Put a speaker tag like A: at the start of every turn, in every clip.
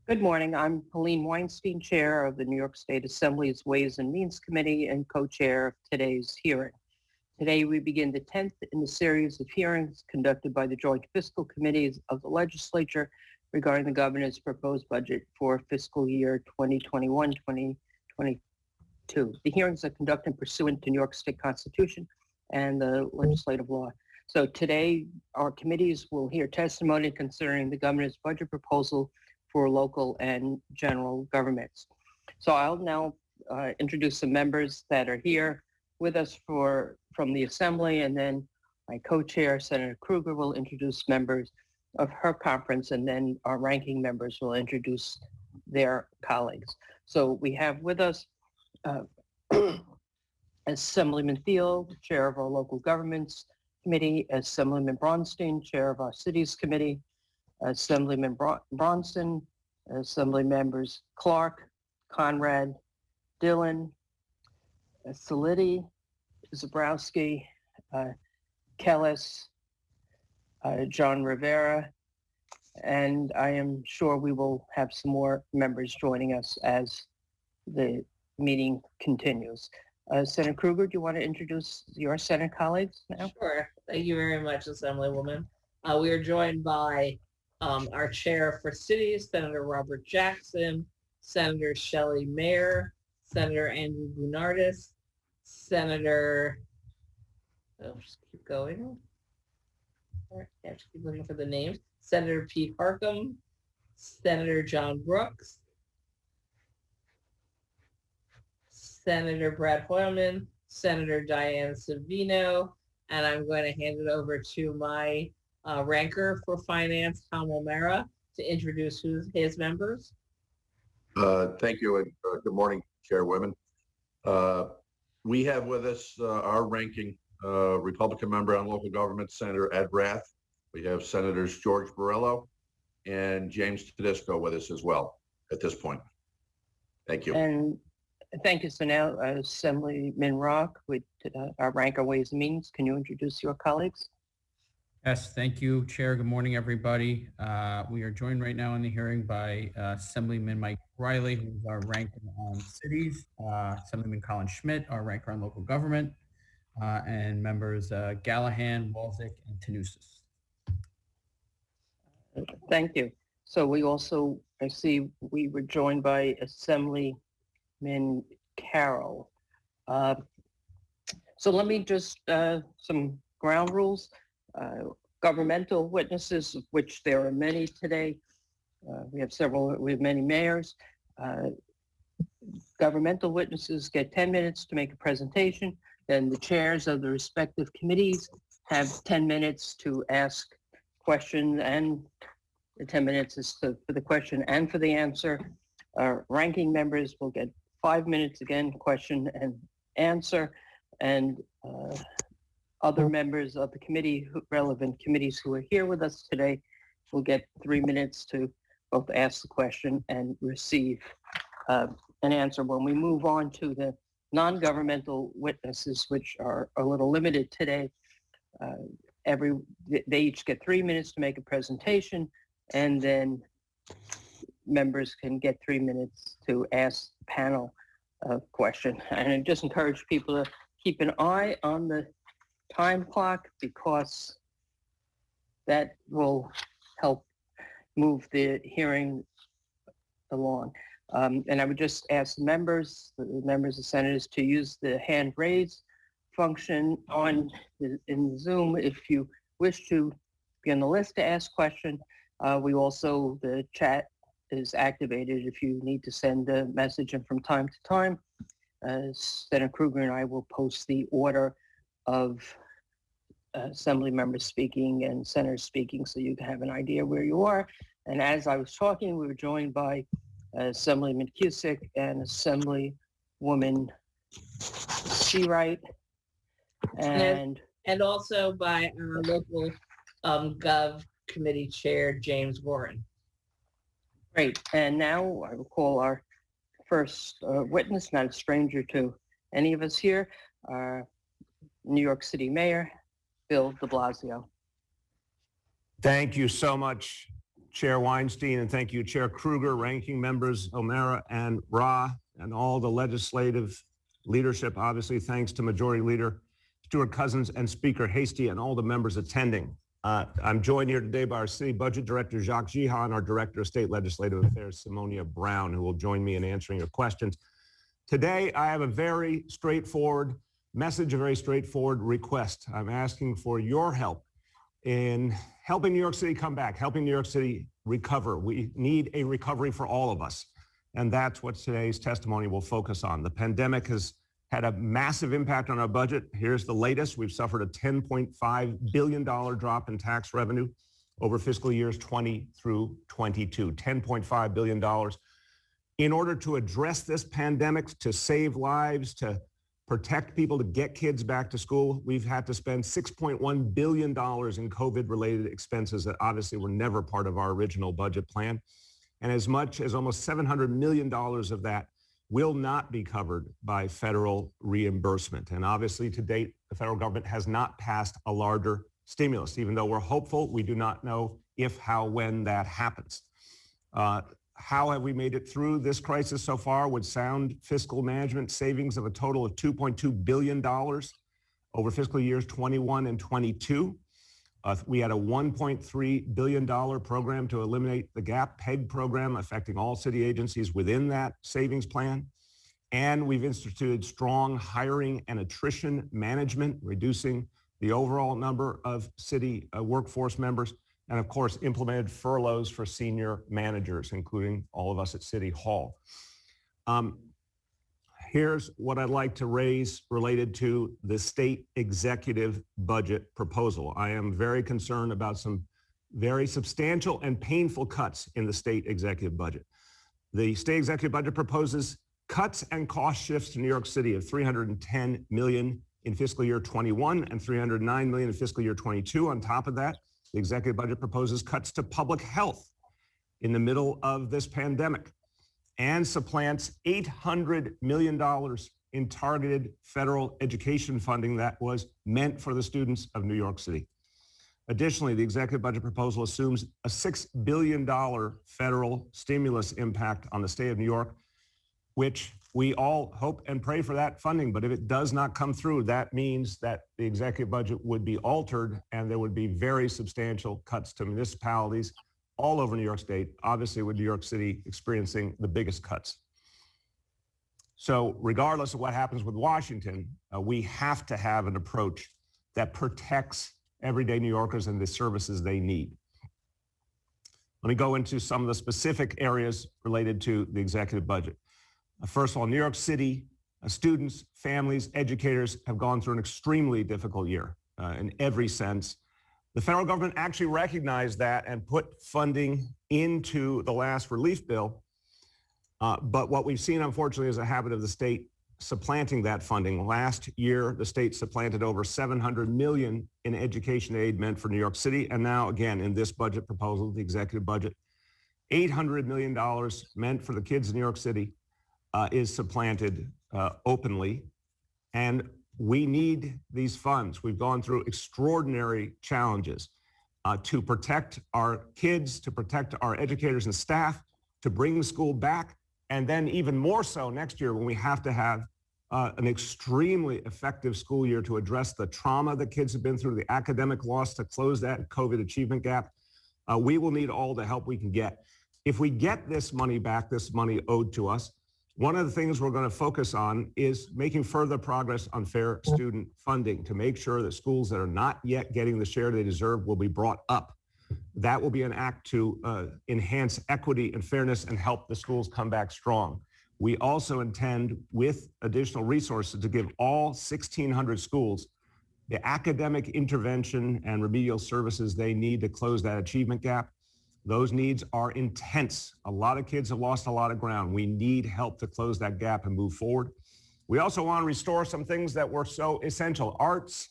A: Good morning. I'm Helene Weinstein, Chair of the New York State Assembly's Ways and Means Committee and co-chair of today's hearing. Today, we begin the 10th in the series of hearings conducted by the Joint Fiscal Committees of the Legislature regarding the governor's proposed budget for fiscal year 2021-2022. The hearings are conducted pursuant to New York State Constitution and the legislative law. So today, our committees will hear testimony concerning the governor's budget proposal for local and general governments. So I'll now introduce the members that are here with us from the Assembly, and then my co-chair, Senator Krueger, will introduce members of her conference, and then our ranking members will introduce their colleagues. So we have with us Assemblyman Field, Chair of our Local Governments Committee, Assemblyman Braunstein, Chair of our Cities Committee, Assemblyman Bronson, Assembly members Clark, Conrad, Dillon, Salidi, Zabrowski, Kellis, John Rivera, and I am sure we will have some more members joining us as the meeting continues. Senator Krueger, do you want to introduce your Senate colleagues now?
B: Sure. Thank you very much, Assemblywoman. We are joined by our chair for cities, Senator Robert Jackson, Senator Shelley Mayer, Senator Andrew Bounardis, Senator, just keep going. I have to keep looking for the names. Senator Pete Harckham, Senator John Brooks, Senator Brad Hoylman, Senator Diane Savino, and I'm going to hand it over to my ranker for finance, Tom O'Mara, to introduce his members.
C: Thank you, and good morning, Chairwoman. We have with us our ranking Republican member on local government, Senator Ed Rath. We have Senators George Borrello and James Tedisco with us as well at this point. Thank you.
A: And thank you. So now, Assemblyman Rock, with our ranker Ways and Means, can you introduce your colleagues?
D: Yes, thank you, Chair. Good morning, everybody. We are joined right now in the hearing by Assemblyman Mike Riley, who's our ranker on cities, Assemblyman Colin Schmidt, our ranker on local government, and members Gallahan, Walzik, and Tanusis.
A: Thank you. So we also, I see we were joined by Assemblyman Carroll. So let me just, some ground rules. Governmental witnesses, of which there are many today. We have many mayors. Governmental witnesses get 10 minutes to make a presentation. Then the chairs of the respective committees have 10 minutes to ask questions, and the 10 minutes is for the question and for the answer. Ranking members will get 5 minutes again, question and answer, and other members of the committee, relevant committees who are here with us today, will get 3 minutes to both ask the question and receive an answer. When we move on to the non-governmental witnesses, which are a little limited today, they each get 3 minutes to make a presentation, and then members can get 3 minutes to ask the panel a question. And I just encourage people to keep an eye on the time clock, because that will help move the hearing along. And I would just ask the members and senators to use the hand raise function in Zoom if you wish to be on the list to ask question. The chat is activated if you need to send a message, and from time to time, Senator Krueger and I will post the order of assembly members speaking and senators speaking, so you can have an idea where you are. And as I was talking, we were joined by Assemblyman Cusick and Assemblywoman Seawright, and
B: also by our local Gov Committee Chair, James Warren.
A: Great. And now I will call our first witness, not a stranger to any of us here, New York City Mayor Bill de Blasio.
E: Thank you so much, Chair Weinstein, and thank you, Chair Kruger, ranking members O'Mara and Ra, and all the legislative leadership. Obviously, thanks to Majority Leader Stuart Cousins and Speaker Hasty and all the members attending. I'm joined here today by our City Budget Director, Jacques Gihan, our Director of State Legislative Affairs, Simonia Brown, who will join me in answering your questions. Today, I have a very straightforward message, a very straightforward request. I'm asking for your help in helping New York City come back, helping New York City recover. We need a recovery for all of us. And that's what today's testimony will focus on. The pandemic has had a massive impact on our budget. Here's the latest. We've suffered a $10.5 billion drop in tax revenue over fiscal years 20 through 22, $10.5 billion. In order to address this pandemic, to save lives, to protect people, to get kids back to school, we've had to spend $6.1 billion in COVID-related expenses that obviously were never part of our original budget plan. And as much as almost $700 million of that will not be covered by federal reimbursement. And obviously, to date, the federal government has not passed a larger stimulus. Even though we're hopeful, we do not know if, how, when that happens. How have we made it through this crisis so far? With sound fiscal management, savings of a total of $2.2 billion over fiscal years 21 and 22. We had a $1.3 billion program to eliminate the gap, PEG program, affecting all city agencies within that savings plan. And we've instituted strong hiring and attrition management, reducing the overall number of city workforce members, and of course, implemented furloughs for senior managers, including all of us at City Hall. Here's what I'd like to raise related to the state executive budget proposal. I am very concerned about some very substantial and painful cuts in the state executive budget. The state executive budget proposes cuts and cost shifts to New York City of $310 million in fiscal year 21 and $309 million in fiscal year 22. On top of that, the executive budget proposes cuts to public health in the middle of this pandemic, and supplants $800 million in targeted federal education funding that was meant for the students of New York City. Additionally, the executive budget proposal assumes a $6 billion federal stimulus impact on the state of New York, which we all hope and pray for that funding. But if it does not come through, that means that the executive budget would be altered and there would be very substantial cuts to municipalities all over New York State, obviously with New York City experiencing the biggest cuts. So regardless of what happens with Washington, we have to have an approach that protects everyday New Yorkers and the services they need. Let me go into some of the specific areas related to the executive budget. First of all, New York City students, families, educators have gone through an extremely difficult year in every sense. The federal government actually recognized that and put funding into the last relief bill. But what we've seen, unfortunately, is a habit of the state supplanting that funding. Last year, the state supplanted over $700 million in education aid meant for New York City. And now, again, in this budget proposal, the executive budget, $800 million meant for the kids in New York City is supplanted openly. And we need these funds. We've gone through extraordinary challenges to protect our kids, to protect our educators and staff, to bring the school back, and then even more so next year when we have to have an extremely effective school year to address the trauma that kids have been through, the academic loss, to close that COVID achievement gap. We will need all the help we can get. If we get this money back, this money owed to us, one of the things we're going to focus on is making further progress on fair student funding to make sure that schools that are not yet getting the share they deserve will be brought up. That will be an act to enhance equity and fairness and help the schools come back strong. We also intend, with additional resources, to give all 1,600 schools the academic intervention and remedial services they need to close that achievement gap. Those needs are intense. A lot of kids have lost a lot of ground. We need help to close that gap and move forward. We also want to restore some things that were so essential. Arts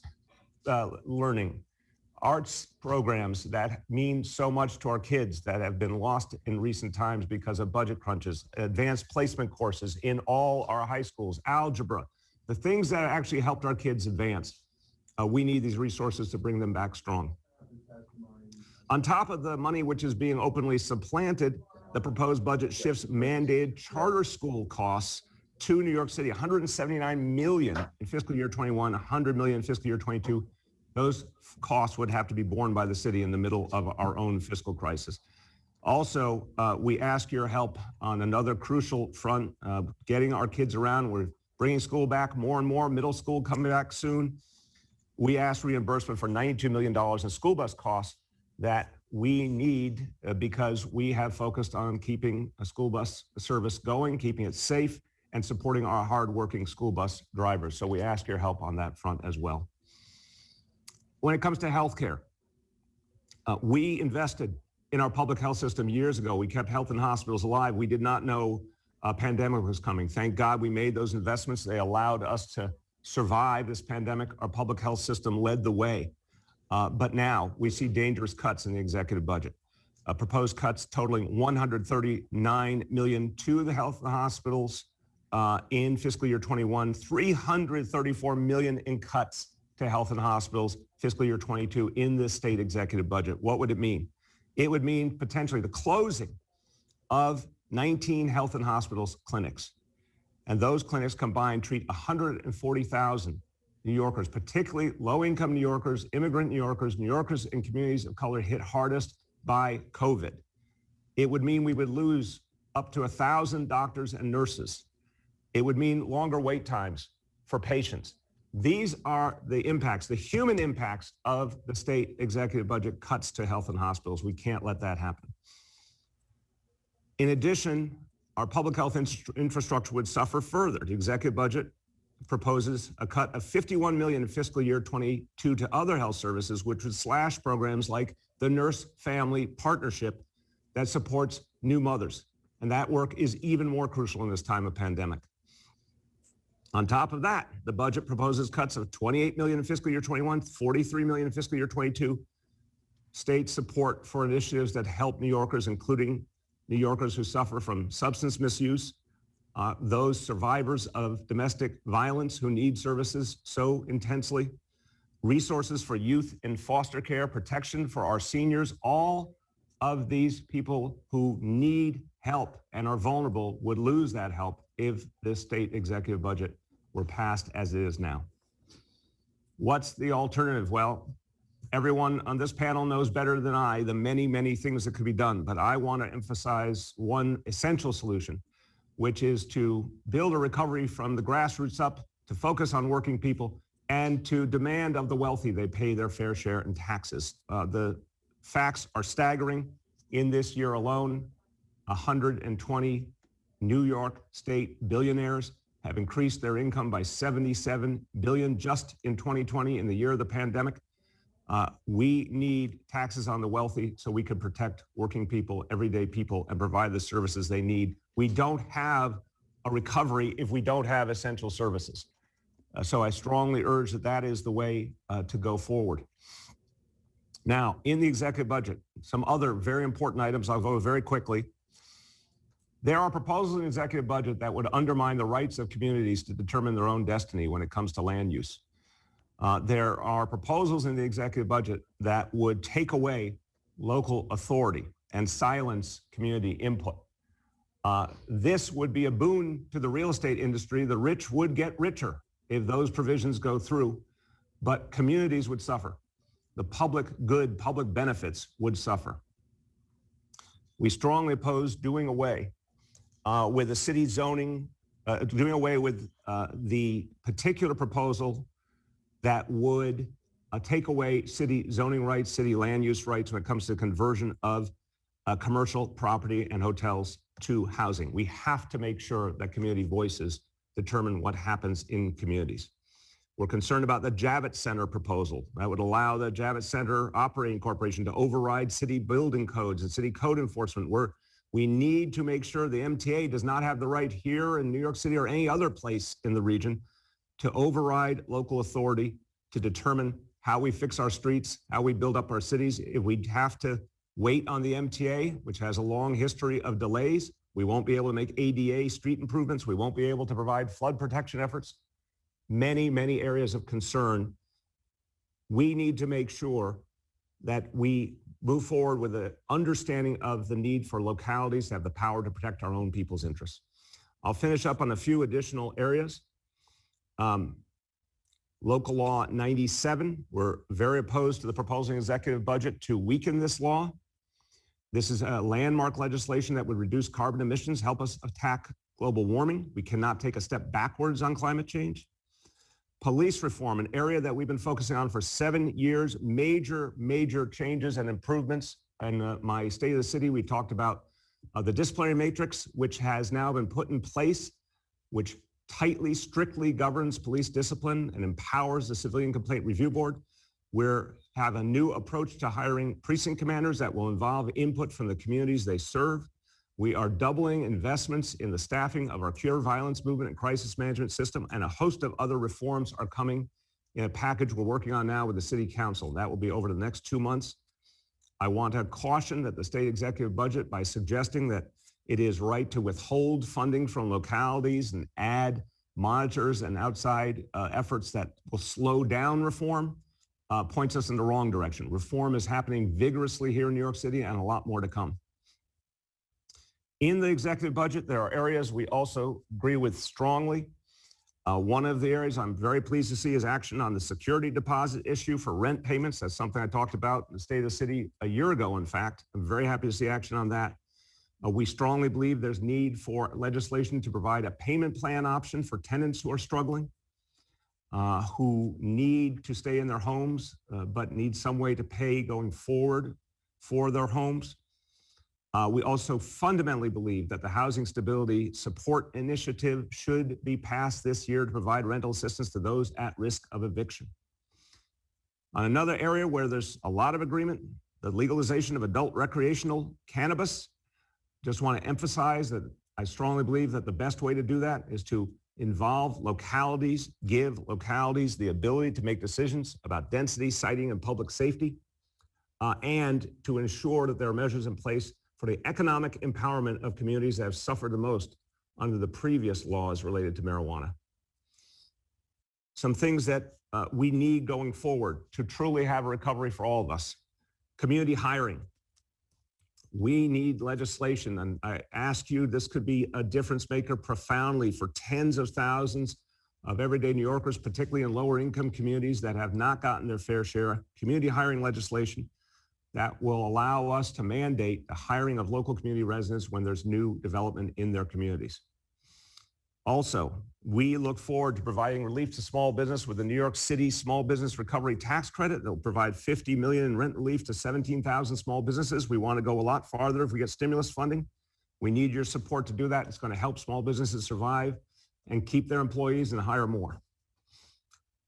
E: learning, arts programs that mean so much to our kids that have been lost in recent times because of budget crunches, advanced placement courses in all our high schools, algebra, the things that actually helped our kids advance. We need these resources to bring them back strong. On top of the money which is being openly supplanted, the proposed budget shifts mandated charter school costs to New York City, 179 million in fiscal year 21, 100 million in fiscal year 22. Those costs would have to be borne by the city in the middle of our own fiscal crisis. Also, we ask your help on another crucial front, getting our kids around. We're bringing school back more and more, middle school coming back soon. We ask reimbursement for $92 million in school bus costs that we need because we have focused on keeping a school bus service going, keeping it safe, and supporting our hardworking school bus drivers. So we ask your help on that front as well. When it comes to healthcare, we invested in our public health system years ago. We kept health and hospitals alive. We did not know a pandemic was coming. Thank God we made those investments. They allowed us to survive this pandemic. Our public health system led the way. But now we see dangerous cuts in the executive budget. Proposed cuts totaling $139 million to the health and hospitals in fiscal year 21, $334 million in cuts to health and hospitals fiscal year 22 in this state executive budget. What would it mean? It would mean potentially the closing of 19 health and hospitals clinics. And those clinics combined treat 140,000 New Yorkers, particularly low-income New Yorkers, immigrant New Yorkers in communities of color hit hardest by COVID. It would mean we would lose up to 1,000 doctors and nurses. It would mean longer wait times for patients. These are the impacts, the human impacts of the state executive budget cuts to health and hospitals. We can't let that happen. In addition, our public health infrastructure would suffer further. The executive budget proposes a cut of $51 million in fiscal year 22 to other health services, which would slash programs like the Nurse Family Partnership that supports new mothers. And that work is even more crucial in this time of pandemic. On top of that, the budget proposes cuts of $28 million in fiscal year 21, $43 million in fiscal year 22, state support for initiatives that help New Yorkers, including New Yorkers who suffer from substance misuse, those survivors of domestic violence who need services so intensely, resources for youth in foster care, protection for our seniors. All of these people who need help and are vulnerable would lose that help if this state executive budget were passed as it is now. What's the alternative? Well, everyone on this panel knows better than I the many, many things that could be done, but I want to emphasize one essential solution, which is to build a recovery from the grassroots up, to focus on working people, and to demand of the wealthy they pay their fair share in taxes. The facts are staggering. In this year alone, 120 New York state billionaires have increased their income by $77 billion just in 2020, in the year of the pandemic. We need taxes on the wealthy so we can protect working people, everyday people, and provide the services they need. We don't have a recovery if we don't have essential services. So I strongly urge that that is the way to go forward. Now, in the executive budget, some other very important items I'll go very quickly. There are proposals in the executive budget that would undermine the rights of communities to determine their own destiny when it comes to land use. There are proposals in the executive budget that would take away local authority and silence community input. This would be a boon to the real estate industry. The rich would get richer if those provisions go through, but communities would suffer. The public good, public benefits would suffer. We strongly oppose doing away with the city zoning, doing away with the particular proposal that would take away city zoning rights, city land use rights when it comes to conversion of commercial property and hotels to housing. We have to make sure that community voices determine what happens in communities. We're concerned about the Javits Center proposal that would allow the Javits Center Operating Corporation to override city building codes and city code enforcement. We need to make sure the MTA does not have the right here in New York City or any other place in the region to override local authority to determine how we fix our streets, how we build up our cities. If we have to wait on the MTA, which has a long history of delays, we won't be able to make ADA street improvements. We won't be able to provide flood protection efforts. Many, many areas of concern. We need to make sure that we move forward with an understanding of the need for localities to have the power to protect our own people's interests. I'll finish up on a few additional areas. Local Law 97, we're very opposed to the proposed executive budget to weaken this law. This is a landmark legislation that would reduce carbon emissions, help us attack global warming. We cannot take a step backwards on climate change. Police reform, an area that we've been focusing on for 7 years, major changes and improvements. In my State of the City, we talked about the disciplinary matrix, which has now been put in place, which tightly, strictly governs police discipline and empowers the Civilian Complaint Review Board. We have a new approach to hiring precinct commanders that will involve input from the communities they serve. We are doubling investments in the staffing of our Cure Violence Movement and Crisis Management System, and a host of other reforms are coming in a package we're working on now with the City Council. That will be over the next 2 months. I want to caution that the state executive budget by suggesting that it is right to withhold funding from localities and add monitors and outside efforts that will slow down reform points us in the wrong direction. Reform is happening vigorously here in New York City, and a lot more to come. In the executive budget, there are areas we also agree with strongly. One of the areas I'm very pleased to see is action on the security deposit issue for rent payments. That's something I talked about in the State of the City a year ago, in fact. I'm very happy to see action on that. We strongly believe there's need for legislation to provide a payment plan option for tenants who are struggling, who need to stay in their homes, but need some way to pay going forward for their homes. We also fundamentally believe that the Housing Stability Support Initiative should be passed this year to provide rental assistance to those at risk of eviction. On another area where there's a lot of agreement, the legalization of adult recreational cannabis, just want to emphasize that I strongly believe that the best way to do that is to involve localities, give localities the ability to make decisions about density, siting, and public safety, and to ensure that there are measures in place for the economic empowerment of communities that have suffered the most under the previous laws related to marijuana. Some things that we need going forward to truly have a recovery for all of us. Community hiring. We need legislation, and I ask you, this could be a difference maker profoundly for tens of thousands of everyday New Yorkers, particularly in lower income communities that have not gotten their fair share. Community hiring legislation that will allow us to mandate the hiring of local community residents when there's new development in their communities. Also, we look forward to providing relief to small business with the New York City Small Business Recovery Tax Credit that will provide $50 million in rent relief to 17,000 small businesses. We want to go a lot farther if we get stimulus funding. We need your support to do that. It's going to help small businesses survive and keep their employees and hire more.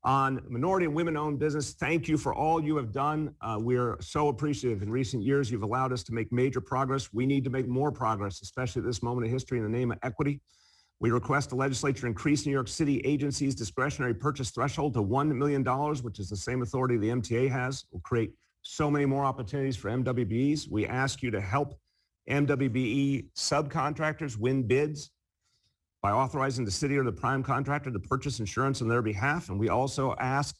E: On minority and women-owned business, thank you for all you have done. We're so appreciative. In recent years, you've allowed us to make major progress. We need to make more progress, especially at this moment of history in the name of equity. We request the legislature increase New York City agencies' discretionary purchase threshold to $1 million, which is the same authority the MTA has. Will create so many more opportunities for MWBEs. We ask you to help MWBE subcontractors win bids by authorizing the city or the prime contractor to purchase insurance on their behalf. And we also ask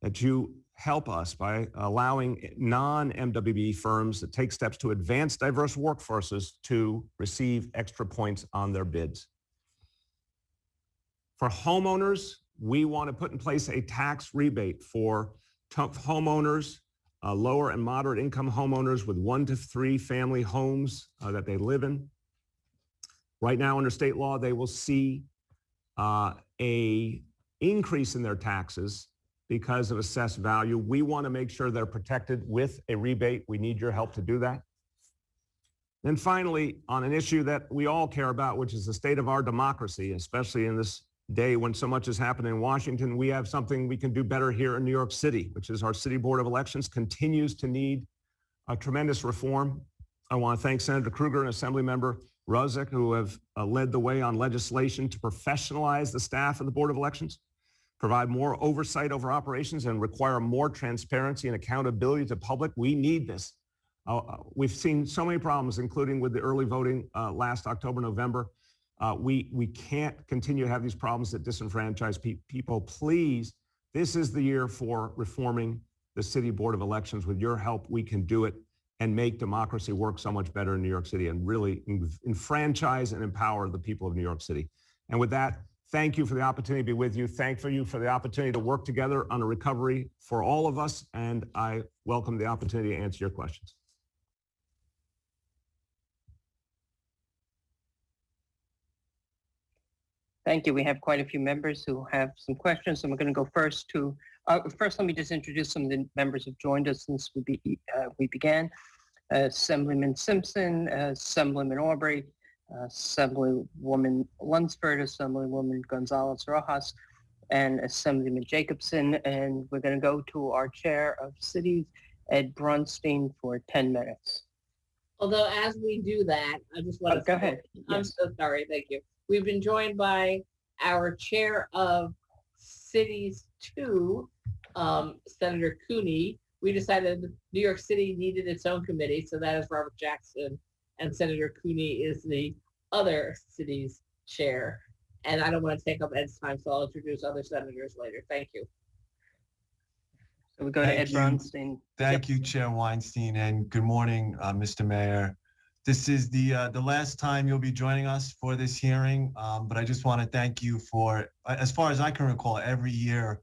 E: that you help us by allowing non-MWBE firms that take steps to advance diverse workforces to receive extra points on their bids. For homeowners, we want to put in place a tax rebate for homeowners, lower and moderate income homeowners with 1 to 3 family homes that they live in. Right now, under state law, they will see a increase in their taxes because of assessed value. We want to make sure they're protected with a rebate. We need your help to do that. Then finally, on an issue that we all care about, which is the state of our democracy, especially in this day when so much is happening in Washington, we have something we can do better here in New York City, which is our City Board of Elections continues to need a tremendous reform. I want to thank Senator Krueger and Assemblymember Rozek, who have led the way on legislation to professionalize the staff of the Board of Elections, provide more oversight over operations, and require more transparency and accountability to public. We need this. We've seen so many problems, including with the early voting last October, November. We can't continue to have these problems that disenfranchise people. Please, this is the year for reforming the City Board of Elections. With your help, we can do it. and make democracy work so much better in New York City and really enfranchise and empower the people of New York City. And with that, thank you for the opportunity to be with you. Thank you for the opportunity to work together on a recovery for all of us. And I welcome the opportunity to answer your questions.
A: Thank you. We have quite a few members who have some questions, and we're going to go first to, first let me just introduce some of the members who've joined us since we began. Assemblyman Simpson, Assemblyman Aubrey, Assemblywoman Lunsford, Assemblywoman Gonzalez Rojas, and Assemblyman Jacobson. And we're going to go to our Chair of Cities, Ed Bronstein, for 10 minutes.
B: Although as we do that, I just want to
A: Go ahead.
B: I'm
A: Yes.
B: so sorry. Thank you. We've been joined by our Chair of Cities 2, Senator Cooney. We decided New York City needed its own committee, so that is Robert Jackson, and Senator Cooney is the other city's chair. And I don't want to take up Ed's time, so I'll introduce other senators later. Thank you.
A: So we go to Ed
F: Thank you.
A: Bronstein.
F: Thank you, Chair Weinstein, and good morning, Mr. Mayor. This is the last time you'll be joining us for this hearing, but I just want to thank you for, as far as I can recall, every year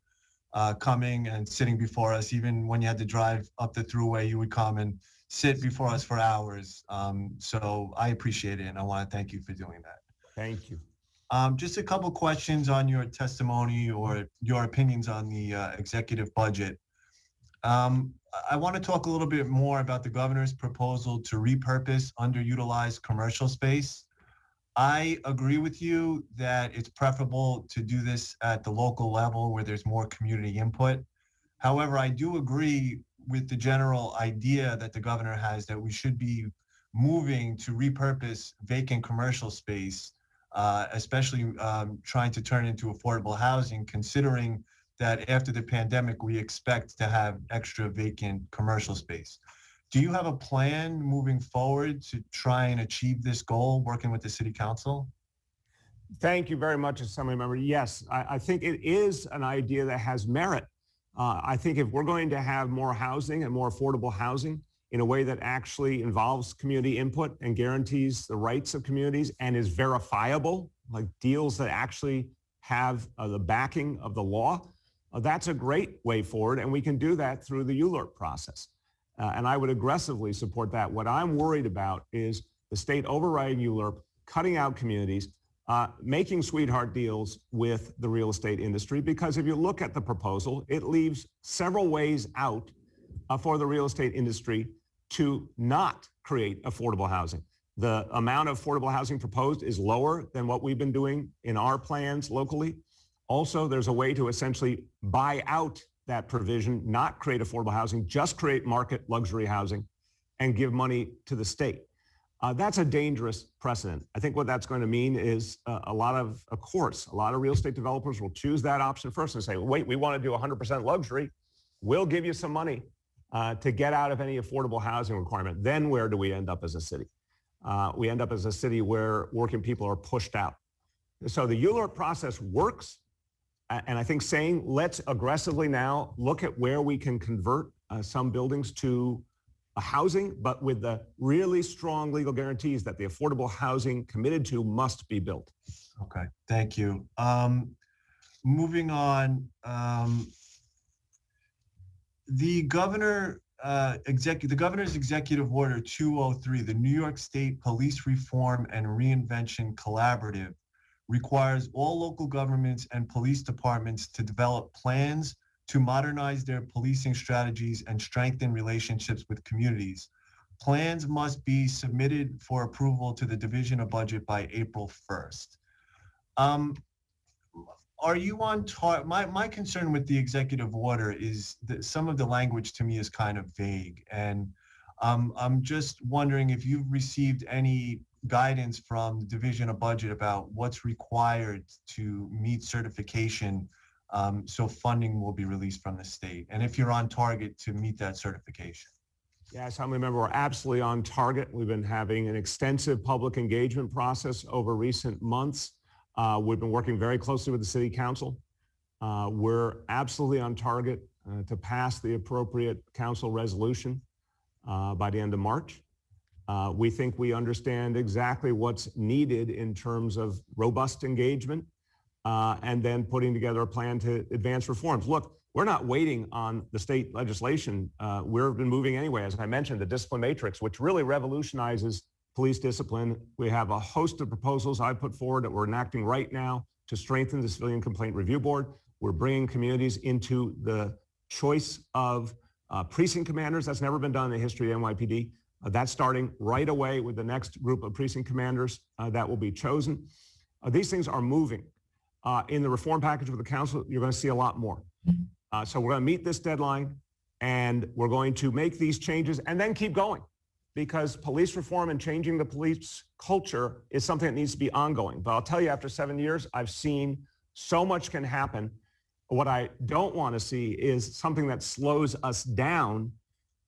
F: coming and sitting before us. Even when you had to drive up the thruway, you would come and sit before us for hours. So I appreciate it, and I want to thank you for doing that.
E: Thank you.
F: Just a couple questions on your testimony or your opinions on the executive budget. I want to talk a little bit more about the governor's proposal to repurpose underutilized commercial space. I agree with you that it's preferable to do this at the local level where there's more community input. However, I do agree with the general idea that the governor has that we should be moving to repurpose vacant commercial space, especially trying to turn into affordable housing, considering that after the pandemic, we expect to have extra vacant commercial space. Do you have a plan moving forward to try and achieve this goal, working with the city council?
E: Thank you very much, Assemblymember. Yes, I think it is an idea that has merit. I think if we're going to have more housing and more affordable housing in a way that actually involves community input and guarantees the rights of communities and is verifiable, like deals that actually have the backing of the law, that's a great way forward, and we can do that through the ULURP process. And I would aggressively support that. What I'm worried about is the state overriding ULURP, cutting out communities, making sweetheart deals with the real estate industry, because if you look at the proposal, it leaves several ways out for the real estate industry to not create affordable housing. The amount of affordable housing proposed is lower than what we've been doing in our plans locally. Also, there's a way to essentially buy out that provision, not create affordable housing, just create market luxury housing and give money to the state. That's a dangerous precedent. I think what that's going to mean is a lot of real estate developers will choose that option first and say, wait, we want to do 100% luxury. We'll give you some money to get out of any affordable housing requirement. Then where do we end up as a city? We end up as a city where working people are pushed out. So the ULURP process works. And I think saying, let's aggressively now look at where we can convert some buildings to housing, but with the really strong legal guarantees that the affordable housing committed to must be built.
F: Okay, thank you. Moving on, the governor's executive order 203, the New York State Police Reform and Reinvention Collaborative, requires all local governments and police departments to develop plans to modernize their policing strategies and strengthen relationships with communities. Plans must be submitted for approval to the Division of Budget by April 1st. Are you on target? My concern with the executive order is that some of the language to me is kind of vague. And I'm just wondering if you've received any guidance from the Division of Budget about what's required to meet certification so funding will be released from the state, and if you're on target to meet that certification.
E: Yes, I remember we're absolutely on target. We've been having an extensive public engagement process over recent months. We've been working very closely with the City Council. We're absolutely on target to pass the appropriate council resolution. by the end of March. We think we understand exactly what's needed in terms of robust engagement and then putting together a plan to advance reforms. Look, we're not waiting on the state legislation. We've been moving anyway. As I mentioned, the discipline matrix, which really revolutionizes police discipline. We have a host of proposals I put forward that we're enacting right now to strengthen the Civilian Complaint Review Board. We're bringing communities into the choice of precinct commanders. That's never been done in the history of NYPD. That's starting right away with the next group of precinct commanders that will be chosen. These things are moving. In the reform package with the council, you're going to see a lot more. So we're going to meet this deadline, and we're going to make these changes and then keep going, because police reform and changing the police culture is something that needs to be ongoing. But I'll tell you, after 7 years, I've seen so much can happen. What I don't want to see is something that slows us down,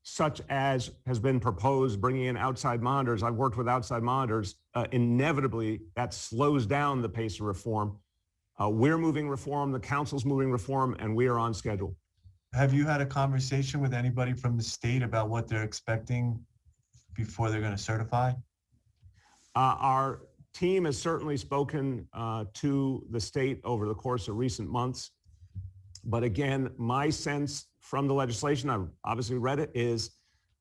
E: such as has been proposed, bringing in outside monitors. I've worked with outside monitors. Inevitably, that slows down the pace of reform. We're moving reform, the council's moving reform, and we are on schedule.
F: Have you had a conversation with anybody from the state about what they're expecting before they're going to certify?
E: Our team has certainly spoken to the state over the course of recent months. But again, my sense from the legislation, I've obviously read it, is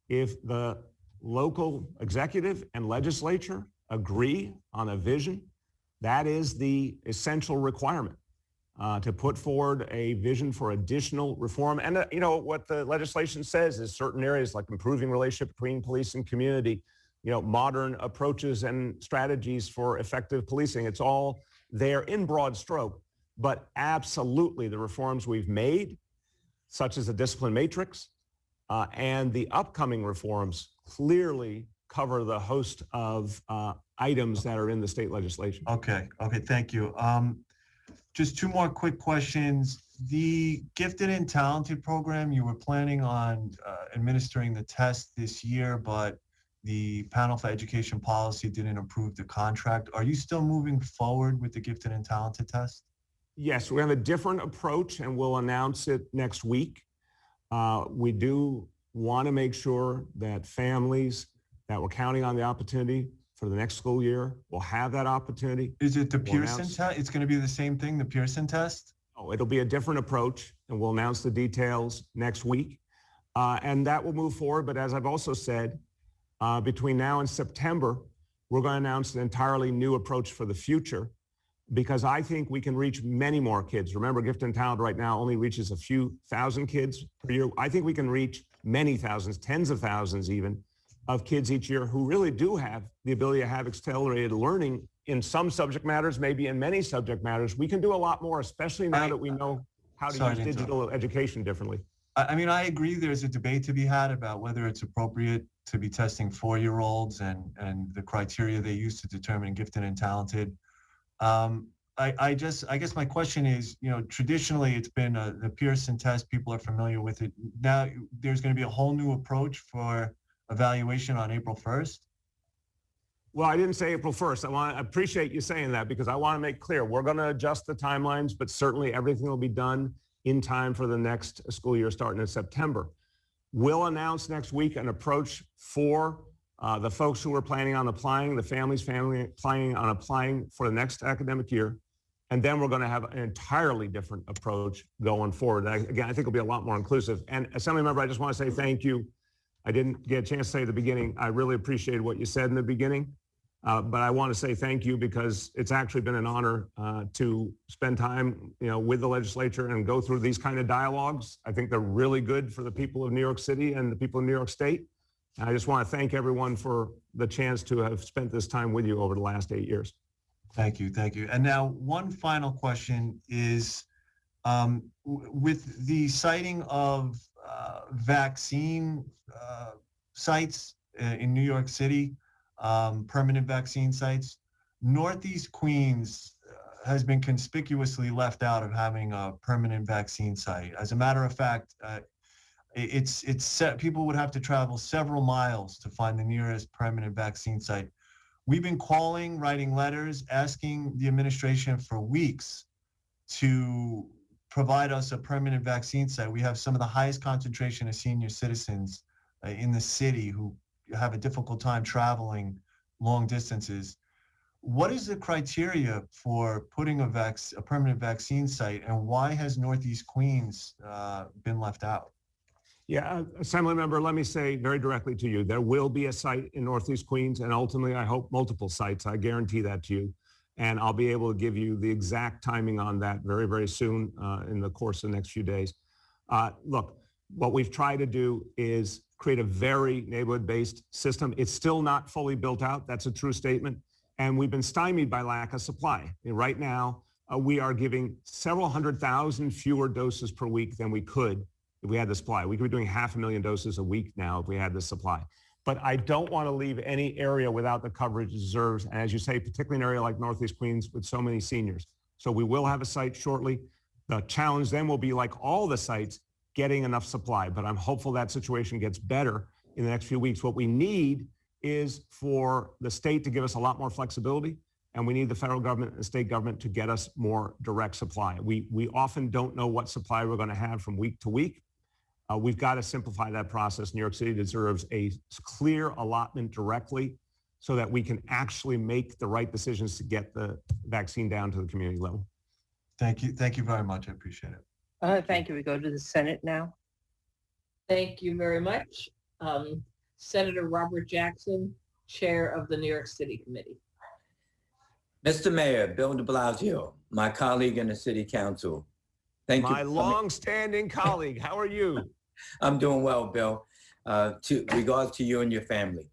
E: if the local executive and legislature agree on a vision, that is the essential requirement to put forward a vision for additional reform. And you know, what the legislation says is certain areas like improving relationship between police and community, you know, modern approaches and strategies for effective policing. It's all there in broad stroke, but absolutely the reforms we've made, such as the discipline matrix and the upcoming reforms, clearly cover the host of items that are in the state legislation.
F: Okay, thank you. Just two more quick questions. The Gifted and Talented program, you were planning on administering the test this year, but the panel for education policy didn't approve the contract. Are you still moving forward with the Gifted and Talented test?
E: Yes, we have a different approach and we'll announce it next week. We do want to make sure that families that were counting on the opportunity for the next school year will have that opportunity.
F: Is it the Pearson test? It's going to be the same thing, the Pearson test?
E: Oh, it'll be a different approach, and we'll announce the details next week. And that will move forward. But as I've also said, between now and September, we're going to announce an entirely new approach for the future, because I think we can reach many more kids. Remember, Gifted and Talented right now only reaches a few thousand kids per year. I think we can reach many thousands, tens of thousands even, of kids each year who really do have the ability to have accelerated learning in some subject matters, maybe in many subject matters. We can do a lot more, especially now that we know how to use digital education differently.
F: I mean, I agree there's a debate to be had about whether it's appropriate to be testing 4-year-olds and the criteria they use to determine gifted and talented. I guess my question is, you know, traditionally it's been the Pearson test. People are familiar with it. Now there's going to be a whole new approach for evaluation on April 1st.
E: Well, I didn't say April 1st. I appreciate you saying that, because I want to make clear we're going to adjust the timelines, but certainly everything will be done in time for the next school year starting in September. We'll announce next week an approach for the folks who are planning on applying, the families planning on applying for the next academic year. And then we're going to have an entirely different approach going forward. Again, I think it'll be a lot more inclusive. And Assemblymember, I just want to say thank you. I didn't get a chance to say at the beginning, I really appreciated what you said in the beginning. But I want to say thank you, because it's actually been an honor to spend time, you know, with the legislature and go through these kind of dialogues. I think they're really good for the people of New York City and the people of New York State. And I just want to thank everyone for the chance to have spent this time with you over the last 8 years.
F: Thank you. And now one final question is, with the sighting of vaccine sites in New York City, permanent vaccine sites, Northeast Queens has been conspicuously left out of having a permanent vaccine site. As a matter of fact, people would have to travel several miles to find the nearest permanent vaccine site. We've been calling, writing letters, asking the administration for weeks to provide us a permanent vaccine site. We have some of the highest concentration of senior citizens in the city who have a difficult time traveling long distances. What is the criteria for putting a permanent vaccine site, and why has Northeast Queens been left out?
E: Yeah, Assembly Member, let me say very directly to you, there will be a site in Northeast Queens, and ultimately, I hope multiple sites. I guarantee that to you. And I'll be able to give you the exact timing on that very, very soon in the course of the next few days. Look, what we've tried to do is create a very neighborhood-based system. It's still not fully built out. That's a true statement. And we've been stymied by lack of supply. And right now, we are giving several 100,000 fewer doses per week than we could if we had the supply. We could be doing 500,000 doses a week now if we had the supply. But I don't want to leave any area without the coverage it deserves. And as you say, particularly in an area like Northeast Queens with so many seniors. So we will have a site shortly. The challenge then will be, like all the sites, getting enough supply. But I'm hopeful that situation gets better in the next few weeks. What we need is for the state to give us a lot more flexibility. And we need the federal government and the state government to get us more direct supply. We often don't know what supply we're going to have from week to week. We've got to simplify that process. New York City deserves a clear allotment directly so that we can actually make the right decisions to get the vaccine down to the community level.
F: Thank you. Thank you very much. I appreciate it.
A: Thank you. We go to the Senate now.
B: Thank you very much. Senator Robert Jackson, Chair of the New York City Committee.
G: Mr. Mayor, Bill de Blasio, my colleague in the City Council. Thank you.
E: My long-standing colleague, how are you?
G: I'm doing well, Bill. Regards to you and your family.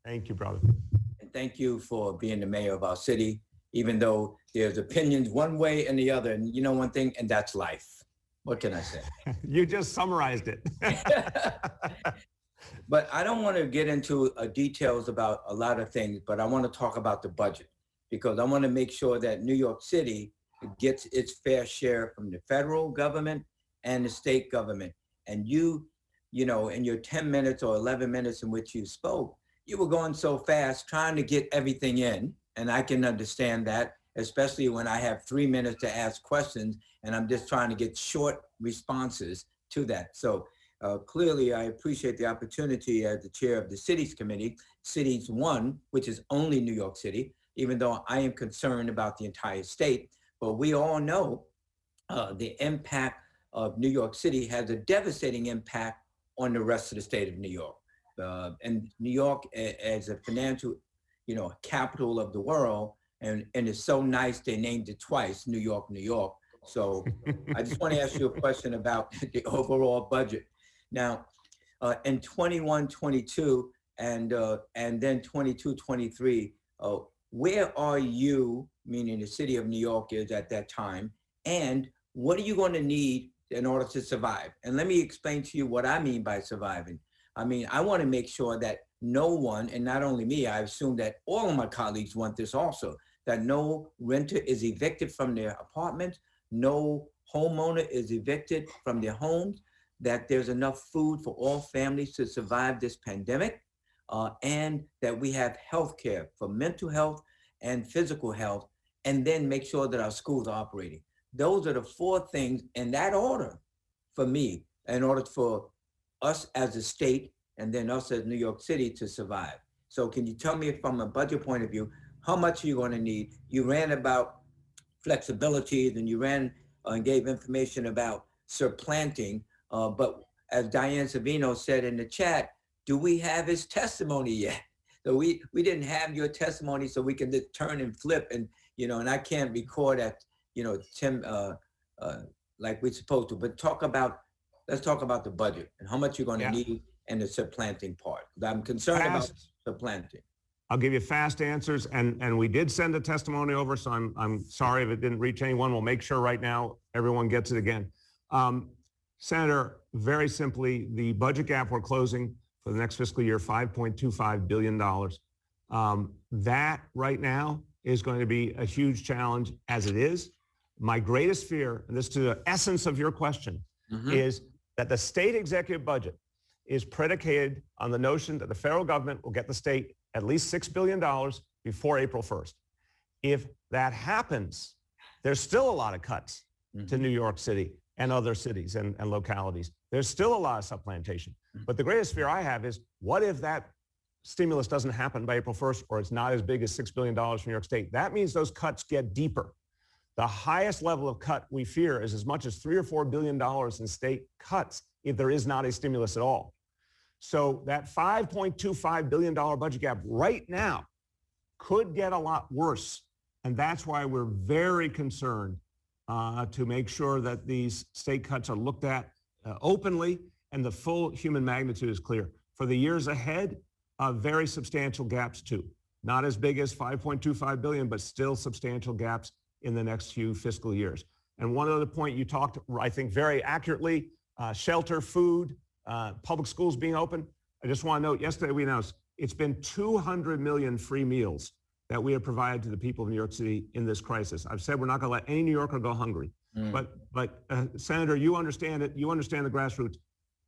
E: Thank you, brother.
G: And thank you for being the mayor of our city, even though there's opinions one way and the other. And you know one thing, and that's life. What can I say?
E: You just summarized it.
G: But I don't want to get into details about a lot of things, but I want to talk about the budget, because I want to make sure that New York City gets its fair share from the federal government and the state government. And you know, in your 10 minutes or 11 minutes in which you spoke, you were going so fast trying to get everything in. And I can understand that, especially when I have 3 minutes to ask questions and I'm just trying to get short responses to that. So clearly, I appreciate the opportunity as the chair of the Cities Committee, Cities 1, which is only New York City, even though I am concerned about the entire state. But we all know the impact of New York City has a devastating impact on the rest of the state of New York. And New York as a financial, capital of the world, and it's so nice they named it twice, New York, New York. So I just want to ask you a question about the overall budget. Now, in 21-22 and then 22-23, where are you, meaning the city of New York is at that time, and what are you going to need in order to survive? And let me explain to you what I mean by surviving. I mean, I want to make sure that no one, and not only me, I assume that all of my colleagues want this also, that no renter is evicted from their apartments, no homeowner is evicted from their homes, that there's enough food for all families to survive this pandemic, and that we have health care for mental health and physical health, and then make sure that our schools are operating. Those are the 4 things in that order for me, in order for us as a state and then us as New York City to survive. So can you tell me, from a budget point of view, how much are you going to need? You ran about flexibilities and you ran and gave information about supplanting, but as Diane Savino said in the chat, do we have his testimony yet? So we didn't have your testimony, so we can just turn and flip, and and I can't record at Tim like we're supposed to. But let's talk about the budget and how much you're going to need and the supplanting part. I'm concerned about supplanting.
E: I'll give you fast answers, and we did send a testimony over, so I'm sorry if it didn't reach anyone. We'll make sure right now everyone gets it again. Senator, very simply, the budget gap we're closing for the next fiscal year, $5.25 billion. That right now is going to be a huge challenge as it is. My greatest fear, and this is the essence of your question, is that the state executive budget is predicated on the notion that the federal government will get the state at least $6 billion before April 1st. If that happens, there's still a lot of cuts to New York City. and other cities and localities. There's still a lot of supplantation. But the greatest fear I have is, what if that stimulus doesn't happen by April 1st, or it's not as big as $6 billion from New York State? That means those cuts get deeper. The highest level of cut we fear is as much as $3 or $4 billion in state cuts if there is not a stimulus at all. So that $5.25 billion budget gap right now could get a lot worse. And that's why we're very concerned to make sure that these state cuts are looked at openly and the full human magnitude is clear. For the years ahead, very substantial gaps too. Not as big as $5.25 billion, but still substantial gaps in the next few fiscal years. And one other point you talked, I think, very accurately, shelter, food, public schools being open. I just want to note, yesterday we announced it's been 200 million free meals that we have provided to the people of New York City in this crisis. I've said we're not going to let any New Yorker go hungry. But Senator, you understand it. You understand the grassroots.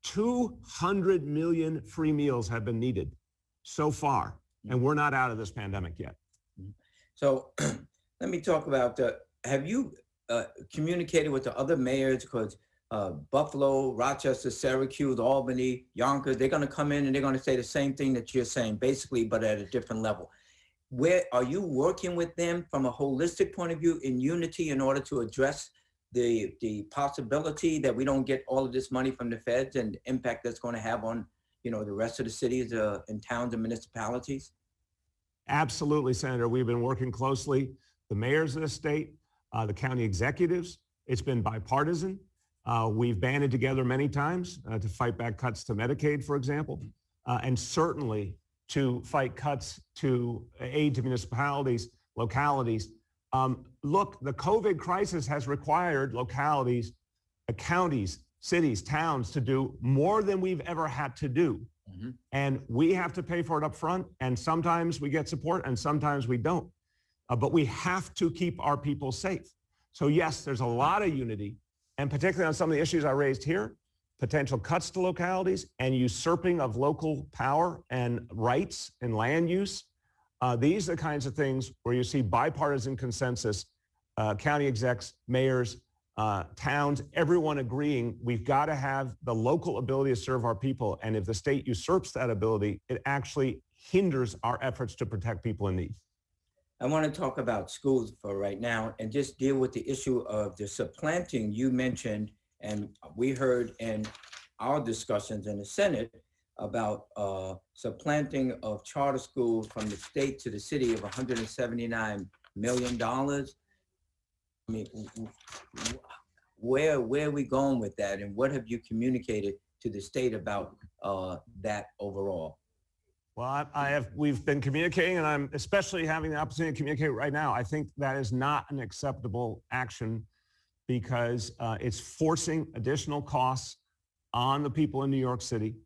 E: 200 million free meals have been needed so far, and we're not out of this pandemic yet.
G: So let me talk about, have you communicated with the other mayors? Because Buffalo, Rochester, Syracuse, Albany, Yonkers, they're going to come in and they're going to say the same thing that you're saying, basically, but at a different level. Where are you working with them from a holistic point of view in unity in order to address the possibility that we don't get all of this money from the feds and the impact that's going to have on, you know, the rest of the cities and towns and municipalities?
E: Absolutely, Senator. We've been working closely, the mayors of the state, the county executives. It's been bipartisan. We've banded together many times to fight back cuts to Medicaid, for example, and certainly to fight cuts to aid to municipalities, localities. Look, the COVID crisis has required localities, counties, cities, towns to do more than we've ever had to do. And we have to pay for it up front. And sometimes we get support and sometimes we don't. But we have to keep our people safe. So yes, there's a lot of unity, and particularly on some of the issues I raised here, potential cuts to localities and usurping of local power and rights and land use. These are the kinds of things where you see bipartisan consensus, county execs, mayors, towns, everyone agreeing we've got to have the local ability to serve our people. And if the state usurps that ability, it actually hinders our efforts to protect people in need.
G: I want to talk about schools for right now and just deal with the issue of the supplanting you mentioned. And we heard in our discussions in the Senate about supplanting of charter schools from the state to the city of $179 million. I mean, where are we going with that? And what have you communicated to the state about that overall?
E: Well, we've been communicating, and I'm especially having the opportunity to communicate right now. I think that is not an acceptable action because it's forcing additional costs on the people in New York City.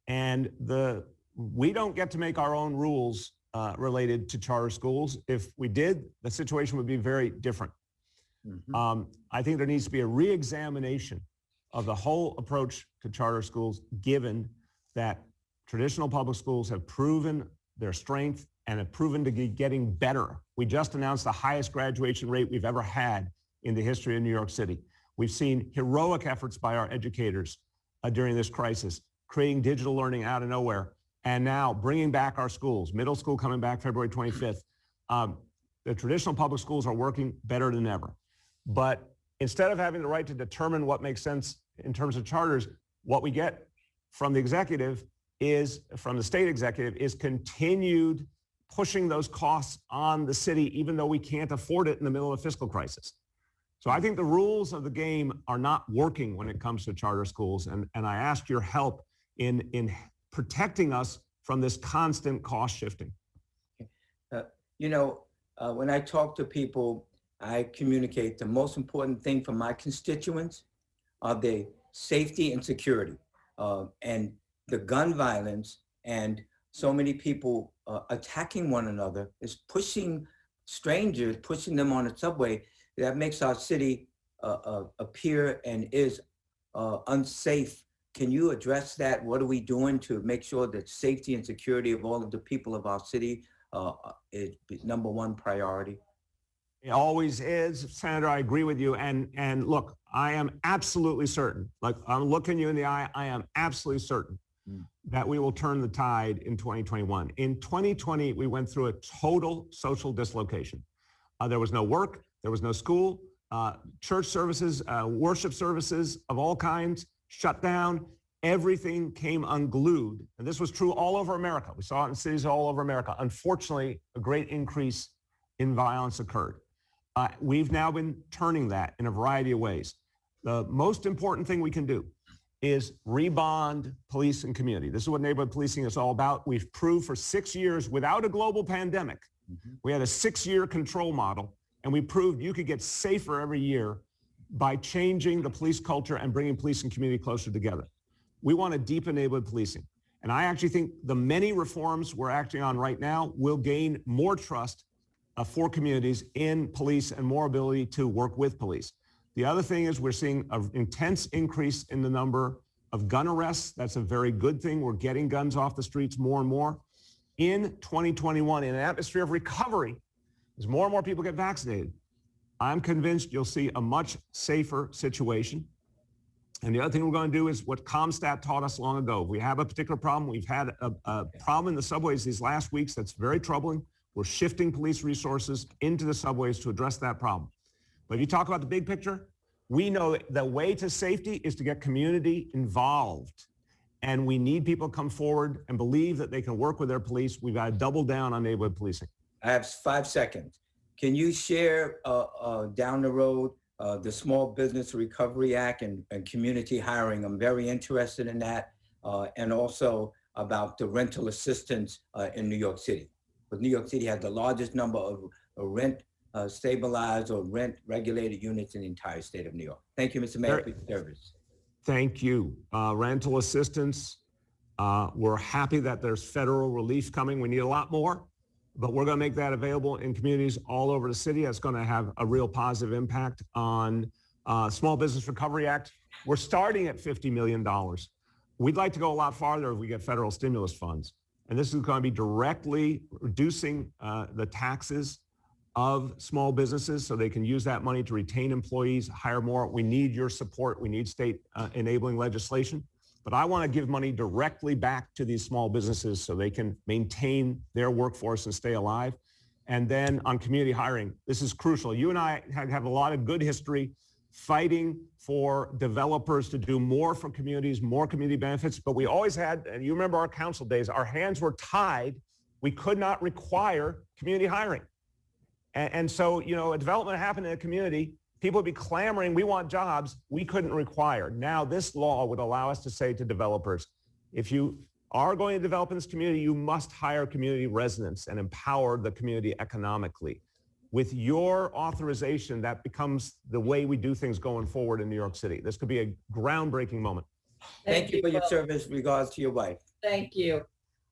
E: And we don't get to make our own rules related to charter schools. If we did, the situation would be very different. I think there needs to be a re-examination of the whole approach to charter schools, given that traditional public schools have proven their strength and have proven to be getting better. We just announced the highest graduation rate we've ever had in the history of New York City. We've seen heroic efforts by our educators during this crisis, creating digital learning out of nowhere, and now bringing back our schools, middle school coming back February 25th. The traditional public schools are working better than ever. But instead of having the right to determine what makes sense in terms of charters, what we get from the executive is, from the state executive, is continued pushing those costs on the city, even though we can't afford it in the middle of a fiscal crisis. So I think the rules of the game are not working when it comes to charter schools. And I ask your help in protecting us from this constant cost shifting.
G: When I talk to people, I communicate the most important thing for my constituents are the safety and security, and the gun violence and so many people attacking one another is pushing strangers, pushing them on the subway. That makes our city appear and is unsafe. Can you address that? What are we doing to make sure that safety and security of all of the people of our city is number one priority?
E: It always is, Senator. I agree with you. And look, I am absolutely certain, like I'm looking you in the eye, I am absolutely certain that we will turn the tide in 2021. In 2020, we went through a total social dislocation. There was no work, there was no school, church services, worship services of all kinds shut down. Everything came unglued. And this was true all over America. We saw it in cities all over America. Unfortunately, a great increase in violence occurred. We've now been turning that in a variety of ways. The most important thing we can do is rebond police and community. This is what neighborhood policing is all about. We've proved for 6 years without a global pandemic, we had a 6-year control model, and we proved you could get safer every year by changing the police culture and bringing police and community closer together. We want to deepen neighborhood policing. And I actually think the many reforms we're acting on right now will gain more trust for communities in police and more ability to work with police. The other thing is we're seeing an intense increase in the number of gun arrests. That's a very good thing. We're getting guns off the streets more and more. In 2021, in an atmosphere of recovery, as more and more people get vaccinated, I'm convinced you'll see a much safer situation. And the other thing we're going to do is what CompStat taught us long ago. If we have a particular problem, we've had a problem in the subways these last weeks that's very troubling. We're shifting police resources into the subways to address that problem. But if you talk about the big picture, we know that the way to safety is to get community involved. And we need people to come forward and believe that they can work with their police. We've got to double down on neighborhood policing.
G: I have 5 seconds. Can you share down the road the Small Business Recovery Act and community hiring? I'm very interested in that. And also about the rental assistance in New York City. Because New York City has the largest number of rent stabilized or rent regulated units in the entire state of New York. Thank you, Mr. Mayor, for your service.
E: Thank you. Rental assistance. We're happy that there's federal relief coming. We need a lot more, but we're going to make that available in communities all over the city. That's going to have a real positive impact on Small Business Recovery Act. We're starting at $50 million. We'd like to go a lot farther if we get federal stimulus funds. And this is going to be directly reducing the taxes of small businesses so they can use that money to retain employees, hire more. We need your support. We need state enabling legislation. But I want to give money directly back to these small businesses so they can maintain their workforce and stay alive. And then on community hiring, this is crucial. You and I have a lot of good history fighting for developers to do more for communities, more community benefits. But we always had, and you remember our council days, our hands were tied. We could not require community hiring. And so, you know, a development happened in a community, people would be clamoring, we want jobs, we couldn't require. Now this law would allow us to say to developers, if you are going to develop in this community, you must hire community residents and empower the community economically. With your authorization, that becomes the way we do things going forward in New York City. This could be a groundbreaking moment.
G: Thank you for your service. Regards to your wife.
B: Thank you.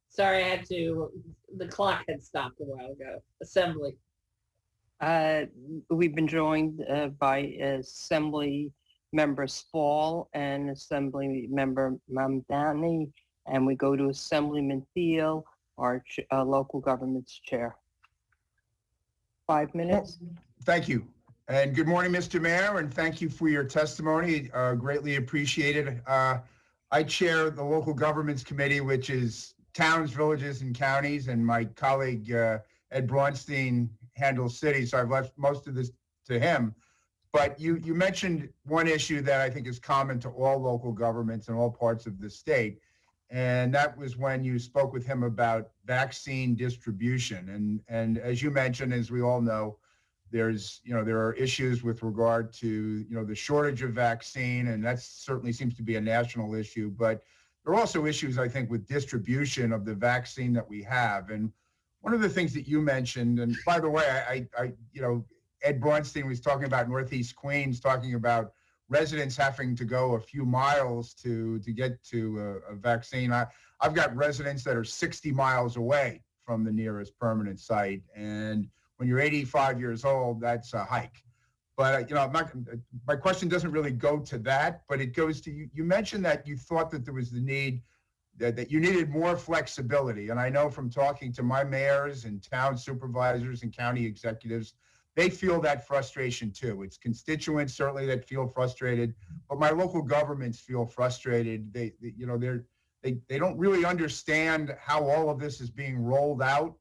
B: Sorry, the clock had stopped a while ago. Assembly.
A: We've been joined by Assembly Member Spall and Assembly Member Mamdani, and we go to Assemblyman Thiel, our local government's chair. 5 minutes.
H: Thank you. And good morning, Mr. Mayor, and thank you for your testimony. Greatly appreciated. I chair the Local Governments Committee, which is towns, villages, and counties, and my colleague Ed Braunstein handles cities, so I've left most of this to him. But you mentioned one issue that I think is common to all local governments in all parts of the state, and that was when you spoke with him about vaccine distribution. And as you mentioned, as we all know, there are issues with regard to the shortage of vaccine, and that certainly seems to be a national issue. But there are also issues, I think, with distribution of the vaccine that we have. And one of the things that you mentioned, and by the way, Ed Braunstein was talking about Northeast Queens, talking about residents having to go a few miles to get to a vaccine. I've got residents that are 60 miles away from the nearest permanent site. And when you're 85 years old, that's a hike. But, my question doesn't really go to that, but it goes to, you mentioned that you thought that there was the need, that you needed more flexibility. And I know from talking to my mayors and town supervisors and county executives they feel that frustration too. It's constituents certainly that feel frustrated, but my local governments feel frustrated. They don't really understand how all of this is being rolled out,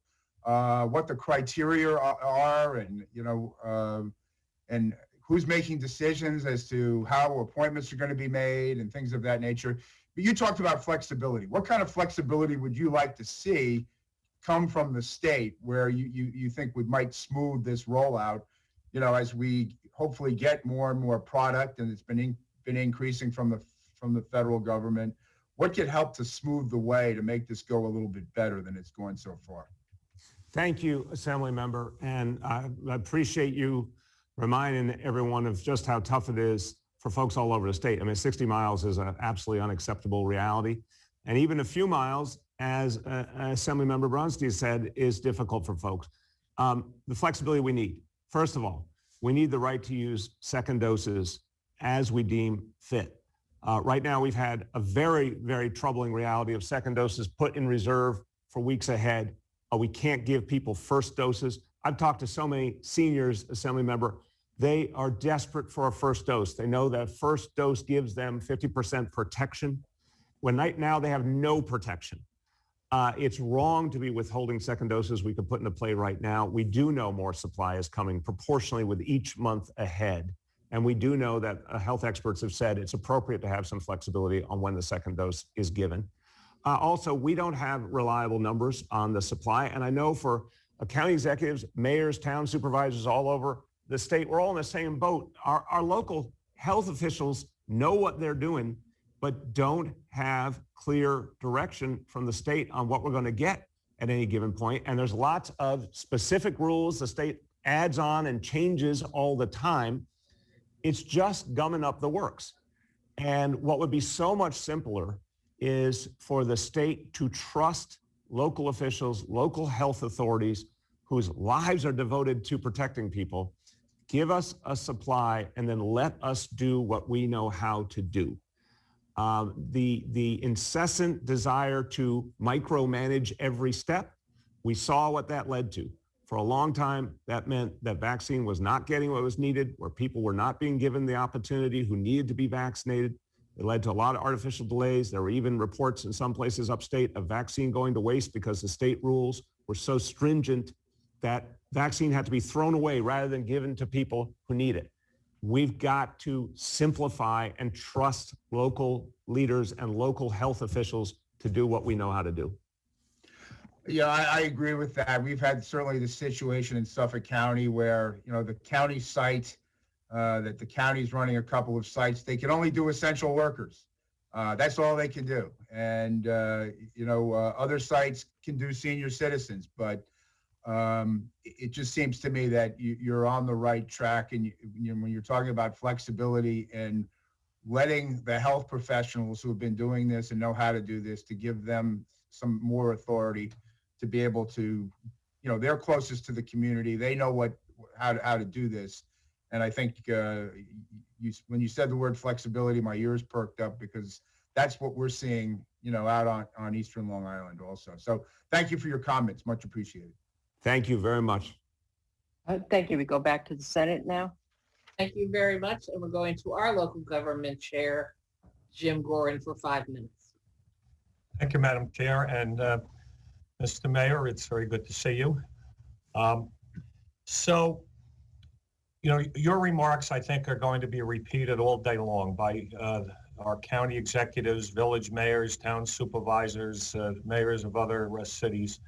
H: what the criteria are, and and who's making decisions as to how appointments are going to be made and things of that nature. But you talked about flexibility. What kind of flexibility would you like to see come from the state where you think might smooth this rollout, as we hopefully get more and more product, and it's been increasing from the federal government? What could help to smooth the way to make this go a little bit better than it's going so far? Thank you,
E: Assembly Member, and I appreciate you reminding everyone of just how tough it is for folks all over the state. I mean, 60 miles is an absolutely unacceptable reality. And even a few miles, as Assemblymember Bronstein said, is difficult for folks. The flexibility we need. First of all, we need the right to use second doses as we deem fit. Right now, we've had a very, very troubling reality of second doses put in reserve for weeks ahead. We can't give people first doses. I've talked to so many seniors, Assembly Member. They are desperate for a first dose. They know that first dose gives them 50% protection. When right now they have no protection. It's wrong to be withholding second doses we could put into play right now. We do know more supply is coming proportionally with each month ahead. And we do know that health experts have said it's appropriate to have some flexibility on when the second dose is given. Also, we don't have reliable numbers on the supply. And I know for county executives, mayors, town supervisors all over the state, we're all in the same boat. Our local health officials know what they're doing, but don't have clear direction from the state on what we're going to get at any given point. And there's lots of specific rules the state adds on and changes all the time. It's just gumming up the works. And what would be so much simpler is for the state to trust local officials, local health authorities whose lives are devoted to protecting people. Give us a supply and then let us do what we know how to do. The incessant desire to micromanage every step, we saw what that led to. For a long time, that meant that vaccine was not getting what was needed, where people were not being given the opportunity who needed to be vaccinated. It led to a lot of artificial delays. There were even reports in some places upstate of vaccine going to waste because the state rules were so stringent that vaccine had to be thrown away rather than given to people who need it. We've got to simplify and trust local leaders and local health officials to do what we know how to do.
H: Yeah, I agree with that. We've had certainly the situation in Suffolk County where, the county site, that the county's running a couple of sites, they can only do essential workers. That's all they can do. And, other sites can do senior citizens, but it just seems to me that you're on the right track. And when you're talking about flexibility and letting the health professionals who have been doing this and know how to do this, to give them some more authority to be able to, they're closest to the community. They know how to do this. And I think when you said the word flexibility, my ears perked up because that's what we're seeing, out on Eastern Long Island also. So thank you for your comments. Much appreciated.
E: Thank you very much.
A: Thank you. We go back to the Senate now.
B: Thank you very much. And we're going to our local government chair, Jim Gorin, for 5 minutes.
I: Thank you, Madam Chair. And Mr. Mayor, it's very good to see you. Your remarks, I think, are going to be repeated all day long by our county executives, village mayors, town supervisors, mayors of other cities,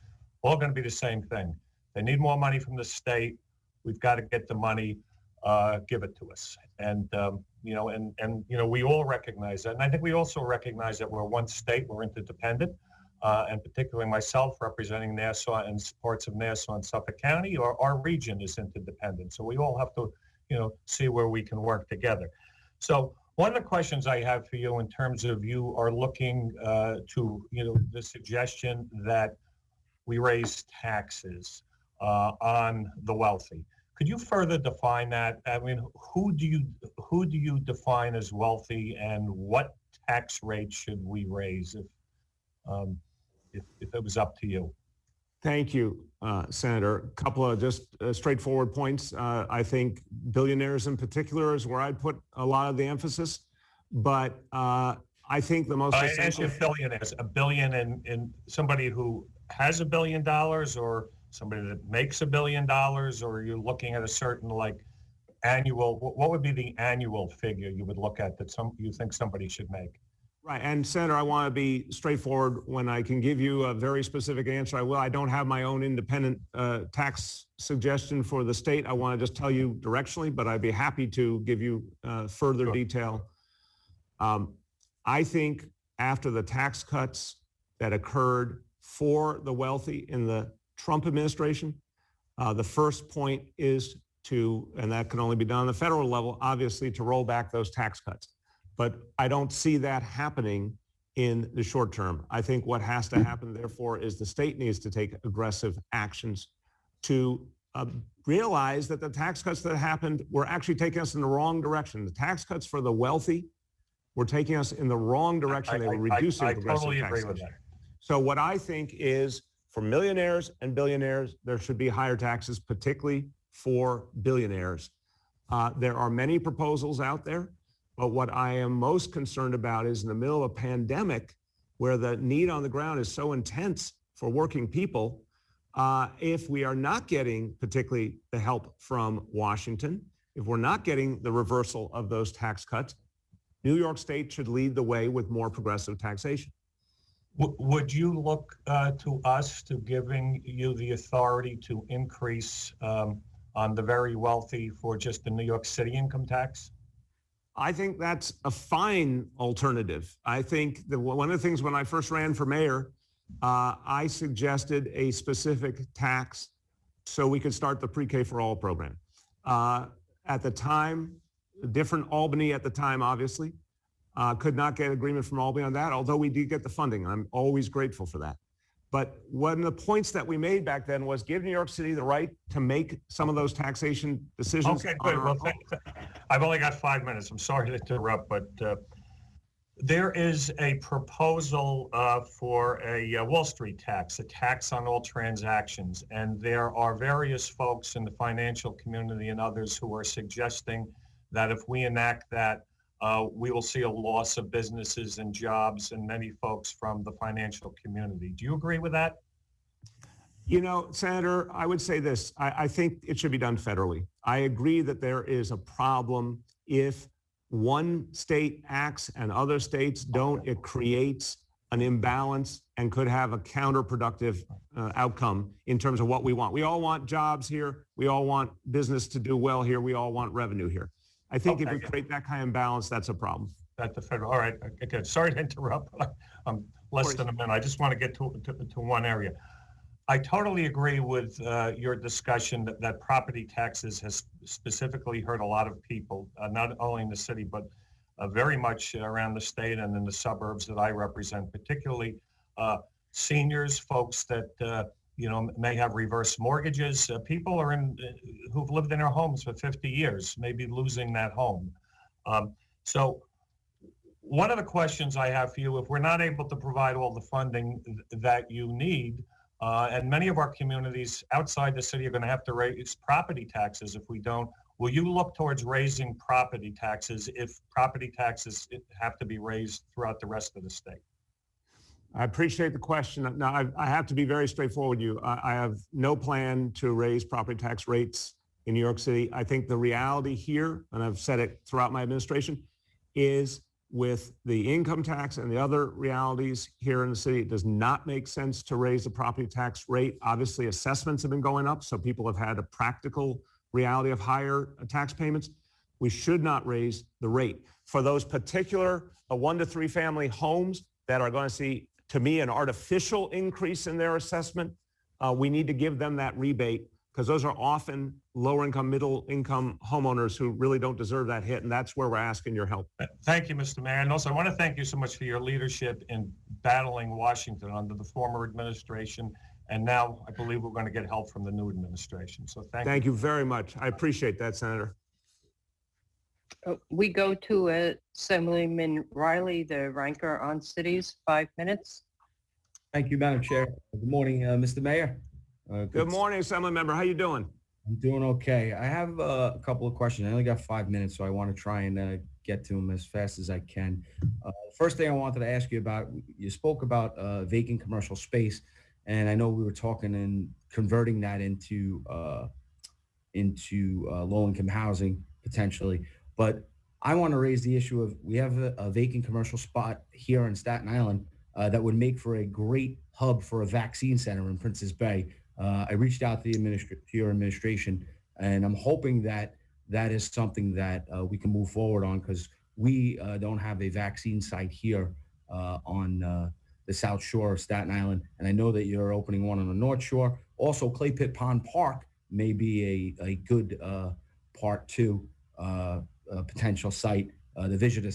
I: all going to be the same thing. They need more money from the state. We've got to get the money, give it to us. And, we all recognize that. And I think we also recognize that we're one state, we're interdependent, and particularly myself representing Nassau and parts of Nassau and Suffolk County, our region is interdependent. So we all have to, see where we can work together. So one of the questions I have for you in terms of you are looking to, the suggestion that we raise taxes on the wealthy. Could you further define that? I mean, who do you define as wealthy, and what tax rate should we raise if it was up to you?
E: Thank you, Senator. A couple of just straightforward points. I think billionaires in particular is where I'd put a lot of the emphasis. But I think the most
I: As
E: essential...
I: a billionaires, a billion in somebody who has $1 billion or somebody that makes $1 billion, or are you looking at a certain like annual, what would be the annual figure you would look at that you think somebody should make?
E: Right. And Senator, I want to be straightforward. When I can give you a very specific answer, I will. I don't have my own independent tax suggestion for the state. I want to just tell you directionally, but I'd be happy to give you further detail. I think after the tax cuts that occurred for the wealthy in the Trump administration, the first point is to, and that can only be done on the federal level, obviously, to roll back those tax cuts. But I don't see that happening in the short term. I think what has to happen, therefore, is the state needs to take aggressive actions to realize that the tax cuts that happened were actually taking us in the wrong direction. The tax cuts for the wealthy were taking us in the wrong direction. They were reducing
I: I
E: progressive
I: totally agree
E: taxation.
I: with that.
E: So what I think is for millionaires and billionaires, there should be higher taxes, particularly for billionaires. There are many proposals out there. But what I am most concerned about is in the middle of a pandemic where the need on the ground is so intense for working people, if we are not getting particularly the help from Washington, if we're not getting the reversal of those tax cuts, New York State should lead the way with more progressive taxation.
I: Would you look to us to giving you the authority to increase on the very wealthy for just the New York City income tax?
E: I think that's a fine alternative. I think that one of the things when I first ran for mayor, I suggested a specific tax so we could start the pre-K for all program. At the time, different Albany at the time, obviously, could not get agreement from Albany on that, although we did get the funding. I'm always grateful for that. But one of the points that we made back then was give New York City the right to make some of those taxation decisions.
I: Okay, good. Well, I've only got 5 minutes. I'm sorry to interrupt, but there is a proposal for a Wall Street tax, a tax on all transactions. And there are various folks in the financial community and others who are suggesting that if we enact that, we will see a loss of businesses and jobs and many folks from the financial community. Do you agree with that?
E: You know, Senator, I would say this. I think it should be done federally. I agree that there is a problem if one state acts and other states don't. It creates an imbalance and could have a counterproductive outcome in terms of what we want. We all want jobs here. We all want business to do well here. We all want revenue here. I think if we create that kind of imbalance, that's a problem.
I: At the federal, all right, okay, sorry to interrupt. I'm less than a minute. I just want to get to one area. I totally agree with your discussion that property taxes has specifically hurt a lot of people, not only in the city, but very much around the state and in the suburbs that I represent, particularly seniors, folks that may have reverse mortgages. People are who've lived in their homes for 50 years, maybe losing that home. So one of the questions I have for you, if we're not able to provide all the funding that you need, and many of our communities outside the city are going to have to raise property taxes if we don't, will you look towards raising property taxes if property taxes have to be raised throughout the rest of the state?
E: I appreciate the question. Now, I have to be very straightforward with you. I have no plan to raise property tax rates in New York City. I think the reality here, and I've said it throughout my administration, is with the income tax and the other realities here in the city, it does not make sense to raise the property tax rate. Obviously, assessments have been going up, so people have had a practical reality of higher tax payments. We should not raise the rate. For those particular 1 to 3 family homes that are going to see, to me, an artificial increase in their assessment, we need to give them that rebate because those are often lower income, middle income homeowners who really don't deserve that hit. And that's where we're asking your help.
I: Thank you, Mr. Mayor. And also I want to thank you so much for your leadership in battling Washington under the former administration. And now I believe we're going to get help from the new administration. So thank you.
E: You very much. I appreciate that, Senator.
A: We go to Assemblyman Riley, the ranker on cities, 5 minutes.
J: Thank you, Madam Chair. Good morning, Mr. Mayor.
E: Good morning, Assemblymember. How you doing?
J: I'm doing okay. I have a couple of questions. I only got 5 minutes, so I want to try and get to them as fast as I can. First thing I wanted to ask you about, you spoke about vacant commercial space, and I know we were talking and converting that into low-income housing potentially, but I want to raise the issue of we have a vacant commercial spot here in Staten Island that would make for a great hub for a vaccine center in Princess Bay. I reached out to your administration, and I'm hoping that that is something that we can move forward on, because we don't have a vaccine site here on the South Shore of Staten Island, and I know that you're opening one on the North Shore. Also, Clay Pit Pond Park may be a good part two potential site, the visitor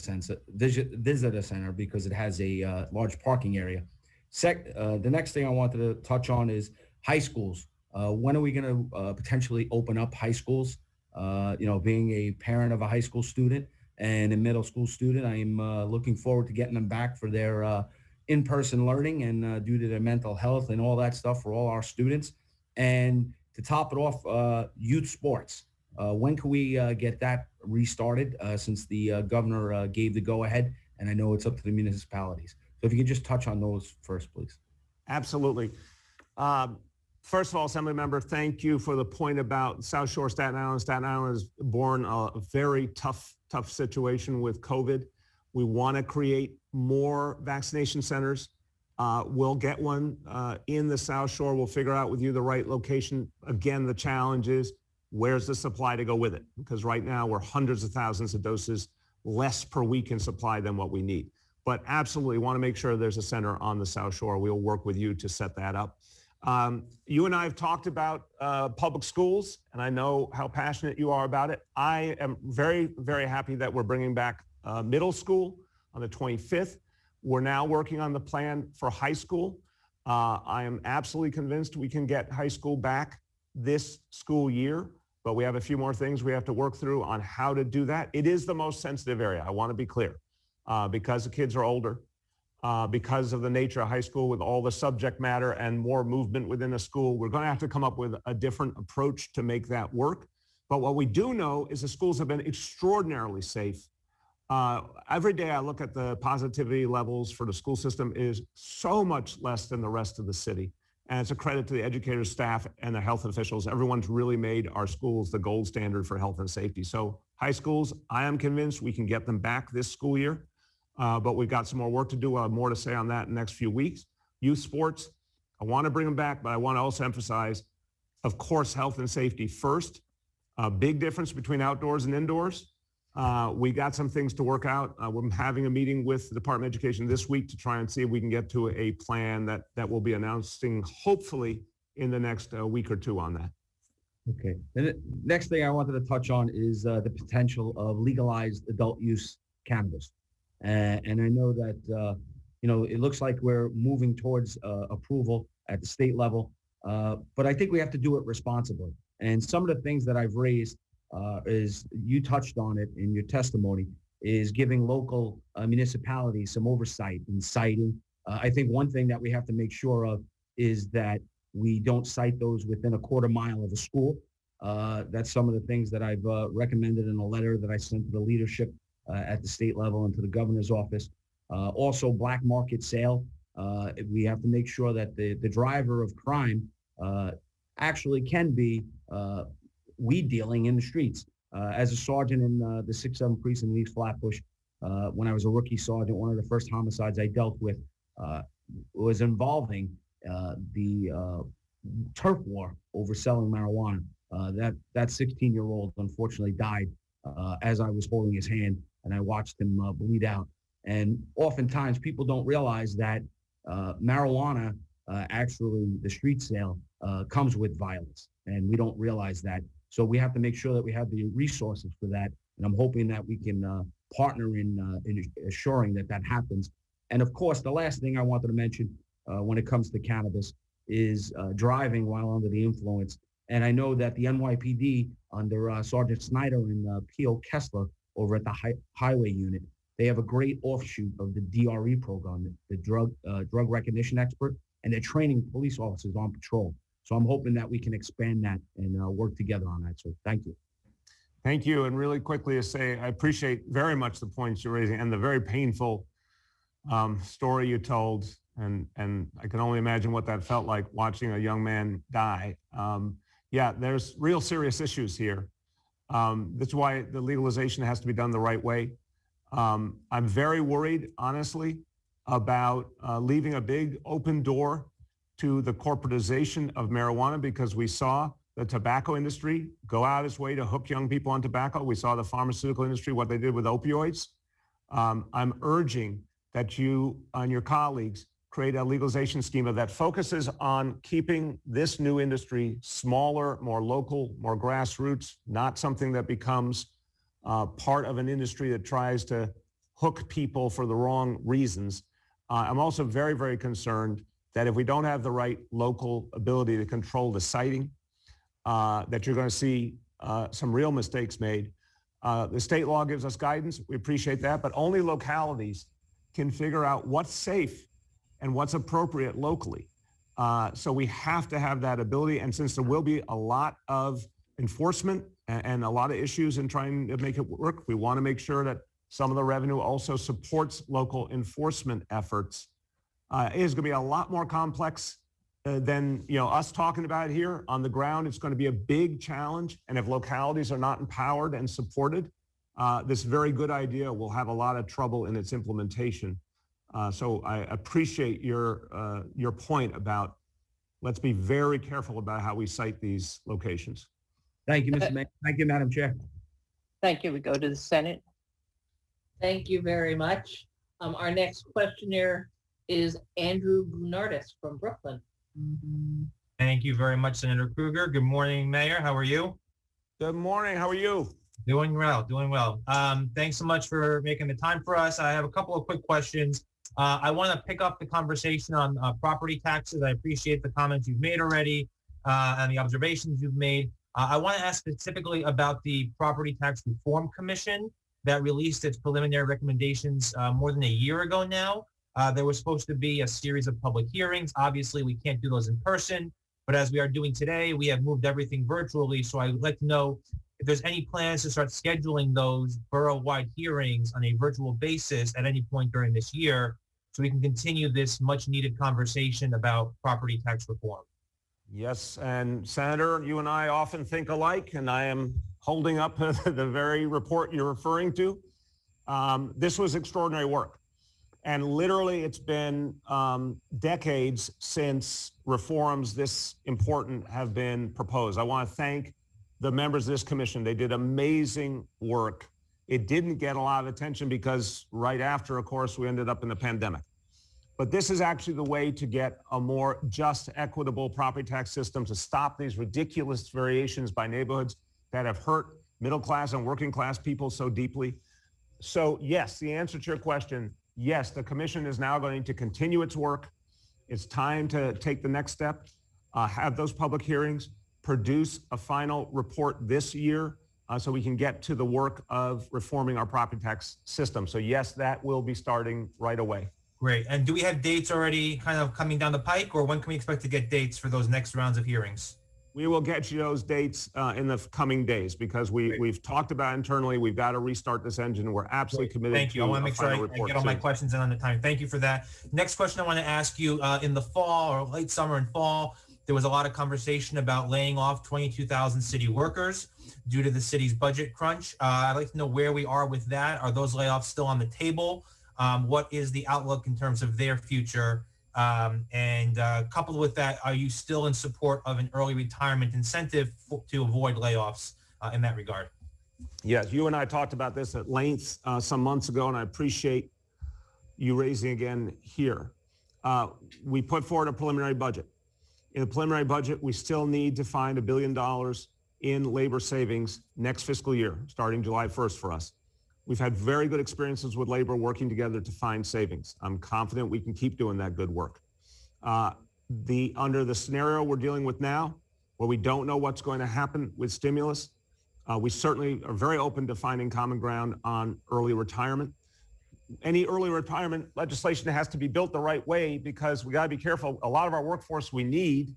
J: center, because it has a large parking area. The next thing I wanted to touch on is high schools. When are we going to potentially open up high schools? Being a parent of a high school student and a middle school student, I'm looking forward to getting them back for their in-person learning and due to their mental health and all that stuff for all our students. And to top it off, youth sports. When can we get that restarted since the governor gave the go-ahead? And I know it's up to the municipalities. So if you could just touch on those first, please.
E: Absolutely. First of all, Assemblymember, thank you for the point about South Shore, Staten Island. Staten Island has borne a very tough situation with COVID. We want to create more vaccination centers. We'll get one in the South Shore. We'll figure out with you the right location. Again, the challenge is where's the supply to go with it? Because right now we're hundreds of thousands of doses less per week in supply than what we need. But absolutely want to make sure there's a center on the South Shore. We'll work with you to set that up. You and I have talked about public schools, and I know how passionate you are about it. I am very, very happy that we're bringing back middle school on the 25th. We're now working on the plan for high school. I am absolutely convinced we can get high school back this school year, but we have a few more things we have to work through on how to do that. It is the most sensitive area. I want to be clear, because the kids are older. Because of the nature of high school with all the subject matter and more movement within a school, we're going to have to come up with a different approach to make that work. But what we do know is the schools have been extraordinarily safe. Every day I look at the positivity levels for the school system is so much less than the rest of the city. And it's a credit to the educators, staff, and the health officials. Everyone's really made our schools the gold standard for health and safety. So high schools, I am convinced we can get them back this school year. But we've got some more work to do. I'll have more to say on that in the next few weeks. Youth sports, I want to bring them back, but I want to also emphasize, of course, health and safety first. A big difference between outdoors and indoors. We got some things to work out. We're having a meeting with the Department of Education this week to try and see if we can get to a plan that we'll be announcing hopefully in the next week or two on that.
J: Okay. The next thing I wanted to touch on is the potential of legalized adult use cannabis. And I know that, it looks like we're moving towards approval at the state level, but I think we have to do it responsibly. And some of the things that I've raised is, you touched on it in your testimony, is giving local municipalities some oversight in citing. I think one thing that we have to make sure of is that we don't cite those within a quarter mile of a school. That's some of the things that I've recommended in a letter that I sent to the leadership at the state level and to the governor's office. Also, black market sale. We have to make sure that the driver of crime actually can be weed dealing in the streets. As a sergeant in the 6th-7th Precinct in East Flatbush, when I was a rookie sergeant, one of the first homicides I dealt with was involving the turf war over selling marijuana. That 16-year-old unfortunately died as I was holding his hand, and I watched him bleed out. And oftentimes people don't realize that marijuana, actually the street sale, comes with violence, and we don't realize that. So we have to make sure that we have the resources for that. And I'm hoping that we can partner in assuring that that happens. And of course, the last thing I wanted to mention when it comes to cannabis is driving while under the influence. And I know that the NYPD under Sergeant Snyder and P.O. Kessler over at the highway unit, they have a great offshoot of the DRE program, the drug recognition expert, and they're training police officers on patrol. So I'm hoping that we can expand that and work together on that. So thank you.
E: Thank you. And really quickly to say, I appreciate very much the points you're raising and the very painful story you told. And I can only imagine what that felt like watching a young man die. Yeah, there's real serious issues here. That's why the legalization has to be done the right way. I'm very worried, honestly, about leaving a big open door to the corporatization of marijuana, because we saw the tobacco industry go out its way to hook young people on tobacco. We saw the pharmaceutical industry, what they did with opioids. I'm urging that you and your colleagues create a legalization scheme that focuses on keeping this new industry smaller, more local, more grassroots, not something that becomes part of an industry that tries to hook people for the wrong reasons. I'm also very, very concerned that if we don't have the right local ability to control the siting, that you're going to see some real mistakes made. The state law gives us guidance. We appreciate that, but only localities can figure out what's safe and what's appropriate locally. So we have to have that ability. And since there will be a lot of enforcement and a lot of issues in trying to make it work, we want to make sure that some of the revenue also supports local enforcement efforts. It is going to be a lot more complex than us talking about it here. On the ground, it's going to be a big challenge. And if localities are not empowered and supported, this very good idea will have a lot of trouble in its implementation. So I appreciate your point about let's be very careful about how we cite these locations.
J: Thank you, Mr. Mayor. Thank you, Madam Chair.
A: Thank you. We go to the Senate.
B: Thank you very much. Our next questioner is Andrew Bounardis from Brooklyn.
K: Thank you very much, Senator Krueger. Good morning, Mayor. How are you?
E: Good morning. How are you?
K: Doing well, doing well. Thanks so much for making the time for us. I have a couple of quick questions. I want to pick up the conversation on property taxes. I appreciate the comments you've made already and the observations you've made. I want to ask specifically about the Property Tax Reform Commission that released its preliminary recommendations more than a year ago now. There was supposed to be a series of public hearings. Obviously, we can't do those in person, but as we are doing today, we have moved everything virtually. So I would like to know if there's any plans to start scheduling those borough-wide hearings on a virtual basis at any point during this year, so we can continue this much-needed conversation about property tax reform.
E: Yes, and Senator, you and I often think alike, and I am holding up the very report you're referring to. This was extraordinary work. And literally, it's been decades since reforms this important have been proposed. I want to thank the members of this commission. They did amazing work. It didn't get a lot of attention because right after, of course, we ended up in the pandemic. But this is actually the way to get a more just, equitable property tax system to stop these ridiculous variations by neighborhoods that have hurt middle class and working class people so deeply. So yes, the answer to your question, yes, the commission is now going to continue its work. It's time to take the next step, have those public hearings, produce a final report this year so we can get to the work of reforming our property tax system. So yes, that will be starting right away.
K: Great. And do we have dates already kind of coming down the pike, or when can we expect to get dates for those next rounds of hearings?
E: We will get you those dates in the coming days because we've talked about internally. We've got to restart this engine. We're absolutely committed.
K: Thank you. I want to make sure I get all my questions in on the time. Thank you for that. Next question I want to ask you, in the fall or late summer and fall, there was a lot of conversation about laying off 22,000 city workers due to the city's budget crunch. I'd like to know where we are with that. Are those layoffs still on the table? What is the outlook in terms of their future? And coupled with that, are you still in support of an early retirement incentive to avoid layoffs in that regard?
E: Yes, you and I talked about this at length some months ago, and I appreciate you raising again here. We put forward a preliminary budget. In the preliminary budget, we still need to find $1 billion in labor savings next fiscal year, starting July 1st for us. We've had very good experiences with labor working together to find savings. I'm confident we can keep doing that good work. Under the scenario we're dealing with now, where we don't know what's going to happen with stimulus, we certainly are very open to finding common ground on early retirement. Any early retirement legislation has to be built the right way because we got to be careful. A lot of our workforce we need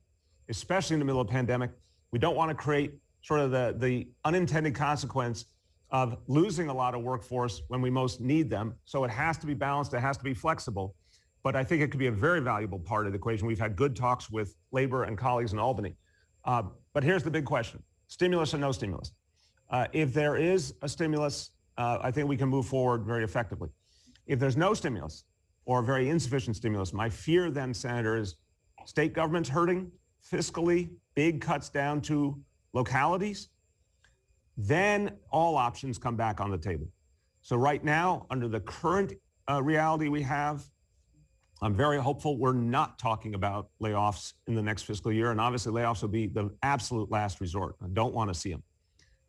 E: especially in the middle of a pandemic. We don't want to create sort of the unintended consequence of losing a lot of workforce when we most need them. So it has to be balanced. It has to be flexible. But I think it could be a very valuable part of the equation. We've had good talks with labor and colleagues in Albany. But here's the big question: stimulus or no stimulus? If there is a stimulus, I think we can move forward very effectively. If there's no stimulus or very insufficient stimulus, my fear then, Senator, is state government's hurting fiscally, big cuts down to localities, then all options come back on the table. So right now, under the current reality we have, I'm very hopeful we're not talking about layoffs in the next fiscal year. And obviously layoffs will be the absolute last resort. I don't want to see them.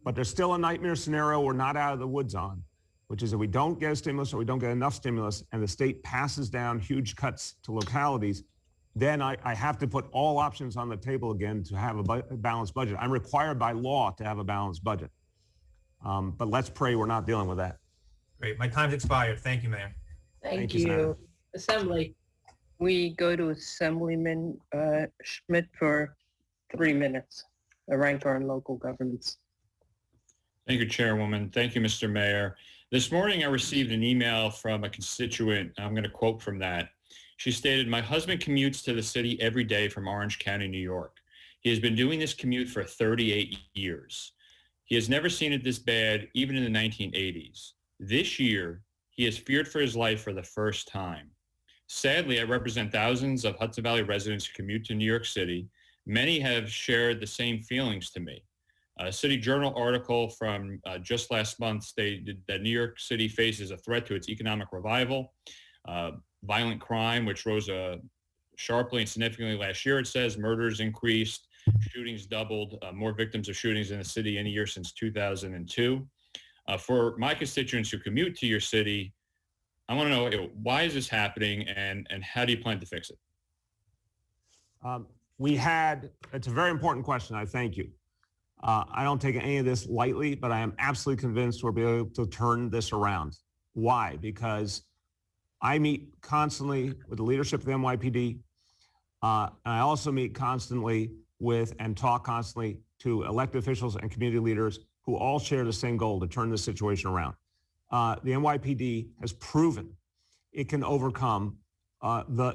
E: But there's still a nightmare scenario we're not out of the woods on, which is if we don't get a stimulus or we don't get enough stimulus and the state passes down huge cuts to localities, then I have to put all options on the table again to have a balanced budget. I'm required by law to have a balanced budget. But let's pray we're not dealing with that.
K: Great. My time's expired. Thank you, Mayor.
B: Thank
E: you, Senator.
B: you. Assembly.
A: We go to Assemblyman Schmidt for 3 minutes, the ranker on local governments.
L: Thank you, Chairwoman. Thank you, Mr. Mayor. This morning, I received an email from a constituent. I'm going to quote from that. She stated, "My husband commutes to the city every day from Orange County, New York. He has been doing this commute for 38 years. He has never seen it this bad, even in the 1980s. This year, he has feared for his life for the first time. Sadly, I represent thousands of Hudson Valley residents who commute to New York City. Many have shared the same feelings to me. A City Journal article from just last month stated that New York City faces a threat to its economic revival. Violent crime, which rose sharply and significantly last year, it says. Murders increased, shootings doubled, more victims of shootings in the city any year since 2002. For my constituents who commute to your city, I want to know, why is this happening and how do you plan to fix it?"
E: It's a very important question. I thank you. I don't take any of this lightly, but I am absolutely convinced we'll be able to turn this around. Why? Because I meet constantly with the leadership of the NYPD. I also meet constantly with and talk constantly to elected officials and community leaders who all share the same goal: to turn this situation around. The NYPD has proven it can overcome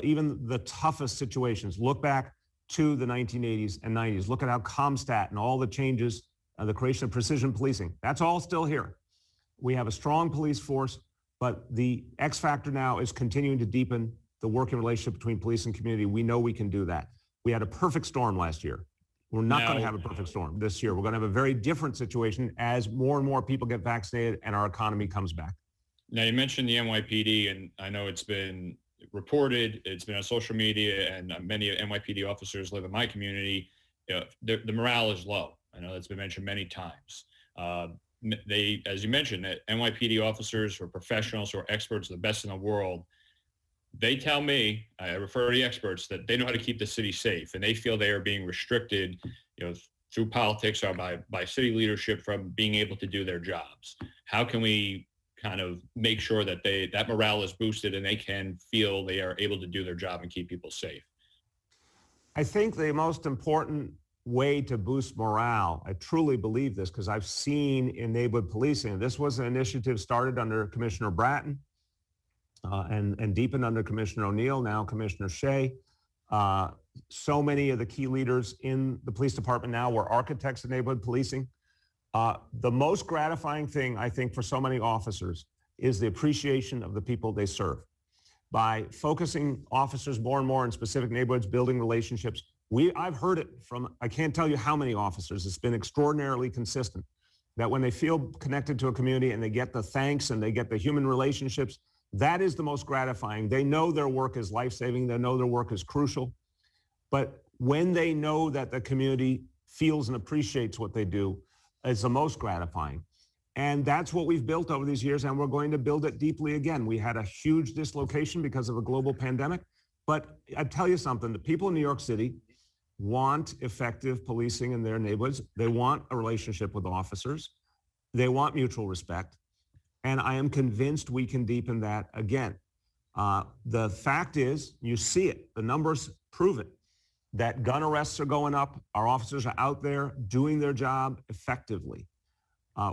E: even the toughest situations. Look back to the 1980s and 90s. Look at how CompStat and all the changes, the creation of precision policing, that's all still here. We have a strong police force, but the X factor now is continuing to deepen the working relationship between police and community. We know we can do that. We had a perfect storm last year. We're not going to have a perfect storm this year. We're going to have a very different situation as more and more people get vaccinated and our economy comes back.
L: Now, you mentioned the NYPD, and I know it's been reported, it's been on social media, and many NYPD officers live in my community. The morale is low. I know that's been mentioned many times. They, as you mentioned, NYPD officers who are professionals, who are experts, the best in the world, they tell me, I refer to the experts, that they know how to keep the city safe, and they feel they are being restricted, through politics or by city leadership from being able to do their jobs. How can we kind of make sure that that morale is boosted and they can feel they are able to do their job and keep people safe?
E: I think the most important way to boost morale, I truly believe this because I've seen in neighborhood policing, this was an initiative started under Commissioner Bratton and deepened under Commissioner O'Neill, now Commissioner Shea. So many of the key leaders in the police department now were architects of neighborhood policing. The most gratifying thing, I think, for so many officers is the appreciation of the people they serve. By focusing officers more and more in specific neighborhoods, building relationships, I've heard it from, I can't tell you how many officers, it's been extraordinarily consistent, that when they feel connected to a community and they get the thanks and they get the human relationships, that is the most gratifying. They know their work is life-saving. They know their work is crucial. But when they know that the community feels and appreciates what they do, it's the most gratifying. And that's what we've built over these years, and we're going to build it deeply again. We had a huge dislocation because of a global pandemic. But I tell you something, the people in New York City want effective policing in their neighborhoods. They want a relationship with officers. They want mutual respect. And I am convinced we can deepen that again. The fact is, you see it, the numbers prove it. that gun arrests are going up. Our officers are out there doing their job effectively.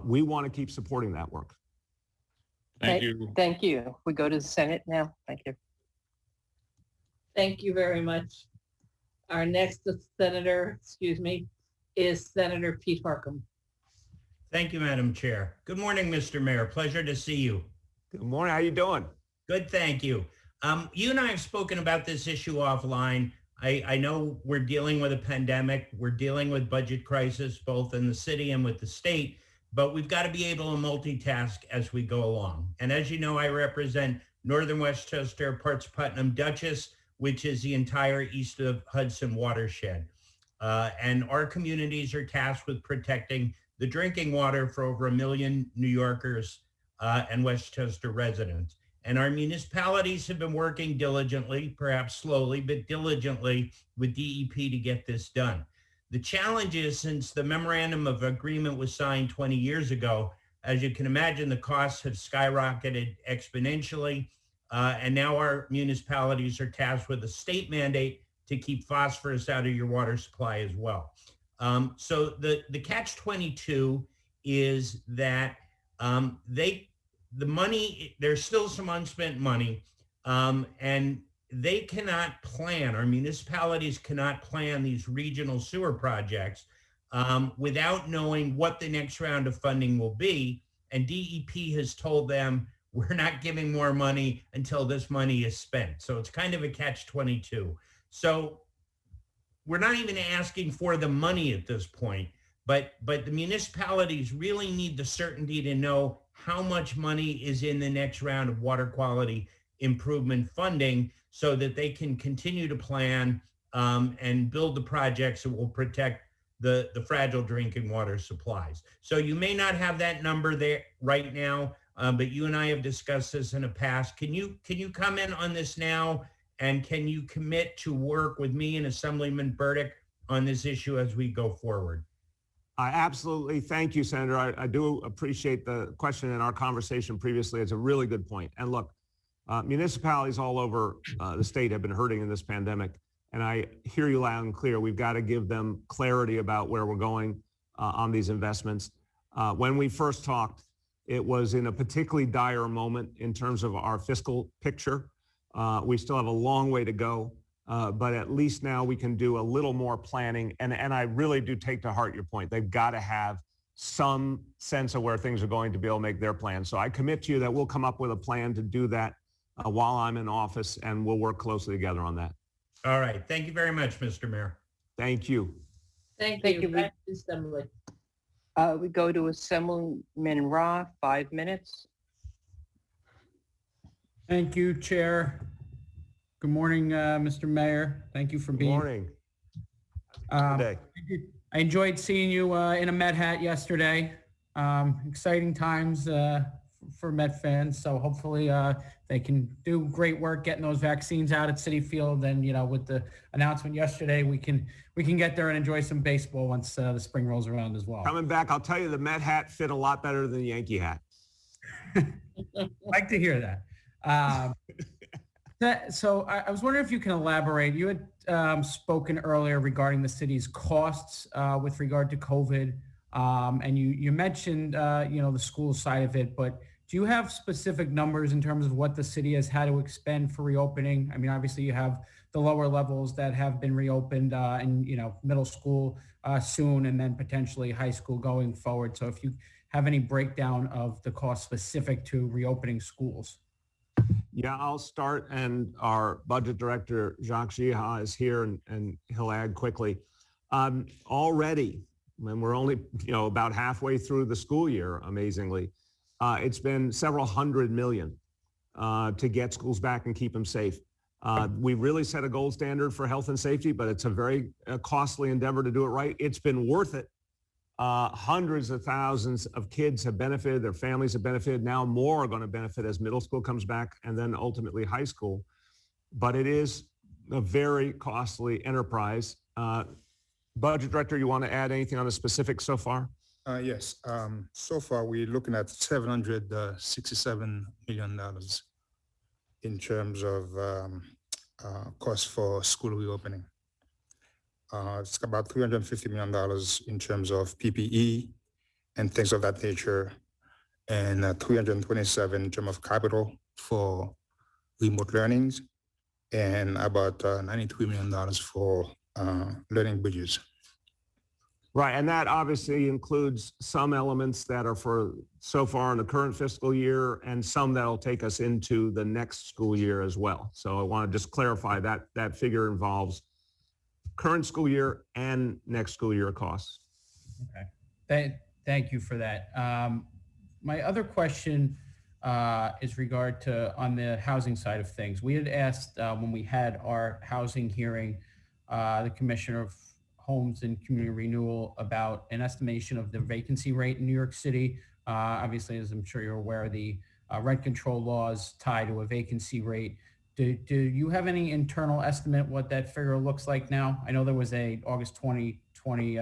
E: We want to keep supporting that work.
L: Thank you.
A: Thank you. We go to the Senate now. Thank you.
B: Thank you very much. Our next senator, is Senator Pete Harkam.
M: Thank you, Madam Chair. Good morning, Mr. Mayor. Pleasure to see you.
E: Good morning. How you doing?
M: Good, thank you. You and I have spoken about this issue offline. I know we're dealing with a pandemic. We're dealing with budget crisis, both in the city and with the state, but we've got to be able to multitask as we go along. And as you know, I represent Northern Westchester, parts of Putnam, Dutchess, which is the entire east of Hudson watershed. And our communities are tasked with protecting the drinking water for over 1 million New Yorkers and Westchester residents. And our municipalities have been working diligently, perhaps slowly, but diligently with DEP to get this done. The challenge is, since the memorandum of agreement was signed 20 years ago, as you can imagine, the costs have skyrocketed exponentially. And now our municipalities are tasked with a state mandate to keep phosphorus out of your water supply as well. So the catch-22 is that the money, there's still some unspent money, and they cannot plan, our municipalities cannot plan these regional sewer projects without knowing what the next round of funding will be. And DEP has told them, we're not giving more money until this money is spent. So it's kind of a catch-22. So we're not even asking for the money at this point, but the municipalities really need the certainty to know how much money is in the next round of water quality improvement funding so that they can continue to plan and build the projects that will protect the fragile drinking water supplies. So you may not have that number there right now, but you and I have discussed this in the past. Can you comment on this now? And can you commit to work with me and Assemblyman Burdick on this issue as we go forward?
E: I absolutely thank you, Senator. I do appreciate the question in our conversation previously. It's a really good point. And look, municipalities all over the state have been hurting in this pandemic. And I hear you loud and clear. We've got to give them clarity about where we're going on these investments. When we first talked, it was in a particularly dire moment in terms of our fiscal picture. We still have a long way to go. But at least now we can do a little more planning. And I really do take to heart your point. They've got to have some sense of where things are going to be able to make their plan. So I commit to you that we'll come up with a plan to do that while I'm in office, and we'll work closely together on that.
M: All right. Thank you very much, Mr. Mayor.
E: Thank you.
B: Thank
A: you.
B: Back to Assembly.
A: We go to Assemblyman Ra, 5 minutes.
D: Thank you, Chair. Good morning, Mr. Mayor. Thank you for being here.
E: Good morning. Today.
D: I enjoyed seeing you in a Met hat yesterday. Exciting times for Met fans. So hopefully they can do great work getting those vaccines out at Citi Field. And, with the announcement yesterday, we can get there and enjoy some baseball once the spring rolls around as well.
E: Coming back, I'll tell you, the Met hat fit a lot better than the Yankee hat.
D: Like to hear that. So I was wondering if you can elaborate. You had spoken earlier regarding the city's costs with regard to COVID, and you mentioned the school side of it. But do you have specific numbers in terms of what the city has had to expend for reopening? I mean, obviously you have the lower levels that have been reopened, and middle school soon, and then potentially high school going forward. So if you have any breakdown of the cost specific to reopening schools.
E: Yeah, I'll start, and our budget director, Jacques Giha, is here, and he'll add quickly. Already, when we're only about halfway through the school year, amazingly, it's been several $100 million to get schools back and keep them safe. We really set a gold standard for health and safety, but it's a very costly endeavor to do it right. It's been worth it. Hundreds of thousands of kids have benefited, their families have benefited. Now more are going to benefit as middle school comes back, and then ultimately high school. But it is a very costly enterprise. Budget Director, you want to add anything on the specifics so far?
N: Yes. So far, we're looking at $767 million in terms of cost for school reopening. It's about $350 million in terms of PPE and things of that nature, and 327 in terms of capital for remote learnings, and about $93 million for learning bridges.
E: Right, and that obviously includes some elements that are for so far in the current fiscal year and some that'll take us into the next school year as well. So I want to just clarify that that figure involves current school year and next school year costs.
D: Okay, thank you for that. My other question is regard to on the housing side of things. We had asked when we had our housing hearing, the Commissioner of Homes and Community Renewal about an estimation of the vacancy rate in New York City. Obviously, as I'm sure you're aware, the rent control laws tie to a vacancy rate. Do you have any internal estimate what that figure looks like now? I know there was a August 2020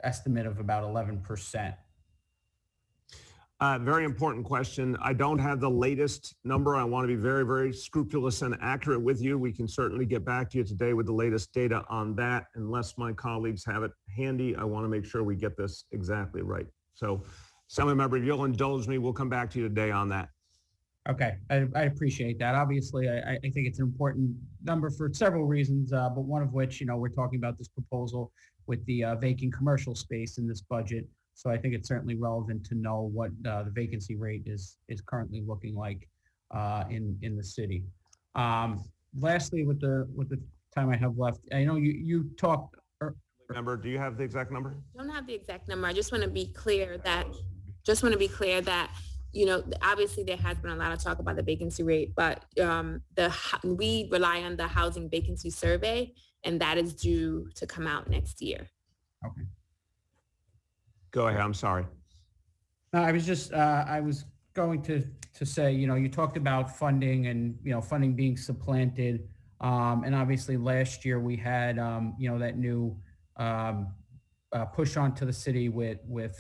D: estimate of about 11%.
E: Very important question. I don't have the latest number. I want to be very, very scrupulous and accurate with you. We can certainly get back to you today with the latest data on that. Unless my colleagues have it handy, I want to make sure we get this exactly right. So, Assemblymember, if you'll indulge me, we'll come back to you today on that.
D: Okay, I appreciate that. Obviously, I think it's an important number for several reasons, but one of which, we're talking about this proposal with the vacant commercial space in this budget. So I think it's certainly relevant to know what the vacancy rate is currently looking like in the city. Lastly, with the time I have left, I know you talked.
E: Remember, do you have the exact number?
O: I don't have the exact number. I just want to be clear that obviously there has been a lot of talk about the vacancy rate, but we rely on the housing vacancy survey, and that is due to come out next year.
D: Okay.
E: Go ahead. I'm sorry.
D: No, I was just, I was going to say, you talked about funding and, funding being supplanted. And obviously last year we had, that new push onto the city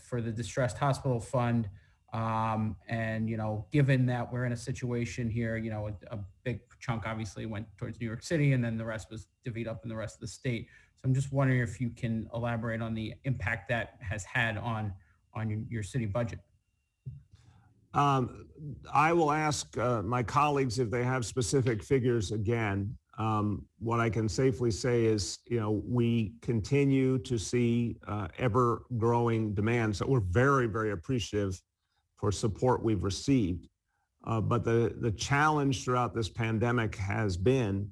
D: for the distressed hospital fund. And, given that we're in a situation here, a big chunk obviously went towards New York City, and then the rest was divvied up in the rest of the state. So I'm just wondering if you can elaborate on the impact that has had on your city budget.
E: I will ask my colleagues if they have specific figures again. What I can safely say is, we continue to see ever growing demand. So we're very, very appreciative for support we've received. But the challenge throughout this pandemic has been,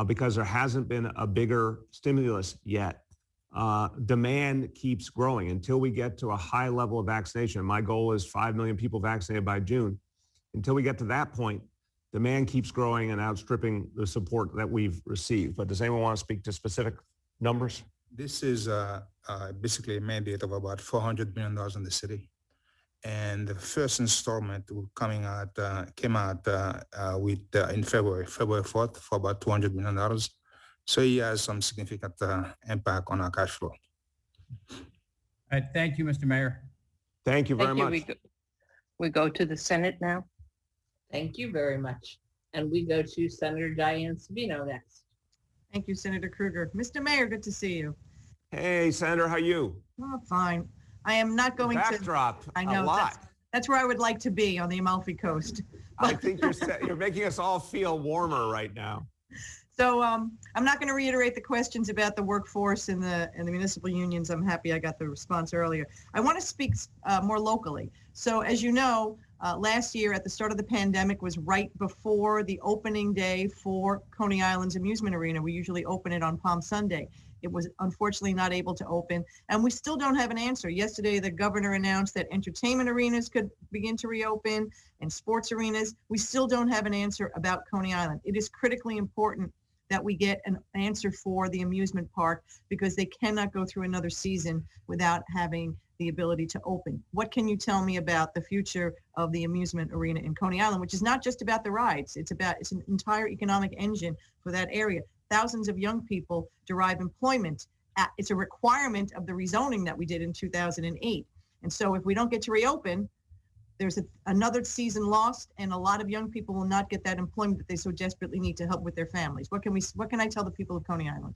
E: because there hasn't been a bigger stimulus yet, demand keeps growing until we get to a high level of vaccination. My goal is 5 million people vaccinated by June. Until we get to that point, demand keeps growing and outstripping the support that we've received. But does anyone want to speak to specific numbers?
N: This is basically a mandate of about $400 million in the city. And the first installment came out in February 4th for about $200 million. So he has some significant impact on our cash flow.
D: All right, thank you, Mr. Mayor.
E: Thank you very much.
A: We go to the Senate now.
B: Thank you very much. And we go to Senator Diane Savino next.
P: Thank you, Senator Krueger. Mr. Mayor, good to see you.
E: Hey, Senator, how are you?
P: Oh, fine. I am not going
E: Backdrop,
P: I know.
E: a lot.
P: That's where I would like to be, on the Amalfi Coast.
E: I think you're making us all feel warmer right now.
P: So I'm not going to reiterate the questions about the workforce and the municipal unions. I'm happy I got the response earlier. I want to speak more locally. So as you know, last year at the start of the pandemic was right before the opening day for Coney Island's amusement arena. We usually open it on Palm Sunday. It was unfortunately not able to open, and we still don't have an answer. Yesterday, the governor announced that entertainment arenas could begin to reopen and sports arenas. We still don't have an answer about Coney Island. It is critically important that we get an answer for the amusement park, because they cannot go through another season without having the ability to open. What can you tell me about the future of the amusement arena in Coney Island, which is not just about the rides, it's an entire economic engine for that area. Thousands of young people derive employment. It's a requirement of the rezoning that we did in 2008. And so if we don't get to reopen, there's another season lost, and a lot of young people will not get that employment that they so desperately need to help with their families. What can I tell the people of Coney Island?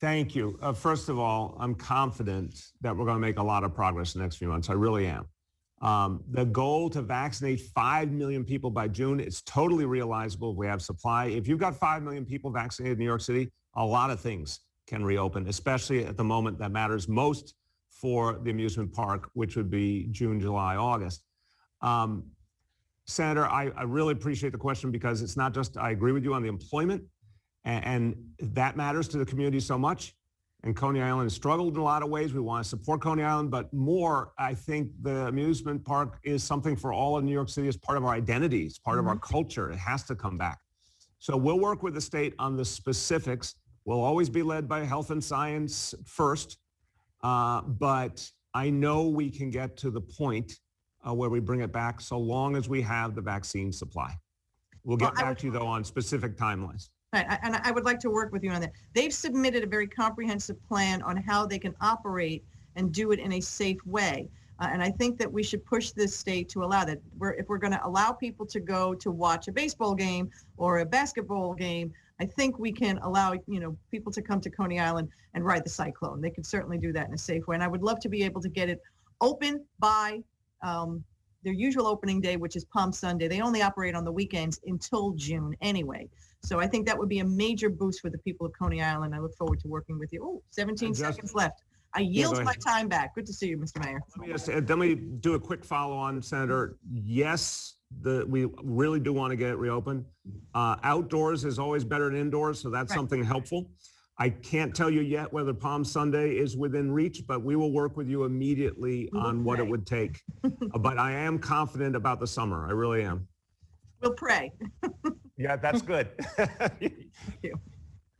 E: Thank you. First of all, I'm confident that we're going to make a lot of progress in the next few months. I really am. The goal to vaccinate 5 million people by June is totally realizable if we have supply. If you've got 5 million people vaccinated in New York City, a lot of things can reopen, especially at the moment that matters most for the amusement park, which would be June, July, August. Senator, I really appreciate the question because it's not just, I agree with you on the employment, and that matters to the community so much. And Coney Island has struggled in a lot of ways. We want to support Coney Island, but more, I think the amusement park is something for all of New York City as part of our identity, it's part of our culture. It has to come back. So we'll work with the state on the specifics. We'll always be led by health and science first, but I know we can get to the point where we bring it back so long as we have the vaccine supply. We'll get back to you though on specific timelines.
P: Right, and I would like to work with you on that. They've submitted a very comprehensive plan on how they can operate and do it in a safe way. And I think that we should push this state to allow that. If we're going to allow people to go to watch a baseball game or a basketball game, I think we can allow, people to come to Coney Island and ride the Cyclone. They can certainly do that in a safe way. And I would love to be able to get it open by their usual opening day, which is Palm Sunday. They only operate on the weekends until June anyway. So I think that would be a major boost for the people of Coney Island. I look forward to working with you. Oh, 17 seconds left. I yield my time back. Good to see you, Mr. Mayor.
E: Let me do a quick follow on, Senator. Yes, we really do want to get it reopened. Outdoors is always better than indoors, so that's something helpful. I can't tell you yet whether Palm Sunday is within reach, but we will work with you immediately on what it would take. But I am confident about the summer. I really am.
P: We'll pray.
E: Yeah, that's good.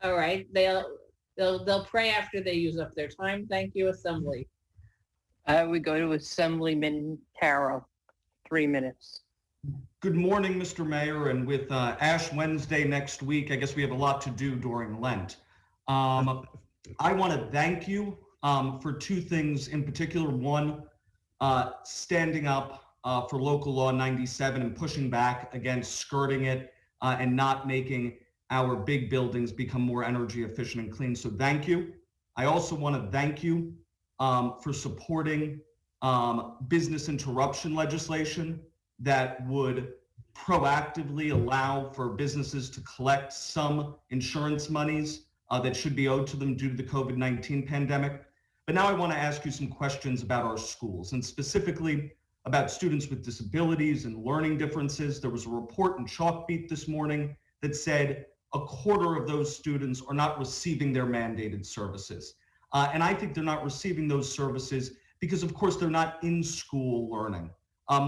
B: All right. They'll pray after they use up their time. Thank you, Assembly.
A: We go to Assemblyman Carroll, 3 minutes.
Q: Good morning, Mr. Mayor. And with Ash Wednesday next week, I guess we have a lot to do during Lent. I want to thank you for two things in particular. One, standing up for Local Law 97 and pushing back against skirting it and not making our big buildings become more energy efficient and clean. So thank you. I also want to thank you for supporting business interruption legislation that would proactively allow for businesses to collect some insurance monies that should be owed to them due to the COVID-19 pandemic. But now I want to ask you some questions about our schools, and specifically about students with disabilities and learning differences. There was a report in Chalkbeat this morning that said a quarter of those students are not receiving their mandated services. And I think they're not receiving those services because, of course, they're not in school learning,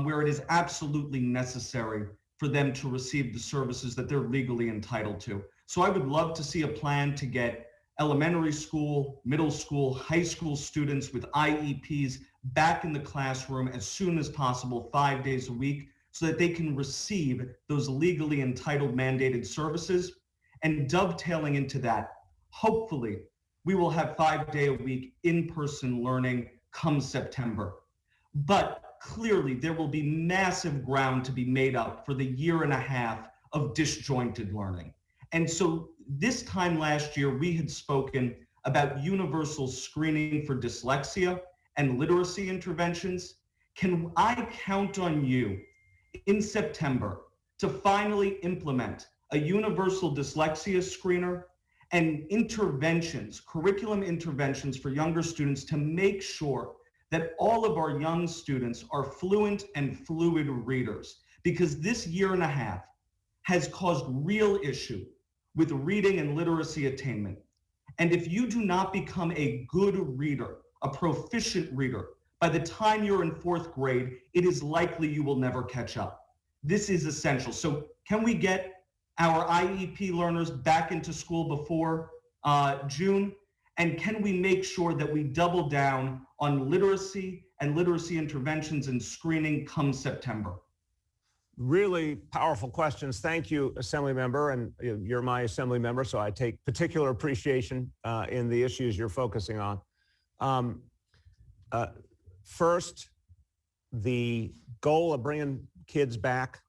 Q: where it is absolutely necessary for them to receive the services that they're legally entitled to. So I would love to see a plan to get elementary school, middle school, high school students with IEPs back in the classroom as soon as possible, 5 days a week, so that they can receive those legally entitled mandated services. And dovetailing into that, hopefully, we will have 5 day a week in-person learning come September. But clearly, there will be massive ground to be made up for the year and a half of disjointed learning. And so this time last year, we had spoken about universal screening for dyslexia and literacy interventions. Can I count on you in September to finally implement a universal dyslexia screener and interventions, curriculum interventions for younger students to make sure that all of our young students are fluent and fluid readers? Because this year and a half has caused real issue with reading and literacy attainment. And if you do not become a good reader, a proficient reader, by the time you're in 4th grade, it is likely you will never catch up. This is essential. So can we get our IEP learners back into school before June? And can we make sure that we double down on literacy and literacy interventions and screening come September?
E: Really powerful questions. Thank you, Assembly Member. And you're my Assembly Member, so I take particular appreciation in the issues you're focusing on. First, the goal of bringing kids back,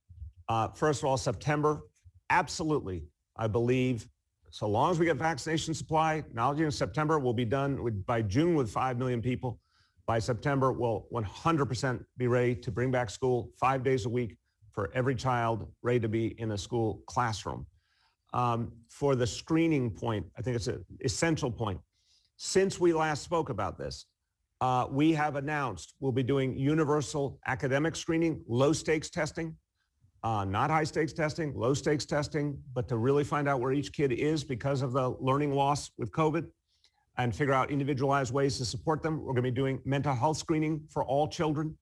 E: first of all, September, absolutely, I believe, so long as we get vaccination supply, acknowledging in September, we'll be done by June with 5 million people. By September, we'll 100% be ready to bring back school 5 days a week for every child ready to be in a school classroom. For the screening point, I think it's an essential point. Since we last spoke about this, we have announced we'll be doing universal academic screening, low stakes testing, not high stakes testing, low stakes testing, but to really find out where each kid is because of the learning loss with COVID and figure out individualized ways to support them. We're going to be doing mental health screening for all children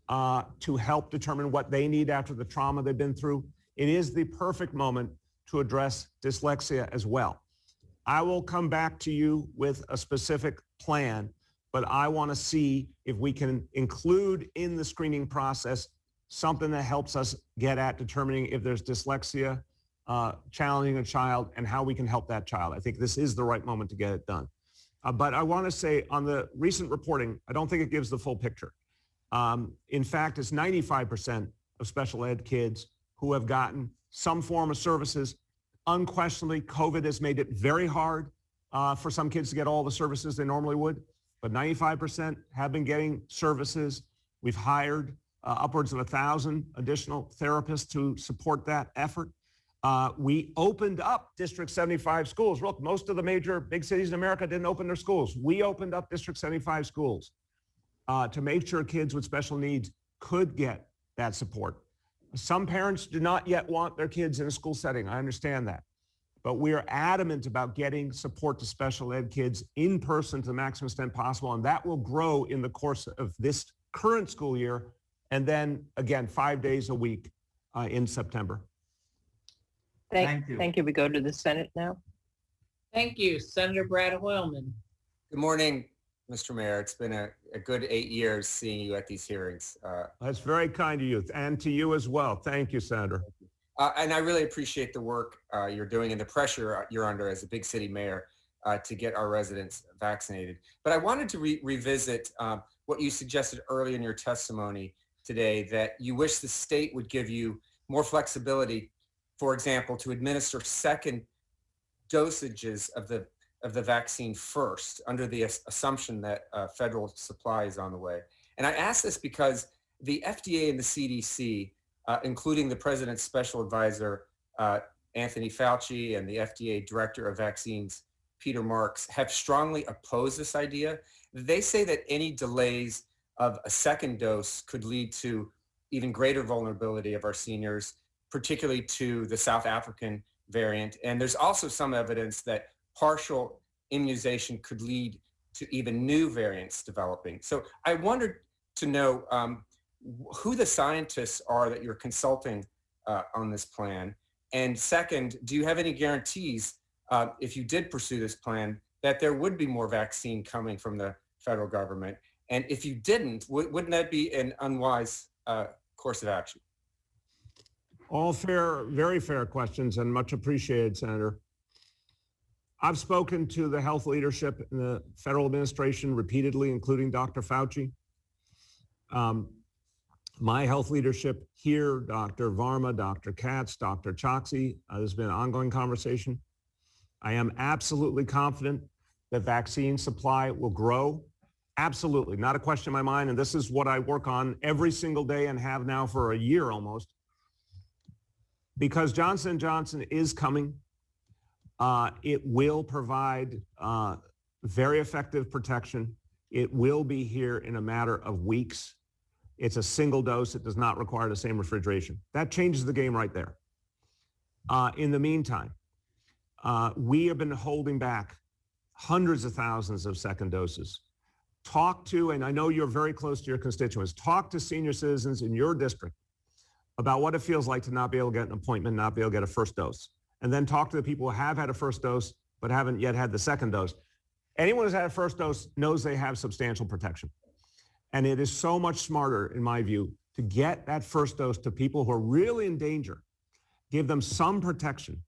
E: to help determine what they need after the trauma they've been through. It is the perfect moment to address dyslexia as well. I will come back to you with a specific plan, but I want to see if we can include in the screening process something that helps us get at determining if there's dyslexia challenging a child and how we can help that child. I think this is the right moment to get it done. But I want to say on the recent reporting, I don't think it gives the full picture. In fact, it's 95% of special ed kids who have gotten some form of services. Unquestionably, COVID has made it very hard for some kids to get all the services they normally would, but 95% have been getting services. We've hired upwards of 1,000 additional therapists to support that effort. We opened up District 75 schools. Look, most of the major big cities in America didn't open their schools. We opened up District 75 schools to make sure kids with special needs could get that support. Some parents do not yet want their kids in a school setting. I understand that. But we are adamant about getting support to special ed kids in person to the maximum extent possible. And that will grow in the course of this current school year. And then again, 5 days a week in September.
A: Thank you. We go to the Senate now.
B: Thank you. Senator Brad Hoylman.
R: Good morning, Mr. Mayor. It's been a good 8 years seeing you at these hearings.
E: That's very kind of you, and to you as well. Thank you, Senator.
R: And I really appreciate the work you're doing and the pressure you're under as a big city mayor to get our residents vaccinated. But I wanted to revisit what you suggested earlier in your testimony today, that you wish the state would give you more flexibility, for example, to administer second dosages of the vaccine first, under the assumption that federal supply is on the way. And I ask this because the FDA and the CDC, including the president's special advisor, Anthony Fauci, and the FDA director of vaccines, Peter Marks, have strongly opposed this idea. They say that any delays of a second dose could lead to even greater vulnerability of our seniors, particularly to the South African variant. And there's also some evidence that partial immunization could lead to even new variants developing. So I wondered to know who the scientists are that you're consulting on this plan. And second, do you have any guarantees, if you did pursue this plan, that there would be more vaccine coming from the federal government? And if you didn't, wouldn't that be an unwise course of action?
E: All fair, very fair questions, and much appreciated, Senator. I've spoken to the health leadership in the federal administration repeatedly, including Dr. Fauci. My health leadership here, Dr. Varma, Dr. Katz, Dr. Choksi, there's been an ongoing conversation. I am absolutely confident that vaccine supply will grow. Absolutely, not a question in my mind. And this is what I work on every single day and have now for a year almost. Because Johnson & Johnson is coming, it will provide very effective protection. It will be here in a matter of weeks. It's a single dose. It does not require the same refrigeration. That changes the game right there. In the meantime, we have been holding back hundreds of thousands of second doses. Talk to, and I know you're very close to your constituents, talk to senior citizens in your district about what it feels like to not be able to get an appointment, not be able to get a first dose. And then talk to the people who have had a first dose but haven't yet had the second dose. Anyone who's had a first dose knows they have substantial protection. And it is so much smarter, in my view, to get that first dose to people who are really in danger, give them some protection,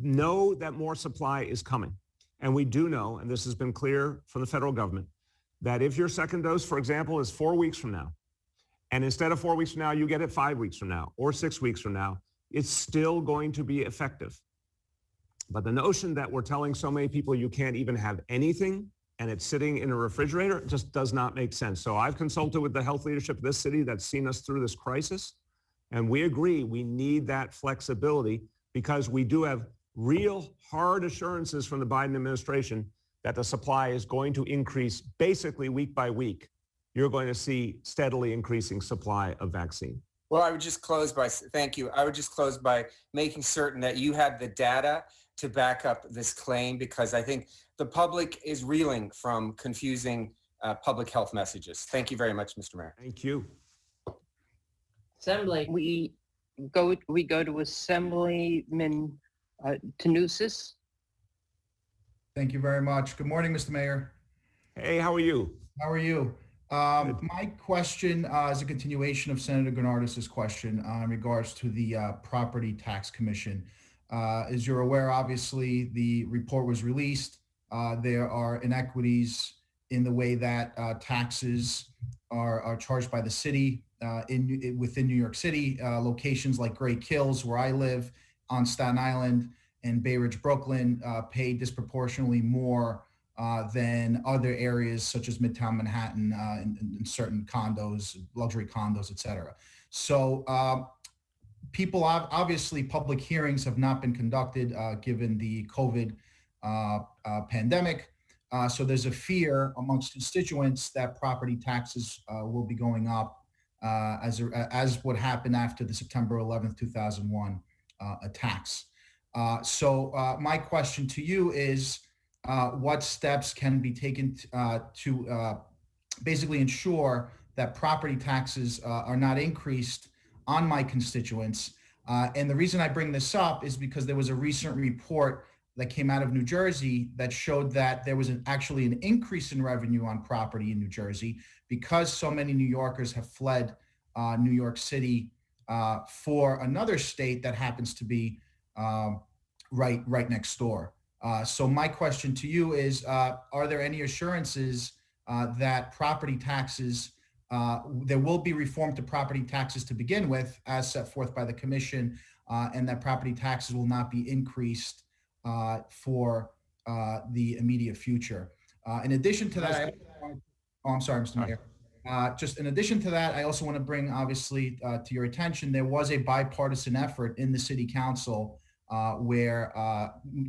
E: know that more supply is coming. And we do know, and this has been clear from the federal government, that if your second dose, for example, is 4 weeks from now, and instead of 4 weeks from now, you get it 5 weeks from now or 6 weeks from now, it's still going to be effective. But the notion that we're telling so many people you can't even have anything and it's sitting in a refrigerator just does not make sense. So I've consulted with the health leadership of this city that's seen us through this crisis, and we agree we need that flexibility because we do have real hard assurances from the Biden administration that the supply is going to increase basically week by week. You're going to see steadily increasing supply of vaccine.
R: Well, I would just close by, thank you. I would just close by making certain that you have the data to back up this claim, because I think the public is reeling from confusing public health messages. Thank you very much, Mr. Mayor.
E: Thank you.
B: Assembly.
A: We go to Assemblyman Tanusis.
S: Thank you very much. Good morning, Mr. Mayor.
E: Hey, how are you?
S: How are you? My question is a continuation of Senator Gennardis's question in regards to the Property Tax Commission. As you're aware, obviously, the report was released. There are inequities in the way that taxes are charged by the city within New York City. Locations like Great Kills, where I live on Staten Island, and Bay Ridge, Brooklyn, pay disproportionately more than other areas such as Midtown Manhattan and certain condos, luxury condos, et cetera. So people, obviously, public hearings have not been conducted given the COVID pandemic. So there's a fear amongst constituents that property taxes will be going up as what happened after the September 11th, 2001 attacks. So my question to you is, what steps can be taken to basically ensure that property taxes are not increased on my constituents? And the reason I bring this up is because there was a recent report that came out of New Jersey that showed that there was actually an increase in revenue on property in New Jersey because so many New Yorkers have fled New York City for another state that happens to be right next door. So my question to you is, are there any assurances that property taxes, there will be reform to property taxes to begin with, as set forth by the commission, and that property taxes will not be increased for the immediate future? In addition to that, I'm sorry, Mr. Mayor. Just in addition to that, I also want to bring, obviously, to your attention, there was a bipartisan effort in the city council where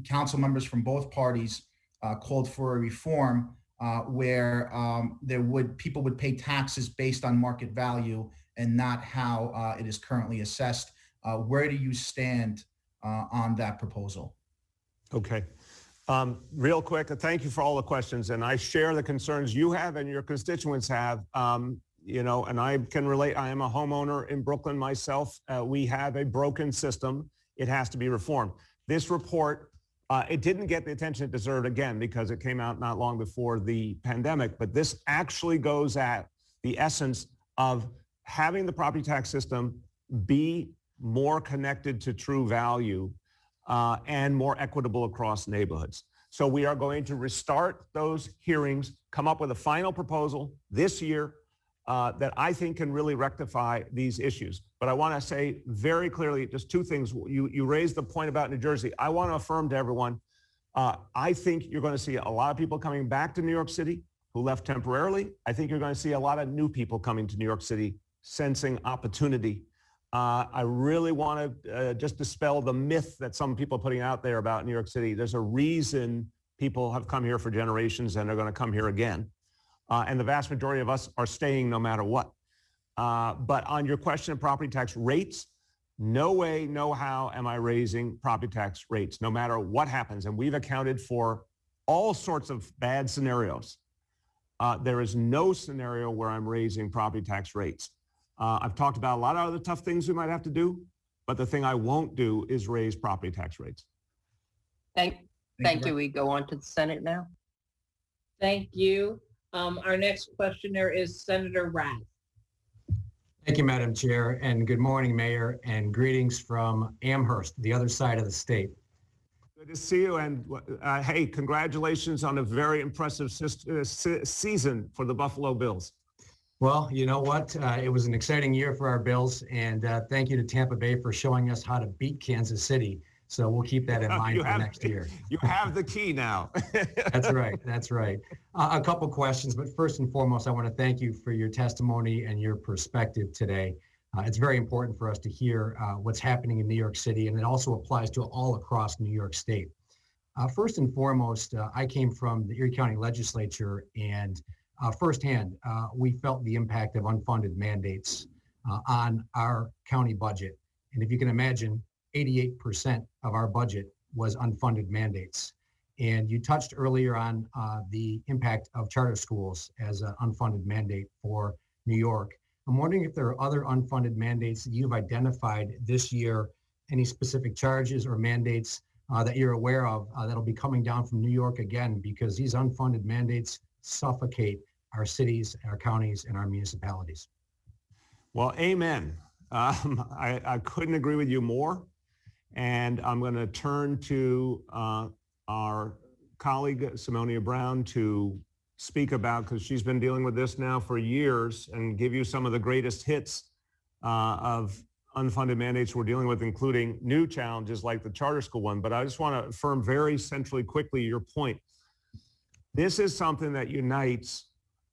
S: council members from both parties called for a reform where people would pay taxes based on market value and not how it is currently assessed. Where do you stand on that proposal?
E: Okay. Real quick, thank you for all the questions. And I share the concerns you have and your constituents have, and I can relate. I am a homeowner in Brooklyn myself. We have a broken system. It has to be reformed. This report, it didn't get the attention it deserved, again, because it came out not long before the pandemic, but this actually goes at the essence of having the property tax system be more connected to true value and more equitable across neighborhoods. So we are going to restart those hearings, come up with a final proposal this year that I think can really rectify these issues. But I want to say very clearly just two things. You raised the point about New Jersey. I want to affirm to everyone, I think you're going to see a lot of people coming back to New York City who left temporarily. I think you're going to see a lot of new people coming to New York City sensing opportunity. I really want to just dispel the myth that some people are putting out there about New York City. There's a reason people have come here for generations and they're going to come here again. And the vast majority of us are staying no matter what. But on your question of property tax rates, no way, no how am I raising property tax rates, no matter what happens. And we've accounted for all sorts of bad scenarios. There is no scenario where I'm raising property tax rates. I've talked about a lot of other tough things we might have to do, but the thing I won't do is raise property tax rates.
A: Thank you. We go on to the Senate now.
B: Thank you. Our next questioner is Senator Rath.
T: Thank you, Madam Chair, and good morning, Mayor, and greetings from Amherst, the other side of the state.
E: Good to see you, and hey, congratulations on a very impressive season for the Buffalo Bills.
T: Well, you know what? It was an exciting year for our Bills, and thank you to Tampa Bay for showing us how to beat Kansas City. So we'll keep that in mind for next year.
E: You have the key now.
T: That's right. That's right. A couple questions, but first and foremost, I want to thank you for your testimony and your perspective today. It's very important for us to hear what's happening in New York City, and it also applies to all across New York State. First and foremost, I came from the Erie County Legislature, and firsthand, we felt the impact of unfunded mandates on our county budget. And if you can imagine, 88% of our budget was unfunded mandates. And you touched earlier on the impact of charter schools as an unfunded mandate for New York. I'm wondering if there are other unfunded mandates that you've identified this year, any specific charges or mandates that you're aware of that'll be coming down from New York again, because these unfunded mandates suffocate our cities, our counties, and our municipalities.
E: Well, amen. I couldn't agree with you more. And I'm going to turn to our colleague, Simonia Brown, to speak about, because she's been dealing with this now for years, and give you some of the greatest hits of unfunded mandates we're dealing with, including new challenges like the charter school one. But I just want to affirm very centrally quickly your point. This is something that unites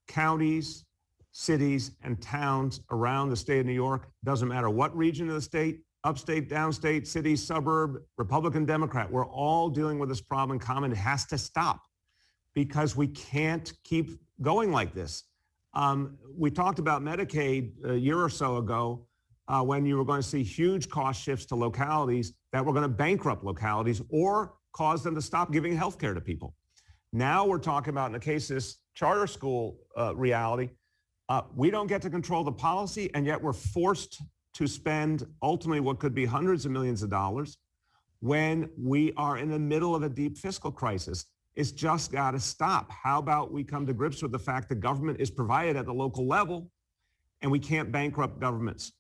E: counties, cities, and towns around the state of New York. Doesn't matter what region of the state, upstate, downstate, city, suburb, Republican, Democrat, we're all dealing with this problem in common. It has to stop, because we can't keep going like this. We talked about Medicaid a year or so ago when you were going to see huge cost shifts to localities that were going to bankrupt localities or cause them to stop giving health care to people. Now we're talking about, in the case of this charter school reality, we don't get to control the policy, and yet we're forced to spend ultimately what could be hundreds of millions of dollars when we are in the middle of a deep fiscal crisis. It's just got to stop. How about we come to grips with the fact that government is provided at the local level, and we can't bankrupt governments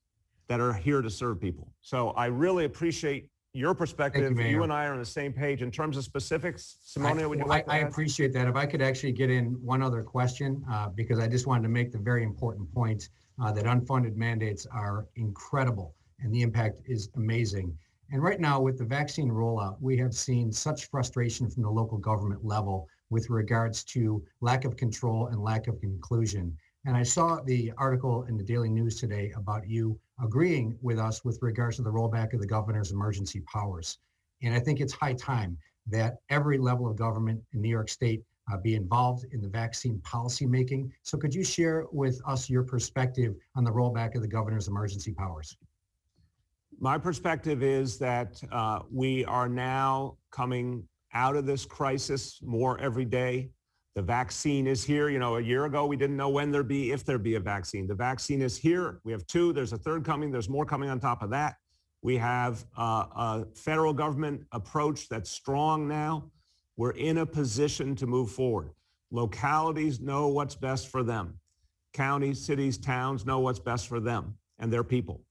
E: that are here to serve people. So I really appreciate your perspective. You and I are on the same page in terms of specifics. Simonia, would you like to
T: I
E: add?
T: appreciate that. If I could actually get in one other question, because I just wanted to make the very important point that unfunded mandates are incredible and the impact is amazing. And right now with the vaccine rollout, we have seen such frustration from the local government level with regards to lack of control and lack of inclusion. And I saw the article in the Daily News today about you agreeing with us with regards to the rollback of the governor's emergency powers. And I think it's high time that every level of government in New York State be involved in the vaccine policy making. So could you share with us your perspective on the rollback of the governor's emergency powers?
E: My perspective is that we are now coming out of this crisis more every day. The vaccine is here. You know, a year ago, we didn't know when there'd be, if there'd be a vaccine. The vaccine is here. We have two. There's a third coming. There's more coming on top of that. We have a federal government approach that's strong now. We're in a position to move forward. Localities know what's best for them. Counties, cities, towns know what's best for them and their people.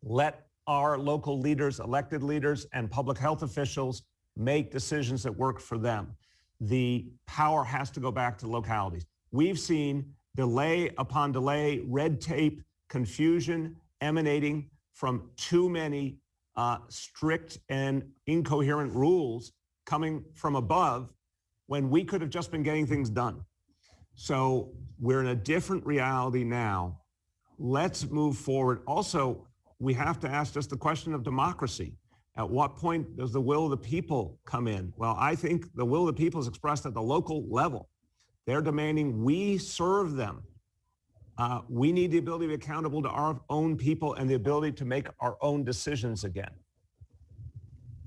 E: Let our local leaders, elected leaders, and public health officials make decisions that work for them. The power has to go back to localities. We've seen delay upon delay, red tape, confusion emanating from too many strict and incoherent rules coming from above when we could have just been getting things done. So we're in a different reality now. Let's move forward. Also, we have to ask just the question of democracy. At what point does the will of the people come in? Well, I think the will of the people is expressed at the local level. They're demanding we serve them. We need the ability to be accountable to our own people and the ability to make our own decisions again.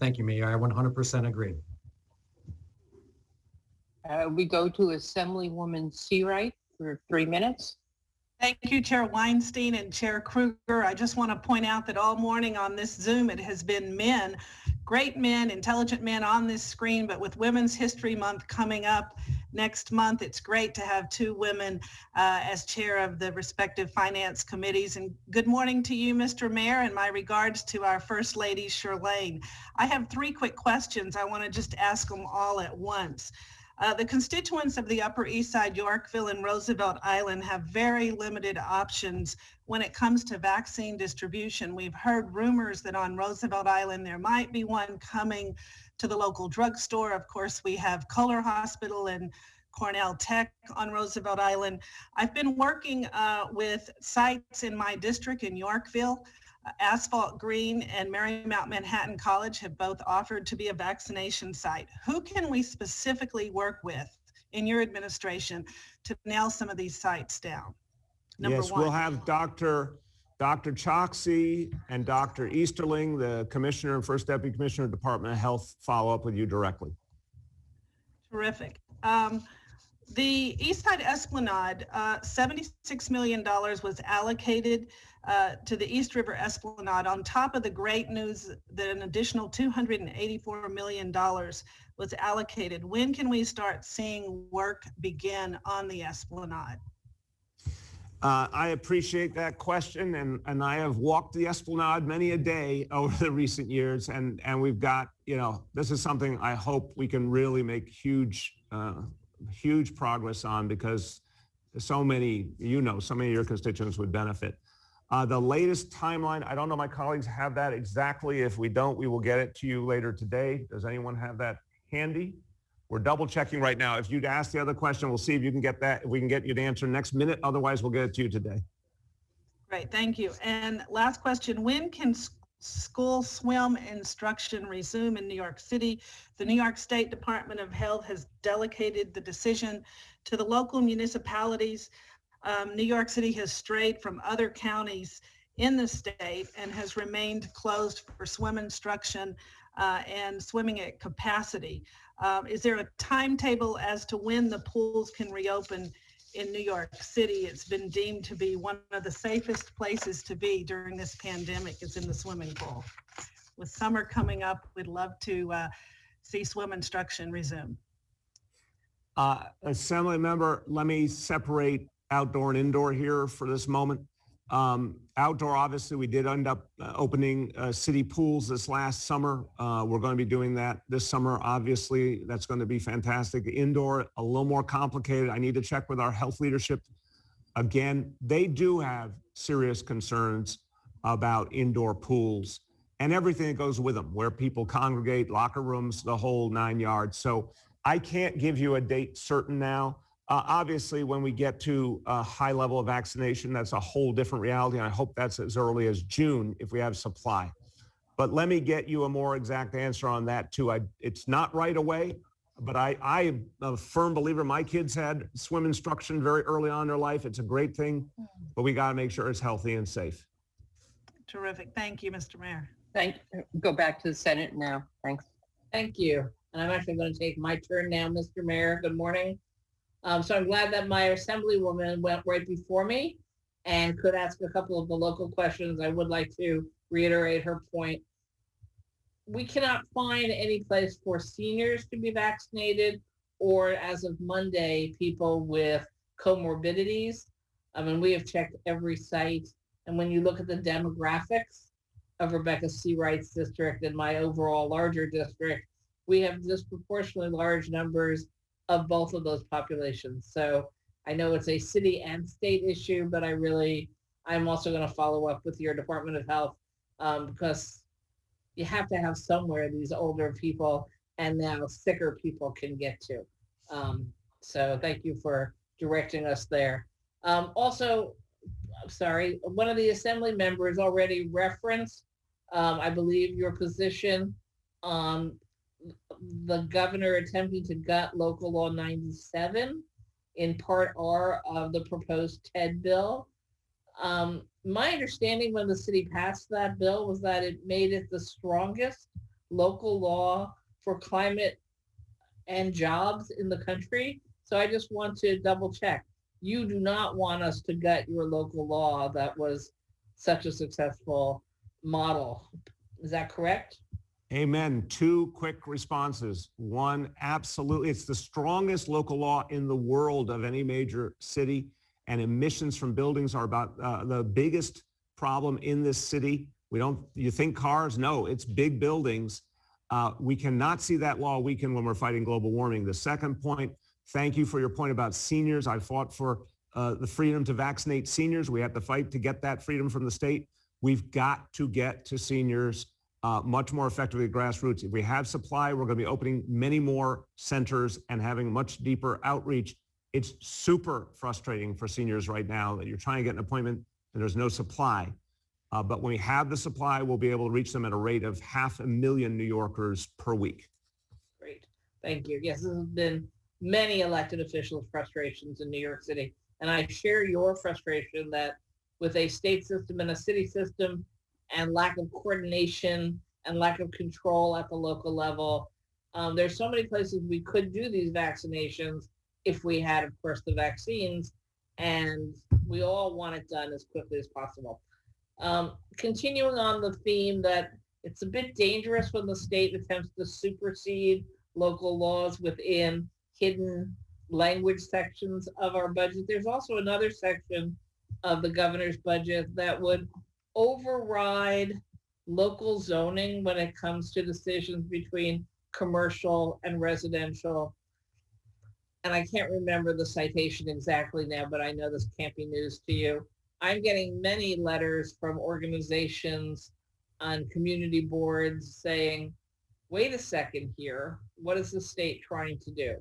T: Thank you, Mayor. I 100% agree.
A: We go to Assemblywoman Seawright for 3 minutes.
U: Thank you, Chair Weinstein and Chair Kruger. I just want to point out that all morning on this Zoom, it has been men, great men, intelligent men on this screen, but with Women's History Month coming up next month, it's great to have two women as chair of the respective finance committees. And good morning to you, Mr. Mayor, and my regards to our First Lady, Shirlane. I have 3 quick questions. I want to just ask them all at once. The constituents of the Upper East Side, Yorkville, and Roosevelt Island have very limited options when it comes to vaccine distribution. We've heard rumors that on Roosevelt Island there might be one coming to the local drugstore. Of course, we have Kohler Hospital and Cornell Tech on Roosevelt Island. I've been working with sites in my district in Yorkville. Asphalt Green and Marymount Manhattan College have both offered to be a vaccination site. Who can we specifically work with in your administration to nail some of these sites down? Number
E: Yes,
U: one.
E: we'll have Dr. Choksi and Dr. Easterling, the Commissioner and First Deputy Commissioner of the Department of Health, follow up with you directly.
U: Terrific. The Eastside Esplanade, $76 million was allocated to the East River Esplanade, on top of the great news that an additional $284 million was allocated. When can we start seeing work begin on the Esplanade?
E: I appreciate that question, and I have walked the Esplanade many a day over the recent years, and we've got, this is something I hope we can really make huge progress on, because so many of your constituents would benefit. The latest timeline, I don't know, my colleagues have that exactly. If we don't, we will get it to you later today. Does anyone have that handy? We're double checking right now. If you'd ask the other question, we'll see if you can get that, if we can get you the answer next minute. Otherwise, we'll get it to you today.
U: Great, thank you. And last question, when can school swim instruction resume in New York City? The New York State Department of Health has delegated the decision to the local municipalities. New York City has strayed from other counties in the state and has remained closed for swim instruction and swimming at capacity. Is there a timetable as to when the pools can reopen in New York City? It's been deemed to be one of the safest places to be during this pandemic, is in the swimming pool. With summer coming up, we'd love to see swim instruction resume.
E: Assembly member, let me separate outdoor and indoor here for this moment. Outdoor, obviously, we did end up opening city pools this last summer. We're going to be doing that this summer. Obviously, that's going to be fantastic. Indoor, a little more complicated. I need to check with our health leadership. Again, they do have serious concerns about indoor pools and everything that goes with them, where people congregate, locker rooms, the whole 9 yards. So I can't give you a date certain now. Obviously, when we get to a high level of vaccination, that's a whole different reality. And I hope that's as early as June if we have supply. But let me get you a more exact answer on that too. It's not right away, but I'm a firm believer. My kids had swim instruction very early on in their life. It's a great thing, but we got to make sure it's healthy and safe.
U: Terrific. Thank you, Mr. Mayor.
A: Go back to the Senate now. Thanks.
B: Thank you. And I'm actually going to take my turn now, Mr. Mayor. Good morning. So I'm glad that my Assemblywoman went right before me and could ask a couple of the local questions. I would like to reiterate her point. We cannot find any place for seniors to be vaccinated, or as of Monday, people with comorbidities. I mean, we have checked every site. And when you look at the demographics of Rebecca C. Wright's district and my overall larger district, we have disproportionately large numbers of both of those populations. So I know it's a city and state issue, but I'm also going to follow up with your Department of Health because you have to have somewhere these older people and now sicker people can get to. So thank you for directing us there. Also, sorry, one of the Assembly members already referenced, I believe, your position on the governor attempting to gut Local Law 97 in Part R of the proposed TED bill. My understanding when the city passed that bill was that it made it the strongest local law for climate and jobs in the country. So I just want to double check. You do not want us to gut your local law that was such a successful model. Is that correct?
E: Amen. Two quick responses. One, absolutely. It's the strongest local law in the world of any major city, and emissions from buildings are about the biggest problem in this city. You think cars? No, it's big buildings. We cannot see that law weaken when we're fighting global warming. The second point, thank you for your point about seniors. I fought for the freedom to vaccinate seniors. We have to fight to get that freedom from the state. We've got to get to seniors much more effectively at grassroots. If we have supply, we're going to be opening many more centers and having much deeper outreach. It's super frustrating for seniors right now that you're trying to get an appointment and there's no supply. But when we have the supply, we'll be able to reach them at a rate of 500,000 New Yorkers per week.
B: Great. Thank you. Yes, this has been many elected officials' frustrations in New York City. And I share your frustration that with a state system and a city system and lack of coordination and lack of control at the local level, there's so many places we could do these vaccinations if we had, of course, the vaccines, and we all want it done as quickly as possible. Continuing on the theme that it's a bit dangerous when the state attempts to supersede local laws within hidden language sections of our budget. There's also another section of the governor's budget that would override local zoning when it comes to decisions between commercial and residential. And I can't remember the citation exactly now, but I know this can't be news to you. I'm getting many letters from organizations on community boards saying, wait a second here, what is the state trying to do?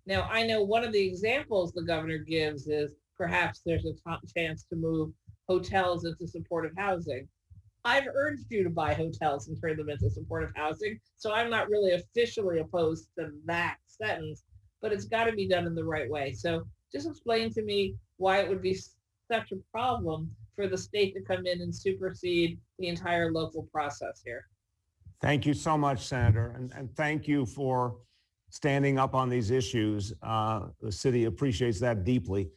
B: Now, I know one of the examples the governor gives is perhaps there's a chance to move hotels into supportive housing. I've urged you to buy hotels and turn them into supportive housing, so I'm not really officially opposed to that sentence, but it's got to be done in the right way. So just explain to me why it would be such a problem for the state to come in and supersede the entire local process here.
E: Thank you so much, Senator, and thank you for standing up on these issues. The city appreciates that deeply.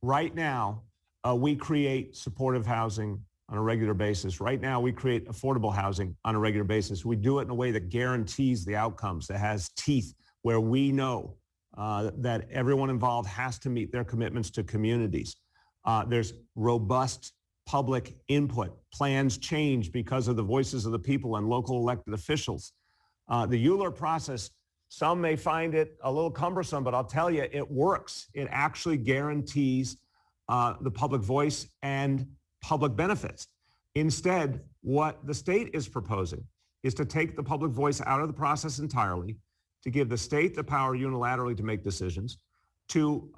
E: Right now, we create supportive housing on a regular basis. Right now, we create affordable housing on a regular basis. We do it in a way that guarantees the outcomes, that has teeth, where we know that everyone involved has to meet their commitments to communities. There's robust public input. Plans change because of the voices of the people and local elected officials. The ULURP process, some may find it a little cumbersome, but I'll tell you, it works. It actually guarantees the public voice and public benefits. Instead, what the state is proposing is to take the public voice out of the process entirely, to give the state the power unilaterally to make decisions, to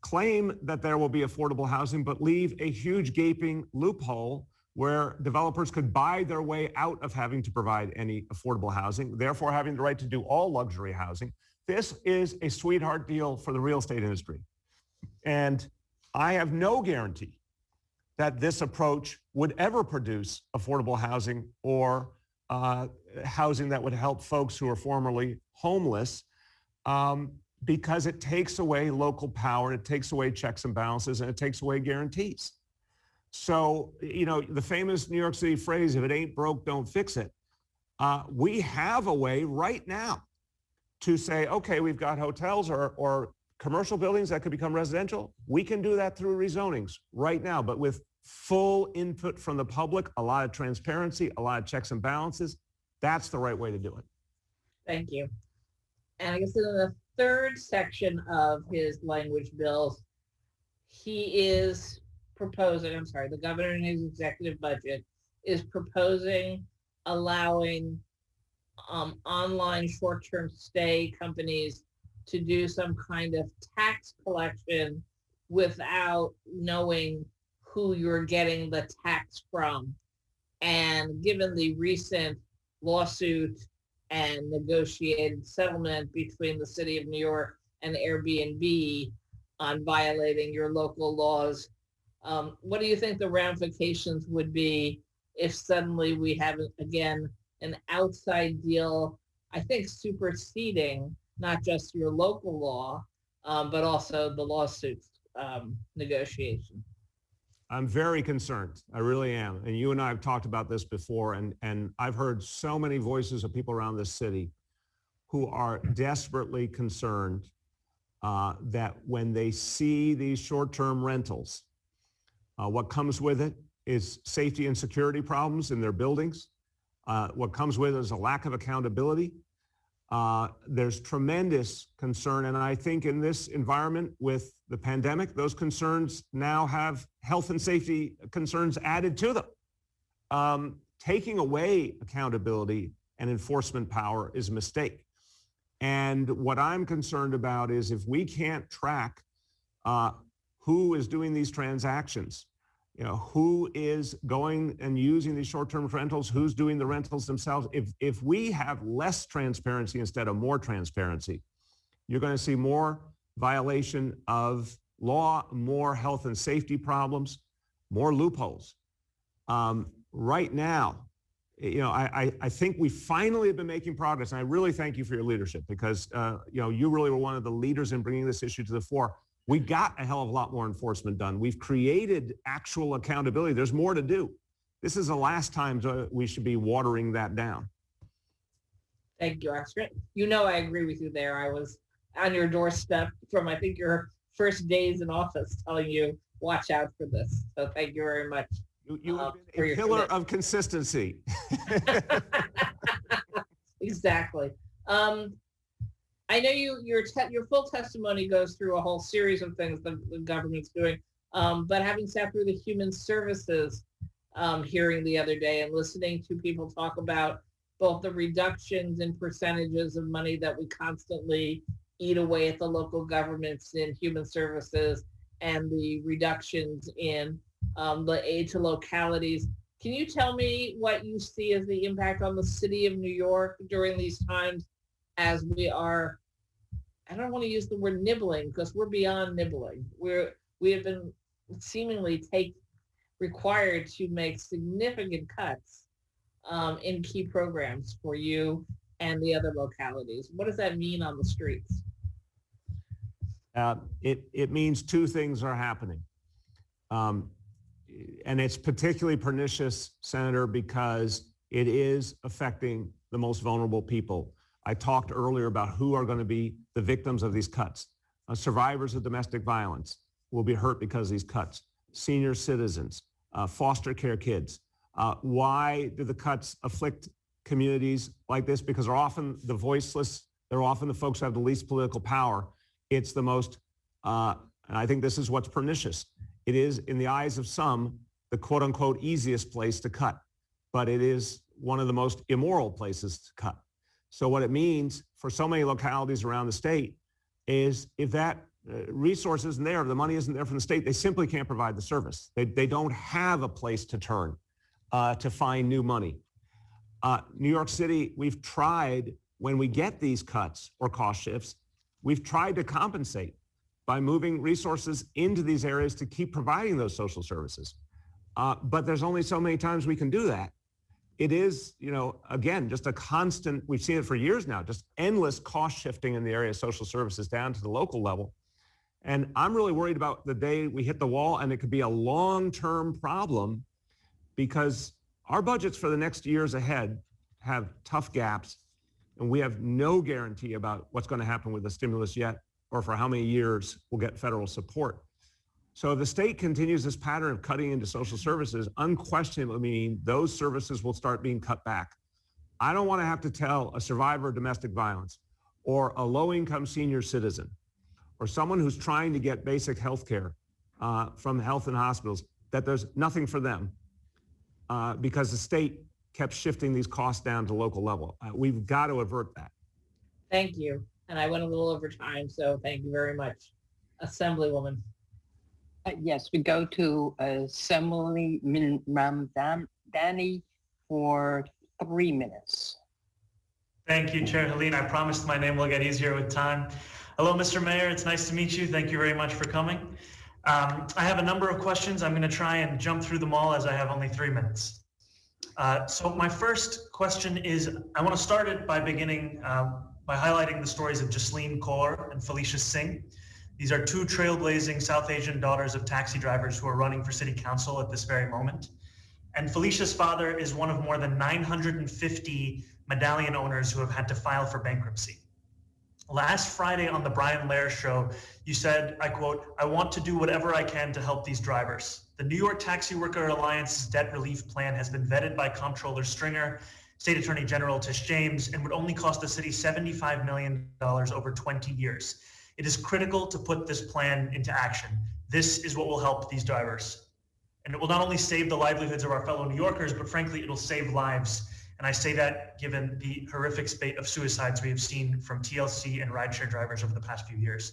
E: claim that there will be affordable housing, but leave a huge gaping loophole where developers could buy their way out of having to provide any affordable housing, therefore having the right to do all luxury housing. This is a sweetheart deal for the real estate industry. And I have no guarantee that this approach would ever produce affordable housing or housing that would help folks who are formerly homeless, because it takes away local power, it takes away checks and balances, and it takes away guarantees. So, you know, the famous New York City phrase, if it ain't broke, don't fix it. We have a way right now to say, okay, we've got hotels or commercial buildings that could become residential. We can do that through rezonings right now, but with full input from the public, a lot of transparency, a lot of checks and balances. That's the right way to do it.
B: Thank you. And I guess in the third section of his language bills, he is proposing, the governor in his executive budget is proposing allowing online short-term stay companies to do some kind of tax collection without knowing who you're getting the tax from. And given the recent lawsuit and negotiated settlement between the city of New York and Airbnb on violating your local laws, what do you think the ramifications would be if suddenly we have, again, an outside deal, I think superseding not just your local law, but also the lawsuits negotiation?
E: I'm very concerned. I really am. And you and I have talked about this before, and I've heard so many voices of people around this city who are desperately concerned that when they see these short-term rentals, what comes with it is safety and security problems in their buildings. What comes with it is a lack of accountability. There's tremendous concern. And I think in this environment with the pandemic, those concerns now have health and safety concerns added to them. Taking away accountability and enforcement power is a mistake. And what I'm concerned about is if we can't track who is doing these transactions, who is going and using these short-term rentals, who's doing the rentals themselves. If we have less transparency instead of more transparency, you're going to see more violation of law, more health and safety problems, more loopholes. Right now, I think we finally have been making progress, and I really thank you for your leadership because you really were one of the leaders in bringing this issue to the fore. We got a hell of a lot more enforcement done. We've created actual accountability. There's more to do. This is the last time we should be watering that down.
B: Thank you, Oscar. I agree with you there. I was on your doorstep from, I think, your first days in office telling you, watch out for this. So thank you very much.
E: You have been a pillar of consistency.
B: Exactly. I know your full testimony goes through a whole series of things the government's doing, but having sat through the Human Services hearing the other day and listening to people talk about both the reductions in percentages of money that we constantly eat away at the local governments in human services and the reductions in the aid to localities. Can you tell me what you see as the impact on the city of New York during these times as we are, I don't want to use the word nibbling because we're beyond nibbling. We have been seemingly required to make significant cuts in key programs for you and the other localities. What does that mean on the streets?
E: It means two things are happening. And it's particularly pernicious, Senator, because it is affecting the most vulnerable people. I talked earlier about who are going to be the victims of these cuts. Survivors of domestic violence will be hurt because of these cuts. Senior citizens, foster care kids. Why do the cuts afflict communities like this? Because they're often the voiceless. They're often the folks who have the least political power. It's the most, and I think this is what's pernicious. It is, in the eyes of some, the quote unquote easiest place to cut, but it is one of the most immoral places to cut. So what it means for so many localities around the state is if that resource isn't there, the money isn't there from the state, they simply can't provide the service. They don't have a place to turn to find new money. New York City, we've tried, when we get these cuts or cost shifts, we've tried to compensate by moving resources into these areas to keep providing those social services. But there's only so many times we can do that. It is, again, just a constant, we've seen it for years now, just endless cost shifting in the area of social services down to the local level. And I'm really worried about the day we hit the wall, and it could be a long-term problem because our budgets for the next years ahead have tough gaps, and we have no guarantee about what's going to happen with the stimulus yet or for how many years we'll get federal support. So if the state continues this pattern of cutting into social services, unquestionably mean those services will start being cut back. I don't want to have to tell a survivor of domestic violence or a low-income senior citizen or someone who's trying to get basic health care from health and hospitals that there's nothing for them because the state kept shifting these costs down to local level. We've got to avert that.
B: Thank you. And I went a little over time, so thank you very much. Assemblywoman.
A: Yes, we go to Assemblyman Ramdani for 3 minutes.
C: Thank you, Chair Helene. I promised my name will get easier with time. Hello, Mr. Mayor. It's nice to meet you. Thank you very much for coming. I have a number of questions. I'm going to try and jump through them all as I have only 3 minutes. So my first question is, I want to start it by beginning by highlighting the stories of Jasleen Kaur and Felicia Singh. These are two trailblazing South Asian daughters of taxi drivers who are running for city council at this very moment. And Felicia's father is one of more than 950 medallion owners who have had to file for bankruptcy. Last Friday on the Brian Lehrer show, you said, I quote, "I want to do whatever I can to help these drivers. The New York Taxi Worker Alliance's debt relief plan has been vetted by Comptroller Stringer, State Attorney General Tish James, and would only cost the city $75 million over 20 years. It is critical to put this plan into action. This is what will help these drivers. And it will not only save the livelihoods of our fellow New Yorkers, but frankly, it'll save lives. And I say that given the horrific spate of suicides we have seen from TLC and rideshare drivers over the past few years.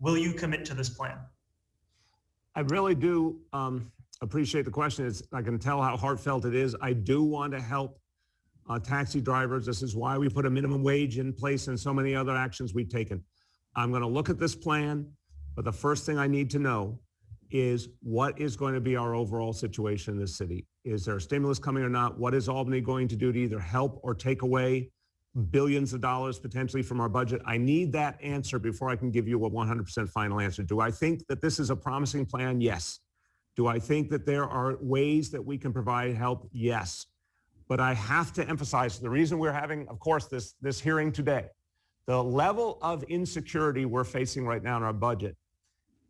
C: Will you commit to this plan?
E: I really do appreciate the question. I can tell how heartfelt it is. I do want to help taxi drivers. This is why we put a minimum wage in place and so many other actions we've taken. I'm going to look at this plan, but the first thing I need to know is what is going to be our overall situation in this city. Is there a stimulus coming or not? What is Albany going to do to either help or take away billions of dollars potentially from our budget? I need that answer before I can give you a 100% final answer. Do I think that this is a promising plan? Yes. Do I think that there are ways that we can provide help? Yes. But I have to emphasize the reason we're having, of course, this hearing today. The level of insecurity we're facing right now in our budget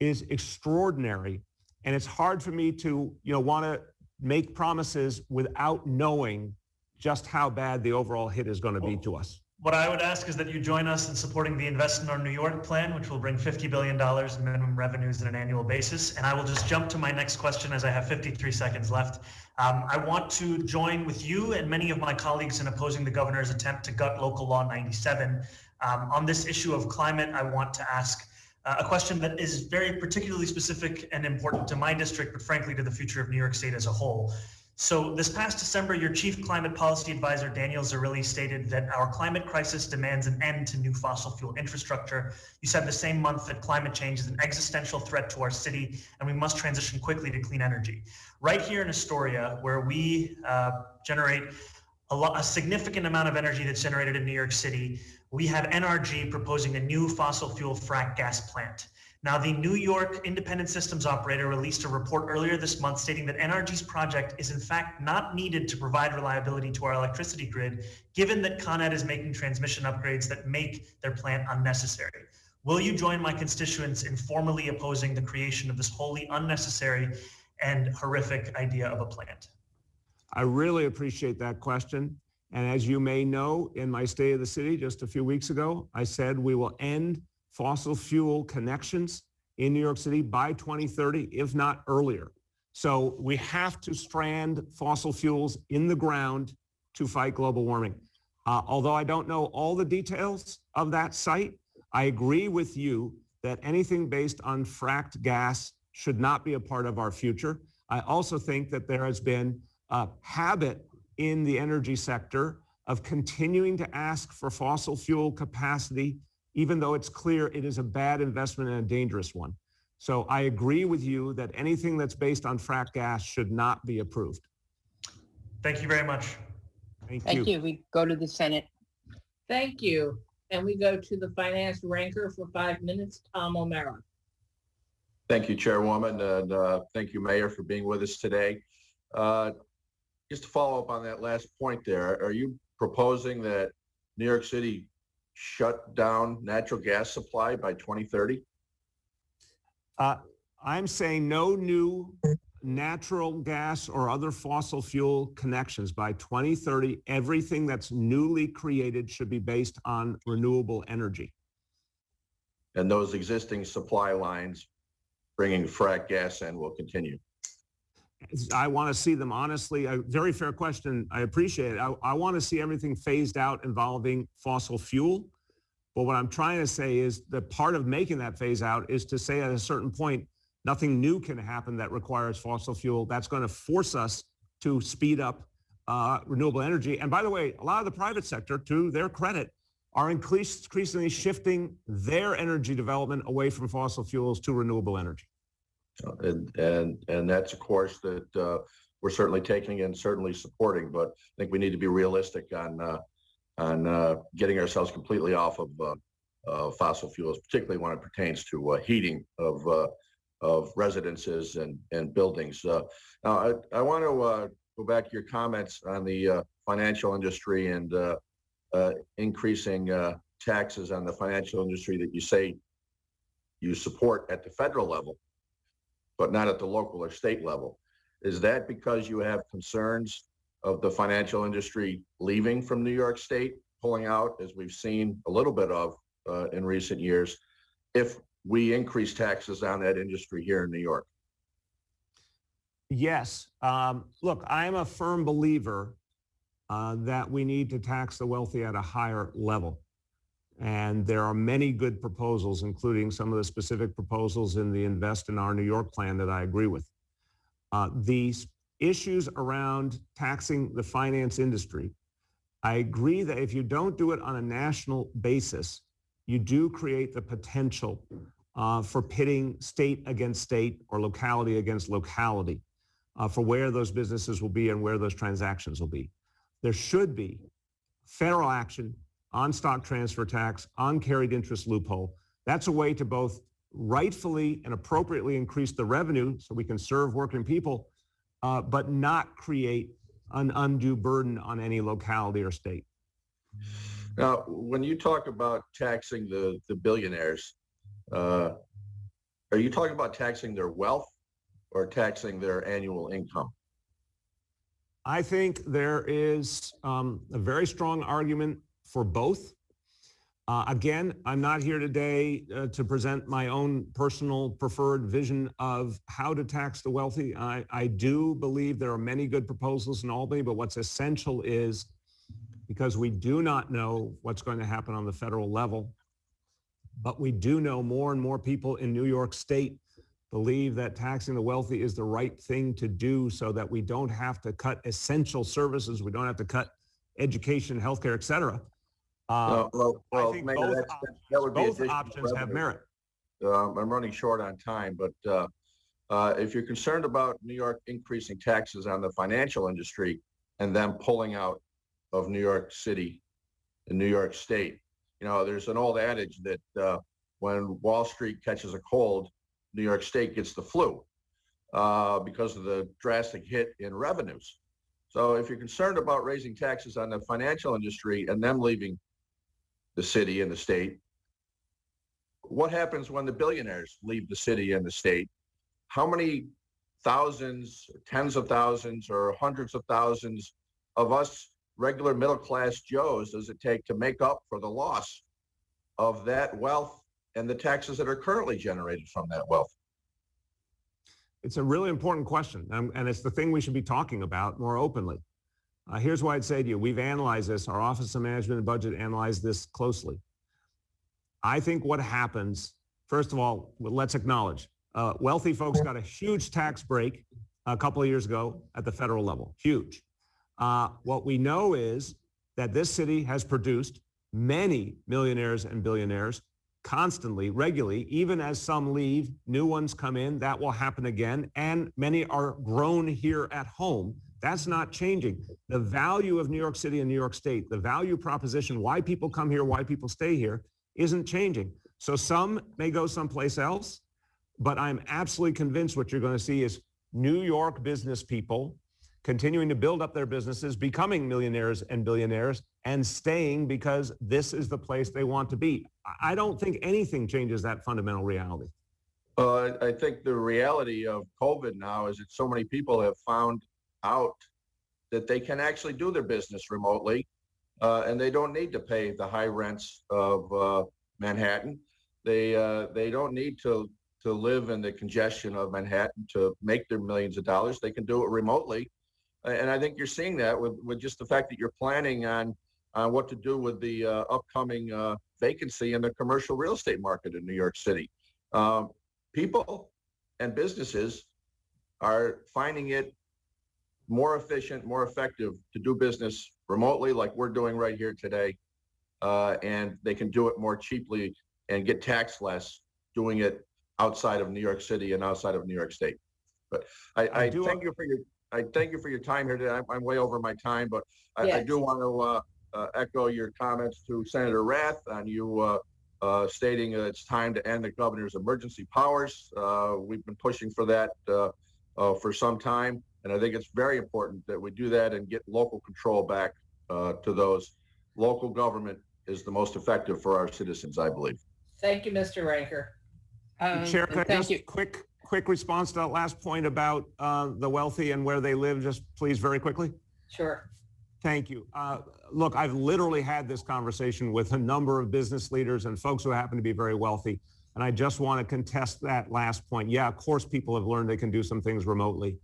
E: is extraordinary. And it's hard for me to, want to make promises without knowing just how bad the overall hit is going to be to us.
C: What I would ask is that you join us in supporting the Invest in Our New York plan, which will bring $50 billion in minimum revenues on an annual basis. And I will just jump to my next question as I have 53 seconds left. I want to join with you and many of my colleagues in opposing the governor's attempt to gut Local Law 97. On this issue of climate, I want to ask a question that is very particularly specific and important to my district, but frankly to the future of New York State as a whole. So this past December, your chief climate policy advisor, Daniel Zarrilli, stated that our climate crisis demands an end to new fossil fuel infrastructure. You said the same month that climate change is an existential threat to our city, and we must transition quickly to clean energy. Right here in Astoria, where we generate a significant amount of energy that's generated in New York City, we have NRG proposing a new fossil fuel frac gas plant. Now, the New York Independent Systems Operator released a report earlier this month stating that NRG's project is in fact not needed to provide reliability to our electricity grid, given that Con Ed is making transmission upgrades that make their plant unnecessary. Will you join my constituents in formally opposing the creation of this wholly unnecessary and horrific idea of a plant?
E: I really appreciate that question. And as you may know, in my State of the City just a few weeks ago, I said we will end fossil fuel connections in New York City by 2030, if not earlier. So we have to strand fossil fuels in the ground to fight global warming. Although I don't know all the details of that site, I agree with you that anything based on fracked gas should not be a part of our future. I also think that there has been a habit in the energy sector of continuing to ask for fossil fuel capacity, even though it's clear it is a bad investment and a dangerous one. So I agree with you that anything that's based on frack gas should not be approved.
C: Thank you very much.
A: Thank you. We go to the Senate.
B: Thank you. And we go to the finance ranker for 5 minutes, Tom O'Mara.
F: Thank you, Chairwoman, and thank you, Mayor, for being with us today. Just to follow up on that last point there, are you proposing that New York City shut down natural gas supply by 2030?
E: I'm saying no new natural gas or other fossil fuel connections by 2030. Everything that's newly created should be based on renewable energy.
F: And those existing supply lines bringing frack gas in will continue?
E: I want to see them, honestly. A very fair question. I appreciate it. I want to see everything phased out involving fossil fuel. But what I'm trying to say is that part of making that phase out is to say at a certain point, nothing new can happen that requires fossil fuel. That's going to force us to speed up renewable energy. And by the way, a lot of the private sector, to their credit, are increasingly shifting their energy development away from fossil fuels to renewable energy.
F: And that's a course that we're certainly taking and certainly supporting, but I think we need to be realistic on getting ourselves completely off of fossil fuels, particularly when it pertains to heating of residences and buildings. Now, I want to go back to your comments on the financial industry and increasing taxes on the financial industry that you say you support at the federal level, but not at the local or state level. Is that because you have concerns of the financial industry leaving from New York State, pulling out, as we've seen a little bit of in recent years, if we increase taxes on that industry here in New York?
E: Yes. Look, I'm a firm believer that we need to tax the wealthy at a higher level. And there are many good proposals, including some of the specific proposals in the Invest in Our New York plan that I agree with. These issues around taxing the finance industry, I agree that if you don't do it on a national basis, you do create the potential for pitting state against state or locality against locality for where those businesses will be and where those transactions will be. There should be federal action on stock transfer tax, on carried interest loophole. That's a way to both rightfully and appropriately increase the revenue so we can serve working people, but not create an undue burden on any locality or state.
F: Now, when you talk about taxing the billionaires, are you talking about taxing their wealth or taxing their annual income?
E: I think there is a very strong argument for both. Again, I'm not here today to present my own personal preferred vision of how to tax the wealthy. I do believe there are many good proposals in Albany, but what's essential is, because we do not know what's going to happen on the federal level, but we do know more and more people in New York State believe that taxing the wealthy is the right thing to do so that we don't have to cut essential services, we don't have to cut education, healthcare, et cetera. I think both options have merit.
F: I'm running short on time, but if you're concerned about New York increasing taxes on the financial industry and then pulling out of New York City and New York State, you know, there's an old adage that when Wall Street catches a cold, New York State gets the flu because of the drastic hit in revenues. So if you're concerned about raising taxes on the financial industry and them leaving the city and the state, what happens when the billionaires leave the city and the state? How many thousands, tens of thousands, or hundreds of thousands of us regular middle-class Joes does it take to make up for the loss of that wealth and the taxes that are currently generated from that wealth?
E: It's a really important question, and it's the thing we should be talking about more openly. Here's what I'd say to you. We've analyzed this. Our Office of Management and Budget analyzed this closely. I think what happens, first of all, let's acknowledge, wealthy folks got a huge tax break a couple of years ago at the federal level, huge. What we know is that this city has produced many millionaires and billionaires constantly, regularly, even as some leave, new ones come in, that will happen again, and many are grown here at home. That's not changing. The value of New York City and New York State, the value proposition, why people come here, why people stay here, isn't changing. So some may go someplace else, but I'm absolutely convinced what you're going to see is New York business people continuing to build up their businesses, becoming millionaires and billionaires, and staying because this is the place they want to be. I don't think anything changes that fundamental reality.
F: I think the reality of COVID now is that so many people have found out that they can actually do their business remotely, and they don't need to pay the high rents of Manhattan. They don't need to live in the congestion of Manhattan to make their millions of dollars. They can do it remotely. And I think you're seeing that with just the fact that you're planning on what to do with the upcoming vacancy in the commercial real estate market in New York City. People and businesses are finding it more efficient, more effective to do business remotely like we're doing right here today. And they can do it more cheaply and get taxed less doing it outside of New York City and outside of New York State. But I thank you for your time here today. I'm way over my time, but I do want to echo your comments to Senator Rath on you stating it's time to end the governor's emergency powers. We've been pushing for that for some time, and I think it's very important that we do that and get local control back to those. Local government is the most effective for our citizens, I believe.
B: Thank you, Mr. Ranker.
E: Chair, could I just quick response to that last point about the wealthy and where they live, just please, very quickly?
B: Sure.
E: Thank you. Look, I've literally had this conversation with a number of business leaders and folks who happen to be very wealthy. And I just want to contest that last point. Yeah, of course, people have learned they can do some things remotely.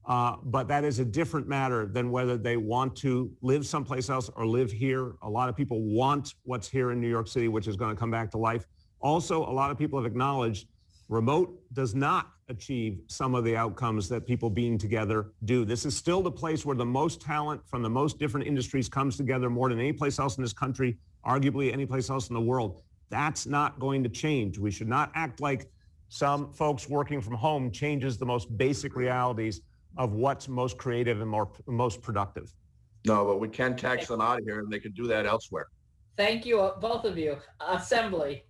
E: But that is a different matter than whether they want to live someplace else or live here. A lot of people want what's here in New York City, which is going to come back to life. Also, a lot of people have acknowledged remote does not achieve some of the outcomes that people being together do. This is still the place where the most talent from the most different industries comes together more than any place else in this country, arguably any place else in the world. That's not going to change. We should not act like some folks working from home changes the most basic realities of what's most creative and most productive.
F: No, but we can tax them out of here and they can do that elsewhere.
B: Thank you, both of you. Assembly.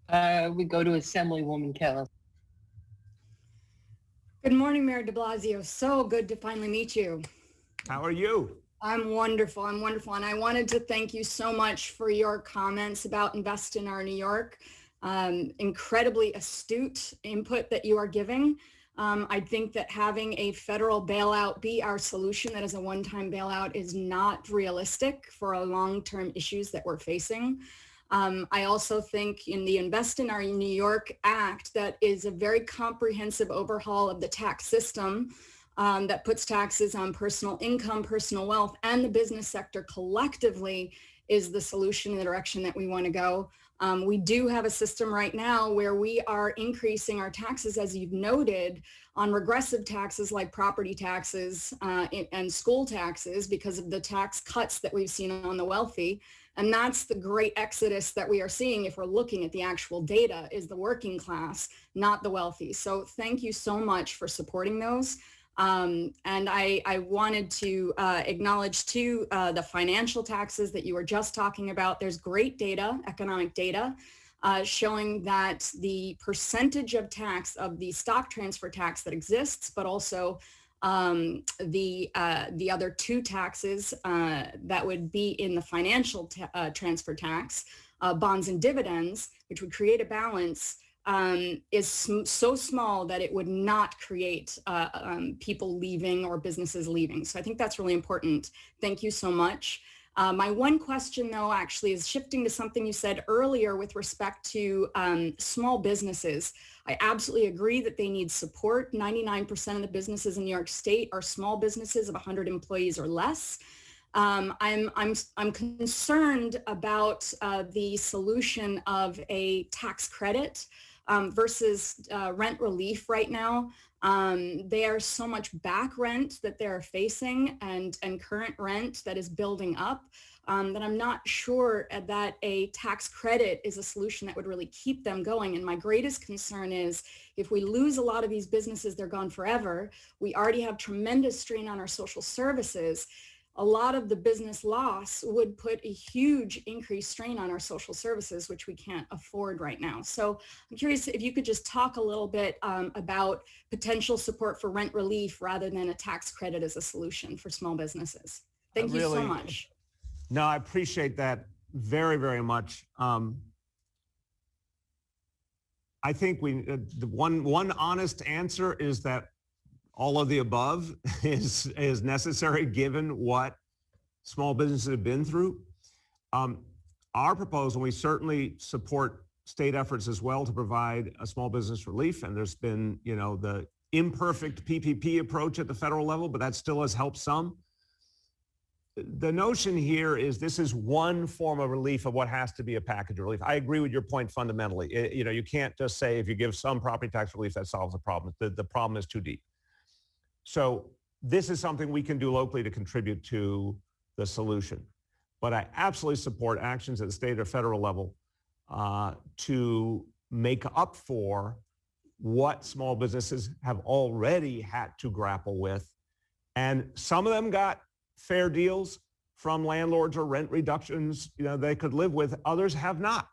A: We go to Assemblywoman Kelly.
G: Good morning, Mayor de Blasio. So good to finally meet you.
E: How are you?
G: I'm wonderful. I'm wonderful. And I wanted to thank you so much for your comments about Invest in Our New York. Incredibly astute input that you are giving. I think that having a federal bailout be our solution, that is a one-time bailout, is not realistic for our long-term issues that we're facing. I also think in the Invest in Our New York Act, that is a very comprehensive overhaul of the tax system that puts taxes on personal income, personal wealth, and the business sector collectively is the solution in the direction that we want to go. We do have a system right now where we are increasing our taxes, as you've noted, on regressive taxes like property taxes and school taxes because of the tax cuts that we've seen on the wealthy. And that's the great exodus that we are seeing if we're looking at the actual data, is the working class, not the wealthy. So thank you so much for supporting those. And I wanted to acknowledge too the financial taxes that you were just talking about. There's great data, economic data, showing that the percentage of tax of the stock transfer tax that exists, but also the other two taxes that would be in the financial transfer tax, bonds and dividends, which would create a balance, is so small that it would not create people leaving or businesses leaving. So I think that's really important. Thank you so much. My one question, though, actually is shifting to something you said earlier with respect to small businesses. I absolutely agree that they need support. 99% of the businesses in New York State are small businesses of 100 employees or less. I'm concerned about the solution of a tax credit versus rent relief right now. There's so much back rent that they're facing and current rent that is building up that I'm not sure that a tax credit is a solution that would really keep them going. And my greatest concern is if we lose a lot of these businesses, they're gone forever. We already have tremendous strain on our social services. A lot of the business loss would put a huge increased strain on our social services, which we can't afford right now. So I'm curious if you could just talk a little bit about potential support for rent relief rather than a tax credit as a solution for small businesses. Thank you so much.
E: No, I appreciate that very, very much. I think the one honest answer is that all of the above is necessary given what small businesses have been through. Our proposal, we certainly support state efforts as well to provide a small business relief. And there's been, the imperfect PPP approach at the federal level, but that still has helped some. The notion here is this is one form of relief of what has to be a package of relief. I agree with your point fundamentally. You can't just say if you give some property tax relief, that solves the problem. The problem is too deep. So this is something we can do locally to contribute to the solution. But I absolutely support actions at the state or federal level to make up for what small businesses have already had to grapple with. And some of them got fair deals from landlords or rent reductions they could live with. Others have not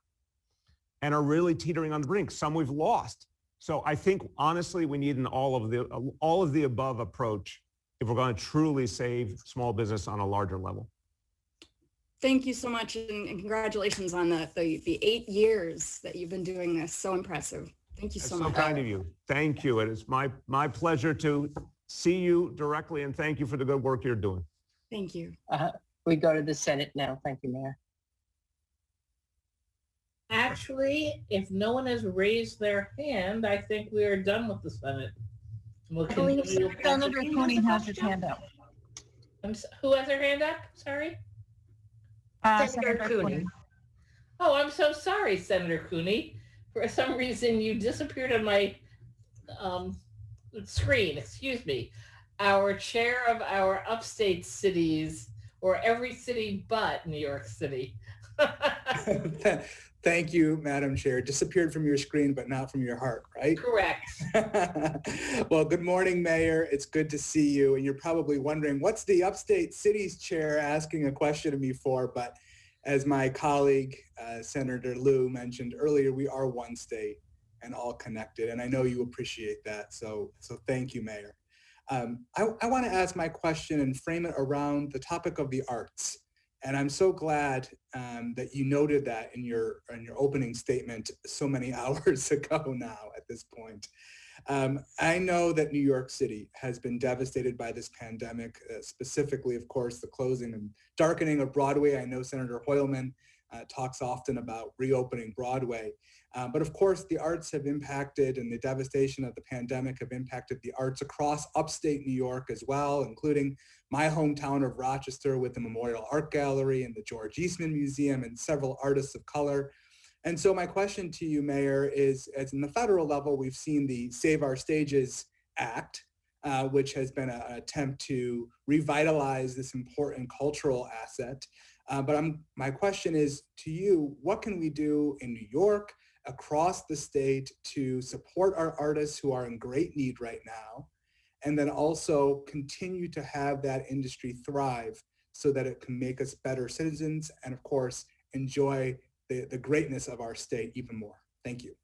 E: and are really teetering on the brink. Some we've lost. So I think, honestly, we need an all of the above approach if we're going to truly save small business on a larger level.
G: Thank you so much, and congratulations on the 8 years that you've been doing this. So impressive. Thank you so much.
E: So kind of you. Thank you. It is my pleasure to see you directly, and thank you for the good work you're doing.
G: Thank you.
A: We go to the Senate now. Thank you, Mayor.
B: Actually, if no one has raised their hand, I think we are done with the Senate. We'll continue.
U: Senator Cooney has his hand up.
B: Who has their hand up? Sorry.
U: Senator Cooney.
B: Oh, I'm so sorry, Senator Cooney. For some reason, you disappeared on my screen. Excuse me. Our chair of our upstate cities, or every city but New York City.
H: Thank you, Madam Chair. Disappeared from your screen, but not from your heart, right?
B: Correct.
H: Well, good morning, Mayor. It's good to see you. And you're probably wondering, what's the Upstate Cities Chair asking a question of me for? But as my colleague, Senator Liu mentioned earlier, we are one state and all connected. And I know you appreciate that. So thank you, Mayor. I want to ask my question and frame it around the topic of the arts. And I'm so glad that you noted that in your opening statement so many hours ago now at this point. I know that New York City has been devastated by this pandemic, specifically, of course, the closing and darkening of Broadway. I know Senator Hoylman talks often about reopening Broadway. But of course, the arts have impacted, and the devastation of the pandemic have impacted the arts across upstate New York as well, including my hometown of Rochester with the Memorial Art Gallery and the George Eastman Museum and several artists of color. And so my question to you, Mayor, is as in the federal level, we've seen the Save Our Stages Act, which has been an attempt to revitalize this important cultural asset. But my question is to you, what can we do in New York, across the state to support our artists who are in great need right now, and then also continue to have that industry thrive so that it can make us better citizens and, of course, enjoy the greatness of our state even more. Thank you.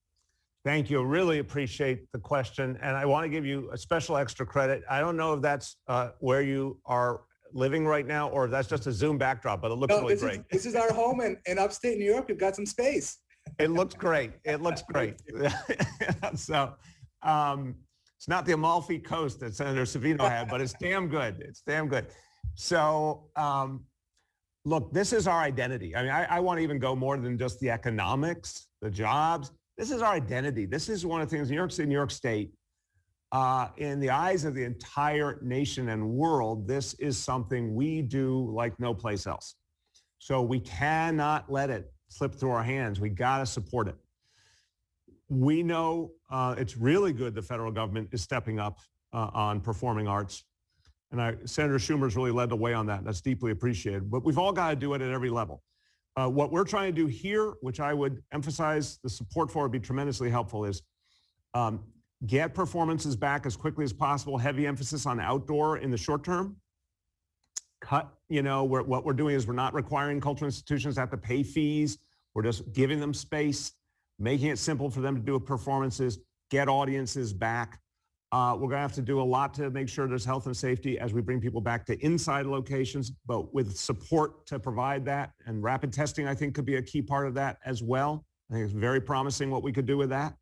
E: Thank you. Really appreciate the question. And I want to give you a special extra credit. I don't know if that's where you are living right now or if that's just a Zoom backdrop, but it looks really great.
H: This is our home in upstate New York. We've got some space.
E: It looks great. It looks great. So it's not the Amalfi Coast that Senator Savino had, but it's damn good. It's damn good. So look, this is our identity. I mean, I want to even go more than just the economics, the jobs. This is our identity. This is one of the things New York City, New York State, in the eyes of the entire nation and world, this is something we do like no place else. So we cannot let it slip through our hands. We got to support it. We know it's really good the federal government is stepping up on performing arts. And Senator Schumer's really led the way on that. That's deeply appreciated. But we've all got to do it at every level. What we're trying to do here, which I would emphasize the support for would be tremendously helpful, is get performances back as quickly as possible, heavy emphasis on outdoor in the short term. Cut, what we're doing is we're not requiring cultural institutions to have to pay fees. We're just giving them space, making it simple for them to do performances, get audiences back. We're going to have to do a lot to make sure there's health and safety as we bring people back to inside locations, but with support to provide that. And rapid testing, I think, could be a key part of that as well. I think it's very promising what we could do with that.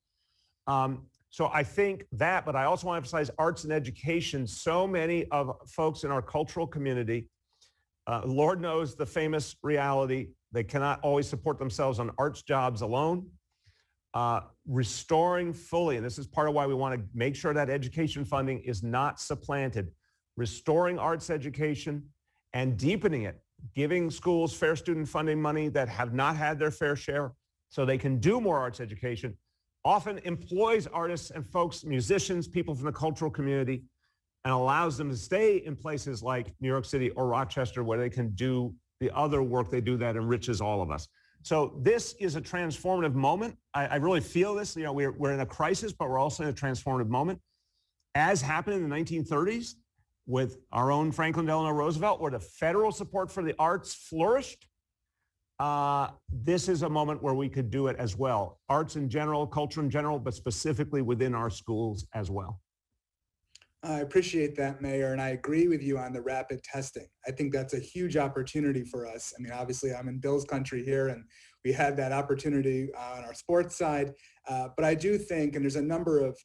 E: So I think that, but I also want to emphasize arts and education. So many of folks in our cultural community, Lord knows the famous reality, they cannot always support themselves on arts jobs alone. Restoring fully, and this is part of why we want to make sure that education funding is not supplanted, restoring arts education and deepening it, giving schools fair student funding money that have not had their fair share so they can do more arts education, often employs artists and folks, musicians, people from the cultural community, and allows them to stay in places like New York City or Rochester where they can do the other work they do that enriches all of us. So this is a transformative moment. I really feel this. We're in a crisis, but we're also in a transformative moment. As happened in the 1930s with our own Franklin Delano Roosevelt, where the federal support for the arts flourished, this is a moment where we could do it as well. Arts in general, culture in general, but specifically within our schools as well.
H: I appreciate that, Mayor, and I agree with you on the rapid testing. I think that's a huge opportunity for us. I mean, obviously, I'm in Bills country here, and we had that opportunity on our sports side. But I do think, and there's a number of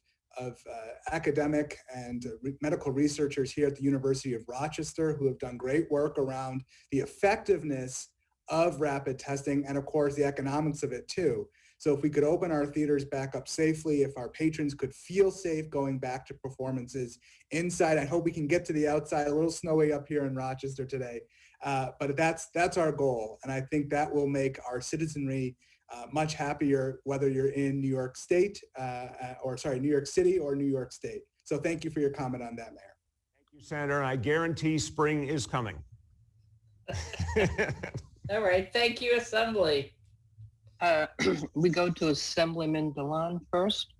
H: academic and medical researchers here at the University of Rochester who have done great work around the effectiveness of rapid testing and, of course, the economics of it too. So if we could open our theaters back up safely, if our patrons could feel safe going back to performances inside, I hope we can get to the outside. A little snowy up here in Rochester today, but that's our goal. And I think that will make our citizenry much happier, whether you're in New York State, New York City or New York State. So thank you for your comment on that, Mayor.
E: Thank you, Senator. And I guarantee spring is coming.
B: All right, thank you, Assembly.
A: We go to Assemblyman Dilan first.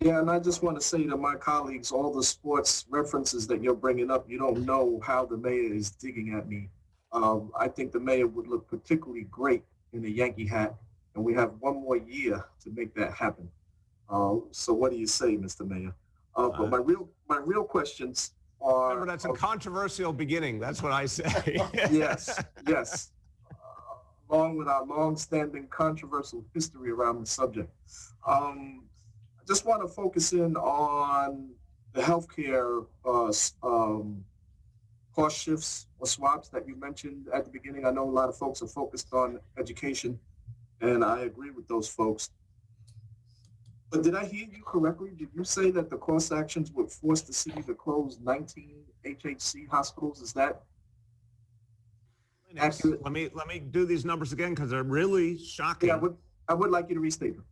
I: Yeah, and I just want to say to my colleagues, all the sports references that you're bringing up, you don't know how the mayor is digging at me. I think the mayor would look particularly great in a Yankee hat, and we have one more year to make that happen. So what do you say, Mr. Mayor? But my real questions are...
E: Remember, that's a controversial beginning. That's what I say.
I: Yes. Along with our long-standing controversial history around the subject. I just want to focus in on the healthcare cost shifts or swaps that you mentioned at the beginning. I know a lot of folks are focused on education, and I agree with those folks. But did I hear you correctly? Did you say that the cost actions would force the city to close 19 HHC hospitals? Is that accurate?
E: Let me do these numbers again because they're really shocking.
I: Yeah, I would like you to restate them.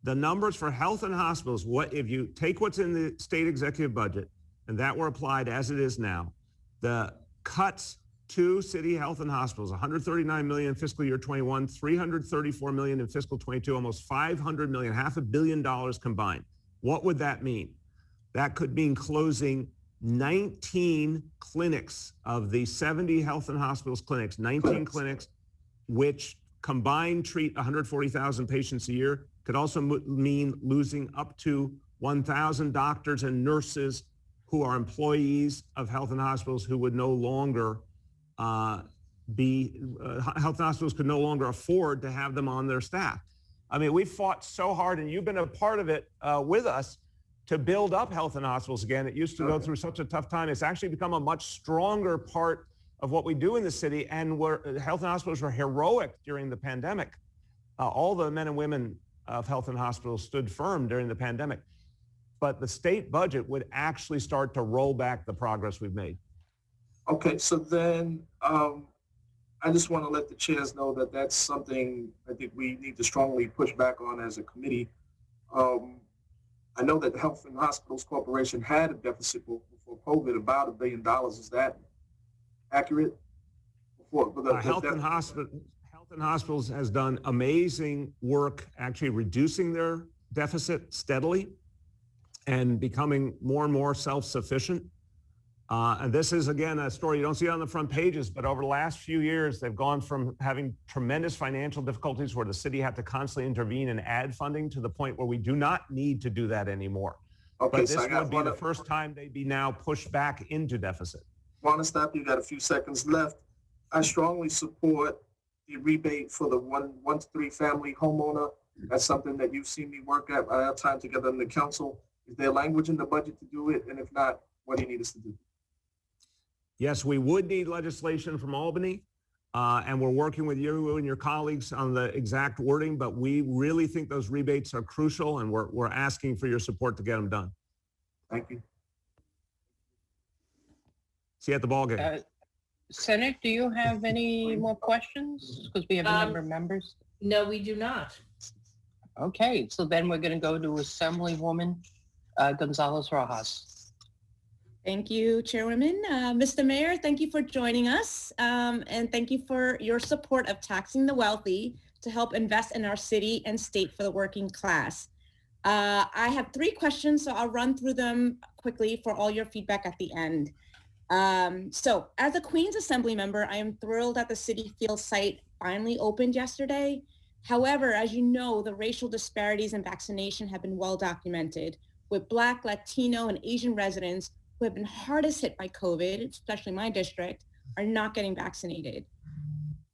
E: The numbers for health and hospitals, what if you take what's in the state executive budget and that were applied as it is now, the cuts to city health and hospitals, 139 million in fiscal year 21, 334 million in fiscal 22, almost 500 million, $500 million combined. What would that mean? That could mean closing 19 clinics of the 70 health and hospitals clinics, 19 clinics, which combined treat 140,000 patients a year. Could also mean losing up to 1,000 doctors and nurses who are employees of health and hospitals who would no longer health and hospitals could no longer afford to have them on their staff. I mean, we fought so hard, and you've been a part of it with us, to build up health and hospitals again. It used to go through such a tough time. It's actually become a much stronger part of what we do in the city, and health and hospitals were heroic during the pandemic. All the men and women of health and hospitals stood firm during the pandemic. But the state budget would actually start to roll back the progress we've made.
I: Okay, so then I just want to let the chairs know that that's something I think we need to strongly push back on as a committee. I know that the Health and Hospitals Corporation had a deficit before COVID, about $1 billion. Is that accurate?
E: Health and Hospitals has done amazing work actually reducing their deficit steadily and becoming more and more self-sufficient. And this is, again, a story you don't see on the front pages, but over the last few years, they've gone from having tremendous financial difficulties where the city had to constantly intervene and add funding to the point where we do not need to do that anymore.
I: Okay,
E: but this would be the first time they'd be now pushed back into deficit.
I: Want to stop you? Got a few seconds left. I strongly support the rebate for the one to three family homeowner. That's something that you've seen me work at our time together in the council. Is there language in the budget to do it? And if not, what do you need us to do?
E: Yes, we would need legislation from Albany, and we're working with you and your colleagues on the exact wording, but we really think those rebates are crucial, and we're asking for your support to get them done.
I: Thank you.
E: See you at the ballgame.
A: Senate, do you have any more questions? Because we have a number of members.
B: No, we do not.
A: Okay, so then we're going to go to Assemblywoman Gonzalez Rojas.
V: Thank you, Chairwoman. Mr. Mayor, thank you for joining us, and thank you for your support of taxing the wealthy to help invest in our city and state for the working class. I have 3 questions, so I'll run through them quickly for all your feedback at the end. So as a Queens Assembly member, I am thrilled that the Citi Field site finally opened yesterday. However, as you know, the racial disparities in vaccination have been well documented, with Black, Latino, and Asian residents who have been hardest hit by COVID, especially my district, are not getting vaccinated.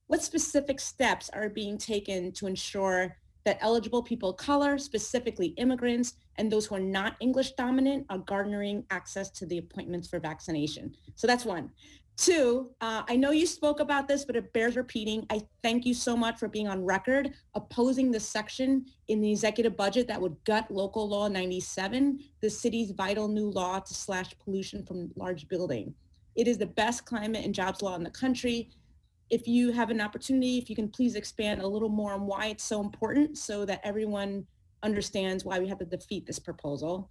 V: What specific steps are being taken to ensure that eligible people of color, specifically immigrants, and those who are not English dominant are garnering access to the appointments for vaccination. So that's one. Two, I know you spoke about this, but it bears repeating. I thank you so much for being on record opposing the section in the executive budget that would gut Local Law 97, the city's vital new law to slash pollution from large building. It is the best climate and jobs law in the country. If you have an opportunity, if you can please expand a little more on why it's so important so that everyone understands why we have to defeat this proposal.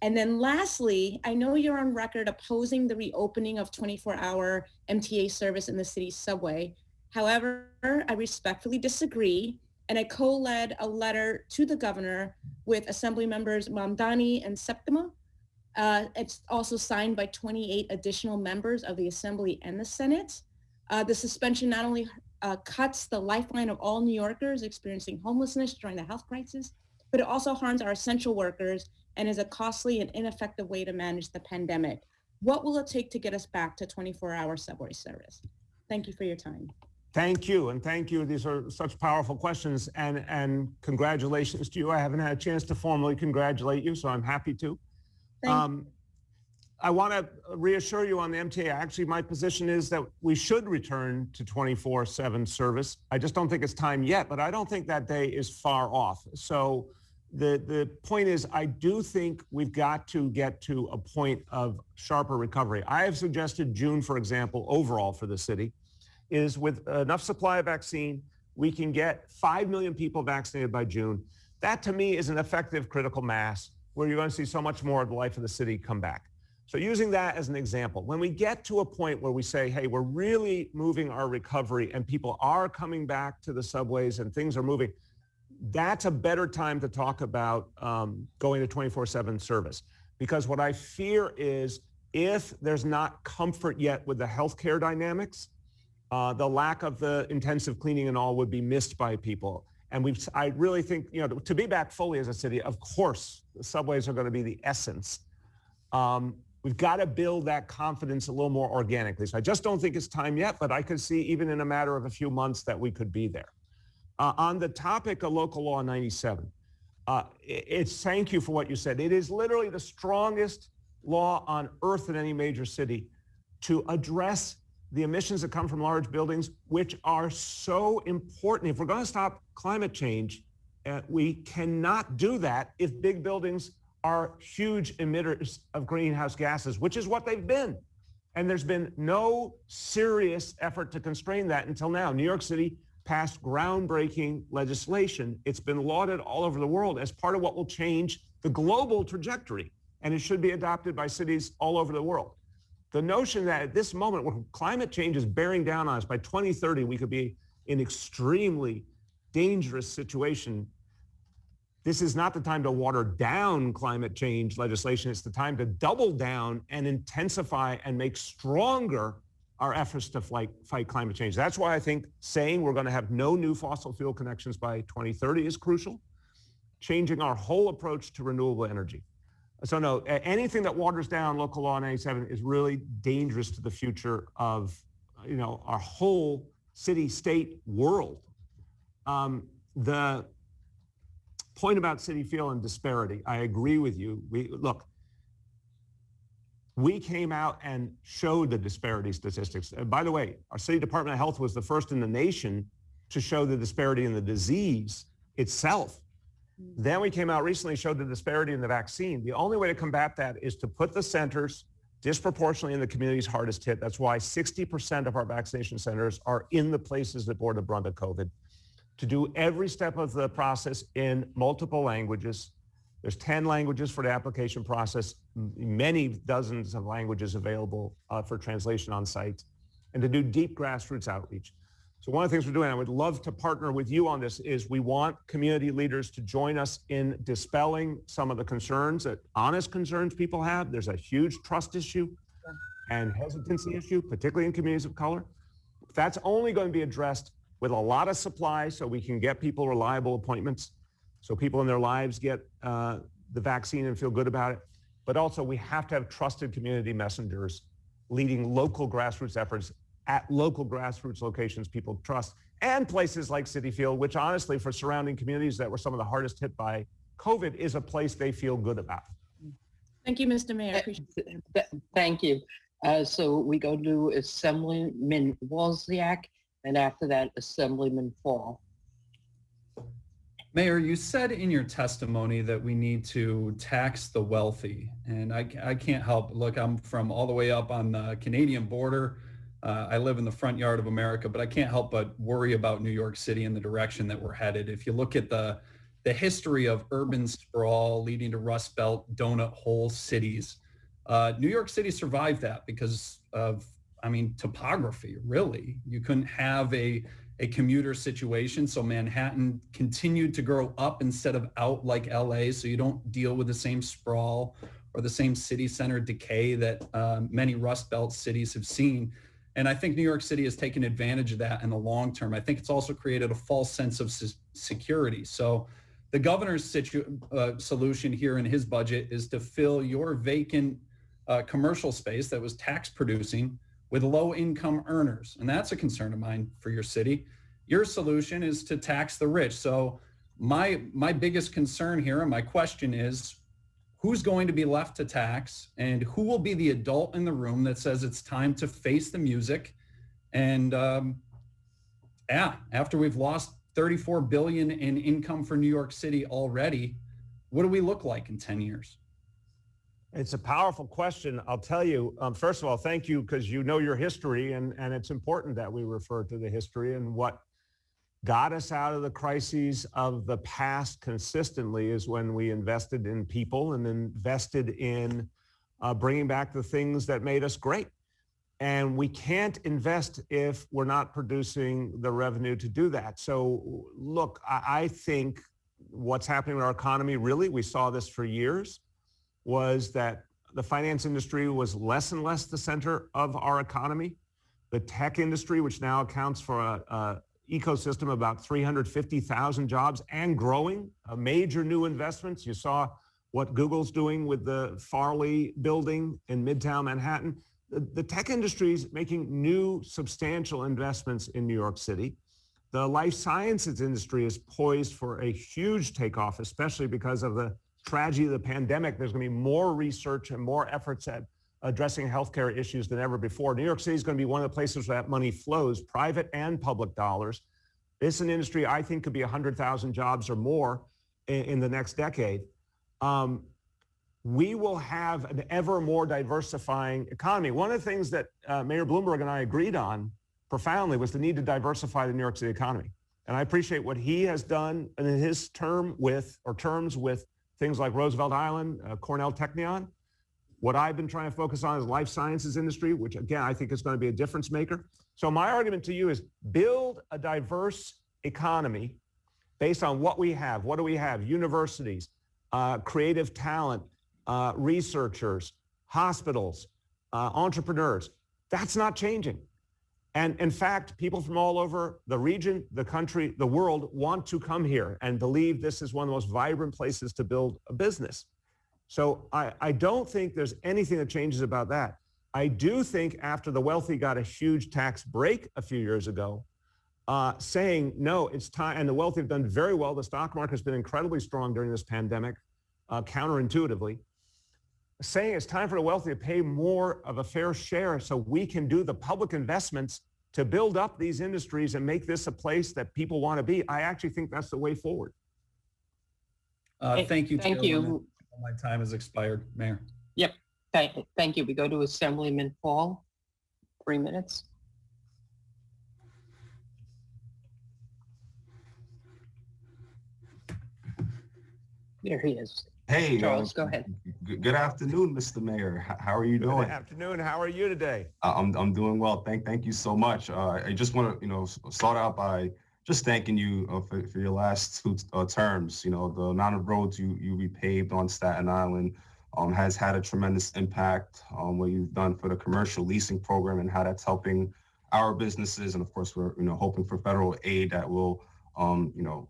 V: And then lastly, I know you're on record opposing the reopening of 24-hour MTA service in the city's subway. However, I respectfully disagree, and I co-led a letter to the governor with Assembly members Mamdani and Septima. It's also signed by 28 additional members of the Assembly and the Senate. The suspension not only cuts the lifeline of all New Yorkers experiencing homelessness during the health crisis, but it also harms our essential workers and is a costly and ineffective way to manage the pandemic. What will it take to get us back to 24-hour subway service? Thank you for your time.
E: Thank you, and thank you. These are such powerful questions, and congratulations to you. I haven't had a chance to formally congratulate you, so I'm happy to. I want to reassure you on the MTA. Actually, my position is that we should return to 24/7 service. I just don't think it's time yet, but I don't think that day is far off. So the point is, I do think we've got to get to a point of sharper recovery. I have suggested June, for example, overall for the city, is with enough supply of vaccine, we can get 5 million people vaccinated by June. That to me is an effective critical mass where you're going to see so much more of the life of the city come back. So using that as an example, when we get to a point where we say, hey, we're really moving our recovery and people are coming back to the subways and things are moving, that's a better time to talk about going to 24/7 service. Because what I fear is if there's not comfort yet with the healthcare dynamics, the lack of the intensive cleaning and all would be missed by people. And I really think, to be back fully as a city, of course, the subways are going to be the essence. We've got to build that confidence a little more organically. So I just don't think it's time yet, but I could see even in a matter of a few months that we could be there. On the topic of Local Law 97, thank you for what you said. It is literally the strongest law on earth in any major city to address the emissions that come from large buildings, which are so important. If we're going to stop climate change, we cannot do that if big buildings are huge emitters of greenhouse gases, which is what they've been. And there's been no serious effort to constrain that until now. New York City passed groundbreaking legislation. It's been lauded all over the world as part of what will change the global trajectory, and it should be adopted by cities all over the world. The notion that at this moment, when climate change is bearing down on us, by 2030, we could be in extremely dangerous situation. This is not the time to water down climate change legislation. It's the time to double down and intensify and make stronger our efforts to fight climate change. That's why I think saying we're going to have no new fossil fuel connections by 2030 is crucial. Changing our whole approach to renewable energy. So no, anything that waters down Local Law 97 is really dangerous to the future of, our whole city-state world. The point about Citi Field and disparity, I agree with you. We came out and showed the disparity statistics. By the way, our City Department of Health was the first in the nation to show the disparity in the disease itself. Then we came out recently, showed the disparity in the vaccine. The only way to combat that is to put the centers disproportionately in the communities hardest hit. That's why 60% of our vaccination centers are in the places that bore the brunt of COVID. To do every step of the process in multiple languages. There's 10 languages for the application process, many dozens of languages available for translation on site, and to do deep grassroots outreach. So one of the things we're doing, I would love to partner with you on this, is we want community leaders to join us in dispelling some of the concerns, honest concerns people have. There's a huge trust issue and hesitancy issue, particularly in communities of color. That's only going to be addressed with a lot of supply so we can get people reliable appointments, so people in their lives get the vaccine and feel good about it. But also we have to have trusted community messengers leading local grassroots efforts at local grassroots locations people trust, and places like Citi Field, which honestly for surrounding communities that were some of the hardest hit by COVID is a place they feel good about.
V: Thank you, Mr. Mayor. Appreciate it.
A: Thank you. So we go to Assemblyman Wozniak, and after that, Assemblyman Fall.
J: Mayor, you said in your testimony that we need to tax the wealthy, and I can't help. Look, I'm from all the way up on the Canadian border. I live in the front yard of America, but I can't help but worry about New York City and the direction that we're headed. If you look at the history of urban sprawl leading to Rust Belt donut hole cities, New York City survived that because of, topography, really. You couldn't have a commuter situation. So Manhattan continued to grow up instead of out like LA. So you don't deal with the same sprawl or the same city center decay that many Rust Belt cities have seen. And I think New York City has taken advantage of that in the long term. I think it's also created a false sense of security. So the governor's solution here in his budget is to fill your vacant commercial space that was tax producing with low income earners. And that's a concern of mine for your city. Your solution is to tax the rich. So my biggest concern here and my question is, who's going to be left to tax, and who will be the adult in the room that says it's time to face the music? And after we've lost $34 billion in income for New York City already, what do we look like in 10 years?
E: It's a powerful question. I'll tell you, first of all, thank you, because you know your history, and it's important that we refer to the history. And what got us out of the crises of the past consistently is when we invested in people and invested in bringing back the things that made us great. And we can't invest if we're not producing the revenue to do that. So look, I think what's happening in our economy, really, we saw this for years, was that the finance industry was less and less the center of our economy. The tech industry, which now accounts for a ecosystem of about 350,000 jobs and growing, major new investments. You saw what Google's doing with the Farley building in Midtown Manhattan. The tech industry is making new substantial investments in New York City. The life sciences industry is poised for a huge takeoff, especially because of the tragedy of the pandemic. There's going to be more research and more efforts at addressing healthcare issues than ever before. New York City is going to be one of the places where that money flows, private and public dollars. It's an industry I think could be 100,000 jobs or more in the next decade. We will have an ever more diversifying economy. One of the things that Mayor Bloomberg and I agreed on profoundly was the need to diversify the New York City economy. And I appreciate what he has done in his terms with things like Roosevelt Island, Cornell Technion. What I've been trying to focus on is life sciences industry, which again, I think is going to be a difference maker. So my argument to you is build a diverse economy based on what we have. What do we have? Universities, creative talent, researchers, hospitals, entrepreneurs. That's not changing. And in fact, people from all over the region, the country, the world want to come here and believe this is one of the most vibrant places to build a business. So I don't think there's anything that changes about that. I do think after the wealthy got a huge tax break a few years ago, saying, no, it's time, and the wealthy have done very well. The stock market has been incredibly strong during this pandemic, counterintuitively. Saying it's time for the wealthy to pay more of a fair share so we can do the public investments to build up these industries and make this a place that people want to be. I actually think that's the way forward.
J: Thank you.
A: Thank you.
J: My time has expired, Mayor.
A: Yep. Thank you. We go to Assemblyman Fall. 3 minutes. There he is.
K: Hey,
A: Charles, go ahead.
K: Good afternoon, Mr. Mayor. How are you doing?
E: Good afternoon. How are you today?
K: I'm doing well. Thank you so much. I just want to start out by just thanking you for your last two terms. The amount of roads you repaved on Staten Island has had a tremendous impact. What you've done for the commercial leasing program and how that's helping our businesses, and of course we're hoping for federal aid that will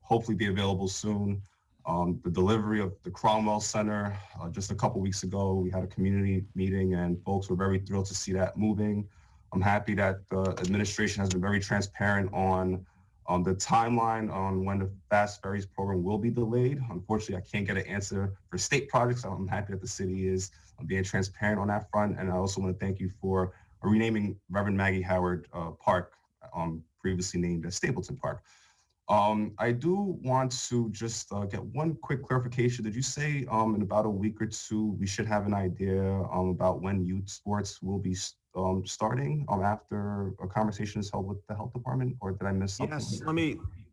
K: hopefully be available soon. The delivery of the Cromwell Center, just a couple weeks ago, we had a community meeting and folks were very thrilled to see that moving. I'm happy that the administration has been very transparent on The timeline on when the Fast Ferries program will be delayed, unfortunately, I can't get an answer for state projects. I'm happy that the city is being transparent on that front. And I also want to thank you for renaming Reverend Maggie Howard Park, previously named as Stapleton Park. I do want to just get one quick clarification. Did you say in about a week or two, we should have an idea about when youth sports will be starting after a conversation is held with the health department, or did I miss something?
E: Yes,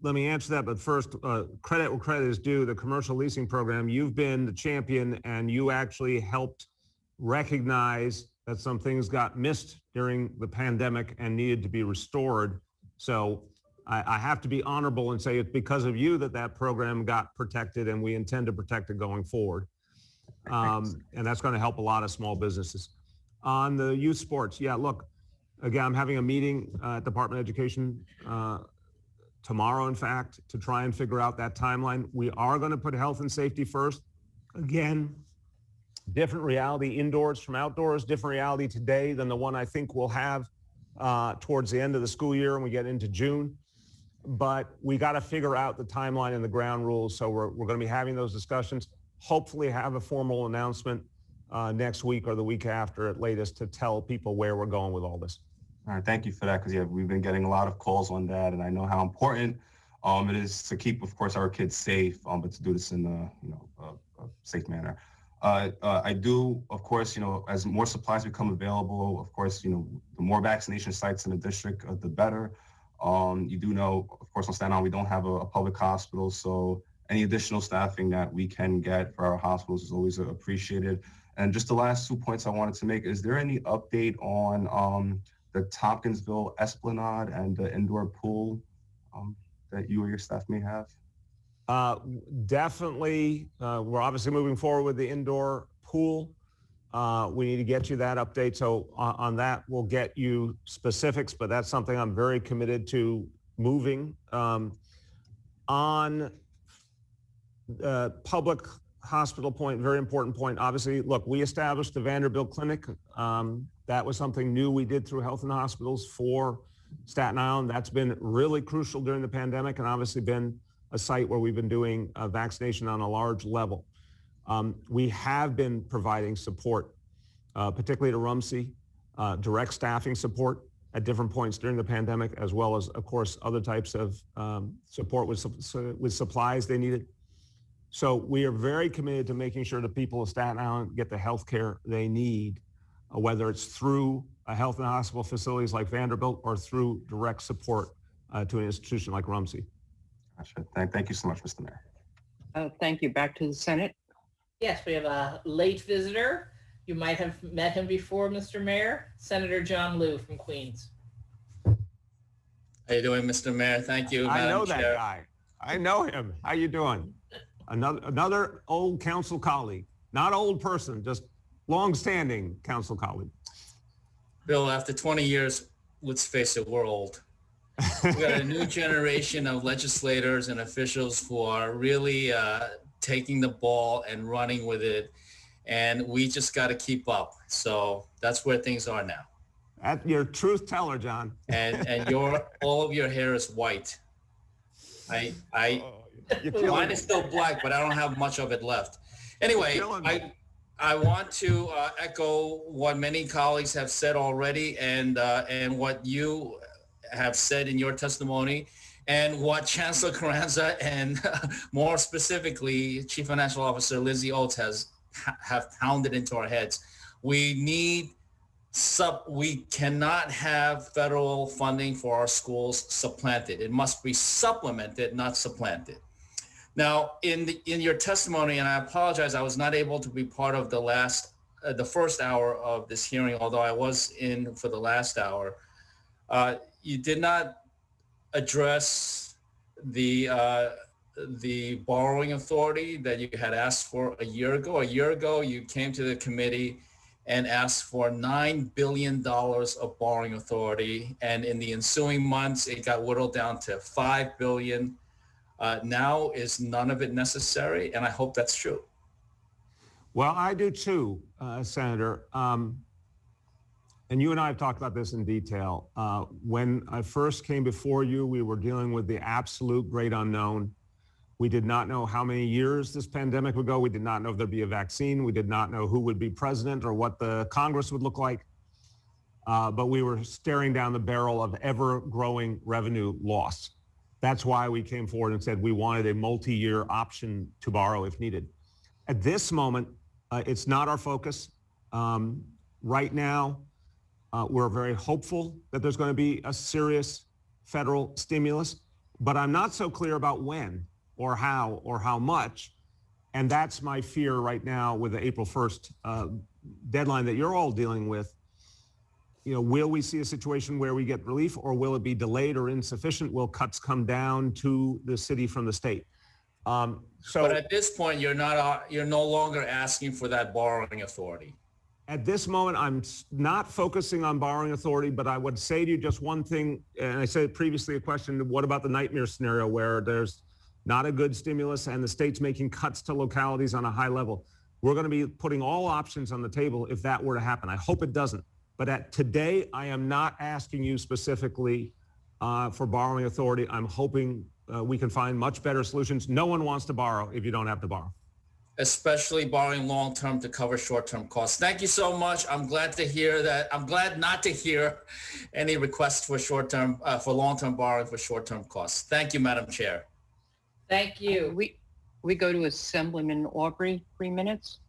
E: let me answer that. But first, credit where credit is due. The commercial leasing program, you've been the champion, and you actually helped recognize that some things got missed during the pandemic and needed to be restored. So I have to be honorable and say it's because of you that program got protected, and we intend to protect it going forward. And that's going to help a lot of small businesses. On the youth sports, yeah, look, again, I'm having a meeting at Department of Education tomorrow, in fact, to try and figure out that timeline. We are going to put health and safety first. Again, different reality indoors from outdoors, different reality today than the one I think we'll have towards the end of the school year when we get into June. But we got to figure out the timeline and the ground rules. So we're going to be having those discussions, hopefully have a formal announcement next week or the week after at latest to tell people where we're going with all this.
K: All right, thank you for that, because yeah, we've been getting a lot of calls on that, and I know how important it is to keep, of course, our kids safe, but to do this in a safe manner. I do, of course, as more supplies become available, of course, the more vaccination sites in the district, the better. You do know, of course, on Staten Island, we don't have a public hospital, so any additional staffing that we can get for our hospitals is always appreciated. And just the last 2 points I wanted to make, is there any update on the Tompkinsville Esplanade and the indoor pool that you or your staff may have?
E: Definitely. We're obviously moving forward with the indoor pool. We need to get you that update. So on that, we'll get you specifics, but that's something I'm very committed to moving. On public hospital point, very important point. Obviously, look, we established the Vanderbilt Clinic. That was something new we did through Health and Hospitals for Staten Island. That's been really crucial during the pandemic, and obviously been a site where we've been doing vaccination on a large level. We have been providing support, particularly to Rumsey, direct staffing support at different points during the pandemic, as well as, of course, other types of support with supplies they needed. So we are very committed to making sure the people of Staten Island get the health care they need, whether it's through health and hospital facilities like Vanderbilt or through direct support to an institution like Rumsey.
K: Gotcha. Thank you so much, Mr. Mayor.
A: Thank you. Back to the Senate.
B: Yes, we have a late visitor. You might have met him before, Mr. Mayor. Senator John Liu from Queens.
L: How you doing, Mr. Mayor? Thank you,
E: I
L: Madam
E: know
L: Chair.
E: that guy. I know him. How you doing? Another old council colleague. Not old person, just long-standing council colleague.
L: Bill, after 20 years, let's face it, we're old. We've got a new generation of legislators and officials who are really taking the ball and running with it. And we just got to keep up. So that's where things are now.
E: You're a truth teller, John.
L: And all of your hair is white. Mine is still black, but I don't have much of it left. Anyway, I want to echo what many colleagues have said already, and what you have said in your testimony, and what Chancellor Carranza and more specifically Chief Financial Officer Lizzie Oates have pounded into our heads. We cannot have federal funding for our schools supplanted. It must be supplemented, not supplanted. Now, in your testimony, and I apologize, I was not able to be part of the first hour of this hearing, although I was in for the last hour. You did not address the borrowing authority that you had asked for a year ago. A year ago, you came to the committee and asked for $9 billion of borrowing authority. And in the ensuing months, it got whittled down to $5 billion. Now is none of it necessary? And I hope that's true.
E: Well, I do too, Senator. and you and I have talked about this in detail. When I first came before you, we were dealing with the absolute great unknown. We did not know how many years this pandemic would go. We did not know if there'd be a vaccine. We did not know who would be president or what the Congress would look like. But we were staring down the barrel of ever-growing revenue loss. That's why we came forward and said we wanted a multi-year option to borrow if needed. At this moment, it's not our focus. Right now, we're very hopeful that there's going to be a serious federal stimulus, but I'm not so clear about when or how much. And that's my fear right now with the April 1st deadline that you're all dealing with. You know, will we see a situation where we get relief, or will it be delayed or insufficient? Will cuts come down to the city from the state?
L: But at this point, you're no longer asking for that borrowing authority.
E: At this moment, I'm not focusing on borrowing authority, but I would say to you just one thing, and I said previously a question, what about the nightmare scenario where there's not a good stimulus and the state's making cuts to localities on a high level? We're going to be putting all options on the table if that were to happen. I hope it doesn't. But today, I am not asking you specifically for borrowing authority. I'm hoping we can find much better solutions. No one wants to borrow if you don't have to borrow.
L: Especially borrowing long-term to cover short-term costs. Thank you so much. I'm glad to hear that. I'm glad not to hear any requests for short-term, for long-term borrowing for short-term costs. Thank you, Madam Chair.
B: Thank you.
A: We go to Assemblyman Aubrey, 3 minutes.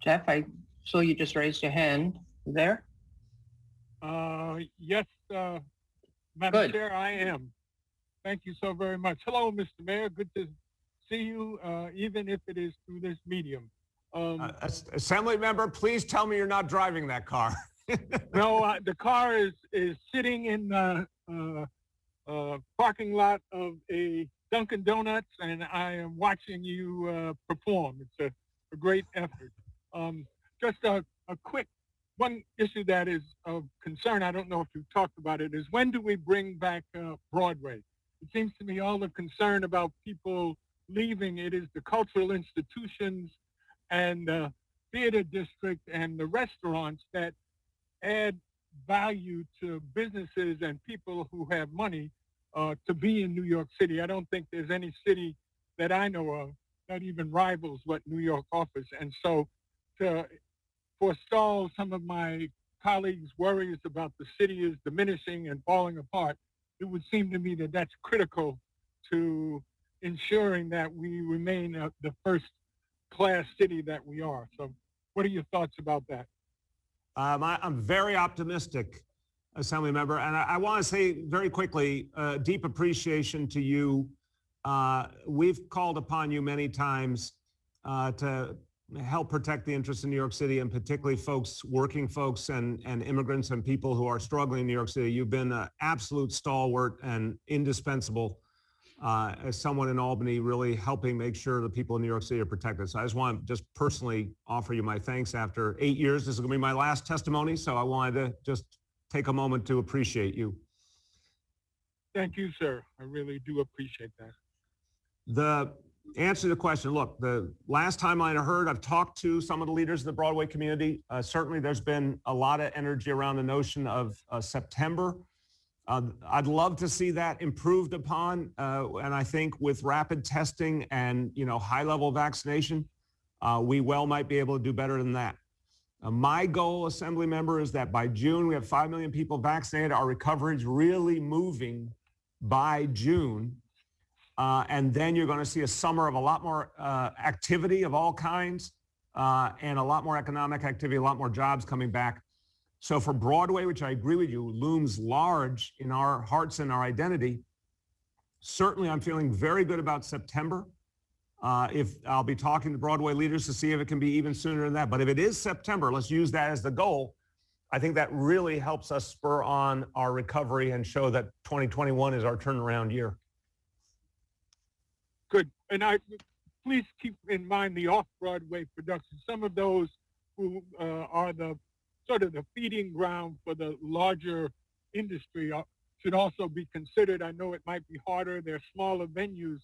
A: Jeff, I saw you just raised your hand. You there?
M: Yes, Madam Chair, I am. Thank you so very much. Hello, Mr. Mayor. Good to see you, even if it is through this medium.
E: Assembly member, please tell me you're not driving that car.
M: No, the car is sitting in the parking lot of a Dunkin' Donuts, and I am watching you perform. It's a great effort. Just a quick one issue that is of concern, I don't know if you've talked about it, is when do we bring back Broadway? It seems to me all the concern about people leaving, it is the cultural institutions and the theater district and the restaurants that add value to businesses and people who have money to be in New York City. I don't think there's any city that I know of that even rivals what New York offers. And so to forestall some of my colleagues' worries about the city is diminishing and falling apart, it would seem to me that that's critical to ensuring that we remain the first-class city that we are. So what are your thoughts about that?
E: I'm very optimistic, Assembly Member, and I want to say very quickly, deep appreciation to you. We've called upon you many times to help protect the interests in New York City, and particularly working folks and immigrants and people who are struggling in New York City. You've been an absolute stalwart and indispensable as someone in Albany, really helping make sure the people in New York City are protected. So I just want to just personally offer you my thanks. After 8 years, this is going to be my last testimony, so I wanted to just take a moment to appreciate you.
M: Thank you, sir. I really do appreciate that.
E: The answer to the question, look, the last time I heard, I've talked to some of the leaders in the Broadway community. Certainly there's been a lot of energy around the notion of September. I'd love to see that improved upon. And I think with rapid testing and, high level vaccination, we might be able to do better than that. My goal, Assembly Member, is that by June, we have 5 million people vaccinated. Our recovery is really moving by June. And then you're going to see a summer of a lot more activity of all kinds and a lot more economic activity, a lot more jobs coming back. So for Broadway, which I agree with you, looms large in our hearts and our identity, certainly I'm feeling very good about September. If I'll be talking to Broadway leaders to see if it can be even sooner than that. But if it is September, let's use that as the goal. I think that really helps us spur on our recovery and show that 2021 is our turnaround year.
M: Good. And please keep in mind the off-Broadway productions. Some of those who are the sort of the feeding ground for the larger industry should also be considered. I know it might be harder. They're smaller venues,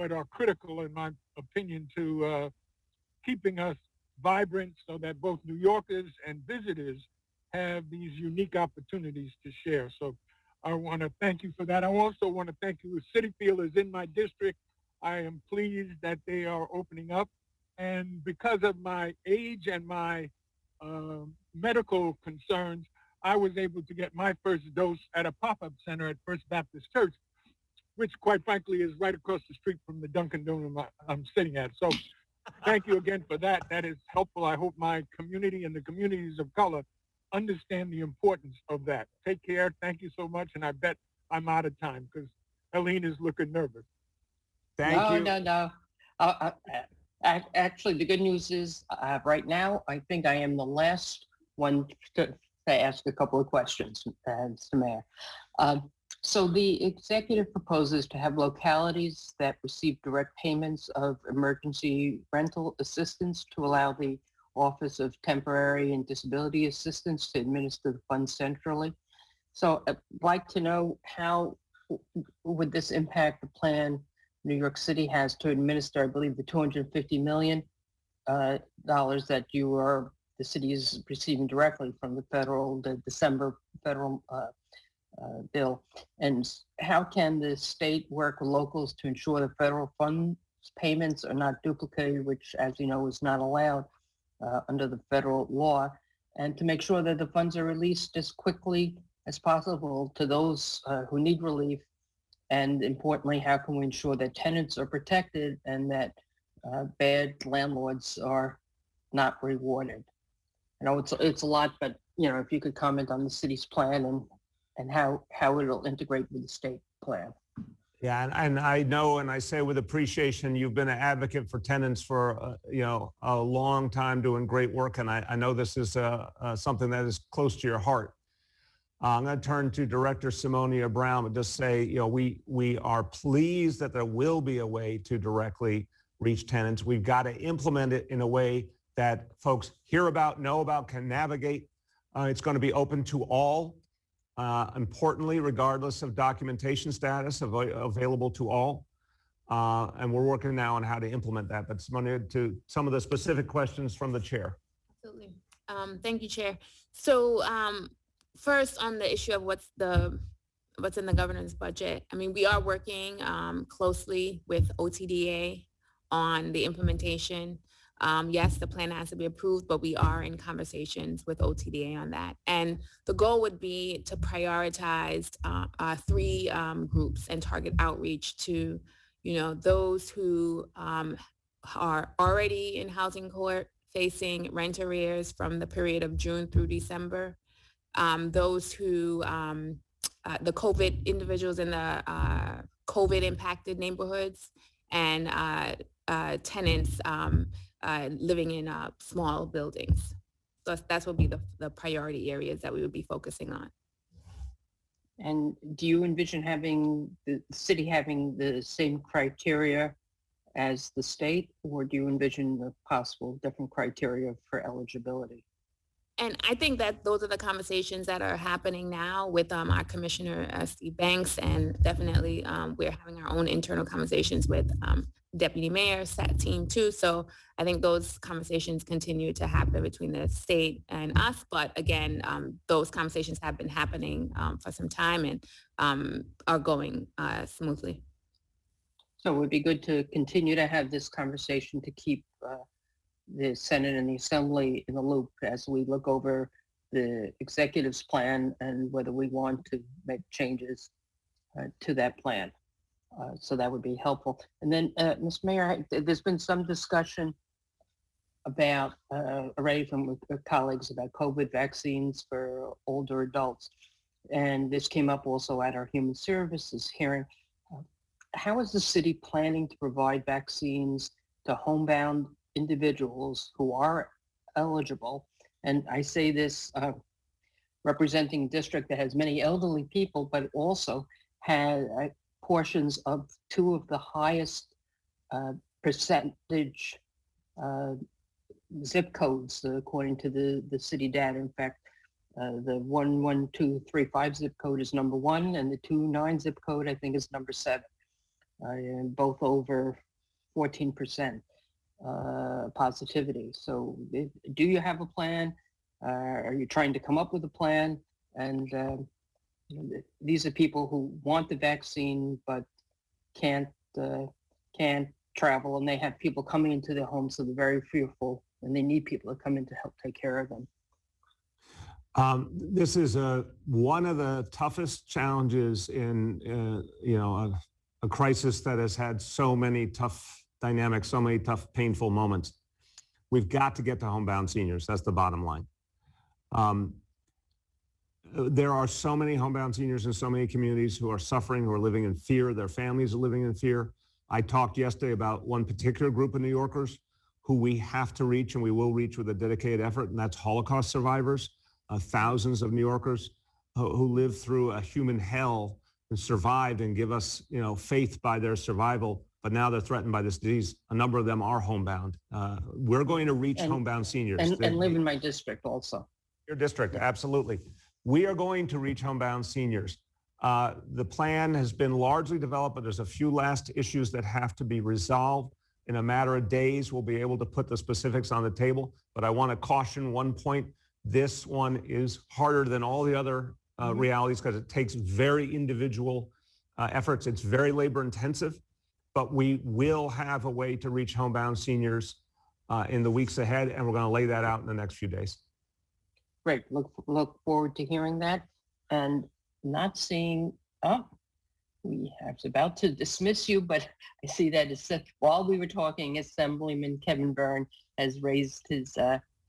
M: but are critical, in my opinion, to keeping us vibrant so that both New Yorkers and visitors have these unique opportunities to share. So I want to thank you for that. I also want to thank you. Citi Field is in my district. I am pleased that they are opening up. And because of my age and my medical concerns, I was able to get my first dose at a pop-up center at First Baptist Church, which quite frankly is right across the street from the Dunkin' Donut I'm sitting at. So thank you again for that. That is helpful. I hope my community and the communities of color understand the importance of that. Take care. Thank you so much. And I bet I'm out of time because Helene is looking nervous.
E: Thank you.
A: No. Actually, the good news is right now, I think I am the last one to ask a couple of questions, Mr. Mayor. So the executive proposes to have localities that receive direct payments of emergency rental assistance to allow the Office of Temporary and Disability Assistance to administer the funds centrally. So I'd like to know how would this impact the plan New York City has to administer, I believe, the $250 million that the city is receiving directly from the December federal bill. And how can the state work with locals to ensure the federal funds payments are not duplicated, which, as you know, is not allowed under the federal law, and to make sure that the funds are released as quickly as possible to those who need relief? And importantly, how can we ensure that tenants are protected and that bad landlords are not rewarded? I know it's a lot, but if you could comment on the city's plan and how it'll integrate with the state plan.
E: Yeah, and I know, and I say with appreciation, you've been an advocate for tenants for a long time, doing great work, and I know this is something that is close to your heart. I'm going to turn to Director Simonia Brown and just say, we are pleased that there will be a way to directly reach tenants. We've got to implement it in a way that folks hear about, know about, can navigate. It's going to be open to all, importantly, regardless of documentation status, available to all. And we're working now on how to implement that. But Simonia, to some of the specific questions from the chair.
N: Absolutely. Thank you, Chair. So, first, on the issue of what's in the governor's budget, I mean, we are working closely with OTDA on the implementation. Yes, the plan has to be approved, but we are in conversations with OTDA on that. And the goal would be to prioritize three groups and target outreach to, those who are already in housing court facing rent arrears from the period of June through December. Those who, the COVID individuals in the COVID impacted neighborhoods, and tenants living in small buildings. So that's what would be the priority areas that we would be focusing on.
A: And do you envision the city having the same criteria as the state, or do you envision the possible different criteria for eligibility?
N: And I think that those are the conversations that are happening now with our Commissioner, Steve Banks, and definitely we're having our own internal conversations with Deputy Mayor, SAT team too. So I think those conversations continue to happen between the state and us. But again, those conversations have been happening for some time and are going smoothly.
A: So it would be good to continue to have this conversation to keep the Senate and the Assembly in the loop as we look over the executive's plan and whether we want to make changes to that plan. So that would be helpful. And then, Ms. Mayor, there's been some discussion about, already from colleagues, about COVID vaccines for older adults. And this came up also at our Human Services hearing. How is the city planning to provide vaccines to homebound individuals who are eligible? And I say this representing a district that has many elderly people, but also has portions of two of the highest percentage zip codes, according to the city data. In fact, the 11235 zip code is number 1, and the 29 zip code, I think, is number 7. and both over 14% positivity. So do you have a plan? Are you trying to come up with a plan? And these are people who want the vaccine but can't travel, and they have people coming into their homes, so they're very fearful, and they need people to come in to help take care of them.
E: This is one of the toughest challenges in a crisis that has had so many tough dynamics, so many tough, painful moments. We've got to get to homebound seniors. That's the bottom line. There are so many homebound seniors in so many communities who are suffering, who are living in fear. Their families are living in fear. I talked yesterday about one particular group of New Yorkers who we have to reach, and we will reach with a dedicated effort, and that's Holocaust survivors. Thousands of New Yorkers who lived through a human hell and survived and give us, faith by their survival, but now they're threatened by this disease. A number of them are homebound. We're going to reach homebound seniors.
A: And live in my district also.
E: Your district, absolutely. We are going to reach homebound seniors. The plan has been largely developed, but there's a few last issues that have to be resolved. In a matter of days, we'll be able to put the specifics on the table, but I want to caution one point. This one is harder than all the other realities because it takes very individual efforts. It's very labor intensive, but we will have a way to reach homebound seniors in the weeks ahead, and we're going to lay that out in the next few days.
A: Great. Look forward to hearing that, and not seeing. Oh, we are about to dismiss you, but I see that while we were talking, Assemblyman Kevin Byrne has raised his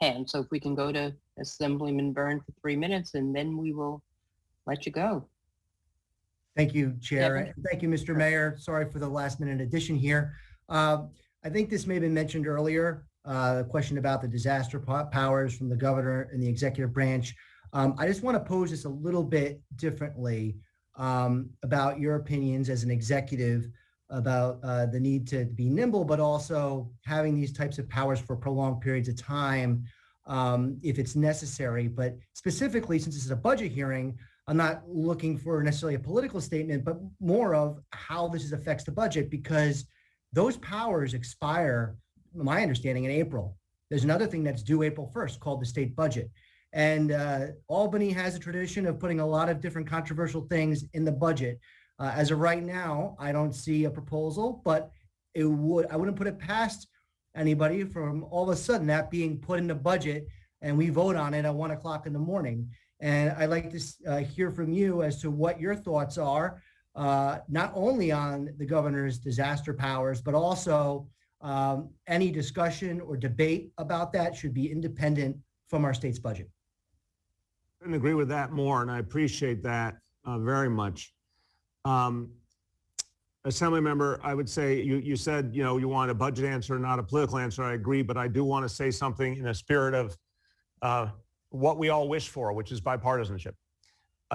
A: hand. So if we can go to Assemblyman Byrne for 3 minutes, and then we will let you go.
D: Thank you, Chair. Thank you, Mr. Mayor. Sorry for the last minute addition here. I think this may have been mentioned earlier, the question about the disaster powers from the governor and the executive branch. I just want to pose this a little bit differently about your opinions as an executive about the need to be nimble, but also having these types of powers for prolonged periods of time if it's necessary. But specifically, since this is a budget hearing, I'm not looking for necessarily a political statement, but more of how this affects the budget, because those powers expire, my understanding, in April. There's another thing that's due April 1st called the state budget. And Albany has a tradition of putting a lot of different controversial things in the budget. As of right now, I don't see a proposal, but I wouldn't put it past anybody from all of a sudden that being put in the budget and we vote on it at 1 o'clock in the morning. And I'd like to hear from you as to what your thoughts are, not only on the governor's disaster powers, but also any discussion or debate about that should be independent from our state's budget.
E: I couldn't agree with that more, and I appreciate that very much. Assembly member, I would say you said, you want a budget answer, not a political answer. I agree, but I do want to say something in a spirit of what we all wish for, which is bipartisanship.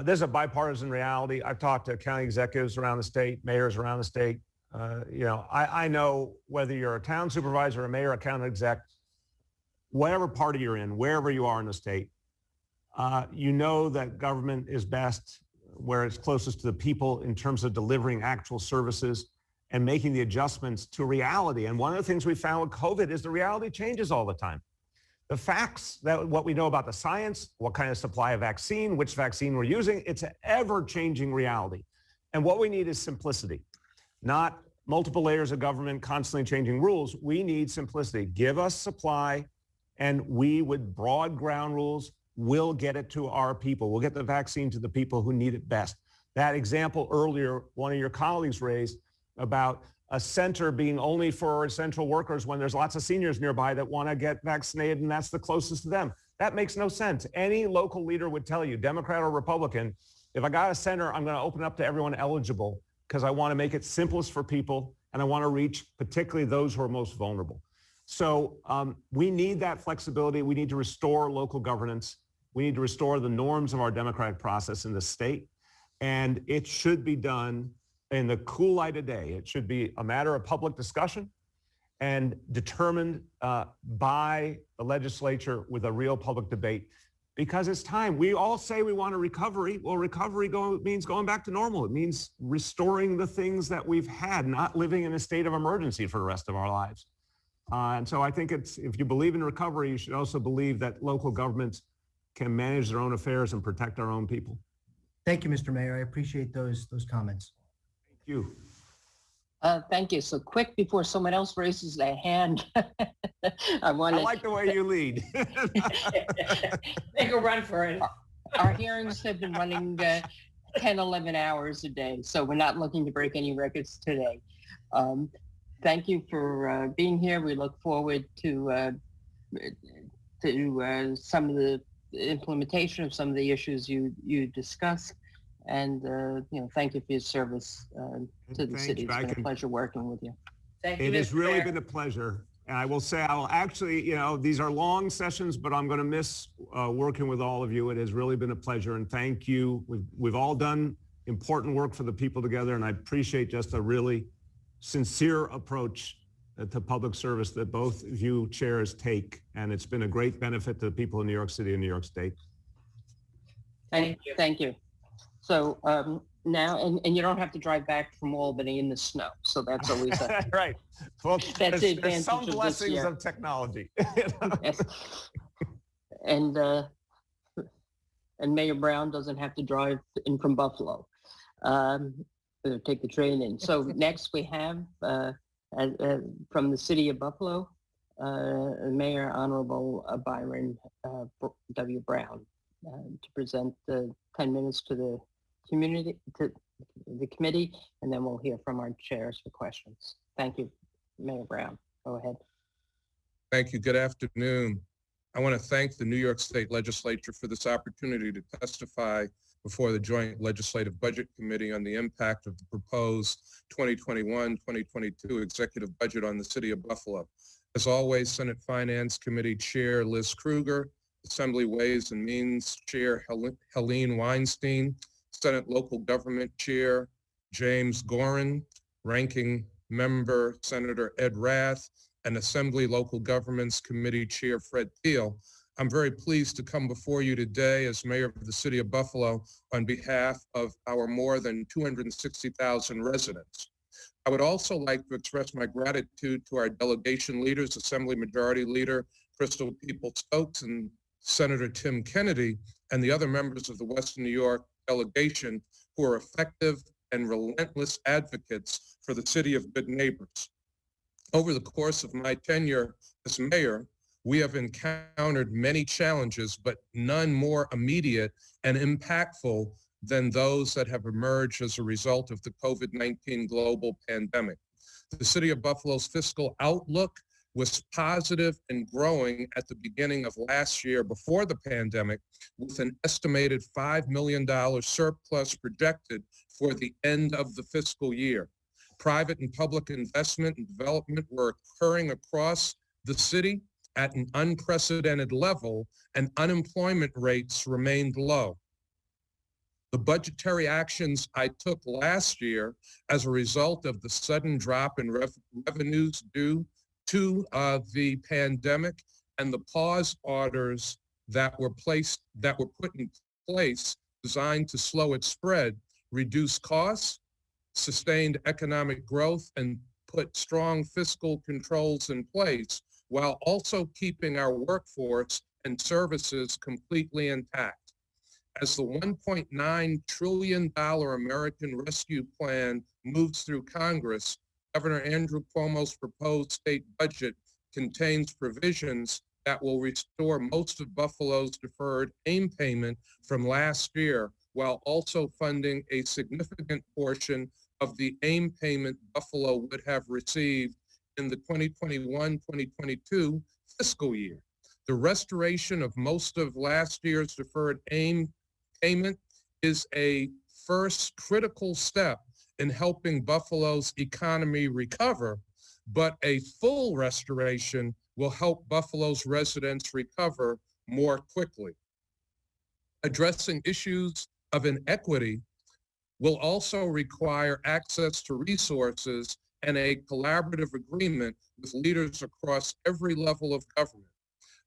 E: There's a bipartisan reality. I've talked to county executives around the state, mayors around the state. I know whether you're a town supervisor, a mayor, a county exec, whatever party you're in, wherever you are in the state, you know that government is best where it's closest to the people in terms of delivering actual services and making the adjustments to reality. And one of the things we found with COVID is the reality changes all the time. The facts, that what we know about the science, what kind of supply of vaccine, which vaccine we're using, it's an ever-changing reality. And what we need is simplicity, not multiple layers of government constantly changing rules. We need simplicity. Give us supply, and we, with broad ground rules, will get it to our people. We'll get the vaccine to the people who need it best. That example earlier, one of your colleagues raised about a center being only for essential workers when there's lots of seniors nearby that want to get vaccinated, and that's the closest to them. That makes no sense. Any local leader would tell you, Democrat or Republican, if I got a center, I'm going to open up to everyone eligible because I want to make it simplest for people, and I want to reach particularly those who are most vulnerable. So we need that flexibility. We need to restore local governance. We need to restore the norms of our democratic process in the state, and it should be done in the cool light of day. It should be a matter of public discussion and determined by the legislature with a real public debate. because it's time. We all say we want a recovery. Well, recovery means going back to normal. It means restoring the things that we've had, not living in a state of emergency for the rest of our lives. And so I think if you believe in recovery, you should also believe that local governments can manage their own affairs and protect our own people.
D: Thank you, Mr. Mayor. I appreciate those comments.
E: Thank you.
A: Thank you. So quick before someone else raises their hand. I
E: like the way you lead.
B: Make a run for it.
A: Our hearings have been running 10, 11 hours a day, so we're not looking to break any records today. Thank you for being here. We look forward to some of the implementation of some of the issues you discussed. And thank you for your service to the city. It's been a pleasure working with you.
B: Thank you.
E: It has really been a pleasure. And I will say, I'll actually, these are long sessions, but I'm going to miss working with all of you. It has really been a pleasure, and thank you. We've all done important work for the people together, and I appreciate just a really sincere approach to public service that both of you chairs take, and it's been a great benefit to the people in New York City and New York State.
A: Thank you. Thank you. So now, and you don't have to drive back from Albany in the snow. So that's always
E: right. Well,
A: that's the advantage
E: there's some
A: of this
E: blessings
A: year.
E: of technology.
A: Yes. And Mayor Brown doesn't have to drive in from Buffalo. Take the train in. So next we have from the city of Buffalo, Mayor Honorable Byron W. Brown to present the 10 minutes to the community, to the committee, and then we'll hear from our chairs for questions. Thank you, Mayor Brown. Go ahead.
O: Thank you. Good afternoon. I want to thank the New York State Legislature for this opportunity to testify before the Joint Legislative Budget Committee on the impact of the proposed 2021-2022 executive budget on the city of Buffalo. As always, Senate Finance Committee Chair Liz Krueger, Assembly Ways and Means Chair Helene Weinstein, Senate Local Government Chair James Gorin, Ranking Member Senator Ed Rath, and Assembly Local Governments Committee Chair Fred Thiel. I'm very pleased to come before you today as Mayor of the City of Buffalo on behalf of our more than 260,000 residents. I would also like to express my gratitude to our delegation leaders, Assembly Majority Leader Crystal Peoples-Stokes and Senator Tim Kennedy, and the other members of the Western New York delegation who are effective and relentless advocates for the city of good neighbors. Over the course of my tenure as mayor, we have encountered many challenges, but none more immediate and impactful than those that have emerged as a result of the COVID-19 global pandemic. The city of Buffalo's fiscal outlook was positive and growing at the beginning of last year before the pandemic, with an estimated $5 million surplus projected for the end of the fiscal year. Private and public investment and development were occurring across the city at an unprecedented level, and unemployment rates remained low. The budgetary actions I took last year as a result of the sudden drop in revenues due to the pandemic and the pause orders that were put in place designed to slow its spread, reduce costs, sustained economic growth, and put strong fiscal controls in place while also keeping our workforce and services completely intact. As the $1.9 trillion American Rescue Plan moves through Congress, Governor Andrew Cuomo's proposed state budget contains provisions that will restore most of Buffalo's deferred AIM payment from last year, while also funding a significant portion of the AIM payment Buffalo would have received in the 2021-2022 fiscal year. The restoration of most of last year's deferred AIM payment is a first critical step in helping Buffalo's economy recover, but a full restoration will help Buffalo's residents recover more quickly. Addressing issues of inequity will also require access to resources and a collaborative agreement with leaders across every level of government.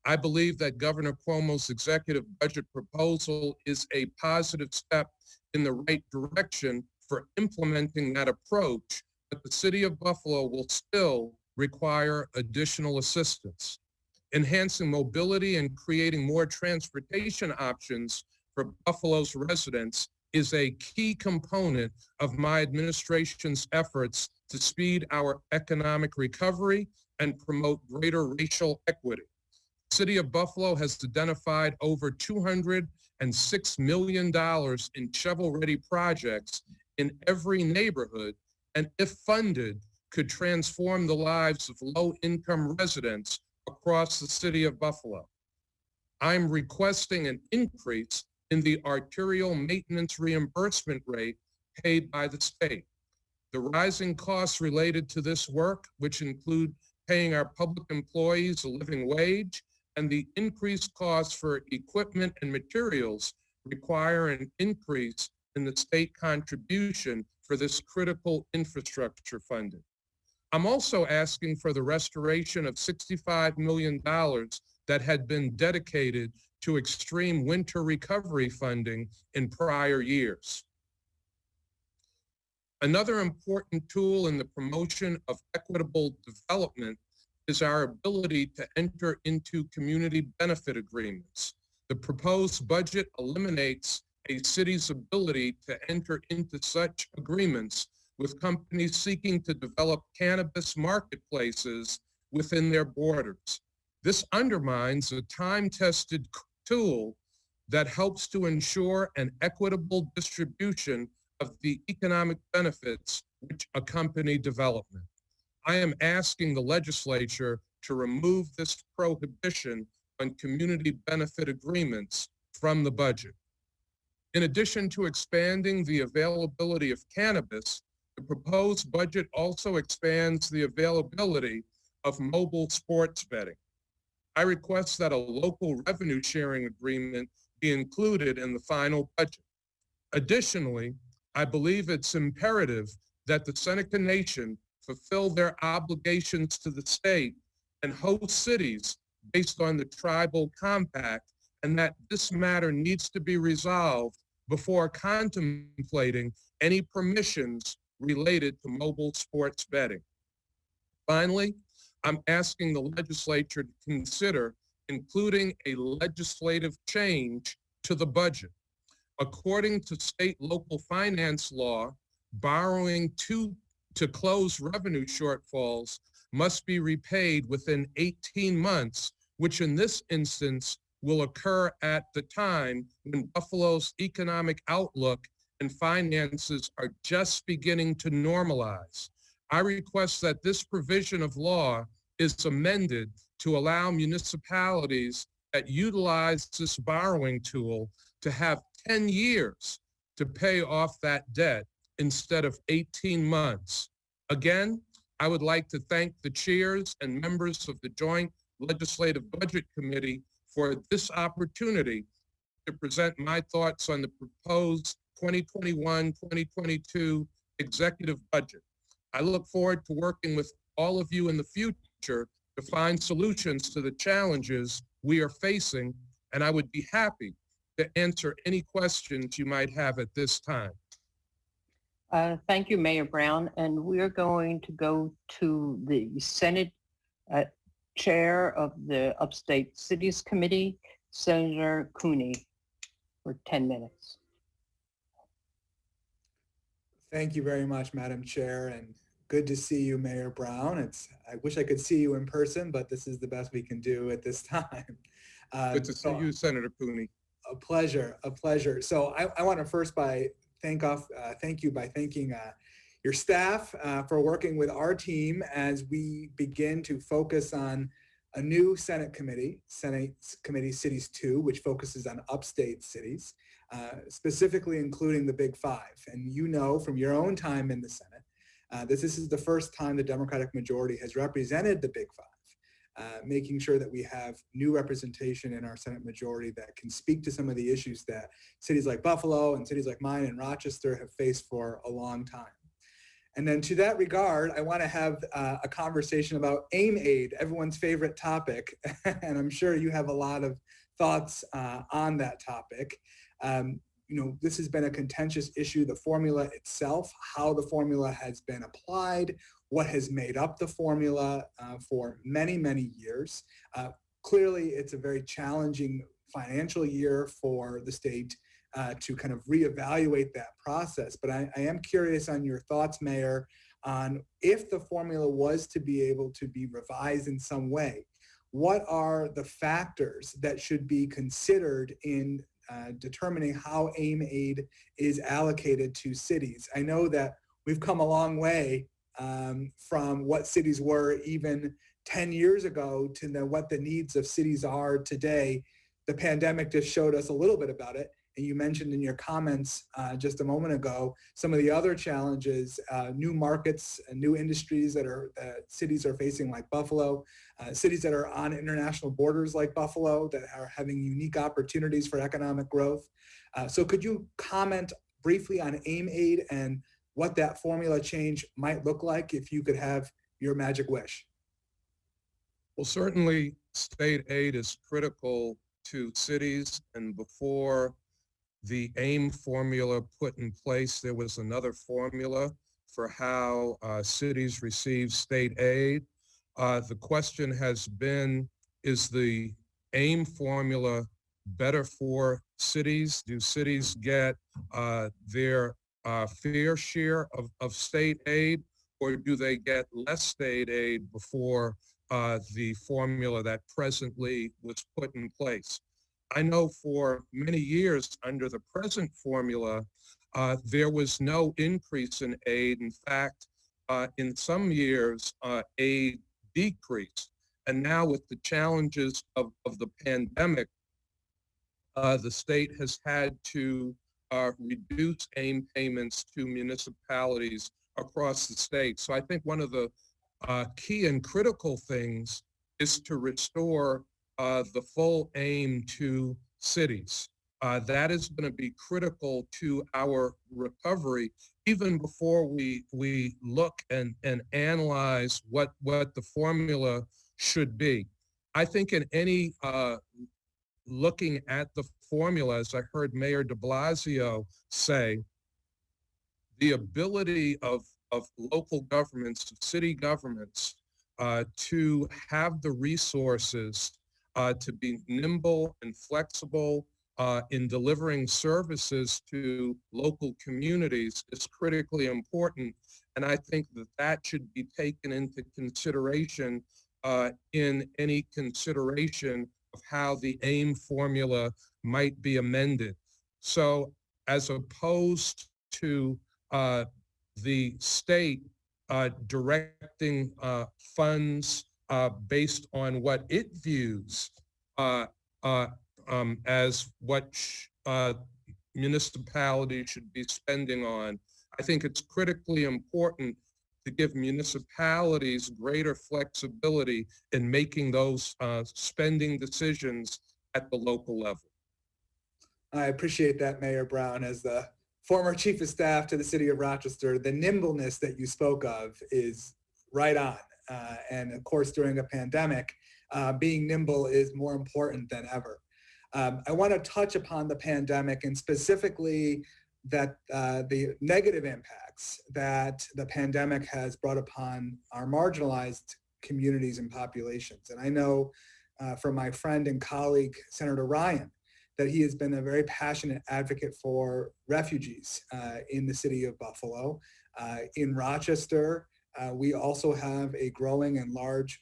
O: I believe that Governor Cuomo's executive budget proposal is a positive step in the right direction for implementing that approach, but the city of Buffalo will still require additional assistance. Enhancing mobility and creating more transportation options for Buffalo's residents is a key component of my administration's efforts to speed our economic recovery and promote greater racial equity. The City of Buffalo has identified over $206 million in shovel-ready projects in every neighborhood, and if funded, could transform the lives of low-income residents across the city of Buffalo. I'm requesting an increase in the arterial maintenance reimbursement rate paid by the state. The rising costs related to this work, which include paying our public employees a living wage, and the increased costs for equipment and materials, require an increase in the state contribution for this critical infrastructure funding. I'm also asking for the restoration of $65 million that had been dedicated to extreme winter recovery funding in prior years. Another important tool in the promotion of equitable development is our ability to enter into community benefit agreements. The proposed budget eliminates a city's ability to enter into such agreements with companies seeking to develop cannabis marketplaces within their borders. This undermines a time-tested tool that helps to ensure an equitable distribution of the economic benefits which accompany development. I am asking the legislature to remove this prohibition on community benefit agreements from the budget. In addition to expanding the availability of cannabis, the proposed budget also expands the availability of mobile sports betting. I request that a local revenue sharing agreement be included in the final budget. Additionally, I believe it's imperative that the Seneca Nation fulfill their obligations to the state and host cities based on the tribal compact, and that this matter needs to be resolved before contemplating any permissions related to mobile sports betting. Finally, I'm asking the legislature to consider including a legislative change to the budget. According to state local finance law, borrowing to close revenue shortfalls must be repaid within 18 months, which in this instance will occur at the time when Buffalo's economic outlook and finances are just beginning to normalize. I request that this provision of law is amended to allow municipalities that utilize this borrowing tool to have 10 years to pay off that debt instead of 18 months. Again, I would like to thank the chairs and members of the Joint Legislative Budget Committee for this opportunity to present my thoughts on the proposed 2021-2022 executive budget. I look forward to working with all of you in the future to find solutions to the challenges we are facing, and I would be happy to answer any questions you might have at this time.
A: Thank you, Mayor Brown. And we're going to go to the Senate Chair of the Upstate Cities Committee, Senator Cooney, for 10 minutes.
H: Thank you very much, Madam Chair, and good to see you, Mayor Brown. I wish I could see you in person, but this is the best we can do at this time.
O: Good to see you, Senator Cooney.
H: A pleasure, a pleasure. So I want to first thank you by thanking your staff for working with our team as we begin to focus on a new Senate Committee Cities 2, which focuses on upstate cities, specifically including the Big Five. And you know from your own time in the Senate that this is the first time the Democratic majority has represented the Big Five, making sure that we have new representation in our Senate majority that can speak to some of the issues that cities like Buffalo and cities like mine and Rochester have faced for a long time. And then to that regard, I want to have a conversation about AIM aid, everyone's favorite topic. And I'm sure you have a lot of thoughts on that topic. This has been a contentious issue, the formula itself, how the formula has been applied, what has made up the formula for many, many years. Clearly, it's a very challenging financial year for the state to kind of reevaluate that process. But I am curious on your thoughts, Mayor, on if the formula was to be able to be revised in some way, what are the factors that should be considered in determining how AIM aid is allocated to cities? I know that we've come a long way from what cities were even 10 years ago to what the needs of cities are today. The pandemic just showed us a little bit about it. And you mentioned in your comments just a moment ago, some of the other challenges, new markets and new industries that cities are facing, like Buffalo, cities that are on international borders like Buffalo that are having unique opportunities for economic growth. So could you comment briefly on AIM aid and what that formula change might look like if you could have your magic wish?
O: Well, certainly state aid is critical to cities, and before the AIM formula put in place, there was another formula for how cities receive state aid. The question has been, is the AIM formula better for cities? Do cities get their fair share of state aid, or do they get less state aid before the formula that presently was put in place? I know for many years under the present formula, there was no increase in aid. In fact, in some years, aid decreased. And now with the challenges of the pandemic, the state has had to reduce AIM payments to municipalities across the state. So I think one of the key and critical things is to restore the full AIM to cities. That is going to be critical to our recovery, even before we look and analyze what the formula should be. I think in any looking at the formula, as I heard Mayor de Blasio say, the ability of local governments, of city governments, to have the resources to be nimble and flexible in delivering services to local communities is critically important. And I think that should be taken into consideration in any consideration of how the AIM formula might be amended. So as opposed to the state directing funds based on what it views as what municipalities should be spending on, I think it's critically important to give municipalities greater flexibility in making those spending decisions at the local level.
H: I appreciate that, Mayor Brown. As the former chief of staff to the city of Rochester, the nimbleness that you spoke of is right on. And of course, during a pandemic, being nimble is more important than ever. I want to touch upon the pandemic and specifically that the negative impacts that the pandemic has brought upon our marginalized communities and populations. And I know from my friend and colleague, Senator Ryan, that he has been a very passionate advocate for refugees in the city of Buffalo. In Rochester, we also have a growing and large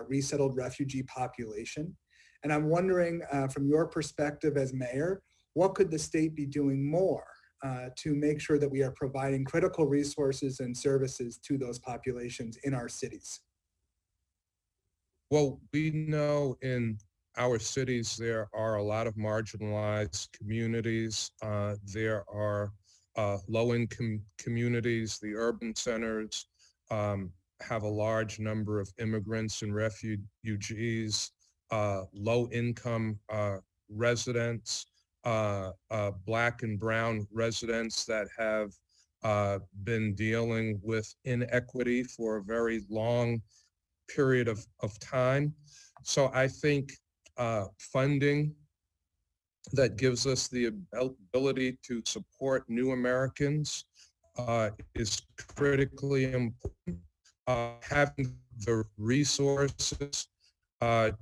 H: resettled refugee population. And I'm wondering, from your perspective as mayor, what could the state be doing more to make sure that we are providing critical resources and services to those populations in our cities?
O: Well, we know in our cities there are a lot of marginalized communities. There are low-income communities. The urban centers have a large number of immigrants and refugees, low-income residents, Black and brown residents that have been dealing with inequity for a very long period of time. So I think funding that gives us the ability to support new Americans is critically important. Having the resources to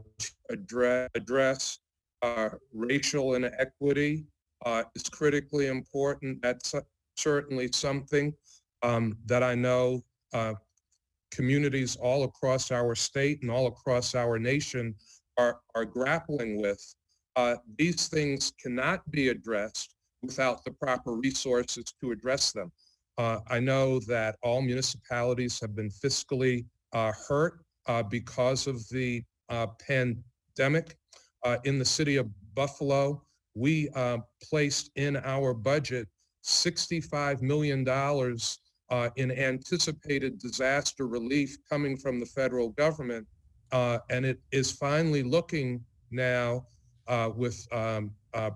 O: address racial inequity is critically important. That's certainly something that I know communities all across our state and all across our nation are grappling with. These things cannot be addressed without the proper resources to address them. I know that all municipalities have been fiscally hurt because of the pandemic. In the city of Buffalo, we placed in our budget $65 million in anticipated disaster relief coming from the federal government. And it is finally looking now with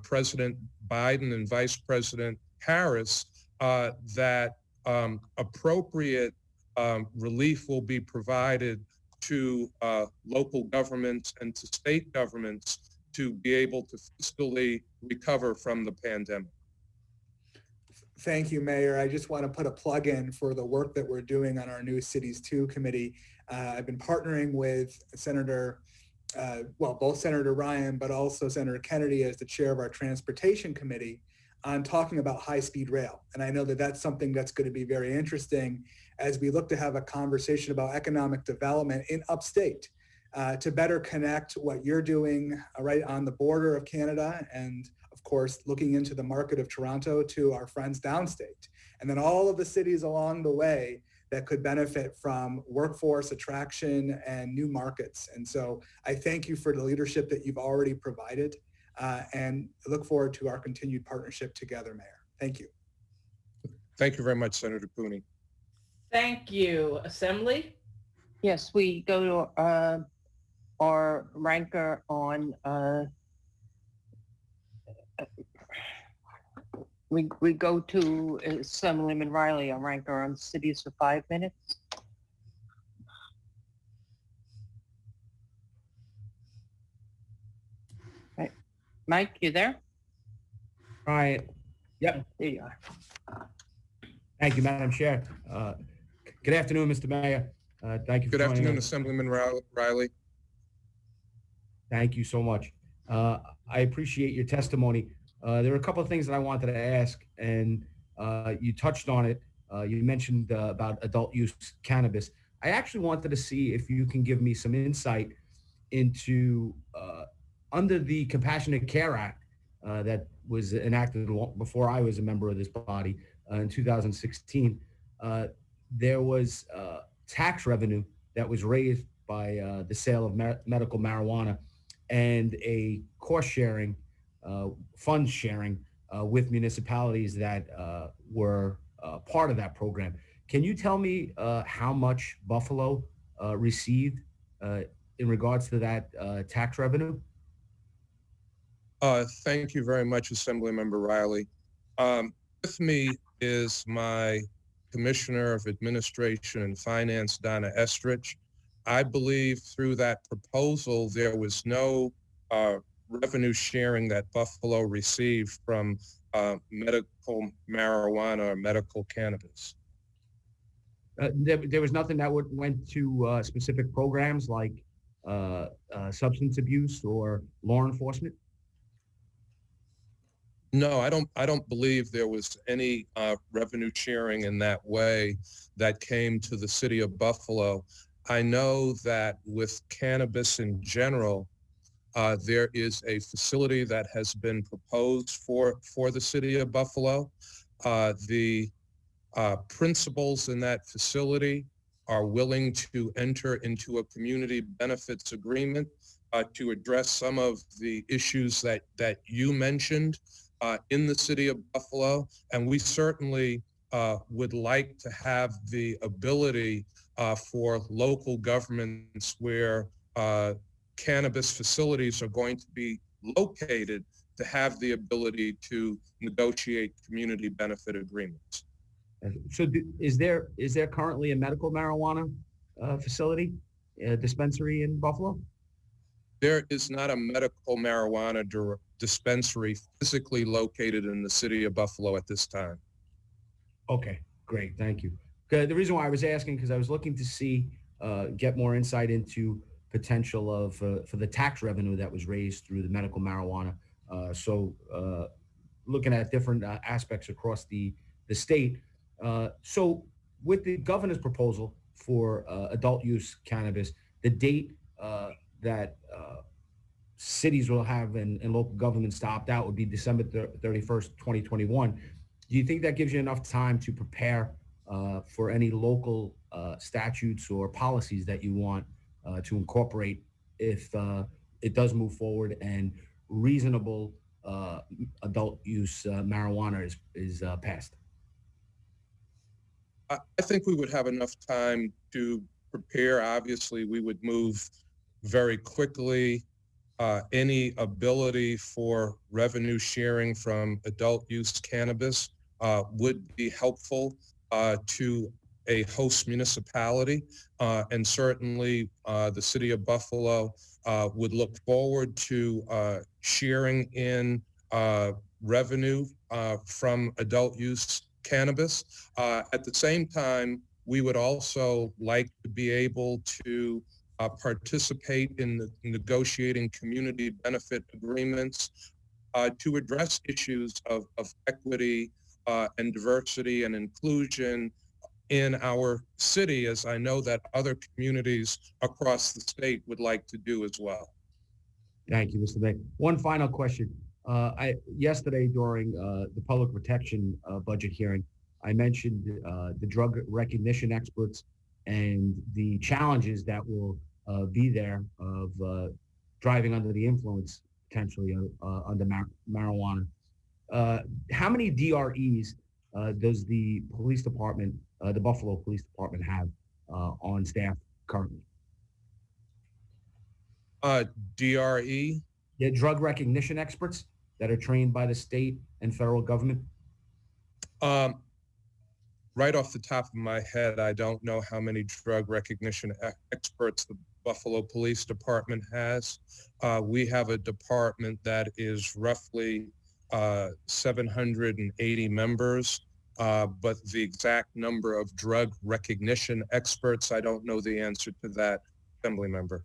O: President Biden and Vice President Harris that appropriate relief will be provided to local governments and to state governments to be able to fiscally recover from the pandemic.
H: Thank you, Mayor. I just want to put a plug in for the work that we're doing on our new Cities 2 committee. I've been partnering with both Senator Ryan, but also Senator Kennedy as the chair of our transportation committee on talking about high-speed rail. And I know that that's something that's going to be very interesting as we look to have a conversation about economic development in upstate to better connect what you're doing right on the border of Canada and, of course, looking into the market of Toronto to our friends downstate. And then all of the cities along the way that could benefit from workforce attraction and new markets. And so I thank you for the leadership that you've already provided and look forward to our continued partnership together, Mayor. Thank you.
O: Thank you very much, Senator Cooney.
B: Thank you. Assembly?
A: Yes, we go to our ranker on we go to Assemblyman Riley, our ranker on cities for 5 minutes. Right. Mike, you there?
P: All right. Yep.
A: There you are.
P: Thank you, Madam Chair. Good afternoon, Mr. Mayor. Thank you for
O: Good afternoon,
P: us.
O: Assemblyman Riley.
P: Thank you so much. I appreciate your testimony. There were a couple of things that I wanted to ask, and you touched on it. You mentioned about adult use cannabis. I actually wanted to see if you can give me some insight into under the Compassionate Care Act that was enacted before I was a member of this body in 2016. There was tax revenue that was raised by the sale of medical marijuana and a cost sharing, fund sharing with municipalities that were part of that program. Can you tell me how much Buffalo received in regards to that tax revenue?
O: Thank you very much, Assemblymember Riley. With me is my Commissioner of Administration and Finance, Donna Estridge. I believe through that proposal, there was no revenue sharing that Buffalo received from medical marijuana or medical cannabis.
P: There was nothing that went to specific programs like substance abuse or law enforcement?
O: No, I don't believe there was any revenue sharing in that way that came to the city of Buffalo. I know that with cannabis in general, there is a facility that has been proposed for the city of Buffalo. The principals in that facility are willing to enter into a community benefits agreement to address some of the issues that you mentioned in the city of Buffalo. And we certainly would like to have the ability for local governments where cannabis facilities are going to be located to have the ability to negotiate community benefit agreements.
P: So is there currently a medical marijuana facility, dispensary in Buffalo?
O: There is not a medical marijuana dispensary physically located in the city of Buffalo at this time.
P: Okay, great, thank you. The reason why I was asking, because I was looking to see, get more insight into potential of for the tax revenue that was raised through the medical marijuana. Looking at different aspects across the state. So with the governor's proposal for adult use cannabis, the date that cities will have and local governments to opt out would be December 31st, 2021. Do you think that gives you enough time to prepare for any local statutes or policies that you want to incorporate if it does move forward and reasonable adult use marijuana is passed?
O: I think we would have enough time to prepare. Obviously, we would move very quickly. Any ability for revenue sharing from adult use cannabis would be helpful to a host municipality. And certainly the city of Buffalo would look forward to sharing in revenue from adult use cannabis. At the same time, we would also like to be able to participate in the negotiating community benefit agreements to address issues of equity and diversity and inclusion in our city, as I know that other communities across the state would like to do as well.
P: Thank you, Mr. Mayor. One final question. Yesterday during the public protection budget hearing, I mentioned the drug recognition experts and the challenges that will be there of driving under the influence potentially under marijuana. How many DREs does the police department, the Buffalo Police Department, have on staff currently?
O: DRE?
P: Yeah, drug recognition experts that are trained by the state and federal government.
O: Right off the top of my head, I don't know how many drug recognition experts the Buffalo Police Department has. We have a department that is roughly 780 members, but the exact number of drug recognition experts, I don't know the answer to that, Assembly Member.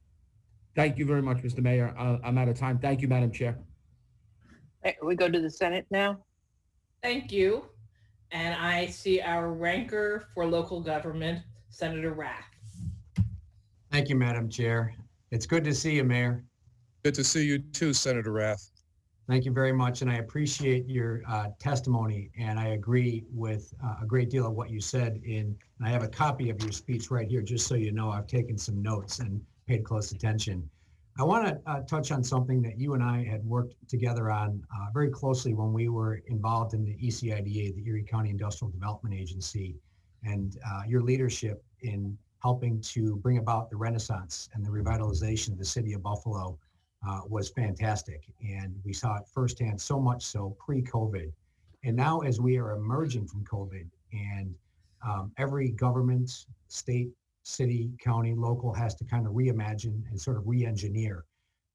P: Thank you very much, Mr. Mayor. I'm out of time. Thank you, Madam Chair.
A: We go to the Senate now.
B: Thank you. And I see our ranker for local government, Senator Rath.
T: Thank you, Madam Chair. It's good to see you, Mayor.
O: Good to see you too, Senator Rath.
T: Thank you very much, and I appreciate your testimony, and I agree with a great deal of what you said. And I have a copy of your speech right here, just so you know. I've taken some notes and paid close attention. I want to touch on something that you and I had worked together on very closely when we were involved in the ECIDA, the Erie County Industrial Development Agency, and your leadership in helping to bring about the renaissance and the revitalization of the city of Buffalo was fantastic. And we saw it firsthand, so much so pre-COVID. And now as we are emerging from COVID and every government, state, city, county, local has to kind of reimagine and sort of re-engineer.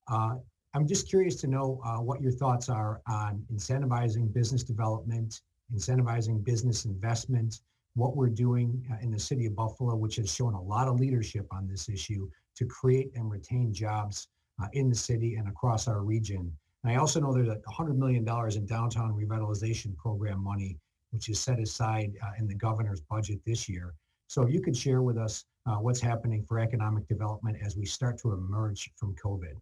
T: I'm just curious to know what your thoughts are on incentivizing business development, incentivizing business investment, what we're doing in the city of Buffalo, which has shown a lot of leadership on this issue to create and retain jobs in the city and across our region. And I also know there's $100 million in downtown revitalization program money, which is set aside in the governor's budget this year. So if you could share with us what's happening for economic development as we start to emerge from COVID.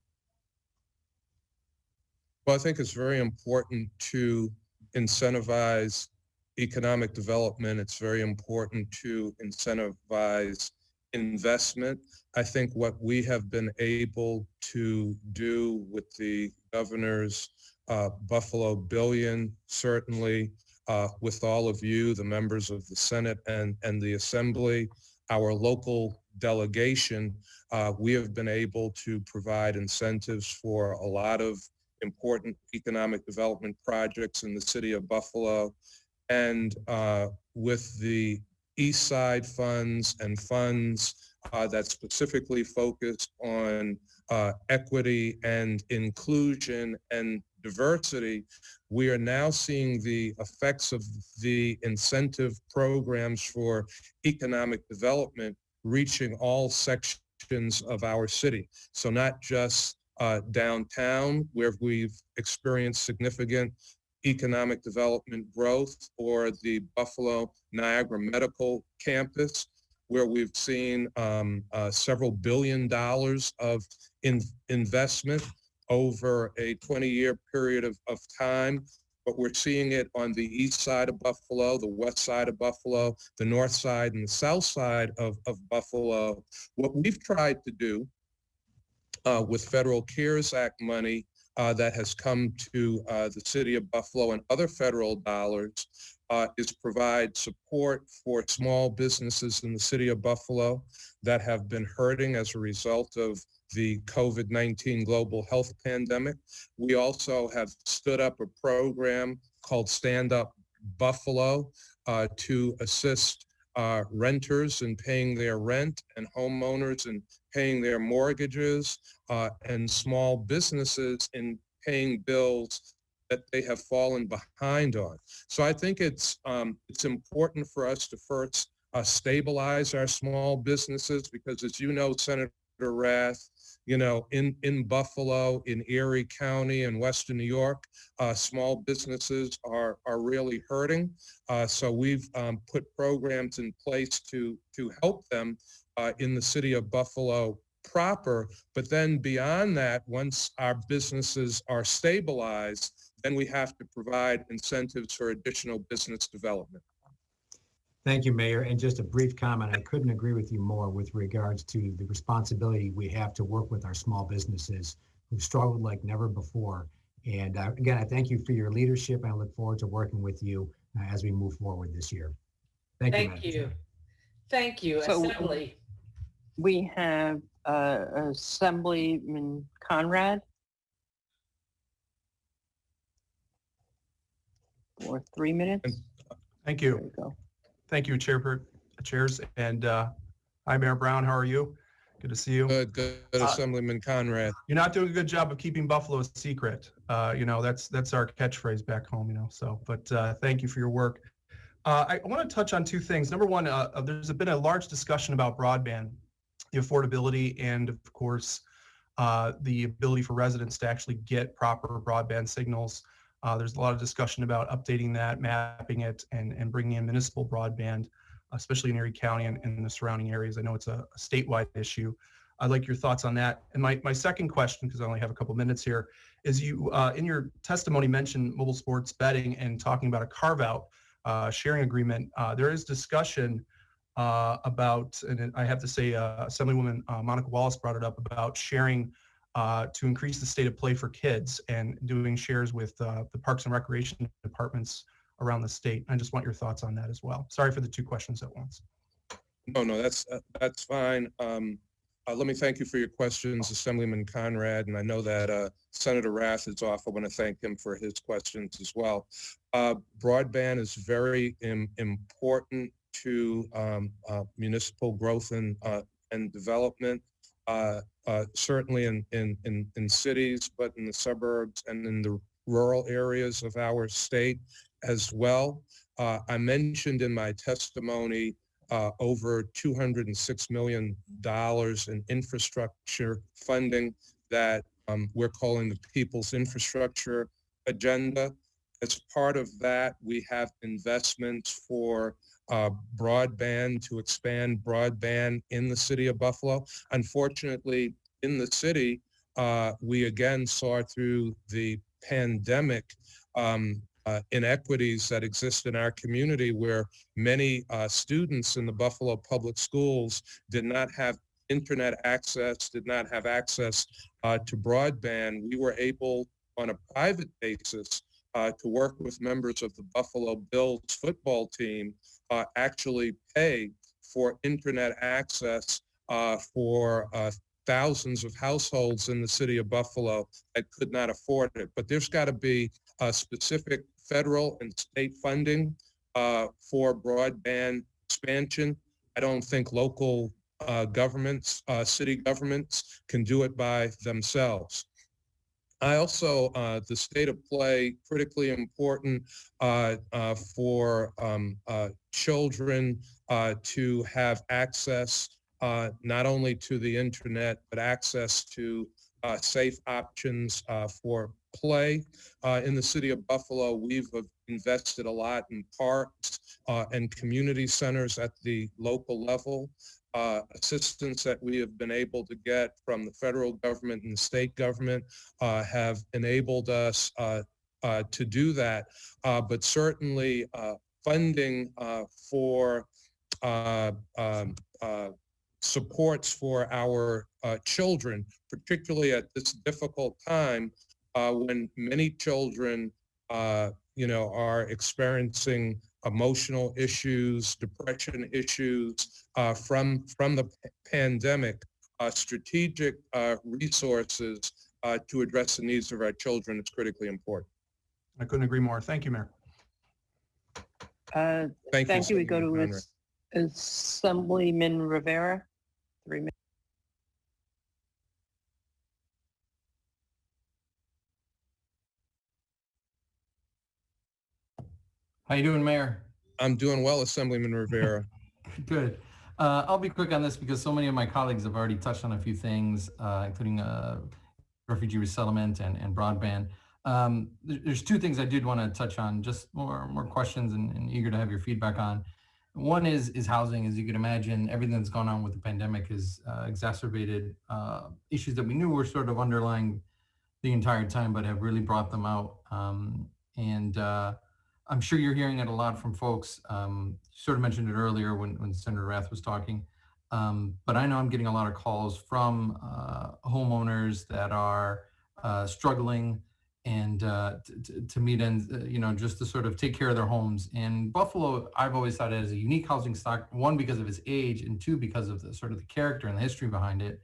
O: Well, I think it's very important to incentivize economic development. It's very important to incentivize investment. I think what we have been able to do with the governor's Buffalo Billion, certainly with all of you, the members of the Senate and the Assembly, our local delegation, we have been able to provide incentives for a lot of important economic development projects in the city of Buffalo. and with the East Side funds and funds that specifically focus on equity and inclusion and diversity, we are now seeing the effects of the incentive programs for economic development reaching all sections of our city. So not just downtown, where we've experienced significant economic development growth, or the Buffalo Niagara Medical Campus, where we've seen several $1 billion of investment over a 20-year period of time. But we're seeing it on the east side of Buffalo, the west side of Buffalo, the north side and the south side of Buffalo. What we've tried to do with Federal CARES Act money that has come to the city of Buffalo and other federal dollars is provide support for small businesses in the city of Buffalo that have been hurting as a result of the COVID-19 global health pandemic. We also have stood up a program called Stand Up Buffalo to assist renters in paying their rent, and homeowners in paying their mortgages, and small businesses in paying bills that they have fallen behind on. So I think it's important for us to first stabilize our small businesses, because as you know, Senator Rath, you know, in Buffalo, in Erie County, and Western New York, small businesses are really hurting. So we've put programs in place to help them in the city of Buffalo proper. But then beyond that, once our businesses are stabilized, then we have to provide incentives for additional business development.
T: Thank you, Mayor. And just a brief comment, I couldn't agree with you more with regards to the responsibility we have to work with our small businesses who've struggled like never before. And again, I thank you for your leadership, and I look forward to working with you as we move forward this year.
B: Thank you. Thank you,
A: So
B: Assembly.
A: we have Assemblyman Conrad for 3 minutes.
Q: Thank
A: There
Q: you.
A: you go.
Q: Thank you, chairs. And hi, Mayor Brown. How are you? Good to see you.
O: Good, Assemblyman Conrad.
Q: You're not doing a good job of keeping Buffalo a secret. You know, that's our catchphrase back home, you know, so, but thank you for your work. I want to touch on two things. Number one, there's been a large discussion about broadband, the affordability, and of course, the ability for residents to actually get proper broadband signals. There's a lot of discussion about updating that, mapping it, and bringing in municipal broadband, especially in Erie County and the surrounding areas. I know it's a statewide issue. I'd like your thoughts on that. And my second question, because I only have a couple minutes here, is you, in your testimony, mentioned mobile sports betting and talking about a carve-out sharing agreement. There is discussion about, and I have to say, Assemblywoman Monica Wallace brought it up, about sharing to increase the state of play for kids and doing shares with the Parks and Recreation departments around the state. I just want your thoughts on that as well. Sorry for the two questions at once.
O: No, that's fine. Let me thank you for your questions, Assemblyman Conrad, and I know that Senator Rath is off. I want to thank him for his questions as well. Broadband is very important to municipal growth and development. Certainly in cities, but in the suburbs and in the rural areas of our state as well. I mentioned in my testimony over $206 million in infrastructure funding that we're calling the People's Infrastructure Agenda. As part of that, we have investments for broadband, to expand broadband in the city of Buffalo. Unfortunately, in the city, we again saw through the pandemic inequities that exist in our community, where many students in the Buffalo Public Schools did not have internet access, did not have access to broadband. We were able, on a private basis, to work with members of the Buffalo Bills football team, actually pay for internet access for thousands of households in the city of Buffalo that could not afford it. But there's got to be a specific federal and state funding for broadband expansion. I don't think local governments, city governments can do it by themselves. I also, the state of play, critically important for children to have access not only to the internet, but access to safe options for play. In the city of Buffalo, we've invested a lot in parks and community centers at the local level. Assistance that we have been able to get from the federal government and the state government have enabled us to do that. But certainly funding for supports for our children, particularly at this difficult time when many children, are experiencing emotional issues, depression issues from the pandemic. Strategic resources to address the needs of our children is critically important.
Q: I couldn't agree more. Thank you, Mayor.
A: Thank you. We go to Assemblyman Rivera. 3 minutes.
R: How you doing, Mayor?
O: I'm doing well, Assemblyman Rivera.
R: Good. I'll be quick on this because so many of my colleagues have already touched on a few things, including refugee resettlement and broadband. There's two things I did want to touch on, just more questions and eager to have your feedback on. One is housing. As you can imagine, everything that's gone on with the pandemic has exacerbated issues that we knew were sort of underlying the entire time, but have really brought them out. I'm sure you're hearing it a lot from folks. Sort of mentioned it earlier when Senator Rath was talking. But I know I'm getting a lot of calls from homeowners that are struggling and to meet ends, just to sort of take care of their homes. And Buffalo, I've always thought it as a unique housing stock, one, because of its age, and two, because of the sort of the character and the history behind it.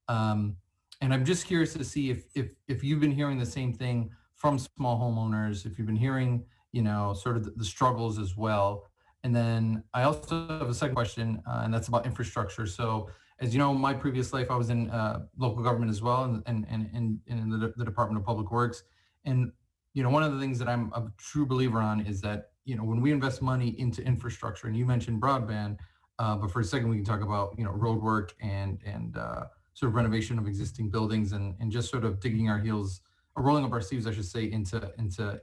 R: And I'm just curious to see if you've been hearing the same thing from small homeowners, if you've been hearing, sort of the struggles as well. And then I also have a second question, and that's about infrastructure. So as you know, my previous life, I was in local government as well, and in the Department of Public Works. And, one of the things that I'm a true believer on is that, when we invest money into infrastructure, and you mentioned broadband, but for a second, we can talk about, road work and sort of renovation of existing buildings and just sort of digging our heels, or rolling up our sleeves, I should say, into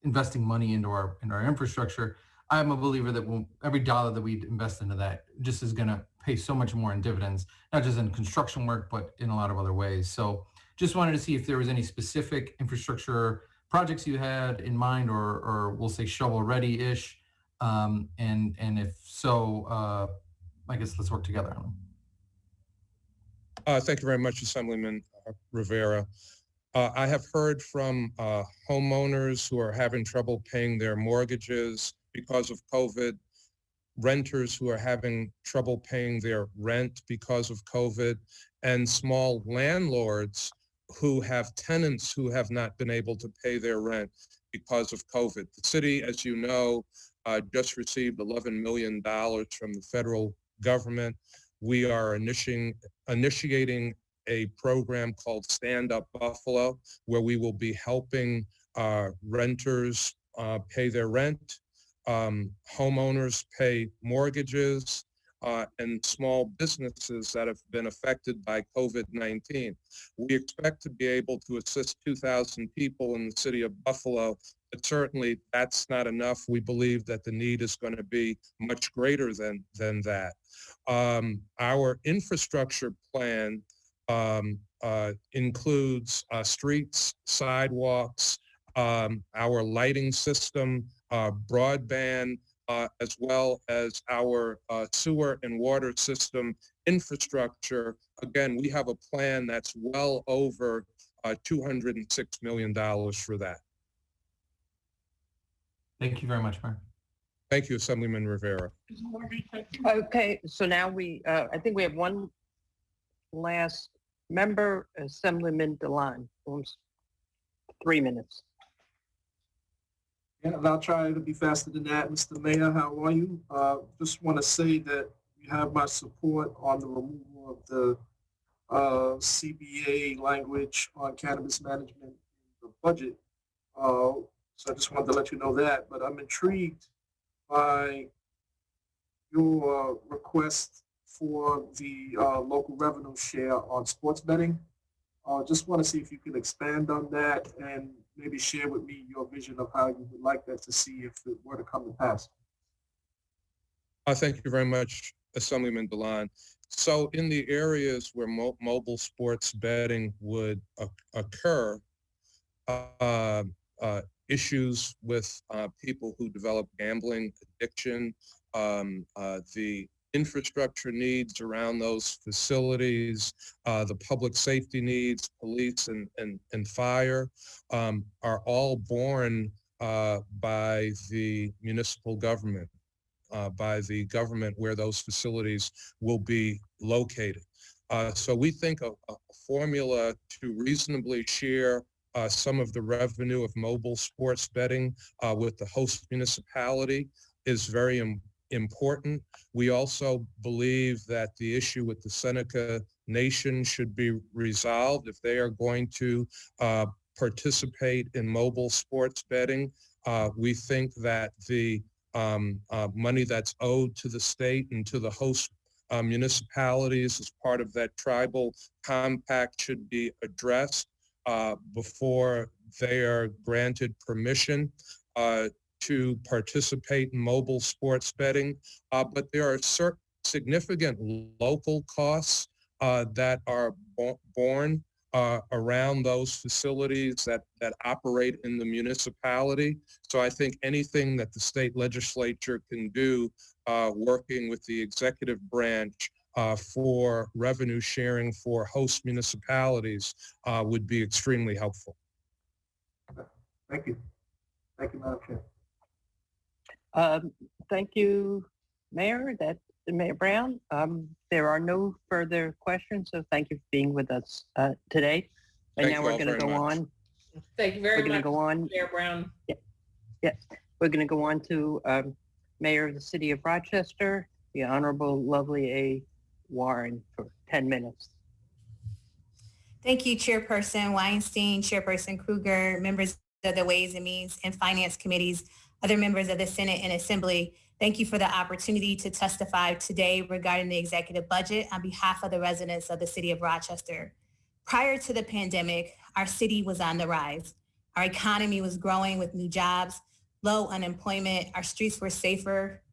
R: investing money into our infrastructure. I'm a believer that every dollar that we invest into that just is going to pay so much more in dividends, not just in construction work, but in a lot of other ways. So just wanted to see if there was any specific infrastructure projects you had in mind, or we'll say shovel ready-ish. And if so, I guess let's work together on them.
O: Thank you very much, Assemblyman Rivera. I have heard from homeowners who are having trouble paying their mortgages because of COVID, renters who are having trouble paying their rent because of COVID, and small landlords who have tenants who have not been able to pay their rent because of COVID. The city, as you know, just received $11 million from the federal government. We are initiating a program called Stand Up Buffalo, where we will be helping renters pay their rent, homeowners pay mortgages, and small businesses that have been affected by COVID-19. We expect to be able to assist 2,000 people in the city of Buffalo, but certainly that's not enough. We believe that the need is going to be much greater than that. Our infrastructure plan includes streets, sidewalks, our lighting system, broadband, as well as our sewer and water system infrastructure. Again, we have a plan that's well over $206 million for that.
R: Thank you very much, Mayor.
O: Thank you, Assemblyman Rivera.
A: Okay, so now I think we have one last member, Assemblyman DeLon. 3 minutes.
I: And I'll try to be faster than that. Mr. Mayor, how are you? Just want to say that you have my support on the removal of the CBA language on cannabis management in the budget. So I just wanted to let you know that. But I'm intrigued by your request for the local revenue share on sports betting. Just want to see if you can expand on that and maybe share with me your vision of how you would like that to see if it were to come to pass.
O: Thank you very much, Assemblyman DeLon. So in the areas where mobile sports betting would occur, issues with people who develop gambling addiction, the infrastructure needs around those facilities, the public safety needs, police and fire, are all borne by the municipal government, by the government where those facilities will be located. So we think a formula to reasonably share some of the revenue of mobile sports betting with the host municipality is very important. We also believe that the issue with the Seneca Nation should be resolved if they are going to participate in mobile sports betting. We think that the money that's owed to the state and to the host municipalities as part of that tribal compact should be addressed before they are granted permission to participate in mobile sports betting. But there are certain significant local costs that are borne around those facilities that operate in the municipality. So I think anything that the state legislature can do working with the executive branch for revenue sharing for host municipalities would be extremely helpful.
I: Thank you. Thank you, Madam Chair.
A: Thank you, Mayor. That's Mayor Brown. There are no further questions, so thank you for being with us today. And
O: Thank
A: now
O: you
A: we're
O: all
A: going to
O: very
A: go
O: much.
A: on.
B: Thank you very
A: We're going
B: much,
A: to go on.
B: Mayor Brown.
A: Yes, we're going to go on to Mayor of the City of Rochester, the Honorable Lovely A. Warren, for 10 minutes.
C: Thank you, Chairperson Weinstein, Chairperson Kruger, members of the Ways and Means and Finance Committees, other members of the Senate and Assembly. Thank you for the opportunity to testify today regarding the executive budget on behalf of the residents of the City of Rochester. Prior to the pandemic, our city was on the rise. Our economy was growing with new jobs, low unemployment, our streets were safer,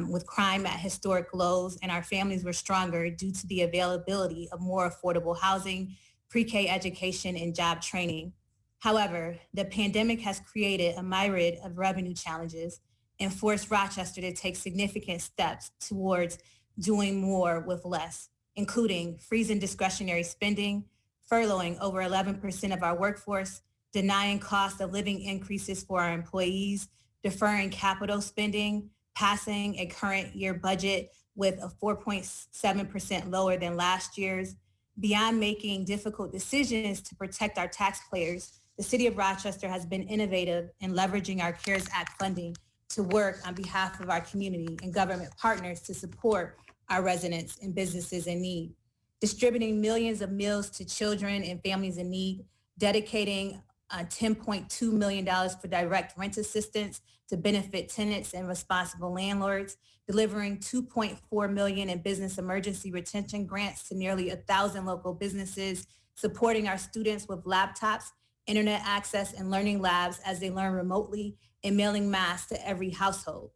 C: with crime at historic lows, and our families were stronger due to the availability of more affordable housing, pre-K education, and job training. However, the pandemic has created a myriad of revenue challenges and forced Rochester to take significant steps towards doing more with less, including freezing discretionary spending, furloughing over 11% of our workforce, denying cost of living increases for our employees, deferring capital spending, passing a current year budget with a 4.7% lower than last year's. Beyond making difficult decisions to protect our taxpayers, the City of Rochester has been innovative in leveraging our CARES Act funding to work on behalf of our community and government partners to support our residents and businesses in need. Distributing millions of meals to children and families in need, dedicating $10.2 million for direct rent assistance to benefit tenants and responsible landlords, delivering $2.4 million in business emergency retention grants to nearly 1,000 local businesses, supporting our students with laptops, internet access, and learning labs as they learn remotely, and mailing masks to every household.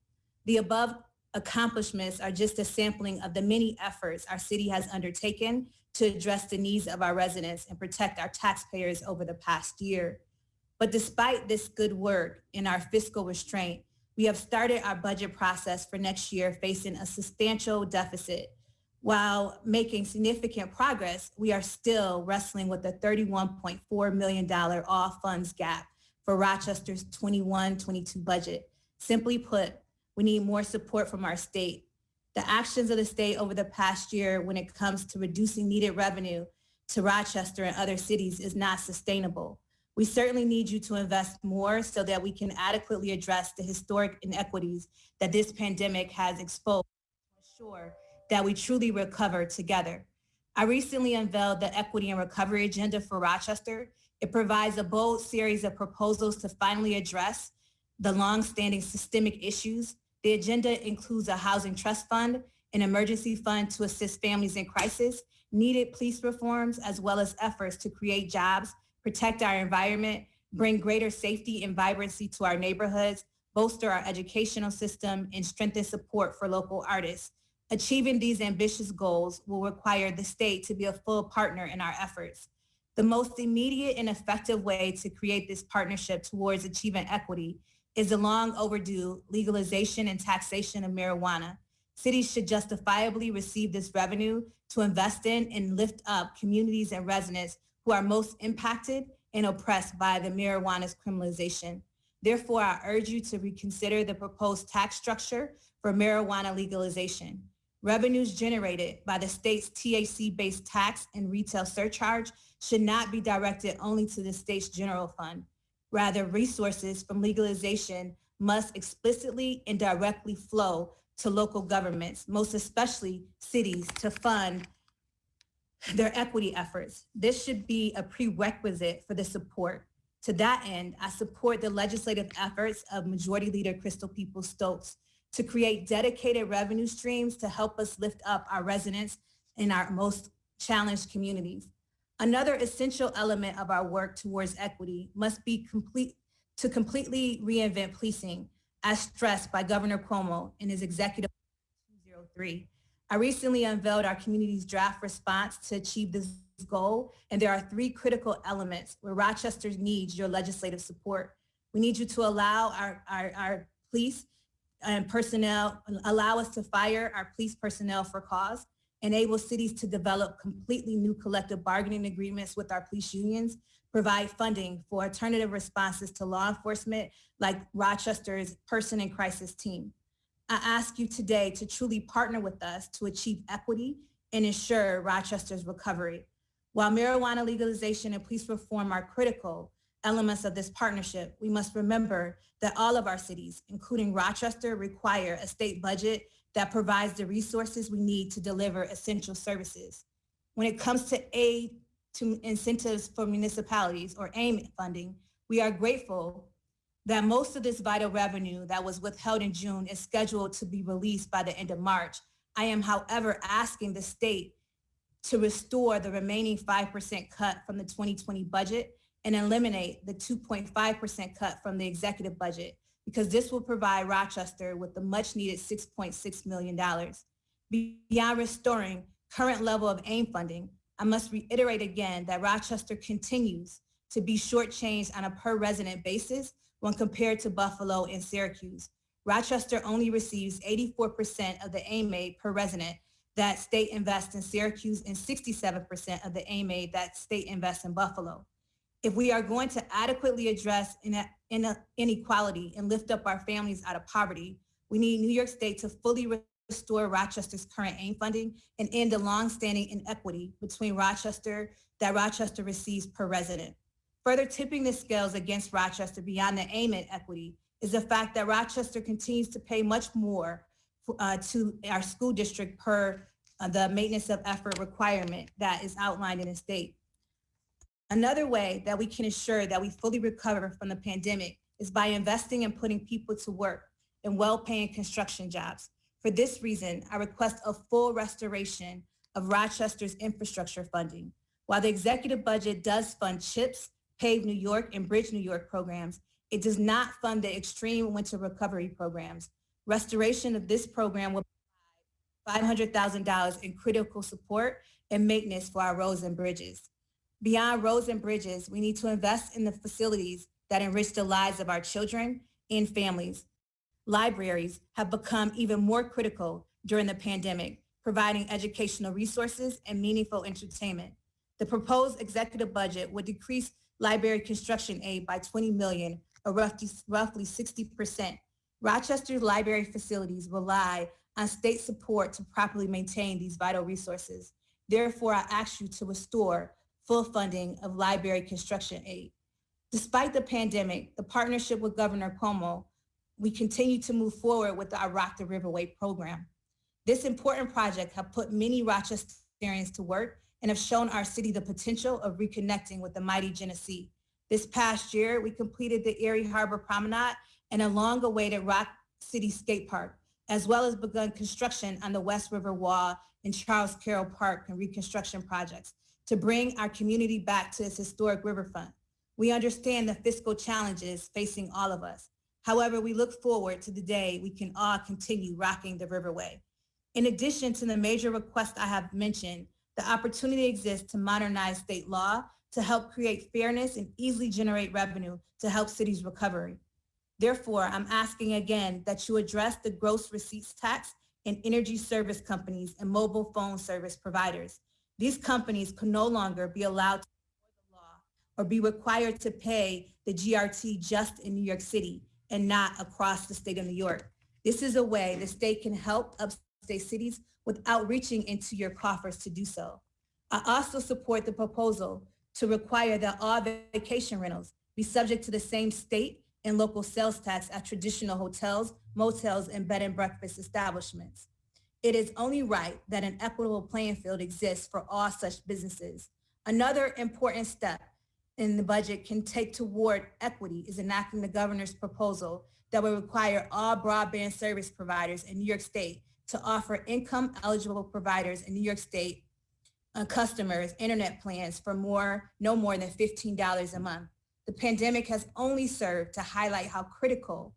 C: The above accomplishments are just a sampling of the many efforts our city has undertaken to address the needs of our residents and protect our taxpayers over the past year. But despite this good work and our fiscal restraint, we have started our budget process for next year facing a substantial deficit. While making significant progress, we are still wrestling with a $31.4 million all funds gap for Rochester's 21-22 budget. Simply put, we need more support from our state. The actions of the state over the past year when it comes to reducing needed revenue to Rochester and other cities is not sustainable. We certainly need you to invest more so that we can adequately address the historic inequities that this pandemic has exposed to ensure that we truly recover together. I recently unveiled the Equity and Recovery Agenda for Rochester. It provides a bold series of proposals to finally address the longstanding systemic issues. The agenda includes a housing trust fund, an emergency fund to assist families in crisis, needed police reforms, as well as efforts to create jobs, protect our environment, bring greater safety and vibrancy to our neighborhoods, bolster our educational system, and strengthen support for local artists. Achieving these ambitious goals will require the state to be a full partner in our efforts. The most immediate and effective way to create this partnership towards achieving equity is the long overdue legalization and taxation of marijuana. Cities should justifiably receive this revenue to invest in and lift up communities and residents who are most impacted and oppressed by the marijuana's criminalization. Therefore, I urge you to reconsider the proposed tax structure for marijuana legalization. Revenues generated by the state's THC-based tax and retail surcharge should not be directed only to the state's general fund. Rather, resources from legalization must explicitly and directly flow to local governments, most especially cities, to fund their equity efforts. This should be a prerequisite for the support. To that end, I support the legislative efforts of Majority Leader Crystal Peoples-Stokes to create dedicated revenue streams to help us lift up our residents in our most challenged communities. Another essential element of our work towards equity must be to completely reinvent policing, as stressed by Governor Cuomo in his Executive 203. I recently unveiled our community's draft response to achieve this goal, and there are 3 critical elements where Rochester needs your legislative support. We need you to allow our police and personnel, allow us to fire our police personnel for cause, enable cities to develop completely new collective bargaining agreements with our police unions, provide funding for alternative responses to law enforcement like Rochester's Person in Crisis team. I ask you today to truly partner with us to achieve equity and ensure Rochester's recovery. While marijuana legalization and police reform are critical elements of this partnership, we must remember that all of our cities, including Rochester, require a state budget that provides the resources we need to deliver essential services. When it comes to aid to incentives for municipalities or AIM funding, we are grateful that most of this vital revenue that was withheld in June is scheduled to be released by the end of March. I am, however, asking the state to restore the remaining 5% cut from the 2020 budget and eliminate the 2.5% cut from the executive budget, because this will provide Rochester with the much needed $6.6 million. Beyond restoring current level of AIM funding, I must reiterate again that Rochester continues to be shortchanged on a per resident basis when compared to Buffalo and Syracuse. Rochester only receives 84% of the AIM aid per resident that state invests in Syracuse and 67% of the AIM aid that state invests in Buffalo. If we are going to adequately address inequality and lift up our families out of poverty, we need New York State to fully restore Rochester's current AIM funding and end the longstanding inequity between Rochester that Rochester receives per resident. Further tipping the scales against Rochester beyond the AIM equity is the fact that Rochester continues to pay much more to our school district per the maintenance of effort requirement that is outlined in the state. Another way that we can ensure that we fully recover from the pandemic is by investing and putting people to work in well-paying construction jobs. For this reason, I request a full restoration of Rochester's infrastructure funding. While the executive budget does fund CHIPS, Pave New York, and Bridge New York programs, it does not fund the extreme winter recovery programs. Restoration of this program will provide $500,000 in critical support and maintenance for our roads and bridges. Beyond roads and bridges, we need to invest in the facilities that enrich the lives of our children and families. Libraries have become even more critical during the pandemic, providing educational resources and meaningful entertainment. The proposed executive budget would decrease library construction aid by $20 million, or roughly 60%. Rochester's library facilities rely on state support to properly maintain these vital resources. Therefore, I ask you to restore full funding of library construction aid. Despite the pandemic, the partnership with Governor Cuomo, we continue to move forward with our Rock the Riverway program. This important project has put many Rochesterians to work and have shown our city the potential of reconnecting with the mighty Genesee. This past year, we completed the Erie Harbor Promenade and a long-awaited Rock City Skate Park, as well as begun construction on the West River Wall and Charles Carroll Park and reconstruction projects to bring our community back to its historic riverfront. We understand the fiscal challenges facing all of us. However, we look forward to the day we can all continue rocking the Riverway. In addition to the major requests I have mentioned, the opportunity exists to modernize state law to help create fairness and easily generate revenue to help cities' recovery. Therefore, I'm asking again that you address the gross receipts tax in energy service companies and mobile phone service providers. These companies can no longer be allowed to avoid the law or be required to pay the GRT just in New York City and not across the state of New York. This is a way the state can help upstate cities without reaching into your coffers to do so. I also support the proposal to require that all vacation rentals be subject to the same state and local sales tax as traditional hotels, motels, and bed and breakfast establishments. It is only right that an equitable playing field exists for all such businesses. Another important step in the budget can take toward equity is enacting the governor's proposal that will require all broadband service providers in New York State to offer income eligible providers in New York State customers internet plans for no more than $15 a month. The pandemic has only served to highlight how critical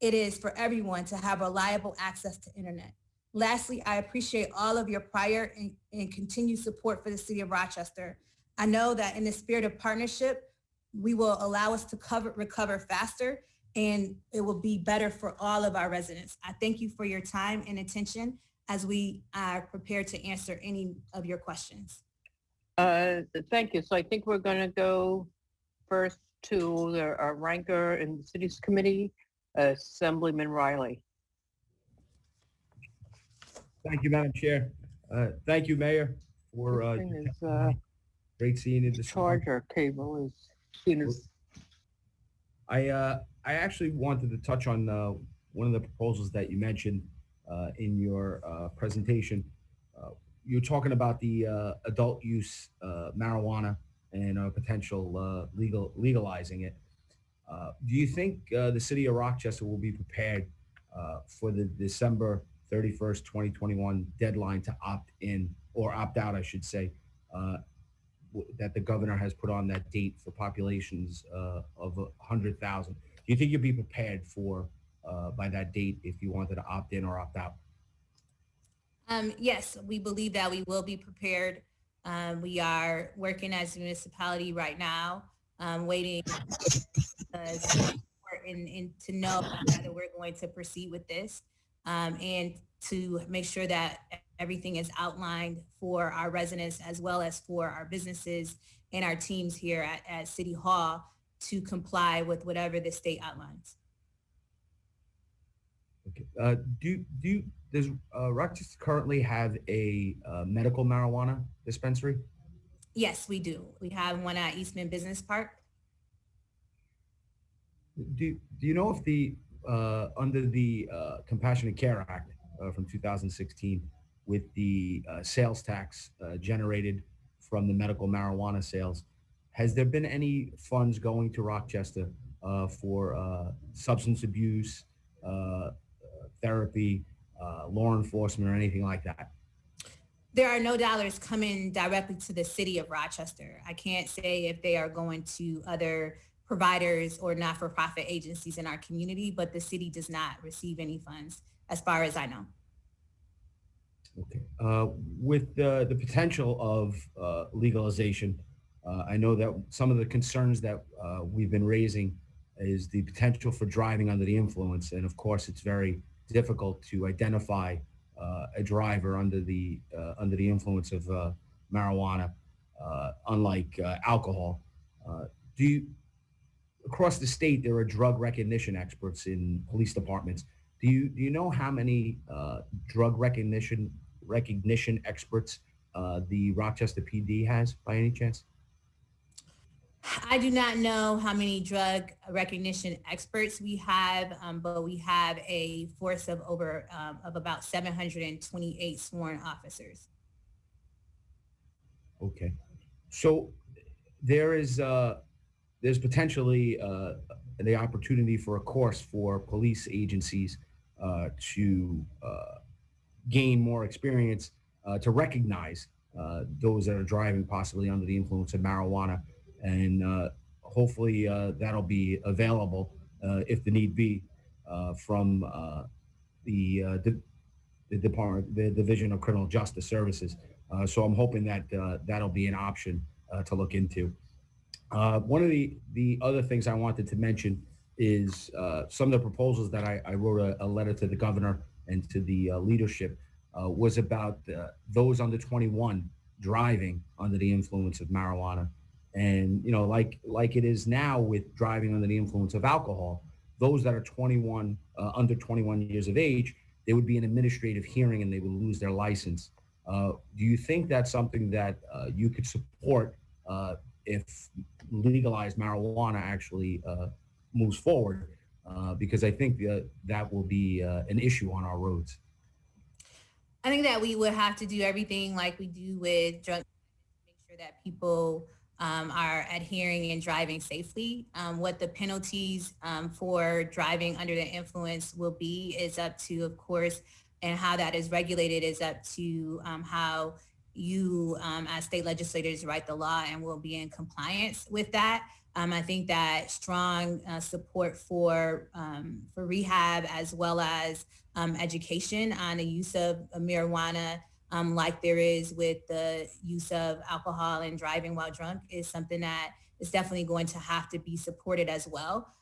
C: it is for everyone to have reliable access to internet. Lastly, I appreciate all of your prior and continued support for the city of Rochester. I know that in the spirit of partnership, we will allow us to recover faster, and it will be better for all of our residents. I thank you for your time and attention as we are prepared to answer any of your questions.
A: Thank you. So I think we're going to go first to our ranker in the city's committee, Assemblyman Riley.
P: Thank you, Madam Chair. Thank you, Mayor, for great seeing you. The
A: charger cable is.
P: I actually wanted to touch on one of the proposals that you mentioned in your presentation. You're talking about the adult use marijuana and potential legalizing it. Do you think the city of Rochester will be prepared for the December 31st, 2021 deadline to opt in or opt out, I should say, that the governor has put on that date for populations of 100,000? Do you think you'll be prepared for by that date if you wanted to opt in or opt out?
C: Yes, we believe that we will be prepared. We are working as a municipality right now, waiting to know whether we're going to proceed with this and to make sure that everything is outlined for our residents as well as for our businesses and our teams here at City Hall to comply with whatever the state outlines.
P: Okay. Does Rochester currently have a medical marijuana dispensary?
C: Yes, we do. We have one at Eastman Business Park.
P: Do you know if the under the Compassionate Care Act from 2016, with the sales tax generated from the medical marijuana sales, has there been any funds going to Rochester for substance abuse, therapy, law enforcement, or anything like that?
C: There are no dollars coming directly to the city of Rochester. I can't say if they are going to other providers or not-for-profit agencies in our community, but the city does not receive any funds as far as I know.
P: Okay. With the potential of legalization, I know that some of the concerns that we've been raising is the potential for driving under the influence. And of course, it's very difficult to identify a driver under the influence of marijuana, unlike alcohol. Across the state, there are drug recognition experts in police departments. Do you know how many drug recognition experts the Rochester PD has, by any chance?
C: I do not know how many drug recognition experts we have, but we have a force of about 728 sworn officers.
P: Okay. So there's potentially the opportunity for a course for police agencies to gain more experience to recognize those that are driving possibly under the influence of marijuana. And hopefully that'll be available if the need be from the department, the Division of Criminal Justice Services. So I'm hoping that that'll be an option to look into. One of the other things I wanted to mention is some of the proposals that I wrote a letter to the governor and to the leadership was about those under 21 driving under the influence of marijuana. And, you know, like it is now with driving under the influence of alcohol, those that are 21, under 21 years of age, there would be an administrative hearing and they would lose their license. Do you think that's something that you could support if legalized marijuana actually moves forward? Because I think that will be an issue on our roads.
C: I think that we would have to do everything like we do with drug, make sure that people are adhering and driving safely. What the penalties for driving under the influence will be is up to, of course, and how that is regulated is up to how you as state legislators write the law and will be in compliance with that. I think that strong support for rehab as well as education on the use of marijuana, like there is with the use of alcohol and driving while drunk, is something that is definitely going to have to be supported as well.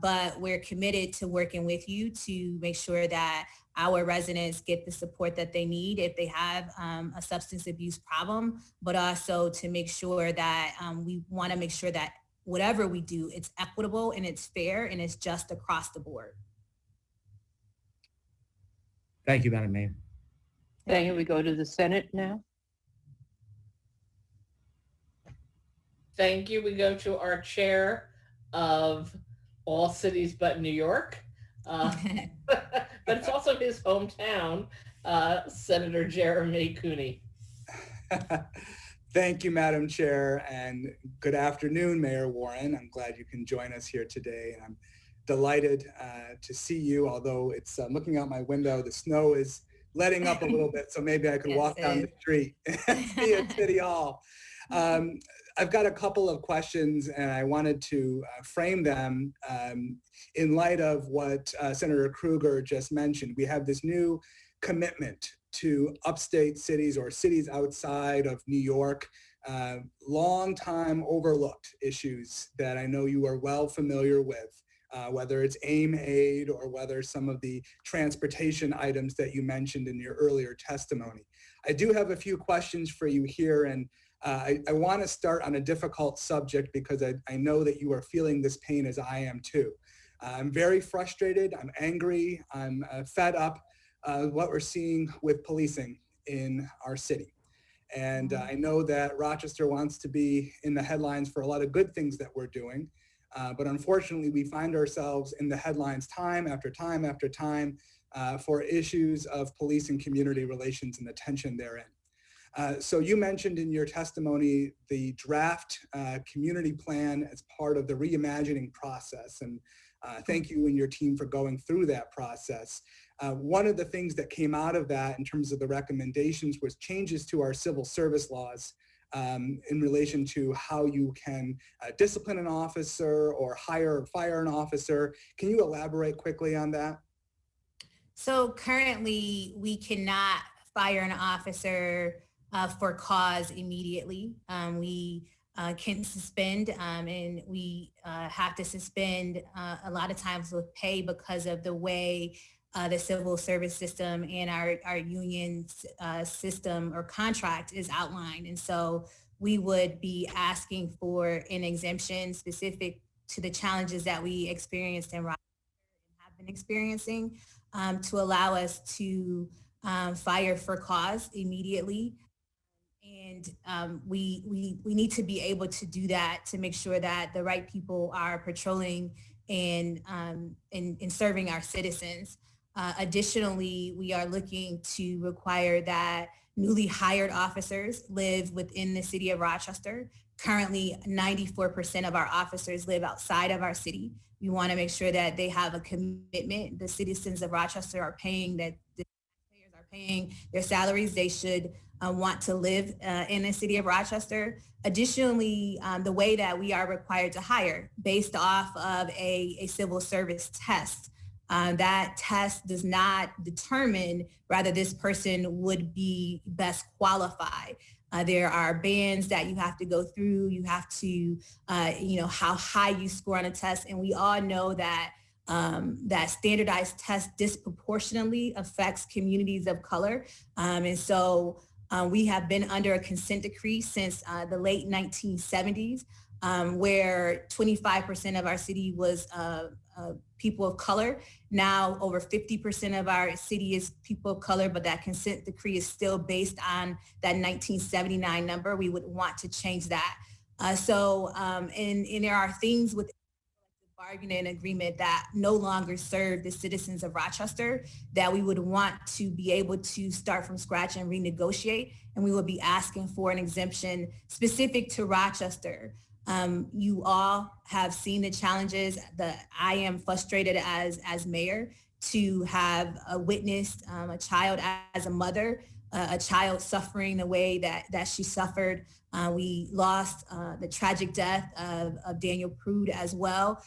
C: But we're committed to working with you to make sure that our residents get the support that they need if they have a substance abuse problem, but also to make sure that we want to make sure that whatever we do, it's equitable and it's fair and it's just across the board.
P: Thank you, Madam Mayor.
A: Thank you. We go to the Senate now.
B: Thank you. We go to our chair of all cities but New York. But it's also his hometown, Senator Jeremy Cooney.
H: Thank you, Madam Chair, and good afternoon, Mayor Warren. I'm glad you can join us here today, and I'm delighted to see you, although it's looking out my window, the snow is letting up a little bit, so maybe I could walk down the street and see you at City Hall. I've got a couple of questions, and I wanted to frame them in light of what Senator Krueger just mentioned. We have this new commitment to upstate cities or cities outside of New York, long time overlooked issues that I know you are well familiar with, whether it's AIM aid or whether some of the transportation items that you mentioned in your earlier testimony. I do have a few questions for you here, and I want to start on a difficult subject because I know that you are feeling this pain as I am too. I'm very frustrated, I'm angry, I'm fed up what we're seeing with policing in our city. And I know that Rochester wants to be in the headlines for a lot of good things that we're doing. But unfortunately, we find ourselves in the headlines time after time after time for issues of police and community relations and the tension therein. So you mentioned in your testimony the draft community plan as part of the reimagining process. And thank you and your team for going through that process. One of the things that came out of that in terms of the recommendations was changes to our civil service laws in relation to how you can discipline an officer or hire or fire an officer. Can you elaborate quickly on that?
C: So currently we cannot fire an officer for cause immediately. We can suspend and we have to suspend a lot of times with pay because of the way the civil service system and our union system or contract is outlined. And so we would be asking for an exemption specific to the challenges that we experienced in Rochester and have been experiencing to allow us to fire for cause immediately. And And we need to be able to do that to make sure that the right people are patrolling and serving our citizens. Additionally, we are looking to require that newly hired officers live within the city of Rochester. Currently, 94% of our officers live outside of our city. We want to make sure that they have a commitment. The citizens of Rochester are paying, that the taxpayers are paying their salaries. They should want to live in the city of Rochester. Additionally, the way that we are required to hire based off of a civil service test. That test does not determine whether this person would be best qualified. There are bands that you have to go through. You have to, how high you score on a test. And we all know that that standardized test disproportionately affects communities of color. And so we have been under a consent decree since the late 1970s, where 25% of our city was people of color. Now over 50% of our city is people of color, but that consent decree is still based on that 1979 number. We would want to change that. And there are things with bargaining agreement that no longer serve the citizens of Rochester that we would want to be able to start from scratch and renegotiate. And we will be asking for an exemption specific to Rochester. You all have seen the challenges that I am frustrated as mayor to have witnessed a child as a mother, a child suffering the way that she suffered. We lost the tragic death of Daniel Prude as well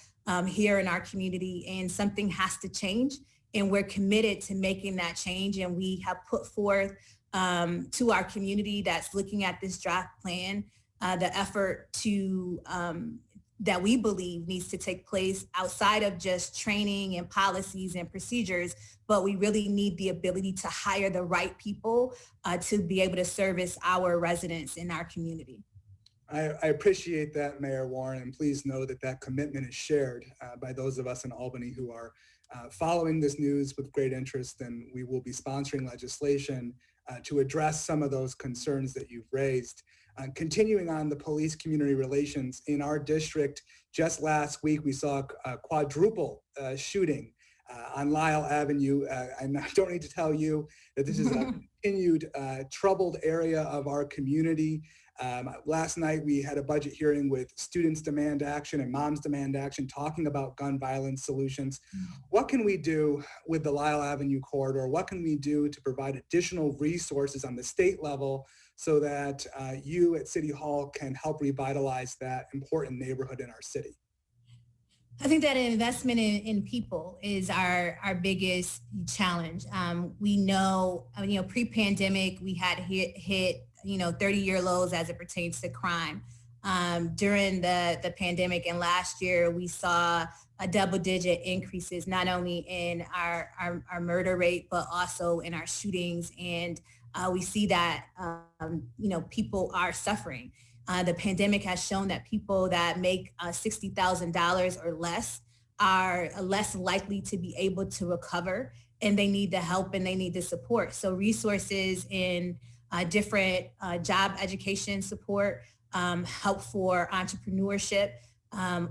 C: here in our community, and something has to change. And we're committed to making that change. And we have put forth to our community that's looking at this draft plan the effort to that we believe needs to take place outside of just training and policies and procedures, but we really need the ability to hire the right people to be able to service our residents in our community.
H: I appreciate that, Mayor Warren, and please know that that commitment is shared by those of us in Albany who are following this news with great interest, and we will be sponsoring legislation to address some of those concerns that you've raised. Continuing on the police community relations in our district, just last week we saw a quadruple shooting on Lyle Avenue. And I don't need to tell you that this is a continued troubled area of our community. Last night we had a budget hearing with Students Demand Action and Moms Demand Action talking about gun violence solutions. What can we do with the Lyle Avenue corridor? What can we do to provide additional resources on the state level so that you at City Hall can help revitalize that important neighborhood in our city?
C: I think that an investment in people is our biggest challenge. We know, pre-pandemic, we had hit 30-year lows as it pertains to crime. During the pandemic and last year, we saw a double-digit increases, not only in our murder rate, but also in our shootings. And we see that, people are suffering. The pandemic has shown that people that make $60,000 or less are less likely to be able to recover, and they need the help and they need the support. So resources in different job education support, help for entrepreneurship,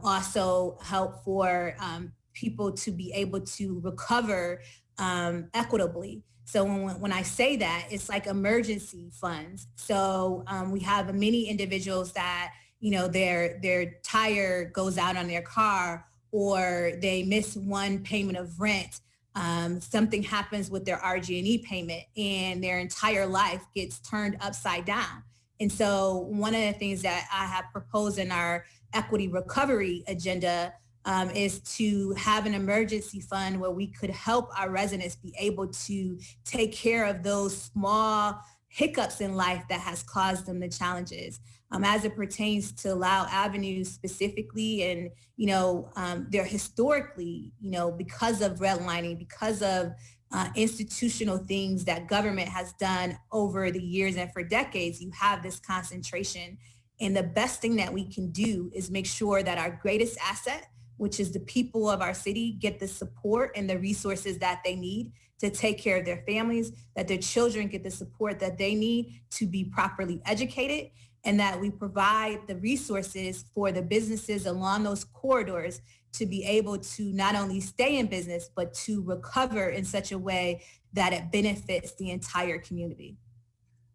C: also help for people to be able to recover equitably. So when I say that, it's like emergency funds. So we have many individuals that, their tire goes out on their car, or they miss one payment of rent. Something happens with their RG&E payment and their entire life gets turned upside down. And so one of the things that I have proposed in our equity recovery agenda is to have an emergency fund where we could help our residents be able to take care of those small hiccups in life that has caused them the challenges. As it pertains to Lyle Avenue specifically, and, they're historically, because of redlining, because of institutional things that government has done over the years and for decades, you have this concentration. And the best thing that we can do is make sure that our greatest asset, which is the people of our city, get the support and the resources that they need to take care of their families, that their children get the support that they need to be properly educated, and that we provide the resources for the businesses along those corridors to be able to not only stay in business, but to recover in such a way that it benefits the entire community.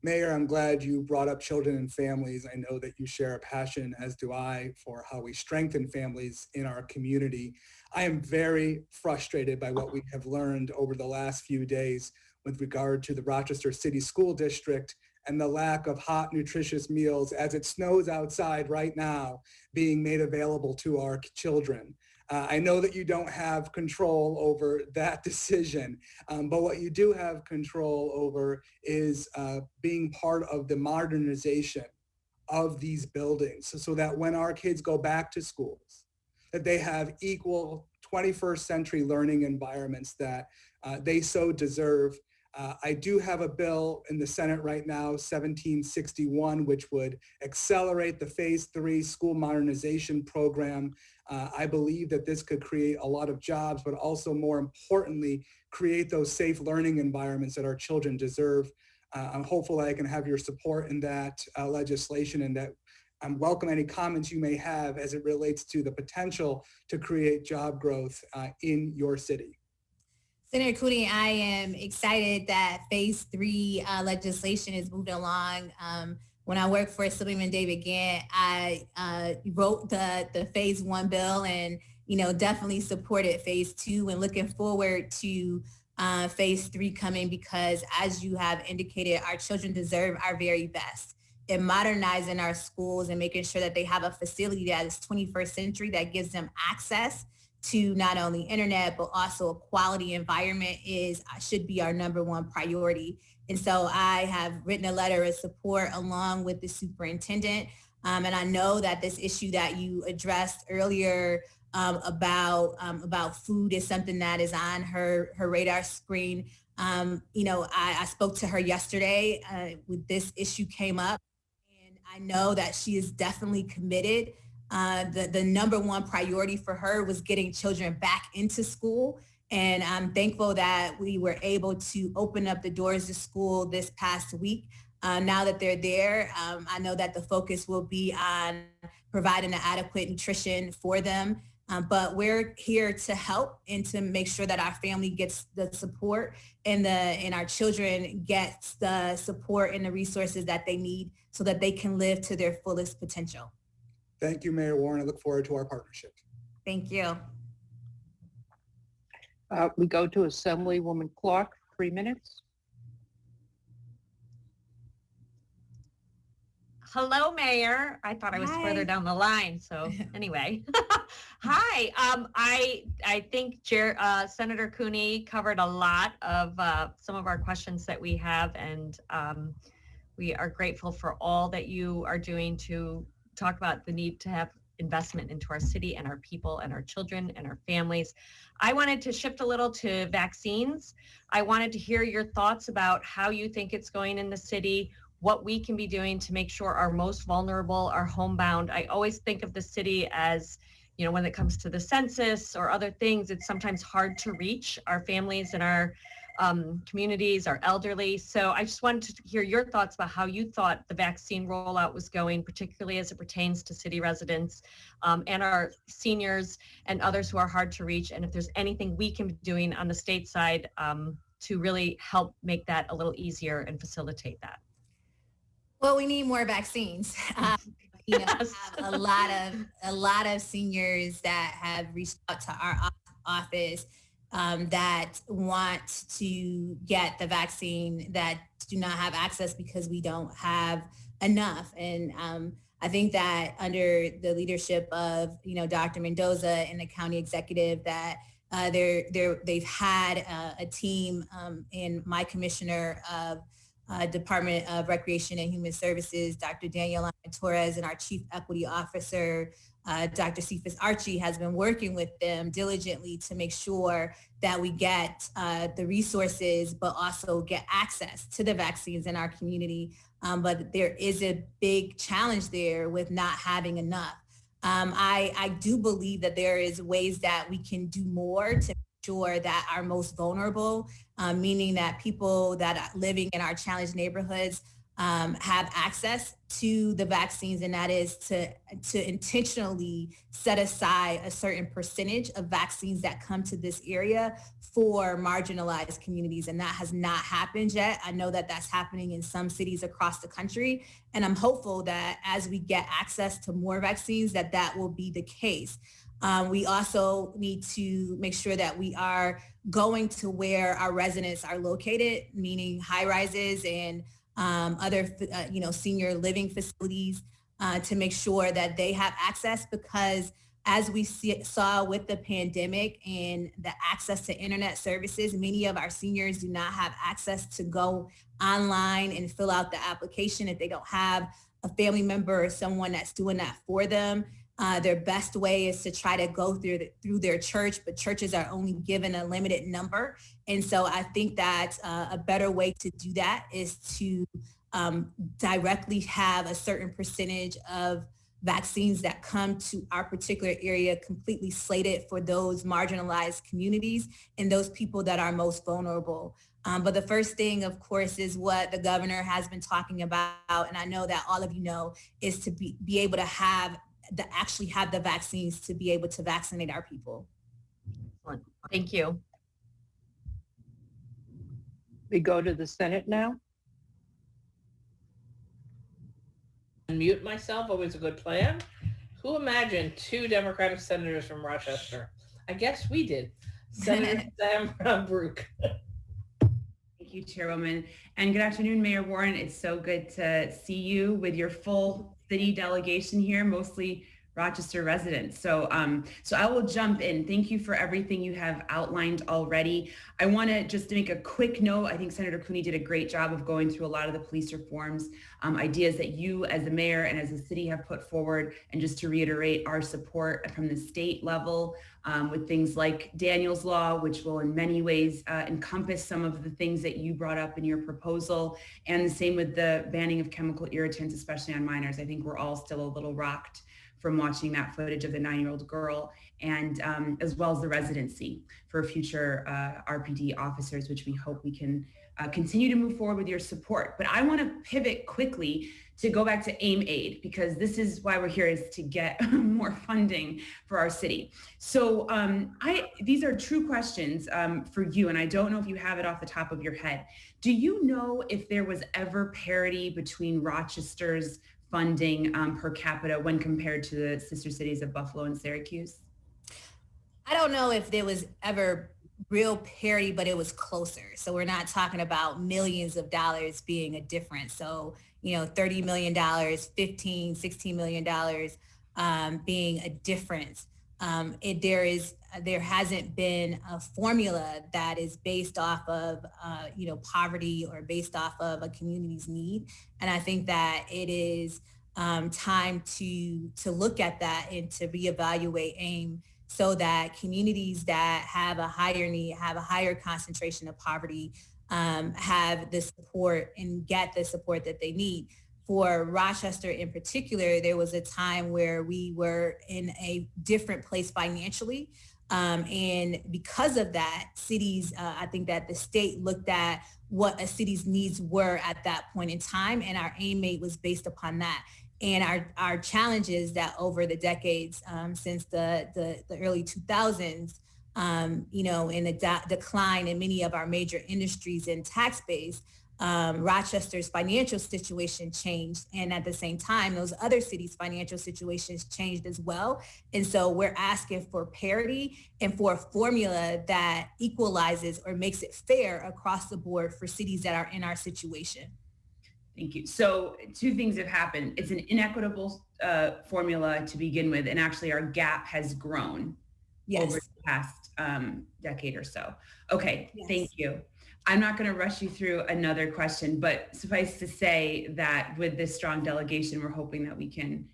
H: Mayor, I'm glad you brought up children and families. I know that you share a passion, as do I, for how we strengthen families in our community. I am very frustrated by what we have learned over the last few days with regard to the Rochester City School District and the lack of hot, nutritious meals as it snows outside right now being made available to our children. I know that you don't have control over that decision, but what you do have control over is being part of the modernization of these buildings so that when our kids go back to schools, that they have equal 21st century learning environments that they so deserve. I do have a bill in the Senate right now, 1761, which would accelerate the Phase 3 school modernization program. I believe that this could create a lot of jobs, but also more importantly, create those safe learning environments that our children deserve. I'm hopeful that I can have your support in that legislation, and that I'm welcome any comments you may have as it relates to the potential to create job growth in your city.
C: Senator Cooney, I am excited that Phase 3 legislation is moving along. When I worked for Assemblyman David Gant, I wrote the Phase 1 bill and, definitely supported Phase 2 and looking forward to Phase 3 coming because, as you have indicated, our children deserve our very best. In modernizing our schools and making sure that they have a facility that is 21st century that gives them access to not only internet, but also a quality environment should be our number one priority. And so I have written a letter of support along with the superintendent. And I know that this issue that you addressed earlier about food is something that is on her radar screen. I spoke to her yesterday when this issue came up, and I know that she is definitely committed. The number one priority for her was getting children back into school. And I'm thankful that we were able to open up the doors to school this past week. Now that they're there, I know that the focus will be on providing the adequate nutrition for them. But we're here to help and to make sure that our family gets the support and our children gets the support and the resources that they need so that they can live to their fullest potential.
H: Thank you, Mayor Warren. I look forward to our partnership.
C: Thank you.
A: We go to Assemblywoman Clark, 3 minutes.
F: Hello, Mayor. I thought I was further down the line. So anyway, hi. I think Senator Cooney covered a lot of some of our questions that we have, and we are grateful for all that you are doing to talk about the need to have investment into our city and our people and our children and our families. I wanted to shift a little to vaccines. I wanted to hear your thoughts about how you think it's going in the city, what we can be doing to make sure our most vulnerable are homebound. I always think of the city as, when it comes to the census or other things, it's sometimes hard to reach our families and our communities, our elderly. So I just wanted to hear your thoughts about how you thought the vaccine rollout was going, particularly as it pertains to city residents and our seniors and others who are hard to reach. And if there's anything we can be doing on the state side to really help make that a little easier and facilitate that.
C: Well, we need more vaccines.
F: Yes.
C: A lot of seniors that have reached out to our office that want to get the vaccine that do not have access because we don't have enough. And I think that under the leadership of, Dr. Mendoza and the county executive, that they've had a team in my commissioner of Department of Recreation and Human Services, Dr. Daniela Torres, and our Chief Equity Officer, Dr. Cephas Archie, has been working with them diligently to make sure that we get the resources, but also get access to the vaccines in our community. But there is a big challenge there with not having enough. I do believe that there is ways that we can do more to ensure that our most vulnerable, meaning that people that are living in our challenged neighborhoods have access to the vaccines, and that is to intentionally set aside a certain percentage of vaccines that come to this area for marginalized communities. And that has not happened yet. I know that that's happening in some cities across the country. And I'm hopeful that as we get access to more vaccines, that will be the case. We also need to make sure that we are going to where our residents are located, meaning high rises and other, senior living facilities, to make sure that they have access, because as we saw with the pandemic and the access to internet services, many of our seniors do not have access to go online and fill out the application if they don't have a family member or someone that's doing that for them. Their best way is to try to go through their church, but churches are only given a limited number. And so I think that a better way to do that is to directly have a certain percentage of vaccines that come to our particular area completely slated for those marginalized communities and those people that are most vulnerable. But the first thing, of course, is what the governor has been talking about, and I know that all of you know, is to be able to actually have the vaccines to be able to vaccinate our people.
F: Thank you.
A: We go to the Senate now.
B: Unmute myself, always a good plan. Who imagined 2 Democratic senators from Rochester? I guess we did. Senator Sam Brook.
G: Thank you, Chairwoman. And good afternoon, Mayor Warren. It's so good to see you with your full city delegation here, mostly Rochester residents. So I will jump in. Thank you for everything you have outlined already. I want to just make a quick note. I think Senator Cooney did a great job of going through a lot of the police reforms, ideas that you as the mayor and as a city have put forward. And just to reiterate our support from the state level with things like Daniel's Law, which will in many ways encompass some of the things that you brought up in your proposal. And the same with the banning of chemical irritants, especially on minors. I think we're all still a little rocked from watching that footage of the 9-year-old girl, and as well as the residency for future RPD officers, which we hope we can continue to move forward with your support. But I want to pivot quickly to go back to AIM Aid, because this is why we're here, is to get more funding for our city. So these are true questions for you, and I don't know if you have it off the top of your head. Do you know if there was ever parity between Rochester's funding per capita when compared to the sister cities of Buffalo and Syracuse?
C: I don't know if there was ever real parity, but it was closer. So we're not talking about millions of dollars being a difference. So, $30 million, $15, $16 million being a difference. There hasn't been a formula that is based off of, poverty or based off of a community's need. And I think that it is time to look at that and to reevaluate AIM, so that communities that have a higher need, have a higher concentration of poverty, have the support and get the support that they need. For Rochester in particular, there was a time where we were in a different place financially. And because of that, cities, I think that the state looked at what a city's needs were at that point in time, and our AIM Aid was based upon that. And our challenge is that over the decades, since the early 2000s, in the decline in many of our major industries and tax base, Rochester's financial situation changed. And at the same time, those other cities' financial situations changed as well. And so we're asking for parity and for a formula that equalizes or makes it fair across the board for cities that are in our situation.
G: Thank you. So 2 things have happened. It's an inequitable formula to begin with, and actually our gap has grown over the past decade or so. Okay, Thank you. I'm not going to rush you through another question, but suffice to say that with this strong delegation, we're hoping that we can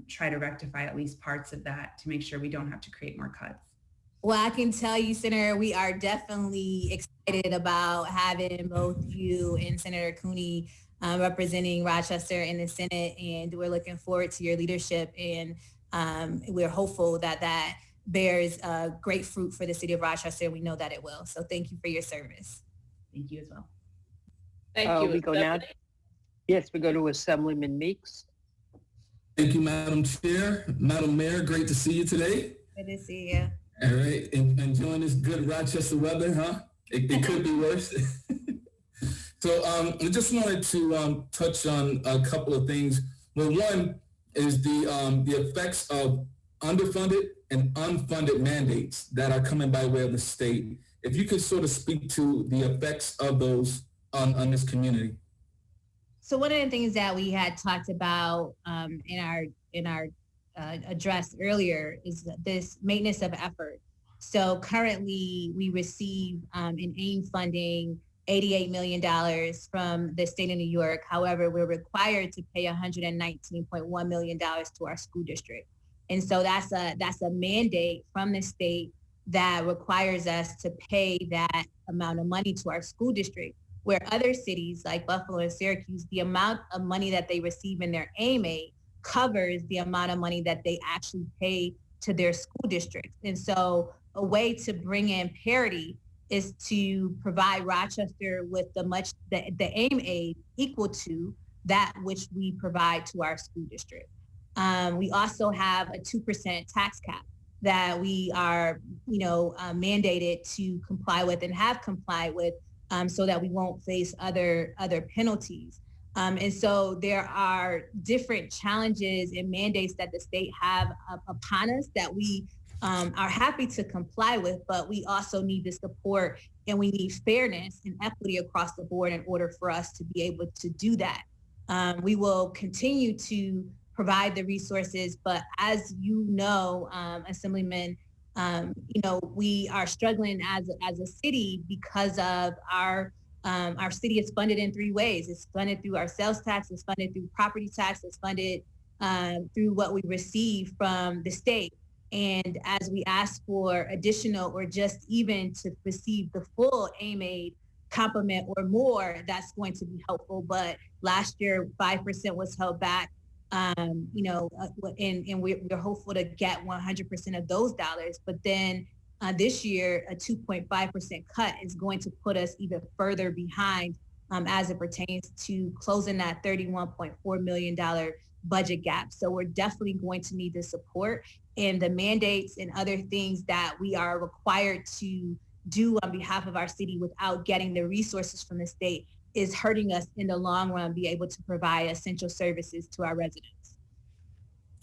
G: try to rectify at least parts of that to make sure we don't have to create more cuts.
C: Well, I can tell you, Senator, we are definitely excited about having both you and Senator Cooney representing Rochester in the Senate, and we're looking forward to your leadership and we're hopeful that that bears great fruit for the city of Rochester. We know that it will. So thank you for your service.
G: Thank you as well.
B: Thank you.
A: We go now. Yes, we go to Assemblyman Meeks.
S: Thank you, Madam Chair. Madam Mayor, great to see you today.
C: Good to see you.
S: All right, enjoying this good Rochester weather, huh? It could be worse. So I just wanted to touch on a couple of things. Well, one is the effects of underfunded and unfunded mandates that are coming by way of the state. If you could sort of speak to the effects of those on this community.
C: So one of the things that we had talked about in our address earlier is this maintenance of effort. So currently we receive in AIM funding $88 million from the state of New York. However, we're required to pay $119.1 million to our school district. And so that's a mandate from the state that requires us to pay that amount of money to our school district, where other cities like Buffalo and Syracuse, the amount of money that they receive in their AIM aid covers the amount of money that they actually pay to their school districts. And so a way to bring in parity is to provide Rochester with the AIM aid equal to that which we provide to our school district. We also have a 2% tax cap that we are, mandated to comply with and have complied with, so that we won't face other penalties. And so there are different challenges and mandates that the state have upon us that we are happy to comply with, but we also need the support and we need fairness and equity across the board in order for us to be able to do that. We will continue to provide the resources, but as you know, Assemblyman, we are struggling as a city because of our city is funded in three ways. It's funded through our sales tax, it's funded through property tax, it's funded through what we receive from the state. And as we ask for additional or just even to receive the full AIM aid complement or more, that's going to be helpful. But last year, 5% was held back. And we're hopeful to get 100% of those dollars. But then this year, a 2.5% cut is going to put us even further behind as it pertains to closing that $31.4 million budget gap. So we're definitely going to need the support and the mandates and other things that we are required to do on behalf of our city without getting the resources from the state is hurting us in the long run, be able to provide essential services to our residents.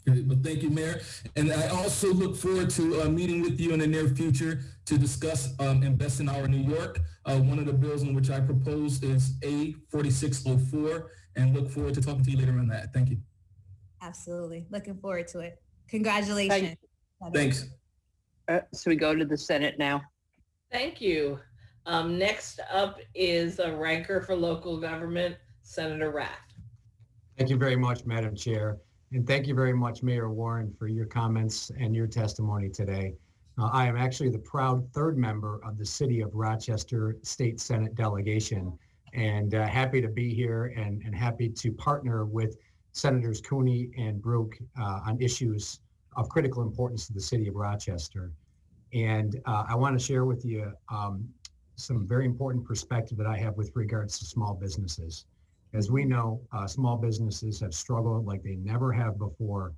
S: Great. Well, thank you, Mayor. And I also look forward to meeting with you in the near future to discuss Invest in Our New York. One of the bills in which I propose is A4604, and look forward to talking to you later on that. Thank you.
C: Absolutely. Looking forward to it. Congratulations.
S: Thanks.
A: So we go to the Senate now.
B: Thank you. Next up is a ranker for local government, Senator Rath.
T: Thank you very much, Madam Chair. And thank you very much, Mayor Warren, for your comments and your testimony today. I am actually the proud third member of the City of Rochester State Senate delegation, and happy to be here and happy to partner with Senators Cooney and Brook on issues of critical importance to the City of Rochester. And I want to share with you some very important perspective that I have with regards to small businesses. As we know, small businesses have struggled like they never have before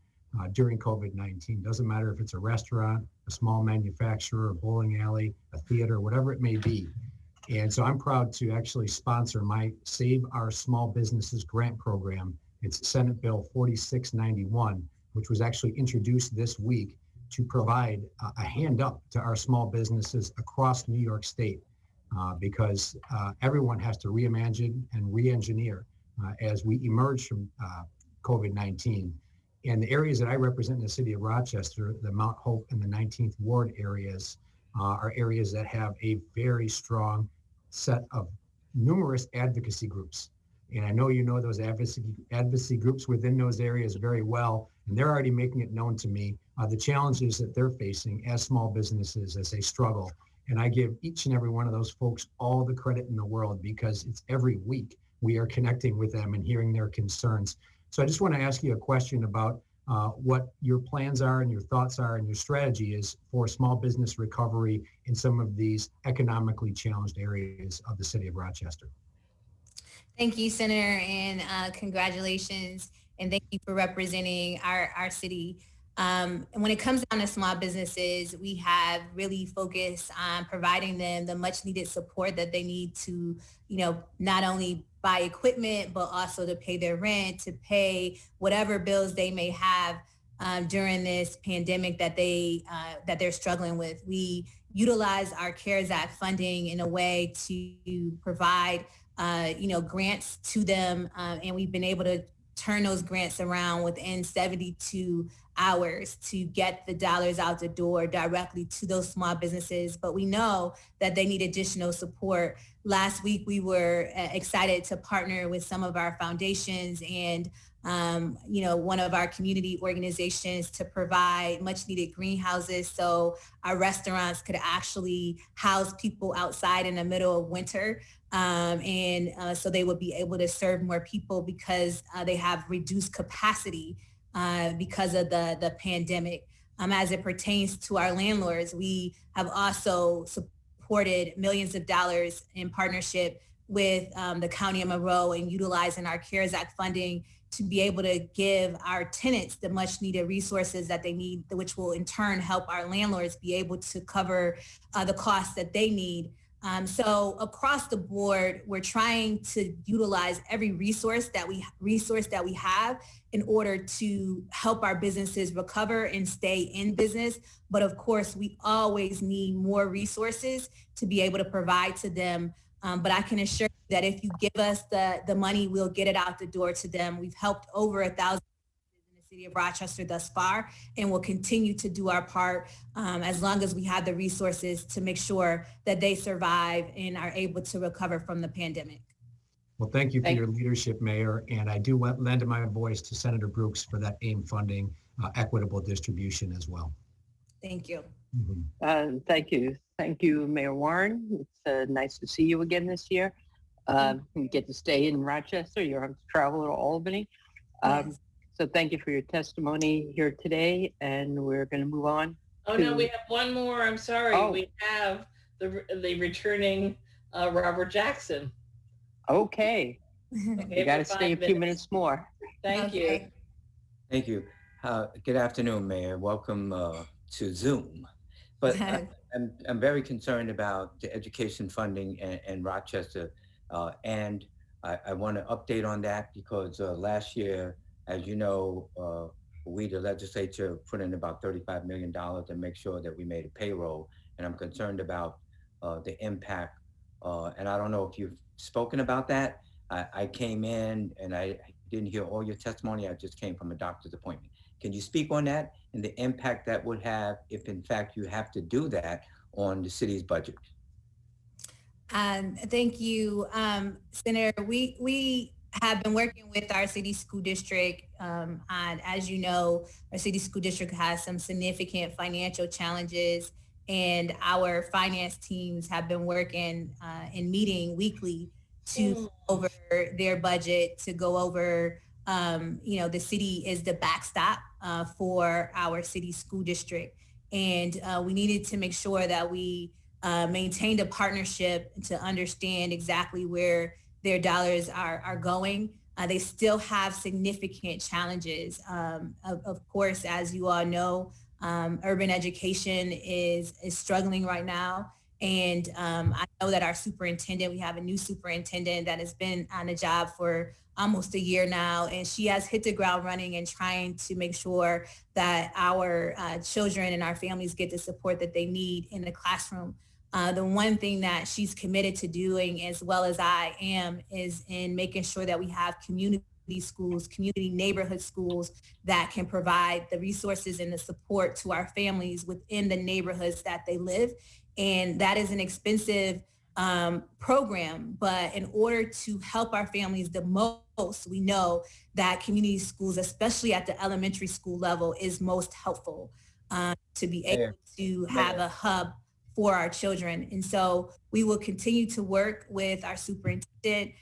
T: during COVID-19. Doesn't matter if it's a restaurant, a small manufacturer, a bowling alley, a theater, whatever it may be. And so I'm proud to actually sponsor my Save Our Small Businesses grant program. It's Senate Bill 4691, which was actually introduced this week to provide a hand up to our small businesses across New York State. Because everyone has to reimagine and re-engineer as we emerge from COVID-19. And the areas that I represent in the city of Rochester, the Mount Hope and the 19th Ward areas, are areas that have a very strong set of numerous advocacy groups. And I know you know those advocacy groups within those areas very well, and they're already making it known to me the challenges that they're facing as small businesses as they struggle. And I give each and every one of those folks all the credit in the world, because it's every week we are connecting with them and hearing their concerns. So I just want to ask you a question about what your plans are and your thoughts are and your strategy is for small business recovery in some of these economically challenged areas of the city of Rochester.
C: Thank you, Senator, and congratulations, and thank you for representing our city. And when it comes down to small businesses, we have really focused on providing them the much needed support that they need to, not only buy equipment, but also to pay their rent, to pay whatever bills they may have during this pandemic that they're struggling with. We utilize our CARES Act funding in a way to provide grants to them, and we've been able to turn those grants around within 72 hours to get the dollars out the door directly to those small businesses. But we know that they need additional support. Last week, we were excited to partner with some of our foundations and one of our community organizations to provide much needed greenhouses so our restaurants could actually house people outside in the middle of winter. So they would be able to serve more people because they have reduced capacity because of the pandemic. As it pertains to our landlords, we have also supported millions of dollars in partnership with the County of Monroe and utilizing our CARES Act funding to be able to give our tenants the much needed resources that they need, which will in turn help our landlords be able to cover the costs that they need. So across the board, we're trying to utilize every resource that we have in order to help our businesses recover and stay in business. But of course, we always need more resources to be able to provide to them. But I can assure you that if you give us the money, we'll get it out the door to them. We've helped over 1,000 in the city of Rochester thus far, and we'll continue to do our part as long as we have the resources to make sure that they survive and are able to recover from the pandemic.
T: Well, thank you for your leadership, Mayor. And I do lend my voice to Senator Brooks for that AIM funding, equitable distribution as well.
C: Thank you.
T: Mm-hmm.
A: Thank you. Thank you, Mayor Warren. It's nice to see you again this year. You get to stay in Rochester. You don't have to travel to Albany.
C: Yes.
A: So thank you for your testimony here today, and we're going to move on.
B: Oh, no, we have one more. I'm sorry.
A: Oh.
B: We have the returning Robert Jackson.
A: Okay.
B: Okay,
A: You got to
B: for
A: stay a
B: 5
A: few minutes more.
B: Thank you.
U: Thank you. Good afternoon, Mayor. Welcome to Zoom. But I'm very concerned about the education funding in Rochester. And I want to update on that because last year, as you know, we, the legislature, put in about $35 million to make sure that we made a payroll. And I'm concerned about the impact. And I don't know if you've spoken about that. I came in and I didn't hear all your testimony. I just came from a doctor's appointment. Can you speak on that and the impact that would have if in fact you have to do that on the city's budget?
C: Thank you, Senator. We have been working with our city school district on, as you know, our city school district has some significant financial challenges, and our finance teams have been working and meeting weekly to go over their budget, to go over, the city is the backstop for our city school district. And we needed to make sure that we maintained a partnership to understand exactly where their dollars are going. They still have significant challenges. Of course, as you all know, urban education is struggling right now. And I know that our superintendent, we have a new superintendent that has been on the job for almost a year now, and she has hit the ground running and trying to make sure that our children and our families get the support that they need in the classroom. The one thing that she's committed to doing, as well as I am, is in making sure that we have community schools, community neighborhood schools that can provide the resources and the support to our families within the neighborhoods that they live. And that is an expensive program, but in order to help our families the most, we know that community schools, especially at the elementary school level, is most helpful to be able to have a hub for our children. And so we will continue to work with our superintendent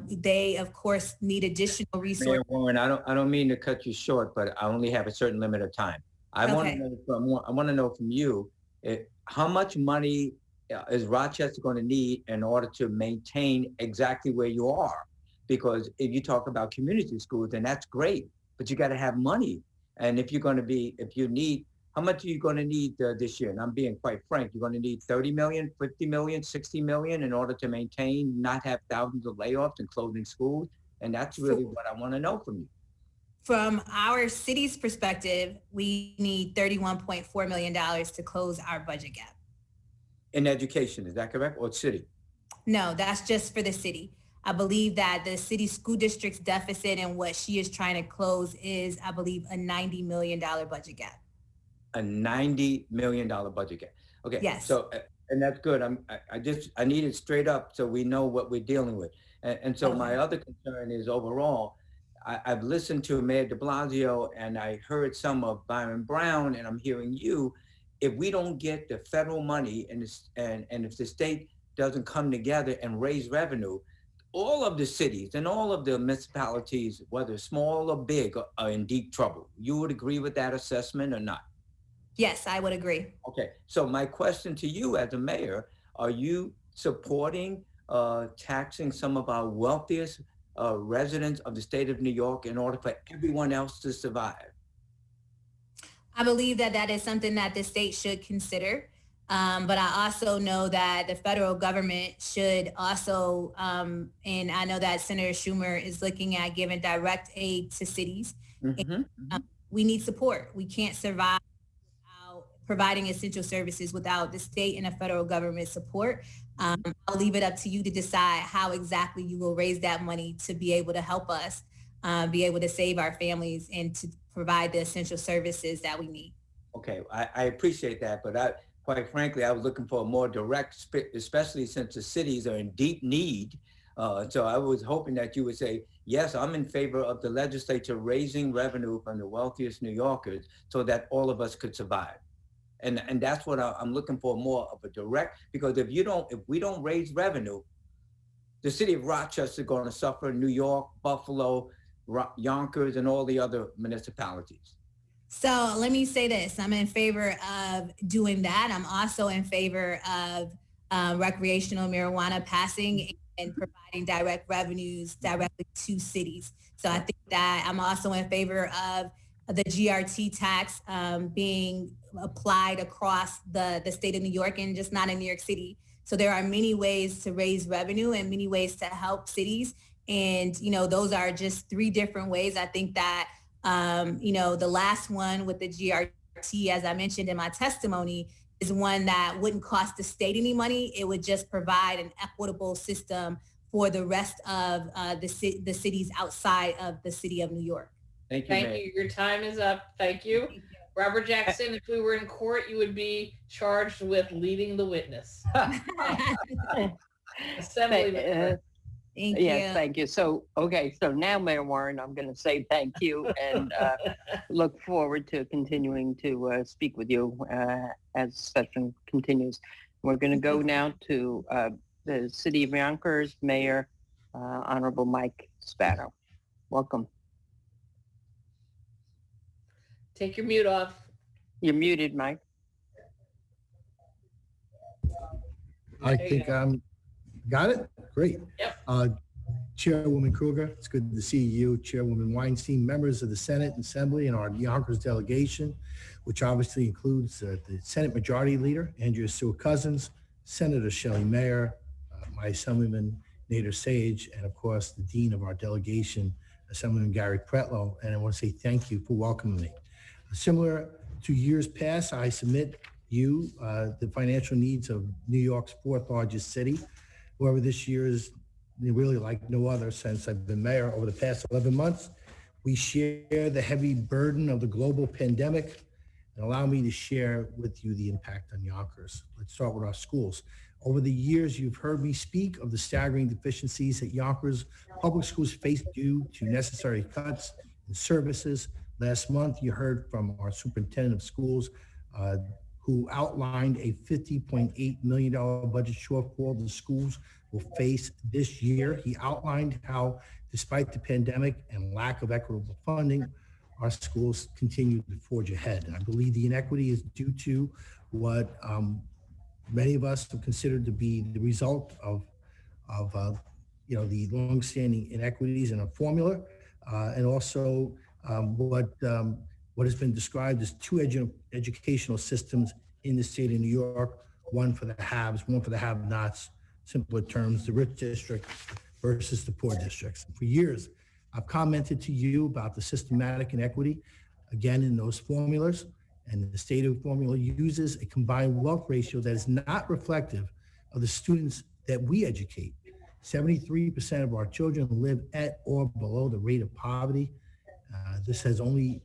C: They, of course, need additional
U: Mayor
C: resources.
U: Warren, I don't mean to cut you short, but I only have a certain limit of time. I want to know from you, how much money is Rochester going to need in order to maintain exactly where you are? Because if you talk about community schools, then that's great, but you got to have money. And if you need, how much are you going to need this year? And I'm being quite frank, you're going to need 30 million, 50 million, 60 million in order to maintain, not have thousands of layoffs and closing schools. And that's really what I want to know from you.
C: From our city's perspective, we need $31.4 million to close our budget gap.
U: In education, is that correct? Or city?
C: No, that's just for the city. I believe that the city school district's deficit and what she is trying to close is, I believe, a $90 million budget gap.
U: A $90 million budget gap. Okay.
C: Yes.
U: So, and that's good. I need it straight up so we know what we're dealing with. And so my other concern is overall, I've listened to Mayor de Blasio and I heard some of Byron Brown, and I'm hearing you. If we don't get the federal money and if the state doesn't come together and raise revenue, all of the cities and all of the municipalities, whether small or big, are in deep trouble. You would agree with that assessment or not?
C: Yes, I would agree.
U: Okay, so my question to you as a mayor, are you supporting taxing some of our wealthiest residents of the state of New York in order for everyone else to survive?
C: I believe that that is something that the state should consider. But I also know that the federal government should also, and I know that Senator Schumer is looking at giving direct aid to cities. And, we need support. We can't survive without providing essential services without the state and the federal government support. I'll leave it up to you to decide how exactly you will raise that money to be able to help us be able to save our families and to provide the essential services that we need.
U: Okay, I appreciate that, but quite frankly, I was looking for a more direct, especially since the cities are in deep need. So I was hoping that you would say, yes, I'm in favor of the legislature raising revenue from the wealthiest New Yorkers so that all of us could survive. And that's what I'm looking for, more of a direct, because if we don't raise revenue, the city of Rochester is going to suffer, New York, Buffalo, Yonkers, and all the other municipalities.
C: So let me say this, I'm in favor of doing that. I'm also in favor of recreational marijuana passing and providing direct revenues directly to cities. So I think that I'm also in favor of the GRT tax being applied across the state of New York and just not in New York City. So there are many ways to raise revenue and many ways to help cities. And, those are just three different ways. I think that the last one with the GRT, as I mentioned in my testimony, is one that wouldn't cost the state any money. It would just provide an equitable system for the rest of the cities outside of the city of New York.
U: Thank you.
B: Thank you. Your time is up. Thank you. Robert Jackson, if we were in court, you would be charged with leading the witness. Assemblyman.
C: Thank
A: yes,
C: you.
A: thank you. So now, Mayor Warren, I'm going to say thank you and look forward to continuing to speak with you as session continues. We're going to go now to the City of Yonkers Mayor, Honorable Mike Spano. Welcome.
B: Take your mute off.
A: You're muted, Mike.
J: I think got it. Great.
B: Yep.
J: Chairwoman Kruger, it's good to see you. Chairwoman Weinstein, members of the Senate and Assembly, and our Yonkers delegation, which obviously includes the Senate Majority Leader, Andrea Stewart-Cousins, Senator Shelley Mayer, my Assemblyman Nader Sage, and of course, the Dean of our delegation, Assemblyman Gary Pretlow. And I want to say thank you for welcoming me. Similar to years past, I submit you the financial needs of New York's fourth largest city. However, this year is really like no other since I've been mayor over the past 11 months. We share the heavy burden of the global pandemic, and allow me to share with you the impact on Yonkers. Let's start with our schools. Over the years, you've heard me speak of the staggering deficiencies that Yonkers public schools face due to necessary cuts in services. Last month, you heard from our superintendent of schools, who outlined a $50.8 million budget shortfall the schools will face this year. He outlined how, despite the pandemic and lack of equitable funding, our schools continue to forge ahead. And I believe the inequity is due to what many of us have considered to be the result of the longstanding inequities in a formula, and also what has been described as two educational systems in the state of New York, one for the haves, one for the have-nots, simpler terms, the rich district versus the poor districts. For years, I've commented to you about the systematic inequity, again, in those formulas, and the state of formula uses a combined wealth ratio that is not reflective of the students that we educate. 73% of our children live at or below the rate of poverty. This has only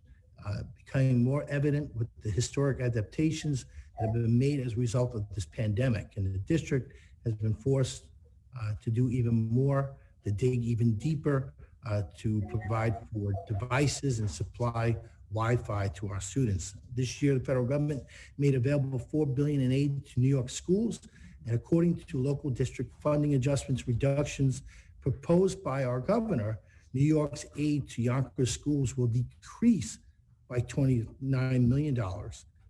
J: become more evident with the historic adaptations that have been made as a result of this pandemic. And the district has been forced to do even more, to dig even deeper, to provide for devices and supply Wi-Fi to our students. This year, the federal government made available $4 billion in aid to New York schools. And according to local district funding adjustments reductions proposed by our governor, New York's aid to Yonkers schools will decrease by $29 million.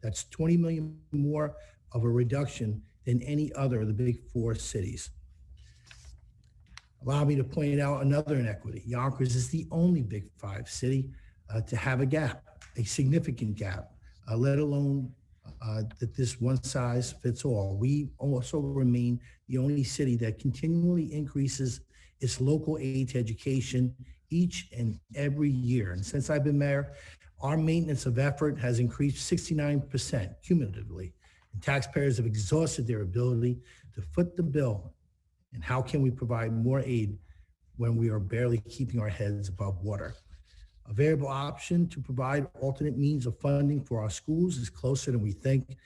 J: That's $20 million more of a reduction than any other of the big four cities. Allow me to point out another inequity. Yonkers is the only big five city to have a gap, a significant gap, let alone that this one size fits all. We also remain the only city that continually increases its local aid to education each and every year. And since I've been mayor, our maintenance of effort has increased 69% cumulatively. And taxpayers have exhausted their ability to foot the bill. And how can we provide more aid when we are barely keeping our heads above water? A variable option to provide alternate means of funding for our schools is closer than we think.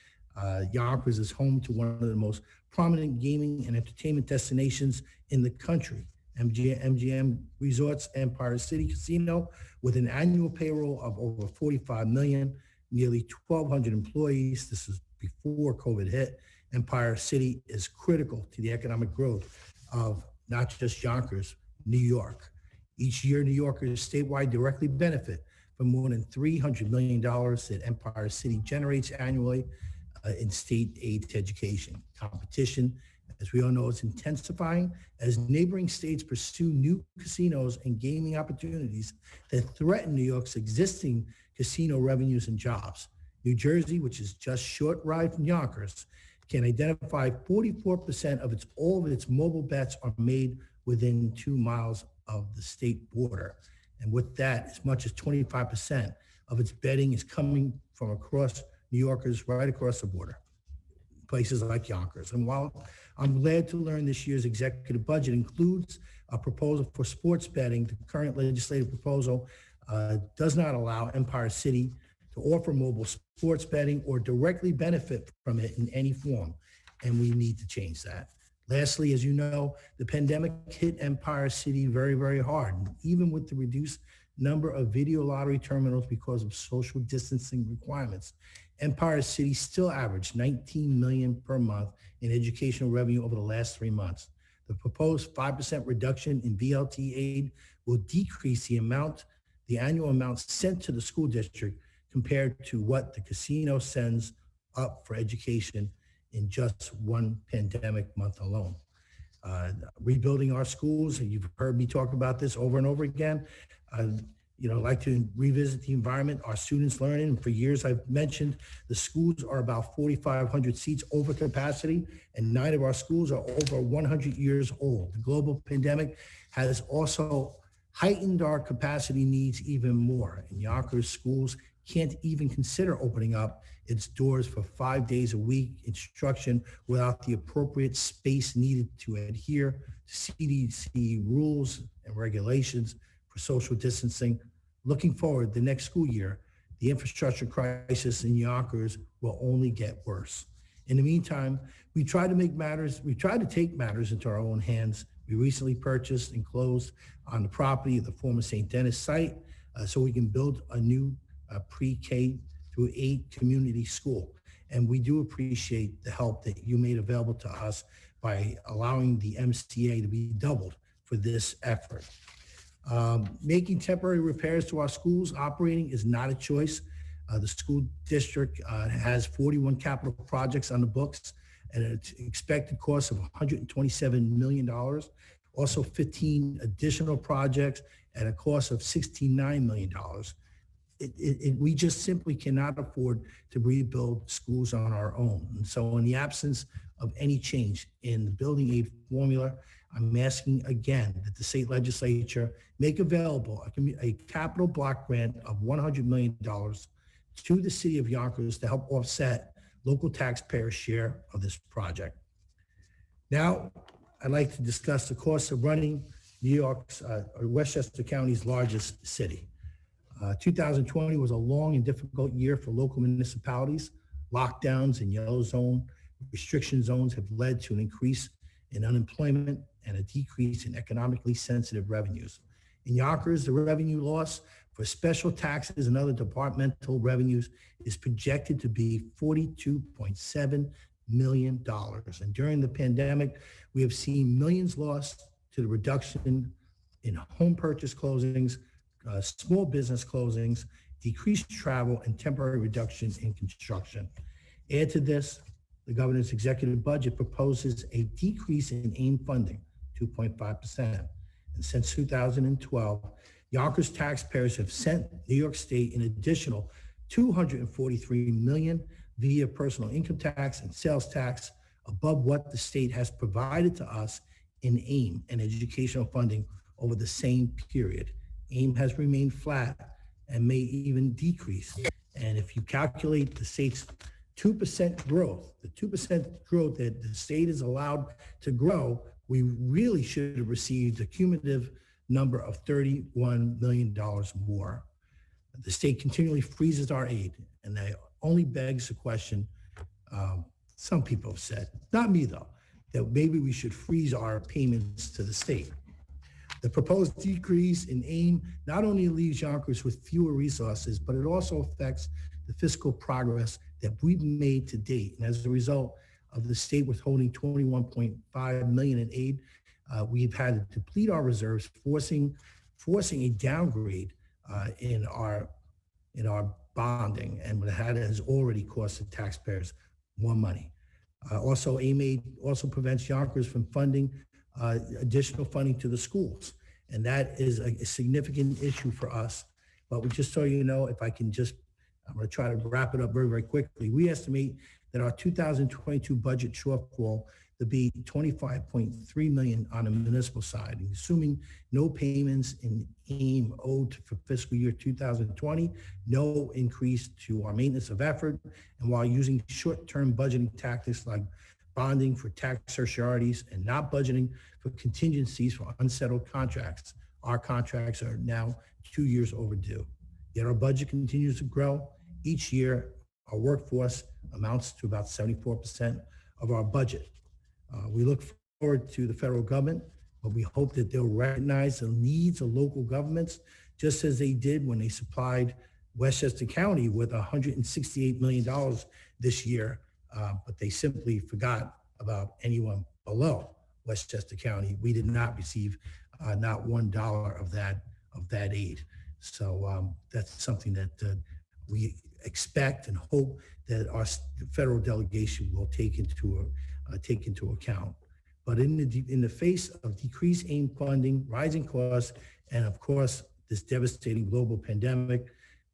J: Yonkers is home to one of the most prominent gaming and entertainment destinations in the country. MGM Resorts Empire City Casino, with an annual payroll of over 45 million, nearly 1,200 employees. This is before COVID hit. Empire City is critical to the economic growth of not just Yonkers, New York. Each year, New Yorkers statewide directly benefit from more than $300 million that Empire City generates annually in state aid to education. Competition, as we all know, is intensifying as neighboring states pursue new casinos and gaming opportunities that threaten New York's existing casino revenues and jobs. New Jersey, which is just a short ride from Yonkers, can identify 44% of all of its mobile bets are made within 2 miles of the state border. And with that, as much as 25% of its betting is coming from across New Yorkers right across the border, places like Yonkers. And while I'm glad to learn this year's executive budget includes a proposal for sports betting, the current legislative proposal does not allow Empire City to offer mobile sports betting or directly benefit from it in any form. And we need to change that. Lastly, as you know, the pandemic hit Empire City very, very hard. And even with the reduced number of video lottery terminals because of social distancing requirements, Empire City still averaged $19 million per month in educational revenue over the last 3 months. The proposed 5% reduction in VLT aid will decrease the annual amount sent to the school district compared to what the casino sends up for education in just one pandemic month alone. Rebuilding our schools, and you've heard me talk about this over and over again. I'd like to revisit the environment our students learn in. For years, I've mentioned the schools are about 4,500 seats over capacity, and 9 of our schools are over 100 years old. The global pandemic has also heightened our capacity needs even more, and Yonkers schools can't even consider opening up its doors for 5 days a week instruction without the appropriate space needed to adhere to CDC rules and regulations for social distancing. Looking forward, the next school year, the infrastructure crisis in Yonkers will only get worse. In the meantime, we try to take matters into our own hands. We recently purchased and closed on the property of the former St. Denis site so we can build a new pre-K through 8 community school. And we do appreciate the help that you made available to us by allowing the MCA to be doubled for this effort. Making temporary repairs to our schools operating is not a choice. The school district has 41 capital projects on the books at an expected cost of $127 million. Also 15 additional projects at a cost of $69 million. We just simply cannot afford to rebuild schools on our own. And so in the absence of any change in the building aid formula, I'm asking again that the state legislature make available a capital block grant of $100 million to the city of Yonkers to help offset local taxpayers' share of this project. Now, I'd like to discuss the cost of running New York's or Westchester County's largest city. 2020 was a long and difficult year for local municipalities. Lockdowns and yellow zone restriction zones have led to an increase in unemployment and a decrease in economically sensitive revenues. In Yonkers, the revenue loss for special taxes and other departmental revenues is projected to be $42.7 million. And during the pandemic, we have seen millions lost to the reduction in home purchase closings, small business closings, decreased travel, and temporary reductions in construction. Add to this, the governor's executive budget proposes a decrease in AIM funding, 2.5%. And since 2012, Yonkers taxpayers have sent New York State an additional $243 million via personal income tax and sales tax above what the state has provided to us in AIM and educational funding over the same period. AIM has remained flat and may even decrease. And if you calculate the state's 2% growth, the 2% growth that the state is allowed to grow, we really should have received a cumulative number of $31 million more. The state continually freezes our aid, and that only begs the question, some people have said, not me though, that maybe we should freeze our payments to the state. The proposed decrease in AIM not only leaves Yonkers with fewer resources, but it also affects the fiscal progress that we've made to date. And as a result of the state withholding $21.5 million in aid, we've had to deplete our reserves, forcing a downgrade in our bonding, and that has already cost the taxpayers more money. Also, AIM aid also prevents Yonkers from funding additional funding to the schools, and that is a significant issue for us. But we just so you know, if I can just, I'm going to try to wrap it up very, very quickly. We estimate that our 2022 budget shortfall to be $25.3 million on the municipal side, and assuming no payments in AIM owed for fiscal year 2020, no increase to our maintenance of effort, and while using short-term budgeting tactics like bonding for tax certiorarities and not budgeting for contingencies for unsettled contracts. Our contracts are now 2 years overdue. Yet our budget continues to grow. Each year, our workforce amounts to about 74% of our budget. We look forward to the federal government, but we hope that they'll recognize the needs of local governments, just as they did when they supplied Westchester County with $168 million this year, but they simply forgot about anyone below Westchester County. We did not receive not $1 of that aid. So that's something that we expect and hope that our federal delegation will take into account. But in the face of decreased AIM funding, rising costs, and of course, this devastating global pandemic,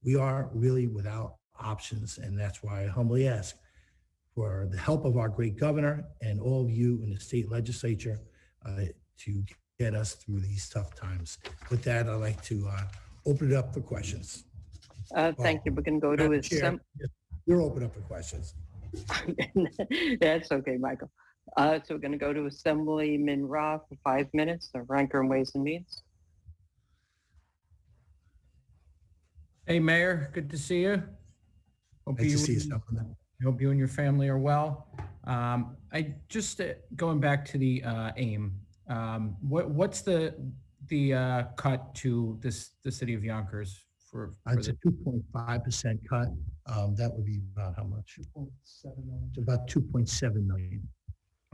J: we are really without options. And that's why I humbly ask for the help of our great governor and all of you in the state legislature to get us through these tough times. With that, I'd like to open it up for questions.
A: Thank you. We're going to go to
J: You're open up for questions.
A: That's okay, Michael. So we're going to go to Assemblyman Ra for 5 minutes, the ranker in Ways and Means.
K: Hey, Mayor, good to see you. Hope
J: Nice to see you, Assemblyman.
K: I hope you and your family are well. I just going back to the AIM. What's the cut to the city of Yonkers
J: It's a 2.5% cut. That would be about how much? 2.7 million. It's about 2.7 million.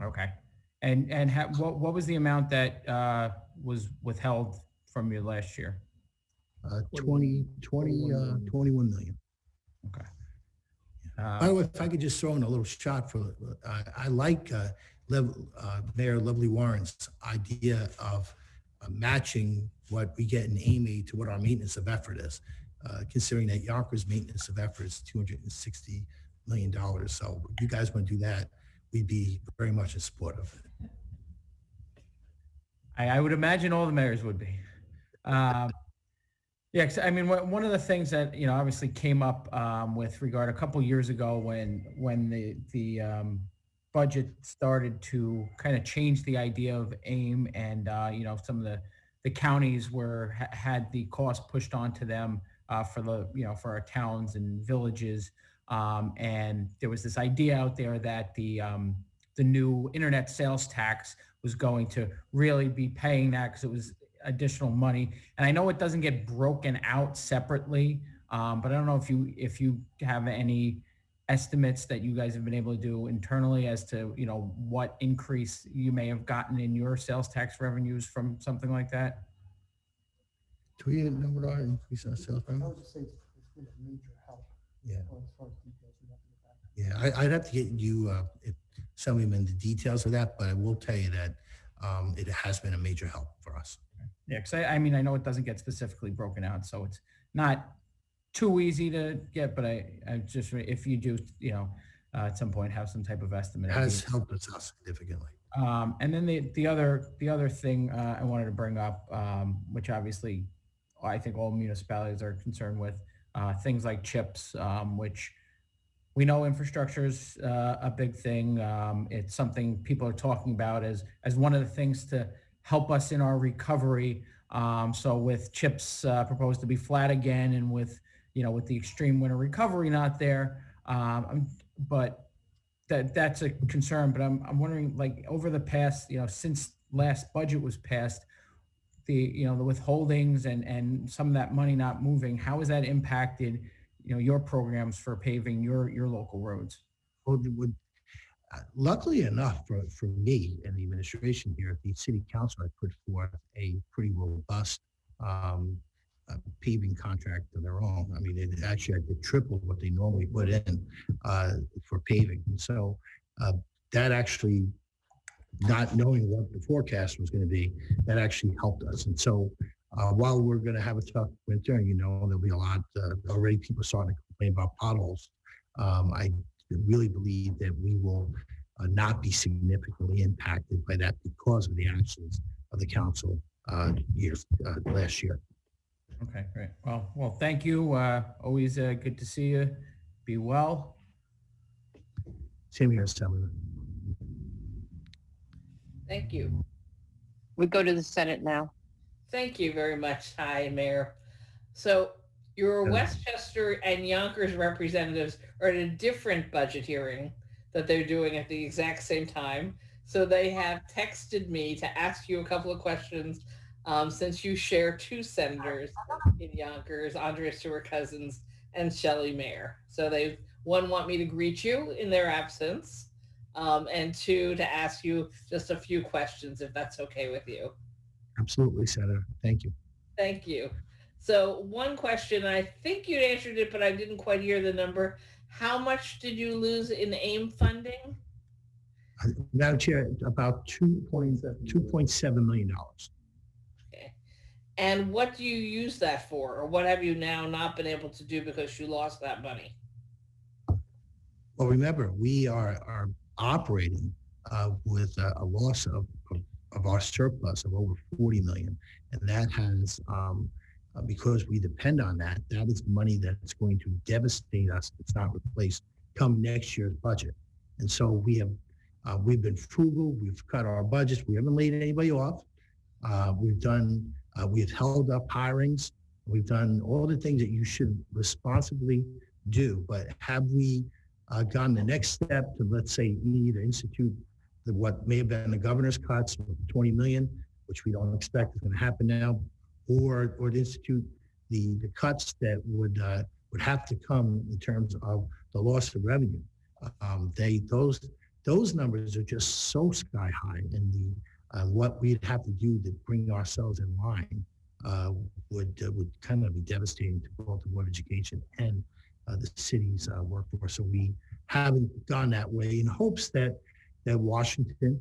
K: Okay. And what was the amount that was withheld from you last year?
J: 21 million.
K: Okay.
J: By the way, if I could just throw in a little shot for, I like Mayor Lovely Warren's idea of matching what we get in Amy to what our maintenance of effort is, considering that Yonkers maintenance of effort is $260 million. So if you guys want to do that, we'd be very much in support of it.
K: I would imagine all the mayors would be. Yeah, 'cause, I mean, one of the things that, you know, obviously came up with regard a couple years ago when the budget started to kind of change the idea of AIM, and you know, some of the counties had the cost pushed onto them for our towns and villages, and there was this idea out there that the new internet sales tax was going to really be paying that because it was additional money. And I know it doesn't get broken out separately, but I don't know if you have any estimates that you guys have been able to do internally as to, you know, what increase you may have gotten in your sales tax revenues from something like that.
J: Do we know what our increase in sales revenue?
L: I would just say it's been a major help.
J: Yeah.
L: As far as details, we have to get back.
J: Yeah, I'd have to get you, some of the details of that, but I will tell you that it has been a major help for us.
K: Yeah, because I mean, I know it doesn't get specifically broken out, so it's not too easy to get, but I just, if you do, you know, at some point have some type of estimate.
J: It has helped us out significantly.
K: And then the other thing I wanted to bring up, which obviously I think all municipalities are concerned with, things like CHIPS, which we know infrastructure is a big thing. It's something people are talking about as one of the things to help us in our recovery. So with CHIPS proposed to be flat again, and with the extreme winter recovery not there, but that's a concern. But I'm wondering, like, over the past, since last budget was passed, the withholdings and some of that money not moving, how has that impacted your programs for paving your local roads?
J: Well, luckily enough for me and the administration here at the city council, I put forth a pretty robust paving contract of their own. I mean, it actually had to triple what they normally put in for paving. And so that actually, not knowing what the forecast was going to be, that actually helped us. And so while we're going to have a tough winter, there'll be a lot, already people starting to complain about potholes. I really believe that we will not be significantly impacted by that because of the actions of the council last year.
K: Okay, great. Well, thank you. Always good to see you. Be well.
J: Same here, Assemblyman.
B: Thank you.
A: We go to the Senate now.
B: Thank you very much. Hi, Mayor. So your Westchester and Yonkers representatives are at a different budget hearing that they're doing at the exact same time. So they have texted me to ask you a couple of questions since you share two senators in Yonkers, Andrea Stewart-Cousins and Shelley Mayer. So they, one, want me to greet you in their absence, and two, to ask you just a few questions, if that's okay with you.
J: Absolutely, Senator. Thank you.
B: Thank you. So one question, I think you answered it, but I didn't quite hear the number. How much did you lose in AIM funding?
J: Madam Chair, about $2.7 million.
B: Okay. And what do you use that for? Or what have you now not been able to do because you lost that money?
J: Well, remember, we are operating with a loss of our surplus of over 40 million. And that has, because we depend on that, that is money that's going to devastate us if it's not replaced come next year's budget. And so we've been frugal, we've cut our budgets, we haven't laid anybody off. We've held up hirings, we've done all the things that you should responsibly do, but have we gone the next step to, let's say, either institute what may have been the governor's cuts, 20 million, which we don't expect is going to happen now, or to institute the cuts that would have to come in terms of the loss of revenue. Those numbers are just so sky high, and what we'd have to do to bring ourselves in line would kind of be devastating to both the Board of Education and the city's workforce. So we haven't gone that way in hopes that Washington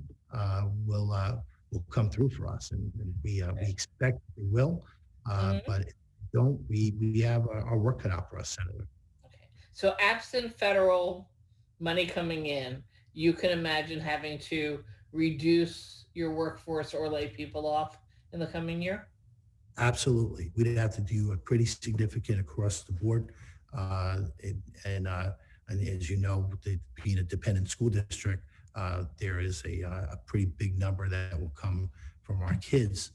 J: will come through for us, and we expect they will. But if they don't, we have our work cut out for us, Senator.
B: So absent federal money coming in, you can imagine having to reduce your workforce or lay people off in the coming year?
J: Absolutely. We'd have to do a pretty significant across the board. And as you know, being a dependent school district, there is a pretty big number that will come from our kids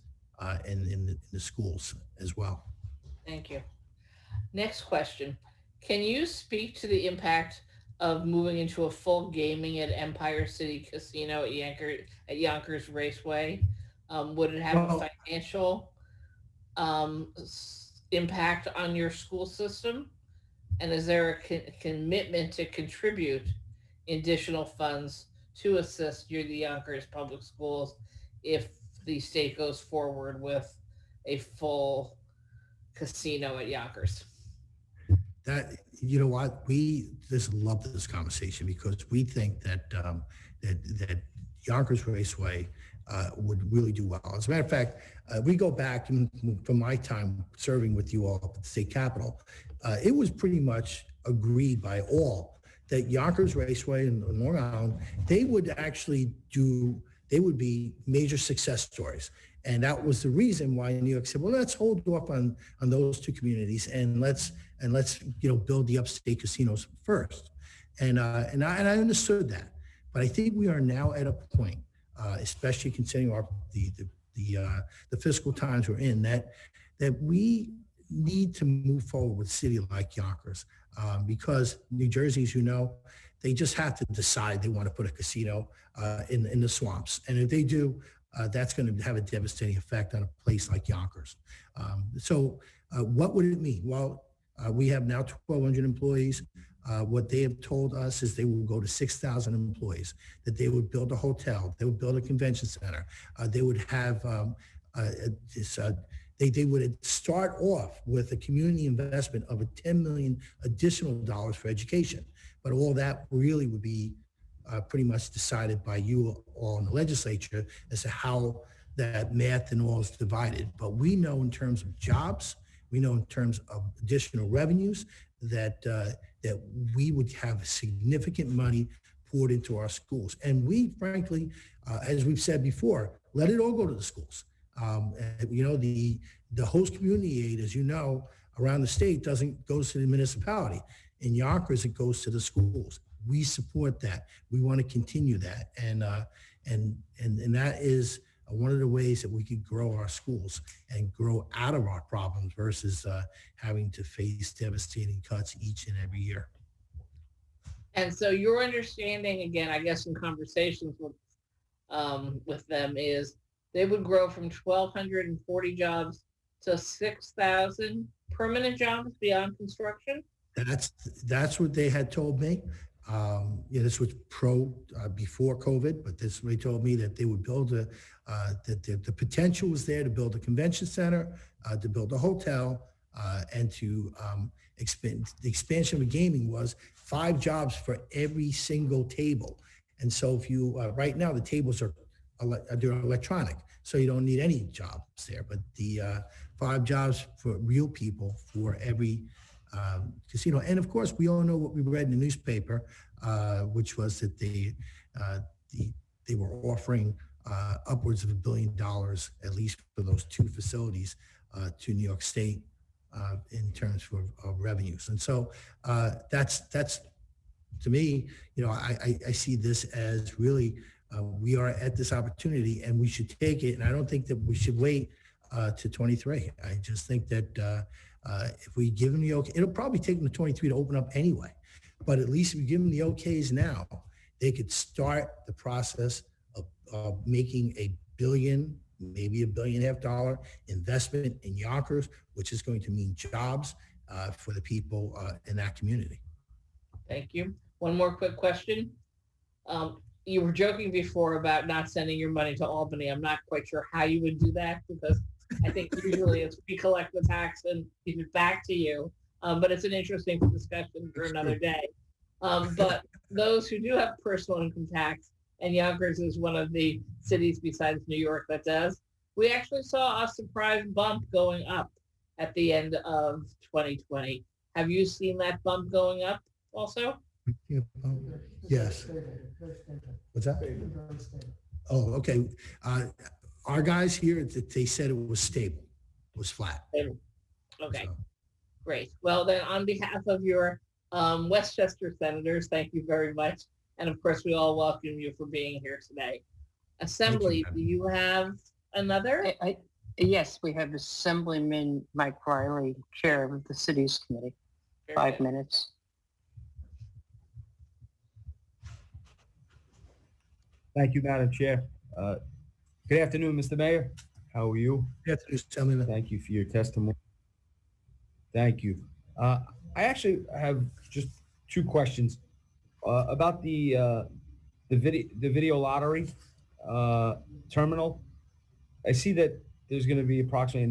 J: in the schools as well.
B: Thank you. Next question. Can you speak to the impact of moving into a full gaming at Empire City Casino at Yonkers Raceway? Would it have a financial impact on your school system? And is there a commitment to contribute additional funds to assist the Yonkers Public Schools if the state goes forward with a full casino at Yonkers?
J: That, you know what, we just love this conversation because we think that that Yonkers Raceway would really do well. As a matter of fact, we go back from my time serving with you all at the state capitol. It was pretty much agreed by all that Yonkers Raceway and Long Island, they would be major success stories. And that was the reason why New York said, well, let's hold off on those two communities and let's build the upstate casinos first. And I understood that, but I think we are now at a point, especially considering the fiscal times we're in, that we need to move forward with a city like Yonkers, because New Jersey, as you know, they just have to decide they want to put a casino in the swamps, and if they do, that's going to have a devastating effect on a place like Yonkers. So what would it mean? Well, we have now 1,200 employees. What they have told us is they will go to 6,000 employees, that they would build a hotel, they would build a convention center, they would have they would start off with a community investment of $10 million additional dollars for education. But all that really would be pretty much decided by you all in the legislature as to how that math and all is divided. But we know in terms of jobs, we know in terms of additional revenues that that we would have significant money poured into our schools. And we, frankly, as we've said before, let it all go to the schools. The host community aid, as you know, around the state goes to the municipality. In Yonkers, it goes to the schools. We support that. We want to continue that, and that is one of the ways that we could grow our schools and grow out of our problems versus having to face devastating cuts each and every year.
B: And so your understanding, again, I guess in conversations with them, is they would grow from 1,240 jobs to 6,000 permanent jobs beyond construction?
J: That's what they had told me. This was before COVID, but this they told me that they would build that the potential was there to build a convention center, to build a hotel, and to expand. The expansion of gaming was 5 jobs for every single table. And so if you right now the tables they're electronic, so you don't need any jobs there. But the 5 jobs for real people for every casino. And of course, we all know what we read in the newspaper, which was that they were offering upwards of $1 billion, at least for those 2 facilities, to New York State in terms of revenues. And so that's to me, I see this as really we are at this opportunity and we should take it. And I don't think that we should wait to 23. I just think that if we give them the okay, it'll probably take them to 23 to open up anyway. But at least if we give them the okays now, they could start the process of making $1 billion maybe $1.5 billion investment in Yonkers, which is going to mean jobs for the people in that community.
B: Thank you. One more quick question. You were joking before about not sending your money to Albany. I'm not quite sure how you would do that because I think usually it's we collect the tax and give it back to you. But it's an interesting discussion for another day. But those who do have personal income tax, and Yonkers is one of the cities besides New York that does, we actually saw a surprise bump going up at the end of 2020. Have you seen that bump going up also?
J: Yes. What's that? Oh, okay. Our guys here, they said it was stable, it was flat.
B: Stable. Okay, great. Well, then on behalf of your Westchester senators, thank you very much. And of course, we all welcome you for being here today. Assembly, do you have another?
A: Yes, we have Assemblyman Mike Riley, Chair of the Cities Committee. 5 minutes.
P: Thank you, Madam Chair. Good afternoon, Mr. Mayor. How are you?
J: Good afternoon, Assemblyman.
P: Thank you for your testimony. Thank you. I actually have just 2 questions about the video lottery terminal. I see that there's going to be approximately a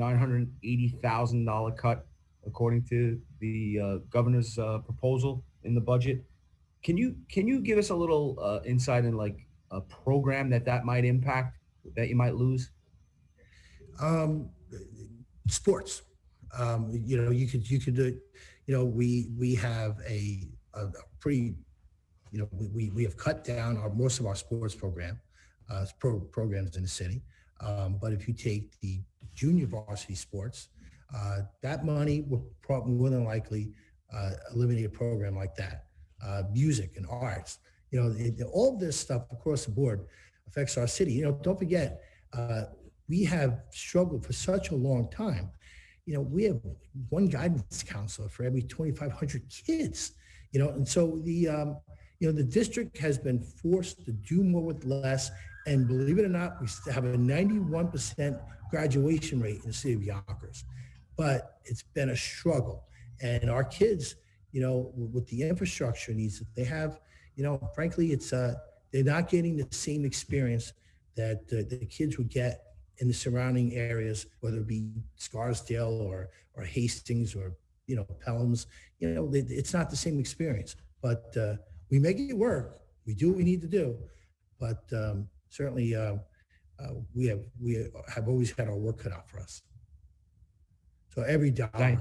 P: $980,000 cut according to the governor's proposal in the budget. Can you give us a little insight in like a program that might impact, that you might lose?
J: Sports. You could do it. We have a pretty, we have cut down most of our sports programs in the city. But if you take the junior varsity sports, that money will probably more than likely eliminate a program like that. Music and arts, all this stuff across the board affects our city. Don't forget, we have struggled for such a long time. We have one guidance counselor for every 2,500 kids, and so the district has been forced to do more with less. And believe it or not, we still have a 91% graduation rate in the city of Yonkers, but it's been a struggle. And our kids, with the infrastructure needs that they have, frankly, it's they're not getting the same experience that the kids would get in the surrounding areas, whether it be Scarsdale or Hastings or Pelhams. It's not the same experience. But we make it work. We do what we need to do. But certainly, we have always had our work cut out for us. So every dollar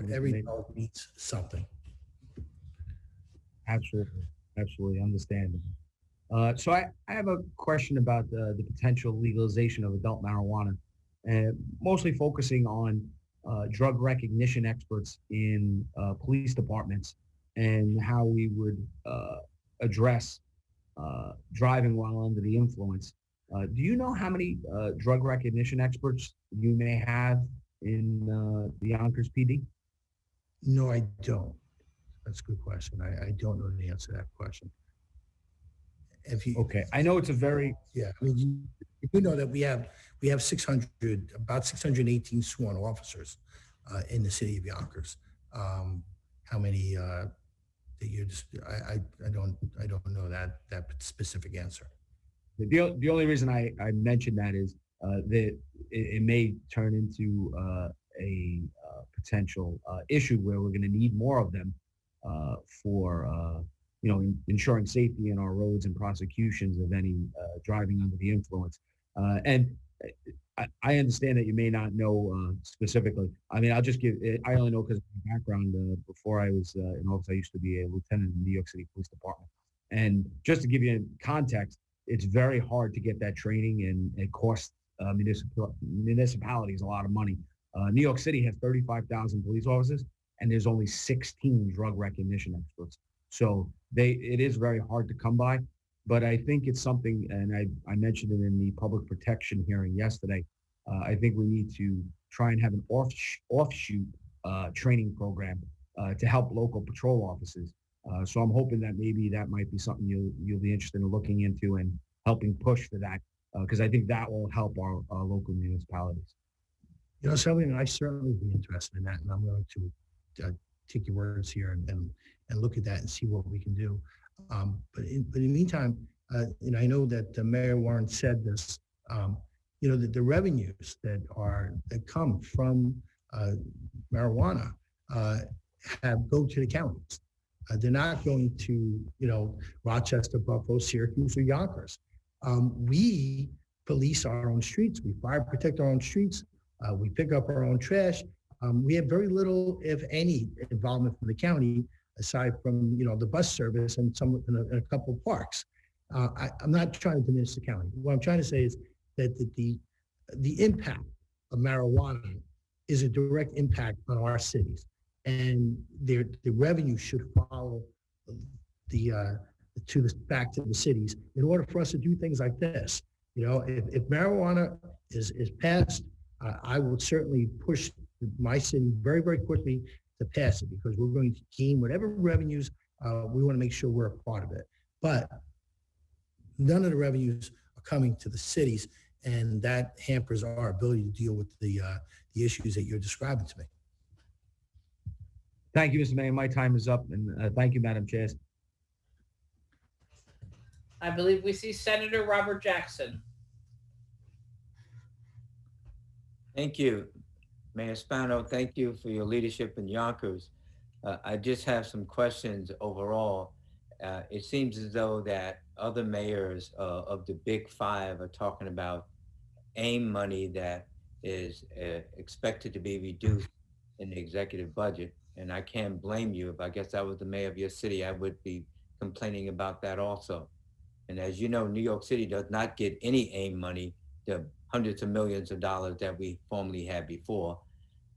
J: means something.
P: Absolutely understandable. So I have a question about the potential legalization of adult marijuana, and mostly focusing on drug recognition experts in police departments and how we would address driving while under the influence. Do you know how many drug recognition experts you may have in the Yonkers PD?
J: No, I don't. That's a good question. I don't know the answer to that question.
P: Okay, I know it's a very
J: you know that we have about 618 sworn officers in the city of Yonkers. How many? I don't know that specific answer.
P: The only reason I mentioned that is that it may turn into a potential issue where we're going to need more of them for ensuring safety in our roads and prosecutions of any driving under the influence. And I understand that you may not know specifically. I mean, I'll just give. I only know because of my background. Before I was in office, I used to be a lieutenant in the New York City Police Department. And just to give you context, it's very hard to get that training, and it costs municipalities a lot of money. New York City has 35,000 police officers, and there's only 16 drug recognition experts. So it is very hard to come by. But I think it's something, and I mentioned it in the public protection hearing yesterday. I think we need to try and have an offshoot training program to help local patrol officers. So I'm hoping that maybe that might be something you'll be interested in looking into and helping push for that because I think that will help our local municipalities.
J: You know, something I certainly be interested in that, and I'm going to take your words here and look at that and see what we can do. But in the meantime, you know, I know that Mayor Warren said this. You know, that the revenues that come from marijuana go to the counties. They're not going to, you know, Rochester, Buffalo, Syracuse, or Yonkers. We police our own streets. We fire protect our own streets. We pick up our own trash. We have very little, if any, involvement from the county, aside from, you know, the bus service and in a couple of parks. I'm not trying to diminish the county. What I'm trying to say is that the impact of marijuana is a direct impact on our cities, and the revenue should follow back to the cities in order for us to do things like this. You know, if marijuana is passed, I would certainly push my city very, very quickly to pass it, because we're going to gain whatever revenues. We want to make sure we're a part of it, but none of the revenues are coming to the cities, and that hampers our ability to deal with the issues that you're describing to me.
P: Thank you, Mr. Mayor. My time is up, and thank you, Madam Chair.
B: I believe we see Senator Robert Jackson.
U: Thank you, Mayor Spano. Thank you for your leadership in Yonkers. I just have some questions overall. It seems as though that other mayors of the Big Five are talking about AIM money that is expected to be reduced in the executive budget. And I can't blame you. If I guess I was the mayor of your city, I would be complaining about that also. And as you know, New York City does not get any AIM money, the hundreds of millions of dollars that we formerly had before.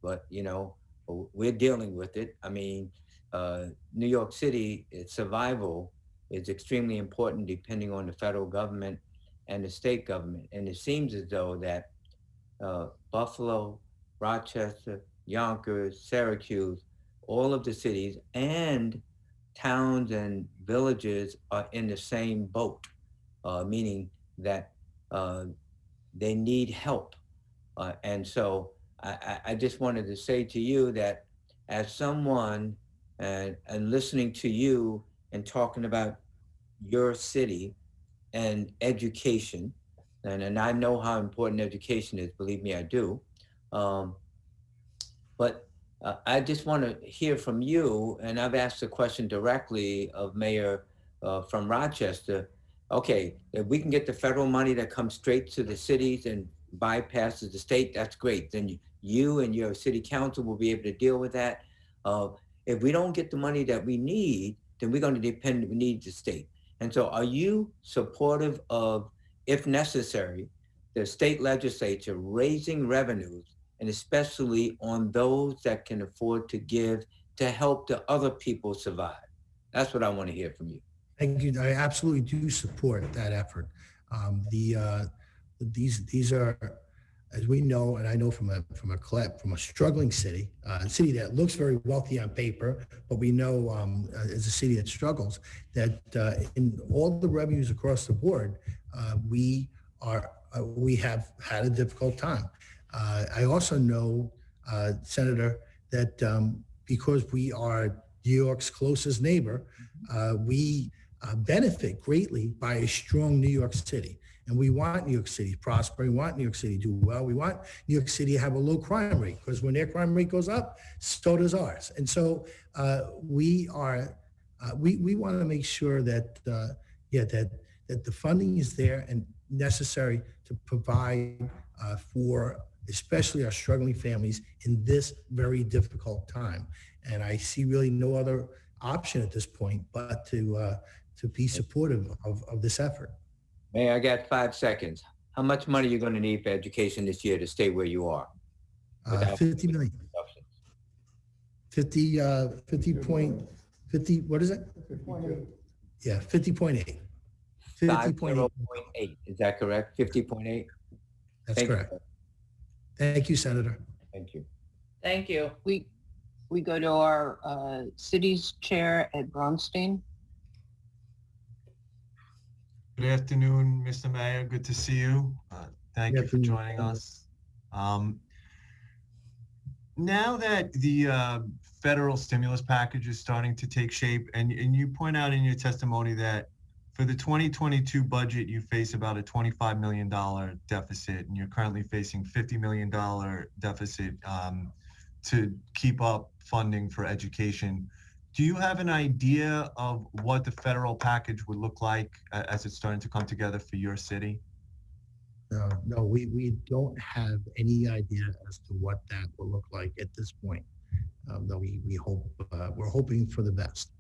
U: But, you know, we're dealing with it. I mean, New York City, its survival is extremely important depending on the federal government and the state government. And it seems as though that Buffalo, Rochester, Yonkers, Syracuse, all of the cities and towns and villages are in the same boat, meaning that they need help. And so I just wanted to say to you that as someone and listening to you and talking about your city and education, and I know how important education is, believe me, I do. But I just want to hear from you, and I've asked the question directly of Mayor from Rochester. Okay, if we can get the federal money that comes straight to the cities and bypasses the state, that's great. Then you and your city council will be able to deal with that. If we don't get the money that we need, then we're going to need the state. And so are you supportive of, if necessary, the state legislature raising revenues, and especially on those that can afford to give, to help the other people survive? That's what I want to hear from you.
J: Thank you. I absolutely do support that effort. These are, as we know, and I know from a struggling city, a city that looks very wealthy on paper, but we know as a city that struggles, that in all the revenues across the board, we have had a difficult time. I also know, Senator, that because we are New York's closest neighbor, we benefit greatly by a strong New York City. And we want New York City to prosper. We want New York City to do well. We want New York City to have a low crime rate, because when their crime rate goes up, so does ours. And so we want to make sure that that the funding is there and necessary to provide for especially our struggling families in this very difficult time. And I see really no other option at this point but to be supportive of this effort.
U: Mayor, I got 5 seconds. How much money are you going to need for education this year to stay where you are?
J: 50 million. 50, what is it?
L: 50.8.
J: Yeah, 50.8.
U: 50.8. Is that correct? 50.8?
J: That's correct. Thank you, Senator.
U: Thank you.
B: Thank you.
A: We go to our city's chair, Ed Bronstein.
M: Good afternoon, Mr. Mayor. Good to see you. Thank you for joining us. Now that the federal stimulus package is starting to take shape, and you point out in your testimony that for the 2022 budget, you face about a $25 million deficit, and you're currently facing $50 million deficit to keep up funding for education. Do you have an idea of what the federal package would look like as it's starting to come together for your city?
J: No, we don't have any idea as to what that will look like at this point. Though we hope we're hoping for the best.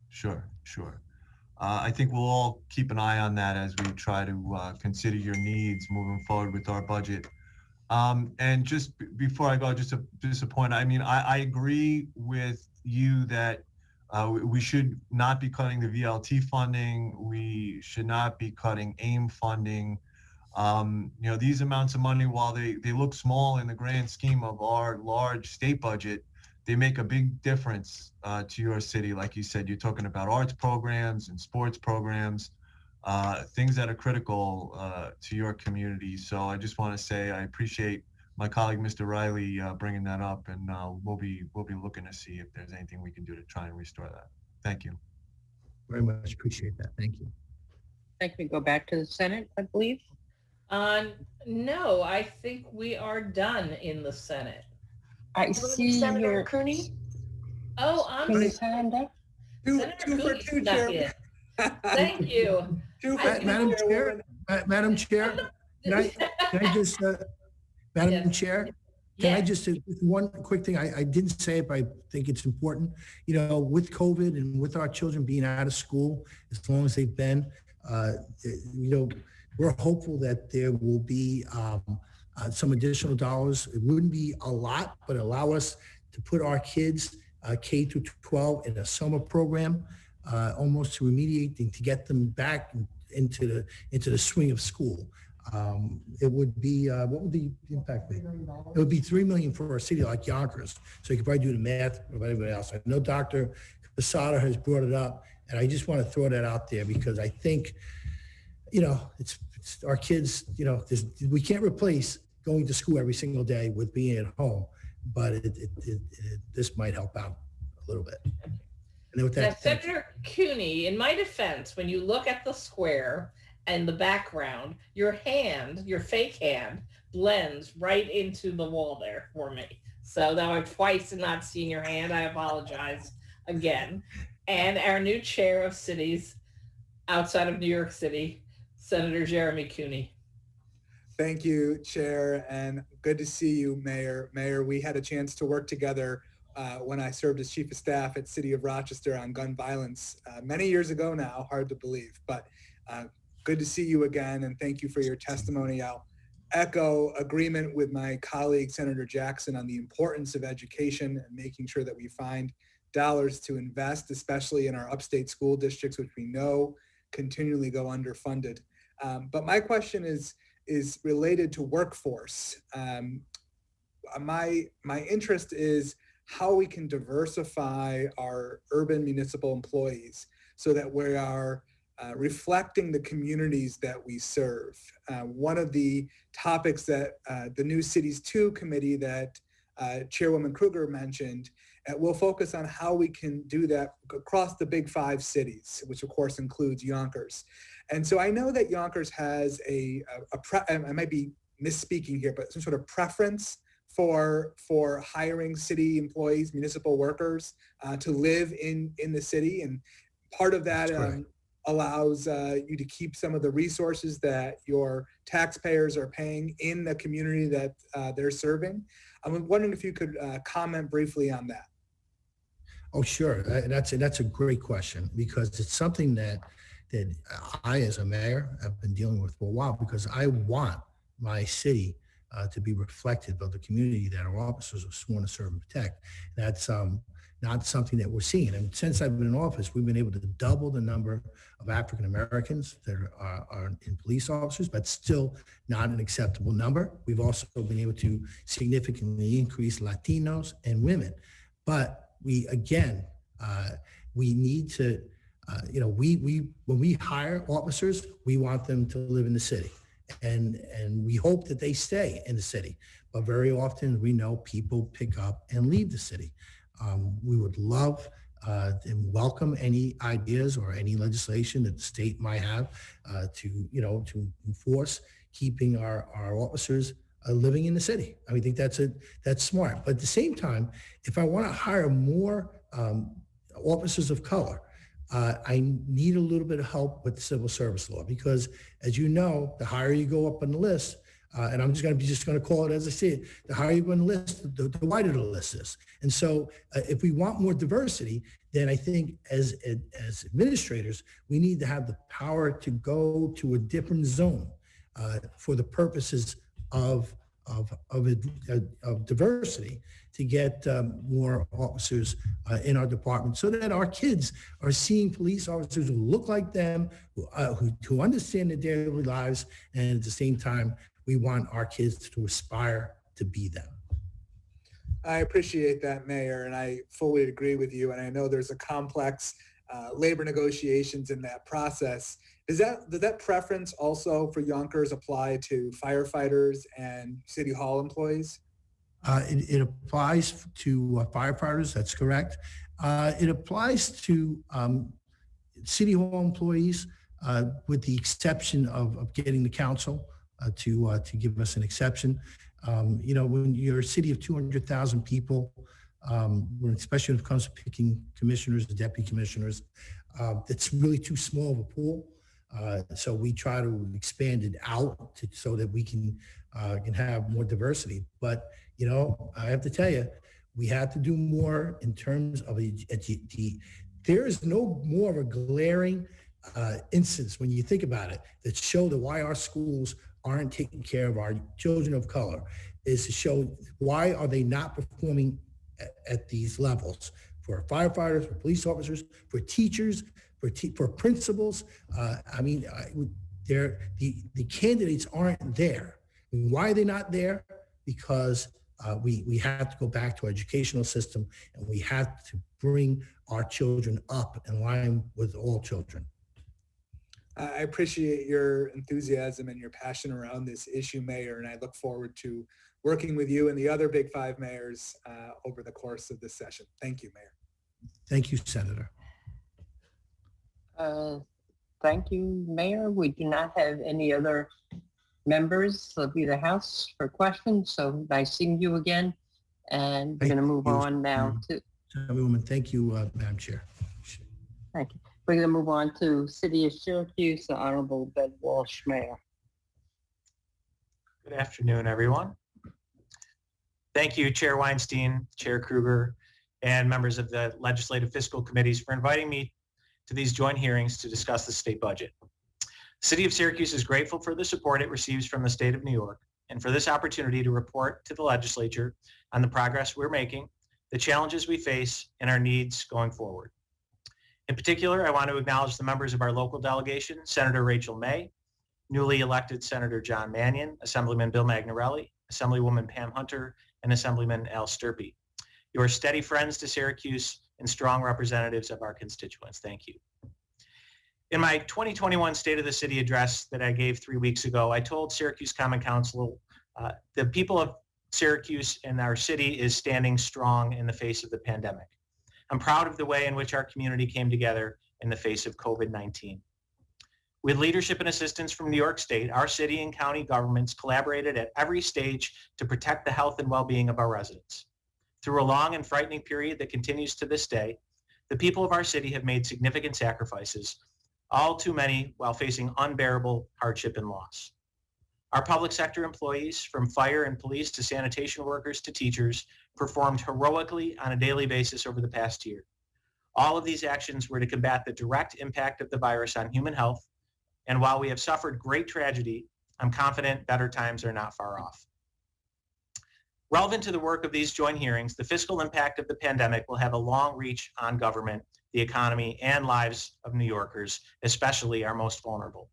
M: Sure. I think we'll all keep an eye on that as we try to consider your needs moving forward with our budget. And just before I go, just a point. I mean, I agree with you that we should not be cutting the VLT funding. We should not be cutting AIM funding. These amounts of money, while they look small in the grand scheme of our large state budget, they make a big difference to your city. Like you said, you're talking about arts programs and sports programs, things that are critical to your community. So I just want to say I appreciate my colleague, Mr. Riley, bringing that up, and we'll be looking to see if there's anything we can do to try and restore that. Thank you.
J: Very much appreciate that. Thank you.
A: I think we go back to the Senate, I believe.
B: No, I think we are done in the Senate.
A: I see
F: Senator Cooney.
B: Oh, I'm
A: Cooney's hand up.
B: Senator Cooney snuck in. Thank you.
J: Madam Chair, can I just, Madam Chair, can I just, one quick thing, I didn't say it, but I think it's important. With COVID and with our children being out of school, as long as they've been, we're hopeful that there will be some additional dollars. It wouldn't be a lot, but allow us to put our kids K through 12 in a summer program, almost to remediate and to get them back into the swing of school. It would be, what would the impact be? It would be $3 million for a city like Yonkers. So you could probably do the math with anybody else. I know Dr. Posada has brought it up, and I just want to throw that out there because I think, it's our kids, we can't replace going to school every single day with being at home, but this might help out a little bit. And with that,
B: Senator Cooney, in my defense, when you look at the square and the background, your fake hand, blends right into the wall there for me. So now I've twice not seen your hand. I apologize again. And our new chair of cities outside of New York City, Senator Jeremy Cooney.
H: Thank you, Chair, and good to see you, Mayor. Mayor, we had a chance to work together when I served as Chief of Staff at City of Rochester on gun violence many years ago now, hard to believe, but good to see you again, and thank you for your testimony. I'll echo agreement with my colleague, Senator Jackson, on the importance of education and making sure that we find dollars to invest, especially in our upstate school districts, which we know continually go underfunded. But my question is related to workforce. My interest is how we can diversify our urban municipal employees so that we are reflecting the communities that we serve. One of the topics that the New Cities 2 committee that Chairwoman Kruger mentioned will focus on how we can do that across the big 5 cities, which of course includes Yonkers. And so I know that Yonkers has I might be misspeaking here, but some sort of preference for hiring city employees, municipal workers to live in the city. And part of that allows you to keep some of the resources that your taxpayers are paying in the community that they're serving. I'm wondering if you could comment briefly on that.
J: Oh, sure. That's a great question because it's something that I, as a mayor, have been dealing with for a while because I want my city to be reflective of the community that our officers are sworn to serve and protect. That's not something that we're seeing. And since I've been in office, we've been able to double the number of African Americans that are in police officers, but still not an acceptable number. We've also been able to significantly increase Latinos and women. But we need to when we hire officers, we want them to live in the city, and we hope that they stay in the city. But very often we know people pick up and leave the city. We would love and welcome any ideas or any legislation that the state might have to enforce keeping our officers living in the city. I think that's smart. But at the same time, if I want to hire more officers of color, I need a little bit of help with the civil service law, because as you know, the higher you go up on the list, and I'm just going to call it as I see it, the higher you go on the list, the wider the list is. And so if we want more diversity, then I think as administrators, we need to have the power to go to a different zone for the purposes of diversity, to get more officers in our department, so that our kids are seeing police officers who look like them, who understand their daily lives, and at the same time, we want our kids to aspire to be them.
H: I appreciate that, Mayor, and I fully agree with you. And I know there's a complex labor negotiations in that process. Does that preference also for Yonkers apply to firefighters and City Hall employees?
J: It applies to firefighters, that's correct. It applies to City Hall employees, with the exception of getting the council to give us an exception. When you're a city of 200,000 people, especially when it comes to picking commissioners and deputy commissioners, it's really too small of a pool. So we try to expand it out so that we can have more diversity. But I have to tell you, we have to do more in terms of there is no more of a glaring instance when you think about it that show that why our schools aren't taking care of our children of color, is to show why are they not performing at these levels for firefighters, for police officers, for teachers, for principals. The candidates aren't there. And why are they not there? Because we have to go back to our educational system, and we have to bring our children up in line with all children.
H: I appreciate your enthusiasm and your passion around this issue, Mayor, and I look forward to working with you and the other Big Five mayors over the course of this session. Thank you, Mayor.
J: Thank you, Senator.
A: Thank you, Mayor. We do not have any other members of either house for questions, so nice seeing you again. And we're going to move on now to...
J: Thank you, Madam Chair.
A: Thank you. We're going to move on to City of Syracuse, the Honorable Ben Walsh, Mayor.
N: Good afternoon, everyone. Thank you, Chair Weinstein, Chair Kruger, and members of the Legislative Fiscal Committees for inviting me to these joint hearings to discuss the state budget. The City of Syracuse is grateful for the support it receives from the state of New York and for this opportunity to report to the legislature on the progress we're making, the challenges we face, and our needs going forward. In particular, I want to acknowledge the members of our local delegation, Senator Rachel May, newly elected Senator John Mannion, Assemblyman Bill Magnarelli, Assemblywoman Pam Hunter, and Assemblyman Al Sturpey. You are steady friends to Syracuse and strong representatives of our constituents. Thank you. In my 2021 State of the City address that I gave 3 weeks ago, I told Syracuse Common Council the people of Syracuse and our city is standing strong in the face of the pandemic. I'm proud of the way in which our community came together in the face of COVID-19. With leadership and assistance from New York State, our city and county governments collaborated at every stage to protect the health and well-being of our residents. Through a long and frightening period that continues to this day, the people of our city have made significant sacrifices, all too many while facing unbearable hardship and loss. Our public sector employees, from fire and police to sanitation workers to teachers, performed heroically on a daily basis over the past year. All of these actions were to combat the direct impact of the virus on human health, and while we have suffered great tragedy, I'm confident better times are not far off. Relevant to the work of these joint hearings, the fiscal impact of the pandemic will have a long reach on government, the economy, and lives of New Yorkers, especially our most vulnerable.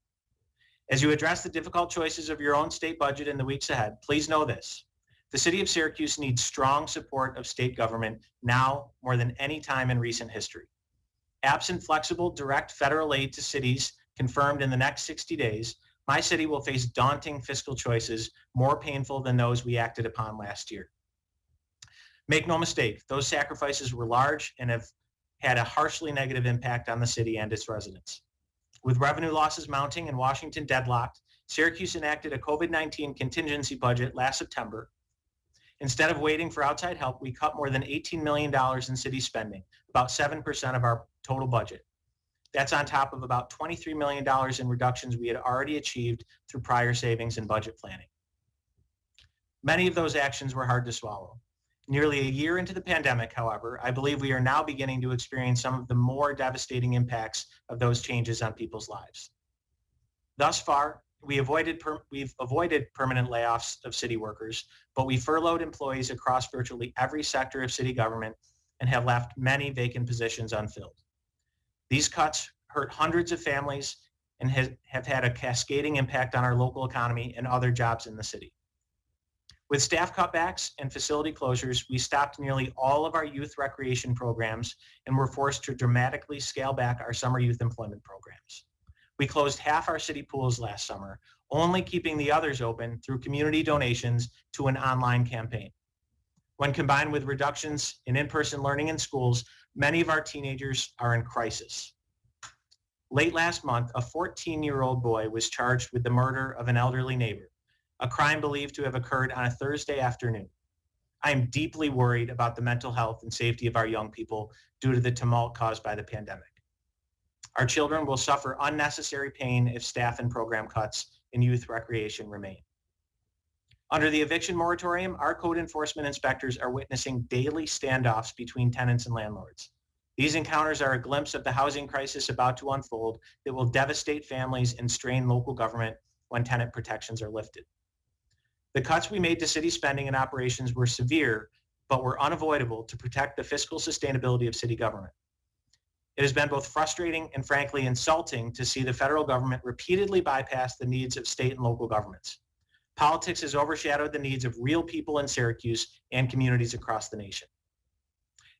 N: As you address the difficult choices of your own state budget in the weeks ahead, please know this. The City of Syracuse needs strong support of state government now more than any time in recent history. Absent flexible direct federal aid to cities confirmed in the next 60 days, my city will face daunting fiscal choices more painful than those we acted upon last year. Make no mistake, those sacrifices were large and have had a harshly negative impact on the city and its residents. With revenue losses mounting and Washington deadlocked, Syracuse enacted a COVID-19 contingency budget last September. Instead of waiting for outside help, we cut more than $18 million in city spending, about 7% of our total budget. That's on top of about $23 million in reductions we had already achieved through prior savings and budget planning. Many of those actions were hard to swallow. Nearly a year into the pandemic, however, I believe we are now beginning to experience some of the more devastating impacts of those changes on people's lives. Thus far, we've avoided permanent layoffs of city workers, but we furloughed employees across virtually every sector of city government and have left many vacant positions unfilled. These cuts hurt hundreds of families and have had a cascading impact on our local economy and other jobs in the city. With staff cutbacks and facility closures, we stopped nearly all of our youth recreation programs and were forced to dramatically scale back our summer youth employment programs. We closed half our city pools last summer, only keeping the others open through community donations to an online campaign. When combined with reductions in in-person learning in schools, many of our teenagers are in crisis. Late last month, a 14-year-old boy was charged with the murder of an elderly neighbor, a crime believed to have occurred on a Thursday afternoon. I am deeply worried about the mental health and safety of our young people due to the tumult caused by the pandemic. Our children will suffer unnecessary pain if staff and program cuts in youth recreation remain. Under the eviction moratorium, our code enforcement inspectors are witnessing daily standoffs between tenants and landlords. These encounters are a glimpse of the housing crisis about to unfold that will devastate families and strain local government when tenant protections are lifted. The cuts we made to city spending and operations were severe, but were unavoidable to protect the fiscal sustainability of city government. It has been both frustrating and frankly insulting to see the federal government repeatedly bypass the needs of state and local governments. Politics has overshadowed the needs of real people in Syracuse and communities across the nation.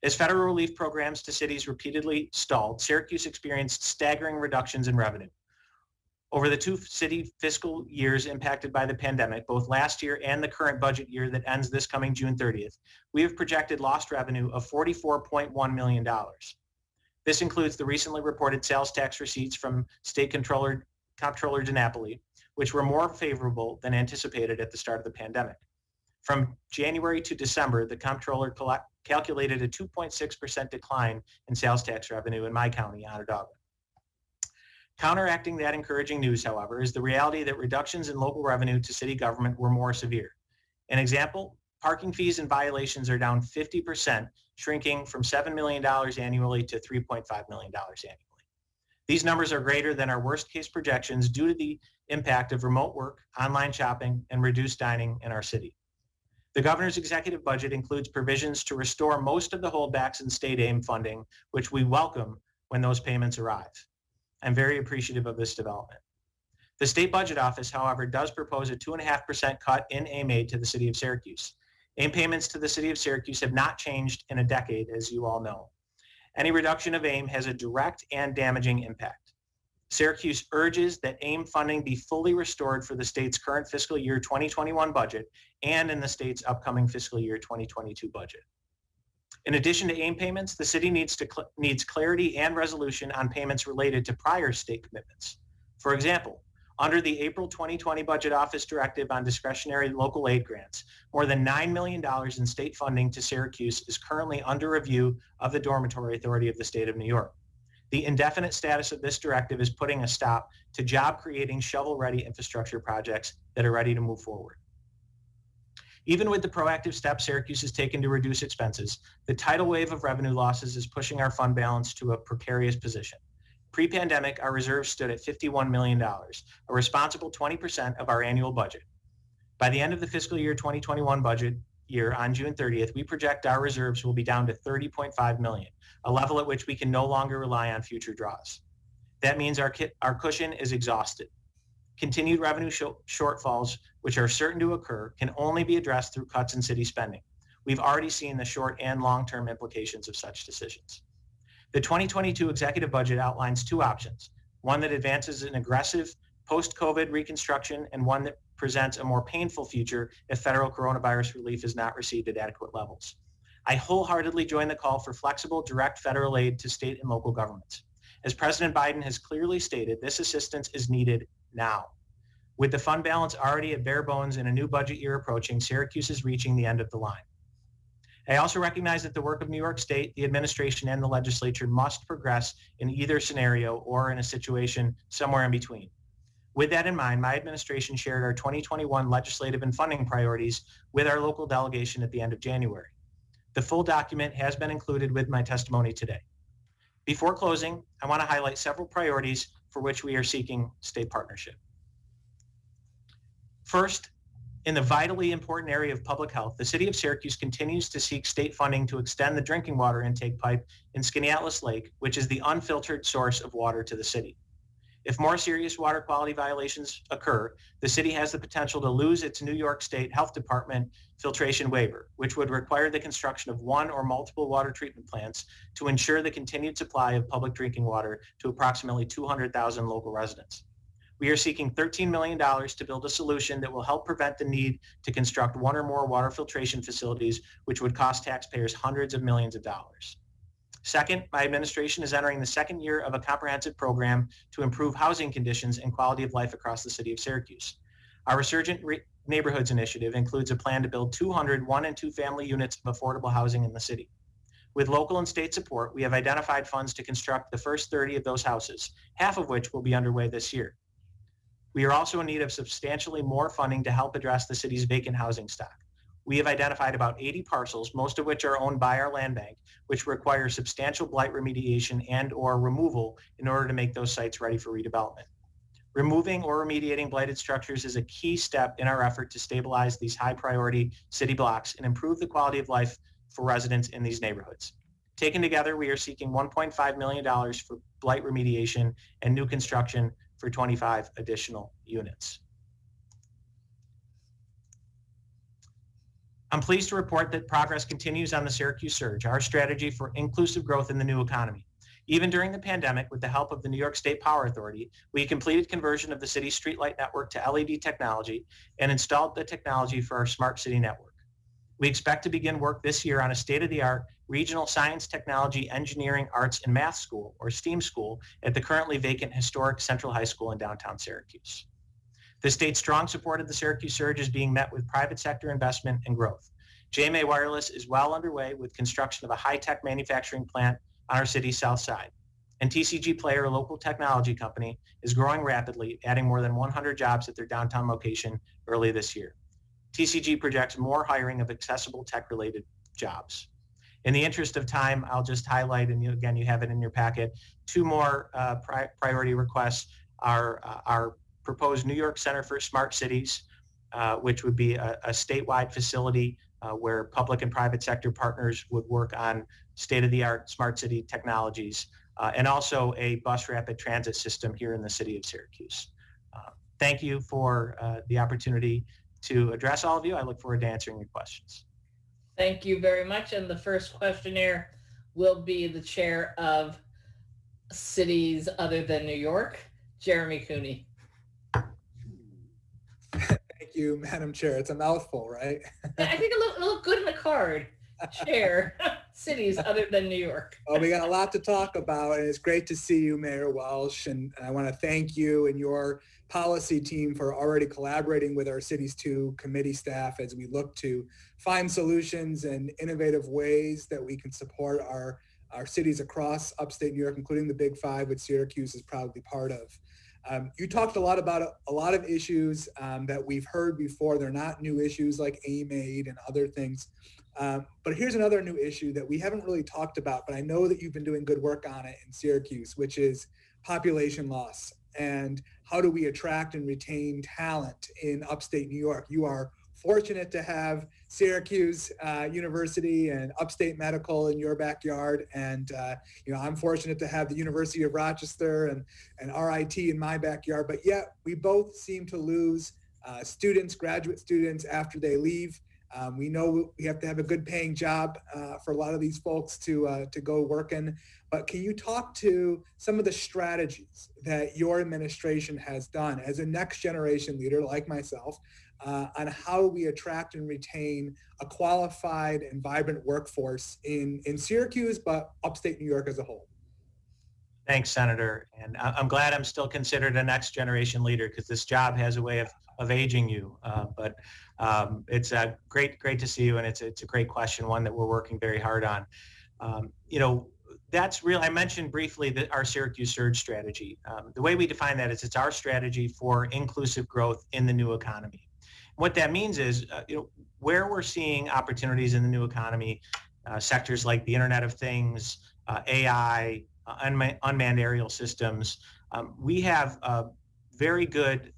N: As federal relief programs to cities repeatedly stalled, Syracuse experienced staggering reductions in revenue. Over the 2 city fiscal years impacted by the pandemic, both last year and the current budget year that ends this coming June 30th, we have projected lost revenue of $44.1 million. This includes the recently reported sales tax receipts from State Comptroller DiNapoli, which were more favorable than anticipated at the start of the pandemic. From January to December, the comptroller calculated a 2.6% decline in sales tax revenue in my county, Onondaga. Counteracting that encouraging news, however, is the reality that reductions in local revenue to city government were more severe. An example, parking fees and violations are down 50%, shrinking from $7 million annually to $3.5 million annually. These numbers are greater than our worst case projections due to the impact of remote work, online shopping, and reduced dining in our city. The governor's executive budget includes provisions to restore most of the holdbacks in state aid funding, which we welcome when those payments arrive. I'm very appreciative of this development. The state budget office, however, does propose a 2.5% cut in AIM aid to the city of Syracuse. AIM payments to the city of Syracuse have not changed in a decade, as you all know. Any reduction of AIM has a direct and damaging impact. Syracuse urges that AIM funding be fully restored for the state's current fiscal year 2021 budget and in the state's upcoming fiscal year 2022 budget. In addition to AIM payments, the city needs clarity and resolution on payments related to prior state commitments. For example, under the April 2020 Budget Office Directive on discretionary local aid grants, more than $9 million in state funding to Syracuse is currently under review of the Dormitory Authority of the State of New York. The indefinite status of this directive is putting a stop to job-creating, shovel-ready infrastructure projects that are ready to move forward. Even with the proactive steps Syracuse has taken to reduce expenses, the tidal wave of revenue losses is pushing our fund balance to a precarious position. Pre-pandemic, our reserves stood at $51 million, a responsible 20% of our annual budget. By the end of the fiscal year 2021 budget year on June 30th, we project our reserves will be down to $30.5 million, a level at which we can no longer rely on future draws. That means our cushion is exhausted. Continued revenue shortfalls, which are certain to occur, can only be addressed through cuts in city spending. We've already seen the short and long-term implications of such decisions. The 2022 executive budget outlines two options, one that advances an aggressive post-COVID reconstruction and one that presents a more painful future if federal coronavirus relief is not received at adequate levels. I wholeheartedly join the call for flexible, direct federal aid to state and local governments. As President Biden has clearly stated, this assistance is needed now. With the fund balance already at bare bones and a new budget year approaching, Syracuse is reaching the end of the line. I also recognize that the work of New York State, the administration, and the legislature must progress in either scenario or in a situation somewhere in between. With that in mind, my administration shared our 2021 legislative and funding priorities with our local delegation at the end of January. The full document has been included with my testimony today. Before closing, I want to highlight several priorities for which we are seeking state partnership. First, in the vitally important area of public health, the city of Syracuse continues to seek state funding to extend the drinking water intake pipe in Skaneateles Lake, which is the unfiltered source of water to the city. If more serious water quality violations occur, the city has the potential to lose its New York State Health Department filtration waiver, which would require the construction of one or multiple water treatment plants to ensure the continued supply of public drinking water to approximately 200,000 local residents. We are seeking $13 million to build a solution that will help prevent the need to construct one or more water filtration facilities, which would cost taxpayers hundreds of millions of dollars. Second, my administration is entering the second year of a comprehensive program to improve housing conditions and quality of life across the city of Syracuse. Our Resurgent Neighborhoods initiative includes a plan to build 200 one and two family units of affordable housing in the city. With local and state support, we have identified funds to construct the first 30 of those houses, half of which will be underway this year. We are also in need of substantially more funding to help address the city's vacant housing stock. We have identified about 80 parcels, most of which are owned by our land bank, which require substantial blight remediation and or removal in order to make those sites ready for redevelopment. Removing or remediating blighted structures is a key step in our effort to stabilize these high priority city blocks and improve the quality of life for residents in these neighborhoods. Taken together, we are seeking $1.5 million for blight remediation and new construction for 25 additional units. I'm pleased to report that progress continues on the Syracuse Surge, our strategy for inclusive growth in the new economy. Even during the pandemic, with the help of the New York State Power Authority, we completed conversion of the city's streetlight network to LED technology and installed the technology for our smart city network. We expect to begin work this year on a state-of-the-art regional science, technology, engineering, arts, and math school, or STEAM school, at the currently vacant historic Central High School in downtown Syracuse. The state's strong support of the Syracuse Surge is being met with private sector investment and growth. JMA Wireless is well underway with construction of a high-tech manufacturing plant on our city's south side. And TCG Player, a local technology company, is growing rapidly, adding more than 100 jobs at their downtown location early this year. TCG projects more hiring of accessible tech-related jobs. In the interest of time, I'll just highlight, and again, you have it in your packet, two more priority requests are our proposed New York Center for Smart Cities, which would be a statewide facility where public and private sector partners would work on state-of-the-art smart city technologies, and also a bus rapid transit system here in the city of Syracuse. Thank you for the opportunity to address all of you. I look forward to answering your questions.
B: Thank you very much. And the first questionnaire will be the chair of cities other than New York, Jeremy Cooney.
H: Thank you, Madam Chair. It's a mouthful, right?
B: I think it look good in the card. Chair, cities other than New York.
H: Well, we got a lot to talk about, and it's great to see you, Mayor Welsh. And I want to thank you and your policy team for already collaborating with our city's two committee staff as we look to find solutions and innovative ways that we can support our cities across upstate New York, including the Big Five, which Syracuse is proudly part of. You talked a lot about a lot of issues that we've heard before. They're not new issues like AIM aid and other things. But here's another new issue that we haven't really talked about, but I know that you've been doing good work on it in Syracuse, which is population loss and how do we attract and retain talent in upstate New York. You are fortunate to have Syracuse University and Upstate Medical in your backyard. And I'm fortunate to have the University of Rochester and RIT in my backyard, but yet we both seem to lose students, graduate students, after they leave We know we have to have a good paying job for a lot of these folks to go working. But can you talk to some of the strategies that your administration has done as a next generation leader like myself on how we attract and retain a qualified and vibrant workforce in Syracuse, but upstate New York as a whole?
N: Thanks, Senator. And I'm glad I'm still considered a next generation leader, because this job has a way of aging you. But it's great to see you, and it's a great question, one that we're working very hard on. That's real. I mentioned briefly that our Syracuse Surge strategy. The way we define that is it's our strategy for inclusive growth in the new economy. What that means is, where we're seeing opportunities in the new economy, sectors like the Internet of Things, AI, unmanned aerial systems, we have a very good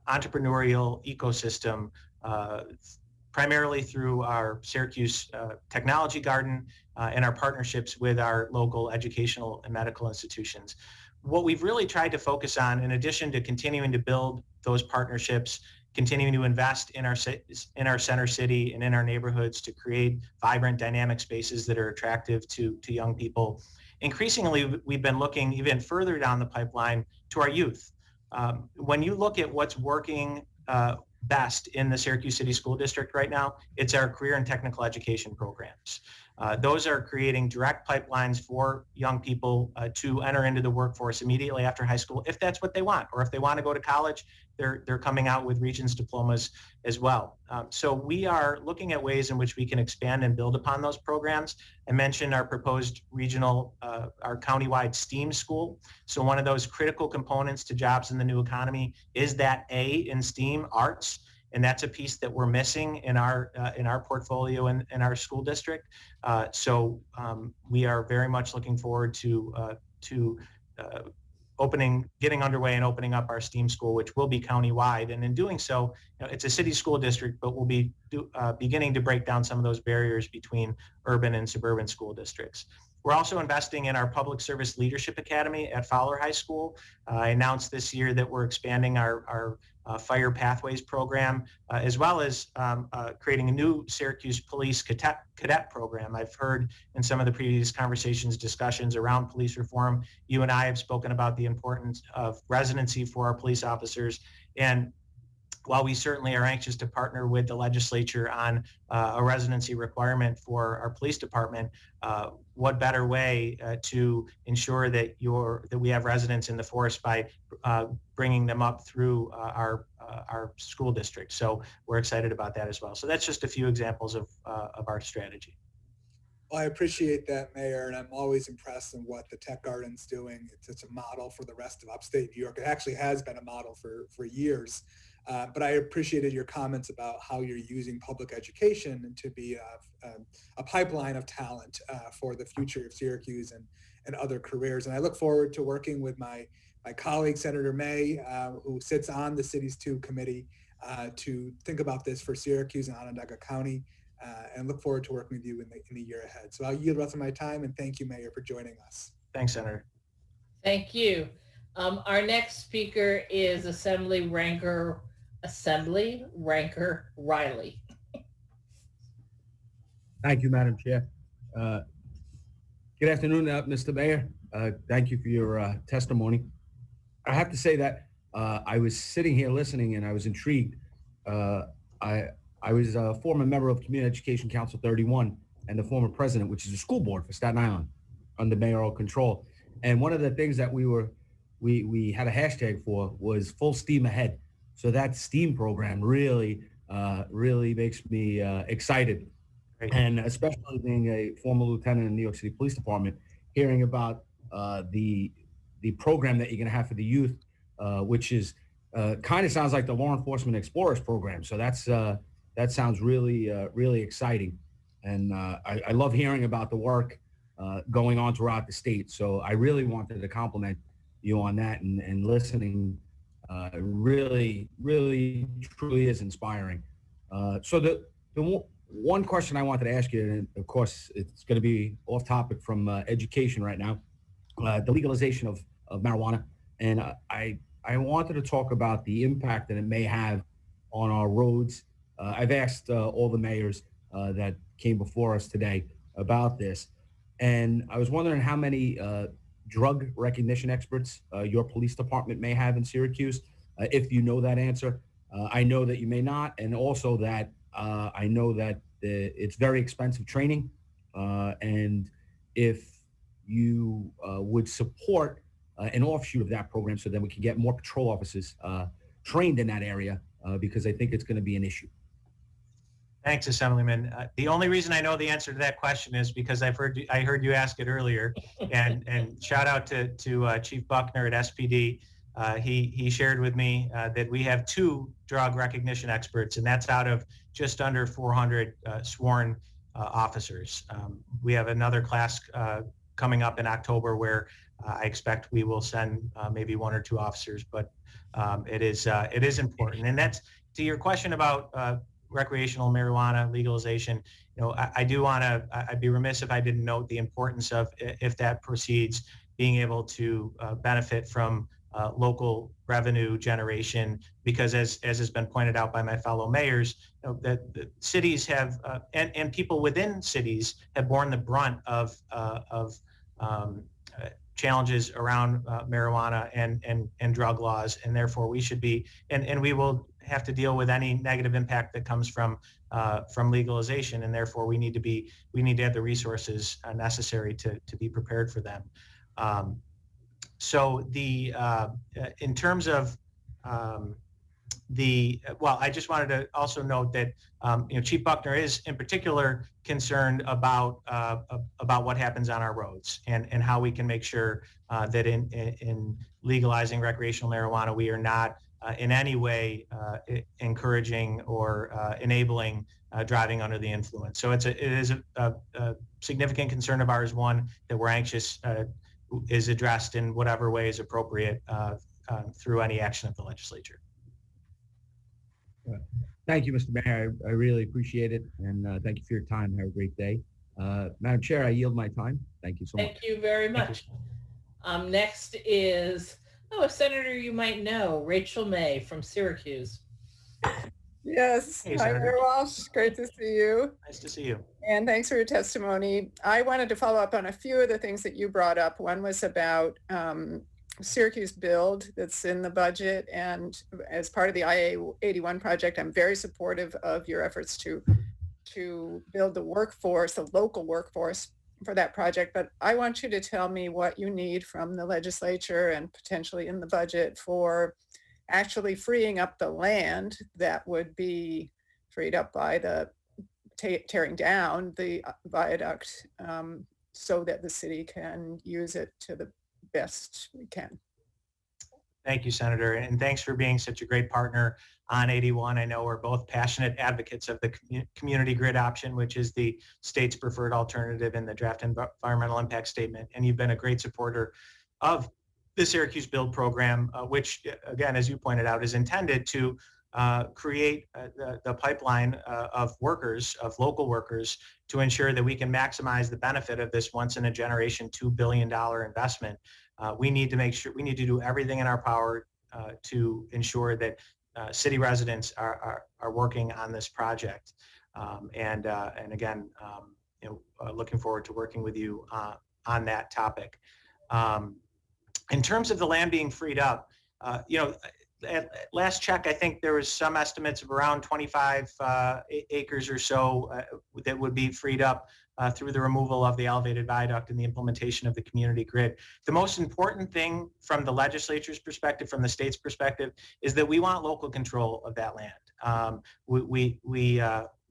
N: entrepreneurial ecosystem, primarily through our Syracuse Technology Garden and our partnerships with our local educational and medical institutions. What we've really tried to focus on, in addition to continuing to build those partnerships, continuing to invest in our center city and in our neighborhoods to create vibrant, dynamic spaces that are attractive to young people. Increasingly, we've been looking even further down the pipeline to our youth. When you look at what's working best in the Syracuse City School District right now, it's our career and technical education programs. Those are creating direct pipelines for young people to enter into the workforce immediately after high school, if that's what they want, or if they want to go to college, they're coming out with Regents diplomas as well. So we are looking at ways in which we can expand and build upon those programs. I mentioned our proposed regional, our countywide STEAM school. So one of those critical components to jobs in the new economy is that A in STEAM, arts. And that's a piece that we're missing in our portfolio in our school district. So we are very much looking forward to getting underway and opening up our STEAM school, which will be countywide. And in doing so, it's a city school district, but we'll be beginning to break down some of those barriers between urban and suburban school districts. We're also investing in our Public Service Leadership Academy at Fowler High School. I announced this year that we're expanding our Fire Pathways program, as well as creating a new Syracuse Police Cadet program. I've heard in some of the previous discussions around police reform, you and I have spoken about the importance of residency for our police officers. And while we certainly are anxious to partner with the legislature on a residency requirement for our police department, what better way to ensure that we have residents in the force by bringing them up through our school district. So we're excited about that as well. So that's just a few examples of our strategy.
H: Well, I appreciate that, Mayor, and I'm always impressed in what the Tech Garden's doing. It's a model for the rest of upstate New York. It actually has been a model for years. But I appreciated your comments about how you're using public education to be a pipeline of talent for the future of Syracuse and other careers. And I look forward to working with my colleague, Senator May, who sits on the Cities 2 committee to think about this for Syracuse and Onondaga County, and look forward to working with you in the year ahead. So I'll yield the rest of my time, and thank you, Mayor, for joining us.
N: Thanks, Senator.
B: Thank you. Our next speaker is Assembly Ranker Riley.
P: Thank you, Madam Chair. Good afternoon, Mr. Mayor. Thank you for your testimony. I have to say that I was sitting here listening and I was intrigued. I was a former member of Community Education Council 31 and the former president, which is a school board for Staten Island under mayoral control. And one of the things that we had a hashtag for was full steam ahead. So that STEAM program really makes me excited. Great. And especially being a former lieutenant in the New York City Police Department, hearing about the program that you're going to have for the youth, which is kind of sounds like the Law Enforcement Explorers program. So that sounds really exciting. And I love hearing about the work going on throughout the state. So I really wanted to compliment you on that, and listening really truly is inspiring. So the one question I wanted to ask you, and of course it's going to be off topic from education right now, the legalization of marijuana. And I wanted to talk about the impact that it may have on our roads I've asked all the mayors that came before us today about this, and I was wondering how many drug recognition experts your police department may have in Syracuse. If you know that answer, I know that you may not, and also that I know that it's very expensive training, and if you would support an offshoot of that program so that we can get more patrol officers trained in that area, because I think it's going to be an issue.
N: Thanks, Assemblyman. The only reason I know the answer to that question is because I heard you ask it earlier, and shout out to Chief Buckner at SPD. He shared with me that we have 2 drug recognition experts, and that's out of just under 400 sworn officers. We have another class coming up in October where I expect we will send maybe 1 or 2 officers, but it is important. And that's to your question about recreational marijuana legalization. I do want to, I'd be remiss if I didn't note the importance of, if that proceeds, being able to benefit from local revenue generation, because as has been pointed out by my fellow mayors, that the cities have, and people within cities have borne the brunt of challenges around marijuana and drug laws, and therefore we should be, and we will have to deal with any negative impact that comes from legalization, and therefore we need to have the resources necessary to be prepared for them. So in terms of I just wanted to also note that Chief Buckner is in particular concerned about what happens on our roads and how we can make sure that in legalizing recreational marijuana, we are not in any way encouraging or enabling driving under the influence. So it is a significant concern of ours, one that we're anxious is addressed in whatever way is appropriate through any action of the legislature.
P: Thank you, Mr. Mayor. I really appreciate it, and thank you for your time. Have a great day. Madam Chair, I yield my time. Thank you so much.
B: Thank you very much. Next is, a senator you might know, Rachel May from Syracuse.
D: Yes.
N: Hey,
D: Hi,
N: Senator.
D: Mayor Walsh. Great to see you.
N: Nice to see you.
D: And thanks for your testimony. I wanted to follow up on a few of the things that you brought up. One was about Syracuse Build that's in the budget. And as part of the IA-81 project, I'm very supportive of your efforts to build the workforce, the local workforce for that project. But I want you to tell me what you need from the legislature and potentially in the budget for actually freeing up the land that would be freed up by the tearing down the viaduct so that the city can use it to the best we can.
N: Thank you, Senator, and thanks for being such a great partner on 81. I know we're both passionate advocates of the community grid option, which is the state's preferred alternative in the draft environmental impact statement. And you've been a great supporter of the Syracuse Build program, which, again, as you pointed out, is intended to create the pipeline of workers, of local workers, to ensure that we can maximize the benefit of this once-in-a-generation $2 billion investment. We need to make sure, we need to do everything in our power to ensure that city residents are working on this project. And again, looking forward to working with you on that topic. In terms of the land being freed up, at last check, I think there was some estimates of around 25 acres or so that would be freed up through the removal of the elevated viaduct and the implementation of the community grid. The most important thing from the legislature's perspective, from the state's perspective, is that we want local control of that land.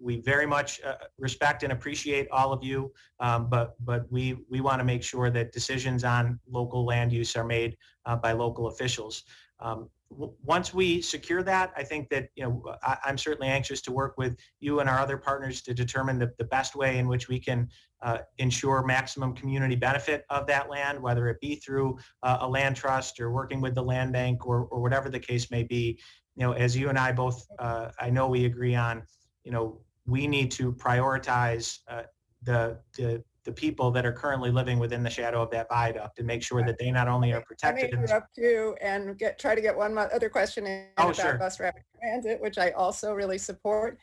N: We very much respect and appreciate all of you, but we want to make sure that decisions on local land use are made by local officials. Once we secure that, I think that I'm certainly anxious to work with you and our other partners to determine the best way in which we can ensure maximum community benefit of that land, whether it be through a land trust or working with the land bank or whatever the case may be. As you and I both, I know we agree on, we need to prioritize the the people that are currently living within the shadow of that viaduct and make sure that they not only are protected.
D: I may interrupt you and try to get one other question in about
N: sure.
D: bus rapid transit, which I also really support.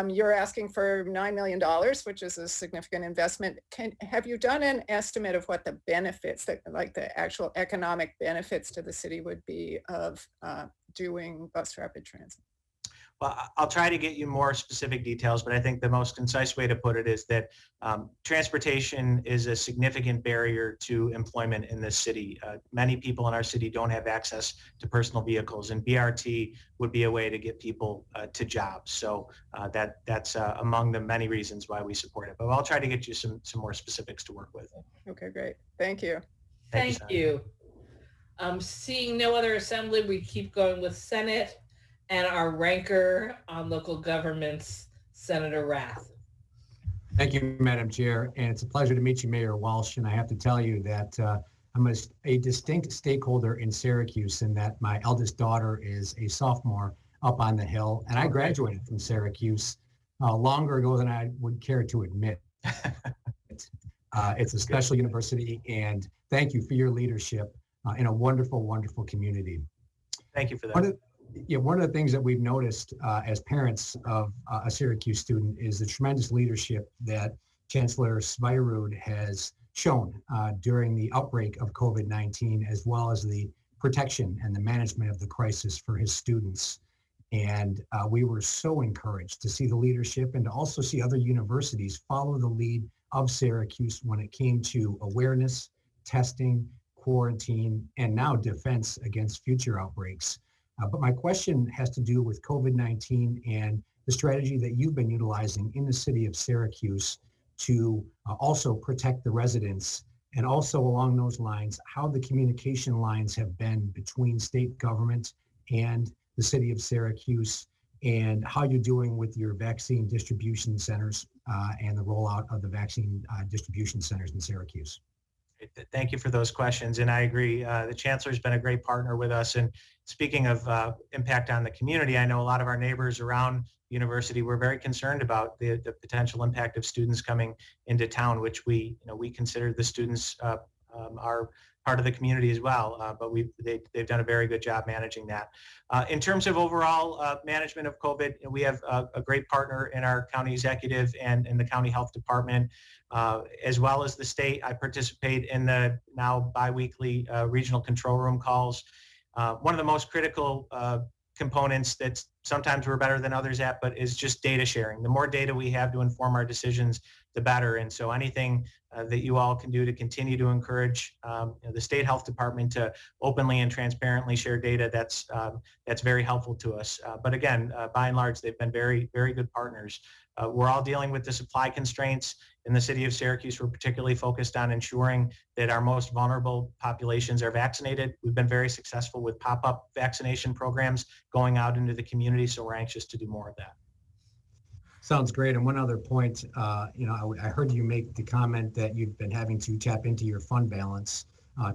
D: You're asking for $9 million, which is a significant investment. Have you done an estimate of what the benefits, like the actual economic benefits to the city would be of doing bus rapid transit?
N: Well, I'll try to get you more specific details, but I think the most concise way to put it is that transportation is a significant barrier to employment in this city. Many people in our city don't have access to personal vehicles, and BRT would be a way to get people to jobs. So that's among the many reasons why we support it. But I'll try to get you some more specifics to work with.
D: Okay, great. Thank you.
B: Thank you. Seeing no other assembly, we keep going with Senate. And our ranker on local governments, Senator Rath.
T: Thank you, Madam Chair. And it's a pleasure to meet you, Mayor Walsh. And I have to tell you that I'm a distinct stakeholder in Syracuse in that my eldest daughter is a sophomore up on the Hill. And I graduated from Syracuse longer ago than I would care to admit. It's a special university, and thank you for your leadership in a wonderful, wonderful community.
N: Thank you for that.
T: One of the things that we've noticed as parents of a Syracuse student is the tremendous leadership that Chancellor Svyrud has shown during the outbreak of COVID-19, as well as the protection and the management of the crisis for his students. And we were so encouraged to see the leadership and to also see other universities follow the lead of Syracuse when it came to awareness, testing, quarantine, and now defense against future outbreaks. But my question has to do with COVID-19 and the strategy that you've been utilizing in the city of Syracuse to also protect the residents, and also along those lines, how the communication lines have been between state government and the city of Syracuse, and how you're doing with your vaccine distribution centers and the rollout of the vaccine distribution centers in Syracuse.
N: Thank you for those questions. And I agree, the Chancellor's been a great partner with us. And speaking of impact on the community, I know a lot of our neighbors around the university were very concerned about the potential impact of students coming into town, which we consider the students are part of the community as well. But they've done a very good job managing that. In terms of overall management of COVID, we have a great partner in our county executive and in the county health department, as well as the state. I participate in the now biweekly regional control room calls. One of the most critical components that sometimes we're better than others at, but is just data sharing. The more data we have to inform our decisions, the better. And so anything that you all can do to continue to encourage the state health department to openly and transparently share data, that's very helpful to us. But again, by and large, they've been very, very good partners. We're all dealing with the supply constraints in the city of Syracuse. We're particularly focused on ensuring that our most vulnerable populations are vaccinated. We've been very successful with pop-up vaccination programs going out into the community, so we're anxious to do more of that.
T: Sounds great. And one other point, I heard you make the comment that you've been having to tap into your fund balance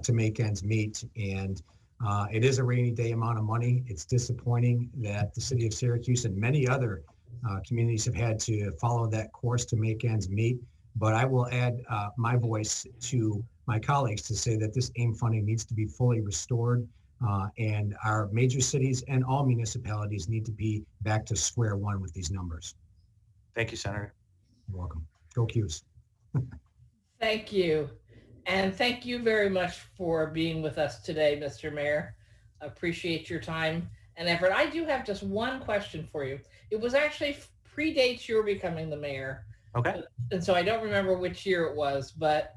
T: to make ends meet. And it is a rainy day amount of money. It's disappointing that the city of Syracuse and many other communities have had to follow that course to make ends meet. But I will add my voice to my colleagues to say that this AIM funding needs to be fully restored, and our major cities and all municipalities need to be back to square one with these numbers.
N: Thank you, Senator.
T: You're welcome. Go Qs.
B: Thank you. And thank you very much for being with us today, Mr. Mayor. Appreciate your time and effort. I do have just one question for you. It was actually predates your becoming the mayor.
N: Okay.
B: And so I don't remember which year it was, but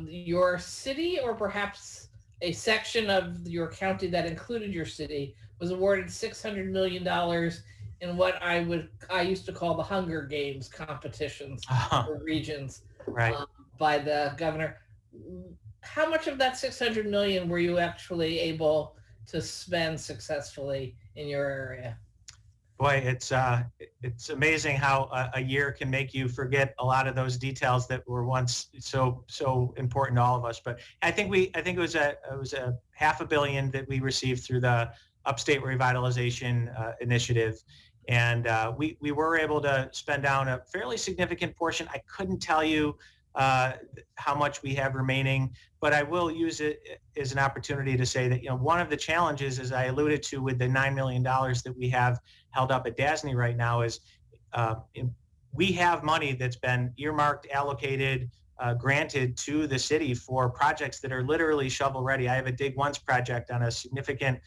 B: your city, or perhaps a section of your county that included your city, was awarded $600 million in what I used to call the Hunger Games competitions for regions,
N: right,
B: by the governor. How much of that $600 million were you actually able to spend successfully in your area?
N: Boy, it's amazing how a year can make you forget a lot of those details that were once so important to all of us. But I think it was a $500 million that we received through the Upstate Revitalization Initiative. And we were able to spend down a fairly significant portion. I couldn't tell you how much we have remaining, but I will use it as an opportunity to say that, one of the challenges, as I alluded to with the $9 million that we have held up at DASNY right now, is we have money that's been earmarked, allocated, granted to the city for projects that are literally shovel ready. I have a Dig Once project on a significant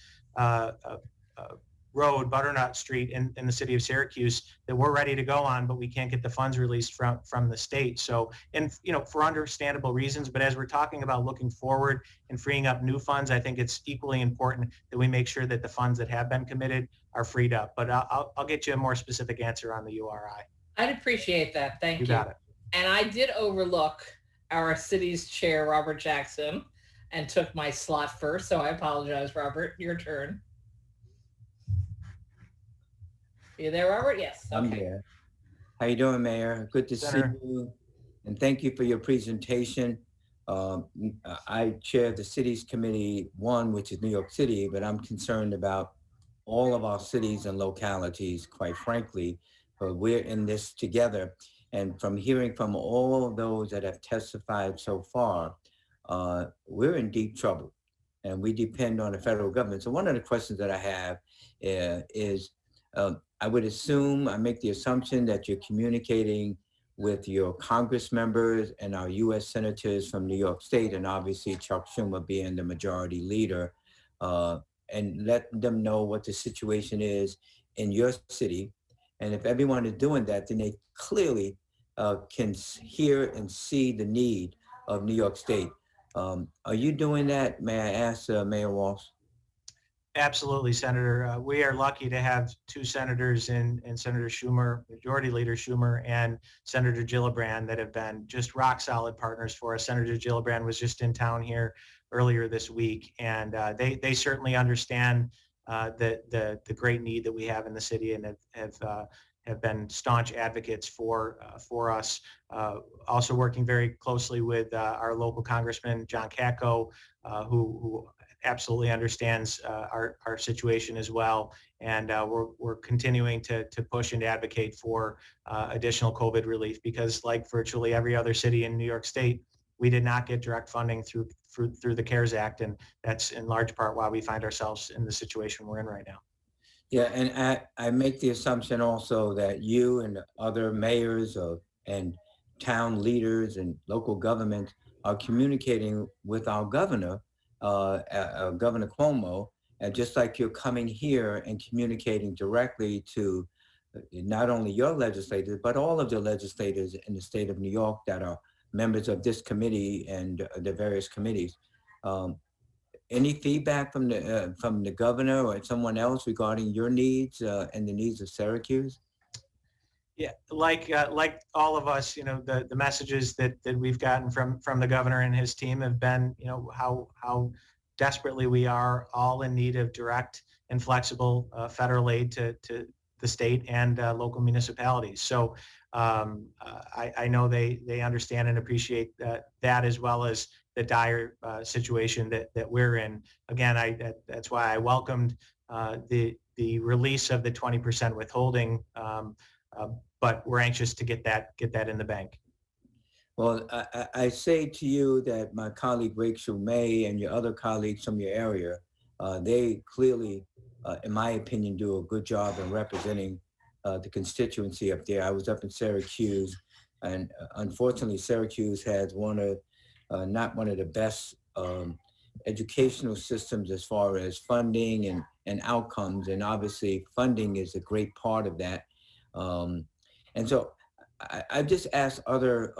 N: road, Butternut Street in the city of Syracuse, that we're ready to go on, but we can't get the funds released from the state. So, and for understandable reasons, but as we're talking about looking forward and freeing up new funds, I think it's equally important that we make sure that the funds that have been committed are freed up. But I'll get you a more specific answer on the URI.
B: I'd appreciate that. Thank you.
N: You got it.
B: And I did overlook our city's chair, Robert Jackson, and took my slot first. So I apologize, Robert. Your turn. You there, Robert? Yes.
U: I'm here. How you doing, Mayor? Good to see you. And thank you for your presentation. I chair the Cities Committee 1, which is New York City, but I'm concerned about all of our cities and localities, quite frankly. But we're in this together. And from hearing from all of those that have testified so far, we're in deep trouble and we depend on the federal government. So one of the questions that I have is I would assume, I make the assumption that you're communicating with your Congress members and our US senators from New York State, and obviously Chuck Schumer being the majority leader, and let them know what the situation is in your city. And if everyone is doing that, then they clearly can hear and see the need of New York State. Are you doing that? May I ask Mayor Walsh?
N: Absolutely, Senator. We are lucky to have two senators in Senator Schumer, Majority Leader Schumer, and Senator Gillibrand that have been just rock solid partners for us. Senator Gillibrand was just in town here earlier this week, and they certainly understand the great need that we have in the city, and have been staunch advocates for us. Also working very closely with our local Congressman John Katko, who absolutely understands our situation as well. And we're continuing to push and advocate for additional COVID relief, because like virtually every other city in New York State, we did not get direct funding through the CARES Act. And that's in large part why we find ourselves in the situation we're in right now.
U: Yeah, and I make the assumption also that you and other mayors and town leaders and local governments are communicating with our governor, Governor Cuomo, and just like you're coming here and communicating directly to not only your legislators, but all of the legislators in the state of New York that are members of this committee and the various committees. Any feedback from the governor or someone else regarding your needs and the needs of Syracuse?
N: Yeah, like all of us, the messages that we've gotten from the governor and his team have been, how desperately we are all in need of direct and flexible federal aid to the state and local municipalities. So I know they understand and appreciate that, as well as the dire situation that we're in. Again, that's why I welcomed the release of the 20% withholding. But we're anxious to get that in the bank.
U: Well, I say to you that my colleague Rachel May and your other colleagues from your area, they clearly, in my opinion, do a good job in representing the constituency up there. I was up in Syracuse, and unfortunately, Syracuse has not one of the best educational systems as far as funding and outcomes, and obviously funding is a great part of that. And so I just asked other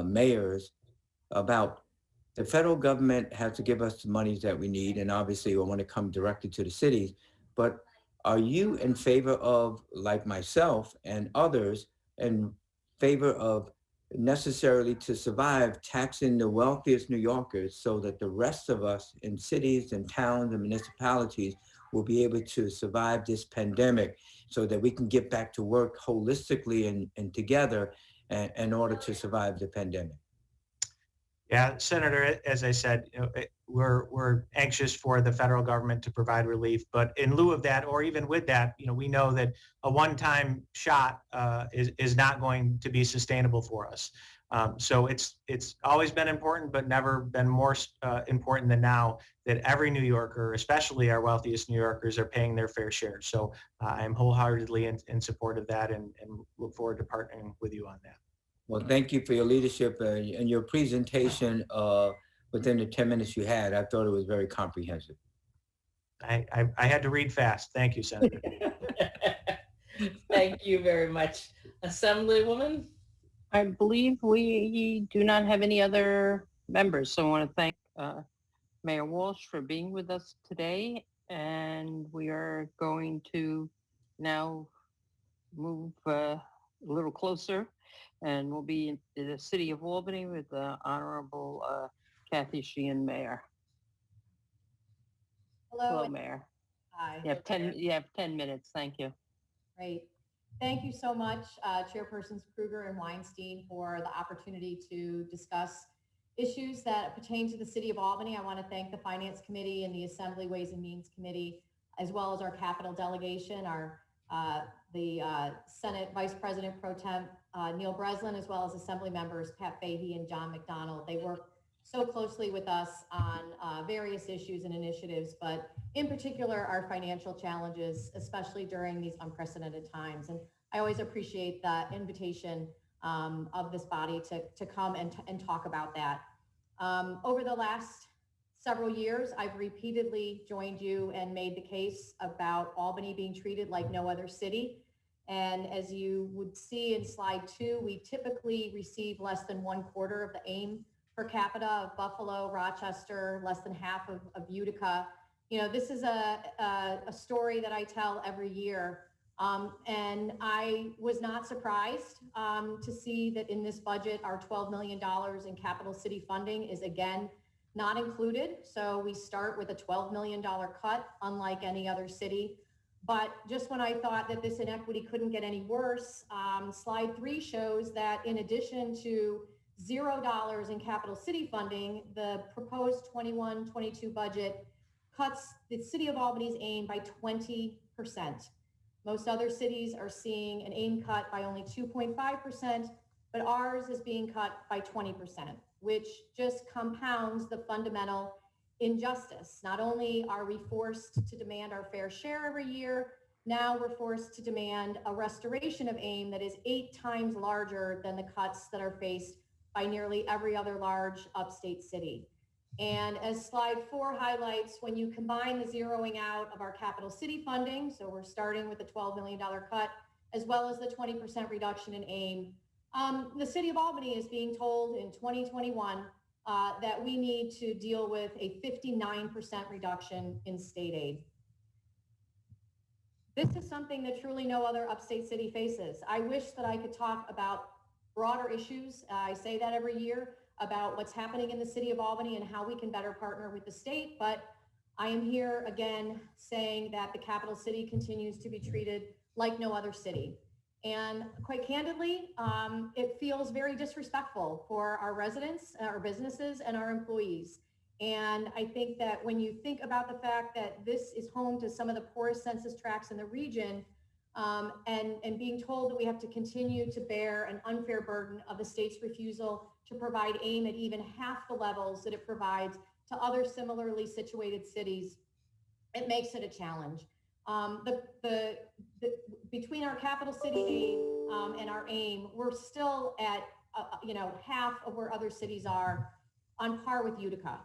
U: mayors about the federal government has to give us the monies that we need, and obviously we want to come directly to the cities. But are you in favor of, like myself and others, in favor of necessarily to survive taxing the wealthiest New Yorkers so that the rest of us in cities and towns and municipalities will be able to survive this pandemic, so that we can get back to work holistically and together in order to survive the pandemic?
N: Yeah, Senator, as I said, we're anxious for the federal government to provide relief, but in lieu of that, or even with that, we know that a one-time shot is not going to be sustainable for us. So it's always been important, but never been more important than now that every New Yorker, especially our wealthiest New Yorkers, are paying their fair share. So I'm wholeheartedly in support of that and look forward to partnering with you on that.
U: Well, thank you for your leadership and your presentation within the 10 minutes you had. I thought it was very comprehensive.
N: I had to read fast. Thank you, Senator.
B: Thank you very much. Assemblywoman?
A: I believe we do not have any other members, so I want to thank Mayor Walsh for being with us today, and we are going to now move a little closer, and we'll be in the city of Albany with the Honorable Kathy Sheehan, Mayor. Hello, Mayor.
E: Hi.
A: You have 10 minutes. Thank you.
E: Great. Thank you so much, Chairpersons Krueger and Weinstein, for the opportunity to discuss issues that pertain to the city of Albany. I want to thank the Finance Committee and the Assembly Ways and Means Committee, as well as our Capital Delegation, the Senate Vice President Pro Tem Neil Breslin, as well as Assembly members Pat Fahey and John McDonald. They work so closely with us on various issues and initiatives, but in particular our financial challenges, especially during these unprecedented times. And I always appreciate the invitation of this body to come and talk about that. Over the last several years, I've repeatedly joined you and made the case about Albany being treated like no other city. And as you would see in slide 2, we typically receive less than 1/4 of the AIM per capita of Buffalo, Rochester, less than half of Utica. This is a story that I tell every year. And I was not surprised to see that in this budget, our $12 million in capital city funding is again not included. So we start with a $12 million cut, unlike any other city. But just when I thought that this inequity couldn't get any worse, slide 3 shows that in addition to $0 in capital city funding, the proposed 21-22 budget cuts the city of Albany's AIM by 20%. Most other cities are seeing an AIM cut by only 2.5%, but ours is being cut by 20%, which just compounds the fundamental injustice. Not only are we forced to demand our fair share every year, now we're forced to demand a restoration of AIM that is 8 times larger than the cuts that are faced by nearly every other large upstate city. And as slide 4 highlights, when you combine the zeroing out of our capital city funding, so we're starting with a $12 million cut, as well as the 20% reduction in AIM, the city of Albany is being told in 2021 that we need to deal with a 59% reduction in state aid. This is something that truly no other upstate city faces. I wish that I could talk about broader issues. I say that every year about what's happening in the city of Albany and how we can better partner with the state. But I am here again saying that the capital city continues to be treated like no other city. And quite candidly, it feels very disrespectful for our residents, our businesses, and our employees. And I think that when you think about the fact that this is home to some of the poorest census tracts in the region, and being told that we have to continue to bear an unfair burden of the state's refusal to provide AIM at even half the levels that it provides to other similarly situated cities, it makes it a challenge. Between our capital city aid and our AIM, we're still at half of where other cities are, on par with Utica.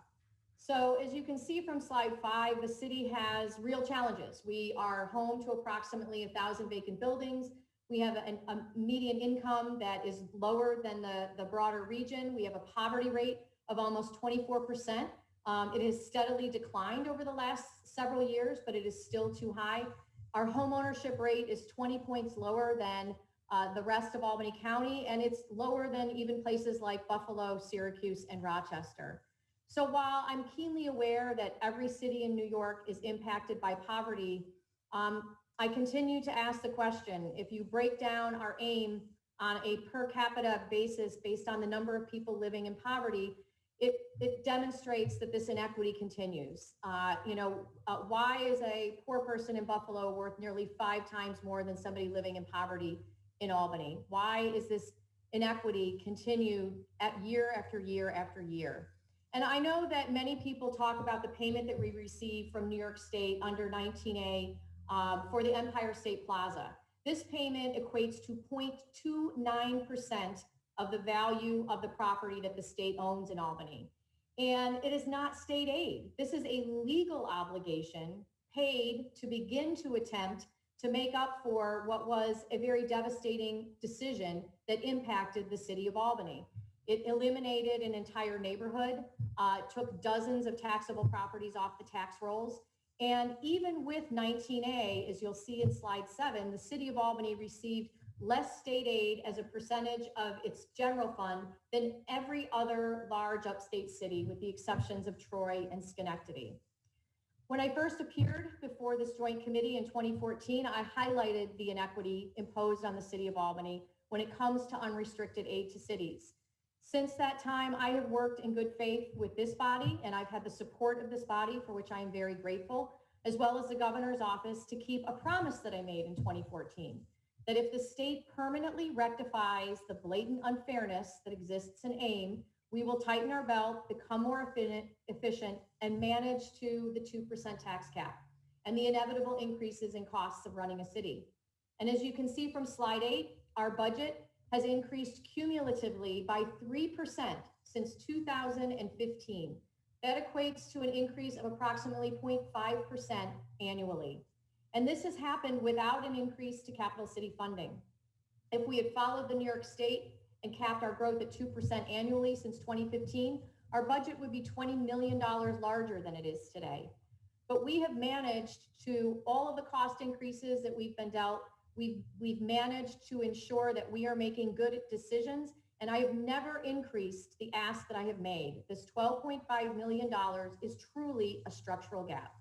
E: So as you can see from slide 5, the city has real challenges. We are home to approximately 1,000 vacant buildings. We have a median income that is lower than the broader region. We have a poverty rate of almost 24%. It has steadily declined over the last several years, but it is still too high. Our home ownership rate is 20 points lower than the rest of Albany County, and it's lower than even places like Buffalo, Syracuse, and Rochester. So while I'm keenly aware that every city in New York is impacted by poverty, I continue to ask the question, if you break down our AIM on a per capita basis based on the number of people living in poverty, it demonstrates that this inequity continues. Why is a poor person in Buffalo worth nearly 5 times more than somebody living in poverty in Albany? Why is this inequity continue at year after year after year? And I know that many people talk about the payment that we received from New York State under 19A for the Empire State Plaza. This payment equates to 0.29% of the value of the property that the state owns in Albany. And it is not state aid. This is a legal obligation paid to begin to attempt to make up for what was a very devastating decision that impacted the city of Albany. It eliminated an entire neighborhood, took dozens of taxable properties off the tax rolls. And even with 19A, as you'll see in slide 7, the city of Albany received less state aid as a percentage of its general fund than every other large upstate city, with the exceptions of Troy and Schenectady. When I first appeared before this joint committee in 2014, I highlighted the inequity imposed on the city of Albany when it comes to unrestricted aid to cities. Since that time, I have worked in good faith with this body, and I've had the support of this body, for which I am very grateful, as well as the governor's office, to keep a promise that I made in 2014, that if the state permanently rectifies the blatant unfairness that exists in AIM, we will tighten our belt, become more efficient, and manage to the 2% tax cap and the inevitable increases in costs of running a city. And as you can see from slide 8, our budget has increased cumulatively by 3% since 2015. That equates to an increase of approximately 0.5% annually. And this has happened without an increase to capital city funding. If we had followed the New York State and capped our growth at 2% annually since 2015, our budget would be $20 million larger than it is today. But we have managed to, all of the cost increases that we've been dealt, we've managed to ensure that we are making good decisions, and I have never increased the ask that I have made. This $12.5 million is truly a structural gap.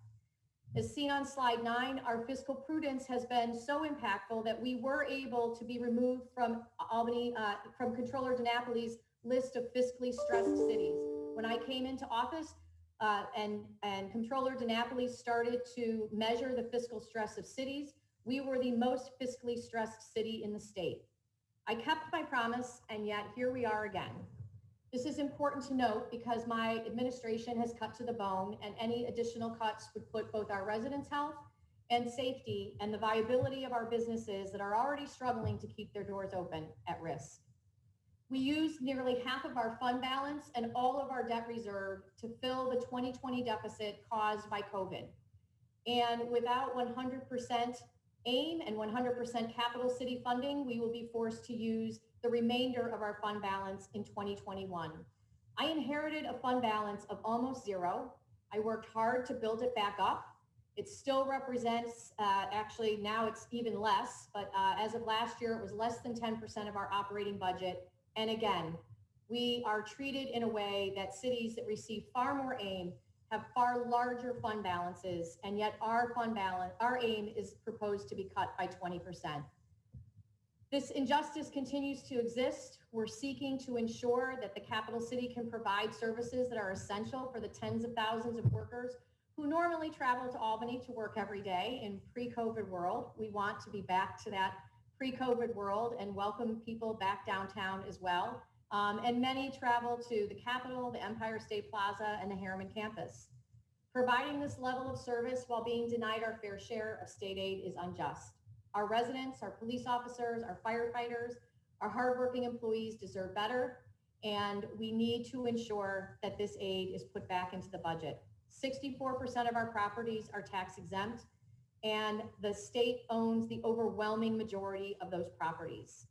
E: As seen on slide 9, our fiscal prudence has been so impactful that we were able to be removed from Albany, from Comptroller DiNapoli's list of fiscally stressed cities. When I came into office and Comptroller DiNapoli started to measure the fiscal stress of cities, we were the most fiscally stressed city in the state. I kept my promise, and yet here we are again. This is important to note because my administration has cut to the bone, and any additional cuts would put both our residents' health and safety and the viability of our businesses that are already struggling to keep their doors open at risk. We used nearly half of our fund balance and all of our debt reserve to fill the 2020 deficit caused by COVID. And without 100% AIM and 100% capital city funding, we will be forced to use the remainder of our fund balance in 2021. I inherited a fund balance of almost zero. I worked hard to build it back up. It still represents, actually now it's even less, but as of last year, it was less than 10% of our operating budget. And again, we are treated in a way that cities that receive far more AIM have far larger fund balances, and yet our fund balance, our AIM is proposed to be cut by 20%. This injustice continues to exist. We're seeking to ensure that the capital city can provide services that are essential for the tens of thousands of workers who normally travel to Albany to work every day in pre-COVID world. We want to be back to that pre-COVID world and welcome people back downtown as well. And many travel to the Capitol, the Empire State Plaza, and the Harriman campus. Providing this level of service while being denied our fair share of state aid is unjust. Our residents, our police officers, our firefighters, our hardworking employees deserve better, and we need to ensure that this aid is put back into the budget. 64% of our properties are tax exempt, and the state owns the overwhelming majority of those properties.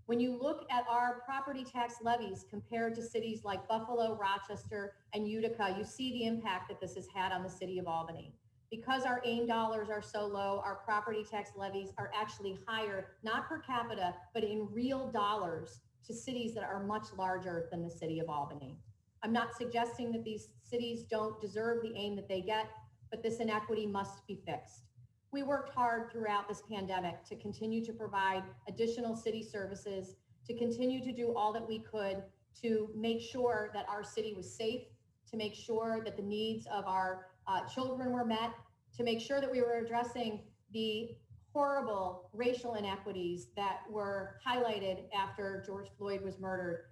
E: When you look at our property tax levies compared to cities like Buffalo, Rochester, and Utica, you see the impact that this has had on the city of Albany. Because our AIM dollars are so low, our property tax levies are actually higher, not per capita, but in real dollars to cities that are much larger than the city of Albany. I'm not suggesting that these cities don't deserve the AIM that they get, but this inequity must be fixed. We worked hard throughout this pandemic to continue to provide additional city services, to continue to do all that we could to make sure that our city was safe, to make sure that the needs of our children were met, to make sure that we were addressing the horrible racial inequities that were highlighted after George Floyd was murdered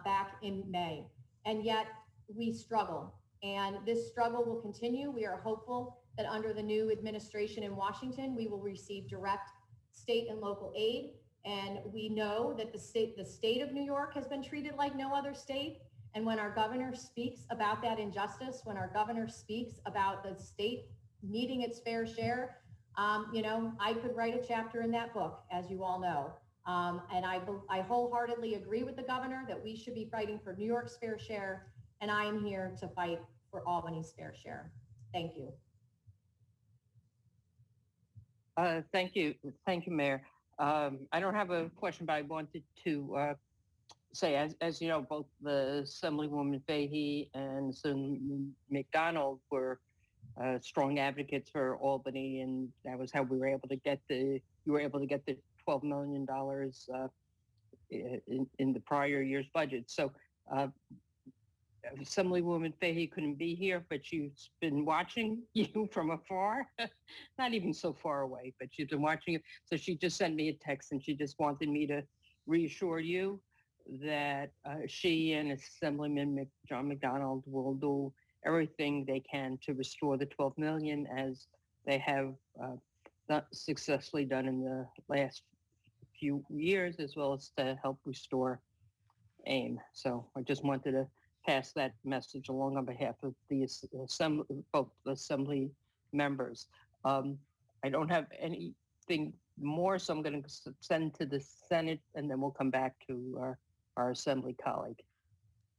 E: back in May. And yet we struggle, and this struggle will continue. We are hopeful that under the new administration in Washington, we will receive direct state and local aid. And we know that the state of New York has been treated like no other state. And when our governor speaks about that injustice, when our governor speaks about the state needing its fair share, you know, I could write a chapter in that book, as you all know. And I wholeheartedly agree with the governor that we should be fighting for New York's fair share, and I am here to fight for Albany's fair share. Thank you.
A: Thank you, Mayor. I don't have a question, but I wanted to say, as you know, both the Assemblywoman Fahey and Senator McDonald were strong advocates for Albany, and that was how we were able to get the $12 million in the prior year's budget. So Assemblywoman Fahey couldn't be here, but she's been watching you from afar, not even so far away, but she's been watching you. So she just sent me a text, and she just wanted me to reassure you that she and Assemblyman John McDonald will do everything they can to restore the 12 million, as they have not successfully done in the last few years, as well as to help restore AIM. So I just wanted to pass that message along on behalf of the both Assembly members. I don't have anything more, so I'm going to send to the Senate, and then we'll come back to our Assembly colleague.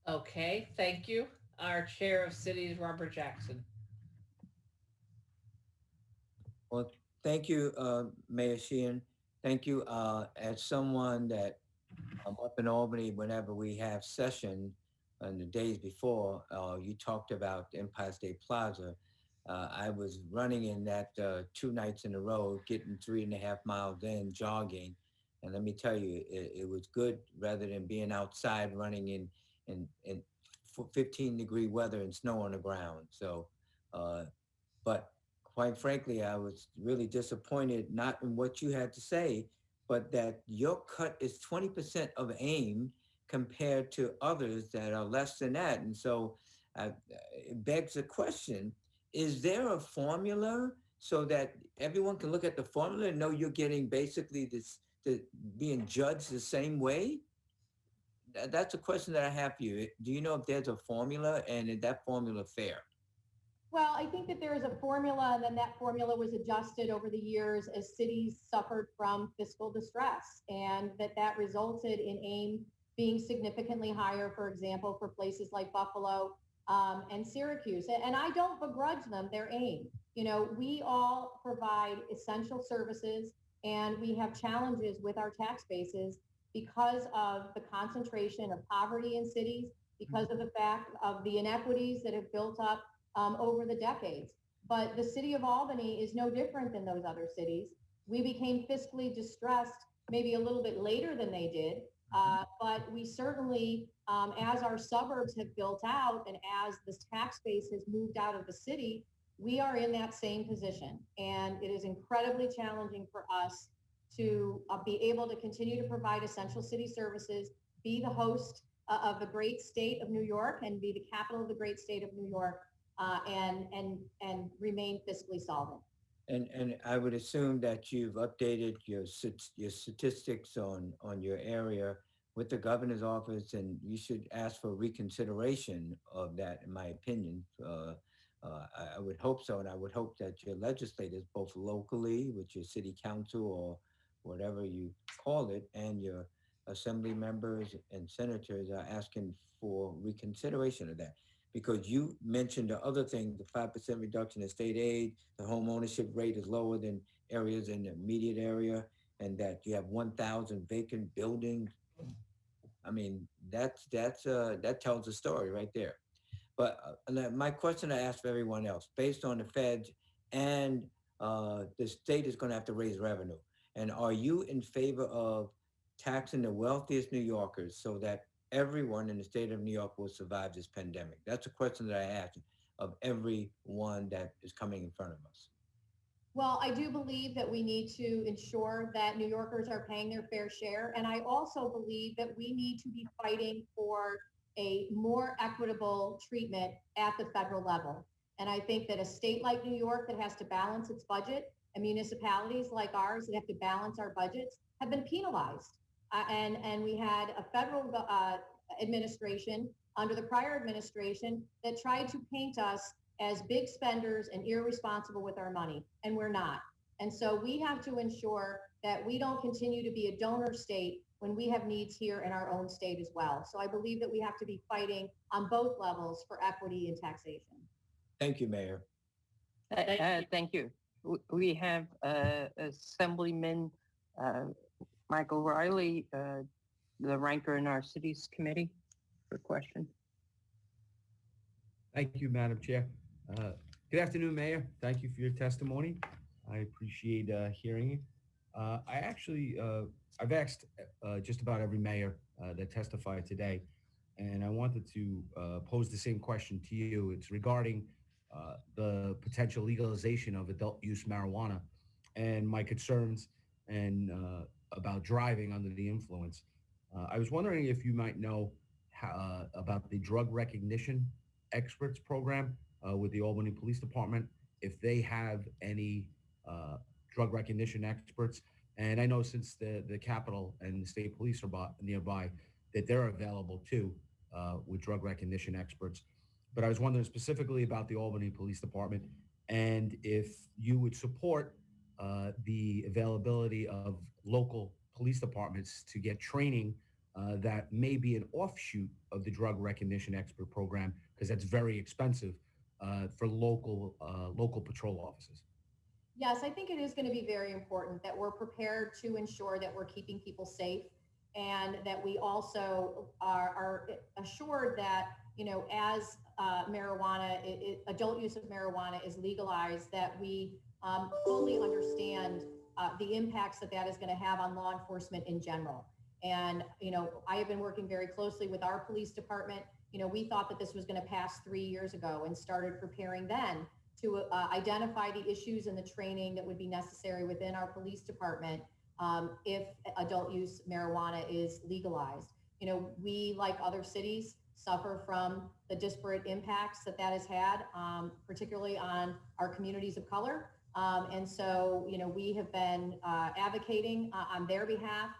B: Okay, thank you. Our Chair of Cities, Robert Jackson.
U: Well, thank you, Mayor Sheehan. Thank you. As someone that I'm up in Albany, whenever we have session, and the days before, you talked about Empire State Plaza. I was running in that 2 nights in a row, getting 3.5 miles in, jogging. And let me tell you, it was good rather than being outside running in 15-degree weather and snow on the ground. So, but quite frankly, I was really disappointed, not in what you had to say, but that your cut is 20% of AIM compared to others that are less than that. And so it begs the question, is there a formula so that everyone can look at the formula and know you're getting basically being judged the same way? That's a question that I have for you. Do you know if there's a formula, and is that formula fair?
E: Well, I think that there is a formula, and then that formula was adjusted over the years as cities suffered from fiscal distress, and that resulted in AIM being significantly higher, for example, for places like Buffalo and Syracuse. And I don't begrudge them their AIM. You know, we all provide essential services, and we have challenges with our tax bases because of the concentration of poverty in cities, because of the fact of the inequities that have built up over the decades. But the city of Albany is no different than those other cities. We became fiscally distressed maybe a little bit later than they did, but we certainly, as our suburbs have built out and as this tax base has moved out of the city, we are in that same position. And it is incredibly challenging for us to be able to continue to provide essential city services, be the host of the great state of New York, and be the capital of the great state of New York, and remain fiscally solvent.
U: And I would assume that you've updated your statistics on your area with the governor's office, and you should ask for reconsideration of that, in my opinion. I would hope so, and I would hope that your legislators, both locally with your city council or whatever you call it, and your assembly members and senators are asking for reconsideration of that. Because you mentioned the other thing, the 5% reduction in state aid, the home ownership rate is lower than areas in the immediate area, and that you have 1,000 vacant buildings. I mean, that tells a story right there. But my question I ask for everyone else, based on the feds and the state is going to have to raise revenue, and are you in favor of taxing the wealthiest New Yorkers so that everyone in the state of New York will survive this pandemic? That's a question that I ask of everyone that is coming in front of us.
E: Well, I do believe that we need to ensure that New Yorkers are paying their fair share. And I also believe that we need to be fighting for a more equitable treatment at the federal level. And I think that a state like New York that has to balance its budget and municipalities like ours that have to balance our budgets have been penalized. And we had a federal administration under the prior administration that tried to paint us as big spenders and irresponsible with our money, and we're not. And so we have to ensure that we don't continue to be a donor state when we have needs here in our own state as well. So I believe that we have to be fighting on both levels for equity and taxation.
U: Thank you, Mayor.
A: Thank you. We have Assemblyman Michael Riley, the ranker in our cities committee, for a question.
P: Thank you, Madam Chair. Good afternoon, Mayor. Thank you for your testimony. I appreciate hearing it. I've asked just about every mayor that testified today, and I wanted to pose the same question to you. It's regarding the potential legalization of adult use marijuana and my concerns and about driving under the influence. I was wondering if you might know about the drug recognition experts program with the Albany Police Department, if they have any drug recognition experts. And I know since the Capitol and the state police are nearby, that they're available too with drug recognition experts. But I was wondering specifically about the Albany Police Department and if you would support the availability of local police departments to get training that may be an offshoot of the drug recognition expert program, because that's very expensive for local patrol officers.
E: Yes, I think it is going to be very important that we're prepared to ensure that we're keeping people safe, and that we also are assured that, you know, as adult use of marijuana is legalized, that we fully understand the impacts that is going to have on law enforcement in general. And, you know, I have been working very closely with our police department. You know, we thought that this was going to pass 3 years ago and started preparing then to identify the issues and the training that would be necessary within our police department if adult use marijuana is legalized. You know, we, like other cities, suffer from the disparate impacts that has had, particularly on our communities of color. And so, you know, we have been advocating on their behalf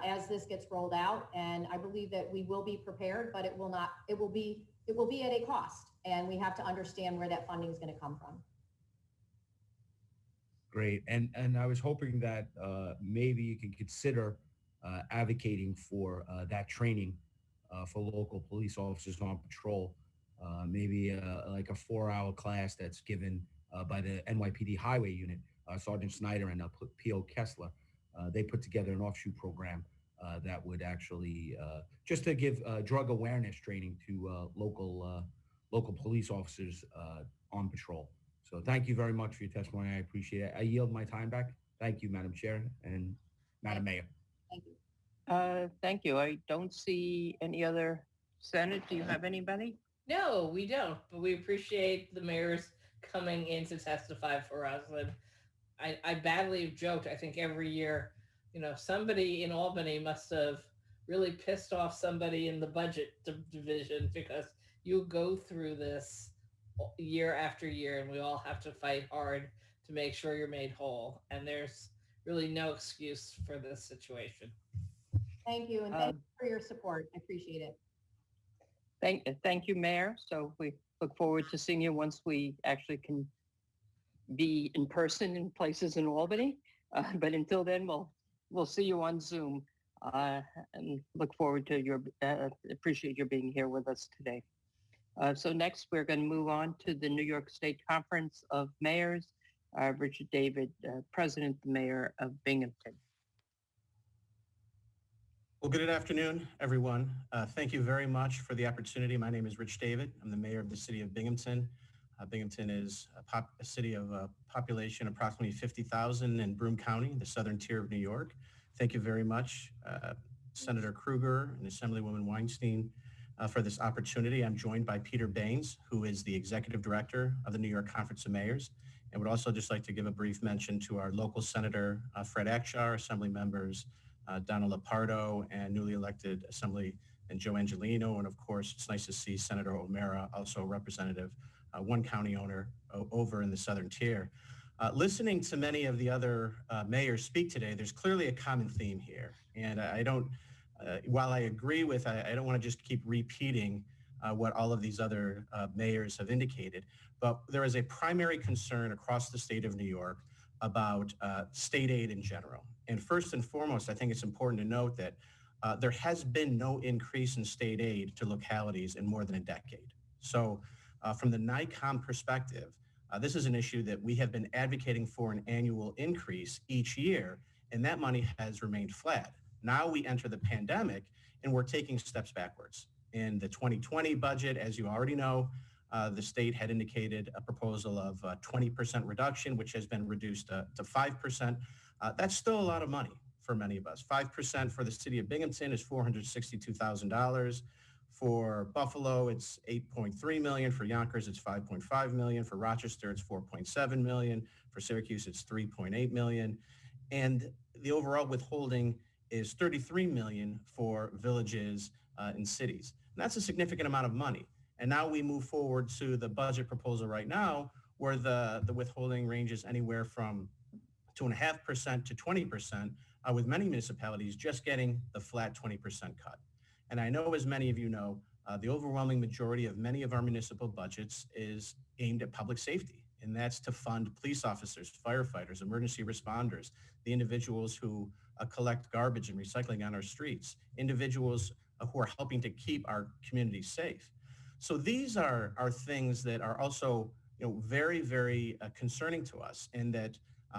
E: as this gets rolled out. And I believe that we will be prepared, but it will be at a cost. And we have to understand where that funding is going to come from.
P: Great. And I was hoping that maybe you can consider advocating for that training for local police officers on patrol. Maybe like a 4-hour class that's given by the NYPD Highway Unit, Sergeant Snyder and P.O. Kessler. They put together an offshoot program that would actually just to give drug awareness training to local police officers on patrol. So thank you very much for your testimony. I appreciate it. I yield my time back. Thank you, Madam Chair and Madam Mayor.
E: Thank you.
A: Thank you. I don't see any other Senate. Do you have anybody?
B: No, we don't, but we appreciate the mayors coming in to testify for us. And I badly joked, I think every year, you know, somebody in Albany must have really pissed off somebody in the budget division, because you go through this year after year and we all have to fight hard to make sure you're made whole. And there's really no excuse for this situation.
E: Thank you. And thank you for your support. I appreciate it.
A: Thank you, Mayor. So we look forward to seeing you once we actually can be in person in places in Albany. But until then, we'll see you on Zoom, and look forward to appreciate your being here with us today. So next, we're going to move on to the New York State Conference of Mayors. Richard David, President, the Mayor of Binghamton.
Q: Well, good afternoon, everyone. Thank you very much for the opportunity. My name is Rich David. I'm the mayor of the city of Binghamton. Binghamton is a city of a population approximately 50,000 in Broome County, the southern tier of New York. Thank you very much Senator Krueger and Assemblywoman Weinstein for this opportunity. I'm joined by Peter Baines, who is the Executive Director of the New York Conference of Mayors, and would also just like to give a brief mention to our local Senator Fred Akshar, Assembly members Donna Lepardo, and newly elected Assemblyman Joe Angelino, and of course, it's nice to see Senator O'Mara, also representative, one county owner over in the Southern Tier. Listening to many of the other mayors speak today, there's clearly a common theme here. And I don't, while I agree with, I don't want to just keep repeating what all of these other mayors have indicated, but there is a primary concern across the state of New York about state aid in general. And first and foremost, I think it's important to note that there has been no increase in state aid to localities in more than a decade. So from the NICOM perspective, this is an issue that we have been advocating for an annual increase each year, and that money has remained flat. Now we enter the pandemic, and we're taking steps backwards. In the 2020 budget, as you already know, the state had indicated a proposal of 20% reduction, which has been reduced to 5%. That's still a lot of money for many of us. 5% for the city of Binghamton is $462,000. For Buffalo, it's $8.3 million. For Yonkers, it's $5.5 million. For Rochester, it's $4.7 million. For Syracuse, it's $3.8 million. And the overall withholding is $33 million for villages and cities. And that's a significant amount of money. And now we move forward to the budget proposal right now, where the withholding ranges anywhere from 2.5% to 20%, with many municipalities just getting the flat 20% cut. And I know, as many of you know, the overwhelming majority of many of our municipal budgets is aimed at public safety, and that's to fund police officers, firefighters, emergency responders, the individuals who collect garbage and recycling on our streets, individuals who are helping to keep our communities safe. So these are things that are also, very, very concerning to us, and that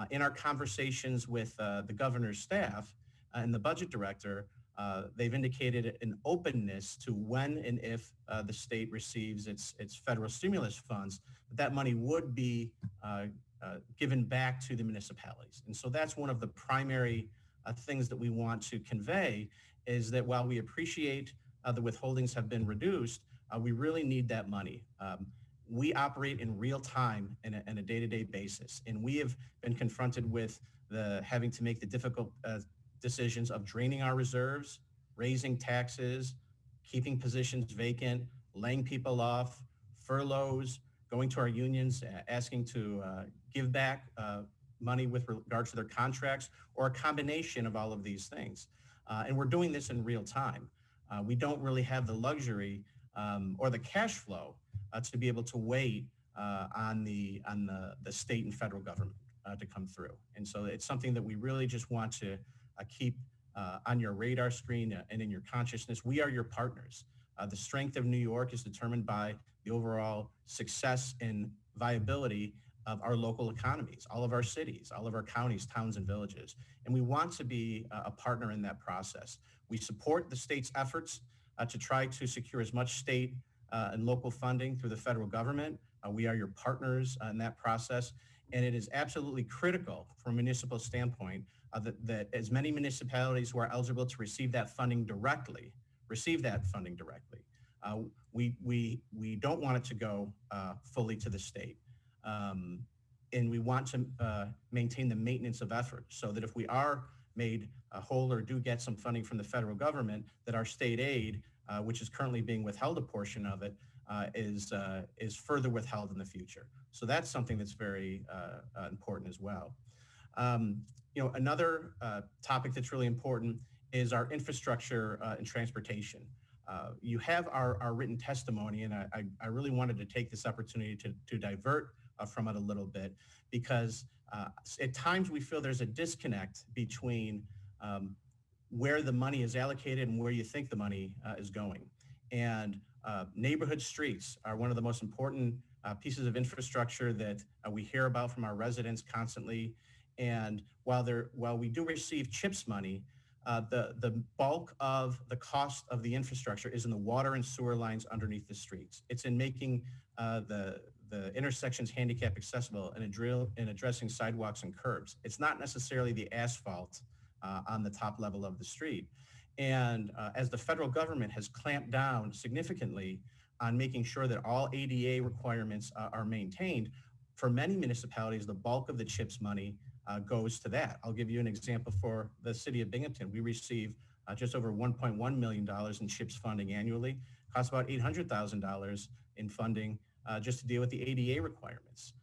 Q: in our conversations with the governor's staff and the budget director, they've indicated an openness to when and if the state receives its federal stimulus funds, that money would be given back to the municipalities. And so that's one of the primary things that we want to convey, is that while we appreciate the withholdings have been reduced, we really need that money. We operate in real time in a day-to-day basis, and we have been confronted with having to make the difficult decisions of draining our reserves, raising taxes, keeping positions vacant, laying people off, furloughs, going to our unions, asking to give back money with regards to their contracts, or a combination of all of these things. And we're doing this in real time. We don't really have the luxury or the cash flow to be able to wait on the state and federal government to come through. And so it's something that we really just want to keep on your radar screen and in your consciousness. We are your partners. The strength of New York is determined by the overall success and viability of our local economies, all of our cities, all of our counties, towns, and villages. And we want to be a partner in that process. We support the state's efforts to try to secure as much state and local funding through the federal government. We are your partners in that process. And it is absolutely critical from a municipal standpoint that as many municipalities who are eligible to receive that funding directly. We don't want it to go fully to the state. And we want to maintain the maintenance of effort, so that if we are made whole or do get some funding from the federal government, that our state aid, which is currently being withheld, a portion of it, is further withheld in the future. So that's something that's very important as well. Another topic that's really important is our infrastructure and transportation. You have our written testimony, and I really wanted to take this opportunity to divert from it a little bit, because at times we feel there's a disconnect between where the money is allocated and where you think the money is going. And neighborhood streets are one of the most important pieces of infrastructure that we hear about from our residents constantly. And while we do receive CHIPS money, the bulk of the cost of the infrastructure is in the water and sewer lines underneath the streets. It's in making the intersections handicap accessible and addressing sidewalks and curbs. It's not necessarily the asphalt on the top level of the street. And as the federal government has clamped down significantly on making sure that all ADA requirements are maintained, for many municipalities, the bulk of the CHIPS money goes to that. I'll give you an example for the city of Binghamton. We receive just over $1.1 million in CHIPS funding annually. Costs about $800,000 in funding just to deal with the ADA requirements,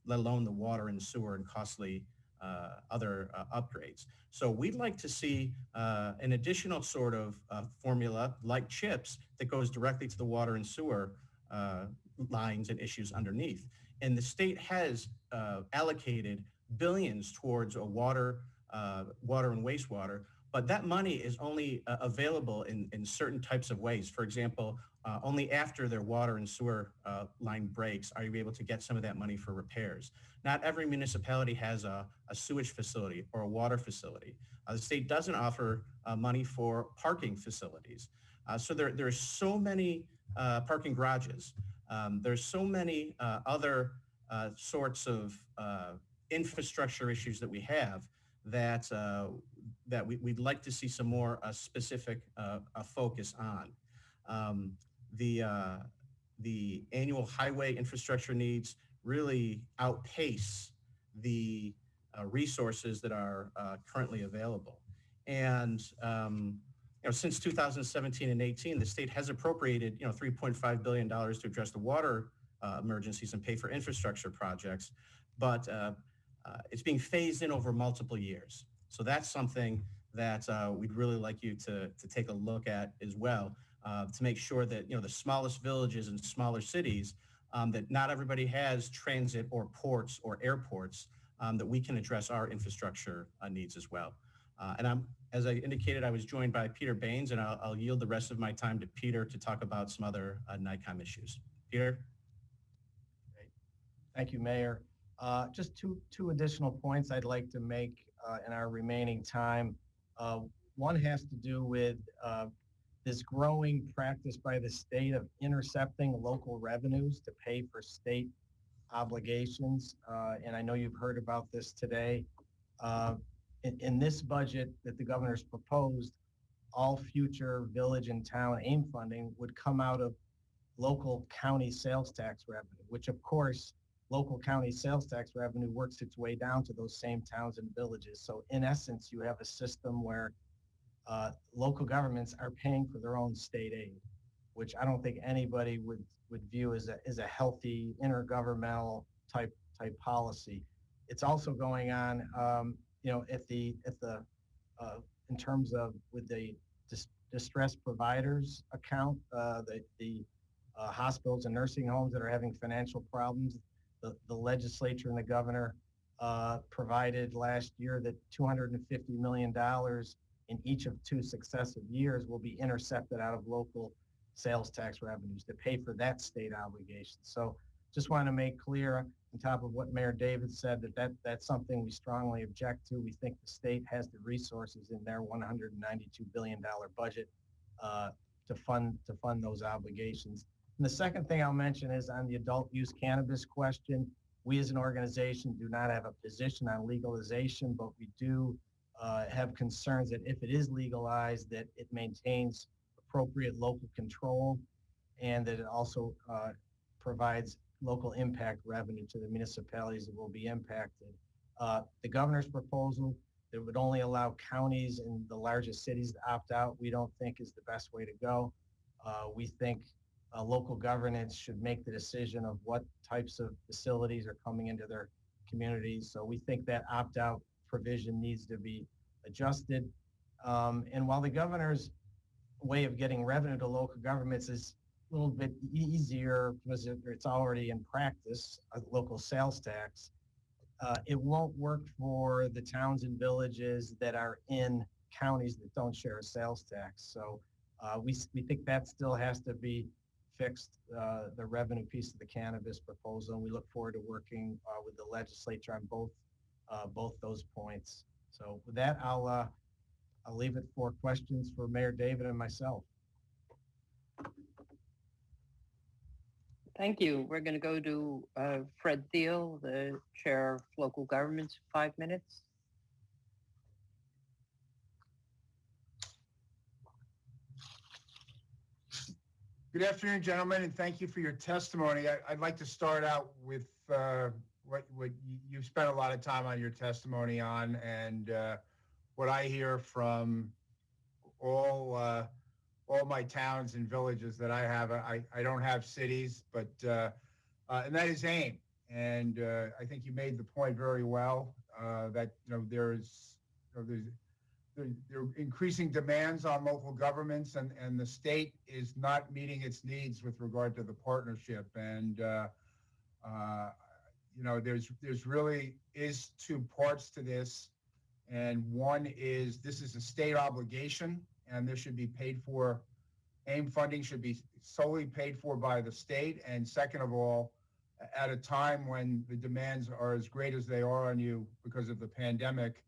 Q: let alone the water and sewer and costly other upgrades. So we'd like to see an additional sort of formula like CHIPS that goes directly to the water and sewer lines and issues underneath. And the state has allocated billions towards a water and wastewater, but that money is only available in certain types of ways. For example, only after their water and sewer line breaks are you able to get some of that money for repairs. Not every municipality has a sewage facility or a water facility. The state doesn't offer money for parking facilities. So there's so many parking garages. There's so many other sorts of infrastructure issues that we have that we'd like to see some more specific focus on. The annual highway infrastructure needs really outpace the resources that are currently available. And since 2017 and 18, the state has appropriated $3.5 billion to address the water emergencies and pay for infrastructure projects, but it's being phased in over multiple years. So that's something that we'd really like you to take a look at as well, to make sure that the smallest villages and smaller cities, that not everybody has transit or ports or airports, that we can address our infrastructure needs as well. And as I indicated, I was joined by Peter Baines, and I'll yield the rest of my time to Peter to talk about some other NICOM issues. Peter?
K: Great. Thank you, Mayor. Just two additional points I'd like to make in our remaining time. One has to do with this growing practice by the state of intercepting local revenues to pay for state obligations. And I know you've heard about this today. In this budget that the governor's proposed, all future village and town AIM funding would come out of local county sales tax revenue, which of course, local county sales tax revenue works its way down to those same towns and villages. So in essence, you have a system where local governments are paying for their own state aid, which I don't think anybody would view as a healthy intergovernmental type policy. It's also going on, in terms of with the distressed providers account, the hospitals and nursing homes that are having financial problems. The legislature and the governor provided last year that $250 million in each of 2 successive years will be intercepted out of local sales tax revenues to pay for that state obligation. So just want to make clear on top of what Mayor David said that's something we strongly object to. We think the state has the resources in their $192 billion budget to fund those obligations. And the second thing I'll mention is on the adult use cannabis question. We as an organization do not have a position on legalization, but we do have concerns that if it is legalized, that it maintains appropriate local control and that it also provides local impact revenue to the municipalities that will be impacted. The governor's proposal that would only allow counties in the largest cities to opt out, we don't think is the best way to go. We think local governance should make the decision of what types of facilities are coming into their communities. So we think that opt-out provision needs to be adjusted. And while the governor's way of getting revenue to local governments is a little bit easier because it's already in practice, a local sales tax, it won't work for the towns and villages that are in counties that don't share a sales tax. So we think that still has to be fixed, the revenue piece of the cannabis proposal. And we look forward to working with the legislature on both those points. So with that, I'll leave it for questions for Mayor David and myself.
A: Thank you. We're going to go to Fred Thiel, the Chair of Local Governments, 5 minutes.
R: Good afternoon, gentlemen, and thank you for your testimony. I'd like to start out with what you've spent a lot of time on your testimony on, and what I hear from all my towns and villages that I have. I don't have cities, but and that is AIM. And I think you made the point very well that there are increasing demands on local governments, and the state is not meeting its needs with regard to the partnership. And there's really is two parts to this, and one is this is a state obligation, and this should be paid for. AIM funding should be solely paid for by the state, and second of all, at a time when the demands are as great as they are on you because of the pandemic,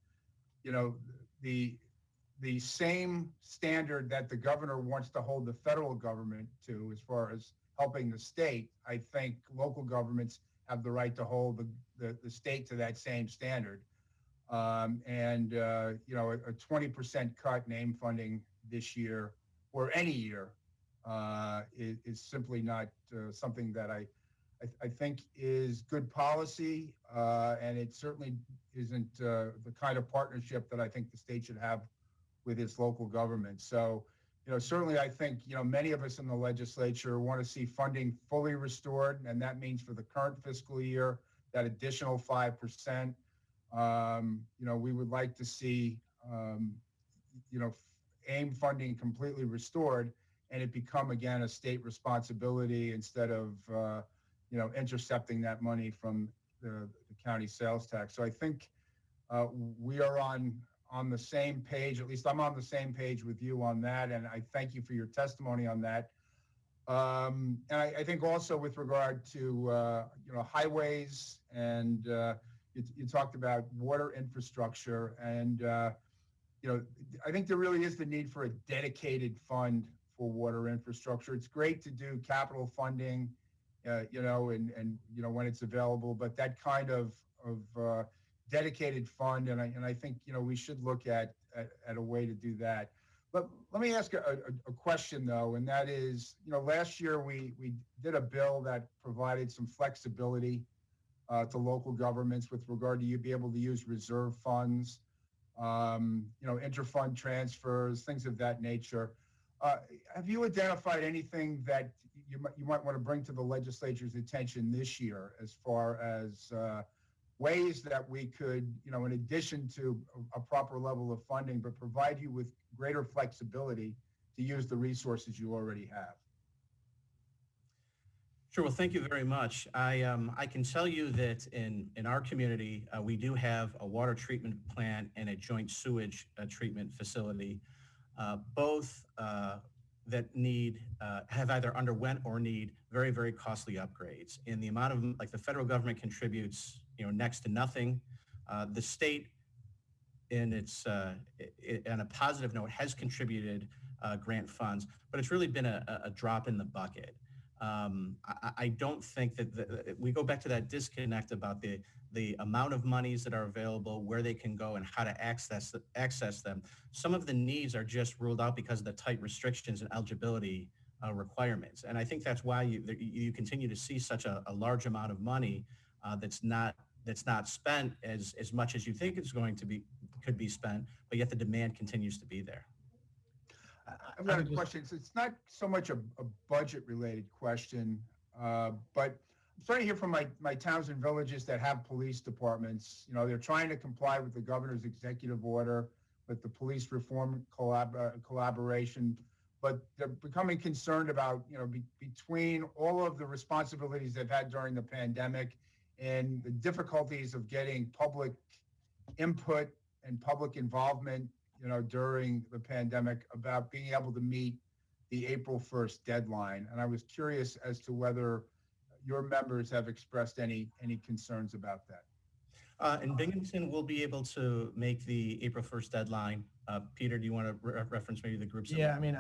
R: the same standard that the governor wants to hold the federal government to as far as helping the state, I think local governments have the right to hold the state to that same standard. A 20% cut in AIM funding this year or any year is simply not something that I think is good policy, and it certainly isn't the kind of partnership that I think the state should have with its local government. So, certainly I think, many of us in the legislature want to see funding fully restored, and that means for the current fiscal year, that additional 5%. We would like to see, AIM funding completely restored and it become, again, a state responsibility instead of, intercepting that money from the county sales tax. So I think we are on the same page. At least I'm on the same page with you on that, and I thank you for your testimony on that. And I think also with regard to highways, and you talked about water infrastructure, and I think there really is the need for a dedicated fund for water infrastructure. It's great to do capital funding, and when it's available, but that kind of dedicated fund, and I think we should look at a way to do that. But let me ask a question though, and that is, last year we did a bill that provided some flexibility to local governments with regard to you be able to use reserve funds, interfund transfers, things of that nature. Have you identified anything that you might want to bring to the legislature's attention this year as far as ways that we could, in addition to a proper level of funding, but provide you with greater flexibility to use the resources you already have?
Q: Sure. Well, thank you very much. I can tell you that in our community, we do have a water treatment plant and a joint sewage treatment facility, both that have either underwent or need very, very costly upgrades. And the amount of, the federal government contributes, next to nothing. The state, on a positive note, has contributed grant funds, but it's really been a drop in the bucket. I don't think that we go back to that disconnect about the amount of monies that are available, where they can go, and how to access them. Some of the needs are just ruled out because of the tight restrictions and eligibility requirements. And I think that's why you continue to see such a large amount of money that's not spent as much as you think it's could be spent, but yet the demand continues to be there.
R: I've got a question. So it's not so much a budget-related question, but I'm starting to hear from my towns and villages that have police departments. They're trying to comply with the governor's executive order, with the police reform collaboration, but they're becoming concerned about, between all of the responsibilities they've had during the pandemic and the difficulties of getting public input and public involvement, during the pandemic, about being able to meet the April 1st deadline. And I was curious as to whether your members have expressed any concerns about that.
Q: In Binghamton, we'll be able to make the April 1st deadline. Peter, do you want to reference maybe the groups?
V: Yeah, I mean,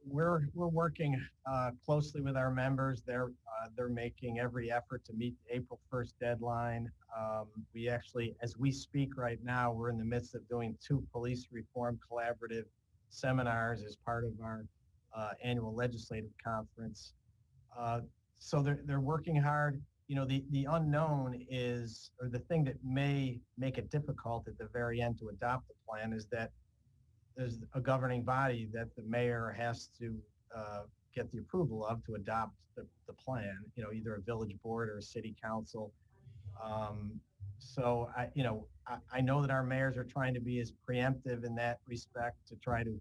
V: we're working closely with our members. They're making every effort to meet the April 1st deadline. We actually, as we speak right now, we're in the midst of doing 2 police reform collaborative seminars as part of our annual legislative conference. So they're working hard. You know, the unknown is, or the thing that may make it difficult at the very end to adopt the plan is that there's a governing body that the mayor has to get the approval of to adopt the plan, you know, either a village board or a city council. So I know that our mayors are trying to be as preemptive in that respect to try to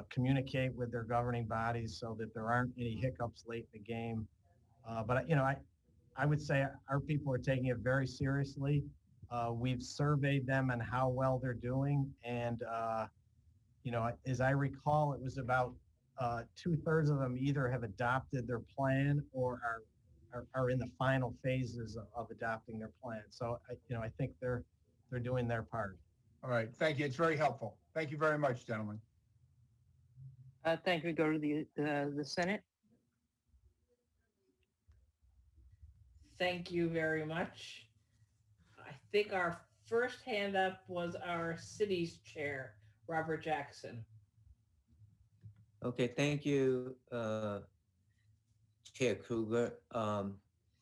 V: communicate with their governing bodies so that there aren't any hiccups late in the game. But I would say our people are taking it very seriously. We've surveyed them on how well they're doing. And, as I recall, it was about 2/3 of them either have adopted their plan or are in the final phases of adopting their plan. So, I think they're doing their part.
R: All right, thank you. It's very helpful. Thank you very much, gentlemen.
A: Thank you. Go to the Senate.
B: Thank you very much. I think our first hand up was our city's chair, Robert Jackson.
U: Okay, thank you, Chair Kruger.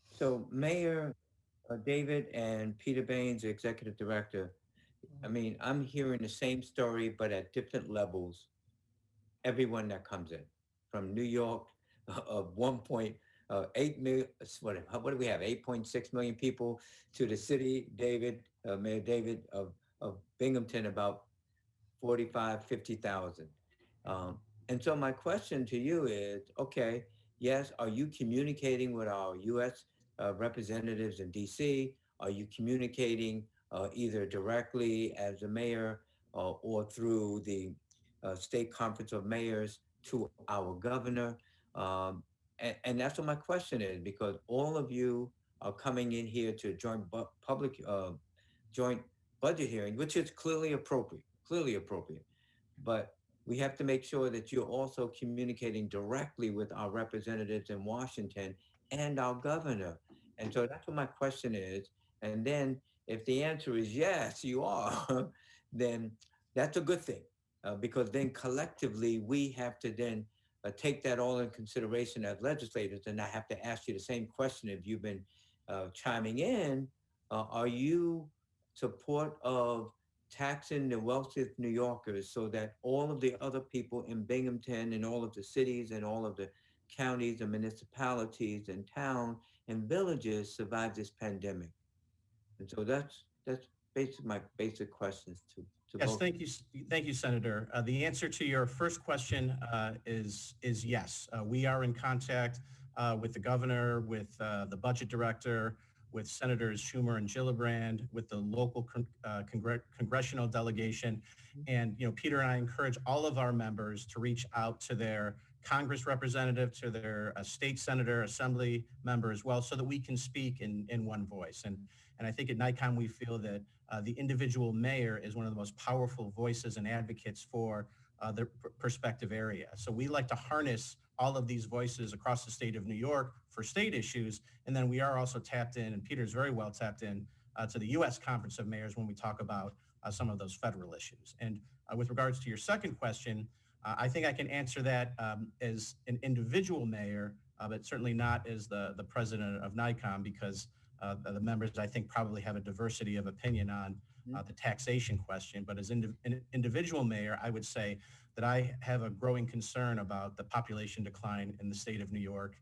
U: So Mayor David and Peter Baines, Executive Director, I mean, I'm hearing the same story, but at different levels. Everyone that comes in from New York of 1.8 million, what do we have? 8.6 million people to the city, Mayor David of Binghamton, about 45, 50,000. And so my question to you is, okay, yes, are you communicating with our U.S. Representatives in D.C.? Are you communicating either directly as a mayor or through the State Conference of Mayors to our governor? And that's what my question is, because all of you are coming in here to a joint budget hearing, which is clearly appropriate. But we have to make sure that you're also communicating directly with our representatives in Washington and our governor. And so that's what my question is. And then if the answer is yes, you are, then that's a good thing, because then collectively we have to then take that all in consideration as legislators. And I have to ask you the same question if you've been chiming in. Are you support of taxing the wealthiest New Yorkers so that all of the other people in Binghamton and all of the cities and all of the counties and municipalities and towns and villages survive this pandemic? And so that's my basic questions to
Q: Yes,
U: both.
Q: thank you, Senator. The answer to your first question is yes. We are in contact with the governor, with the budget director, with Senators Schumer and Gillibrand, with the local congressional delegation. And, Peter and I encourage all of our members to reach out to their Congress representative, to their state senator, assembly member as well, so that we can speak in one voice. And I think at NICOM, we feel that the individual mayor is one of the most powerful voices and advocates for their perspective area. So we like to harness all of these voices across the state of New York for state issues. And then we are also tapped in, and Peter's very well tapped in, to the U.S. Conference of Mayors when we talk about some of those federal issues. And with regards to your second question, I think I can answer that as an individual mayor, but certainly not as the president of NICOM, because the members, I think, probably have a diversity of opinion on the taxation question. But as an individual mayor, I would say that I have a growing concern about the population decline in the state of New York,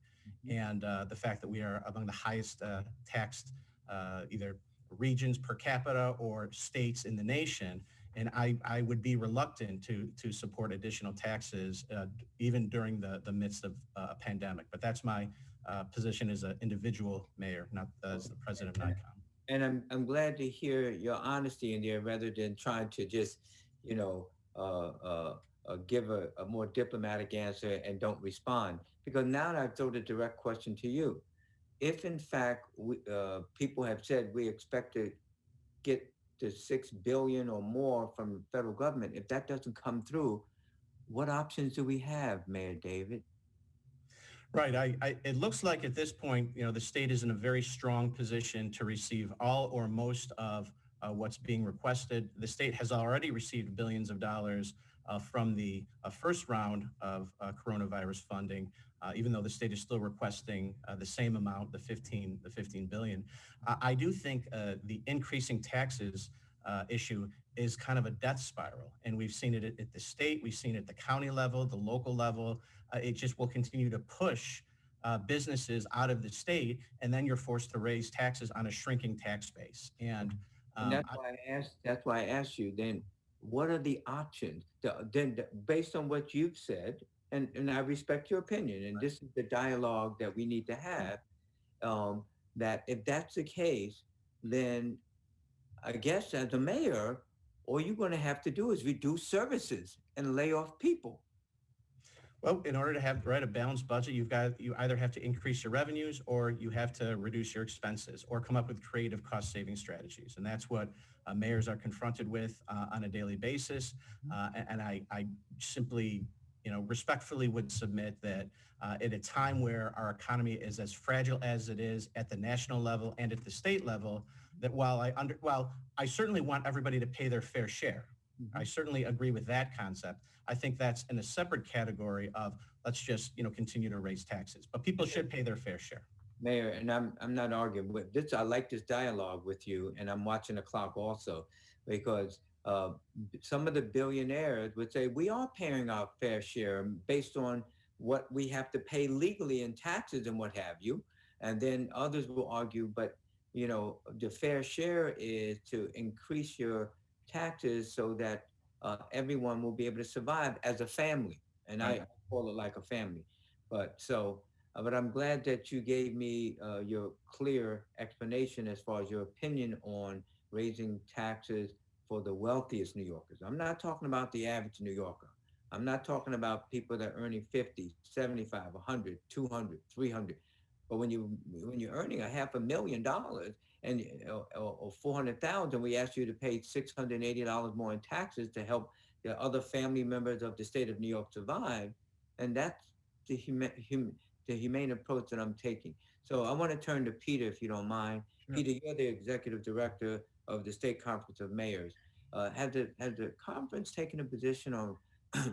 Q: and the fact that we are among the highest taxed either regions per capita or states in the nation. And I would be reluctant to support additional taxes even during the midst of a pandemic. But that's my position as an individual mayor, not as the president of NICOM.
U: And I'm glad to hear your honesty in there rather than trying to just, give a more diplomatic answer and don't respond. Because now I throw the direct question to you. If in fact people have said we expect to get to $6 billion or more from the federal government, if that doesn't come through, what options do we have, Mayor David?
Q: Right. It looks like at this point, the state is in a very strong position to receive all or most of what's being requested. The state has already received billions of dollars from the first round of coronavirus funding, even though the state is still requesting the same amount, the 15 billion. I do think the increasing taxes issue is kind of a death spiral. And we've seen it at the state, we've seen it at the county level, the local level. It just will continue to push businesses out of the state, and then you're forced to raise taxes on a shrinking tax base. And
U: that's why I asked you then, what are the options? Then based on what you've said, and I respect your opinion, and this is the dialogue that we need to have, that if that's the case, then I guess as a mayor, all you're going to have to do is reduce services and lay off people.
Q: Well, in order to have a balanced budget, you either have to increase your revenues or you have to reduce your expenses or come up with creative cost saving strategies. And that's what mayors are confronted with on a daily basis. And I simply, respectfully would submit that at a time where our economy is as fragile as it is at the national level and at the state level, that while I certainly want everybody to pay their fair share, I certainly agree with that concept. I think that's in a separate category of let's just continue to raise taxes, but people should pay their fair share.
U: Mayor, and I'm not arguing with this. I like this dialogue with you, and I'm watching the clock also, because some of the billionaires would say we are paying our fair share based on what we have to pay legally in taxes and what have you, and then others will argue, but the fair share is to increase your taxes so that everyone will be able to survive as a family. And I call it like a family. But I'm glad that you gave me your clear explanation as far as your opinion on raising taxes for the wealthiest New Yorkers. I'm not talking about the average New Yorker. I'm not talking about people that are earning 50, 75, 100, 200, 300. But when you're earning $500,000 and or 400,000, we ask you to pay $680 more in taxes to help the other family members of the state of New York survive, and that's the humane approach that I'm taking. So I want to turn to Peter, if you don't mind. Sure. Peter, you're the executive director of the State Conference of Mayors. Has the conference taken a position on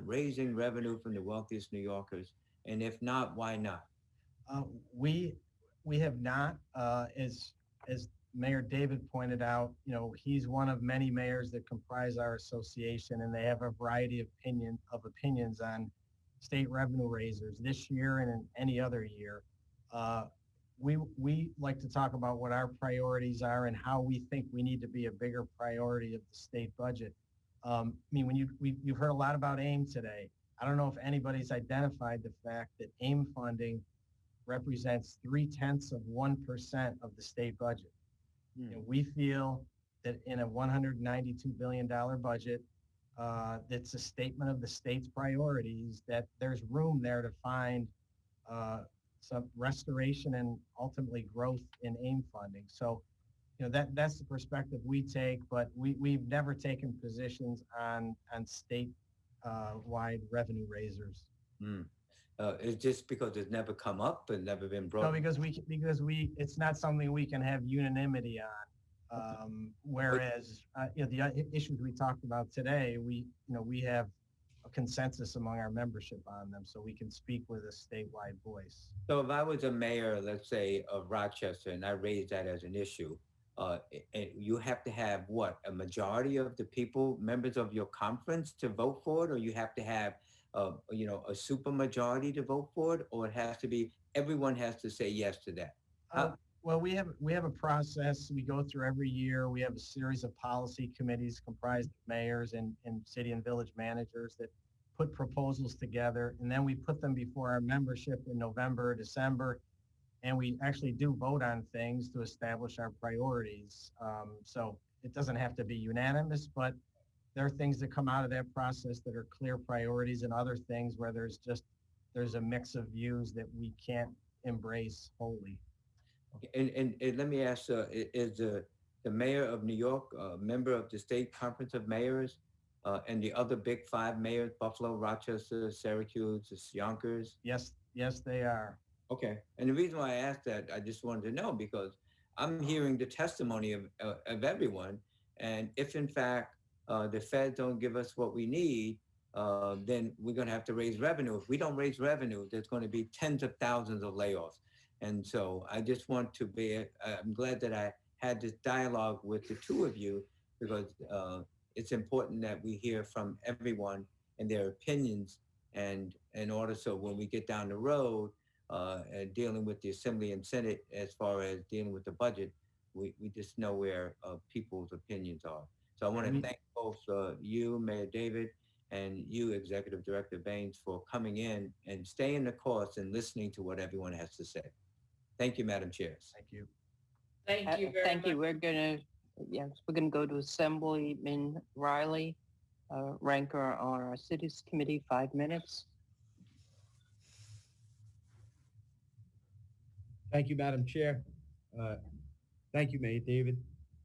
U: raising revenue from the wealthiest New Yorkers? And if not, why not?
V: We have not, as Mayor David pointed out, he's one of many mayors that comprise our association, and they have a variety of opinions on state revenue raisers this year and in any other year. We like to talk about what our priorities are and how we think we need to be a bigger priority of the state budget. You've heard a lot about AIM today. I don't know if anybody's identified the fact that AIM funding represents 0.3% of the state budget. And we feel that in a $192 billion budget, that's a statement of the state's priorities, that there's room there to find some restoration and ultimately growth in AIM funding. So, that's the perspective we take, but we've never taken positions on state wide revenue raisers.
U: It's just because it's never come up and never been brought.
V: No, because it's not something we can have unanimity on. Whereas the issues we talked about today, we have a consensus among our membership on them, so we can speak with a statewide voice.
U: So if I was a mayor, let's say of Rochester, and I raised that as an issue, you have to have what, a majority of the people, members of your conference, to vote for it, or you have to have a super majority to vote for it, or it has to be everyone has to say yes to that?
V: Well, we have a process we go through every year. We have a series of policy committees comprised of mayors and city and village managers that put proposals together, and then we put them before our membership in November or December, and we actually do vote on things to establish our priorities. So it doesn't have to be unanimous, but there are things that come out of that process that are clear priorities, and other things where there's a mix of views that we can't embrace wholly.
U: And let me ask, is the mayor of New York a member of the State Conference of Mayors, and the other big five mayors, Buffalo, Rochester, Syracuse, Yonkers?
V: Yes, they are.
U: Okay. And the reason why I asked that, I just wanted to know, because I'm hearing the testimony of everyone. And if in fact the feds don't give us what we need, then we're going to have to raise revenue. If we don't raise revenue, there's going to be tens of thousands of layoffs. And so I just want to I'm glad that I had this dialogue with the two of you, because it's important that we hear from everyone and their opinions, and in order so when we get down the road dealing with the Assembly and Senate as far as dealing with the budget, we just know where people's opinions are. So I want to thank both you, Mayor David, and you, Executive Director Baines, for coming in and staying the course and listening to what everyone has to say. Thank you, Madam Chair.
B: Thank you. Thank you very
A: Thank
B: much.
A: you. We're gonna go to Assemblyman Riley, ranker on our Cities Committee, 5 minutes.
P: Thank you, Madam Chair. Thank you, Mayor David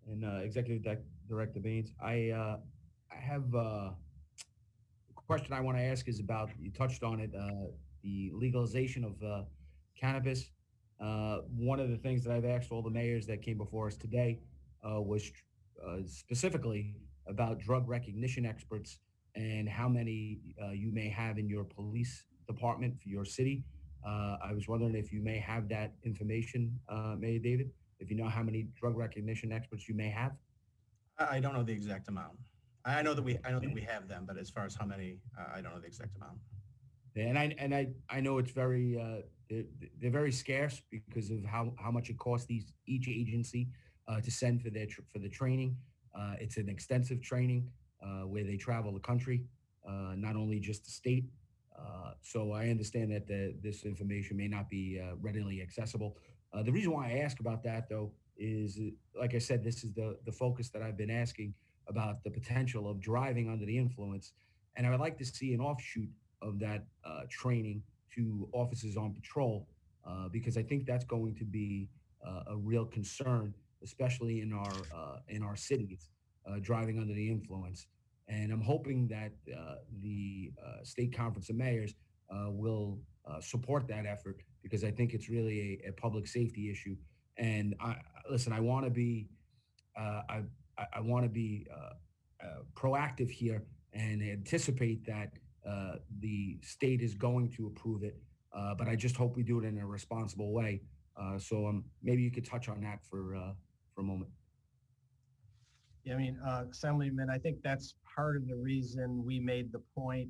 P: and Executive Director Baines. I have a question I want to ask is about, you touched on it, the legalization of cannabis. One of the things that I've asked all the mayors that came before us today was specifically about drug recognition experts and how many you may have in your police department for your city. I was wondering if you may have that information, Mayor David, if you know how many drug recognition experts you may have.
Q: I don't know the exact amount. I know that we have them, but as far as how many, I don't know the exact amount.
P: And I know it's very they're very scarce because of how much it costs each agency to send for the training. It's an extensive training where they travel the country, not only just the state. So I understand that this information may not be readily accessible. The reason why I ask about that, though, is, like I said, this is the focus that I've been asking about, the potential of driving under the influence. And I would like to see an offshoot of that training to officers on patrol, because I think that's going to be a real concern, especially in our cities, driving under the influence. And I'm hoping that the State Conference of Mayors will support that effort, because I think it's really a public safety issue. And listen, I want to be proactive here and anticipate that the state is going to approve it, but I just hope we do it in a responsible way. So maybe you could touch on that for a moment.
V: Yeah, I mean, Assemblyman, I think that's part of the reason we made the point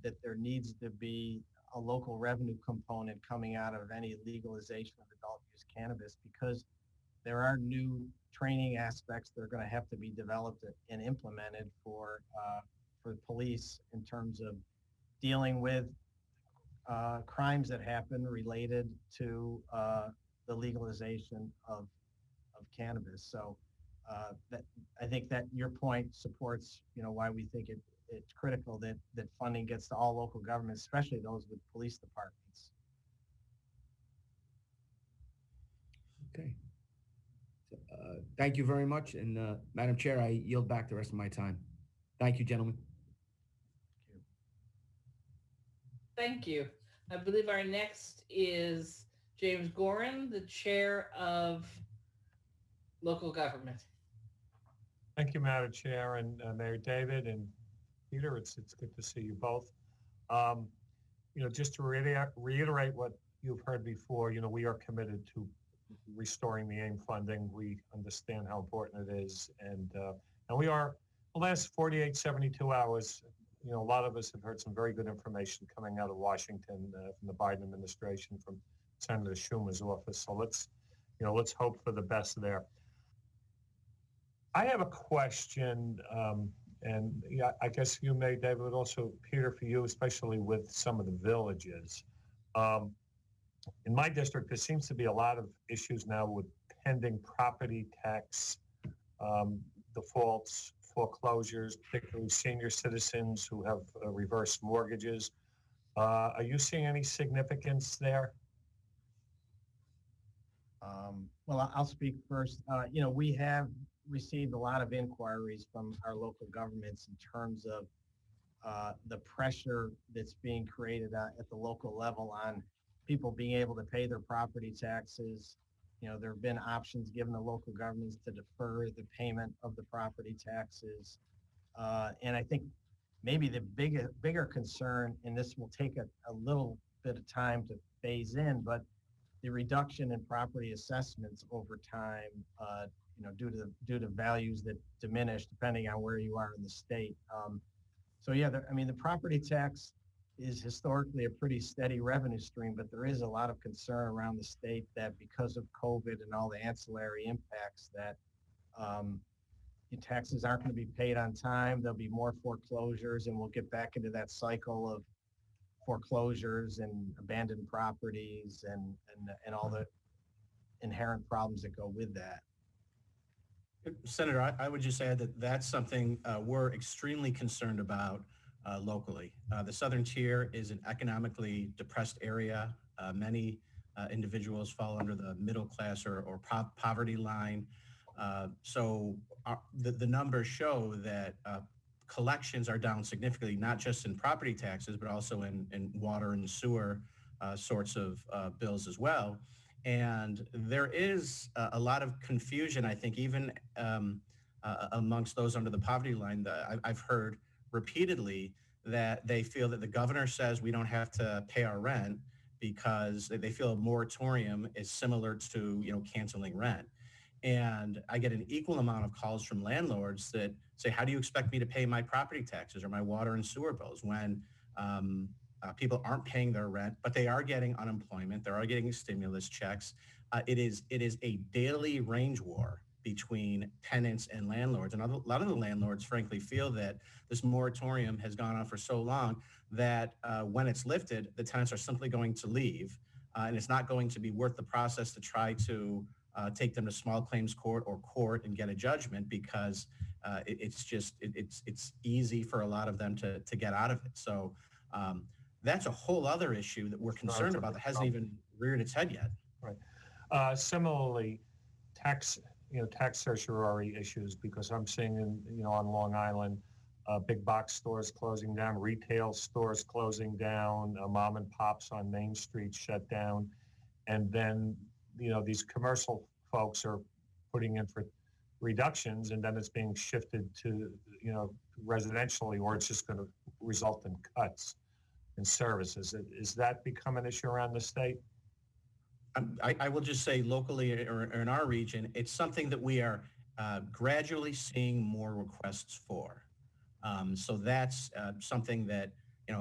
V: that there needs to be a local revenue component coming out of any legalization of adult use cannabis, because there are new training aspects that are going to have to be developed and implemented for police in terms of dealing with crimes that happen related to the legalization of cannabis. So that, I think that your point supports, why we think it's critical that funding gets to all local governments, especially those with police departments.
P: Okay. So, thank you very much. And Madam Chair, I yield back the rest of my time. Thank you, gentlemen.
B: Thank you. I believe our next is James Gorin, the chair of local government.
I: Thank you, Madam Chair, and Mayor David and Peter. It's good to see you both. Just to reiterate what you've heard before, we are committed to restoring the AIM funding. We understand how important it is, and we are. The last 48, 72 hours, a lot of us have heard some very good information coming out of Washington from the Biden administration, from Senator Schumer's office. So let's hope for the best there. I have a question, and I guess you may, David, but also Peter, for you, especially with some of the villages. In my district, there seems to be a lot of issues now with pending property tax defaults, foreclosures, particularly senior citizens who have reverse mortgages. Are you seeing any significance there?
V: Well, I'll speak first. We have received a lot of inquiries from our local governments in terms of the pressure that's being created at the local level on people being able to pay their property taxes. There have been options given to local governments to defer the payment of the property taxes. And I think maybe the bigger concern, and this will take a little bit of time to phase in, but the reduction in property assessments over time, due to values that diminish depending on where you are in the state. So yeah, the property tax is historically a pretty steady revenue stream, but there is a lot of concern around the state that because of COVID and all the ancillary impacts that your taxes aren't going to be paid on time. There'll be more foreclosures, and we'll get back into that cycle of foreclosures and abandoned properties and all the inherent problems that go with that.
Q: Senator, I would just add that that's something we're extremely concerned about locally. The Southern Tier is an economically depressed area. Many individuals fall under the middle class or poverty line. So the numbers show that collections are down significantly, not just in property taxes, but also in water and sewer sorts of bills as well. And there is a lot of confusion, I think, even amongst those under the poverty line. I've heard repeatedly that they feel that the governor says we don't have to pay our rent because they feel a moratorium is similar to, canceling rent. And I get an equal amount of calls from landlords that say, how do you expect me to pay my property taxes or my water and sewer bills when people aren't paying their rent, but they are getting unemployment, they are getting stimulus checks. It is a daily range war between tenants and landlords. And a lot of the landlords, frankly, feel that this moratorium has gone on for so long that when it's lifted, the tenants are simply going to leave. And it's not going to be worth the process to try to take them to small claims court or court and get a judgment because it's easy for a lot of them to get out of it. So that's a whole other issue that we're concerned about that hasn't even reared its head yet.
I: Right. Similarly, tax certiorari issues, because I'm seeing on Long Island, big box stores closing down, retail stores closing down, mom and pops on Main Street shut down, and then these commercial folks are putting in for reductions, and then it's being shifted to residentially, or it's just going to result in cuts in services. Is that become an issue around the state?
Q: I will just say locally or in our region, it's something that we are gradually seeing more requests for. So that's something that,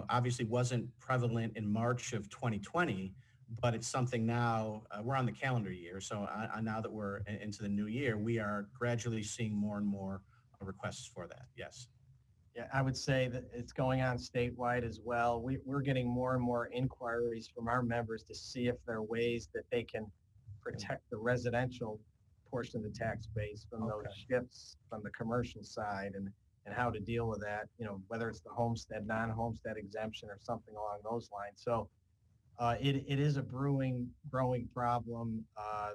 Q: obviously wasn't prevalent in March of 2020, but it's something now, we're on the calendar year. So now that we're into the new year, we are gradually seeing more and more requests for that. Yes.
V: Yeah, I would say that it's going on statewide as well. We're getting more and more inquiries from our members to see if there are ways that they can protect the residential portion of the tax base from those shifts from the commercial side and how to deal with that, whether it's the homestead, non-homestead exemption or something along those lines. So it is a growing problem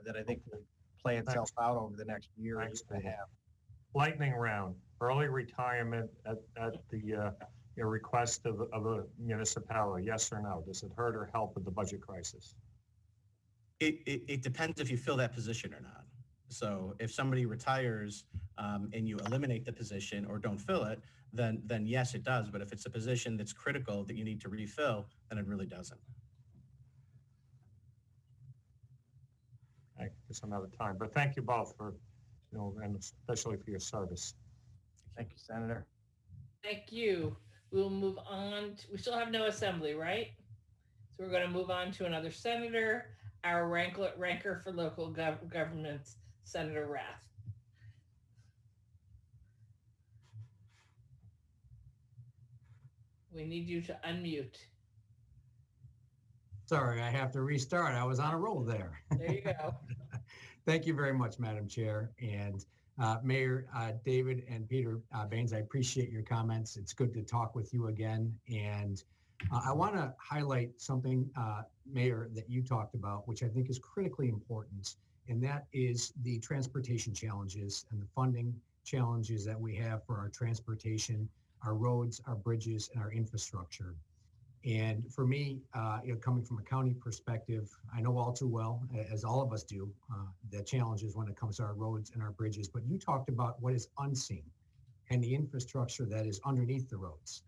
V: that I think will play itself out over the next year and a half.
I: Lightning round, early retirement at the request of a municipality, yes or no? Does it hurt or help with the budget crisis?
Q: It depends if you fill that position or not. So if somebody retires and you eliminate the position or don't fill it, then yes, it does. But if it's a position that's critical that you need to refill, then it really doesn't.
I: I guess I'm out of time, but thank you both for, and especially for your service.
V: Thank you, Senator.
B: Thank you. We'll move on. We still have no assembly, right? So we're going to move on to another senator, our ranker for local governments, Senator Rath. We need you to unmute.
T: Sorry, I have to restart. I was on a roll there.
B: There you go.
T: Thank you very much, Madam Chair. And Mayor David and Peter Baines, I appreciate your comments. It's good to talk with you again. And I want to highlight something, Mayor, that you talked about, which I think is critically important, and that is the transportation challenges and the funding challenges that we have for our transportation, our roads, our bridges, and our infrastructure. And for me, coming from a county perspective, I know all too well, as all of us do, the challenges when it comes to our roads and our bridges. But you talked about what is unseen and the infrastructure that is underneath the roads.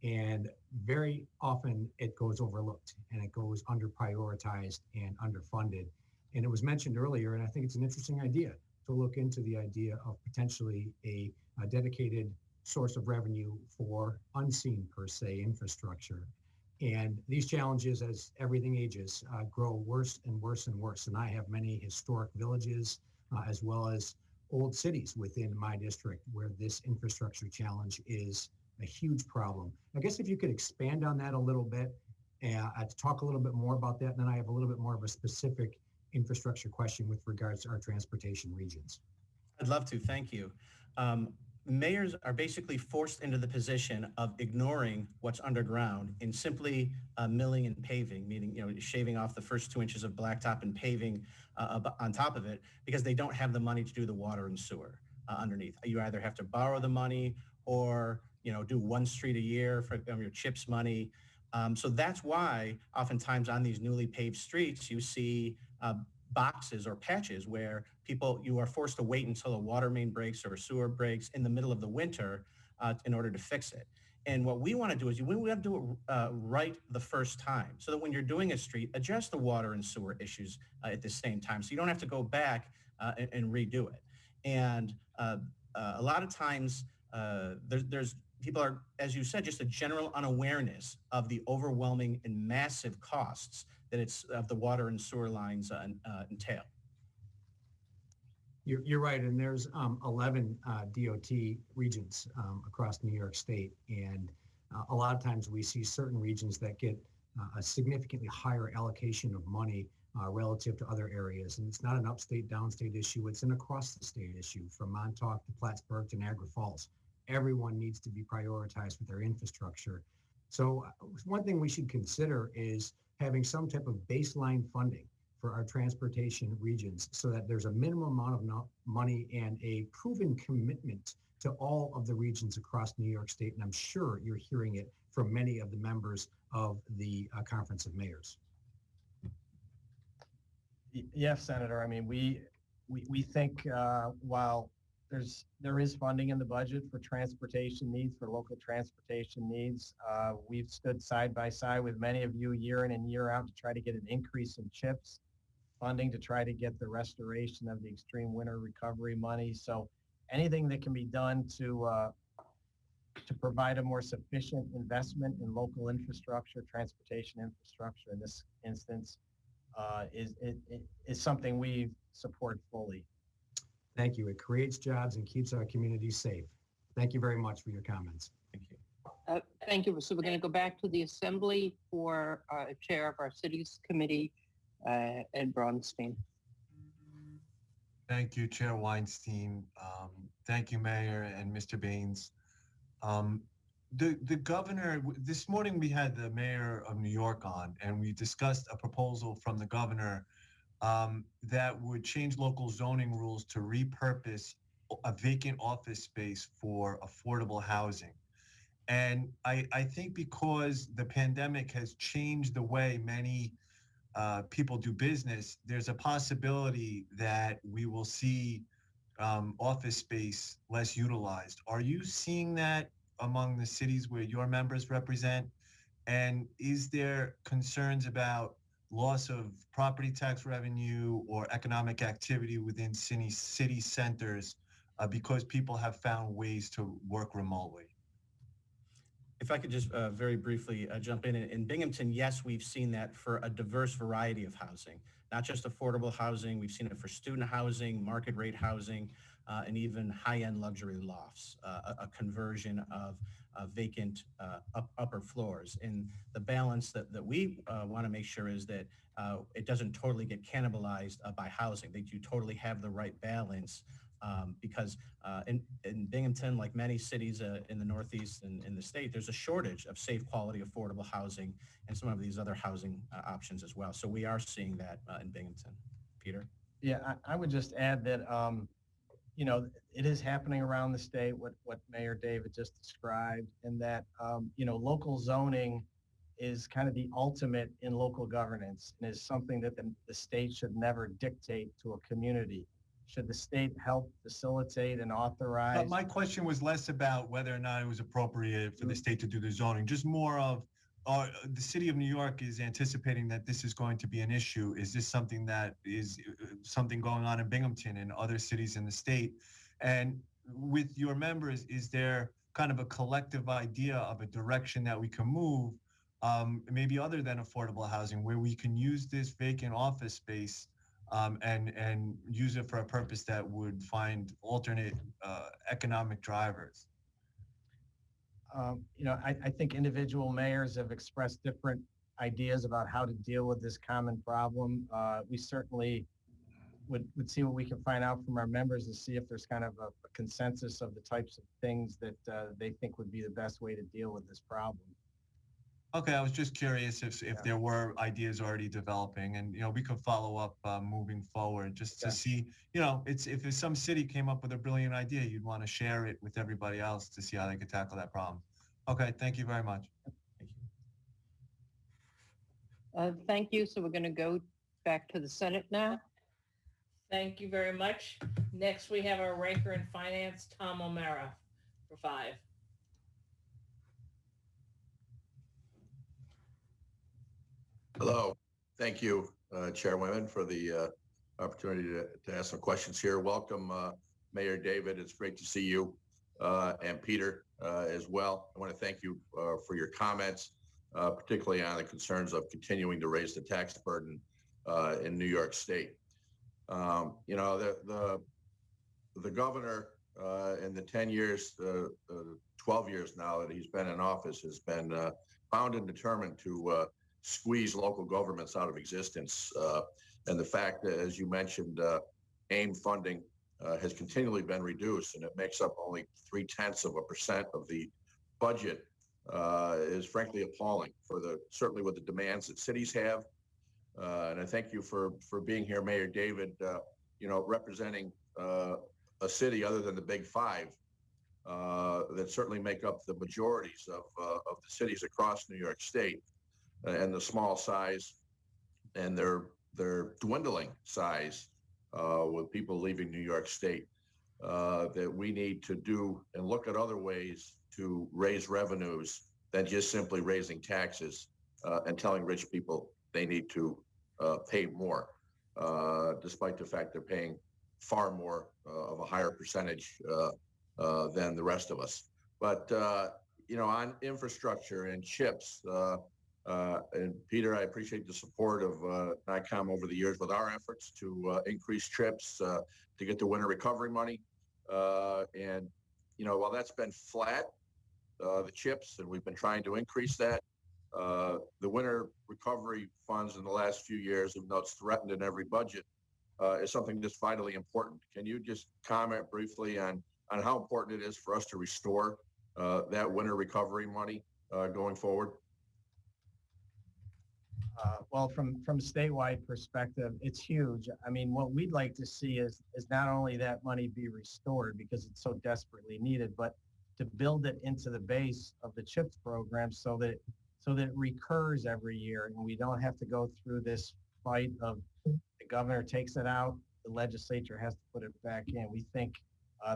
T: And very often it goes overlooked and it goes under prioritized and underfunded. And it was mentioned earlier, and I think it's an interesting idea to look into the idea of potentially a dedicated source of revenue for unseen per se infrastructure. And these challenges, as everything ages, grow worse and worse and worse. And I have many historic villages as well as old cities within my district where this infrastructure challenge is a huge problem. I guess if you could expand on that a little bit and talk a little bit more about that, and then I have a little bit more of a specific infrastructure question with regards to our transportation regions.
Q: I'd love to, thank you. Mayors are basically forced into the position of ignoring what's underground and simply milling and paving, meaning shaving off the first 2 inches of blacktop and paving on top of it because they don't have the money to do the water and sewer underneath. You either have to borrow the money or do one street a year for your CHIPS money. So that's why oftentimes on these newly paved streets you see boxes or patches where you are forced to wait until a water main breaks or a sewer breaks in the middle of the winter in order to fix it. And what we want to do is we want to do it right the first time so that when you're doing a street, address the water and sewer issues at the same time so you don't have to go back and redo it. And a lot of times there's people are, as you said, just a general unawareness of the overwhelming and massive costs that of the water and sewer lines entail.
T: You're right, and there's 11 DOT regions across New York State, and a lot of times we see certain regions that get a significantly higher allocation of money relative to other areas, and it's not an upstate, downstate issue, it's an across the state issue, from Montauk to Plattsburgh to Niagara Falls. Everyone needs to be prioritized with their infrastructure. So one thing we should consider is having some type of baseline funding for our transportation regions so that there's a minimum amount of money and a proven commitment to all of the regions across New York State. And I'm sure you're hearing it from many of the members of the Conference of Mayors.
V: Yes, Senator. I mean, we think while there is funding in the budget for transportation needs, for local transportation needs, we've stood side by side with many of you year in and year out to try to get an increase in CHIPS funding, to try to get the restoration of the extreme winter recovery money. So anything that can be done to provide a more sufficient investment in local infrastructure, transportation infrastructure in this instance, is something we support fully.
T: Thank you. It creates jobs and keeps our communities safe. Thank you very much for your comments.
Q: Thank you.
A: Thank you. So we're going to go back to the Assembly for Chair of our Cities Committee, Ed Braunstein.
M: Thank you, Chair Weinstein. Thank you, Mayor and Mr. Baines. The governor, this morning we had the mayor of New York on, and we discussed a proposal from the governor that would change local zoning rules to repurpose a vacant office space for affordable housing. And I think because the pandemic has changed the way many people do business, there's a possibility that we will see office space less utilized. Are you seeing that among the cities where your members represent? And is there concerns about loss of property tax revenue or economic activity within city centers because people have found ways to work remotely?
Q: If I could just very briefly jump in. In Binghamton, yes, we've seen that for a diverse variety of housing, not just affordable housing. We've seen it for student housing, market rate housing, and even high-end luxury lofts, a conversion of vacant upper floors. And the balance that we want to make sure is that it doesn't totally get cannibalized by housing. That you totally have the right balance because in Binghamton, like many cities in the Northeast and in the state, there's a shortage of safe, quality, affordable housing and some of these other housing options as well. So we are seeing that in Binghamton. Peter?
V: Yeah, I would just add that, it is happening around the state, what Mayor David just described, and that, local zoning is kind of the ultimate in local governance and is something that the state should never dictate to a community, should the state help facilitate and authorize?
M: But my question was less about whether or not it was appropriate for the state to do the zoning, just more of, the city of New York is anticipating that this is going to be an issue. Is this something that is something going on in Binghamton and other cities in the state? And with your members, is there kind of a collective idea of a direction that we can move, maybe other than affordable housing, where we can use this vacant office space and use it for a purpose that would find alternate economic drivers?
V: I think individual mayors have expressed different ideas about how to deal with this common problem. We certainly would see what we can find out from our members to see if there's kind of a consensus of the types of things that they think would be the best way to deal with this problem.
M: Okay, I was just curious if there were ideas already developing, and we could follow up moving forward just to see. If some city came up with a brilliant idea, you'd want to share it with everybody else to see how they could tackle that problem. Okay, thank you very much.
A: Thank you. So we're going to go back to the Senate now.
B: Thank you very much. Next, we have our ranker in finance, Tom O'Mara, for 5.
G: Hello. Thank you, Chairwoman, for the opportunity to ask some questions here. Welcome, Mayor David. It's great to see you and Peter as well. I want to thank you for your comments, particularly on the concerns of continuing to raise the tax burden in New York State. The governor in the 10 years, 12 years now that he's been in office has been bound and determined to squeeze local governments out of existence. And the fact that, as you mentioned, AIM funding has continually been reduced, and it makes up only 0.3% of the budget, is frankly appalling certainly with the demands that cities have. And I thank you for being here, Mayor David, representing a city other than the Big Five that certainly make up the majorities of the cities across New York State, and the small size and their dwindling size with people leaving New York State, that we need to do and look at other ways to raise revenues than just simply raising taxes and telling rich people they need to pay more, despite the fact they're paying far more of a higher percentage than the rest of us. But, on infrastructure and CHIPS, and Peter, I appreciate the support of NICOM over the years with our efforts to increase trips, to get the winter recovery money. And, while that's been flat, the CHIPS, and we've been trying to increase that, the winter recovery funds in the last few years, even though it's threatened in every budget, is something that's vitally important. Can you just comment briefly on how important it is for us to restore that winter recovery money going forward?
V: Well, from a statewide perspective, it's huge. I mean, what we'd like to see is not only that money be restored because it's so desperately needed, but to build it into the base of the CHIPS program so that it recurs every year, and we don't have to go through this fight of the governor takes it out, the legislature has to put it back in. We think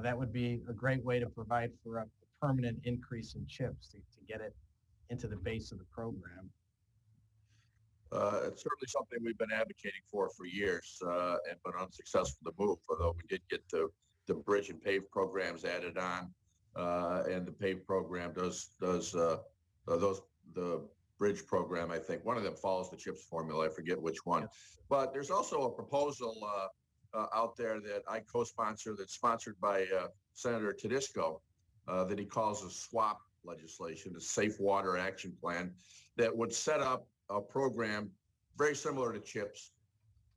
V: that would be a great way to provide for a permanent increase in CHIPS to get it into the base of the program.
G: It's certainly something we've been advocating for years, and been unsuccessful to move, although we did get the bridge and pave programs added on, and the pave program does the bridge program, I think one of them follows the CHIPS formula, I forget which one. But there's also a proposal out there that I co-sponsor that's sponsored by Senator Tedisco that he calls a SWAP legislation, a Safe Water Action Plan, that would set up a program very similar to CHIPS.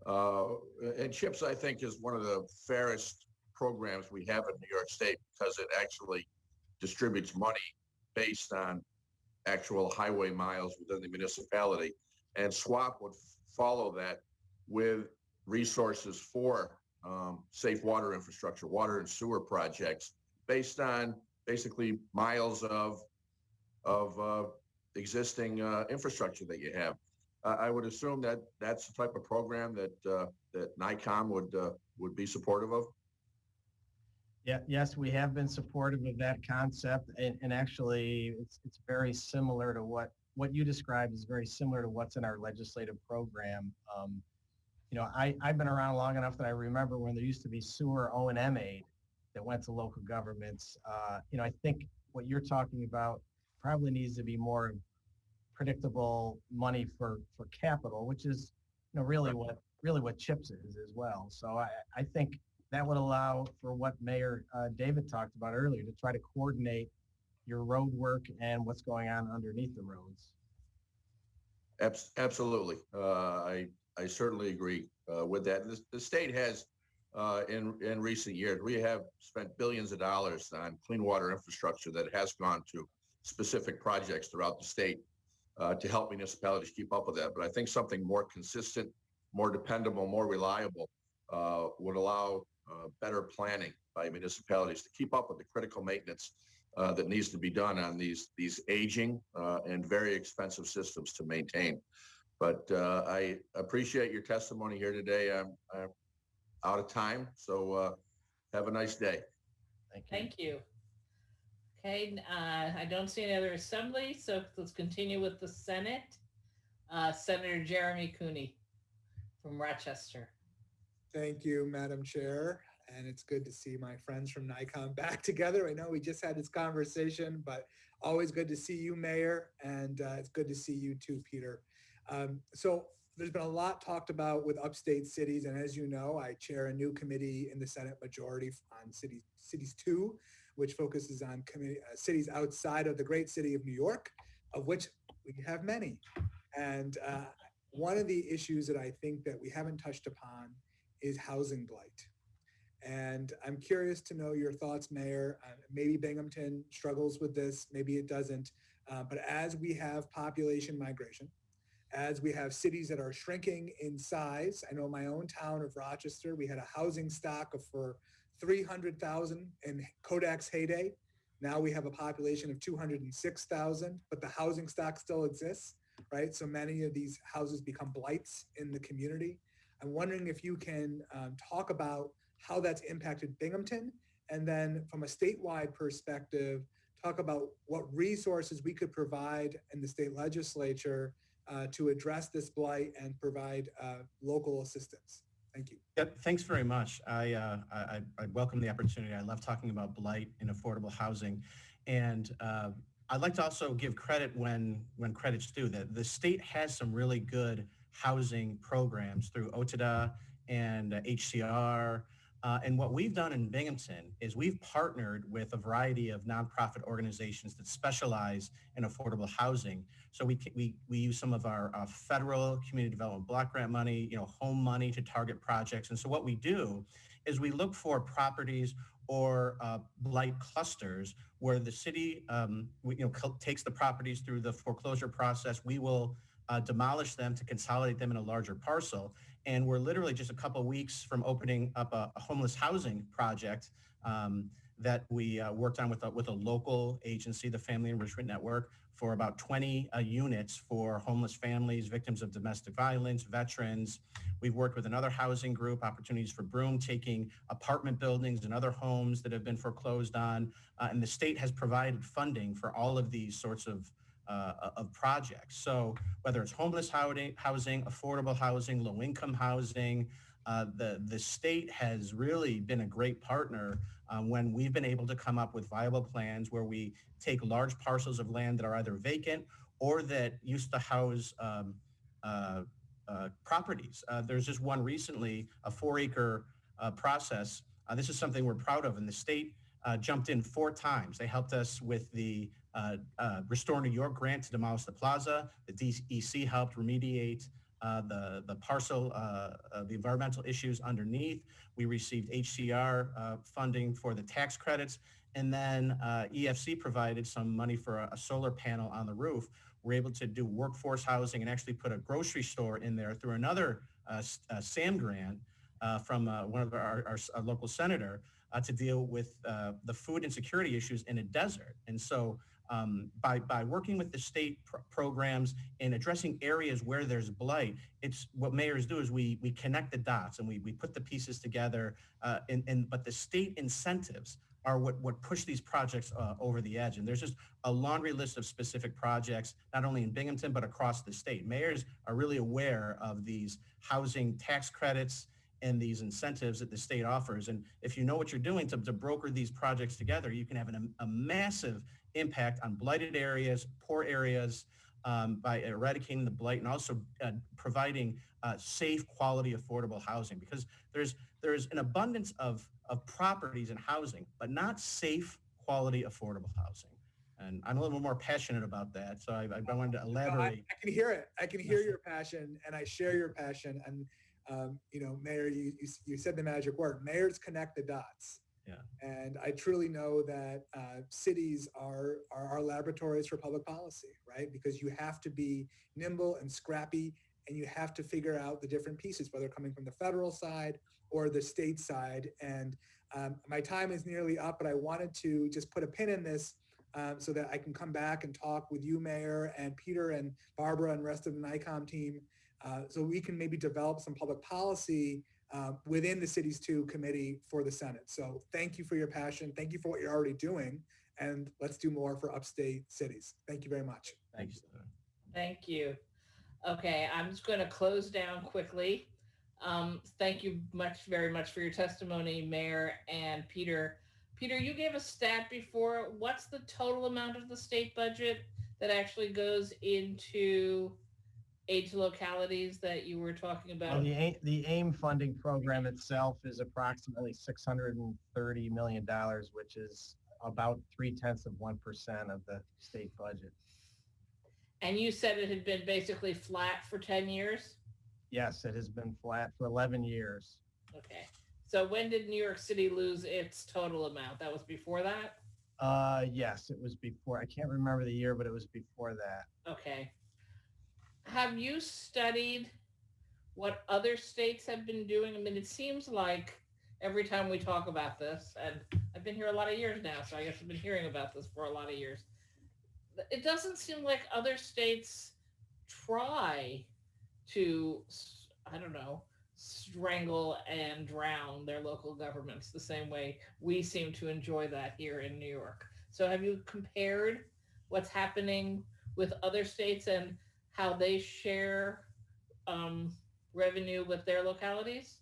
G: And CHIPS, I think, is one of the fairest programs we have in New York State because it actually distributes money based on actual highway miles within the municipality. And SWAP would follow that with resources for safe water infrastructure, water and sewer projects based on basically miles of existing infrastructure that you have. I would assume that that's the type of program that NICOM would be supportive of.
V: Yeah, yes, we have been supportive of that concept, and actually, it's very similar to what you described is very similar to what's in our legislative program. I've been around long enough that I remember when there used to be sewer O&M aid that went to local governments. I think what you're talking about probably needs to be more predictable money for capital, which is really what CHIPS is as well. So I think that would allow for what Mayor David talked about earlier, to try to coordinate your road work and what's going on underneath the roads.
G: Absolutely. I certainly agree with that. The state has, in recent years, we have spent billions of dollars on clean water infrastructure that has gone to specific projects throughout the state to help municipalities keep up with that. But I think something more consistent, more dependable, more reliable would allow better planning by municipalities to keep up with the critical maintenance that needs to be done on these aging and very expensive systems to maintain. But I appreciate your testimony here today. I'm out of time, so have a nice day.
B: Thank you. Okay, I don't see any other assembly, so let's continue with the Senate. Senator Jeremy Cooney from Rochester.
H: Thank you, Madam Chair. And it's good to see my friends from NICOM back together. I know we just had this conversation, but always good to see you, Mayor. And it's good to see you too, Peter. So there's been a lot talked about with upstate cities. And as you know, I chair a new committee in the Senate majority on Cities 2, which focuses on cities outside of the great city of New York, of which we have many. And one of the issues that I think that we haven't touched upon is housing blight. And I'm curious to know your thoughts, Mayor. Maybe Binghamton struggles with this, maybe it doesn't. But as we have population migration, as we have cities that are shrinking in size, I know my own town of Rochester, we had a housing stock of for 300,000 in Kodak's heyday. Now we have a population of 206,000, but the housing stock still exists, right? So many of these houses become blights in the community. I'm wondering if you can talk about how that's impacted Binghamton, and then from a statewide perspective, talk about what resources we could provide in the state legislature to address this blight and provide local assistance. Thank you.
Q: Yep, thanks very much. I welcome the opportunity. I love talking about blight in affordable housing. And I'd like to also give credit when credit's due. That the state has some really good housing programs through OTDA and HCR. And what we've done in Binghamton is we've partnered with a variety of nonprofit organizations that specialize in affordable housing. So we use some of our federal community development block grant money, home money to target projects. And so what we do is we look for properties or blight clusters where the city takes the properties through the foreclosure process. We will demolish them to consolidate them in a larger parcel. And we're literally just a couple of weeks from opening up a homeless housing project that we worked on with a local agency, the Family Enrichment Network, for about 20 units for homeless families, victims of domestic violence, veterans. We've worked with another housing group, Opportunities for Broome, taking apartment buildings and other homes that have been foreclosed on. And the state has provided funding for all of these sorts of projects. So whether it's homeless housing, affordable housing, low-income housing, the state has really been a great partner when we've been able to come up with viable plans where we take large parcels of land that are either vacant or that used to house properties. There's just one recently, a 4-acre process. This is something we're proud of, and the state jumped in 4 times. They helped us with the Restore New York grant to demolish the plaza. The DEC helped remediate the parcel, the environmental issues underneath. We received HCR funding for the tax credits. And then EFC provided some money for a solar panel on the roof. We're able to do workforce housing and actually put a grocery store in there through another SAM grant from one of our local senator to deal with the food insecurity issues in a desert. And so By working with the state programs and addressing areas where there's blight, it's what mayors do is we connect the dots and we put the pieces together. But the state incentives are what push these projects over the edge. And there's just a laundry list of specific projects, not only in Binghamton, but across the state. Mayors are really aware of these housing tax credits and these incentives that the state offers. And if you know what you're doing to broker these projects together, you can have a massive impact on blighted areas, poor areas, by eradicating the blight and also providing safe, quality, affordable housing. Because there's an abundance of properties and housing, but not safe, quality, affordable housing. And I'm a little more passionate about that, so I wanted to elaborate.
H: I can hear it. I can hear your passion, and I share your passion. And Mayor, you said the magic word. Mayors connect the dots.
Q: Yeah.
H: And I truly know that cities are our laboratories for public policy, right? Because you have to be nimble and scrappy, and you have to figure out the different pieces, whether coming from the federal side or the state side. And my time is nearly up, but I wanted to just put a pin in this so that I can come back and talk with you, Mayor, and Peter and Barbara and the rest of the NICOM team, so we can maybe develop some public policy within the Cities 2 committee for the Senate. So thank you for your passion. Thank you for what you're already doing. And let's do more for upstate cities. Thank you very much.
Q: Thanks.
B: Thank you. Okay, I'm just going to close down quickly. Thank you very much for your testimony, Mayor and Peter. Peter, you gave a stat before. What's the total amount of the state budget that actually goes into aid to localities that you were talking about?
V: The AIM funding program itself is approximately $630 million, which is about 0.3% of the state budget.
B: And you said it had been basically flat for 10 years?
V: Yes, it has been flat for 11 years.
B: Okay. So when did New York City lose its total amount? That was before that?
V: Yes, it was before. I can't remember the year, but it was before that.
B: Okay. Have you studied what other states have been doing? I mean, it seems like every time we talk about this, and I've been here a lot of years now, so I guess I've been hearing about this for a lot of years. It doesn't seem like other states try to, I don't know, strangle and drown their local governments the same way we seem to enjoy that here in New York. So have you compared what's happening with other states and how they share revenue with their localities?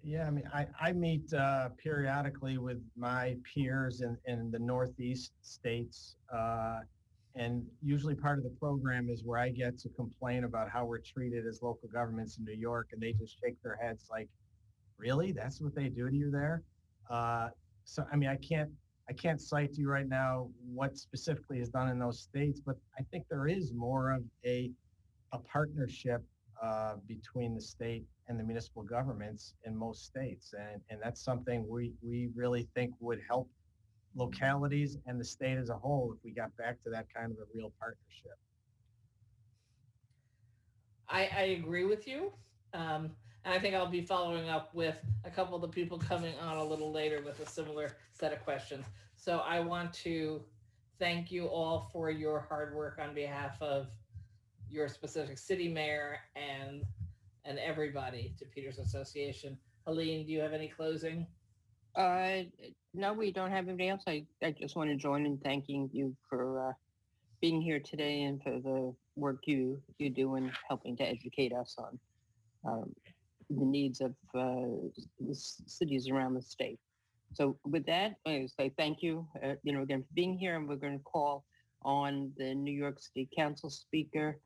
V: Yeah, I mean, I meet periodically with my peers in the Northeast states, and usually part of the program is where I get to complain about how we're treated as local governments in New York, and they just shake their heads like, really? That's what they do to you there? So, I mean, I can't cite to you right now what specifically is done in those states, but I think there is more of a partnership between the state and the municipal governments in most states. And that's something we really think would help localities and the state as a whole if we got back to that kind of a real partnership.
B: I agree with you. And I think I'll be following up with a couple of the people coming on a little later with a similar set of questions. So I want to thank you all for your hard work on behalf of your specific city mayor and everybody to Peters Association. Helene, do you have any closing?
A: No, we don't have anybody else. I just want to join in thanking you for being here today and for the work you do in helping to educate us on the needs of the cities around the state. So with that, I say thank you, again for being here, and we're going to call on the New York City Council Speaker,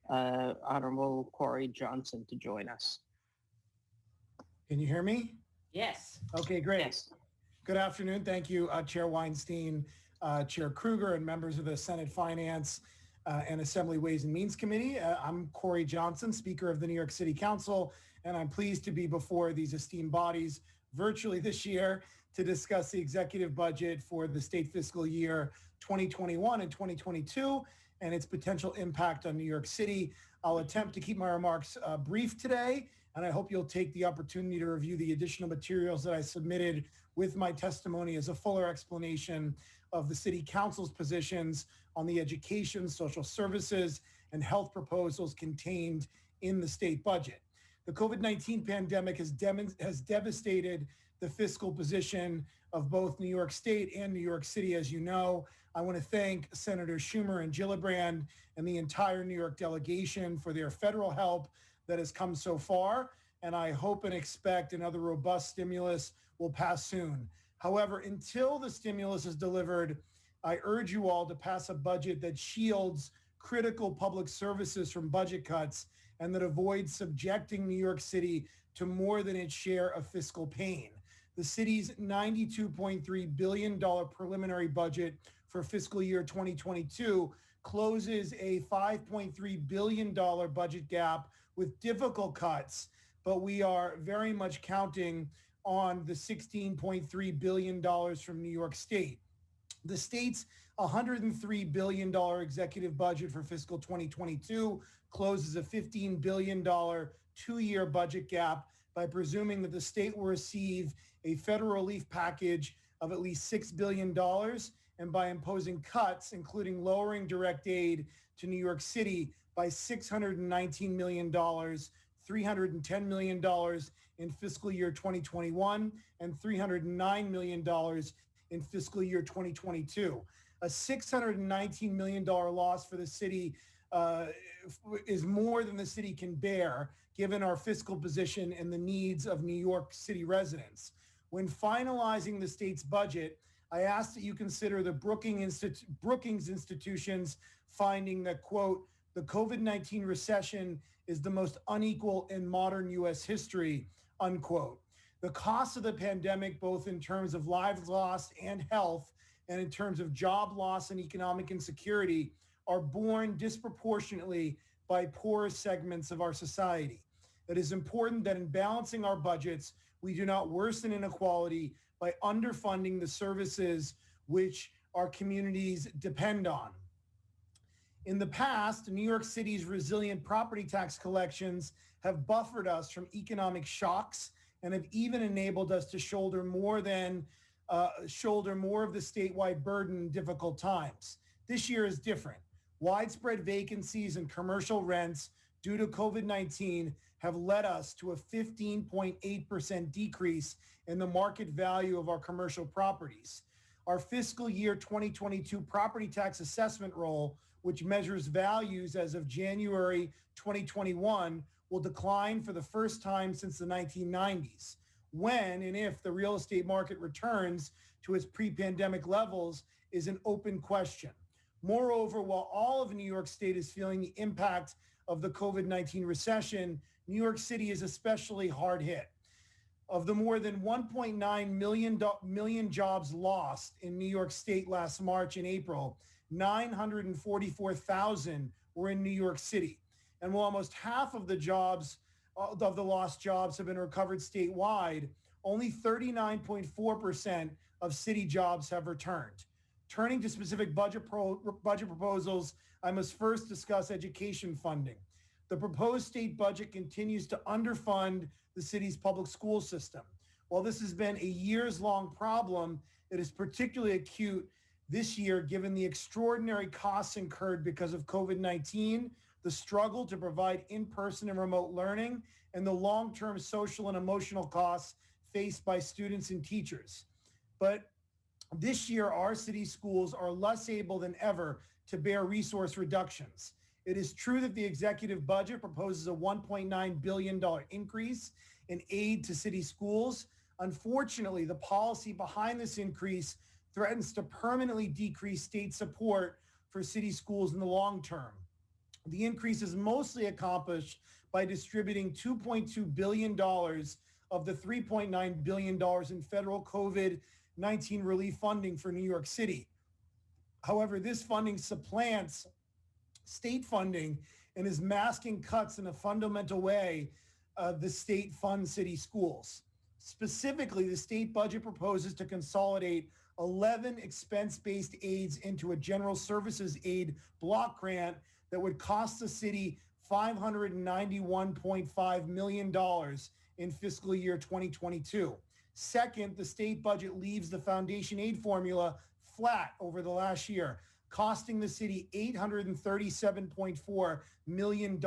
A: Honorable Corey Johnson, to join us.
L: Can you hear me?
B: Yes.
L: Okay, great.
A: Yes.
L: Good afternoon. Thank you, Chair Weinstein, Chair Kruger, and members of the Senate Finance and Assembly Ways and Means Committee. I'm Corey Johnson, Speaker of the New York City Council, and I'm pleased to be before these esteemed bodies virtually this year to discuss the executive budget for the state fiscal year 2021 and 2022 and its potential impact on New York City. I'll attempt to keep my remarks brief today, and I hope you'll take the opportunity to review the additional materials that I submitted with my testimony as a fuller explanation of the City Council's positions on the education, social services, and health proposals contained in the state budget. The COVID-19 pandemic has devastated the fiscal position of both New York State and New York City, as you know. I want to thank Senator Schumer and Gillibrand and the entire New York delegation for their federal help that has come so far, and I hope and expect another robust stimulus will pass soon. However, until the stimulus is delivered, I urge you all to pass a budget that shields critical public services from budget cuts and that avoids subjecting New York City to more than its share of fiscal pain. The city's $92.3 billion preliminary budget for fiscal year 2022 closes a $5.3 billion budget gap with difficult cuts, but we are very much counting on the $16.3 billion from New York State. The state's $103 billion executive budget for fiscal 2022 closes a $15 billion two-year budget gap by presuming that the state will receive a federal relief package of at least $6 billion and by imposing cuts, including lowering direct aid to New York City by $619 million, $310 million in fiscal year 2021, and $309 million in fiscal year 2022. A $619 million loss for the city is more than the city can bear, given our fiscal position and the needs of New York City residents. When finalizing the state's budget, I ask that you consider the Brookings Institution's finding that, quote, the COVID-19 recession is the most unequal in modern U.S. history, unquote. The costs of the pandemic, both in terms of lives lost and health, and in terms of job loss and economic insecurity, are borne disproportionately by poorer segments of our society. It is important that in balancing our budgets, we do not worsen inequality by underfunding the services which our communities depend on. In the past, New York City's resilient property tax collections have buffered us from economic shocks and have even enabled us to shoulder more of the statewide burden in difficult times. This year is different. Widespread vacancies and commercial rents due to COVID-19 have led us to a 15.8% decrease in the market value of our commercial properties. Our fiscal year 2022 property tax assessment roll, which measures values as of January 2021, will decline for the first time since the 1990s. When and if the real estate market returns to its pre-pandemic levels is an open question. Moreover, while all of New York State is feeling the impact of the COVID-19 recession, New York City is especially hard hit. Of the more than 1.9 million jobs lost in New York State last March and April, 944,000 were in New York City. And while almost half of the lost jobs have been recovered statewide, only 39.4% of city jobs have returned. Turning to specific budget proposals, I must first discuss education funding. The proposed state budget continues to underfund the city's public school system. While this has been a years-long problem, it is particularly acute this year given the extraordinary costs incurred because of COVID-19, the struggle to provide in-person and remote learning, and the long-term social and emotional costs faced by students and teachers. But this year, our city schools are less able than ever to bear resource reductions. It is true that the executive budget proposes a $1.9 billion increase in aid to city schools. Unfortunately, the policy behind this increase threatens to permanently decrease state support for city schools in the long term. The increase is mostly accomplished by distributing $2.2 billion of the $3.9 billion in federal COVID-19 relief funding for New York City. However, this funding supplants state funding and is masking cuts in a fundamental way the state funds city schools. Specifically, the state budget proposes to consolidate 11 expense-based aids into a general services aid block grant that would cost the city $591.5 million in fiscal year 2022. Second, the state budget leaves the foundation aid formula flat over the last year, costing the city $837.4 million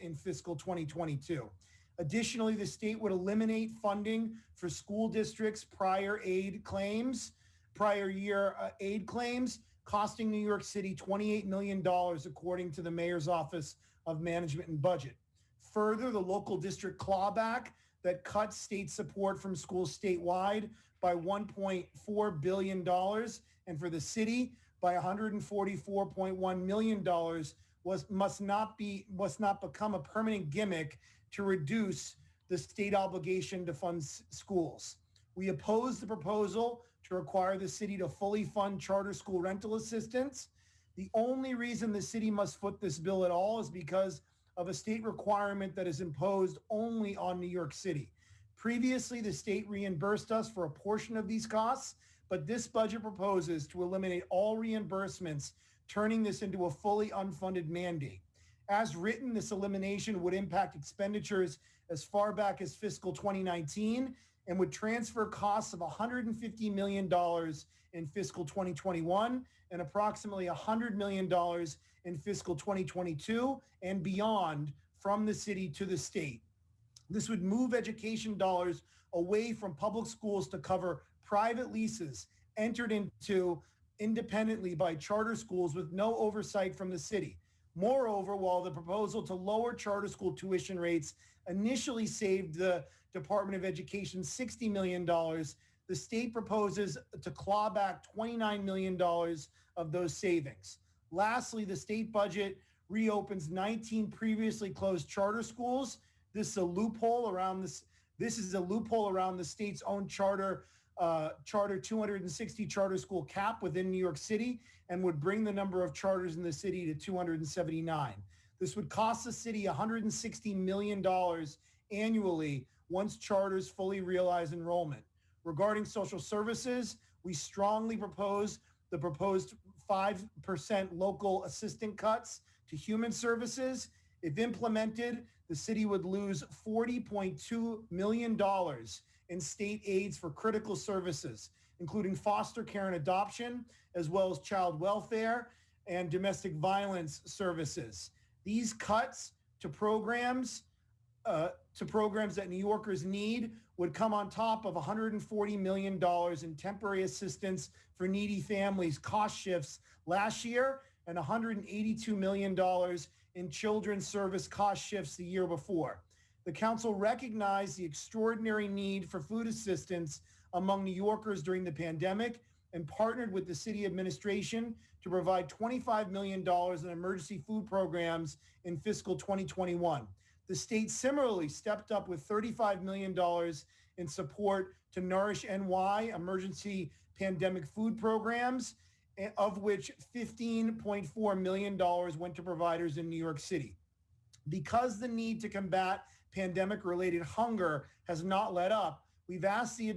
L: in fiscal 2022. Additionally, the state would eliminate funding for school districts' prior year aid claims, costing New York City $28 million, according to the Mayor's Office of Management and Budget. Further, the local district clawback that cuts state support from schools statewide by $1.4 billion, and for the city by $144.1 million must not become a permanent gimmick to reduce the state obligation to fund schools. We oppose the proposal to require the city to fully fund charter school rental assistance. The only reason the city must foot this bill at all is because of a state requirement that is imposed only on New York City. Previously, the state reimbursed us for a portion of these costs, but this budget proposes to eliminate all reimbursements, turning this into a fully unfunded mandate. As written, this elimination would impact expenditures as far back as fiscal 2019 and would transfer costs of $150 million in fiscal 2021 and approximately $100 million in fiscal 2022 and beyond from the city to the state. This would move education dollars away from public schools to cover private leases entered into independently by charter schools with no oversight from the city. Moreover, while the proposal to lower charter school tuition rates initially saved the Department of Education $60 million, the state proposes to claw back $29 million of those savings. Lastly, the state budget reopens 19 previously closed charter schools. This is a loophole around the state's own charter 260 charter school cap within New York City and would bring the number of charters in the city to 279. This would cost the city $160 million annually once charters fully realize enrollment. Regarding social services, we strongly propose the proposed 5% local assistant cuts to human services. If implemented, the city would lose $40.2 million in state aids for critical services, including foster care and adoption, as well as child welfare and domestic violence services. These cuts to programs that New Yorkers need would come on top of $140 million in temporary assistance for needy families cost shifts last year and $182 million in children's service cost shifts the year before. The council recognized the extraordinary need for food assistance among New Yorkers during the pandemic and partnered with the city administration to provide $25 million in emergency food programs in fiscal 2021. The state similarly stepped up with $35 million in support to Nourish NY emergency pandemic food programs, of which $15.4 million went to providers in New York City. Because the need to combat pandemic-related hunger has not let up, we've asked the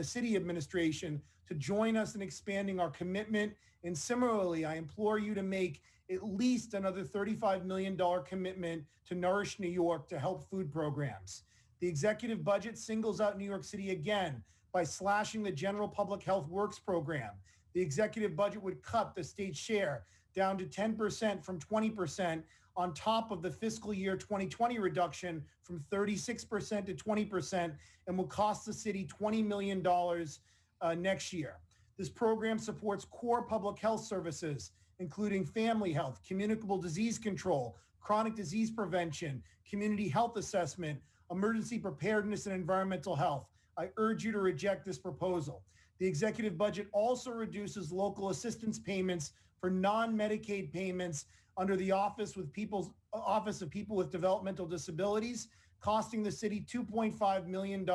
L: city administration, to join us in expanding our commitment. And similarly, I implore you to make at least another $35 million commitment to Nourish New York to help food programs. The executive budget singles out New York City again by slashing the General Public Health Works program. The executive budget would cut the state share down to 10% from 20% on top of the fiscal year 2020 reduction from 36% to 20% and will cost the city $20 million next year. This program supports core public health services, including family health, communicable disease control, chronic disease prevention, community health assessment, emergency preparedness, and environmental health. I urge you to reject this proposal. The executive budget also reduces local assistance payments for non-Medicaid payments under the Office of People with Developmental Disabilities, costing the city $2.5 million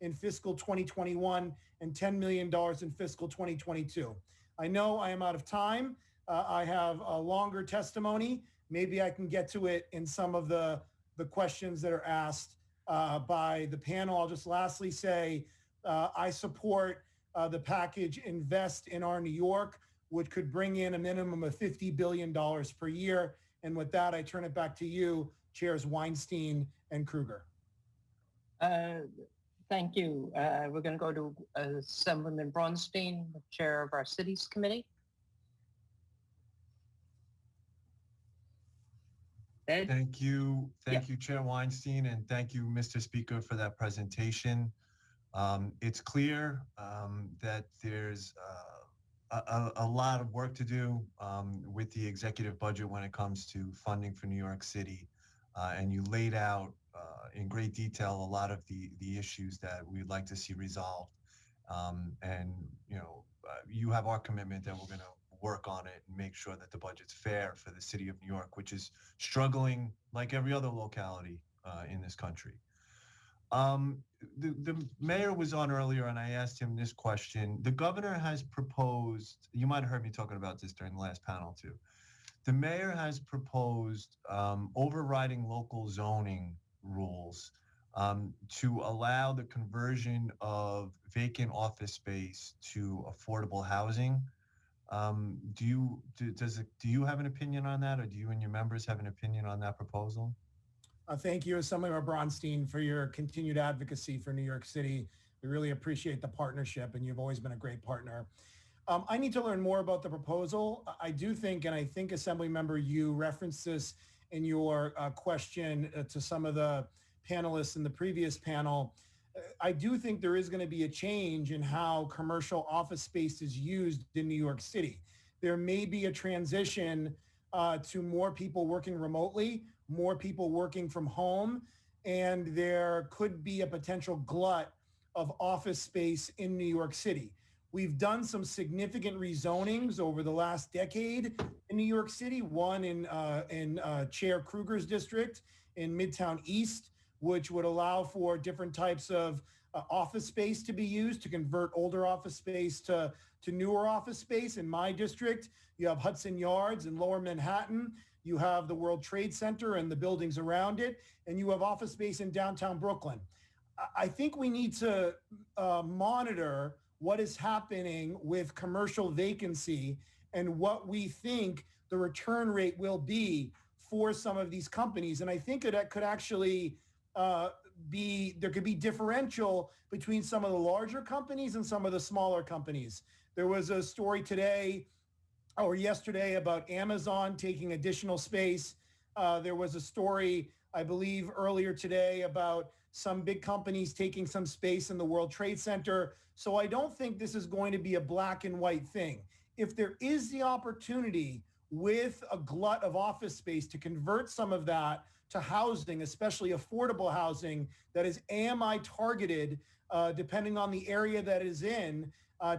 L: in fiscal 2021 and $10 million in fiscal 2022. I know I am out of time. I have a longer testimony. Maybe I can get to it in some of the questions that are asked by the panel. I'll just lastly say I support the package Invest in Our New York, which could bring in a minimum of $50 billion per year And with that, I turn it back to you, Chairs Weinstein and Kruger.
A: Thank you. We're going to go to Assemblyman Braunstein, the chair of our cities committee. Ed?
M: Thank you, Chair Weinstein, and thank you, Mr. Speaker, for that presentation. It's clear that there's a lot of work to do with the executive budget when it comes to funding for New York City. And you laid out in great detail a lot of the issues that we'd like to see resolved. And, you have our commitment that we're going to work on it and make sure that the budget's fair for the city of New York, which is struggling like every other locality in this country. The mayor was on earlier and I asked him this question. The governor has proposed, you might have heard me talking about this during the last panel too. The mayor has proposed overriding local zoning rules to allow the conversion of vacant office space to affordable housing. Do you have an opinion on that, or do you and your members have an opinion on that proposal?
L: Thank you, Assemblyman Braunstein, for your continued advocacy for New York City. We really appreciate the partnership, and you've always been a great partner. I need to learn more about the proposal. I do think, and I think, Assemblymember, you referenced this in your question to some of the panelists in the previous panel. I do think there is going to be a change in how commercial office space is used in New York City. There may be a transition to more people working remotely, more people working from home, and there could be a potential glut of office space in New York City. We've done some significant rezonings over the last decade in New York City, one in Chair Kruger's district in Midtown East, which would allow for different types of office space to be used to convert older office space to newer office space. In my district, you have Hudson Yards in Lower Manhattan. You have the World Trade Center and the buildings around it, and you have office space in downtown Brooklyn. I think we need to monitor what is happening with commercial vacancy and what we think the return rate will be for some of these companies. And I think that could actually there could be differential between some of the larger companies and some of the smaller companies. There was a story today or yesterday about Amazon taking additional space. There was a story, I believe, earlier today about some big companies taking some space in the World Trade Center. So I don't think this is going to be a black and white thing. If there is the opportunity with a glut of office space to convert some of that to housing, especially affordable housing that is AMI targeted, depending on the area that is in,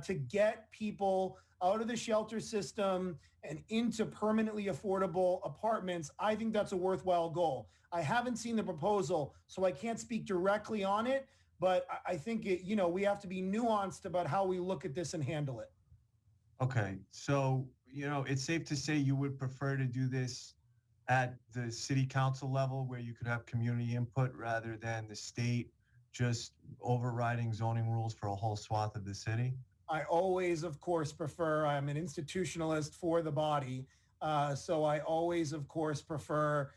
L: to get people out of the shelter system and into permanently affordable apartments, I think that's a worthwhile goal. I haven't seen the proposal, so I can't speak directly on it, but I think we have to be nuanced about how we look at this and handle it.
M: Okay, so, it's safe to say you would prefer to do this at the city council level where you could have community input rather than the state just overriding zoning rules for a whole swath of the city?
L: I always, of course, prefer, I'm an institutionalist for the body. So I always, of course, prefer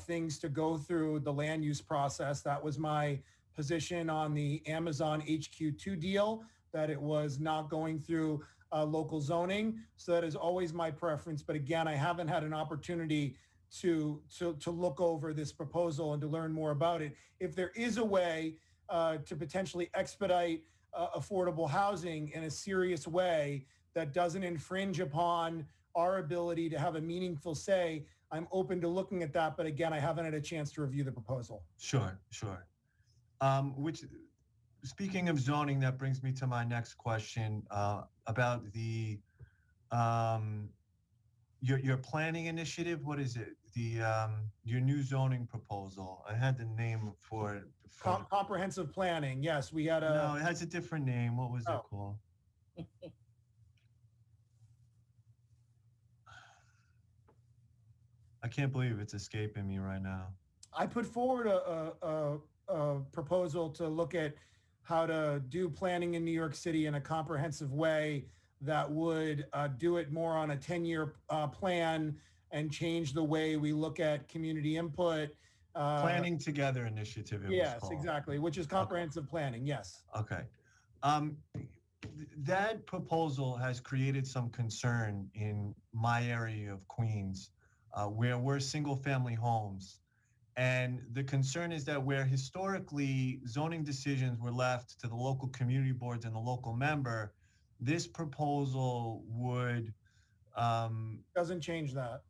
L: things to go through the land use process. That was my position on the Amazon HQ2 deal, that it was not going through local zoning. So that is always my preference. But again, I haven't had an opportunity to look over this proposal and to learn more about it. If there is a way to potentially expedite affordable housing in a serious way that doesn't infringe upon our ability to have a meaningful say, I'm open to looking at that. But again, I haven't had a chance to review the proposal.
M: Sure. Speaking of zoning, that brings me to my next question about the your planning initiative. What is it? Your new zoning proposal. I had the name for it.
L: Comprehensive planning. Yes, we had a.
M: No, it has a different name. What was it called? I can't believe it's escaping me right now.
L: I put forward a proposal to look at how to do planning in New York City in a comprehensive way that would do it more on a 10-year plan and change the way we look at community input.
M: Planning Together Initiative. It was
L: Yes,
M: called.
L: exactly, which is comprehensive planning, yes.
M: Okay. That proposal has created some concern in my area of Queens, where we're single-family homes. And the concern is that where historically zoning decisions were left to the local community boards and the local member, this proposal would...
L: Doesn't change that.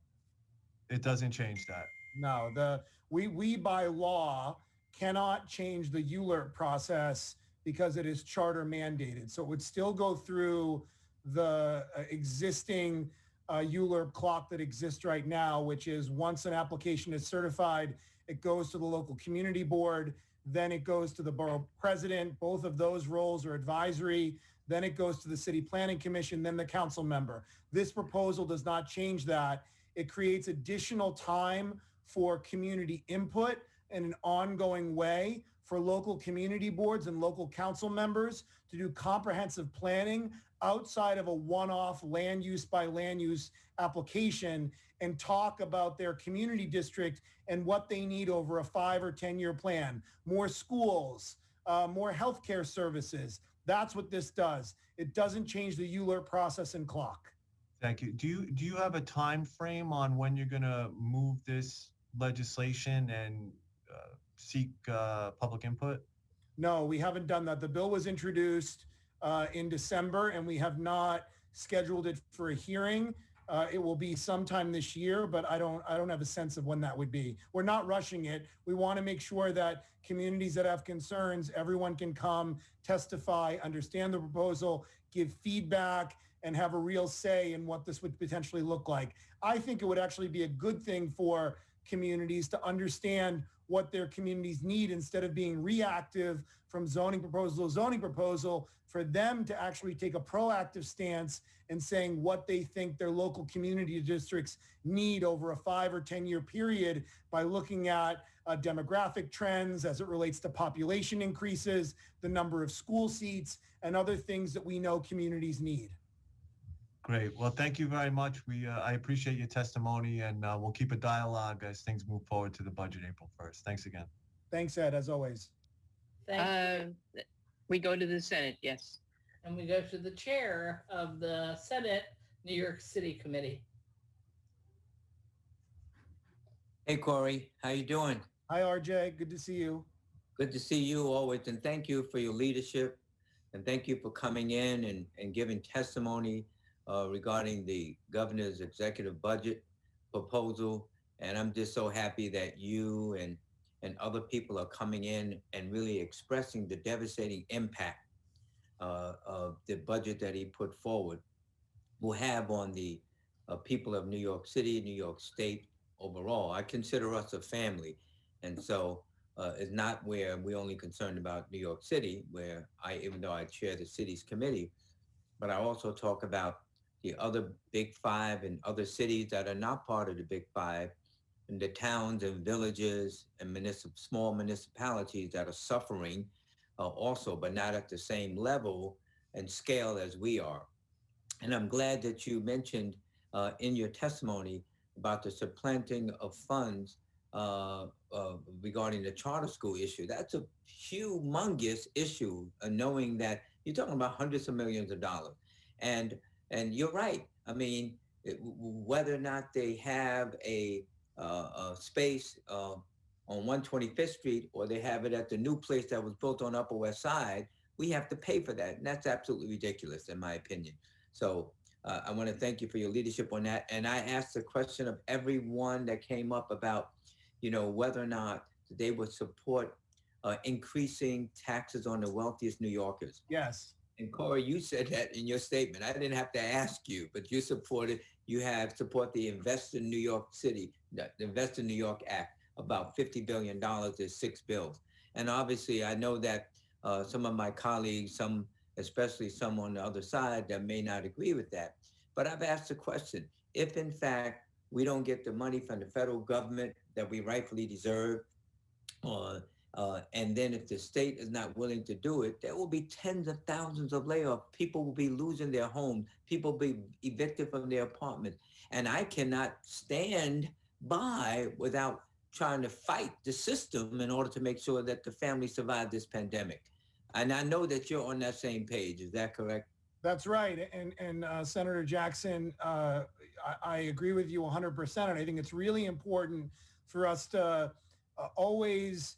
M: It doesn't change that.
L: No, we by law cannot change the ULURP process because it is charter mandated. So it would still go through the existing ULURP clock that exists right now, which is once an application is certified, it goes to the local community board, then it goes to the borough president. Both of those roles are advisory. Then it goes to the city planning commission, then the council member. This proposal does not change that. It creates additional time for community input in an ongoing way for local community boards and local council members to do comprehensive planning outside of a one-off land use by land use application and talk about their community district and what they need over a 5 or 10-year plan. More schools, more healthcare services. That's what this does. It doesn't change the ULURP process and clock.
M: Thank you. Do you have a time frame on when you're going to move this legislation and seek public input?
L: No, we haven't done that. The bill was introduced in December, and we have not scheduled it for a hearing. It will be sometime this year, but I don't have a sense of when that would be. We're not rushing it. We want to make sure that communities that have concerns, everyone can come, testify, understand the proposal, give feedback, and have a real say in what this would potentially look like. I think it would actually be a good thing for communities to understand what their communities need instead of being reactive from zoning proposal to zoning proposal, for them to actually take a proactive stance and saying what they think their local community districts need over a 5 or 10-year period by looking at demographic trends as it relates to population increases, the number of school seats, and other things that we know communities need.
M: Great. Well, thank you very much. I appreciate your testimony, and we'll keep a dialogue as things move forward to the budget April 1st. Thanks again.
L: Thanks, Ed, as always.
B: Thank you.
A: We go to the Senate, yes.
B: And we go to the chair of the Senate New York City Committee.
U: Hey, Corey, how you doing?
L: Hi, RJ. Good to see you.
U: Good to see you always, and thank you for your leadership, and thank you for coming in and giving testimony regarding the governor's executive budget proposal. And I'm just so happy that you and other people are coming in and really expressing the devastating impact of the budget that he put forward will have on the people of New York City, New York State overall. I consider us a family. And so it's not where we're only concerned about New York City, where even though I chair the city's committee, but I also talk about the other big five and other cities that are not part of the big five, and the towns and villages and small municipalities that are suffering also, but not at the same level and scale as we are. And I'm glad that you mentioned in your testimony about the supplanting of funds regarding the charter school issue. That's a humongous issue, knowing that you're talking about hundreds of millions of dollars. And you're right. I mean, whether or not they have a space on 125th Street or they have it at the new place that was built on Upper West Side, we have to pay for that. And that's absolutely ridiculous, in my opinion. So I want to thank you for your leadership on that. And I asked the question of everyone that came up about, whether or not they would support increasing taxes on the wealthiest New Yorkers.
L: Yes.
U: And Corey, you said that in your statement. I didn't have to ask you, but you support the Invest in New York City, the Invest in New York Act, about $50 billion. There's 6 bills. And obviously, I know that some of my colleagues, especially some on the other side, that may not agree with that. But I've asked the question, if in fact we don't get the money from the federal government that we rightfully deserve, and then if the state is not willing to do it, there will be tens of thousands of layoffs. People will be losing their homes. People will be evicted from their apartments. And I cannot stand by without trying to fight the system in order to make sure that the family survive this pandemic. And I know that you're on that same page. Is that correct?
L: That's right. And Senator Jackson, I agree with you 100%. And I think it's really important for us to always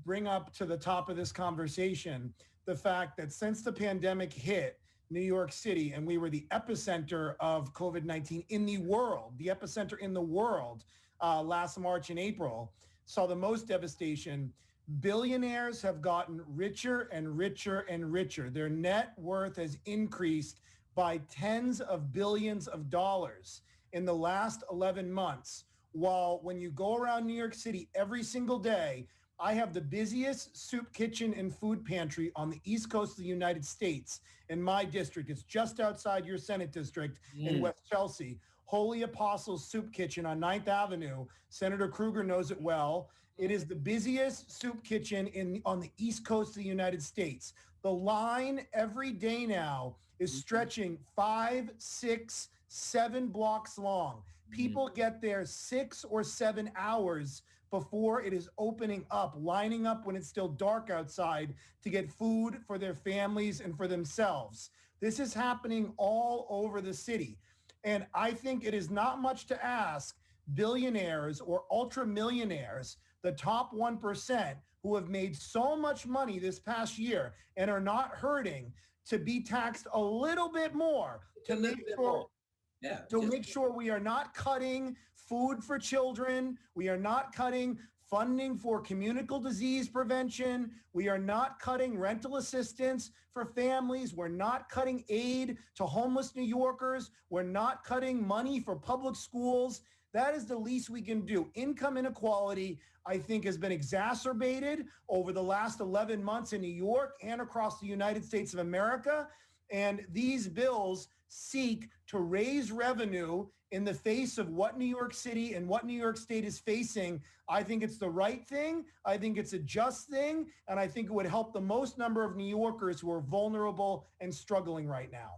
L: bring up to the top of this conversation the fact that since the pandemic hit New York City, and we were the epicenter of COVID-19 in the world, the epicenter in the world last March and April, saw the most devastation. Billionaires have gotten richer and richer and richer. Their net worth has increased by tens of billions of dollars in the last 11 months. While when you go around New York City every single day, I have the busiest soup kitchen and food pantry on the East Coast of the United States in my district. It's just outside your Senate district in West Chelsea. Holy Apostles Soup Kitchen on 9th Avenue. Senator Krueger knows it well. It is the busiest soup kitchen on the East Coast of the United States. The line every day now is stretching 5, 6, 7 blocks long. People get there 6 or 7 hours before it is opening up, lining up when it's still dark outside to get food for their families and for themselves. This is happening all over the city. And I think it is not much to ask billionaires or ultra millionaires, the top 1% who have made so much money this past year and are not hurting, to be taxed a little bit more to make sure we are not cutting food for children. We are not cutting funding for communicable disease prevention. We are not cutting rental assistance for families. We're not cutting aid to homeless New Yorkers. We're not cutting money for public schools. That is the least we can do. Income inequality, I think, has been exacerbated over the last 11 months in New York and across the United States of America. And these bills seek to raise revenue in the face of what New York City and what New York State is facing. I think it's the right thing. I think it's a just thing. And I think it would help the most number of New Yorkers who are vulnerable and struggling right now.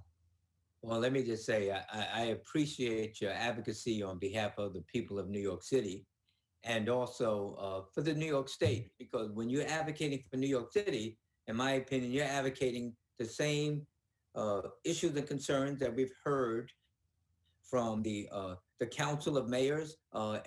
U: Well, let me just say, I appreciate your advocacy on behalf of the people of New York City and also for the New York State, because when you're advocating for New York City, in my opinion, you're advocating the same issues and concerns that we've heard from the Council of Mayors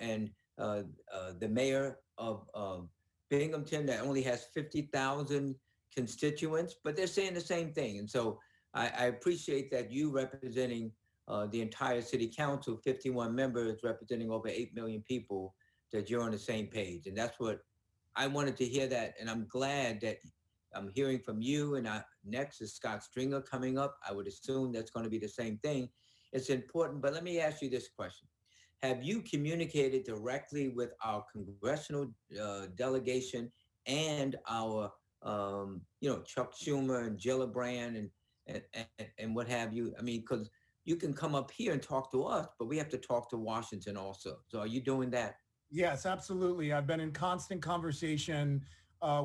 U: and the mayor of Binghamton that only has 50,000 constituents, but they're saying the same thing. And so I appreciate that you representing the entire city council, 51 members representing over 8 million people, that you're on the same page. And that's what I wanted to hear that. And I'm glad that I'm hearing from you, and next is Scott Stringer coming up. I would assume that's going to be the same thing. It's important, but let me ask you this question. Have you communicated directly with our congressional delegation and our, Chuck Schumer and Gillibrand and what have you? I mean, because you can come up here and talk to us, but we have to talk to Washington also. So are you doing that?
L: Yes, absolutely. I've been in constant conversation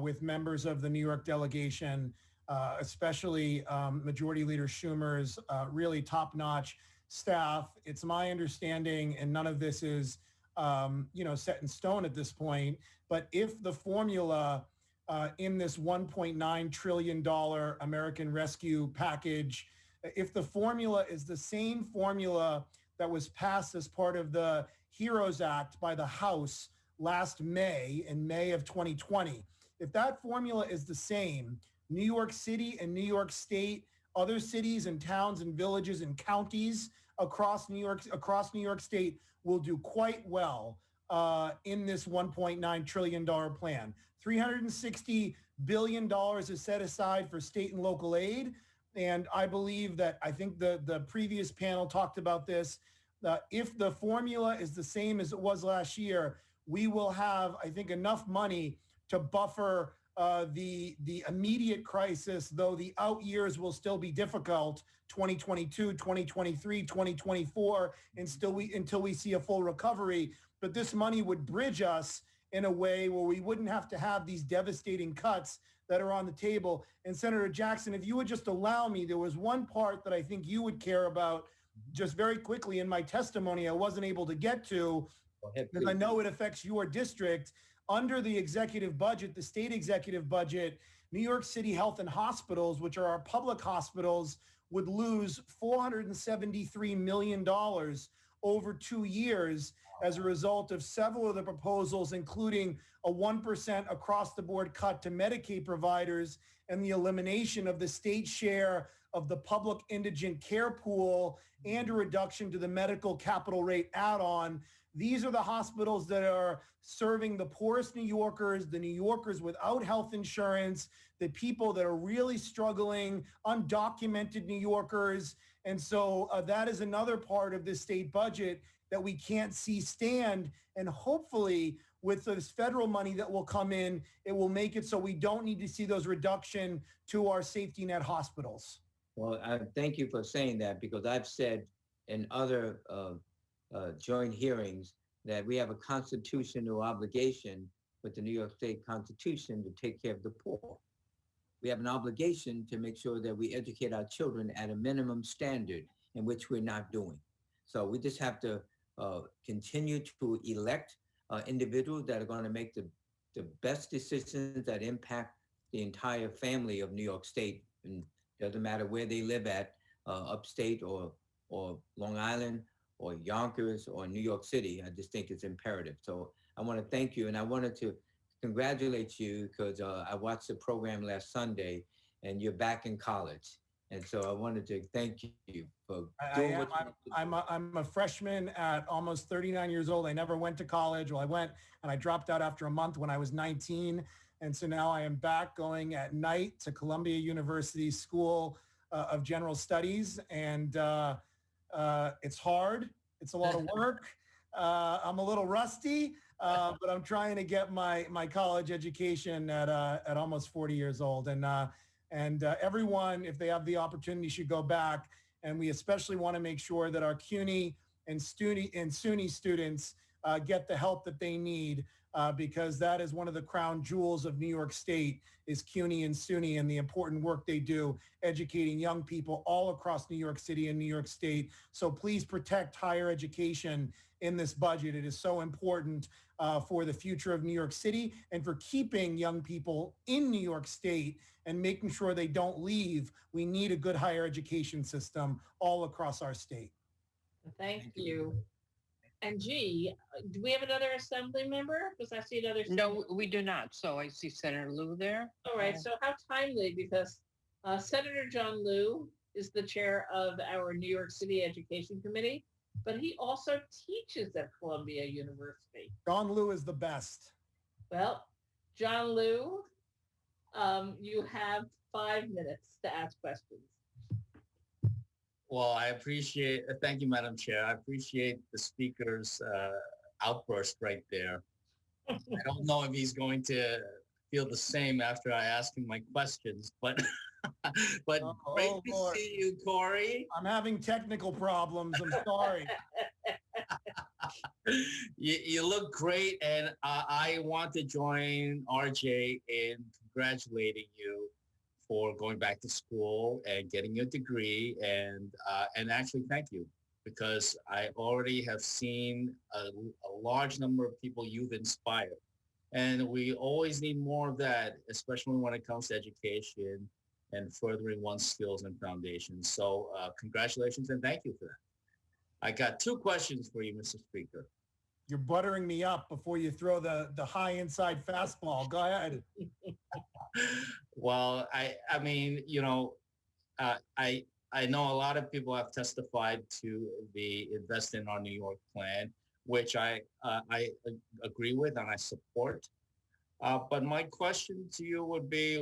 L: with members of the New York delegation, especially Majority Leader Schumer's really top-notch staff. It's my understanding, and none of this is, set in stone at this point, but if the formula in this $1.9 trillion American Rescue Package, if the formula is the same formula that was passed as part of the HEROES Act by the House last May, in May of 2020, if that formula is the same, New York City and New York State, other cities and towns and villages and counties across New York State will do quite well in this $1.9 trillion plan. $360 billion is set aside for state and local aid. And I believe that, I think the previous panel talked about this, if the formula is the same as it was last year, we will have, I think, enough money to buffer the immediate crisis, though the out years will still be difficult, 2022, 2023, 2024, until we see a full recovery. But this money would bridge us in a way where we wouldn't have to have these devastating cuts that are on the table. And Senator Jackson, if you would just allow me, there was one part that I think you would care about just very quickly in my testimony, I wasn't able to get to, because I know it affects your district. Under the executive budget, the state executive budget, New York City Health and Hospitals, which are our public hospitals, would lose $473 million over 2 years as a result of several of the proposals, including a 1% across the board cut to Medicaid providers and the elimination of the state share of the public indigent care pool and a reduction to the medical capital rate add-on. These are the hospitals that are serving the poorest New Yorkers, the New Yorkers without health insurance, the people that are really struggling, undocumented New Yorkers. And so that is another part of the state budget that we can't see stand. And hopefully with this federal money that will come in, it will make it so we don't need to see those reduction to our safety net hospitals.
U: Well, I thank you for saying that, because I've said in other joint hearings that we have a constitutional obligation with the New York State Constitution to take care of the poor. We have an obligation to make sure that we educate our children at a minimum standard, in which we're not doing. So we just have to continue to elect individuals that are going to make the best decisions that impact the entire family of New York State. And doesn't matter where they live at, upstate or Long Island or Yonkers or New York City. I just think it's imperative. So I want to thank you, and I wanted to congratulate you, because I watched the program last Sunday and you're back in college. And so I wanted to thank you for doing what
L: I'm a freshman at almost 39 years old. I never went to college. Well, I went and I dropped out after a month when I was 19. And so now I am back going at night to Columbia University School of General Studies. And it's hard. It's a lot of work. I'm a little rusty, but I'm trying to get my college education at almost 40 years old. And everyone, if they have the opportunity, should go back. And we especially want to make sure that our CUNY and SUNY students get the help that they need, because that is one of the crown jewels of New York State, is CUNY and SUNY and the important work they do educating young people all across New York City and New York State. So please protect higher education in this budget. It is so important for the future of New York City and for keeping young people in New York State and making sure they don't leave. We need a good higher education system all across our state.
B: Thank you. And G, do we have another assembly member? Because I see another.
A: No, we do not. So I see Senator Liu there.
B: All right. So how timely, because Senator John Liu is the chair of our New York City Education Committee, but he also teaches at Columbia University.
L: John Liu is the best.
B: Well, John Liu, you have 5 minutes to ask questions.
O: Well, I appreciate, thank you, Madam Chair. I appreciate the speaker's outburst right there. I don't know if he's going to feel the same after I ask him my questions, but great to see you, Corey.
L: I'm having technical problems. I'm sorry.
O: You look great, and I want to join RJ in congratulating you for going back to school and getting your degree, and actually thank you, because I already have seen a large number of people you've inspired. And we always need more of that, especially when it comes to education and furthering one's skills and foundations. So congratulations and thank you for that. I got 2 questions for you, Mr. Speaker.
L: You're buttering me up before you throw the high inside fastball. Go ahead.
O: Well, I mean, you know, I know a lot of people have testified to the Invest in Our New York plan, which I agree with and I support. But my question to you would be,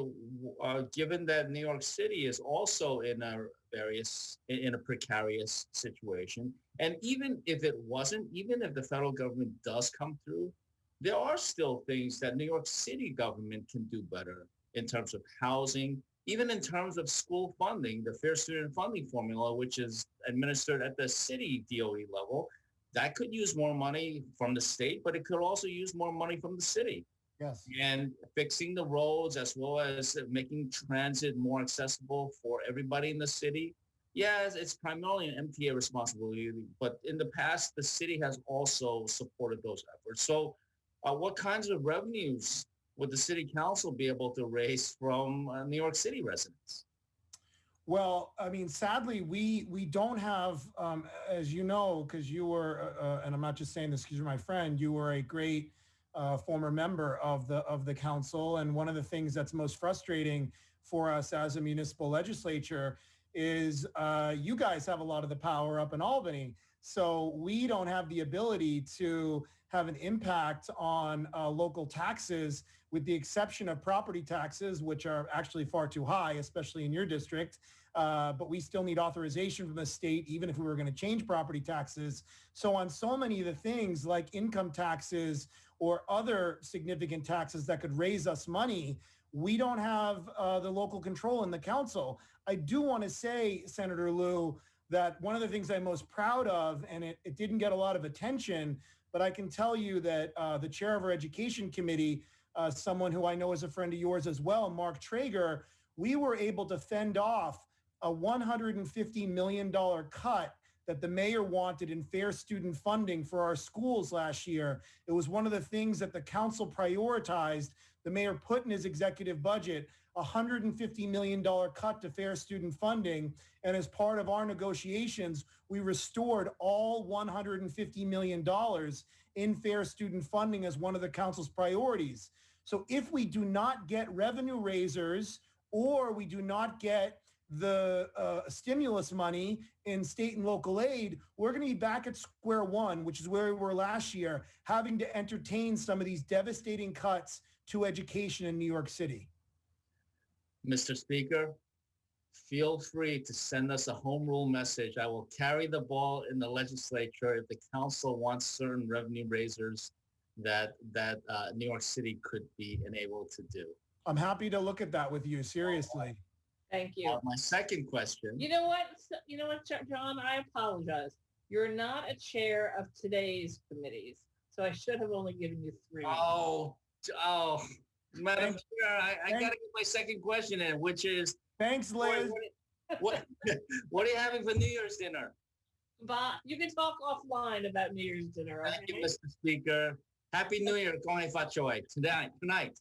O: given that New York City is also in a precarious situation, and even if it wasn't, even if the federal government does come through, there are still things that New York City government can do better in terms of housing, even in terms of school funding, the Fair Student Funding Formula, which is administered at the city DOE level. That could use more money from the state, but it could also use more money from the city.
L: Yes.
O: And fixing the roads, as well as making transit more accessible for everybody in the city. Yes, it's primarily an MTA responsibility, but in the past, the city has also supported those efforts. So what kinds of revenues would the city council be able to raise from New York City residents?
L: Well, I mean, sadly, we don't have, as you know, because you were, and I'm not just saying this because you're my friend, you were a great former member of the council. And one of the things that's most frustrating for us as a municipal legislature is you guys have a lot of the power up in Albany. So we don't have the ability to have an impact on local taxes, with the exception of property taxes, which are actually far too high, especially in your district. But we still need authorization from the state, even if we were going to change property taxes. So on so many of the things like income taxes or other significant taxes that could raise us money, we don't have the local control in the council. I do want to say, Senator Liu, that one of the things I'm most proud of, and it didn't get a lot of attention, but I can tell you that the chair of our education committee, someone who I know is a friend of yours as well, Mark Traeger, we were able to fend off a $150 million cut that the mayor wanted in fair student funding for our schools last year. It was one of the things that the council prioritized. The mayor put in his executive budget a $150 million cut to fair student funding. And as part of our negotiations, we restored all $150 million in fair student funding as one of the council's priorities. So if we do not get revenue raisers, or we do not get the stimulus money in state and local aid, we're going to be back at square one, which is where we were last year, having to entertain some of these devastating cuts to education in New York City.
O: Mr. Speaker, feel free to send us a home rule message. I will carry the ball in the legislature if the council wants certain revenue raisers that New York City could be enabled to do.
L: I'm happy to look at that with you, seriously.
B: Thank you.
O: My second question.
B: You know what, John, I apologize. You're not a chair of today's committees, so I should have only given you 3 minutes.
O: Oh, Madam Chair, I got to get my second question in, which is.
L: Thanks, Liz.
O: What are you having for New Year's dinner?
B: But you can talk offline about New Year's dinner. Okay?
O: Thank you, Mr. Speaker. Happy New Year, Kone Fachoy. Tonight.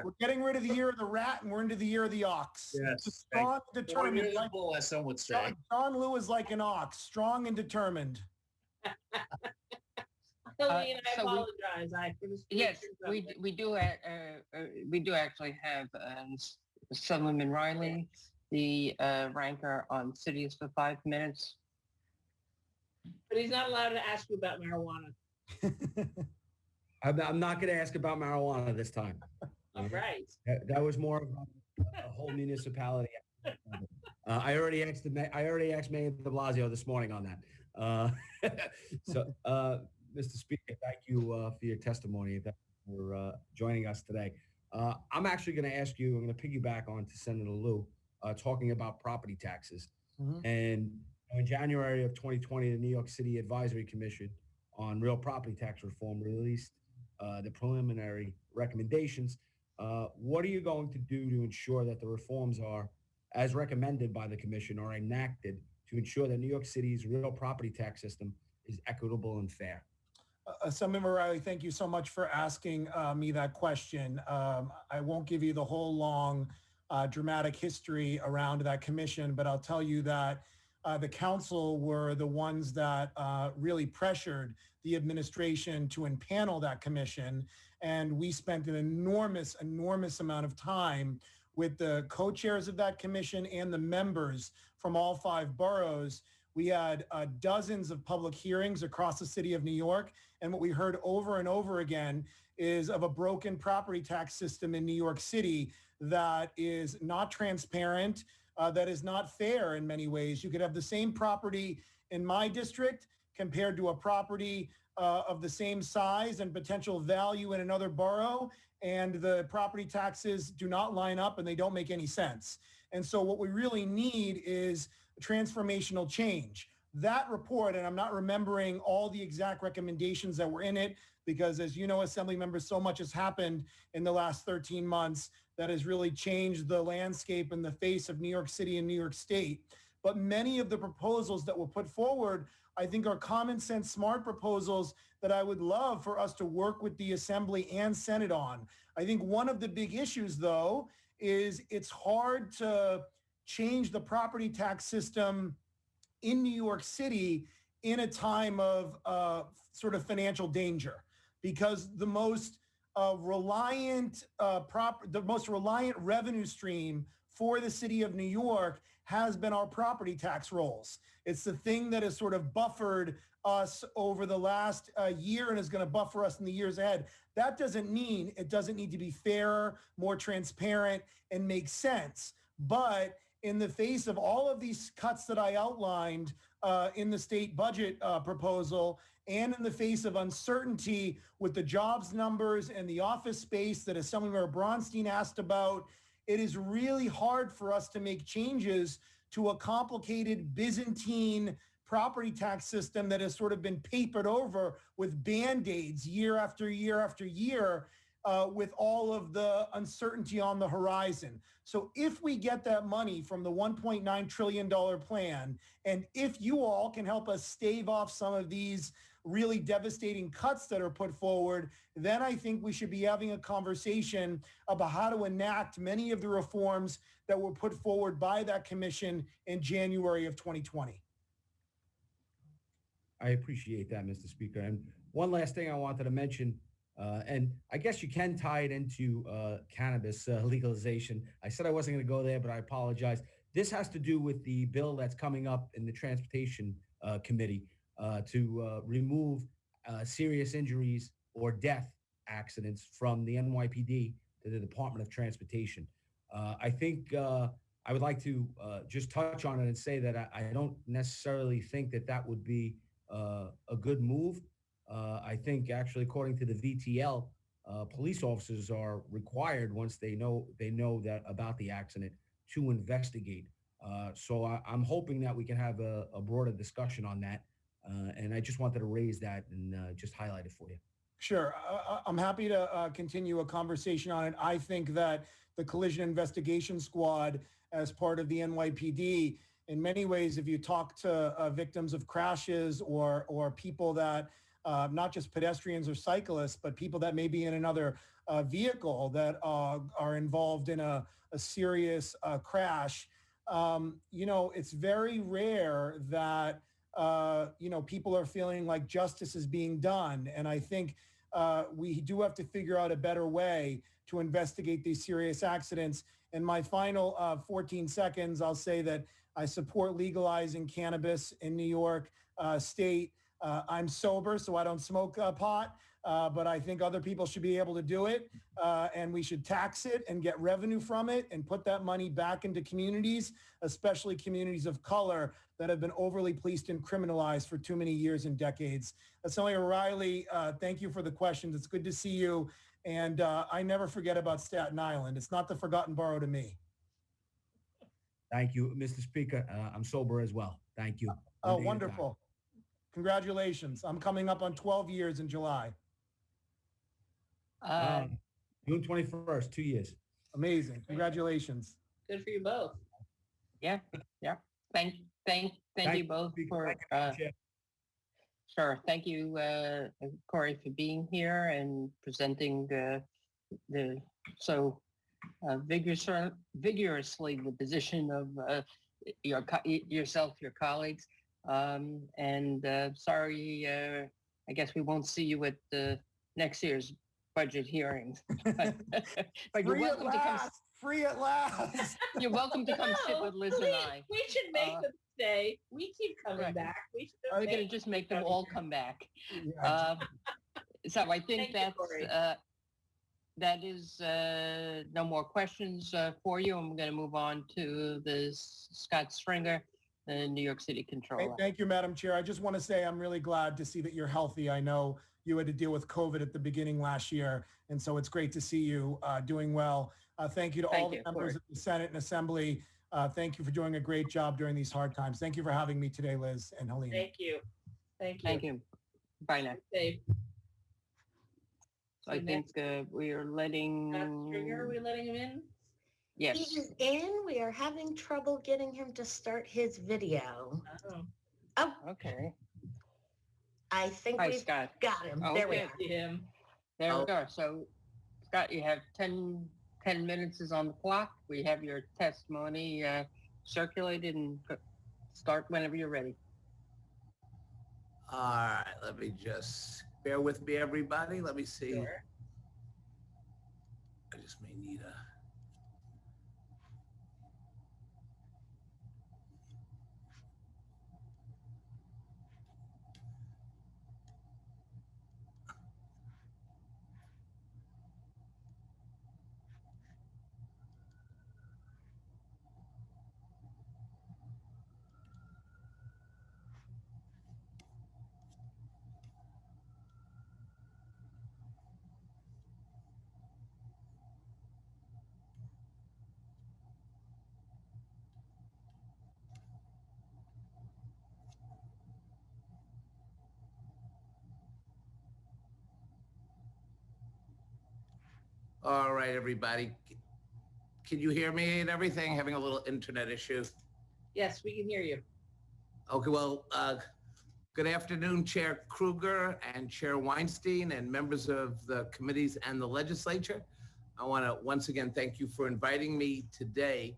L: We're getting rid of the year of the rat, and we're into the year of the ox.
O: Yes.
L: Strong, determined.
O: Like, bull, as some would say.
L: John Liu is like an ox, strong and determined.
B: Helene, I apologize.
A: Yes, we do actually have Assemblyman Riley, the ranker on cities for 5 minutes.
B: But he's not allowed to ask you about marijuana.
P: I'm not going to ask about marijuana this time.
B: All right.
P: That was more of a whole municipality. I already asked Mayor de Blasio this morning on that. Mr. Speaker, thank you for your testimony. Thank you for joining us today. I'm actually going to ask you, I'm going to piggyback on to Senator Liu, talking about property taxes.
L: Mm-hmm.
P: And in January of 2020, the New York City Advisory Commission on Real Property Tax Reform released the preliminary recommendations. What are you going to do to ensure that the reforms are, as recommended by the commission, are enacted to ensure that New York City's real property tax system is equitable and fair?
L: Assemblyman Riley, thank you so much for asking me that question. I won't give you the whole long dramatic history around that commission, but I'll tell you that the council were the ones that really pressured the administration to impanel that commission. And we spent an enormous amount of time with the co-chairs of that commission and the members from all 5 boroughs. We had dozens of public hearings across the city of New York. And what we heard over and over again is of a broken property tax system in New York City that is not transparent, that is not fair in many ways. You could have the same property in my district compared to a property of the same size and potential value in another borough, and the property taxes do not line up and they don't make any sense. And so what we really need is transformational change. That report, and I'm not remembering all the exact recommendations that were in it, because as you know, Assembly members, so much has happened in the last 13 months that has really changed the landscape and the face of New York City and New York State. But many of the proposals that were put forward, I think, are common sense, smart proposals that I would love for us to work with the Assembly and Senate on. I think one of the big issues, though, is it's hard to change the property tax system in New York City in a time of sort of financial danger, because the most reliant revenue stream for the city of New York has been our property tax rolls. It's the thing that has sort of buffered us over the last year and is going to buffer us in the years ahead. That doesn't mean it doesn't need to be fairer, more transparent, and make sense. But in the face of all of these cuts that I outlined in the state budget proposal, and in the face of uncertainty with the jobs numbers and the office space that Assemblymember Bronstein asked about, it is really hard for us to make changes to a complicated Byzantine property tax system that has sort of been papered over with Band-Aids year after year after year, with all of the uncertainty on the horizon. So if we get that money from the $1.9 trillion plan, and if you all can help us stave off some of these really devastating cuts that are put forward, then I think we should be having a conversation about how to enact many of the reforms that were put forward by that commission in January of 2020.
P: I appreciate that, Mr. Speaker. And one last thing I wanted to mention, and I guess you can tie it into cannabis legalization. I said I wasn't going to go there, but I apologize. This has to do with the bill that's coming up in the Transportation Committee to remove serious injuries or death accidents from the NYPD to the Department of Transportation. I think I would like to just touch on it and say that I don't necessarily think that that would be a good move. I think actually, according to the VTL, police officers are required, once they know that about the accident, to investigate. So I'm hoping that we can have a broader discussion on that. And I just wanted to raise that and just highlight it for you.
L: Sure. I'm happy to continue a conversation on it. I think that the Collision Investigation Squad, as part of the NYPD, in many ways, if you talk to victims of crashes or people that, not just pedestrians or cyclists, but people that may be in another vehicle that are involved in a serious crash, it's very rare that people are feeling like justice is being done. And I think we do have to figure out a better way to investigate these serious accidents. In my final 14 seconds, I'll say that I support legalizing cannabis in New York State. I'm sober, so I don't smoke pot, but I think other people should be able to do it, and we should tax it and get revenue from it and put that money back into communities, especially communities of color that have been overly policed and criminalized for too many years and decades. Assemblymember Riley, thank you for the questions. It's good to see you. And I never forget about Staten Island. It's not the forgotten borough to me.
P: Thank you, Mr. Speaker. I'm sober as well. Thank you.
L: Oh, wonderful. Congratulations. I'm coming up on 12 years in July.
P: June 21st, 2 years.
L: Amazing. Congratulations.
B: Good for you both.
A: Yeah. Thank you both for. Sure. Thank you, Corey, for being here and presenting vigorously the position of yourself, your colleagues. Sorry, I guess we won't see you at next year's budget hearings. But you're welcome to come.
L: Free at last.
A: You're welcome to come sit with Liz and I.
B: We should make them stay. We keep coming back. We should.
A: We're going to just make them all come back. So I think that is no more questions for you. I'm going to move on to the Scott Stringer, the New York City Controller.
L: Thank you, Madam Chair. I just want to say I'm really glad to see that you're healthy. I know you had to deal with COVID at the beginning last year, and so it's great to see you doing well. Thank you to all the members of the Senate and Assembly. Thank you for doing a great job during these hard times. Thank you for having me today, Liz and Helene.
B: Thank you. Thank you.
A: Thank you. Bye now.
B: Safe.
A: I think we are letting.
B: Are we letting him in?
A: Yes.
F: He is in. We are having trouble getting him to start his video.
B: Oh.
A: Okay.
F: I think
A: Hi,
F: we've
A: Scott.
F: got him. There we
A: Okay.
F: are.
A: There we go. So, Scott, you have 10 minutes is on the clock. We have your testimony circulated and start whenever you're ready.
C: All right, let me just bear with me, everybody. Let me see.
B: Sure.
C: I just may need a. All right, everybody. Can you hear me and everything? Having a little internet issue.
B: Yes, we can hear you.
C: Okay, well, good afternoon, Chair Kruger and Chair Weinstein and members of the committees and the legislature. I want to once again thank you for inviting me today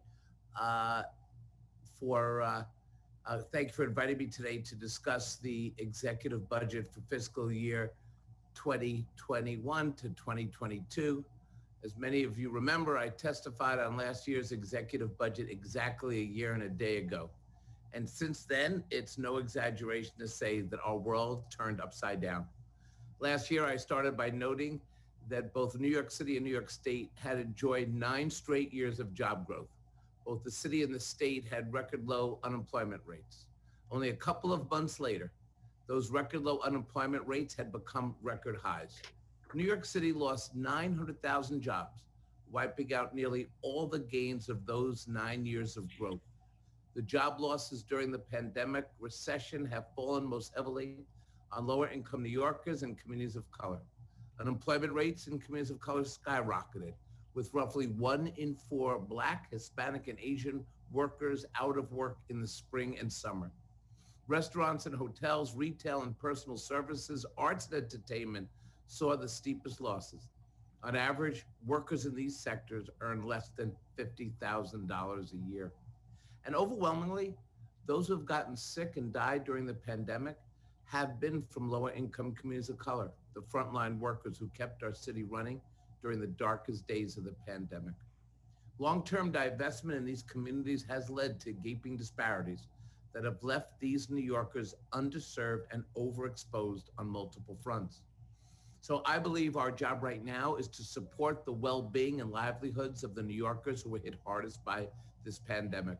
C: thank you for inviting me today to discuss the executive budget for fiscal year 2021 to 2022. As many of you remember, I testified on last year's executive budget exactly a year and a day ago. And since then, it's no exaggeration to say that our world turned upside down. Last year, I started by noting that both New York City and New York State had enjoyed 9 straight years of job growth. Both the city and the state had record low unemployment rates. Only a couple of months later, those record low unemployment rates had become record highs. New York City lost 900,000 jobs, wiping out nearly all the gains of those 9 years of growth. The job losses during the pandemic recession have fallen most heavily on lower income New Yorkers and communities of color. Unemployment rates in communities of color skyrocketed, with roughly 1 in 4 Black, Hispanic, and Asian workers out of work in the spring and summer. Restaurants and hotels, retail and personal services, arts and entertainment saw the steepest losses. On average, workers in these sectors earn less than $50,000 a year. And overwhelmingly, those who have gotten sick and died during the pandemic have been from lower income communities of color, the frontline workers who kept our city running during the darkest days of the pandemic. Long-term divestment in these communities has led to gaping disparities that have left these New Yorkers underserved and overexposed on multiple fronts. So I believe our job right now is to support the well-being and livelihoods of the New Yorkers who were hit hardest by this pandemic.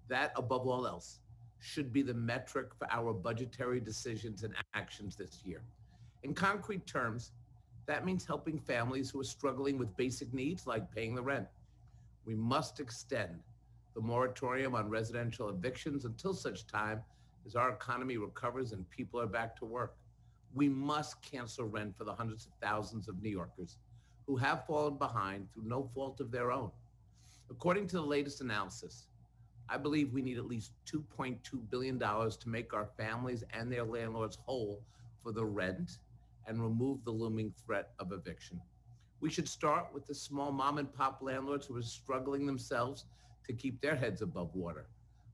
C: That, above all else, should be the metric for our budgetary decisions and actions this year. In concrete terms, that means helping families who are struggling with basic needs like paying the rent. We must extend the moratorium on residential evictions until such time as our economy recovers and people are back to work. We must cancel rent for the hundreds of thousands of New Yorkers who have fallen behind through no fault of their own. According to the latest analysis, I believe we need at least $2.2 billion to make our families and their landlords whole for the rent and remove the looming threat of eviction. We should start with the small mom and pop landlords who are struggling themselves to keep their heads above water.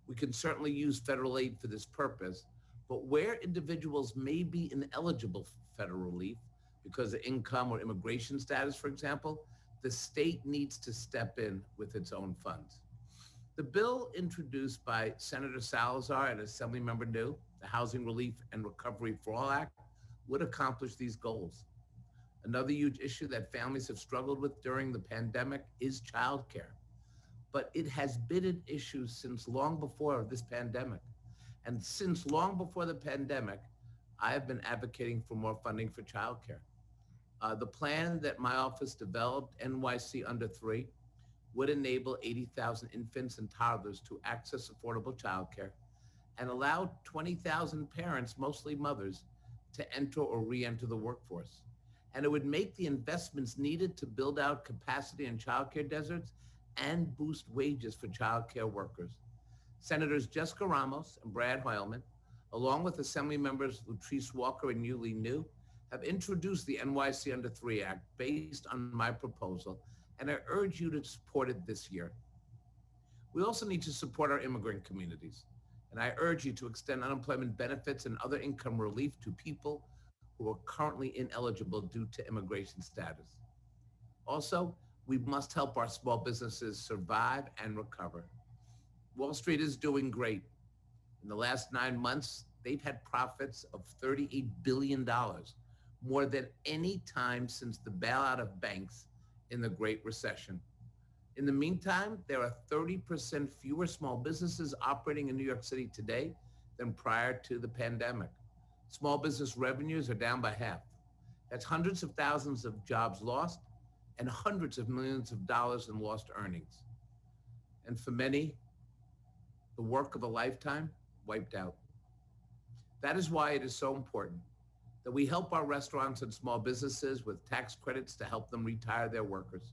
C: We can certainly use federal aid for this purpose, but where individuals may be ineligible for federal relief because of income or immigration status, for example, the state needs to step in with its own funds. The bill introduced by Senator Salazar and Assemblymember New, the Housing Relief and Recovery for All Act, would accomplish these goals. Another huge issue that families have struggled with during the pandemic is childcare. But it has been an issue since long before this pandemic. And since long before the pandemic, I have been advocating for more funding for childcare. The plan that my office developed, NYC Under 3, would enable 80,000 infants and toddlers to access affordable childcare and allow 20,000 parents, mostly mothers, to enter or re-enter the workforce. and it would make the investments needed to build out capacity in childcare deserts and boost wages for childcare workers. Senators Jessica Ramos and Brad Hoylman, along with Assembly members Latrice Walker and Yuli New, have introduced the NYC Under 3 Act based on my proposal, and I urge you to support it this year. We also need to support our immigrant communities, and I urge you to extend unemployment benefits and other income relief to people who are currently ineligible due to immigration status. Also, we must help our small businesses survive and recover. Wall Street is doing great. In the last 9 months, they've had profits of $38 billion, more than any time since the bailout of banks in the Great Recession. In the meantime, there are 30% fewer small businesses operating in New York City today than prior to the pandemic. Small business revenues are down by half. That's hundreds of thousands of jobs lost and hundreds of millions of dollars in lost earnings. And for many, the work of a lifetime wiped out. That is why it is so important that we help our restaurants and small businesses with tax credits to help them retire their workers.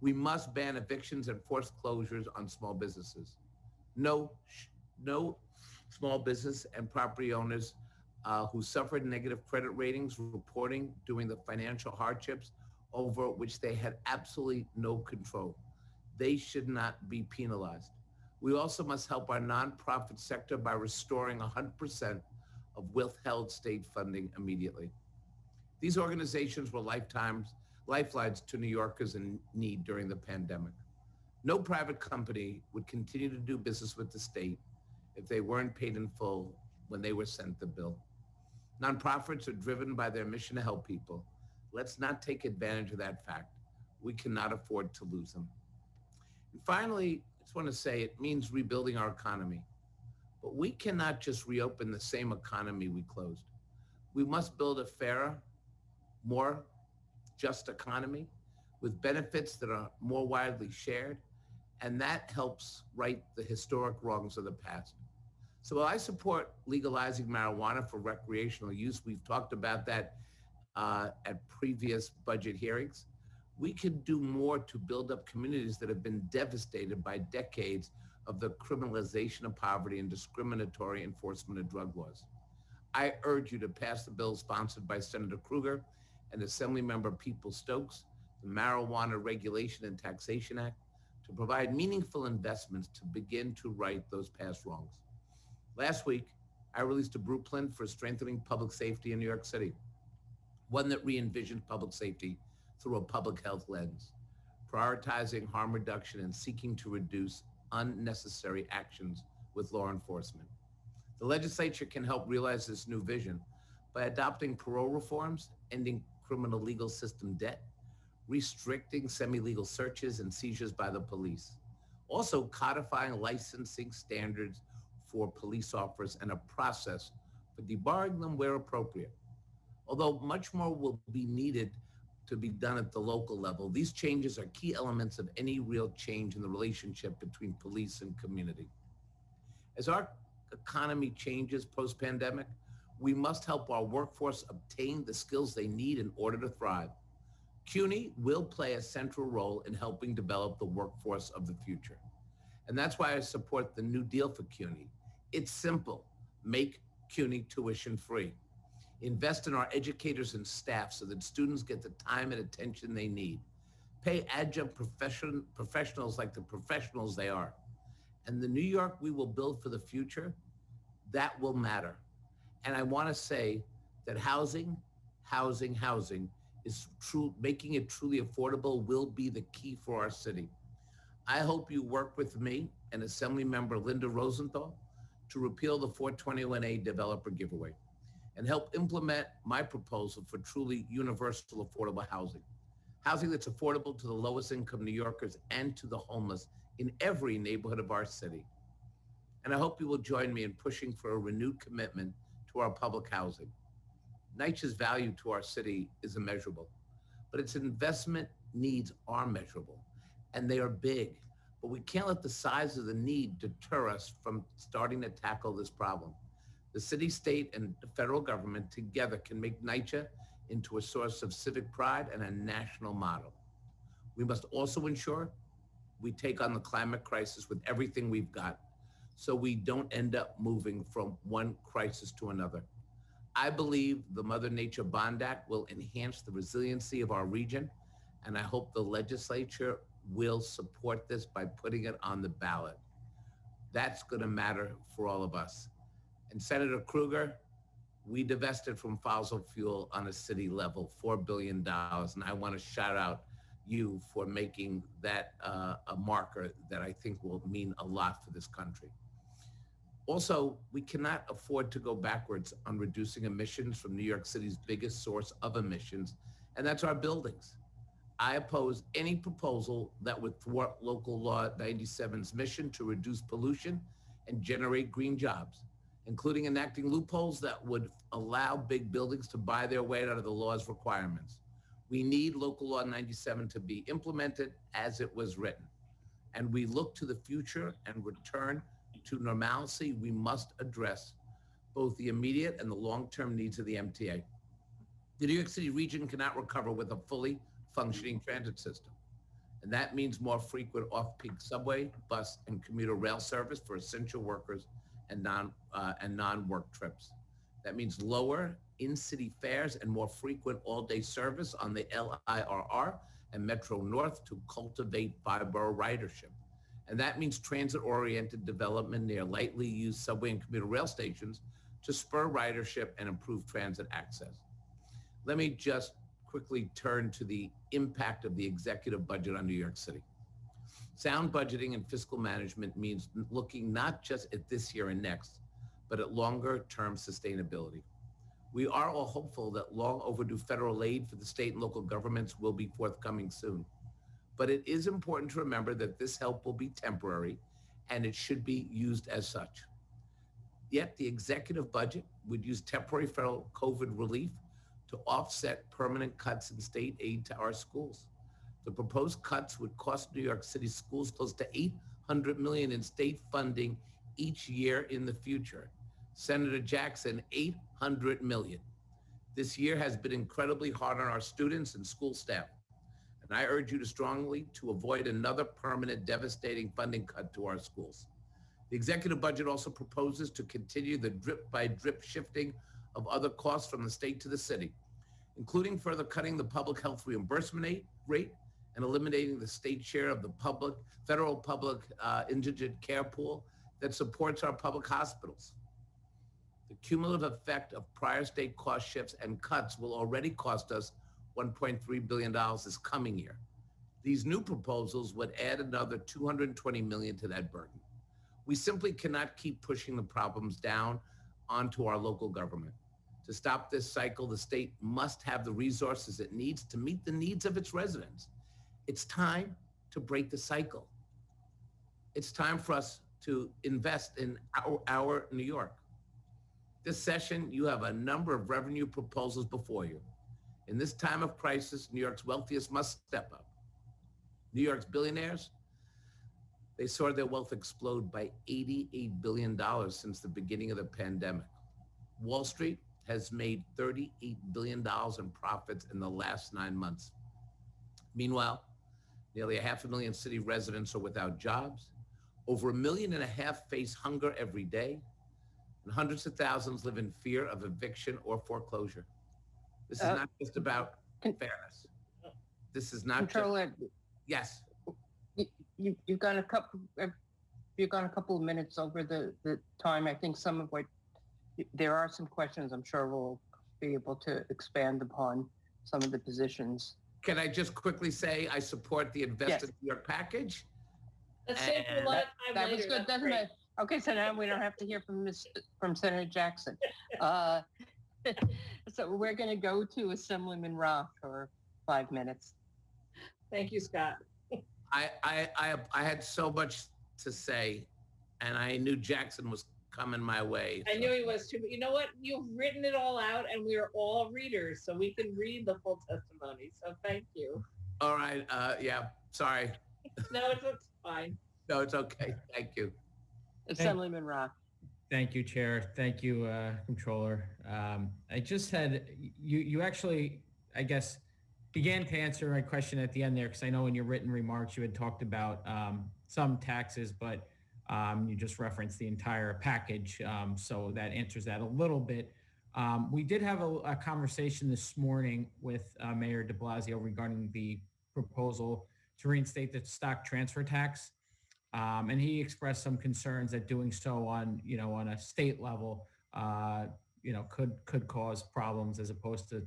C: We must ban evictions and forced closures on small businesses. No small business and property owners who suffered negative credit ratings reporting during the financial hardships over which they had absolutely no control. They should not be penalized. We also must help our nonprofit sector by restoring 100% of withheld state funding immediately. These organizations were lifelines to New Yorkers in need during the pandemic. No private company would continue to do business with the state if they weren't paid in full when they were sent the bill. Nonprofits are driven by their mission to help people. Let's not take advantage of that fact. We cannot afford to lose them. And finally, I just want to say it means rebuilding our economy. But we cannot just reopen the same economy we closed. We must build a fairer, more just economy with benefits that are more widely shared, and that helps right the historic wrongs of the past. So while I support legalizing marijuana for recreational use, we've talked about that at previous budget hearings, we could do more to build up communities that have been devastated by decades of the criminalization of poverty and discriminatory enforcement of drug laws. I urge you to pass the bill sponsored by Senator Krueger and Assemblymember Peoples-Stokes, the Marijuana Regulation and Taxation Act, to provide meaningful investments to begin to right those past wrongs. Last week, I released a blueprint for strengthening public safety in New York City, one that re-envisioned public safety through a public health lens, prioritizing harm reduction and seeking to reduce unnecessary actions with law enforcement. The legislature can help realize this new vision by adopting parole reforms, ending criminal legal system debt, restricting semi-legal searches and seizures by the police, also codifying licensing standards for police officers and a process for debarring them where appropriate. Although much more will be needed to be done at the local level, these changes are key elements of any real change in the relationship between police and community. As our economy changes post-pandemic, we must help our workforce obtain the skills they need in order to thrive. CUNY will play a central role in helping develop the workforce of the future. And that's why I support the New Deal for CUNY. It's simple. Make CUNY tuition free. Invest in our educators and staff so that students get the time and attention they need. Pay adjunct professionals like the professionals they are. And the New York we will build for the future, that will matter. And I want to say that housing is true, making it truly affordable will be the key for our city. I hope you work with me and Assemblymember Linda Rosenthal to repeal the 421A developer giveaway and help implement my proposal for truly universal affordable housing. Housing that's affordable to the lowest income New Yorkers and to the homeless in every neighborhood of our city. And I hope you will join me in pushing for a renewed commitment to our public housing. NYCHA's value to our city is immeasurable, but its investment needs are measurable, and they are big. But we can't let the size of the need deter us from starting to tackle this problem. The city, state, and the federal government together can make NYCHA into a source of civic pride and a national model. We must also ensure we take on the climate crisis with everything we've got, so we don't end up moving from one crisis to another. I believe the Mother Nature Bond Act will enhance the resiliency of our region, and I hope the legislature will support this by putting it on the ballot. That's going to matter for all of us. And Senator Krueger, we divested from fossil fuel on a city level, $4 billion. And I want to shout out you for making that a marker that I think will mean a lot for this country. Also, we cannot afford to go backwards on reducing emissions from New York City's biggest source of emissions, and that's our buildings. I oppose any proposal that would thwart Local Law 97's mission to reduce pollution and generate green jobs, including enacting loopholes that would allow big buildings to buy their way out of the law's requirements. We need Local Law 97 to be implemented as it was written. And we look to the future and return to normalcy. We must address both the immediate and the long-term needs of the MTA. The New York City region cannot recover with a fully functioning transit system. And that means more frequent off-peak subway, bus, and commuter rail service for essential workers and non-work trips. That means lower in-city fares and more frequent all-day service on the LIRR and Metro North to cultivate five-borough ridership. And that means transit-oriented development near lightly used subway and commuter rail stations to spur ridership and improve transit access. Let me just quickly turn to the impact of the executive budget on New York City. Sound budgeting and fiscal management means looking not just at this year and next, but at longer-term sustainability. We are all hopeful that long overdue federal aid for the state and local governments will be forthcoming soon. But it is important to remember that this help will be temporary and it should be used as such. Yet the executive budget would use temporary federal COVID relief to offset permanent cuts in state aid to our schools. The proposed cuts would cost New York City schools close to $800 million in state funding each year in the future. Senator Jackson, $800 million. This year has been incredibly hard on our students and school staff. And I urge you to strongly avoid another permanent devastating funding cut to our schools. The executive budget also proposes to continue the drip by drip shifting of other costs from the state to the city, including further cutting the public health reimbursement rate and eliminating the state share of the federal public indigent care pool that supports our public hospitals. The cumulative effect of prior state cost shifts and cuts will already cost us $1.3 billion this coming year. These new proposals would add another $220 million to that burden. We simply cannot keep pushing the problems down onto our local government. To stop this cycle, the state must have the resources it needs to meet the needs of its residents. It's time to break the cycle. It's time for us to invest in our New York. This session, you have a number of revenue proposals before you. In this time of crisis, New York's wealthiest must step up. New York's billionaires, they saw their wealth explode by $88 billion since the beginning of the pandemic. Wall Street has made $38 billion in profits in the last 9 months. Meanwhile, nearly 500,000 city residents are without jobs. Over 1.5 million face hunger every day, and hundreds of thousands live in fear of eviction or foreclosure. This is not just about fairness. This is not
A: Controller,
C: just... Yes.
A: You've gone a couple of minutes over the time. I think some of what there are some questions I'm sure we'll be able to expand upon some of the positions.
C: Can I just quickly say I support the Invest in New York package?
B: Let's save for a lot of time
A: That was
B: later.
A: good,
B: That's
A: doesn't
B: great.
A: it? Okay, so now we don't have to hear from Senator Jackson. So we're going to go to Assemblyman Roth for 5 minutes.
B: Thank you, Scott.
C: I had so much to say, and I knew Jackson was coming my way.
B: I knew he was too, but you know what? You've written it all out and we are all readers, so we can read the full testimony. So thank you.
C: All right. Yeah. Sorry.
B: No, it's fine.
C: No, it's okay. Thank you.
A: Assemblyman Roth.
K: Thank you, Chair. Thank you, Controller. I just had, you actually, I guess, began to answer my question at the end there, because I know in your written remarks, you had talked about some taxes, but you just referenced the entire package. So that answers that a little bit. We did have a conversation this morning with Mayor de Blasio regarding the proposal to reinstate the stock transfer tax. And he expressed some concerns that doing so on, on a state level, could cause problems as opposed to,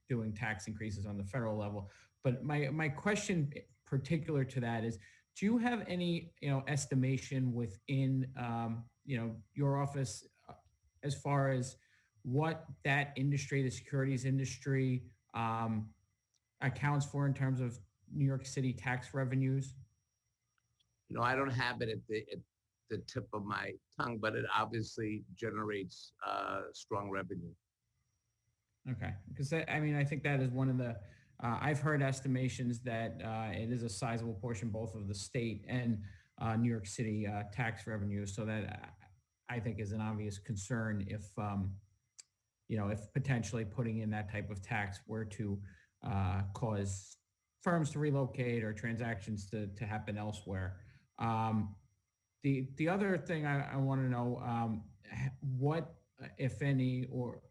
K: doing tax increases on the federal level. But my question particular to that is, do you have any, estimation within, your office as far as what that industry, the securities industry, accounts for in terms of New York City tax revenues?
C: I don't have it at the tip of my tongue, but it obviously generates strong revenue.
K: Okay, because I think that is one of the, I've heard estimations that it is a sizable portion both of the state and New York City tax revenue. So that I think is an obvious concern if, if potentially putting in that type of tax were to cause firms to relocate or transactions to happen elsewhere. The other thing I want to know, what, if any, or,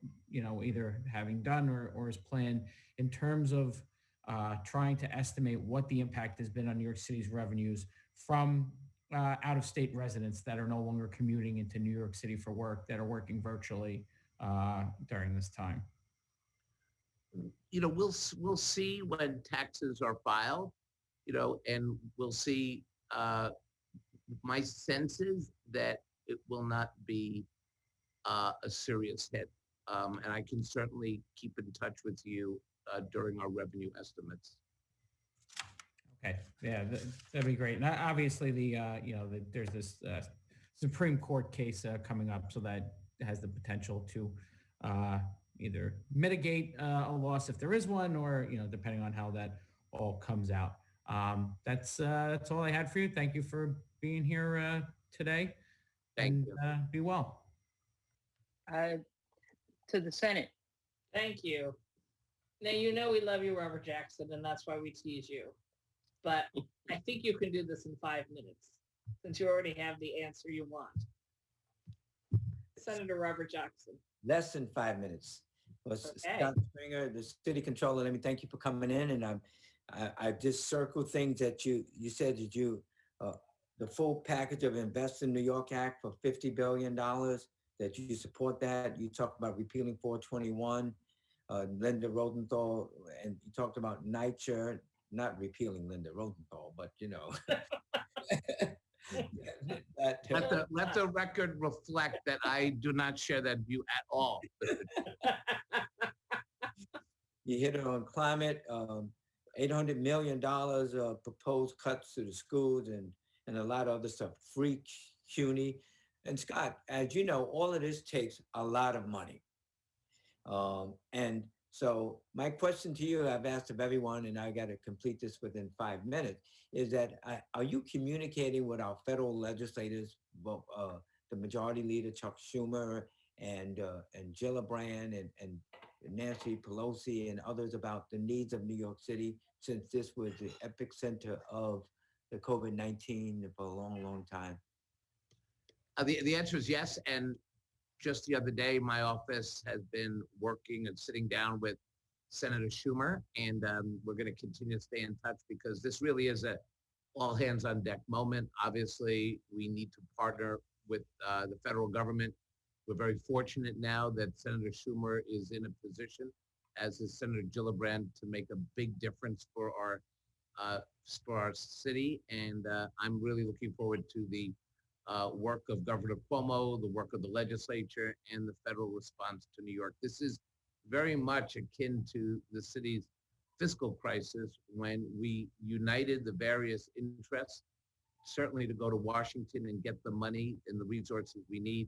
K: either having done or is planned in terms of trying to estimate what the impact has been on New York City's revenues from out-of-state residents that are no longer commuting into New York City for work, that are working virtually during this time.
C: We'll see when taxes are filed, and we'll see. My sense is that it will not be a serious hit. And I can certainly keep in touch with you during our revenue estimates.
K: Okay, yeah, that'd be great. And obviously, there's this Supreme Court case coming up, so that has the potential to either mitigate a loss if there is one, or depending on how that all comes out. That's all I had for you. Thank you for being here today.
C: Thank you.
K: Be well.
A: To the Senate.
B: Thank you. Now, we love you, Robert Jackson, and that's why we tease you. But I think you can do this in 5 minutes, since you already have the answer you want. Senator Robert Jackson.
J: Less than 5 minutes. Well,
B: Okay.
J: Scott Stringer, the city controller, let me thank you for coming in. And I just circled things that you said that the full package of Invest in New York Act for $50 billion, that you support that. You talked about repealing 421, Linda Rosenthal, and you talked about NYCHA, not repealing Linda Rosenthal, but
C: Let the record reflect that I do not share that view at all.
J: You hit it on climate, $800 million proposed cuts to the schools and a lot of other stuff, free CUNY. And Scott, as you know, all of this takes a lot of money. And so my question to you, I've asked of everyone, and I got to complete this within 5 minutes, is that are you communicating with our federal legislators, the majority leader, Chuck Schumer, and Gillibrand and Nancy Pelosi and others about the needs of New York City, since this was the epicenter of the COVID-19 for a long, long time?
C: The answer is yes. And just the other day, my office has been working and sitting down with Senator Schumer, and we're going to continue to stay in touch because this really is a all hands on deck moment. Obviously, we need to partner with the federal government. We're very fortunate now that Senator Schumer is in a position, as is Senator Gillibrand, to make a big difference for our city. And I'm really looking forward to the work of Governor Cuomo, the work of the legislature, and the federal response to New York. This is very much akin to the city's fiscal crisis when we united the various interests, certainly to go to Washington and get the money and the resources we need.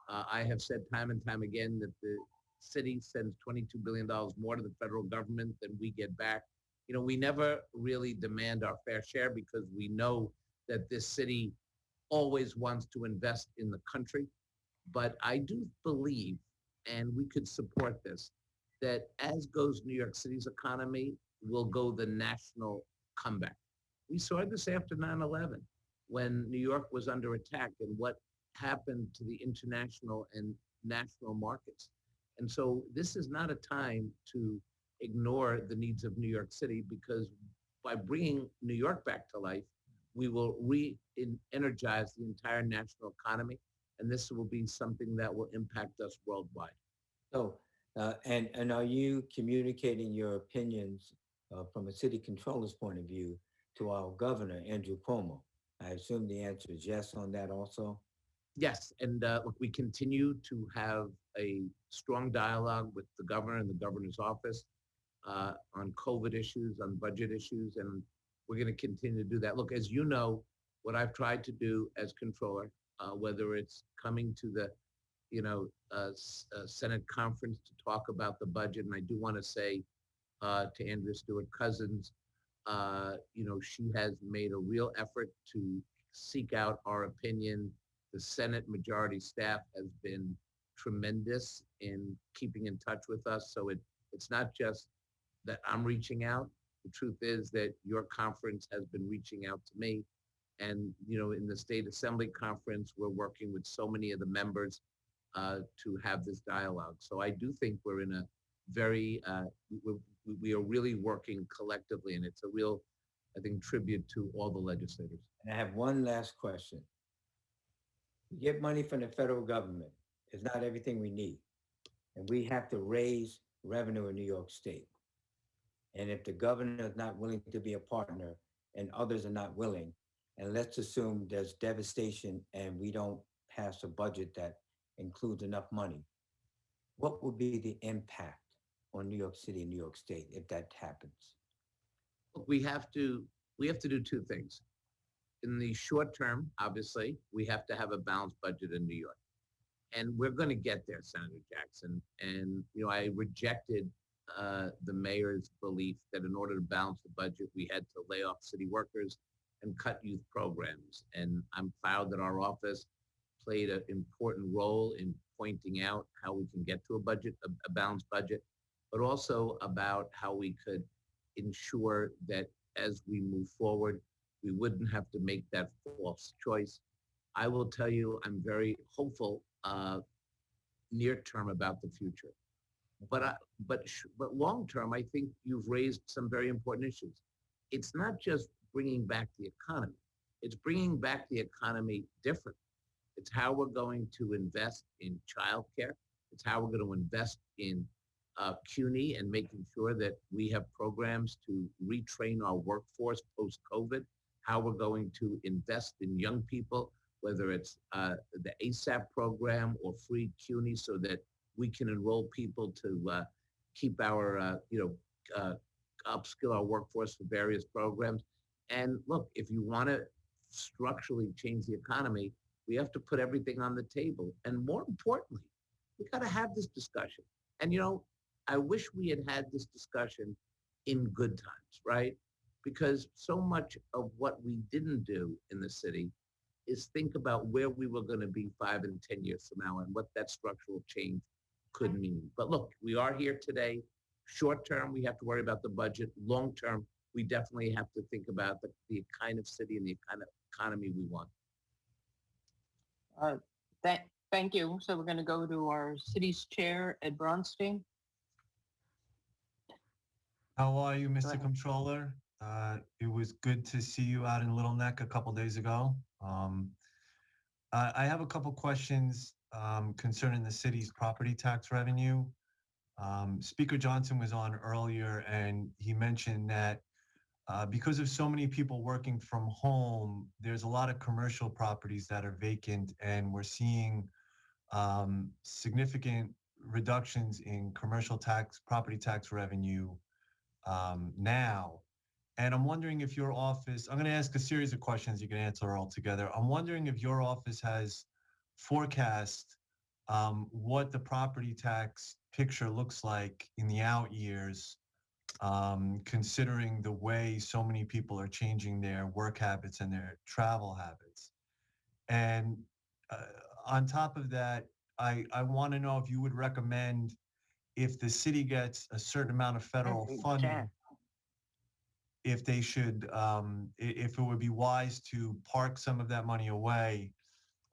C: I have said time and time again that the city sends $22 billion more to the federal government than we get back. We never really demand our fair share because we know that this city always wants to invest in the country. But I do believe, and we could support this, that as goes New York City's economy, will go the national comeback. We saw this after 9/11 when New York was under attack and what happened to the international and national markets. And so this is not a time to ignore the needs of New York City, because by bringing New York back to life, we will re-energize the entire national economy, and this will be something that will impact us worldwide.
U: So, and are you communicating your opinions from a city controller's point of view to our governor, Andrew Cuomo? I assume the answer is yes on that also.
C: Yes, and look, we continue to have a strong dialogue with the governor and the governor's office on COVID issues, on budget issues, and we're going to continue to do that. Look, as you know, what I've tried to do as controller, whether it's coming to the, Senate conference to talk about the budget, and I do want to say to Andrea Stewart-Cousins, she has made a real effort to seek out our opinion. The Senate majority staff has been tremendous in keeping in touch with us. So it's not just that I'm reaching out. The truth is that your conference has been reaching out to me. And, in the State Assembly Conference, we're working with so many of the members to have this dialogue. So I do think we're in a very, we are really working collectively, and it's a real, I think, tribute to all the legislators.
U: And I have one last question. We get money from the federal government. It's not everything we need. And we have to raise revenue in New York State. And if the governor is not willing to be a partner and others are not willing, and let's assume there's devastation and we don't pass a budget that includes enough money, what would be the impact on New York City and New York State if that happens?
C: We have to do two things. In the short term, obviously, we have to have a balanced budget in New York. And we're going to get there, Senator Jackson. And, I rejected the mayor's belief that in order to balance the budget, we had to lay off city workers and cut youth programs. And I'm proud that our office played an important role in pointing out how we can get to a balanced budget, but also about how we could ensure that as we move forward, we wouldn't have to make that false choice. I will tell you, I'm very hopeful near term about the future. But long term, I think you've raised some very important issues. It's not just bringing back the economy. It's bringing back the economy different. It's how we're going to invest in childcare. It's how we're going to invest in CUNY and making sure that we have programs to retrain our workforce post-COVID, how we're going to invest in young people, whether it's the ASAP program or free CUNY, so that we can enroll people to keep our, upskill our workforce for various programs. And look, if you want to structurally change the economy, we have to put everything on the table. And more importantly, we got to have this discussion. And, I wish we had had this discussion in good times, right? Because so much of what we didn't do in the city is think about where we were going to be 5 and 10 years from now and what that structural change could mean. But look, we are here today. Short term, we have to worry about the budget. Long term, we definitely have to think about the kind of city and the kind of economy we want.
A: Thank you. So we're going to go to our city's chair, Ed Bronstein.
M: How are you, Mr. Controller? It was good to see you out in Little Neck a couple days ago. I have a couple questions concerning the city's property tax revenue. Speaker Johnson was on earlier, and he mentioned that because of so many people working from home, there's a lot of commercial properties that are vacant, and we're seeing significant reductions in commercial property tax revenue now. And I'm wondering if your office, I'm going to ask a series of questions you can answer all together. I'm wondering if your office has forecast what the property tax picture looks like in the out years, considering the way so many people are changing their work habits and their travel habits. And on top of that, I want to know if you would recommend, if the city gets a certain amount of federal funding,
A: Jack.
M: if they should, if it would be wise to park some of that money away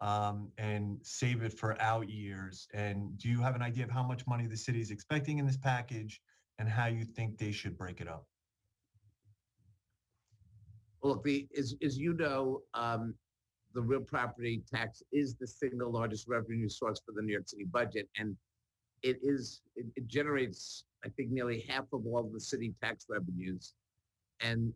M: and save it for out years. And do you have an idea of how much money the city is expecting in this package and how you think they should break it up?
C: Well, look, as you know, the real property tax is the single largest revenue source for the New York City budget, and it generates, I think, nearly half of all the city tax revenues, and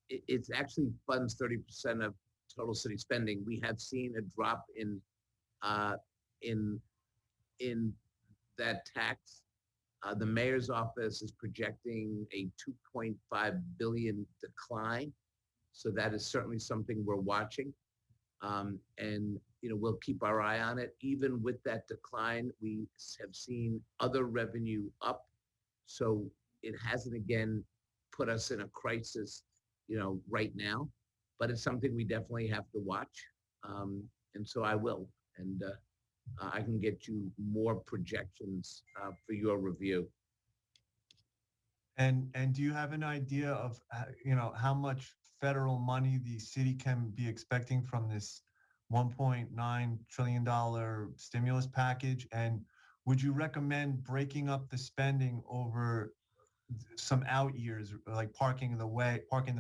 C: it actually funds 30% of total city spending. We have seen a drop in that tax. The mayor's office is projecting a 2.5 billion decline. So that is certainly something we're watching. And, we'll keep our eye on it. Even with that decline, we have seen other revenue up. So it hasn't, again, put us in a crisis, right now, but it's something we definitely have to watch. And so I will. And I can get you more projections for your review.
M: And do you have an idea of, how much federal money the city can be expecting from this $1.9 trillion stimulus package? And would you recommend breaking up the spending over some out years, like parking the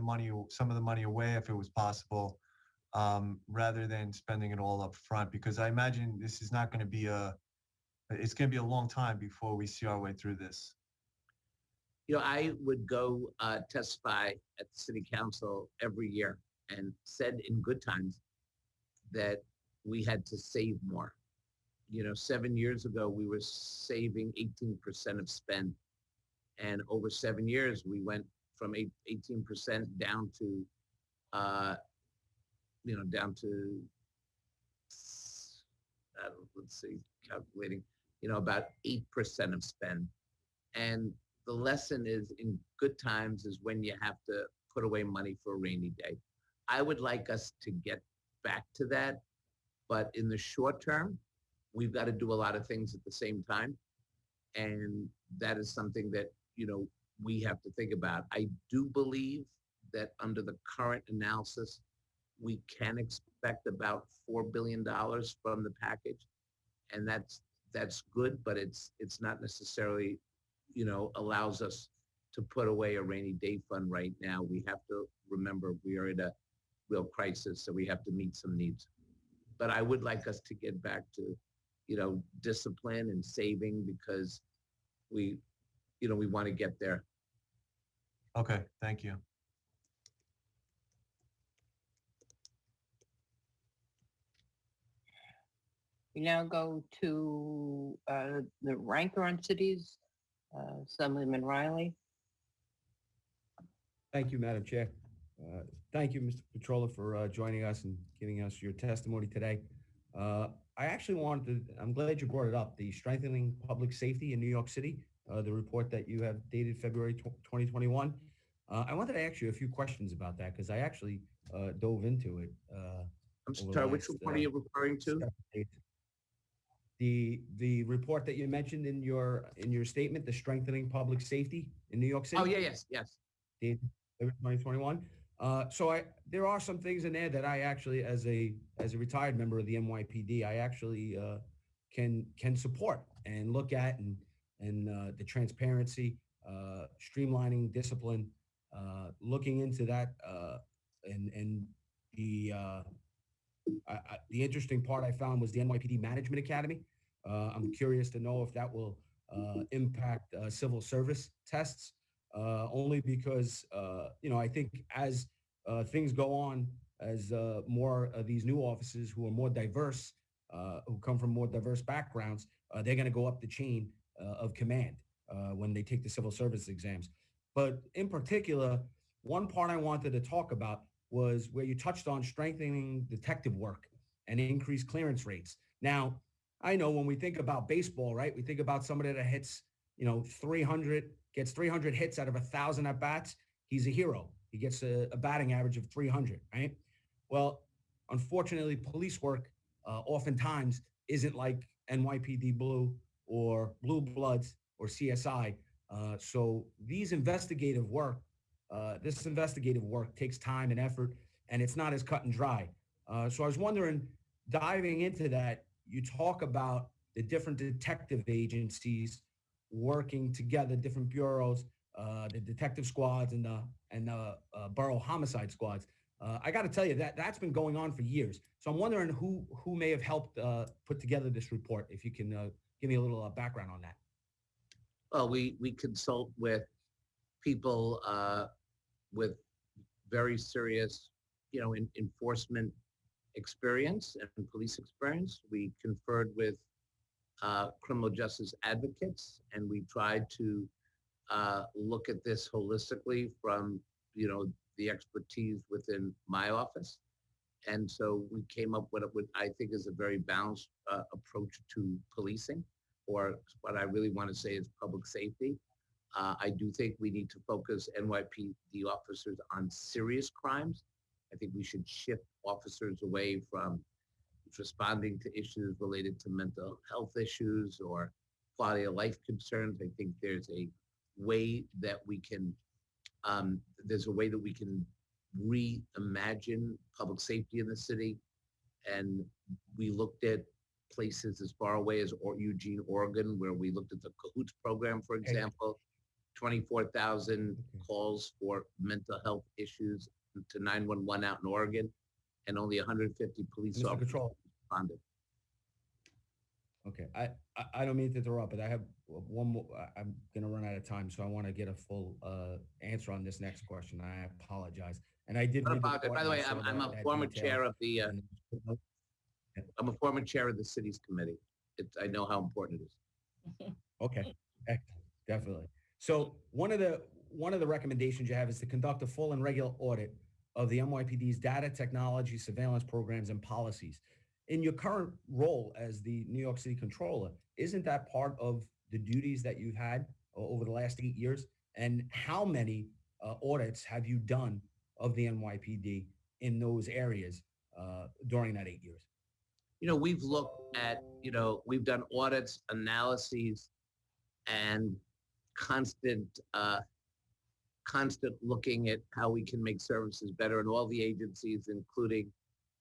M: money, some of the money away if it was possible, rather than spending it all up front? Because I imagine this is not going to be it's going to be a long time before we see our way through this.
C: I would go testify at the city council every year and said in good times that we had to save more. 7 years ago, we were saving 18% of spend. And over 7 years, we went from 18% down to, let's see, calculating, about 8% of spend. And the lesson is, in good times is when you have to put away money for a rainy day. I would like us to get back to that, but in the short term, we've got to do a lot of things at the same time. And that is something that, we have to think about. I do believe that under the current analysis, we can expect about $4 billion from the package. And that's good, but it's not necessarily, allows us to put away a rainy day fund right now. We have to remember we are in a real crisis, so we have to meet some needs. But I would like us to get back to, discipline and saving, because we want to get there.
M: Okay, thank you.
A: We now go to the ranker on cities, Assemblyman Riley.
P: Thank you, Madam Chair. Thank you, Mr. Petrola, for joining us and giving us your testimony today. I actually I'm glad you brought it up, the Strengthening Public Safety in New York City, the report that you have dated February 2021. I wanted to ask you a few questions about that, because I actually dove into it.
C: I'm sorry, which report are you referring to?
P: The report that you mentioned in your statement, the Strengthening Public Safety in New York City.
C: Oh, yes.
P: Dated February 2021. So there are some things in there that I actually, as a retired member of the NYPD, I actually can support and look at, and the transparency, streamlining discipline, looking into that, and the interesting part I found was the NYPD Management Academy. I'm curious to know if that will impact civil service tests. Only because, I think as things go on, as more of these new officers who are more diverse, who come from more diverse backgrounds, they're going to go up the chain of command when they take the civil service exams. But in particular, one part I wanted to talk about was where you touched on strengthening detective work and increased clearance rates. Now, I know when we think about baseball, right, we think about somebody that hits, 300, gets 300 hits out of 1,000 at bats. He's a hero. He gets a batting average of 300, right? Well, unfortunately, police work
K: oftentimes isn't like NYPD Blue or Blue Bloods or CSI. So this investigative work takes time and effort, and it's not as cut and dry. So I was wondering, diving into that, you talk about the different detective agencies working together, different bureaus, the detective squads and the borough homicide squads. I got to tell you that's been going on for years. So I'm wondering who may have helped put together this report. If you can give me a little background on that.
C: Well, we consult with people with very serious, enforcement experience and police experience. We conferred with criminal justice advocates, and we tried to look at this holistically from, the expertise within my office. And so we came up with what I think is a very balanced approach to policing, or what I really want to say is public safety. I do think we need to focus NYPD officers on serious crimes. I think we should shift officers away from responding to issues related to mental health issues or quality of life concerns. I think there's a way that we can reimagine public safety in the city. And we looked at places as far away as Eugene, Oregon, where we looked at the CAHOOTS program, for example, 24,000 calls for mental health issues to 911 out in Oregon, and only 150 police officers responded.
K: Okay, I don't mean to interrupt, but I have one more. I'm going to run out of time, so I want to get a full answer on this next question. I apologize. And I did.
C: By the way, I'm a former chair of the. I'm a former chair of the city's committee. I know how important it is.
K: Okay, definitely. So one of the recommendations you have is to conduct a full and regular audit of the NYPD's data, technology, surveillance programs, and policies. In your current role as the New York City Controller, isn't that part of the duties that you've had over the last 8 years? And how many audits have you done of the NYPD in those areas during that 8 years?
C: We've looked at, we've done audits, analyses, and constant looking at how we can make services better in all the agencies, including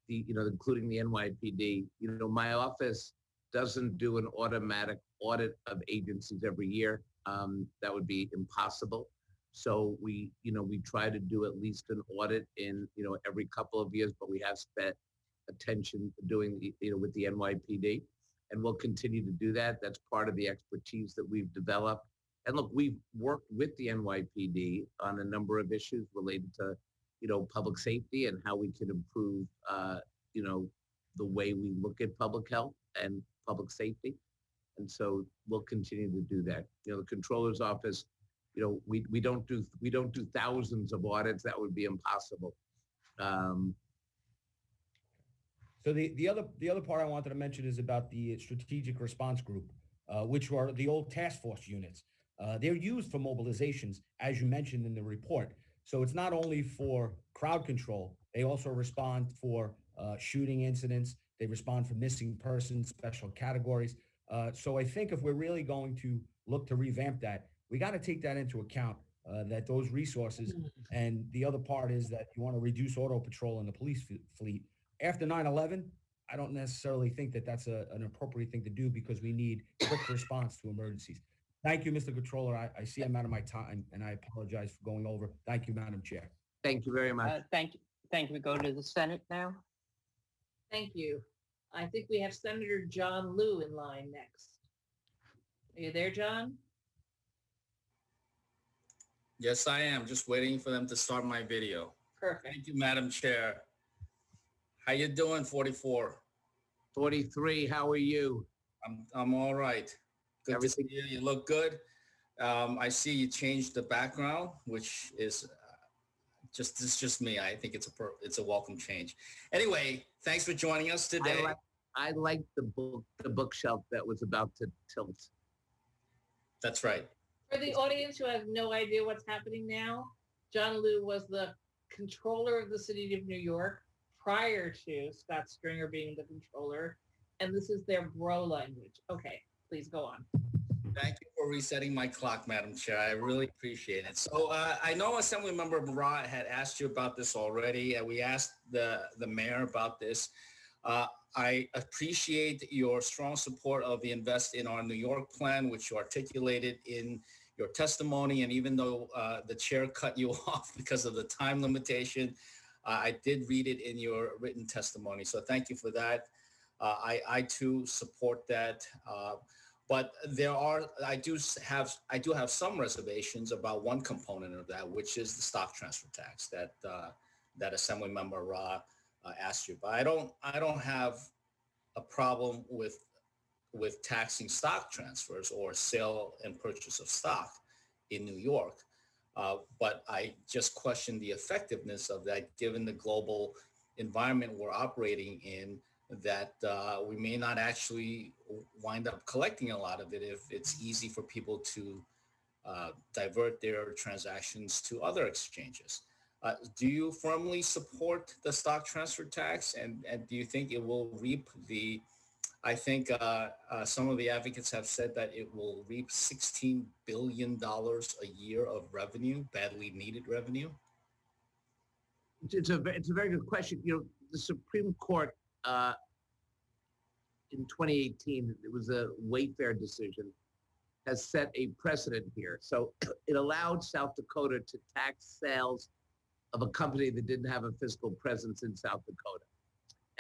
C: the NYPD. My office doesn't do an automatic audit of agencies every year. That would be impossible. So we try to do at least an audit in, every couple of years, but we have spent attention doing, with the NYPD, and we'll continue to do that. That's part of the expertise that we've developed. And look, we've worked with the NYPD on a number of issues related to, public safety and how we can improve, the way we look at public health and public safety. And so we'll continue to do that. The controller's office, we don't do thousands of audits. That would be impossible.
K: So the other part I wanted to mention is about the strategic response group, which are the old task force units. They're used for mobilizations, as you mentioned in the report. So it's not only for crowd control, they also respond for shooting incidents. They respond for missing persons, special categories. So I think if we're really going to look to revamp that, we got to take that into account, that those resources. And the other part is that you want to reduce auto patrol in the police fleet. After 9/11, I don't necessarily think that that's an appropriate thing to do, because we need quick response to emergencies. Thank you, Mr. Controller. I see I'm out of my time, and I apologize for going over. Thank you, Madam Chair.
C: Thank you very much.
A: Thank you. We go to the Senate now.
B: Thank you. I think we have Senator John Liu in line next. Are you there, John?
D: Yes, I am. Just waiting for them to start my video.
B: Perfect.
D: Thank you, Madam Chair. How you doing, 44?
C: 43, how are you?
D: I'm all right. Good to see you. You look good. I see you changed the background, which is just me. I think it's a welcome change. Anyway, thanks for joining us today.
C: I like the bookshelf that was about to tilt.
D: That's right.
B: For the audience who have no idea what's happening now, John Liu was the controller of the city of New York prior to Scott Stringer being the controller, and this is their bro language. Okay, please go on.
D: Thank you for resetting my clock, Madam Chair. I really appreciate it. So I know Assemblymember Murat had asked you about this already, and we asked the mayor about this. I appreciate your strong support of the Invest in Our New York plan, which you articulated in your testimony. And even though the chair cut you off because of the time limitation, I did read it in your written testimony. So thank you for that. I too support that. But I do have some reservations about one component of that, which is the stock transfer tax that Assemblymember Ra asked you. But I don't have a problem with taxing stock transfers or sale and purchase of stock in New York. But I just question the effectiveness of that, given the global environment we're operating in, that we may not actually wind up collecting a lot of it if it's easy for people to divert their transactions to other exchanges. Do you firmly support the stock transfer tax, and do you think it will reap I think some of the advocates have said that it will reap $16 billion a year of revenue, badly needed revenue?
C: It's a very good question. You know, the Supreme Court in 2018, it was a Wayfair decision, has set a precedent here. So it allowed South Dakota to tax sales of a company that didn't have a physical presence in South Dakota.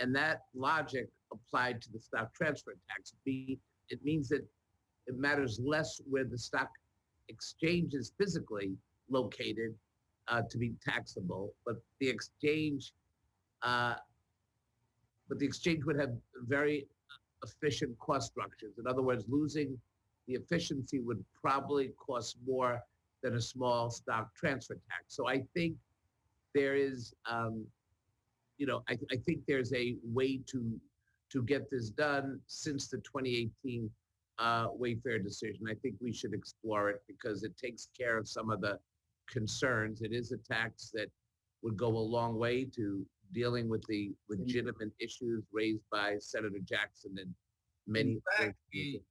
C: And that logic applied to the stock transfer tax. It means that it matters less where the stock exchange is physically located to be taxable, but the exchange would have very efficient cost structures. In other words, losing the efficiency would probably cost more than a small stock transfer tax. So I think there is, I think there's a way to get this done since the 2018 Wayfair decision. I think we should explore it because it takes care of some of the concerns. It is a tax that would go a long way to dealing with the legitimate issues raised by Senator Jackson and many.
D: In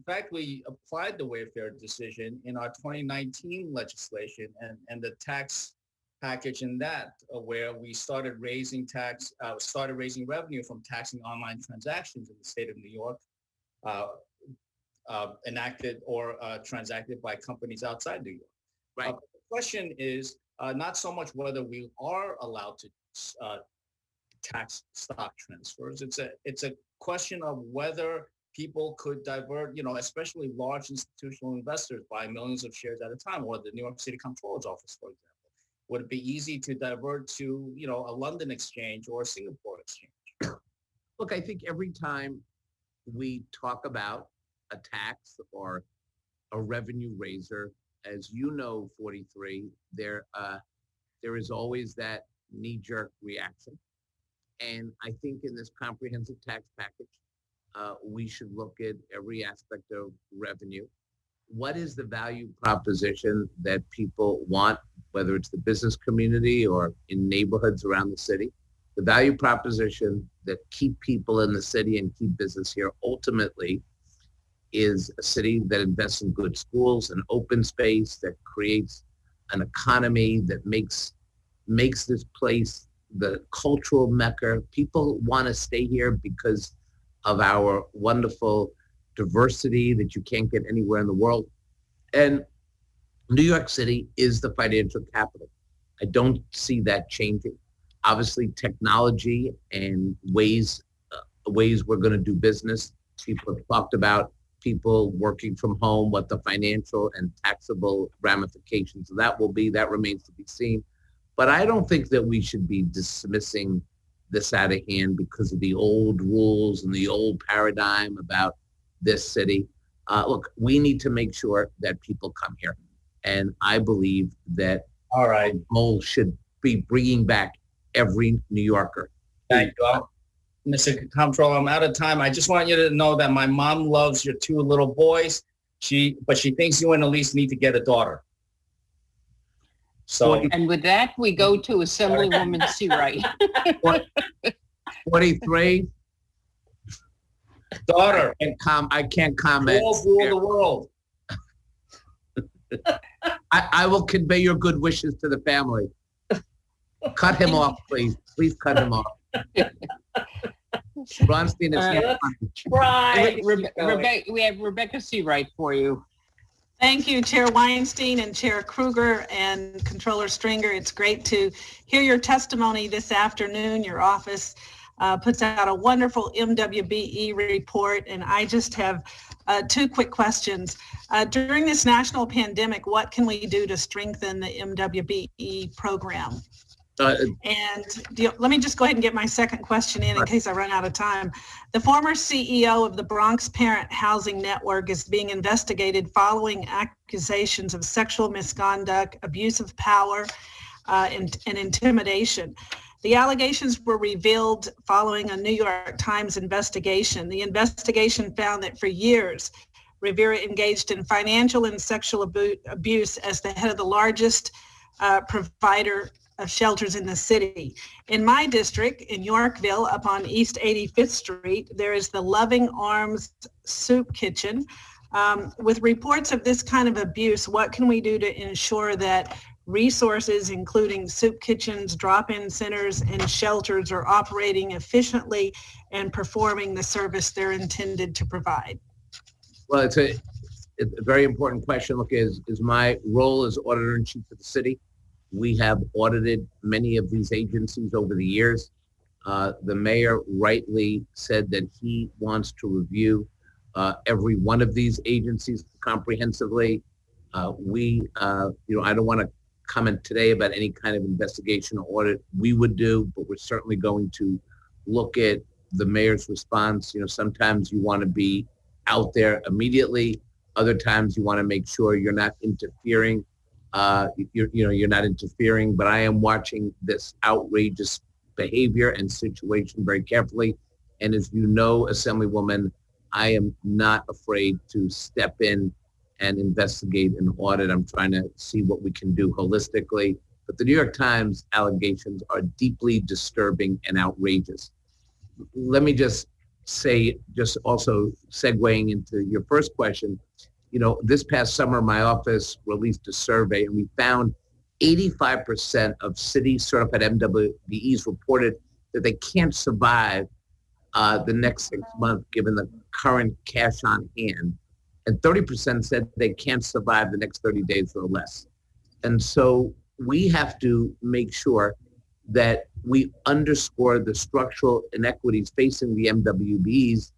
D: fact, we applied the Wayfair decision in our 2019 legislation and the tax package in that, where we started raising revenue from taxing online transactions in the state of New York, enacted or transacted by companies outside New York.
C: Right.
D: The question is not so much whether we are allowed to tax stock transfers. It's a question of whether people could divert, especially large institutional investors buy millions of shares at a time, or the New York City Comptroller's Office, for example. Would it be easy to divert to, a London exchange or a Singapore exchange?
C: Look, I think every time we talk about a tax or a revenue raiser, as you know, 43, there is always that knee-jerk reaction. And I think in this comprehensive tax package, we should look at every aspect of revenue. What is the value proposition that people want, whether it's the business community or in neighborhoods around the city? The value proposition that keep people in the city and keep business here ultimately is a city that invests in good schools, an open space that creates an economy that makes this place the cultural mecca. People want to stay here because of our wonderful diversity that you can't get anywhere in the world. And New York City is the financial capital. I don't see that changing. Obviously, technology and ways we're going to do business. People have talked about people working from home, what the financial and taxable ramifications of that will be. That remains to be seen. But I don't think that we should be dismissing this out of hand because of the old rules and the old paradigm about this city. Look, we need to make sure that people come here. And I believe that our goal should be bringing back every New Yorker.
D: Thank you. Mr. Comptroller, I'm out of time. I just want you to know that my mom loves your two little boys, but she thinks you and Elise need to get a daughter.
O: So
A: And with that, we go to Assemblywoman Seawright.
C: 43.
O: daughter,
C: I can't comment.
O: girls rule the world.
C: I will convey your good wishes to the family. Cut him off, please. Please cut him off. Bronstein is here.
B: Right.
A: We have Rebecca Seawright for you.
N: Thank you, Chair Weinstein and Chair Kruger and Controller Stringer. It's great to hear your testimony this afternoon. Your office puts out a wonderful MWBE report, and I just have two quick questions. During this national pandemic, what can we do to strengthen the MWBE program? And let me just go ahead and get my second question in case I run out of time. The former CEO of the Bronx Parent Housing Network is being investigated following accusations of sexual misconduct, abuse of power, and intimidation. The allegations were revealed following a New York Times investigation. The investigation found that for years, Rivera engaged in financial and sexual abuse as the head of the largest provider of shelters in the city. In my district, in Yorkville, up on East 85th Street, there is the Loving Arms Soup Kitchen. With reports of this kind of abuse, what can we do to ensure that resources, including soup kitchens, drop-in centers, and shelters are operating efficiently and performing the service they're intended to provide?
C: Well, it's a very important question. Look, is my role as auditor-in-chief of the city. We have audited many of these agencies over the years. The mayor rightly said that he wants to review every one of these agencies comprehensively. I don't want to comment today about any kind of investigation or audit we would do, but we're certainly going to look at the mayor's response. Sometimes you want to be out there immediately. Other times you want to make sure you're not interfering. You're not interfering, but I am watching this outrageous behavior and situation very carefully. And as you know, Assemblywoman, I am not afraid to step in and investigate and audit. I'm trying to see what we can do holistically. But the New York Times allegations are deeply disturbing and outrageous. Let me just say, just also segueing into your first question, this past summer, my office released a survey, and we found 85% of city certified MWBEs reported that they can't survive the next 6 months given the current cash on hand. And 30% said they can't survive the next 30 days or less. And so we have to make sure that we underscore the structural inequities facing the MWBEs,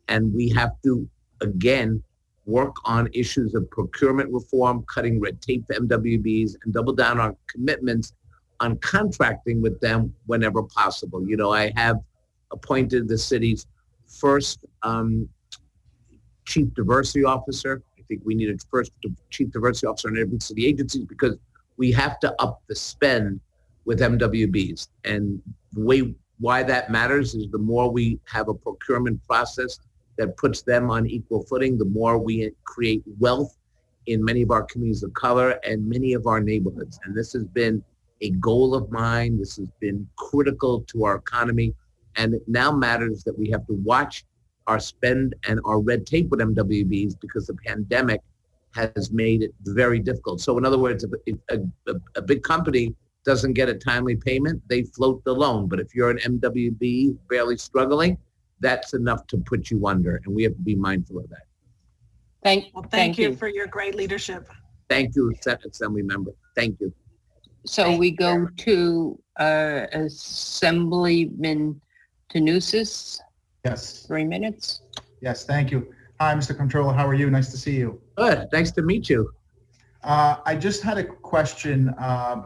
C: and we have to, again, work on issues of procurement reform, cutting red tape for MWBEs, and double down on commitments on contracting with them whenever possible. I have appointed the city's first chief diversity officer. I think we need a first chief diversity officer in every city agencies because we have to up the spend with MWBEs. And why that matters is the more we have a procurement process that puts them on equal footing, the more we create wealth in many of our communities of color and many of our neighborhoods. And this has been a goal of mine. This has been critical to our economy. And it now matters that we have to watch our spend and our red tape with MWBEs because the pandemic has made it very difficult. So in other words, if a big company doesn't get a timely payment, they float the loan. But if you're an MWBE barely struggling, that's enough to put you under, and we have to be mindful of that.
N: Thank you for your great leadership.
C: Thank you, Assembly Member. Thank you.
A: So we go to Assemblyman Tanusis.
S: Yes.
A: 3 minutes.
S: Yes, thank you. Hi, Mr. Controller. How are you? Nice to see you.
C: Good. Nice to meet you.
S: I just had a question,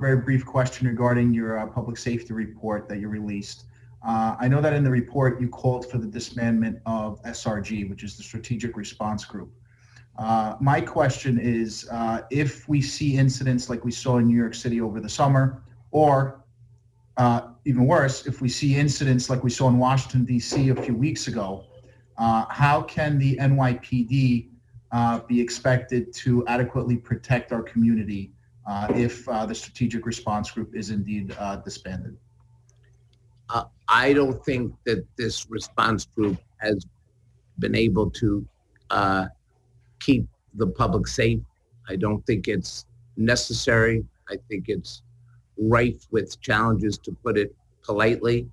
S: very brief question regarding your public safety report that you released. I know that in the report you called for the disbandment of SRG, which is the Strategic Response Group. My question is, if we see incidents like we saw in New York City over the summer, or even worse, if we see incidents like we saw in Washington, D.C. a few weeks ago, how can the NYPD be expected to adequately protect our community if the strategic response group is indeed disbanded?
C: I don't think that this response group has been able to keep the public safe. I don't think it's necessary. I think it's rife with challenges, to put it politely.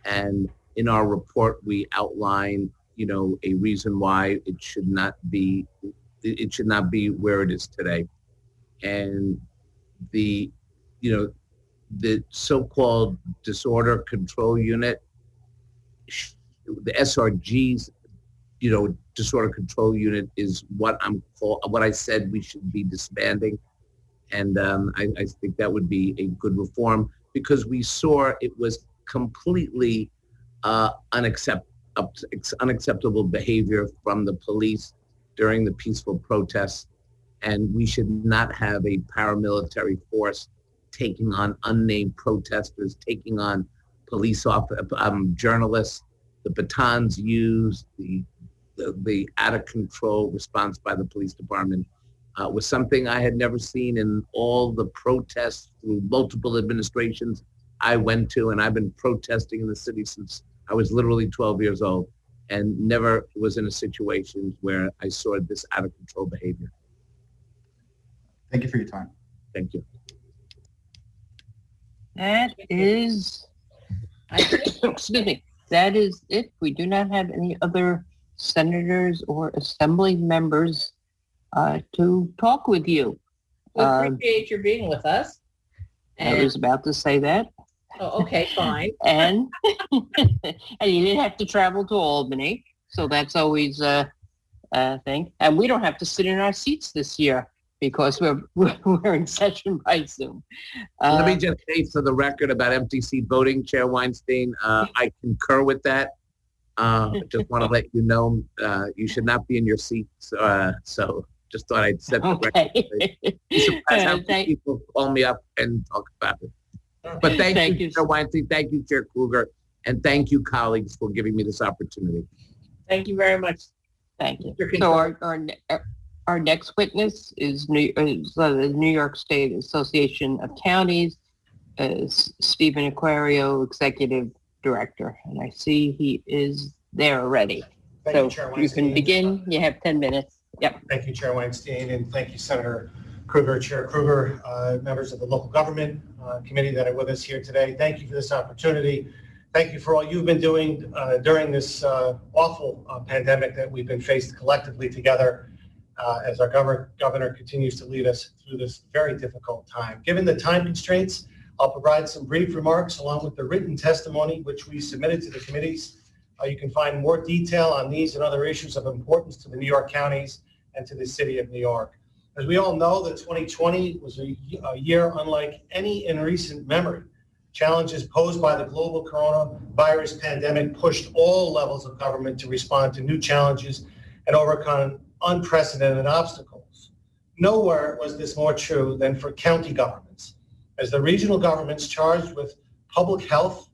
C: And in our report, we outline, a reason why it should not be where it is today. And the so-called disorder control unit, the SRG's, disorder control unit is what I said we should be disbanding. And I think that would be a good reform, because we saw it was completely unacceptable behavior from the police during the peaceful protests. And we should not have a paramilitary force taking on unnamed protesters, taking on police journalists. The batons used, the out of control response by the police department was something I had never seen in all the protests through multiple administrations I went to. And I've been protesting in the city since I was literally 12 years old, and never was in a situation where I saw this out of control behavior.
S: Thank you for your time.
C: Thank you.
A: That is, excuse me, that is it. We do not have any other senators or assembly members to talk with you.
B: We appreciate your being with us.
A: I was about to say that.
B: Oh, okay, fine.
A: And and you didn't have to travel to Albany, so that's always a thing. And we don't have to sit in our seats this year because we're in session by Zoom.
C: Let me just say for the record about empty seat voting, Chair Weinstein, I concur with that. Just want to let you know you should not be in your seats. So just thought I'd set the record. Surprised how many people call me up and talk about it. But thank you, Chair Weinstein. Thank you, Chair Kruger. And thank you, colleagues, for giving me this opportunity.
B: Thank you very much.
A: Thank you. So our next witness is the New York State Association of Counties, Stephen Aquario, Executive Director. And I see he is there already.
E: Thank you, Chair
A: So you can begin. You have 10 minutes. Yep.
E: Thank you, Chair Weinstein, and thank you, Senator Kruger, Chair Kruger, members of the local government committee that are with us here today. Thank you for this opportunity. Thank you for all you've been doing during this awful pandemic that we've been faced collectively together as our governor continues to lead us through this very difficult time. Given the time constraints, I'll provide some brief remarks along with the written testimony which we submitted to the committees. You can find more detail on these and other issues of importance to the New York counties and to the city of New York. As we all know, that 2020 was a year unlike any in recent memory. Challenges posed by the global coronavirus pandemic pushed all levels of government to respond to new challenges and overcome unprecedented obstacles. Nowhere was this more true than for county governments, as the regional governments charged with public health,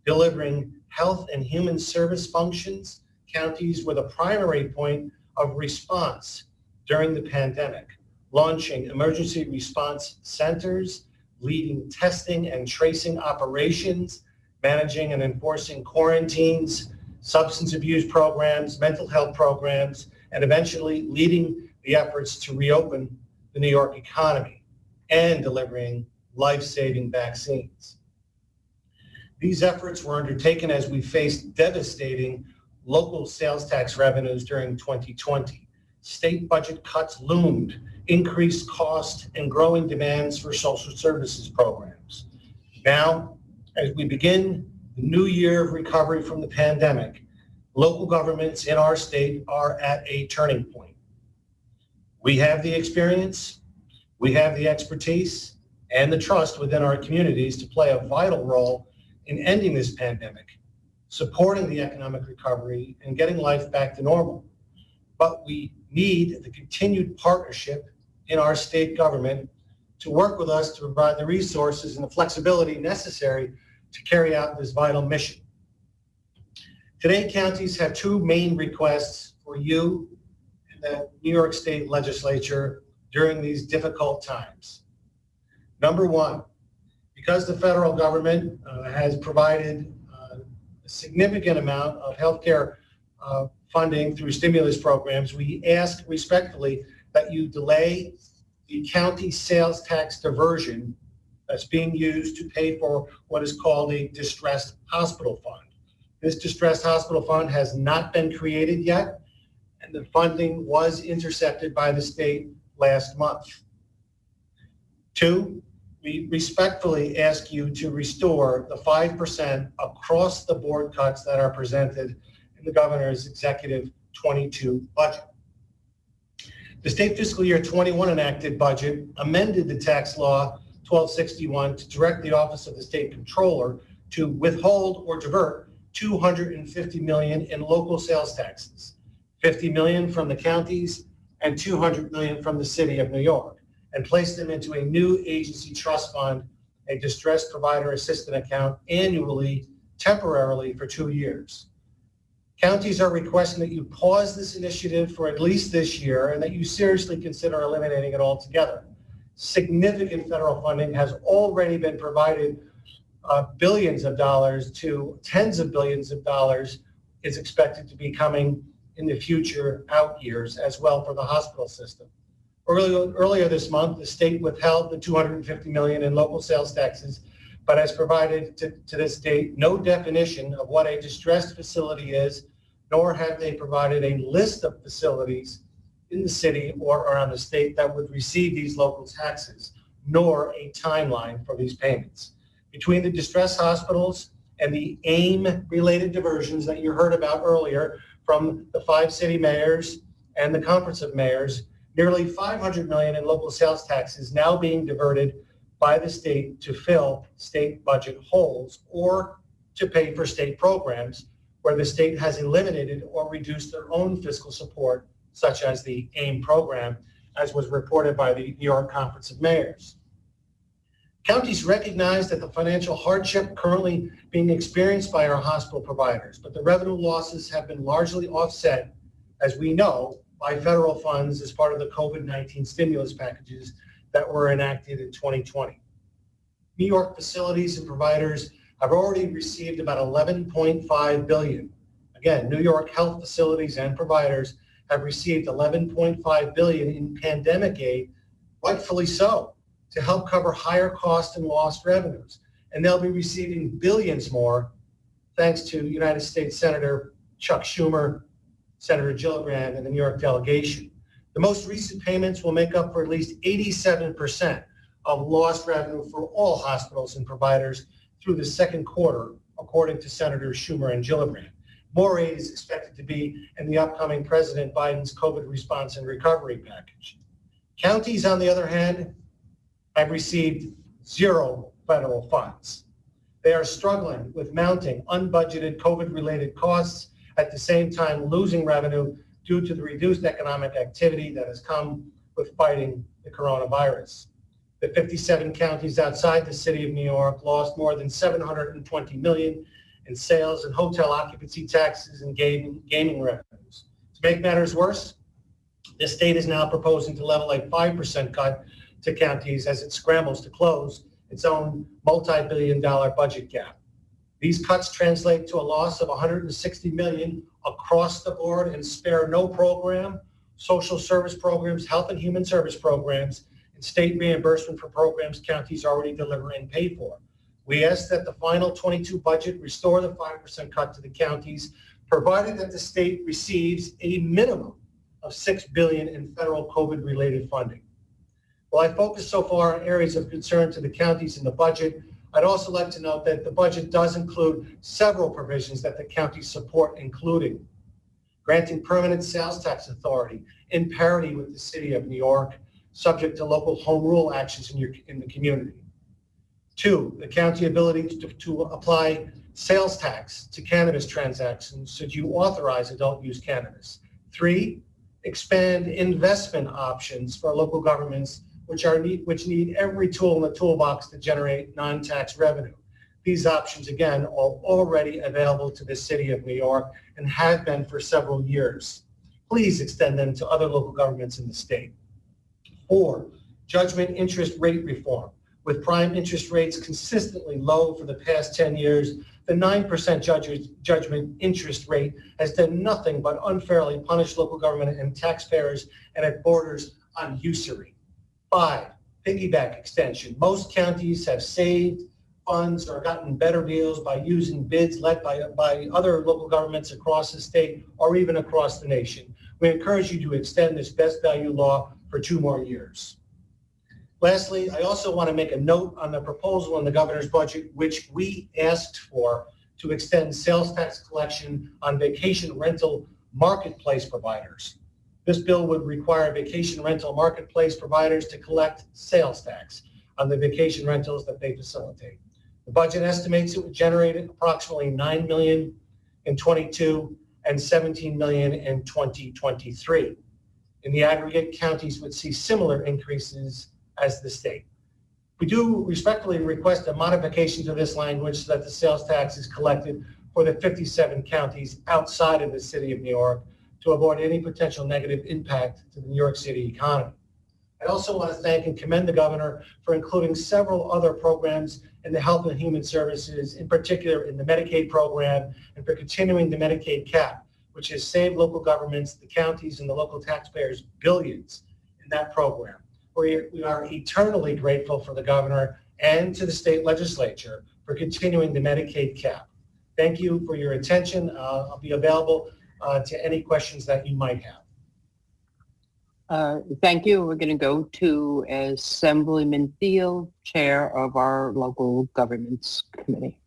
E: delivering health and human service functions. Counties were the primary point of response during the pandemic, launching emergency response centers, leading testing and tracing operations, managing and enforcing quarantines, substance abuse programs, mental health programs, and eventually leading the efforts to reopen the New York economy and delivering life-saving vaccines. These efforts were undertaken as we faced devastating local sales tax revenues during 2020. State budget cuts loomed, increased cost, and growing demands for social services programs. Now, as we begin the new year of recovery from the pandemic, local governments in our state are at a turning point. We have the experience, we have the expertise, and the trust within our communities to play a vital role in ending this pandemic, supporting the economic recovery, and getting life back to normal. But we need the continued partnership in our state government to work with us to provide the resources and the flexibility necessary to carry out this vital mission. Today, counties have two main requests for you and the New York State Legislature during these difficult times. Number one, because the federal government has provided a significant amount of healthcare funding through stimulus programs, we ask respectfully that you delay the county sales tax diversion that's being used to pay for what is called a distressed hospital fund. This distressed hospital fund has not been created yet, and the funding was intercepted by the state last month. Two, we respectfully ask you to restore the 5% across the board cuts that are presented in the governor's executive 22 budget. The state fiscal year 21 enacted budget amended the tax law 1261 to direct the Office of the State Controller to withhold or divert $250 million in local sales taxes, $50 million from the counties and $200 million from the city of New York, and place them into a new agency trust fund, a distressed provider assistance account annually, temporarily for 2 years. Counties are requesting that you pause this initiative for at least this year and that you seriously consider eliminating it altogether. Significant federal funding has already been provided, billions of dollars to tens of billions of dollars is expected to be coming in the future out years as well for the hospital system. Earlier this month, the state withheld the $250 million in local sales taxes, but has provided to this date no definition of what a distressed facility is, nor have they provided a list of facilities in the city or around the state that would receive these local taxes, nor a timeline for these payments. Between the distressed hospitals and the AIM-related diversions that you heard about earlier from the 5 city mayors and the Conference of Mayors, nearly $500 million in local sales taxes now being diverted by the state to fill state budget holes or to pay for state programs where the state has eliminated or reduced their own fiscal support, such as the AIM program, as was reported by the New York Conference of Mayors. Counties recognize that the financial hardship currently being experienced by our hospital providers, but the revenue losses have been largely offset, as we know, by federal funds as part of the COVID-19 stimulus packages that were enacted in 2020. New York facilities and providers have already received about $11.5 billion. Again, New York health facilities and providers have received $11.5 billion in pandemic aid, rightfully so, to help cover higher cost and lost revenues. And they'll be receiving billions more thanks to United States Senator Chuck Schumer, Senator Gillibrand, and the New York delegation. The most recent payments will make up for at least 87% of lost revenue for all hospitals and providers through the second quarter, according to Senators Schumer and Gillibrand. More aid is expected to be in the upcoming President Biden's COVID response and recovery package. Counties, on the other hand, have received zero federal funds. They are struggling with mounting unbudgeted COVID-related costs, at the same time losing revenue due to the reduced economic activity that has come with fighting the coronavirus. The 57 counties outside the city of New York lost more than $720 million in sales and hotel occupancy taxes and gaming revenues. To make matters worse, the state is now proposing to level a 5% cut to counties as it scrambles to close its own multi-billion-dollar budget gap. These cuts translate to a loss of $160 million across the board and spare no program, social service programs, health and human service programs, and state reimbursement for programs counties already deliver and pay for. We ask that the final 22 budget restore the 5% cut to the counties, provided that the state receives a minimum of $6 billion in federal COVID-related funding. While I focused so far on areas of concern to the counties in the budget, I'd also like to note that the budget does include several provisions that the counties support, including granting permanent sales tax authority in parity with the city of New York, subject to local home rule actions in the community. 2, the county ability to apply sales tax to cannabis transactions should you authorize adult use cannabis. 3, expand investment options for local governments which need every tool in the toolbox to generate non-tax revenue. These options, again, are already available to the city of New York and have been for several years. Please extend them to other local governments in the state. 4, judgment interest rate reform. With prime interest rates consistently low for the past 10 years, the 9% judgment interest rate has done nothing but unfairly punish local government and taxpayers, and it borders on usury. 5, piggyback extension. Most counties have saved funds or gotten better deals by using bids led by other local governments across the state or even across the nation. We encourage you to extend this best value law for 2 more years. Lastly, I also want to make a note on the proposal in the governor's budget, which we asked for to extend sales tax collection on vacation rental marketplace providers. This bill would require vacation rental marketplace providers to collect sales tax on the vacation rentals that they facilitate. The budget estimates it would generate approximately $9 million in 22 and $17 million in 2023. In the aggregate, counties would see similar increases as the state. We do respectfully request a modification to this language so that the sales tax is collected for the 57 counties outside of the city of New York to avoid any potential negative impact to the New York City economy. I also want to thank and commend the governor for including several other programs in the Health and Human Services, in particular in the Medicaid program, and for continuing the Medicaid cap, which has saved local governments, the counties, and the local taxpayers billions in that program. We are eternally grateful for the governor and to the state legislature for continuing the Medicaid cap. Thank you for your attention. I'll be available to any questions that you might have.
A: Thank you. We're going to go to Assemblyman Thiel, Chair of our Local Governments Committee.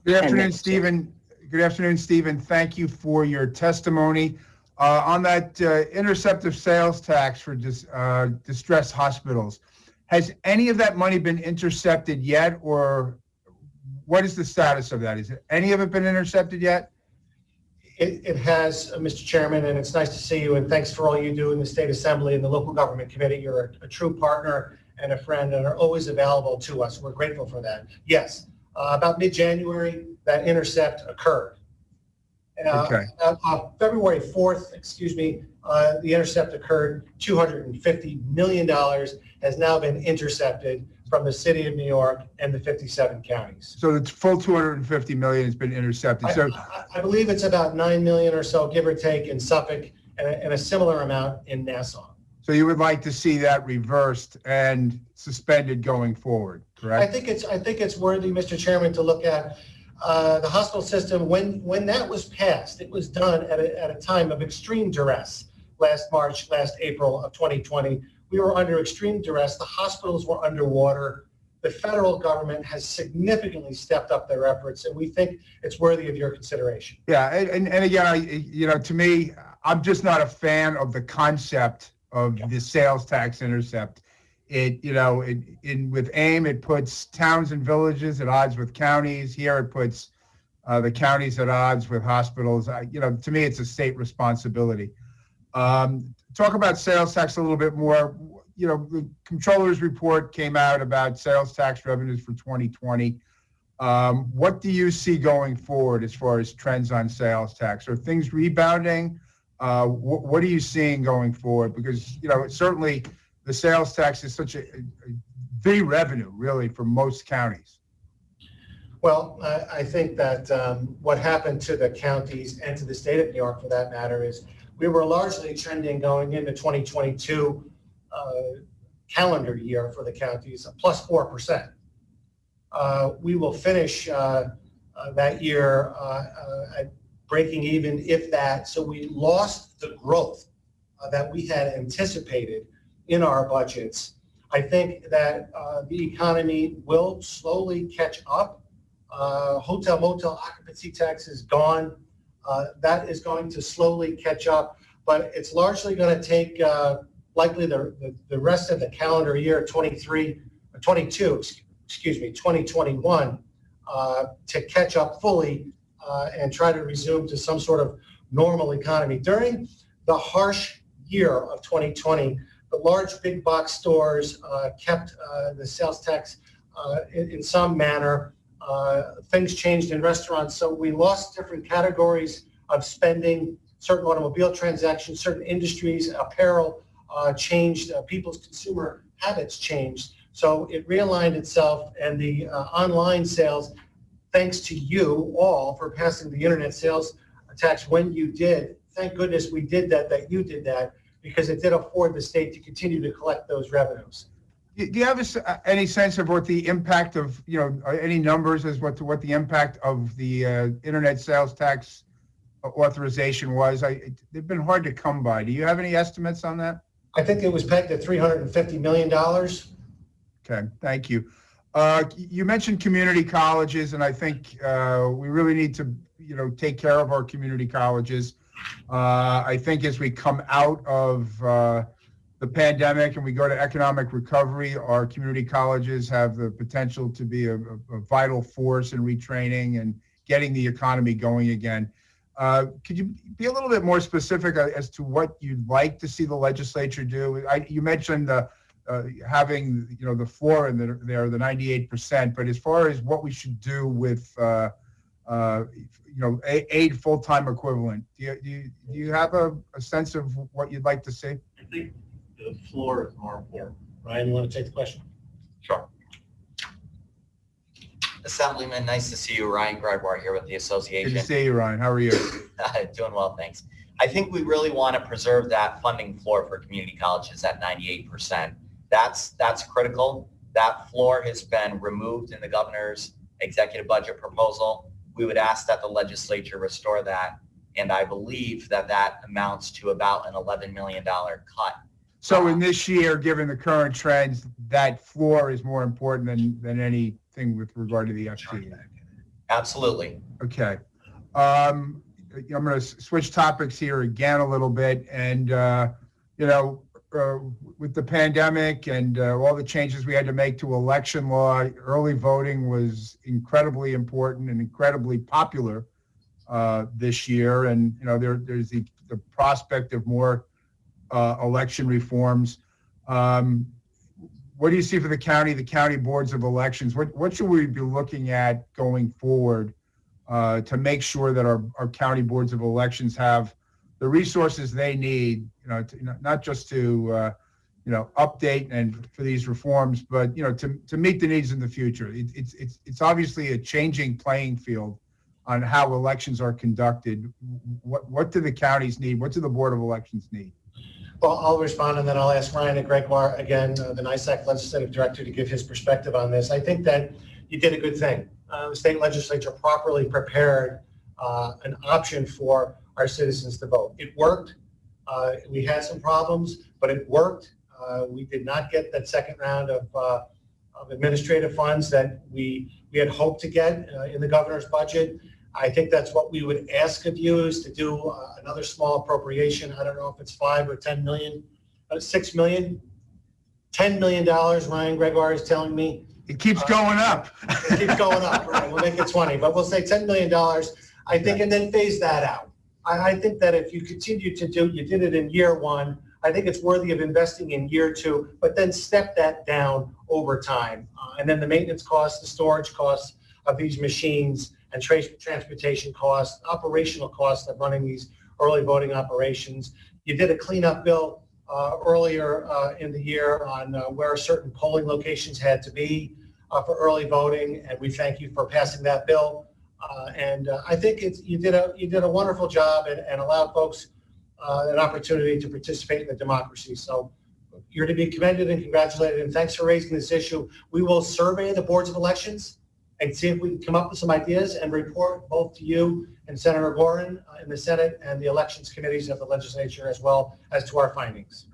I: Good afternoon, Stephen. Good afternoon, Stephen. Thank you for your testimony. On that interceptive sales tax for distressed hospitals, has any of that money been intercepted yet, or what is the status of that? Is any of it been intercepted yet?
E: It has, Mr. Chairman, and it's nice to see you, and thanks for all you do in the State Assembly and the Local Government Committee. You're a true partner and a friend and are always available to us. We're grateful for that. Yes, about mid-January, that intercept occurred.
I: Okay.
E: February 4th, the intercept occurred. $250 million has now been intercepted from the city of New York and the 57 counties.
I: So the full $250 million has been intercepted. So
E: I believe it's about 9 million or so, give or take, in Suffolk, and a similar amount in Nassau.
I: So you would like to see that reversed and suspended going forward, correct?
E: I think it's worthy, Mr. Chairman, to look at the hospital system. When that was passed, it was done at a time of extreme duress. Last April of 2020, we were under extreme duress. The hospitals were underwater. The federal government has significantly stepped up their efforts, and we think it's worthy of your consideration.
I: Yeah, and again, to me, I'm just not a fan of the concept of the sales tax intercept. With AIM, it puts towns and villages at odds with counties. Here, it puts the counties at odds with hospitals. To me, it's a state responsibility. Talk about sales tax a little bit more. The comptroller's report came out about sales tax revenues for 2020. What do you see going forward as far as trends on sales tax? Are things rebounding? What are you seeing going forward? Because, certainly the sales tax is such the revenue, really, for most counties.
E: Well, I think that what happened to the counties and to the state of New York, for that matter, is we were largely trending going into 2022 calendar year for the counties, plus 4%. We will finish that year at breaking even, if that. So we lost the growth that we had anticipated in our budgets. I think that the economy will slowly catch up. Hotel motel occupancy tax is gone. That is going to slowly catch up, but it's largely going to take likely the rest of the calendar year 2021 to catch up fully and try to resume to some sort of normal economy. During the harsh year of 2020, the large big box stores kept the sales tax in some manner. Things changed in restaurants, so we lost different categories of spending. Certain automobile transactions, certain industries, apparel changed. People's consumer habits changed. So it realigned itself, and the online sales, thanks to you all for passing the internet sales tax when you did. Thank goodness we did that you did that, because it did afford the state to continue to collect those revenues.
I: Do you have any sense of what the impact of, any numbers as what the impact of the internet sales tax authorization was? They've been hard to come by. Do you have any estimates on that?
E: I think it was pegged at $350 million.
I: Okay, thank you. You mentioned community colleges, and I think we really need to, take care of our community colleges. I think as we come out of the pandemic and we go to economic recovery, our community colleges have the potential to be a vital force in retraining and getting the economy going again. Could you be a little bit more specific as to what you'd like to see the legislature do? You mentioned having the floor in there, the 98%, but as far as what we should do with aid full-time equivalent, do you have a sense of what you'd like to see?
E: I think the floor is more important. Ryan, you want to take the question?
R: Sure. Assemblyman, nice to see you. Ryan Gregoire here with the association.
I: Good to see you, Ryan. How are you?
R: Doing well, thanks. I think we really want to preserve that funding floor for community colleges at 98%. That's critical. That floor has been removed in the governor's executive budget proposal. We would ask that the legislature restore that, and I believe that amounts to about an $11 million cut.
I: So in this year, given the current trends, that floor is more important than anything with regard to the FTE.
R: Absolutely.
I: Okay. I'm going to switch topics here again a little bit. And, with the pandemic and all the changes we had to make to election law, early voting was incredibly important and incredibly popular this year. And, there's the prospect of more election reforms. What do you see for the county boards of elections? What should we be looking at going forward to make sure that our county boards of elections have the resources they need, not just to, update and for these reforms, but, to meet the needs in the future? It's obviously a changing playing field on how elections are conducted. What do the counties need? What do the Board of Elections need?
E: Well, I'll respond, and then I'll ask Ryan Gregoire, again, the NISAC Legislative Director, to give his perspective on this. I think that you did a good thing. The state legislature properly prepared an option for our citizens to vote. It worked. We had some problems, but it worked. We did not get that second round of administrative funds that we had hoped to get in the governor's budget. I think that's what we would ask of you, is to do another small appropriation. I don't know if it's 5 or 10 million, 6 million, $10 million, Ryan Gregoire is telling me.
I: It keeps going up.
E: It keeps going up, right? We'll make it 20, but we'll say $10 million, I think, and then phase that out. I think that if you continue to you did it in year one, I think it's worthy of investing in year two, but then step that down over time. And then the maintenance costs, the storage costs of these machines, and transportation costs, operational costs of running these early voting operations. You did a cleanup bill earlier in the year on where certain polling locations had to be for early voting, and we thank you for passing that bill. And I think you did a wonderful job and allowed folks an opportunity to participate in the democracy. So you're to be commended and congratulated, and thanks for raising this issue. We will survey the boards of elections and see if we can come up with some ideas and report both to you and Senator Gorin in the Senate and the elections committees of the legislature, as well as to our findings.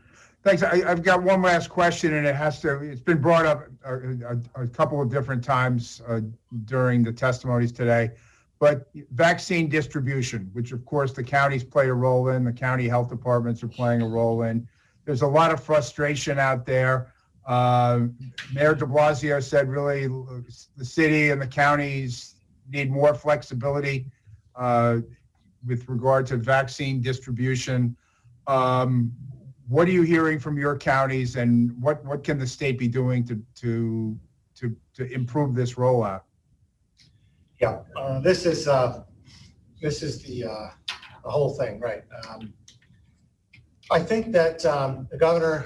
I: Thanks. I've got one last question, and it's been brought up a couple of different times during the testimonies today, but vaccine distribution, which of course the counties play a role in, the county health departments are playing a role in. There's a lot of frustration out there. Mayor de Blasio said really the city and the counties need more flexibility with regard to vaccine distribution. What are you hearing from your counties, and what can the state be doing to improve this rollout?
E: Yeah, this is the whole thing, right? I think that the governor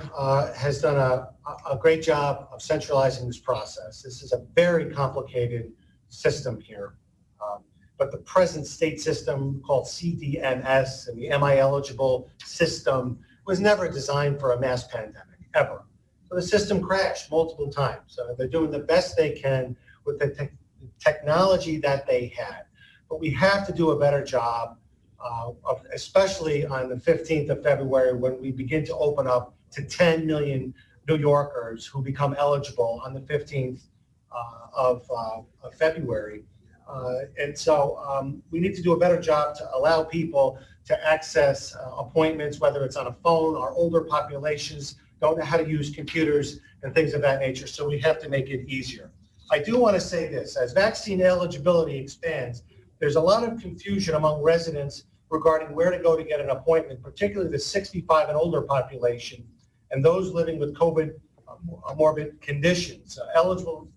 E: has done a great job of centralizing this process. This is a very complicated system here. But the present state system called CDMS and the MI eligible system was never designed for a mass pandemic, ever. So the system crashed multiple times. So they're doing the best they can with the technology that they had. But we have to do a better job, especially on the 15th of February when we begin to open up to 10 million New Yorkers who become eligible on the 15th of February. And so we need to do a better job to allow people to access appointments, whether it's on a phone. Our older populations don't know how to use computers and things of that nature, so we have to make it easier. I do want to say this, as vaccine eligibility expands, there's a lot of confusion among residents regarding where to go to get an appointment, particularly the 65 and older population and those living with COVID morbid conditions. Eligible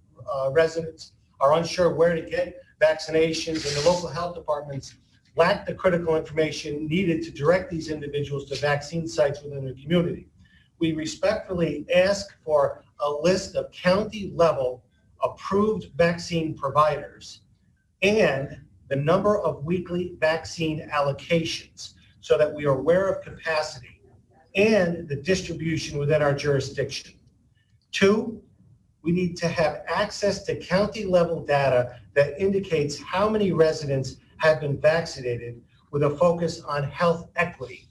E: residents are unsure where to get vaccinations, and the local health departments lack the critical information needed to direct these individuals to vaccine sites within their community. We respectfully ask for a list of county-level approved vaccine providers and the number of weekly vaccine allocations so that we are aware of capacity and the distribution within our jurisdiction. 2, we need to have access to county-level data that indicates how many residents have been vaccinated with a focus on health equity.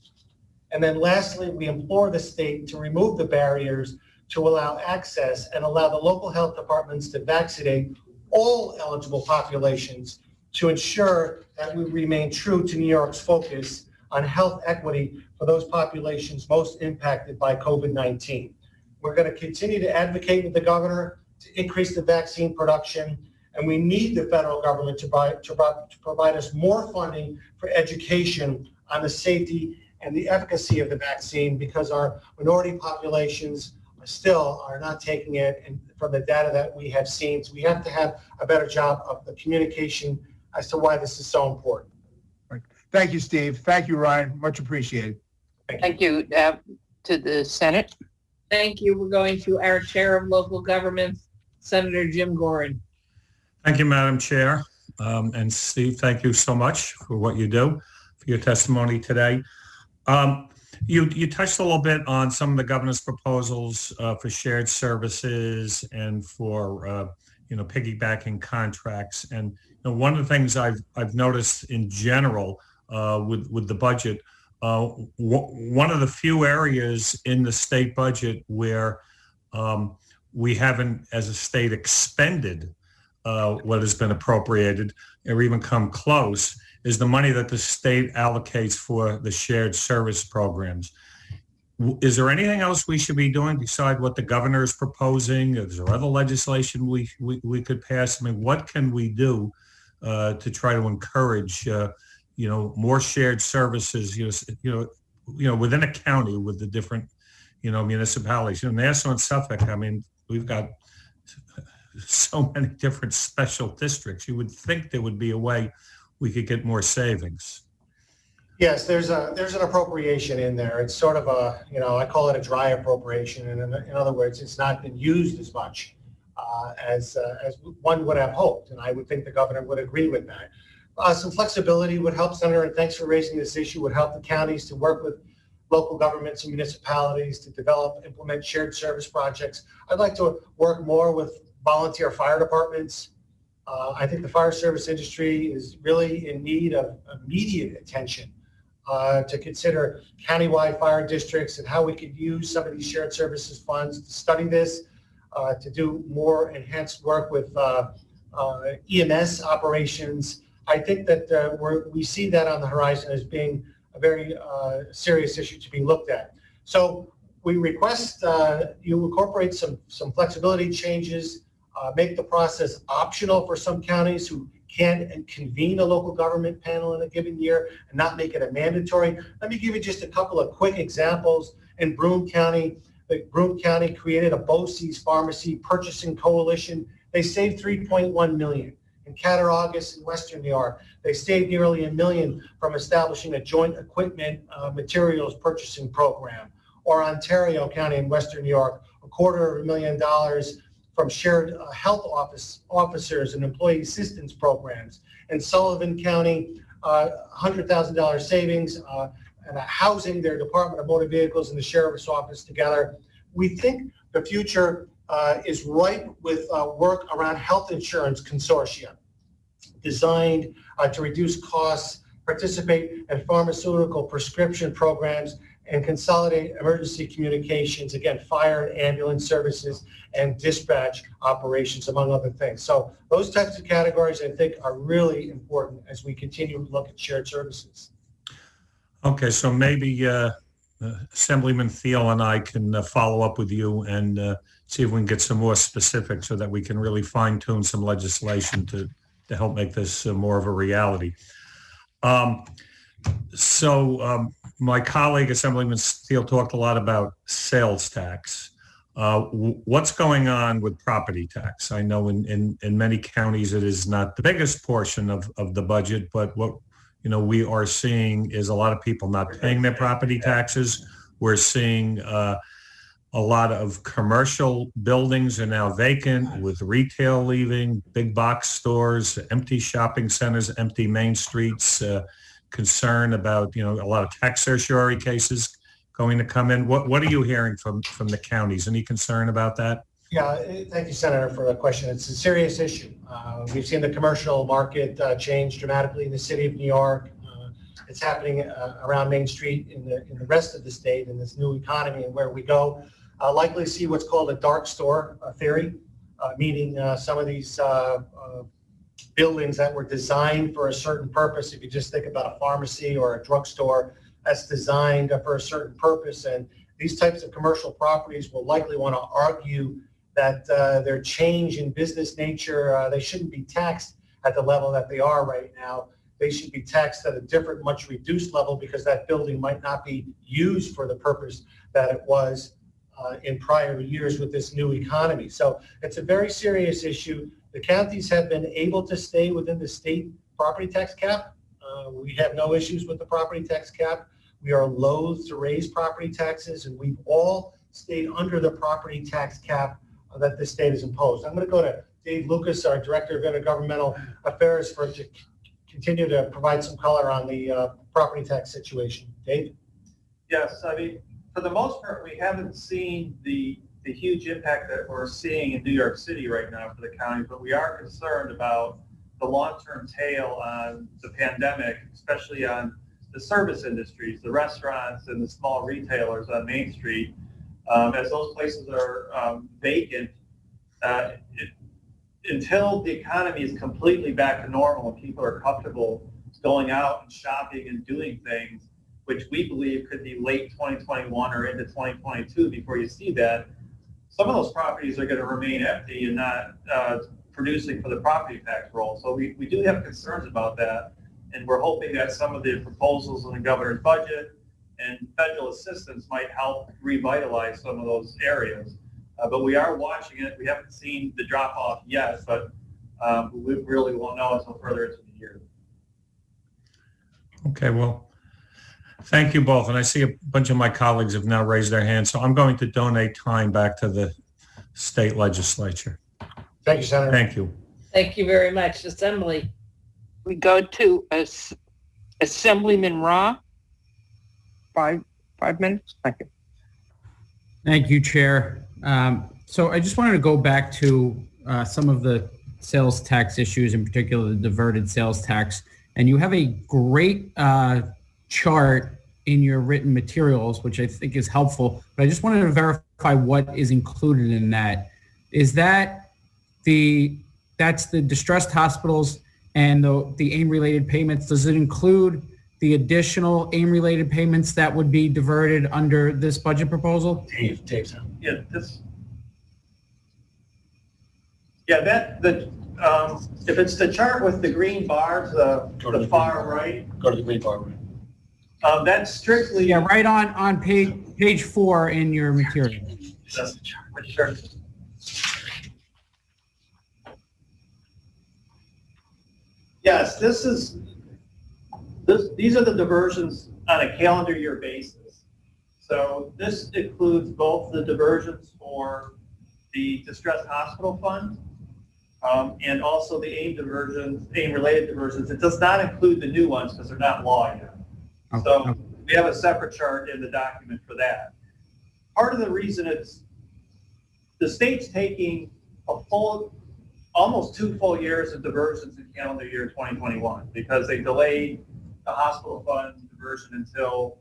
E: And then lastly, we implore the state to remove the barriers to allow access and allow the local health departments to vaccinate all eligible populations to ensure that we remain true to New York's focus on health equity for those populations most impacted by COVID-19. We're going to continue to advocate with the governor to increase the vaccine production, and we need the federal government to provide us more funding for education on the safety and the efficacy of the vaccine, because our minority populations still are not taking it, and from the data that we have seen. So we have to have a better job of the communication as to why this is so important.
I: Thank you, Steve. Thank you, Ryan. Much appreciated.
A: Thank you. To the Senate.
B: Thank you. We're going to our Chair of Local Governments, Senator Jim Gorin.
G: Thank you, Madam Chair. And Steve, thank you so much for what you do, for your testimony today. You touched a little bit on some of the governor's proposals for shared services and for piggybacking contracts. And one of the things I've noticed in general with the budget, one of the few areas in the state budget where we haven't, as a state, expended what has been appropriated or even come close is the money that the state allocates for the shared service programs. Is there anything else we should be doing beside what the governor is proposing? Is there other legislation we could pass? I mean, what can we do to try to encourage more shared services? Within a county with the different municipalities. Nassau and Suffolk. I mean, we've got so many different special districts. You would think there would be a way we could get more savings.
E: Yes, there's an appropriation in there. It's sort of a, I call it a dry appropriation. And in other words, it's not been used as much as one would have hoped. And I would think the governor would agree with that. Some flexibility would help, Senator, and thanks for raising this issue, would help the counties to work with local governments and municipalities to develop, implement shared service projects. I'd like to work more with volunteer fire departments. I think the fire service industry is really in need of immediate attention to consider countywide fire districts and how we could use some of these shared services funds to study this, to do more enhanced work with EMS operations. I think that we see that on the horizon as being a very serious issue to be looked at. So we request you incorporate some flexibility changes, make the process optional for some counties who can't convene a local government panel in a given year and not make it a mandatory. Let me give you just a couple of quick examples. In Broome County, Broome County created a BOCES pharmacy purchasing coalition. They saved $3.1 million. in Cattaraugus in Western New York. They saved nearly $1 million from establishing a joint equipment materials purchasing program. Or Ontario County in Western New York, $250,000 from shared health officers and employee assistance programs. In Sullivan County, $100,000 savings and housing their Department of Motor Vehicles and the Sheriff's Office together. We think the future is ripe with work around health insurance consortia designed to reduce costs, participate in pharmaceutical prescription programs, and consolidate emergency communications, again, fire and ambulance services and dispatch operations, among other things. So those types of categories, I think, are really important as we continue to look at shared services.
G: Okay, so maybe Assemblyman Thiel and I can follow up with you and see if we can get some more specifics so that we can really fine tune some legislation to help make this more of a reality. My colleague, Assemblyman Thiel, talked a lot about sales tax. What's going on with property tax? I know in many counties it is not the biggest portion of the budget, but what we are seeing is a lot of people not paying their property taxes. We're seeing a lot of commercial buildings are now vacant with retail leaving, big box stores, empty shopping centers, empty main streets, concern about, a lot of tax certiorari cases going to come in. What are you hearing from the counties? Any concern about that?
E: Yeah, thank you, Senator, for the question. It's a serious issue. We've seen the commercial market change dramatically in the city of New York. It's happening around Main Street in the rest of the state in this new economy and where we go. Likely see what's called a dark store theory, meaning some of these buildings that were designed for a certain purpose. If you just think about a pharmacy or a drugstore that's designed for a certain purpose, and these types of commercial properties will likely want to argue that their change in business nature, they shouldn't be taxed at the level that they are right now. They should be taxed at a different, much reduced level because that building might not be used for the purpose that it was in prior years with this new economy. So it's a very serious issue. The counties have been able to stay within the state property tax cap. We have no issues with the property tax cap. We are loath to raise property taxes, and we've all stayed under the property tax cap that the state has imposed. I'm going to go to Dave Lucas, our Director of Intergovernmental Affairs, to continue to provide some color on the property tax situation. Dave?
H: Yes, I mean, for the most part, we haven't seen the huge impact that we're seeing in New York City right now for the county, but we are concerned about the long-term tail on the pandemic, especially on the service industries, the restaurants and the small retailers on Main Street. As those places are vacant, until the economy is completely back to normal and people are comfortable going out and shopping and doing things, which we believe could be late 2021 or into 2022 before you see that, some of those properties are going to remain empty and not producing for the property tax roll. So we do have concerns about that, and we're hoping that some of the proposals in the governor's budget and federal assistance might help revitalize some of those areas. But we are watching it. We haven't seen the drop off yet, but we really won't know until further into the year.
G: Okay, well, thank you both. And I see a bunch of my colleagues have now raised their hands, so I'm going to donate time back to the state legislature.
E: Thank you, Senator.
G: Thank you.
B: Thank you very much, Assembly.
A: We go to Assemblyman Ra. 5 minutes. Thank you.
K: Thank you, Chair. So I just wanted to go back to some of the sales tax issues, in particular the diverted sales tax. And you have a great chart in your written materials, which I think is helpful. But I just wanted to verify what is included in that. Is that that's the distressed hospitals and the AIM-related payments? Does it include the additional AIM-related payments that would be diverted under this budget proposal?
E: Dave.
H: Yeah, if it's the chart with the green bars, the far right.
E: Go to the green bar. Right.
H: That's strictly.
K: Yeah, right on page 4 in your material.
H: That's the chart. Which chart? Yes, these are the diversions on a calendar year basis. So this includes both the diversions for the distressed hospital fund and also the AIM-related diversions. It does not include the new ones because they're not law yet. So we have a separate chart in the document for that. Part of the reason it's the state's taking almost 2 full years of diversions in calendar year 2021 because they delayed the hospital fund diversion until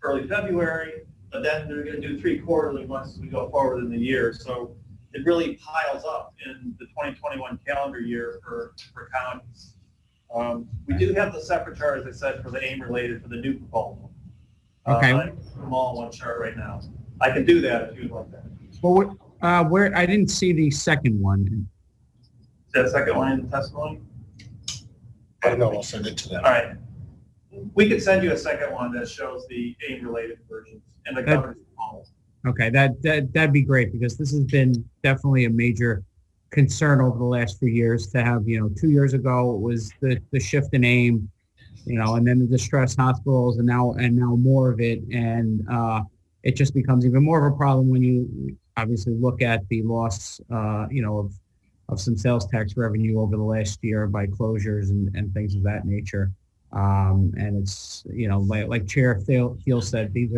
H: early February, but then they're going to do 3 quarterly ones as we go forward in the year. So it really piles up in the 2021 calendar year for counties. We do have the separate chart, as I said, for the AIM related for the new proposal.
K: Okay.
H: I put them all in one chart right now. I can do that if you'd like that.
K: Well, where I didn't see the second one.
H: Is that second line in the testimony?
E: I don't know, I'll send it to them.
H: All right. We could send you a second one that shows the AIM-related versions and the governor's proposal.
K: Okay, that'd be great because this has been definitely a major concern over the last few years to have, 2 years ago it was the shift in AIM, and then the distressed hospitals and now more of it. And it just becomes even more of a problem when you obviously look at the loss, of some sales tax revenue over the last year by closures and things of that nature. And it's, like Chair Thiel said, these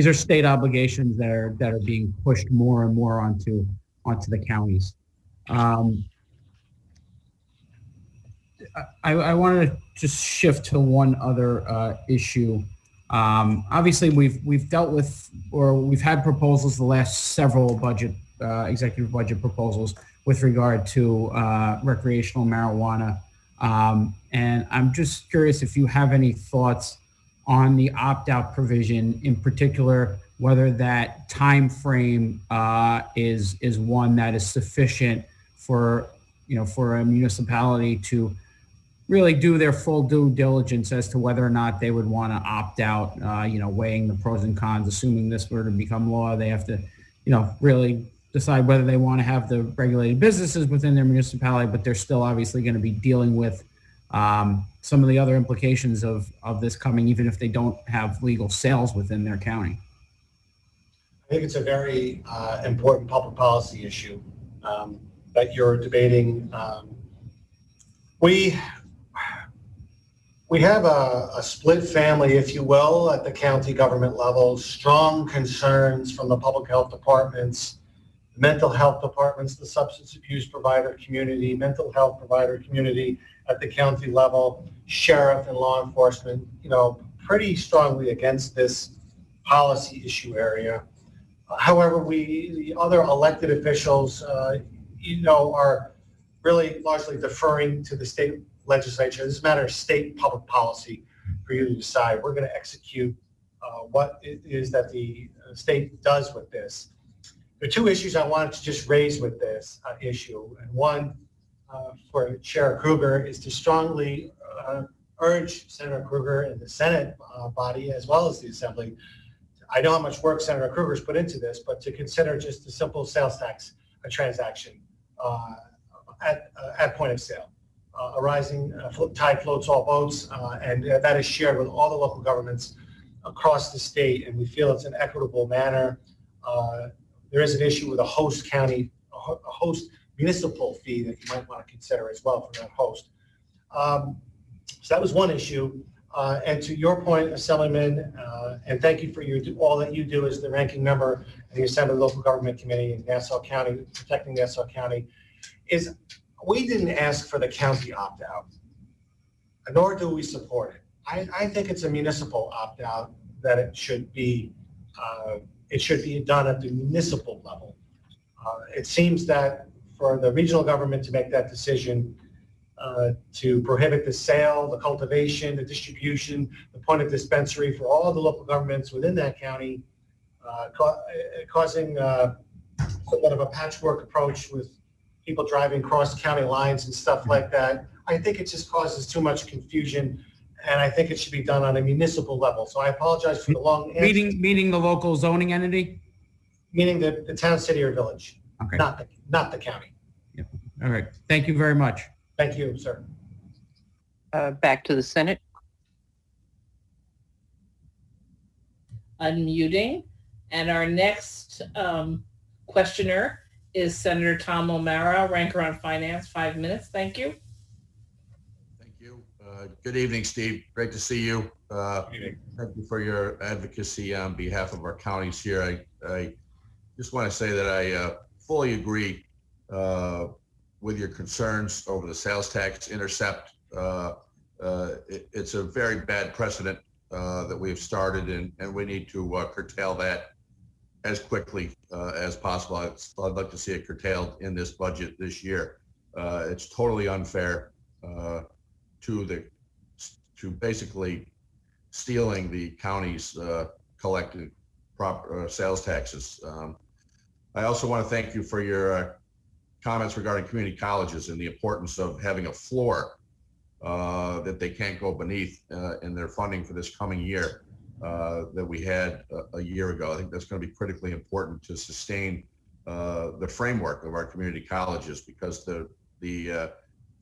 K: are state obligations that are being pushed more and more onto the counties. I wanted to just shift to one other issue. Obviously, we've dealt with, or we've had proposals the last several executive budget proposals with regard to recreational marijuana. And I'm just curious if you have any thoughts on the opt-out provision, in particular, whether that time frame is one that is sufficient for a municipality to really do their full due diligence as to whether or not they would want to opt out, weighing the pros and cons. Assuming this were to become law, they have to, really decide whether they want to have the regulated businesses within their municipality, but they're still obviously going to be dealing with some of the other implications of this coming, even if they don't have legal sales within their county.
E: I think it's a very important public policy issue that you're debating. We have a split family, if you will, at the county government level, strong concerns from the public health departments, mental health departments, the substance abuse provider community, mental health provider community at the county level, sheriff and law enforcement, pretty strongly against this policy issue area. However, the other elected officials, are really largely deferring to the state legislature. This is a matter of state public policy for you to decide. We're going to execute what it is that the state does with this. There are 2 issues I wanted to just raise with this issue. And one for Chair Krueger is to strongly urge Senator Krueger and the Senate body, as well as the Assembly. I know how much work Senator Krueger's put into this, but to consider just a simple sales tax transaction at point of sale. A rising tide floats all boats, and that is shared with all the local governments across the state, and we feel it's an equitable manner. There is an issue with a host county, a host municipal fee that you might want to consider as well for that host. So that was one issue. And to your point, Assemblyman, and thank you for all that you do as the ranking member of the Assembly Local Government Committee in Nassau County, protecting Nassau County, is we didn't ask for the county opt-out, nor do we support it. I think it's a municipal opt-out that it should be done at the municipal level. It seems that for the regional government to make that decision to prohibit the sale, the cultivation, the distribution, the point of dispensary for all the local governments within that county, causing somewhat of a patchwork approach with people driving cross county lines and stuff like that. I think it just causes too much confusion, and I think it should be done on a municipal level. So I apologize for the long answer.
K: Meaning the local zoning entity?
E: Meaning the town, city, or village,
K: okay.
E: not the county.
K: Yep. All right. Thank you very much.
E: Thank you, sir.
A: back to the Senate.
B: Unmuting. And our next questioner is Senator Tom O'Mara, ranker on finance. 5 minutes. Thank you.
Q: Thank you. Good evening, Steve. Great to see you. Thank you for your advocacy on behalf of our counties here. I just want to say that I fully agree with your concerns over the sales tax intercept. It's a very bad precedent that we have started, and we need to curtail that as quickly as possible. I'd like to see it curtailed in this budget this year. It's totally unfair to basically stealing the county's collected sales taxes. I also want to thank you for your comments regarding community colleges and the importance of having a floor that they can't go beneath in their funding for this coming year that we had a year ago. I think that's going to be critically important to sustain the framework of our community colleges, because the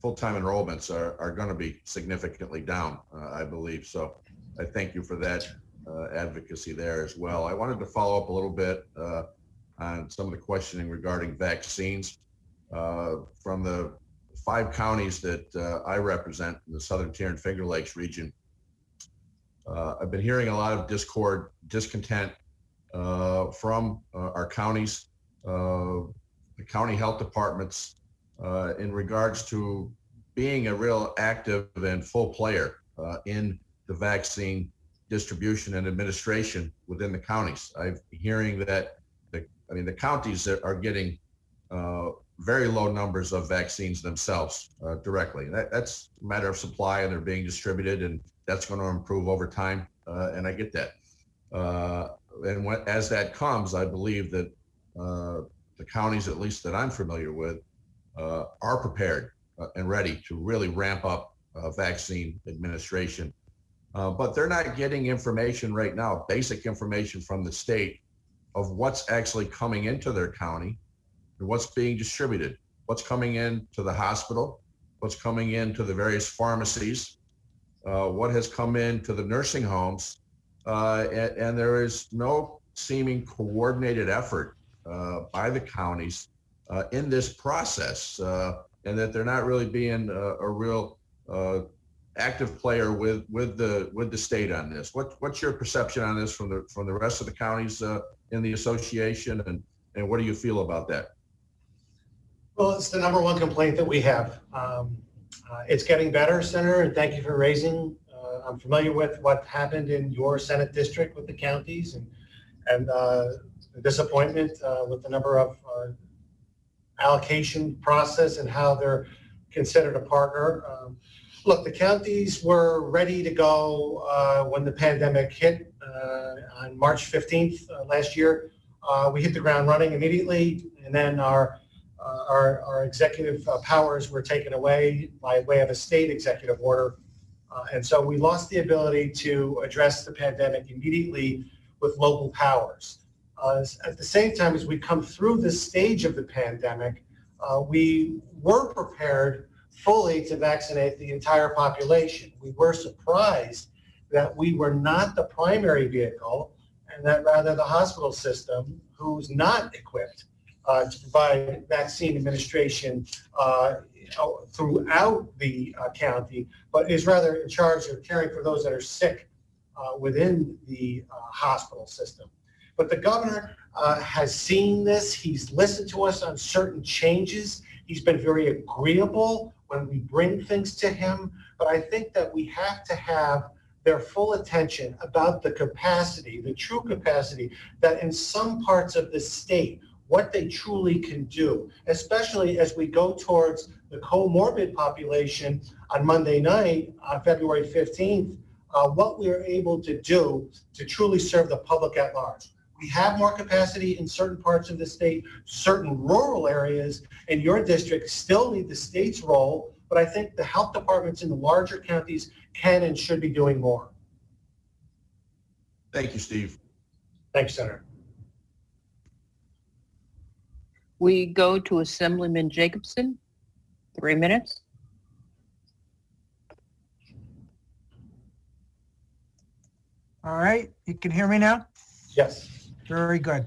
Q: full-time enrollments are going to be significantly down, I believe. So I thank you for that advocacy there as well. I wanted to follow up a little bit on some of the questioning regarding vaccines. From the 5 counties that I represent in the Southern Tier and Finger Lakes region, I've been hearing a lot of discontent from our counties, the county health departments, in regards to being a real active and full player in the vaccine distribution and administration within the counties. I'm hearing that the counties that are getting very low numbers of vaccines themselves directly. That's a matter of supply, and they're being distributed, and that's going to improve over time. And I get that. As that comes, I believe that the counties, at least that I'm familiar with, are prepared and ready to really ramp up vaccine administration. But they're not getting information right now, basic information from the state of what's actually coming into their county and what's being distributed, what's coming into the hospital, what's coming into the various pharmacies, what has come into the nursing homes, and there is no seeming coordinated effort by the counties in this process, and that they're not really being a real active player with the state on this. What's your perception on this from the rest of the counties in the association, and what do you feel about that?
E: Well, it's the number one complaint that we have. It's getting better, Senator, and thank you for raising. I'm familiar with what happened in your Senate district with the counties and the disappointment with the number of allocation process and how they're considered a partner. Look, the counties were ready to go when the pandemic hit on March 15th last year. We hit the ground running immediately, and then our executive powers were taken away by way of a state executive order. And so we lost the ability to address the pandemic immediately with local powers. At the same time, as we come through this stage of the pandemic, we were prepared fully to vaccinate the entire population. We were surprised that we were not the primary vehicle, and that rather the hospital system, who's not equipped to provide vaccine administration throughout the county, but is rather in charge of caring for those that are sick within the hospital system. But the governor has seen this. He's listened to us on certain changes. He's been very agreeable when we bring things to him. But I think that we have to have their full attention about the capacity, the true capacity, that in some parts of the state, what they truly can do, especially as we go towards the comorbid population on Monday night, on February 15th, what we are able to do to truly serve the public at large. We have more capacity in certain parts of the state, certain rural areas, and your district still need the state's role, but I think the health departments in the larger counties can and should be doing more.
Q: Thank you, Steve.
E: Thanks, Senator.
A: We go to Assemblyman Jacobson, 3 minutes.
T: All right, you can hear me now?
E: Yes.
T: Very good.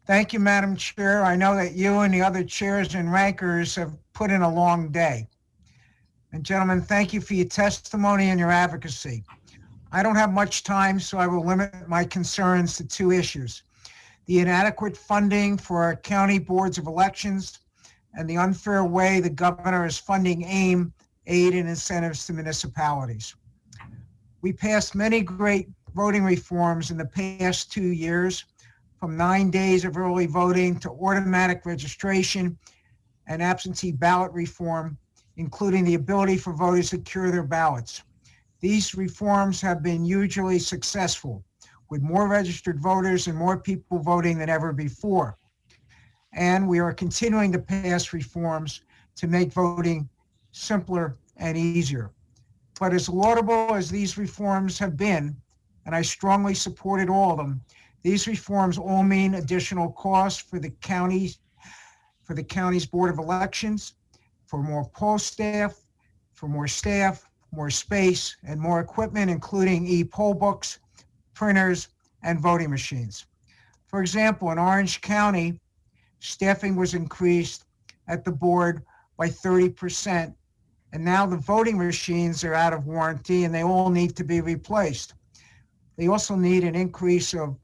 T: Thank you, Madam Chair. I know that you and the other chairs and rankers have put in a long day. And gentlemen, thank you for your testimony and your advocacy. I don't have much time, so I will limit my concerns to two issues: the inadequate funding for our county boards of elections and the unfair way the governor is funding AIM, aid and incentives to municipalities. We passed many great voting reforms in the past 2 years, from 9 days of early voting to automatic registration and absentee ballot reform, including the ability for voters to secure their ballots. These reforms have been hugely successful, with more registered voters and more people voting than ever before. And we are continuing to pass reforms to make voting simpler and easier. But as laudable as these reforms have been, and I strongly supported all of them, these reforms all mean additional costs for the county's Board of Elections, for more poll staff, more space, and more equipment, including e-poll books, printers, and voting machines. For example, in Orange County, staffing was increased at the board by 30%, and now the voting machines are out of warranty and they all need to be replaced. They also need an increase of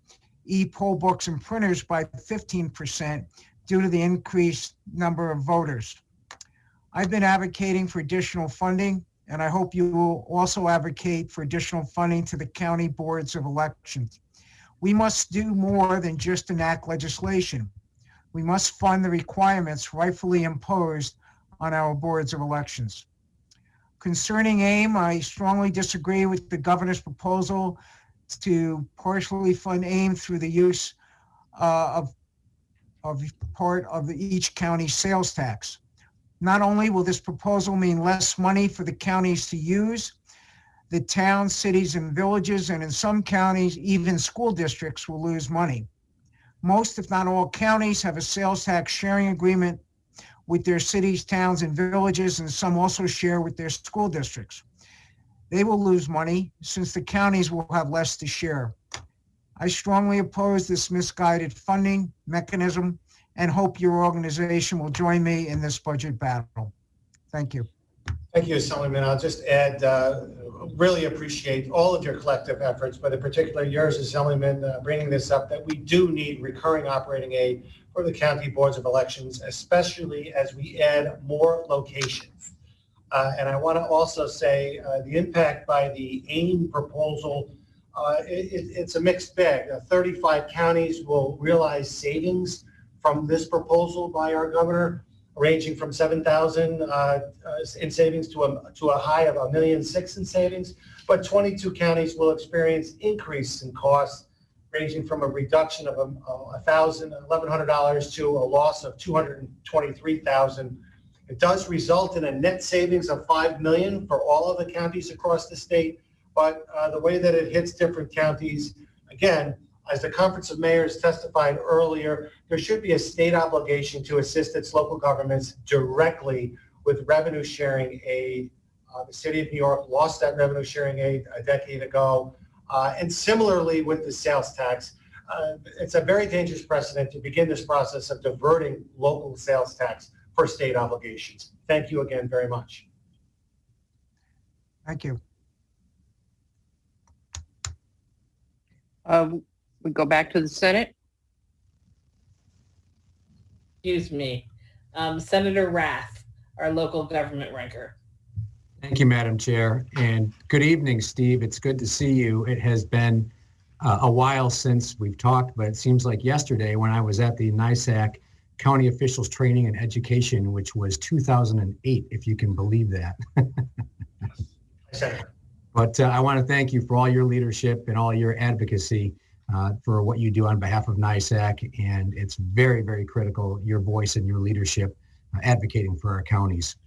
T: e-poll books and printers by 15% due to the increased number of voters. I've been advocating for additional funding, and I hope you will also advocate for additional funding to the county boards of elections. We must do more than just enact legislation. We must fund the requirements rightfully imposed on our boards of elections. Concerning AIM, I strongly disagree with the governor's proposal to partially fund AIM through the use of part of each county sales tax. Not only will this proposal mean less money for the counties to use, the towns, cities, and villages, and in some counties, even school districts will lose money. Most, if not all, counties have a sales tax sharing agreement with their cities, towns, and villages, and some also share with their school districts. They will lose money since the counties will have less to share. I strongly oppose this misguided funding mechanism and hope your organization will join me in this budget battle. Thank you.
E: Thank you, Assemblyman. I'll just add, really appreciate all of your collective efforts, but in particular yours, Assemblyman, bringing this up, that we do need recurring operating aid for the county boards of elections, especially as we add more locations. And I want to also say the impact by the AIM proposal, it's a mixed bag. 35 counties will realize savings from this proposal by our governor, ranging from 7,000 in savings to a high of $1.6 million in savings. But 22 counties will experience increase in costs, ranging from a reduction of $1,100 to a loss of $223,000. It does result in a net savings of $5 million for all of the counties across the state. But the way that it hits different counties, again, as the Conference of Mayors testified earlier, there should be a state obligation to assist its local governments directly with revenue sharing aid. The city of New York lost that revenue sharing aid a decade ago. And similarly with the sales tax, it's a very dangerous precedent to begin this process of diverting local sales tax for state obligations. Thank you again very much.
T: Thank you.
A: We go back to the Senate.
B: Excuse me. Senator Rath, our local government ranker.
V: Thank you, Madam Chair, and good evening, Steve. It's good to see you. It has been a while since we've talked, but it seems like yesterday when I was at the NYSAC County Officials Training and Education, which was 2008, if you can believe that. But I want to thank you for all your leadership and all your advocacy for what you do on behalf of NYSAC, and it's very, very critical, your voice and your leadership advocating for our counties.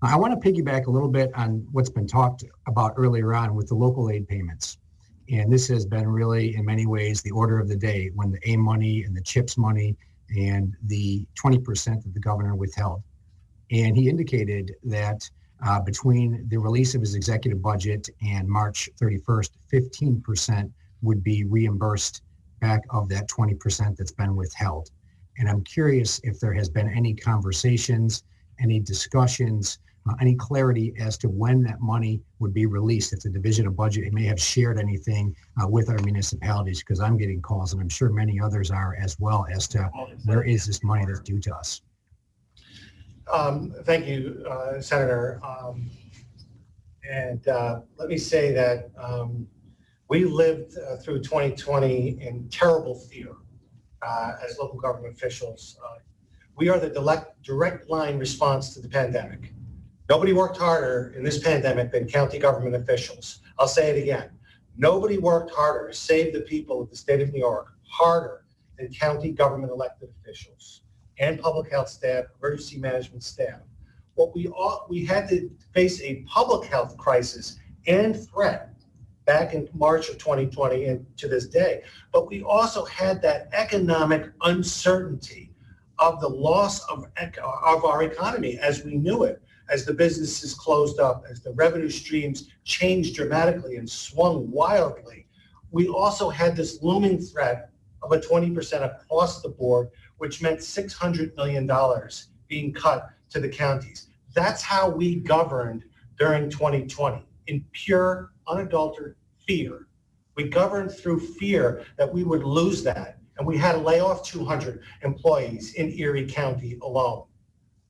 V: I want to piggyback a little bit on what's been talked about earlier on with the local aid payments. And this has been really, in many ways, the order of the day when the AIM money and the CHIPS money and the 20% that the governor withheld. And he indicated that between the release of his executive budget and March 31st, 15% would be reimbursed back of that 20% that's been withheld. And I'm curious if there has been any conversations, any discussions, any clarity as to when that money would be released. If the Division of Budget may have shared anything with our municipalities, because I'm getting calls, and I'm sure many others are as well, as to where is this money that's due to us.
E: Thank you, Senator. Let me say that we lived through 2020 in terrible fear as local government officials. We are the direct line response to the pandemic. Nobody worked harder in this pandemic than county government officials. I'll say it again. Nobody worked harder to save the people of the state of New York harder than county government elected officials and public health staff, emergency management staff. We had to face a public health crisis and threat back in March of 2020 and to this day. But we also had that economic uncertainty of the loss of our economy as we knew it, as the businesses closed up, as the revenue streams changed dramatically and swung wildly. We also had this looming threat of a 20% across the board, which meant $600 million being cut to the counties. That's how we governed during 2020, in pure, unadulterated fear. We governed through fear that we would lose that, and we had to lay off 200 employees in Erie County alone.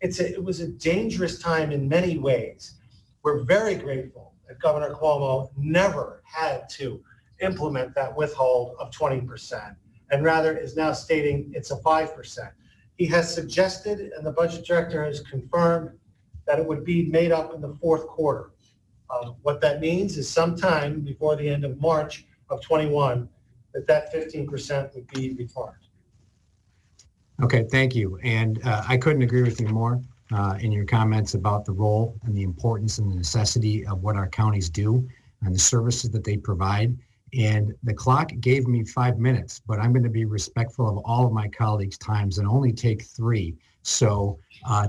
E: It was a dangerous time in many ways. We're very grateful that Governor Cuomo never had to implement that withhold of 20%, and rather is now stating it's a 5%. He has suggested, and the budget director has confirmed, that it would be made up in the fourth quarter. What that means is sometime before the end of March of 21, that 15% would be returned.
V: Okay, thank you. And I couldn't agree with you more in your comments about the role and the importance and the necessity of what our counties do and the services that they provide. And the clock gave me 5 minutes, but I'm going to be respectful of all of my colleagues' times and only take 3. So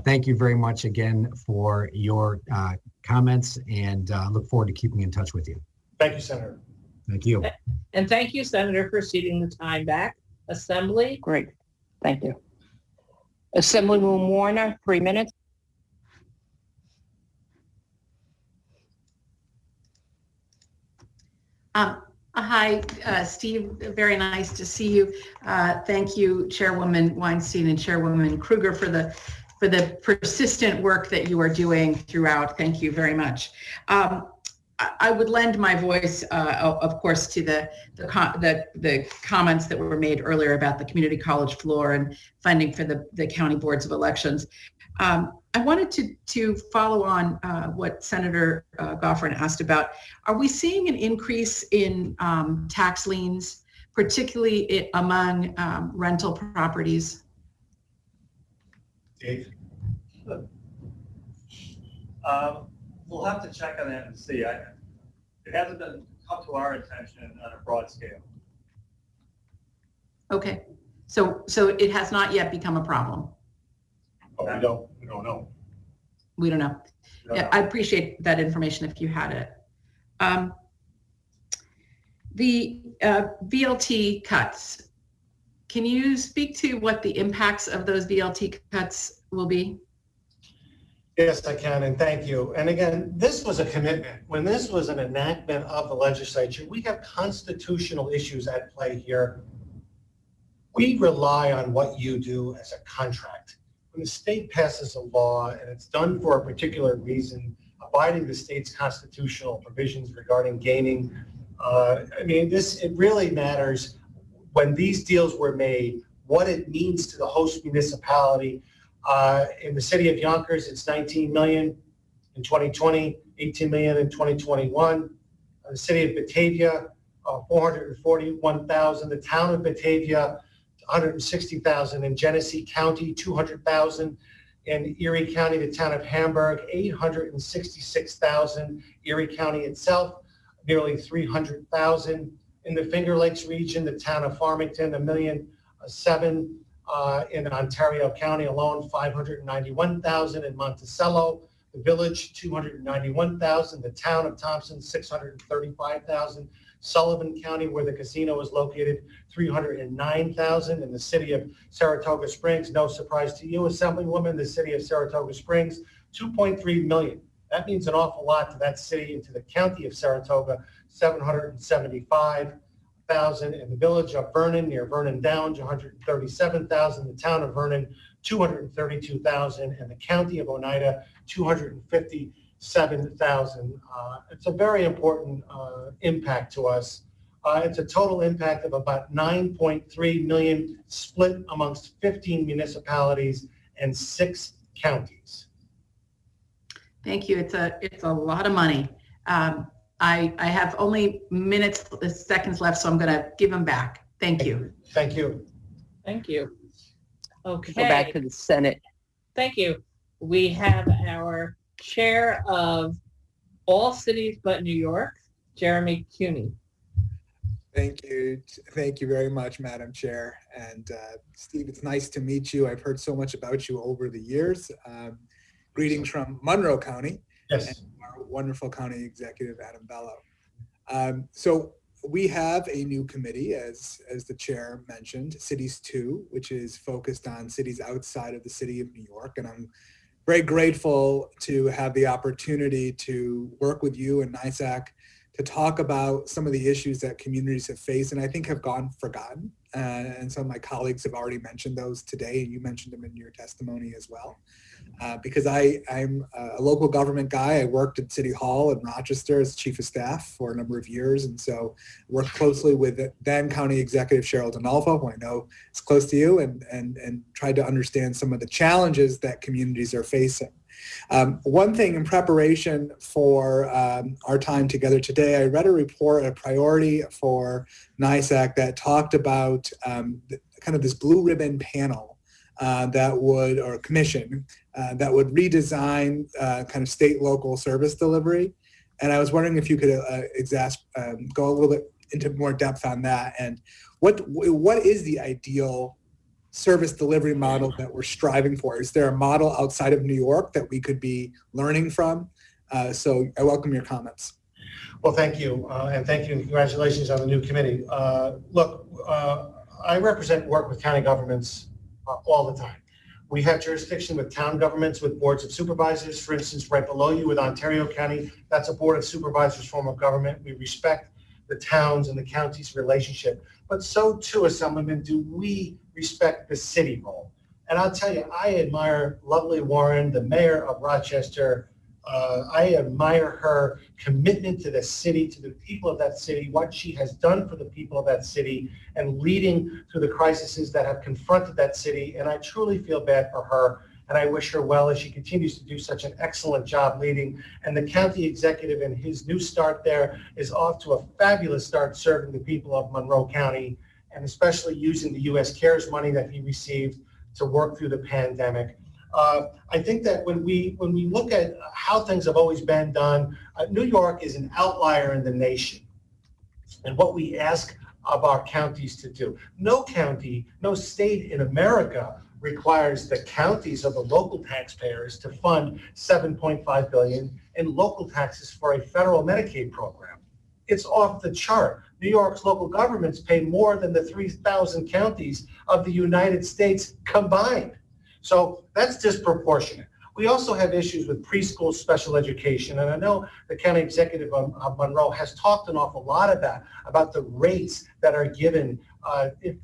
V: thank you very much again for your comments, and look forward to keeping in touch with you.
E: Thank you, Senator.
V: Thank you.
B: And thank you, Senator, for ceding the time back. Assembly.
A: Great. Thank you. Assemblywoman Warner, 3 minutes.
F: Hi, Steve. Very nice to see you. Thank you, Chairwoman Weinstein and Chairwoman Kruger, for the persistent work that you are doing throughout. Thank you very much. I would lend my voice, of course, to the comments that were made earlier about the community college floor and funding for the county boards of elections. I wanted to follow on what Senator Goffrin asked about. Are we seeing an increase in tax liens, particularly among rental properties?
E: Dave?
H: We'll have to check on that and see. It hasn't been come to our attention on a broad scale.
F: Okay, so it has not yet become a problem.
E: Oh, we don't know.
F: We don't know. Yeah, I appreciate that information if you had it. The VLT cuts. Can you speak to what the impacts of those VLT cuts will be?
E: Yes, I can, and thank you. And again, this was a commitment. When this was an enactment of the legislature, we have constitutional issues at play here. We rely on what you do as a contract. When the state passes a law and it's done for a particular reason, abiding the state's constitutional provisions regarding gaming, it really matters when these deals were made, what it means to the host municipality. In the city of Yonkers, it's 19 million in 2020, 18 million in 2021. The city of Batavia, 441,000. The town of Batavia, 160,000. In Genesee County, 200,000. In Erie County, the town of Hamburg, 866,000. Erie County itself, nearly 300,000. In the Finger Lakes region, the town of Farmington, 1,000,007. In Ontario County alone, 591,000. In Monticello, The village, 291,000. The town of Thompson, 635,000. Sullivan County, where the casino is located, 309,000. In the city of Saratoga Springs, no surprise to you, Assemblywoman, the city of Saratoga Springs, 2.3 million. That means an awful lot to that city and to the county of Saratoga, 775,000. In the village of Vernon, near Vernon Downs, 137,000. The town of Vernon, 232,000. And the county of Oneida, 257,000. It's a very important impact to us. It's a total impact of about 9.3 million split amongst 15 municipalities and 6 counties.
F: Thank you. It's a lot of money. I have only seconds left, so I'm going to give them back. Thank you.
E: Thank you.
B: Thank you. Okay.
A: Go back to the Senate.
B: Thank you. We have our chair of all cities but New York, Jeremy Cuny.
J: Thank you. Thank you very much, Madam Chair. And Steve, it's nice to meet you. I've heard so much about you over the years. Greetings from Monroe County.
E: Yes.
J: And our wonderful county executive, Adam Bello. So we have a new committee, as the chair mentioned, Cities 2, which is focused on cities outside of the city of New York. And I'm very grateful to have the opportunity to work with you and NYSAC to talk about some of the issues that communities have faced and I think have gone forgotten. And some of my colleagues have already mentioned those today, and you mentioned them in your testimony as well. Because I'm a local government guy. I worked at City Hall in Rochester as chief of staff for a number of years, and so worked closely with then County Executive Cheryl D'Onofrio, who I know is close to you, and tried to understand some of the challenges that communities are facing. One thing in preparation for our time together today, I read a report, a priority for NYSAC that talked about kind of this blue ribbon panel or commission that would redesign kind of state local service delivery. And I was wondering if you could go a little bit into more depth on that, and what is the ideal service delivery model that we're striving for? Is there a model outside of New York that we could be learning from? So I welcome your comments.
E: Well, thank you. And thank you and congratulations on the new committee. Look, I represent work with county governments all the time. We have jurisdiction with town governments, with boards of supervisors. For instance, right below you with Ontario County, that's a board of supervisors form of government. We respect the towns and the county's relationship, but so too, Assemblyman, do we respect the city role. And I'll tell you, I admire lovely Warren, the mayor of Rochester. I admire her commitment to the city, to the people of that city, what she has done for the people of that city, and leading through the crises that have confronted that city. And I truly feel bad for her, and I wish her well as she continues to do such an excellent job leading. And the county executive in his new start there is off to a fabulous start serving the people of Monroe County, and especially using the U.S. CARES money that he received to work through the pandemic. I think that when we look at how things have always been done, New York is an outlier in the nation. And what we ask of our counties to do. No county, no state in America requires the counties or the local taxpayers to fund $7.5 billion in local taxes for a federal Medicaid program. It's off the chart. New York's local governments pay more than the 3,000 counties of the United States combined. So that's disproportionate. We also have issues with preschool special education. And I know the county executive of Monroe has talked an awful lot about the rates that are given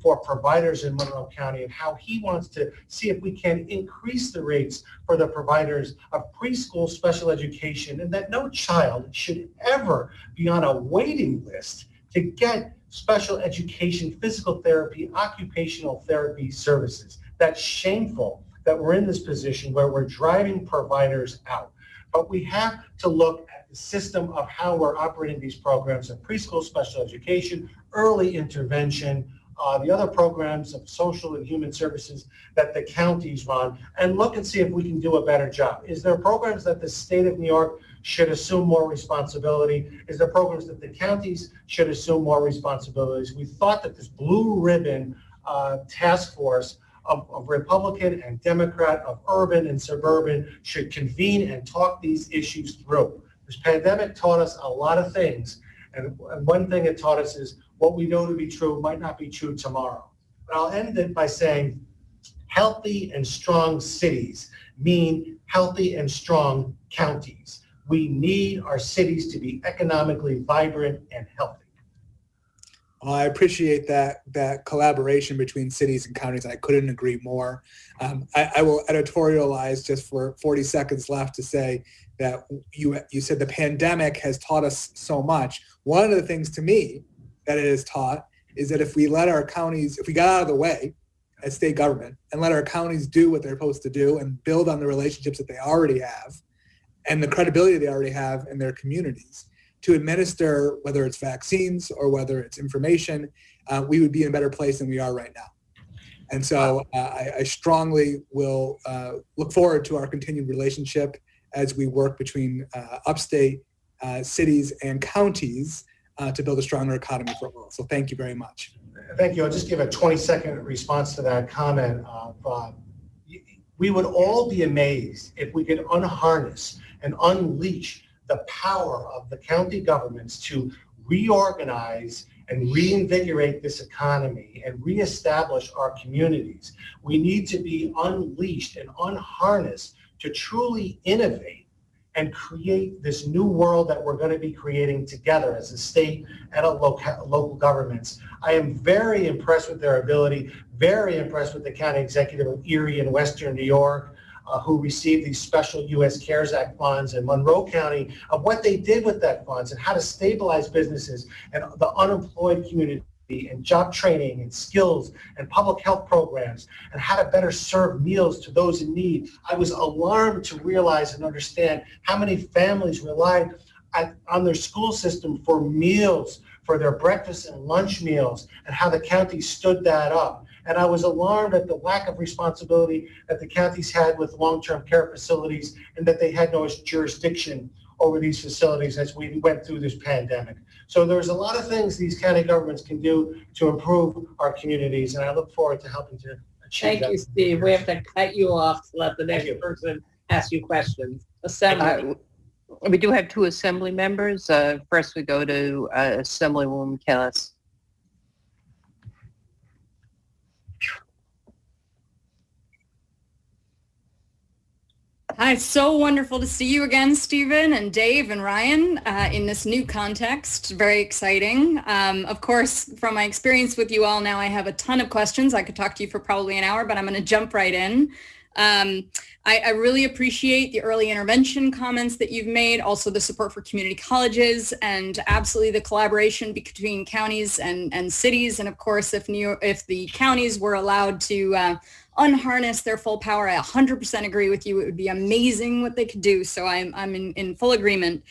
E: for providers in Monroe County, and how he wants to see if we can increase the rates for the providers of preschool special education, and that no child should ever be on a waiting list to get special education, physical therapy, occupational therapy services. That's shameful that we're in this position where we're driving providers out. But we have to look at the system of how we're operating these programs of preschool special education, early intervention, the other programs of social and human services that the counties run, and look and see if we can do a better job. Is there programs that the state of New York should assume more responsibility? Is there programs that the counties should assume more responsibilities? We thought that this blue ribbon task force of Republican and Democrat, of urban and suburban, should convene and talk these issues through. This pandemic taught us a lot of things, and one thing it taught us is what we know to be true might not be true tomorrow. But I'll end it by saying healthy and strong cities mean healthy and strong counties. We need our cities to be economically vibrant and healthy.
J: Well, I appreciate that collaboration between cities and counties. I couldn't agree more. I will editorialize just for 40 seconds left to say that you said the pandemic has taught us so much. One of the things to me that it has taught is that if we let our counties, if we got out of the way as state government and let our counties do what they're supposed to do and build on the relationships that they already have and the credibility they already have in their communities, to administer, whether it's vaccines or whether it's information, we would be in a better place than we are right now. And so I strongly will look forward to our continued relationship as we work between upstate cities and counties to build a stronger economy for all. So thank you very much.
E: Thank you. I'll just give a 20-second response to that comment. We would all be amazed if we could unharness and unleash the power of the county governments to reorganize and reinvigorate this economy and reestablish our communities. We need to be unleashed and unharnessed to truly innovate and create this new world that we're going to be creating together as a state and a local governments. I am very impressed with their ability, very impressed with the county executive of Erie and Western New York, who received these special U.S. CARES Act funds, and Monroe County, of what they did with that funds and how to stabilize businesses and the unemployed community and job training and skills and public health programs and how to better serve meals to those in need. I was alarmed to realize and understand how many families relied on their school system for meals, for their breakfast and lunch meals, and how the county stood that up. And I was alarmed at the lack of responsibility that the counties had with long-term care facilities and that they had no jurisdiction over these facilities as we went through this pandemic. So there's a lot of things these county governments can do to improve our communities, and I look forward to helping to achieve that.
B: Thank you, Steve. We have to cut you off to let the next person ask you questions. Assembly.
A: We do have two assembly members. First, we go to Assemblywoman Kellis.
L: Hi, it's so wonderful to see you again, Stephen and Dave and Ryan, in this new context. Very exciting. Of course, from my experience with you all now, I have a ton of questions. I could talk to you for probably an hour, but I'm going to jump right in. I really appreciate the early intervention comments that you've made, also the support for community colleges, and absolutely the collaboration between counties and cities. And of course, if the counties were allowed to unharness their full power, I 100% agree with you. It would be amazing what they could do. So I'm in full agreement.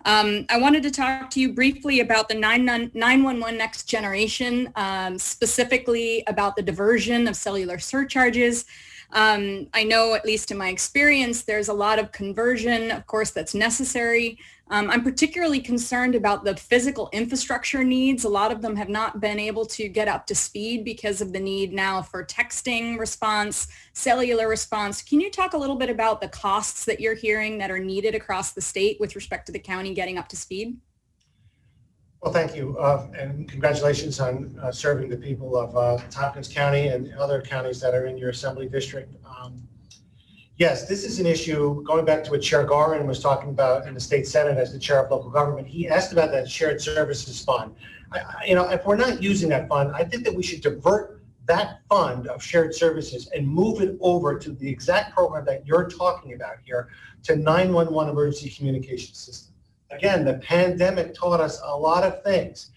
L: I wanted to talk to you briefly about the 911 Next Generation, specifically about the diversion of cellular surcharges. I know, at least in my experience, there's a lot of conversion, of course, that's necessary. I'm particularly concerned about the physical infrastructure needs. A lot of them have not been able to get up to speed because of the need now for texting response, cellular response. Can you talk a little bit about the costs that you're hearing that are needed across the state with respect to the county getting up to speed?
E: Well, thank you, and congratulations on serving the people of Tompkins County and other counties that are in your assembly district. Yes, this is an issue, going back to what Chair Gorin was talking about in the state Senate as the chair of local government. He asked about that shared services fund. If we're not using that fund, I think that we should divert that fund of shared services and move it over to the exact program that you're talking about here, to 911 emergency communication system. Again, the pandemic taught us a lot of things.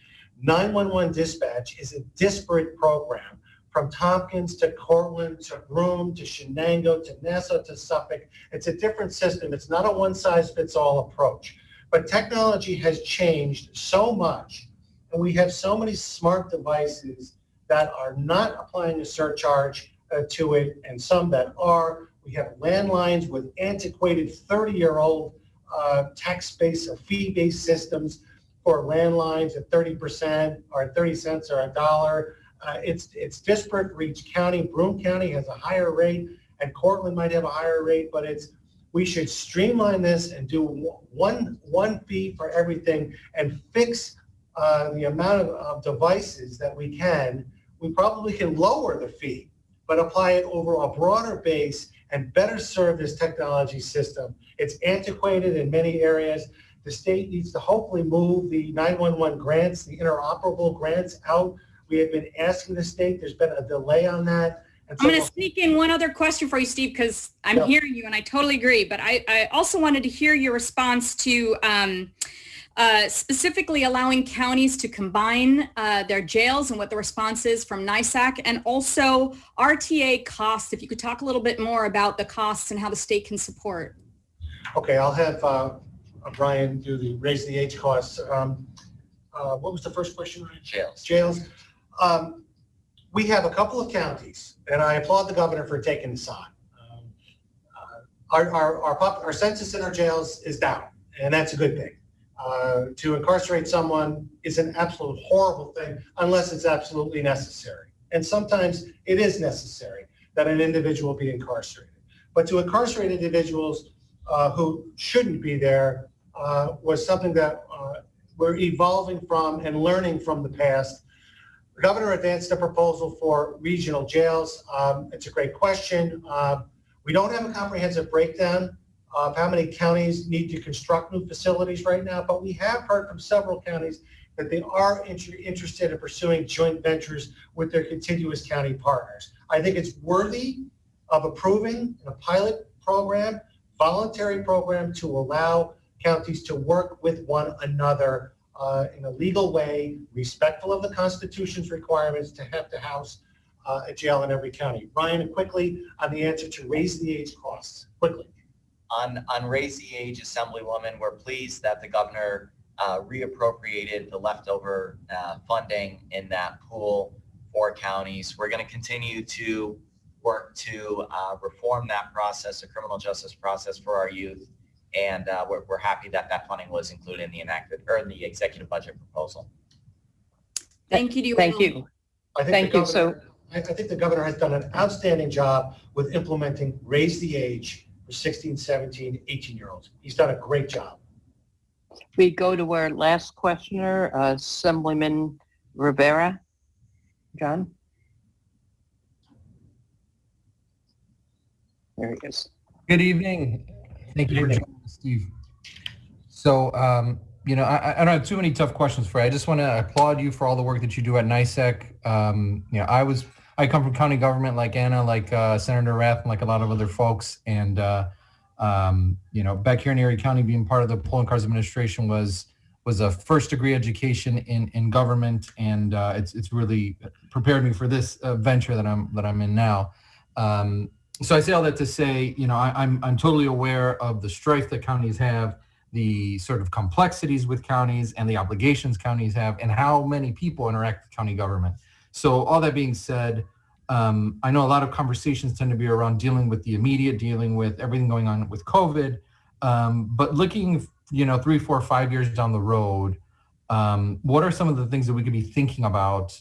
E: 911 dispatch is a disparate program, from Tompkins to Cortland to Broome to Shenango to Nassau to Suffolk. It's a different system. It's not a one-size-fits-all approach. But technology has changed so much, and we have so many smart devices that are not applying a surcharge to it, and some that are. We have landlines with antiquated 30-year-old tax-based or fee-based systems for landlines at 30% or 30 cents or $1. It's disparate for each county. Broome County has a higher rate, and Cortland might have a higher rate, but we should streamline this and do one fee for everything and fix the amount of devices that we can. We probably can lower the fee, but apply it over a broader base and better serve this technology system. It's antiquated in many areas. The state needs to hopefully move the 911 grants, the interoperable grants out. We have been asking the state, there's been a delay on that.
L: I'm going to sneak in one other question for you, Steve, because I'm hearing you and I totally agree. But I also wanted to hear your response to specifically allowing counties to combine their jails and what the response is from NISAC, and also RTA costs. If you could talk a little bit more about the costs and how the state can support.
E: Okay, I'll have Brian do the raise the age costs. What was the first question, Ryan?
R: Jails.
E: Jails. We have a couple of counties, and I applaud the governor for taking this on. Our census in our jails is down, and that's a good thing. To incarcerate someone is an absolute horrible thing unless it's absolutely necessary. And sometimes it is necessary that an individual be incarcerated. But to incarcerate individuals who shouldn't be there was something that we're evolving from and learning from the past. The governor advanced a proposal for regional jails. It's a great question. We don't have a comprehensive breakdown of how many counties need to construct new facilities right now, but we have heard from several counties that they are interested in pursuing joint ventures with their contiguous county partners. I think it's worthy of approving a pilot program, voluntary program, to allow counties to work with one another in a legal way, respectful of the Constitution's requirements to have to house a jail in every county. Ryan, quickly on the answer to raise the age costs, quickly.
R: On raise the age, Assemblywoman, we're pleased that the governor reappropriated the leftover funding in that pool for counties. We're going to continue to work to reform that process, the criminal justice process for our youth. And we're happy that that funding was included in the executive budget proposal.
L: Thank you.
A: Thank you.
E: I think the governor has done an outstanding job with implementing raise the age for 16, 17, 18-year-olds. He's done a great job.
A: We go to our last questioner, Assemblyman Rivera. John? There he is.
M: Good evening. Thank you for joining us, Steve. So, I don't have too many tough questions for you. I just want to applaud you for all the work that you do at NISAC. I come from county government like Anna, like Senator Rath, and like a lot of other folks. And, back here in Erie County, being part of the Polling Cards Administration was a first degree education in government. And it's really prepared me for this venture that I'm in now. So I say all that to say, I'm totally aware of the strife that counties have, the sort of complexities with counties and the obligations counties have, and how many people interact with county government. So all that being said, I know a lot of conversations tend to be around dealing with the immediate, dealing with everything going on with COVID, but looking, 3, 4, 5 years down the road, what are some of the things that we could be thinking about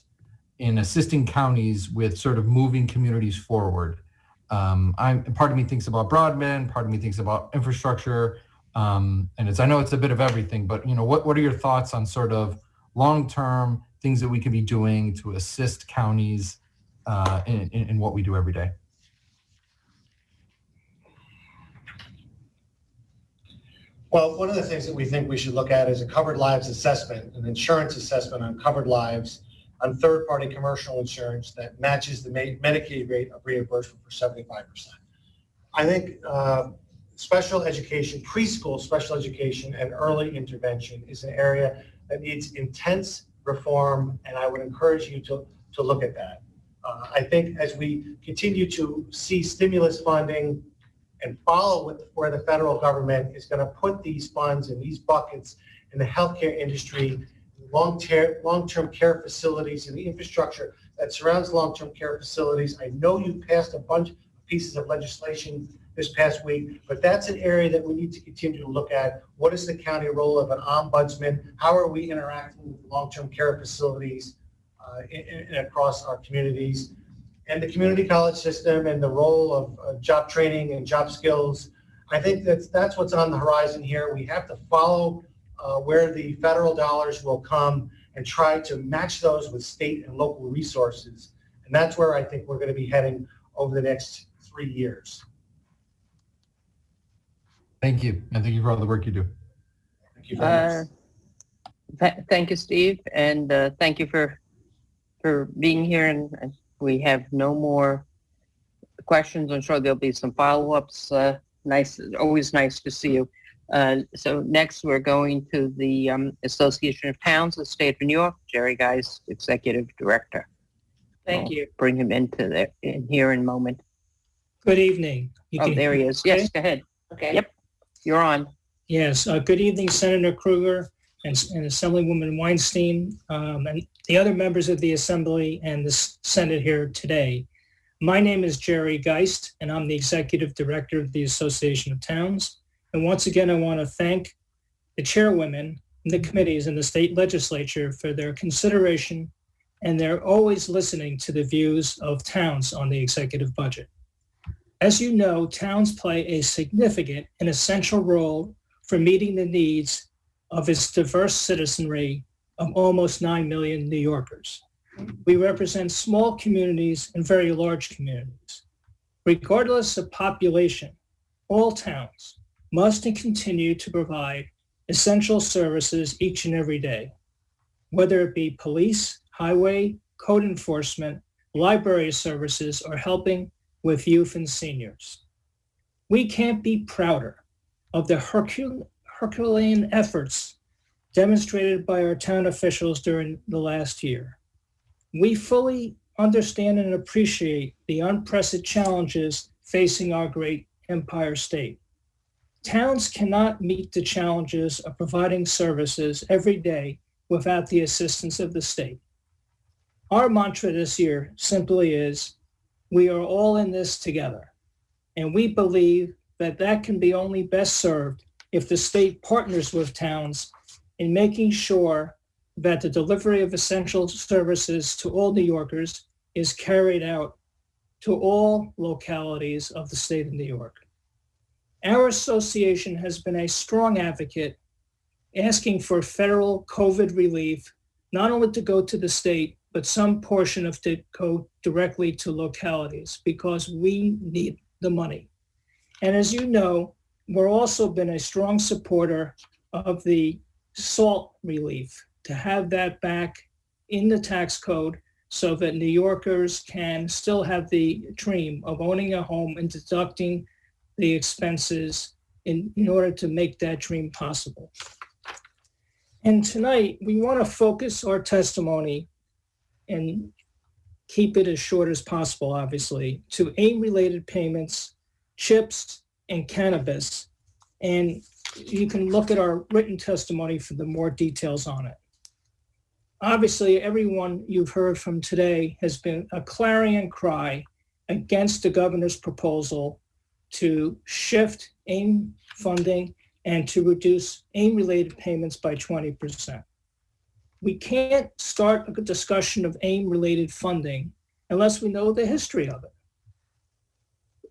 M: in assisting counties with sort of moving communities forward? Part of me thinks about broadband, part of me thinks about infrastructure, and I know it's a bit of everything, but what are your thoughts on sort of long-term things that we can be doing to assist counties in what we do every day?
E: Well, one of the things that we think we should look at is a covered lives assessment, an insurance assessment on covered lives on third-party commercial insurance that matches the Medicaid rate of reimbursement for 75%. I think special education, preschool special education, and early intervention is an area that needs intense reform, and I would encourage you to look at that. I think as we continue to see stimulus funding and follow with where the federal government is going to put these funds in these buckets in the healthcare industry, long-term care facilities, and the infrastructure that surrounds long-term care facilities. I know you passed a bunch of pieces of legislation this past week, but that's an area that we need to continue to look at. What is the county role of an ombudsman? How are we interacting with long-term care facilities? across our communities. And the community college system and the role of job training and job skills, I think that's what's on the horizon here. We have to follow where the federal dollars will come and try to match those with state and local resources. And that's where I think we're going to be heading over the next 3 years.
M: Thank you. And thank you for all the work you do.
E: Thank you very much.
A: Thank you, Steve, and thank you for being here. And we have no more questions. I'm sure there'll be some follow-ups. Always nice to see you. So next, we're going to the Association of Towns of the State of New York. Jerry Geist, Executive Director.
B: Thank you.
A: Bring him in here in a moment.
P: Good evening.
A: There he is. Yes, go ahead.
B: Okay.
A: Yep, you're on.
P: Yes, good evening, Senator Krueger and Assemblywoman Weinstein, and the other members of the Assembly and the Senate here today. My name is Jerry Geist, and I'm the Executive Director of the Association of Towns. And once again, I want to thank the chairwomen and the committees in the state legislature for their consideration, and they're always listening to the views of towns on the executive budget. As you know, towns play a significant and essential role for meeting the needs of its diverse citizenry of almost 9 million New Yorkers. We represent small communities and very large communities. Regardless of population, all towns must and continue to provide essential services each and every day, whether it be police, highway, code enforcement, library services, or helping with youth and seniors. We can't be prouder of the Herculean efforts demonstrated by our town officials during the last year. We fully understand and appreciate the unprecedented challenges facing our great Empire State. Towns cannot meet the challenges of providing services every day without the assistance of the state. Our mantra this year simply is, we are all in this together. And we believe that that can be only best served if the state partners with towns in making sure that the delivery of essential services to all New Yorkers is carried out to all localities of the state of New York. Our association has been a strong advocate asking for federal COVID relief, not only to go to the state, but some portion of it go directly to localities because we need the money. And as you know, we're also been a strong supporter of the SALT relief, to have that back in the tax code so that New Yorkers can still have the dream of owning a home and deducting the expenses in order to make that dream possible. And tonight, we want to focus our testimony and keep it as short as possible, obviously, to AIM-related payments, CHIPS, and cannabis. And you can look at our written testimony for the more details on it. Obviously, everyone you've heard from today has been a clarion cry against the governor's proposal to shift AIM funding and to reduce AIM-related payments by 20%. We can't start a discussion of AIM-related funding unless we know the history of it.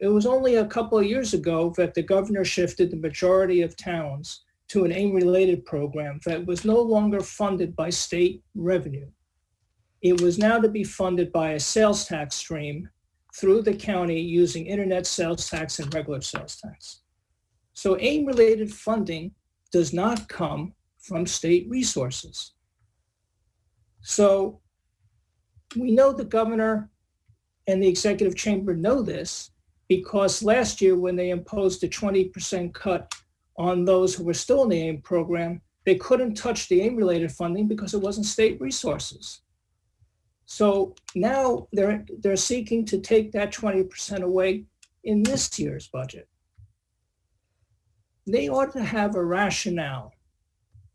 P: It was only a couple of years ago that the governor shifted the majority of towns to an AIM-related program that was no longer funded by state revenue. It was now to be funded by a sales tax stream through the county using internet sales tax and regular sales tax. So AIM-related funding does not come from state resources. So we know the governor and the executive chamber know this because last year when they imposed a 20% cut on those who were still in the AIM program, they couldn't touch the AIM-related funding because it wasn't state resources. So now they're seeking to take that 20% away in this year's budget. They ought to have a rationale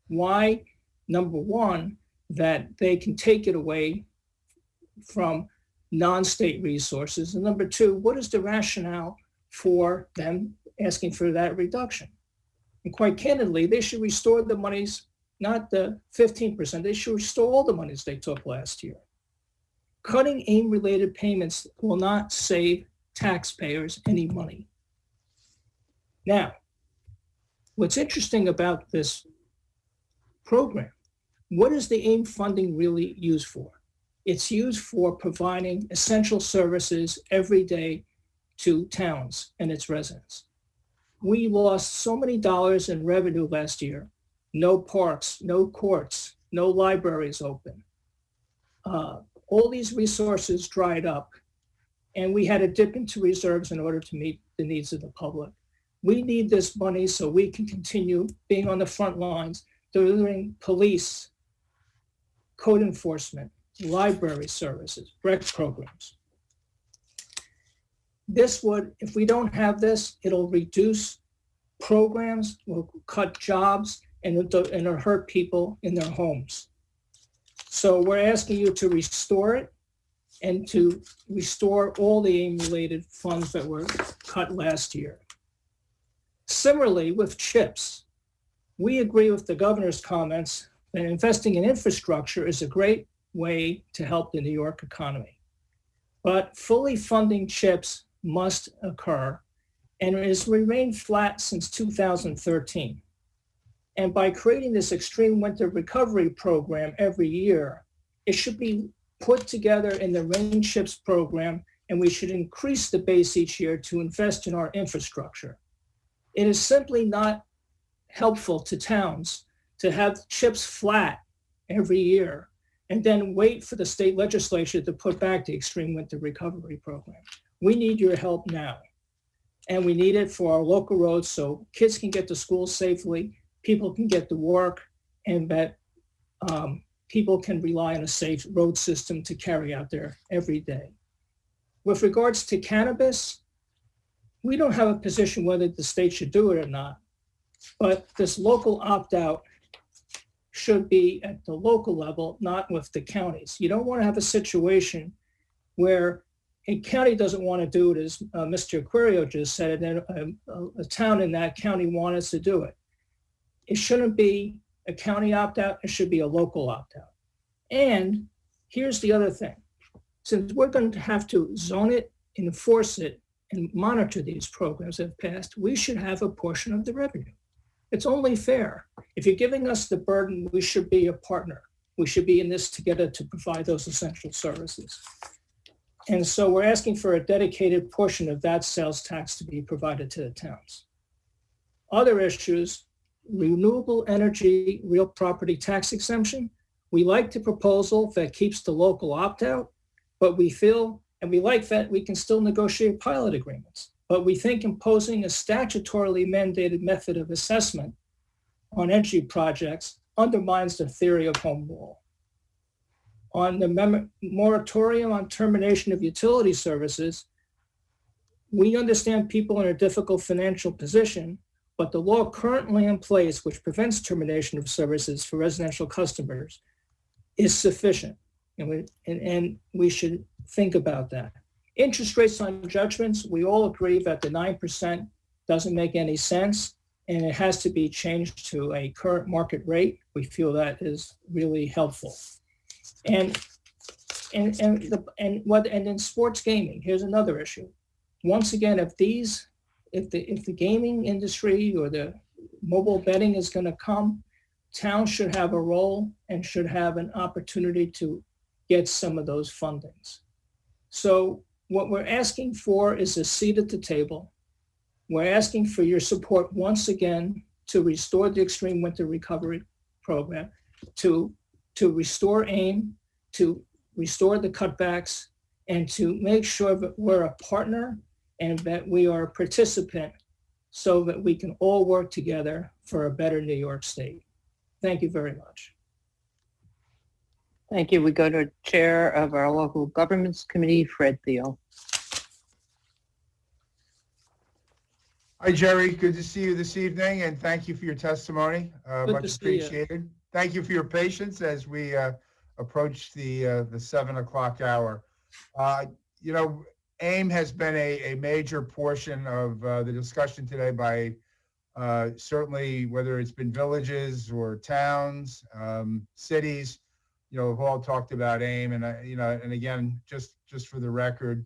P: why, number one, that they can take it away from non-state resources, and number two, what is the rationale for them asking for that reduction? And quite candidly, they should restore the monies, not the 15%, they should restore all the monies they took last year. Cutting AIM-related payments will not save taxpayers any money. Now, what's interesting about this program, what is the AIM funding really used for? It's used for providing essential services every day to towns and its residents. We lost so many dollars in revenue last year. No parks, no courts, no libraries open. All these resources dried up, and we had to dip into reserves in order to meet the needs of the public. We need this money so we can continue being on the front lines, delivering police, code enforcement, library services, rec programs. This would, if we don't have this, it'll reduce programs, will cut jobs, and it'll hurt people in their homes. So we're asking you to restore it and to restore all the AIM-related funds that were cut last year. Similarly, with CHIPS, we agree with the governor's comments that investing in infrastructure is a great way to help the New York economy. But fully funding CHIPS must occur and has remained flat since 2013. And by creating this extreme winter recovery program every year, it should be put together in the Rain CHIPS program, and we should increase the base each year to invest in our infrastructure. It is simply not helpful to towns to have CHIPS flat every year and then wait for the state legislature to put back the extreme winter recovery program. We need your help now. And we need it for our local roads so kids can get to school safely, people can get to work, and that people can rely on a safe road system to carry out their everyday. With regards to cannabis, we don't have a position whether the state should do it or not, but this local opt-out should be at the local level, not with the counties. You don't want to have a situation where a county doesn't want to do it, as Mr. Aquario just said, and then a town in that county wants to do it. It shouldn't be a county opt-out, it should be a local opt-out. And here's the other thing. Since we're going to have to zone it, enforce it, and monitor these programs that have passed, we should have a portion of the revenue. It's only fair. If you're giving us the burden, we should be a partner. We should be in this together to provide those essential services. And so we're asking for a dedicated portion of that sales tax to be provided to the towns. Other issues, renewable energy, real property tax exemption. We like the proposal that keeps the local opt-out, but we feel, and we like that we can still negotiate pilot agreements. But we think imposing a statutorily mandated method of assessment on energy projects undermines the theory of home rule. On the moratorium on termination of utility services, we understand people in a difficult financial position, but the law currently in place, which prevents termination of services for residential customers, is sufficient. And we should think about that. Interest rates on judgments, we all agree that the 9% doesn't make any sense, and it has to be changed to a current market rate. We feel that is really helpful. And in sports gaming, here's another issue. Once again, if the gaming industry or the mobile betting is going to come, towns should have a role and should have an opportunity to get some of those fundings. So what we're asking for is a seat at the table. We're asking for your support once again to restore the extreme winter recovery program, to restore AIM, to restore the cutbacks, and to make sure that we're a partner and that we are a participant so that we can all work together for a better New York State. Thank you very much.
A: Thank you. We go to Chair of our Local Governments Committee, Fred Thiel.
I: Hi, Jerry. Good to see you this evening, and thank you for your testimony. Much appreciated. Thank you for your patience as we approach the 7 o'clock hour. You know, AIM has been a major portion of the discussion today by certainly whether it's been villages or towns, cities. have all talked about AIM, and and again, just for the record,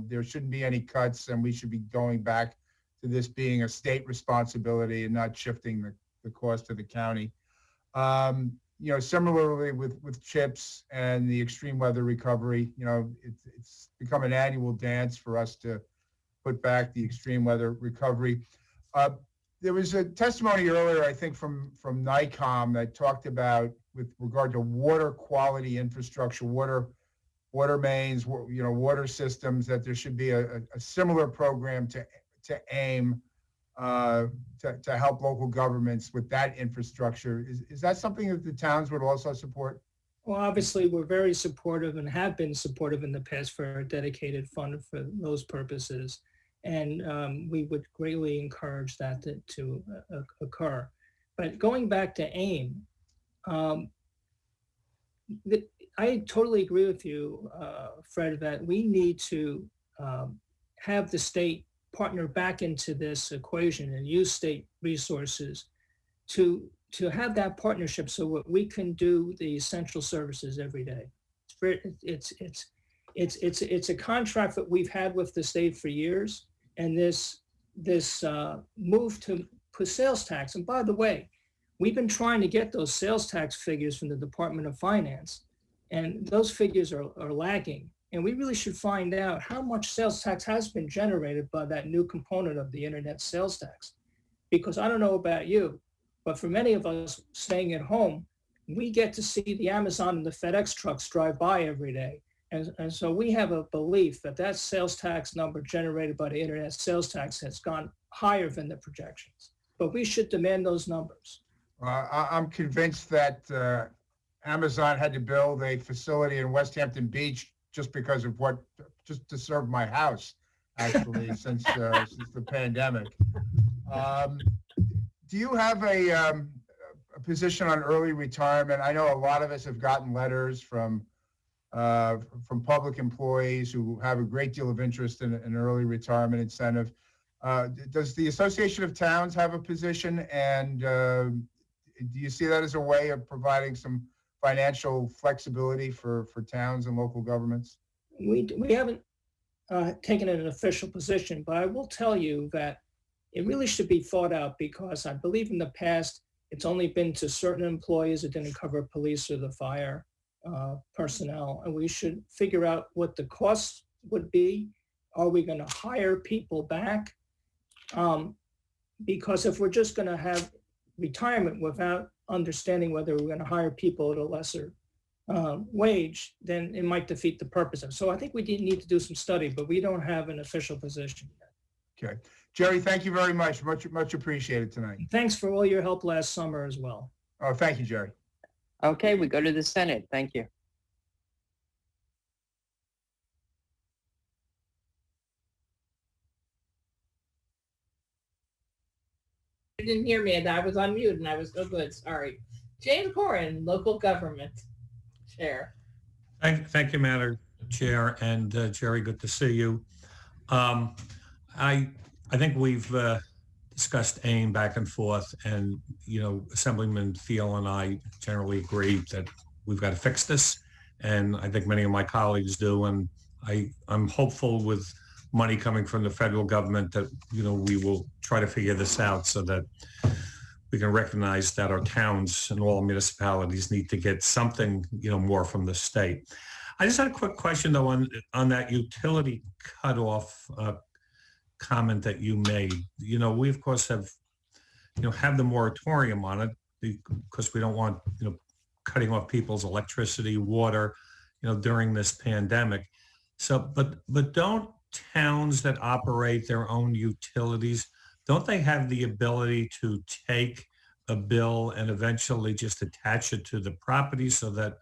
I: there shouldn't be any cuts, and we should be going back to this being a state responsibility and not shifting the cost to the county. Similarly with CHIPS and the extreme weather recovery, it's become an annual dance for us to put back the extreme weather recovery. There was a testimony earlier, I think, from NICOM that talked about, with regard to water quality infrastructure, water mains, water systems, that there should be a similar program to AIM to help local governments with that infrastructure. Is that something that the towns would also support?
P: Well, obviously, we're very supportive and have been supportive in the past for a dedicated fund for those purposes. And we would greatly encourage that to occur. But going back to AIM, I totally agree with you, Fred, that we need to have the state partner back into this equation and use state resources to have that partnership so that we can do the essential services every day. It's a contract that we've had with the state for years, and this move to put sales tax. And by the way, we've been trying to get those sales tax figures from the Department of Finance, and those figures are lagging. And we really should find out how much sales tax has been generated by that new component of the internet sales tax. Because I don't know about you, but for many of us staying at home, we get to see the Amazon and the FedEx trucks drive by every day. And so we have a belief that sales tax number generated by the internet sales tax has gone higher than the projections. But we should demand those numbers.
I: I'm convinced that Amazon had to build a facility in West Hampton Beach just because of just to serve my house, actually, since the pandemic. Do you have a position on early retirement? I know a lot of us have gotten letters from public employees who have a great deal of interest in an early retirement incentive. Does the Association of Towns have a position, and do you see that as a way of providing some financial flexibility for towns and local governments?
P: We haven't taken an official position, but I will tell you that it really should be thought out, because I believe in the past it's only been to certain employees. It didn't cover police or the fire personnel, and we should figure out what the costs would be. Are we going to hire people back? Because if we're just going to have retirement without understanding whether we're going to hire people at a lesser wage, then it might defeat the purpose of it. So I think we need to do some study, but we don't have an official position yet.
I: Okay. Jerry, thank you very much. Much appreciated tonight.
P: Thanks for all your help last summer as well.
I: Oh, thank you, Jerry.
A: Okay, we go to the Senate. Thank you.
B: You didn't hear me, and I was on mute, and I was so good. Sorry. James Corrin, Local Government Chair.
G: Thank you, Madam Chair, and Jerry, good to see you. I think we've discussed AIM back and forth, and Assemblyman Thiel and I generally agree that we've got to fix this, and I think many of my colleagues do, and I'm hopeful with money coming from the federal government that we will try to figure this out so that we can recognize that our towns and all municipalities need to get something more from the state. I just had a quick question though on that utility cutoff comment that you made. We of course have the moratorium on it because we don't want cutting off people's electricity, water, during this pandemic. So, but don't towns that operate their own utilities, don't they have the ability to take a bill and eventually just attach it to the property so that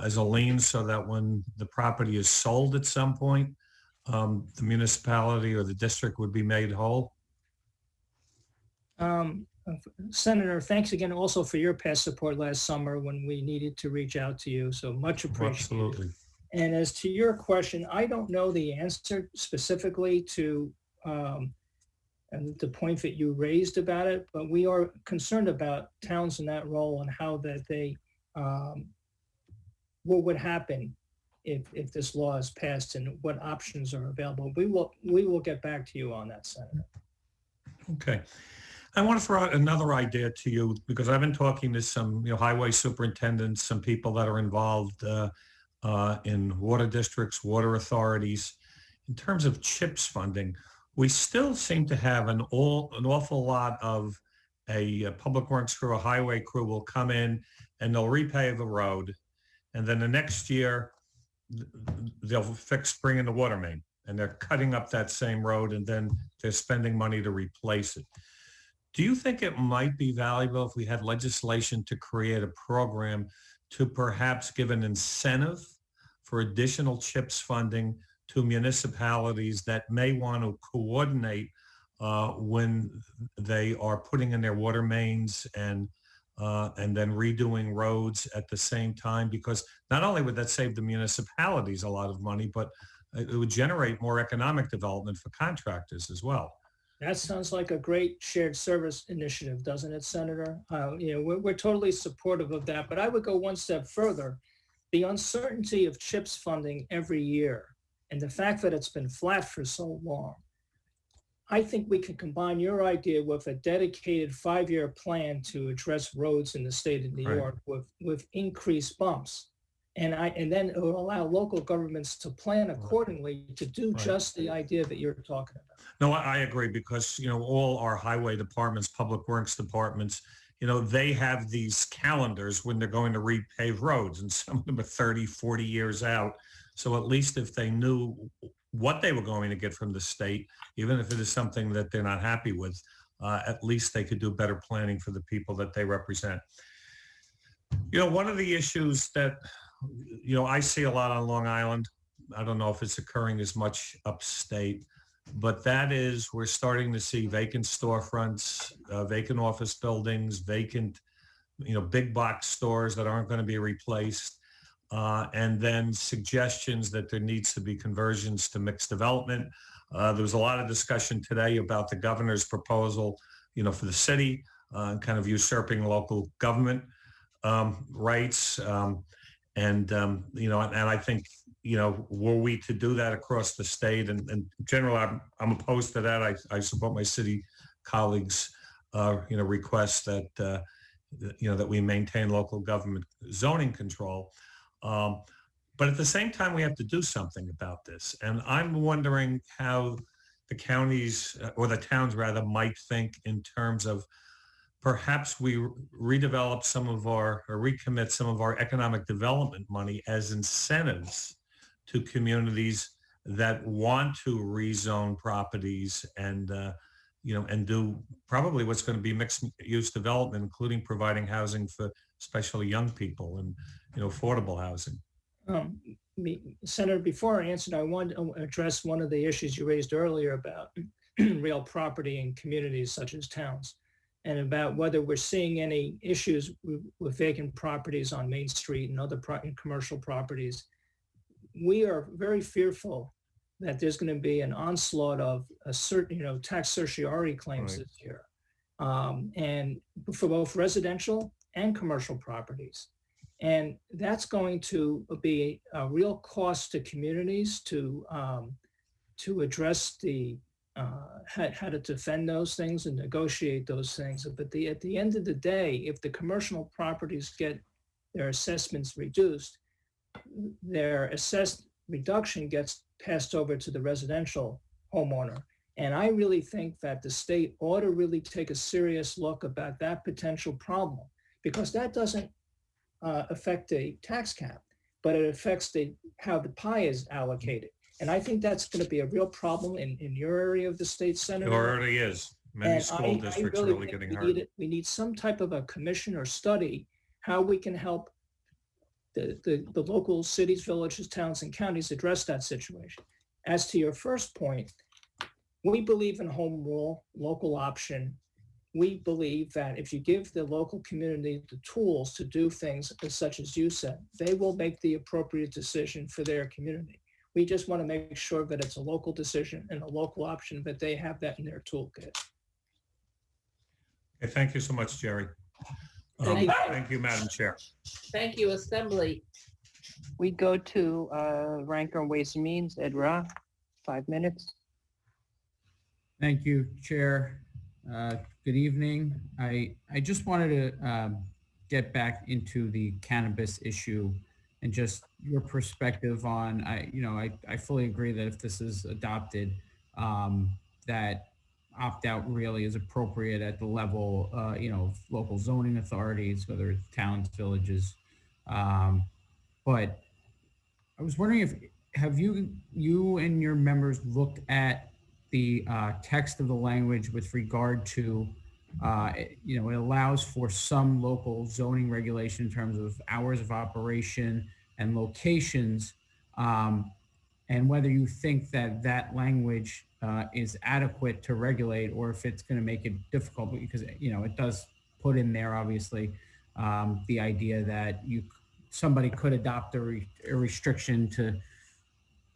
G: as a lien, so that when the property is sold at some point, the municipality or the district would be made whole?
P: Senator, thanks again also for your past support last summer when we needed to reach out to you. So much appreciated.
G: Absolutely.
P: And as to your question, I don't know the answer specifically to the point that you raised about it, but we are concerned about towns in that role and how that they what would happen if this law is passed and what options are available. We will get back to you on that, Senator.
G: Okay. I want to throw out another idea to you because I've been talking to some, highway superintendents, some people that are involved in water districts, water authorities. In terms of CHIPS funding, we still seem to have an awful lot of a public works crew, a highway crew will come in and they'll repave a road. And then the next year, they'll bring in the water main. And they're cutting up that same road and then they're spending money to replace it. Do you think it might be valuable if we had legislation to create a program to perhaps give an incentive for additional CHIPS funding to municipalities that may want to coordinate when they are putting in their water mains and then redoing roads at the same time? Because not only would that save the municipalities a lot of money, but it would generate more economic development for contractors as well.
P: That sounds like a great shared service initiative, doesn't it, Senator? We're totally supportive of that, but I would go one step further. The uncertainty of CHIPS funding every year and the fact that it's been flat for so long, I think we can combine your idea with a dedicated 5-year plan to address roads in the state of New York with increased bumps. And then it will allow local governments to plan accordingly to do just the idea that you're talking about.
G: No, I agree because, all our highway departments, public works departments, they have these calendars when they're going to repave roads and some of them are 30, 40 years out. So at least if they knew what they were going to get from the state, even if it is something that they're not happy with, at least they could do better planning for the people that they represent. One of the issues that, I see a lot on Long Island, I don't know if it's occurring as much upstate, but that is we're starting to see vacant storefronts, vacant office buildings, vacant, big box stores that aren't going to be replaced. And then suggestions that there needs to be conversions to mixed development. There was a lot of discussion today about the governor's proposal, for the city, kind of usurping local government rights. And I think, were we to do that across the state, and generally I'm opposed to that. I support my city colleagues, request that, that we maintain local government zoning control. But at the same time, we have to do something about this. And I'm wondering how the counties, or the towns rather, might think in terms of perhaps we redevelop or recommit some of our economic development money as incentives to communities that want to rezone properties and, and do probably what's going to be mixed use development, including providing housing for especially young people and, affordable housing.
P: Senator, before I answered, I want to address one of the issues you raised earlier about real property in communities such as towns, and about whether we're seeing any issues with vacant properties on Main Street and other commercial properties. We are very fearful that there's going to be an onslaught of a certain, tax certiorari claims this year, and for both residential and commercial properties. And that's going to be a real cost to communities to address the how to defend those things and negotiate those things. But at the end of the day, if the commercial properties get their assessments reduced, their assessed reduction gets passed over to the residential homeowner. And I really think that the state ought to really take a serious look about that potential problem, because that doesn't affect a tax cap, but it affects how the pie is allocated. And I think that's going to be a real problem in your area of the state, Senator.
G: It already is. Many school districts are really getting hurt.
P: We need some type of a commission or study how we can help the local cities, villages, towns, and counties address that situation. As to your first point, we believe in home rule, local option. We believe that if you give the local community the tools to do things such as you said, they will make the appropriate decision for their community. We just want to make sure that it's a local decision and a local option, that they have that in their toolkit.
G: Okay, thank you so much, Jerry.
B: Thank you.
G: Thank you, Madam Chair.
B: Thank you, Assembly.
A: We go to Ranker and Ways and Means, Ed Ra, 5 minutes.
K: Thank you, Chair. Good evening. I just wanted to get back into the cannabis issue and just your perspective on, I fully agree that if this is adopted, that opt-out really is appropriate at the level, of local zoning authorities, whether it's towns, villages. But I was wondering have you and your members looked at the text of the language with regard to, it allows for some local zoning regulation in terms of hours of operation and locations, and whether you think that language is adequate to regulate, or if it's going to make it difficult, because it does put in there obviously the idea that somebody could adopt a restriction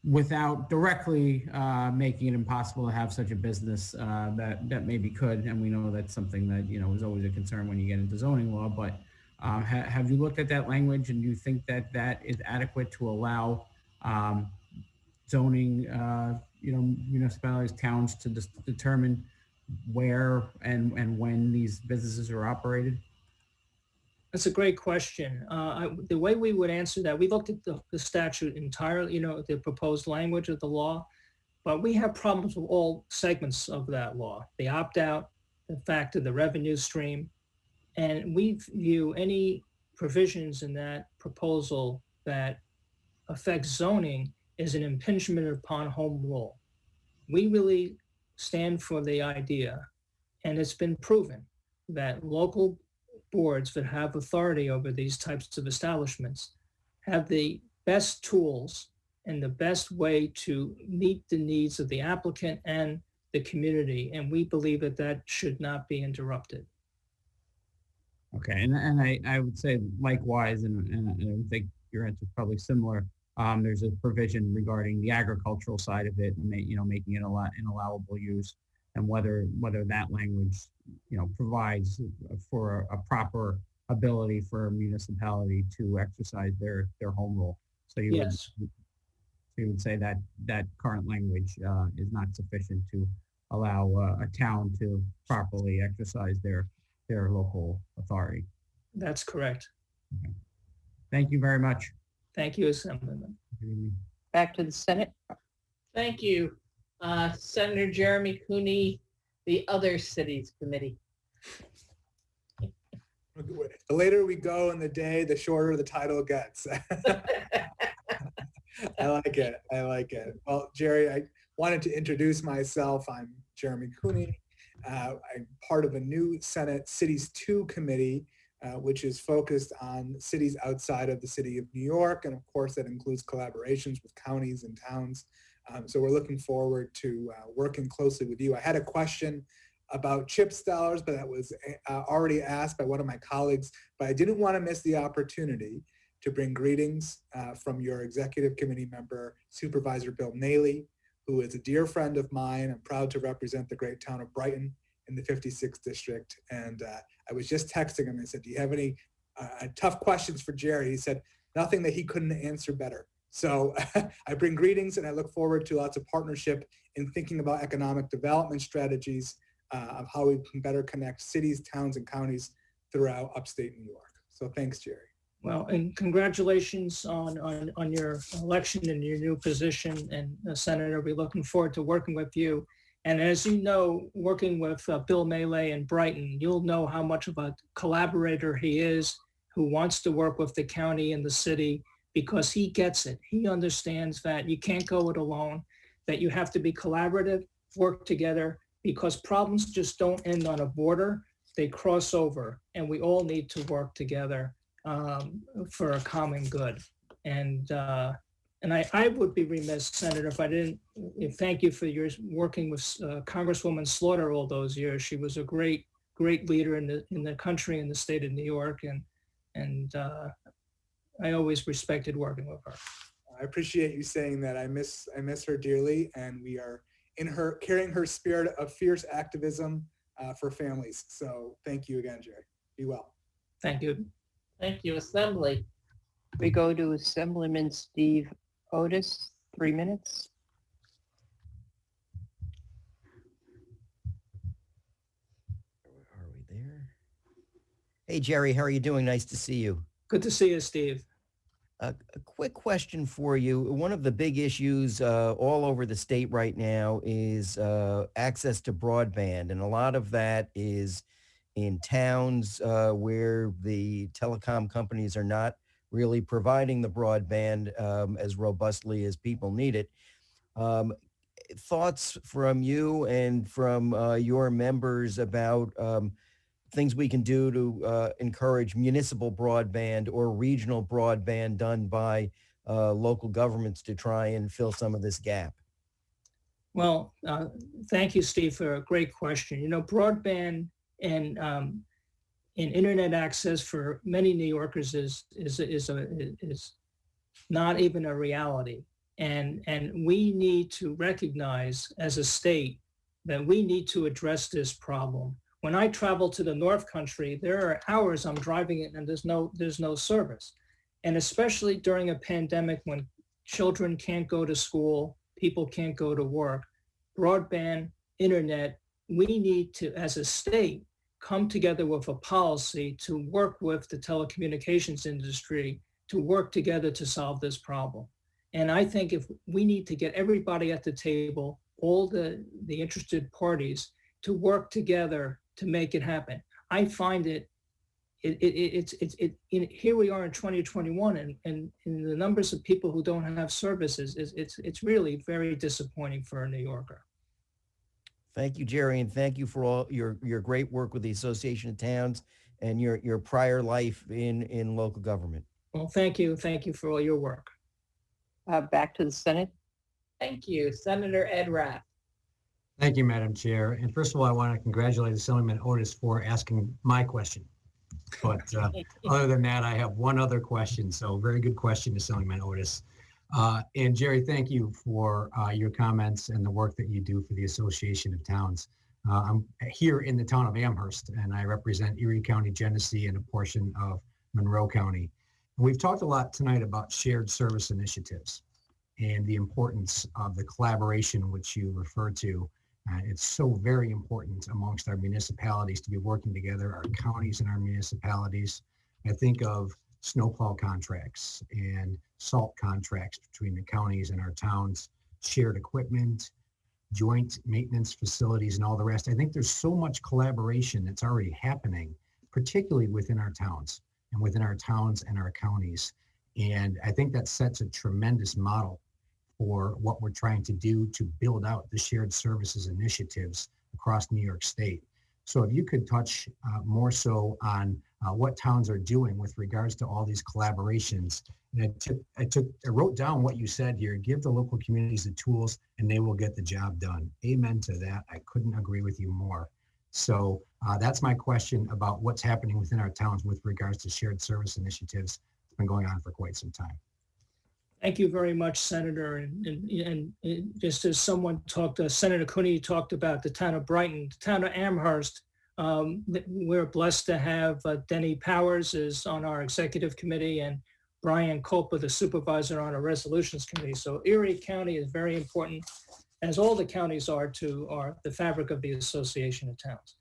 K: without directly making it impossible to have such a business that maybe could, and we know that's something that is always a concern when you get into zoning law. But have you looked at that language, and do you think that is adequate to allow zoning, municipalities, towns to determine where and when these businesses are operated?
P: That's a great question. The way we would answer that, we looked at the statute entirely, the proposed language of the law, but we have problems with all segments of that law. The opt-out, the fact of the revenue stream, and we view any provisions in that proposal that affect zoning as an impingement upon home rule. We really stand for the idea, and it's been proven that local boards that have authority over these types of establishments have the best tools and the best way to meet the needs of the applicant and the community. And we believe that should not be interrupted.
K: Okay, and I would say likewise, and I think your answer is probably similar. There's a provision regarding the agricultural side of it, and making it an allowable use, and whether that language provides for a proper ability for a municipality to exercise their home rule. So you would say that current language is not sufficient to allow a town to properly exercise their local authority.
P: That's correct.
K: Okay. Thank you very much.
P: Thank you, Assemblyman.
A: Back to the Senate.
B: Thank you. Senator Jeremy Cooney, the Other Cities Committee.
J: The later we go in the day, the shorter the title gets. I like it. Well, Jerry, I wanted to introduce myself. I'm Jeremy Cooney. I'm part of a new Senate Cities 2 committee, which is focused on cities outside of the city of New York. And of course, that includes collaborations with counties and towns. So we're looking forward to working closely with you. I had a question about CHIPS dollars, but that was already asked by one of my colleagues. But I didn't want to miss the opportunity to bring greetings from your executive committee member, Supervisor Bill Naley, who is a dear friend of mine. I'm proud to represent the great town of Brighton in the 56th district. And I was just texting him and I said, do you have any tough questions for Jerry? He said, nothing that he couldn't answer better. So I bring greetings, and I look forward to lots of partnership in thinking about economic development strategies of how we can better connect cities, towns, and counties throughout upstate New York. So thanks, Jerry.
P: Well, and congratulations on your election and your new position. And Senator, we're looking forward to working with you. And as you know, working with Bill Naley in Brighton, you'll know how much of a collaborator he is, who wants to work with the county and the city, because he gets it. He understands that you can't go it alone, that you have to be collaborative, work together, because problems just don't end on a border. They cross over, and we all need to work together for a common good. And I would be remiss, Senator, if I didn't thank you for your working with Congresswoman Slaughter all those years. She was a great leader in the country and the state of New York, and I always respected working with her.
J: I appreciate you saying that. I miss her dearly, and we are carrying her spirit of fierce activism for families. So thank you again, Jerry. Be well.
P: Thank you.
B: Thank you, Assembly.
A: We go to Assemblyman Steve Otis, 3 minutes.
D: Are we there? Hey, Jerry, how are you doing? Nice to see you.
P: Good to see you, Steve.
D: A quick question for you. One of the big issues all over the state right now is access to broadband, and a lot of that is in towns where the telecom companies are not really providing the broadband as robustly as people need it. Thoughts from you and from your members about things we can do to encourage municipal broadband or regional broadband done by local governments to try and fill some of this gap?
P: Well, thank you, Steve, for a great question. You know, broadband and internet access for many New Yorkers is not even a reality. And we need to recognize as a state that we need to address this problem. When I travel to the North Country, there are hours I'm driving it and there's no service. And especially during a pandemic when children can't go to school, people can't go to work, broadband, internet, we need to, as a state, come together with a policy to work with the telecommunications industry to work together to solve this problem. And I think if we need to get everybody at the table, all the interested parties, to work together to make it happen. I find here we are in 2021 and the numbers of people who don't have services it's really very disappointing for a New Yorker.
D: Thank you, Jerry, and thank you for all your great work with the Association of Towns and your prior life in local government.
P: Well, thank you for all your work.
A: Back to the Senate.
B: Thank you, Senator Ed Rapp.
V: Thank you, Madam Chair. And first of all, I want to congratulate Assemblyman Otis for asking my question. But other than that, I have one other question. So very good question, Assemblyman Otis. And Jerry, thank you for your comments and the work that you do for the Association of Towns. I'm here in the town of Amherst, and I represent Erie County, Genesee, and a portion of Monroe County. And we've talked a lot tonight about shared service initiatives and the importance of the collaboration which you refer to. It's so very important amongst our municipalities to be working together, our counties and our municipalities. I think of snowplow contracts and salt contracts between the counties and our towns, shared equipment, joint maintenance facilities, and all the rest. I think there's so much collaboration that's already happening, particularly within our towns and our counties. And I think that sets a tremendous model for what we're trying to do to build out the shared services initiatives across New York State. So if you could touch more so on what towns are doing with regards to all these collaborations. And I wrote down what you said here: give the local communities the tools and they will get the job done. Amen to that. I couldn't agree with you more. So that's my question about what's happening within our towns with regards to shared service initiatives. It's been going on for quite some time.
P: Thank you very much, Senator. And just as someone talked, Senator Cooney talked about the town of Brighton, the town of Amherst. We're blessed to have Denny Powers is on our executive committee and Brian Copa, the supervisor, on our resolutions committee. So Erie County is very important, as all the counties are to the fabric of the Association of Towns.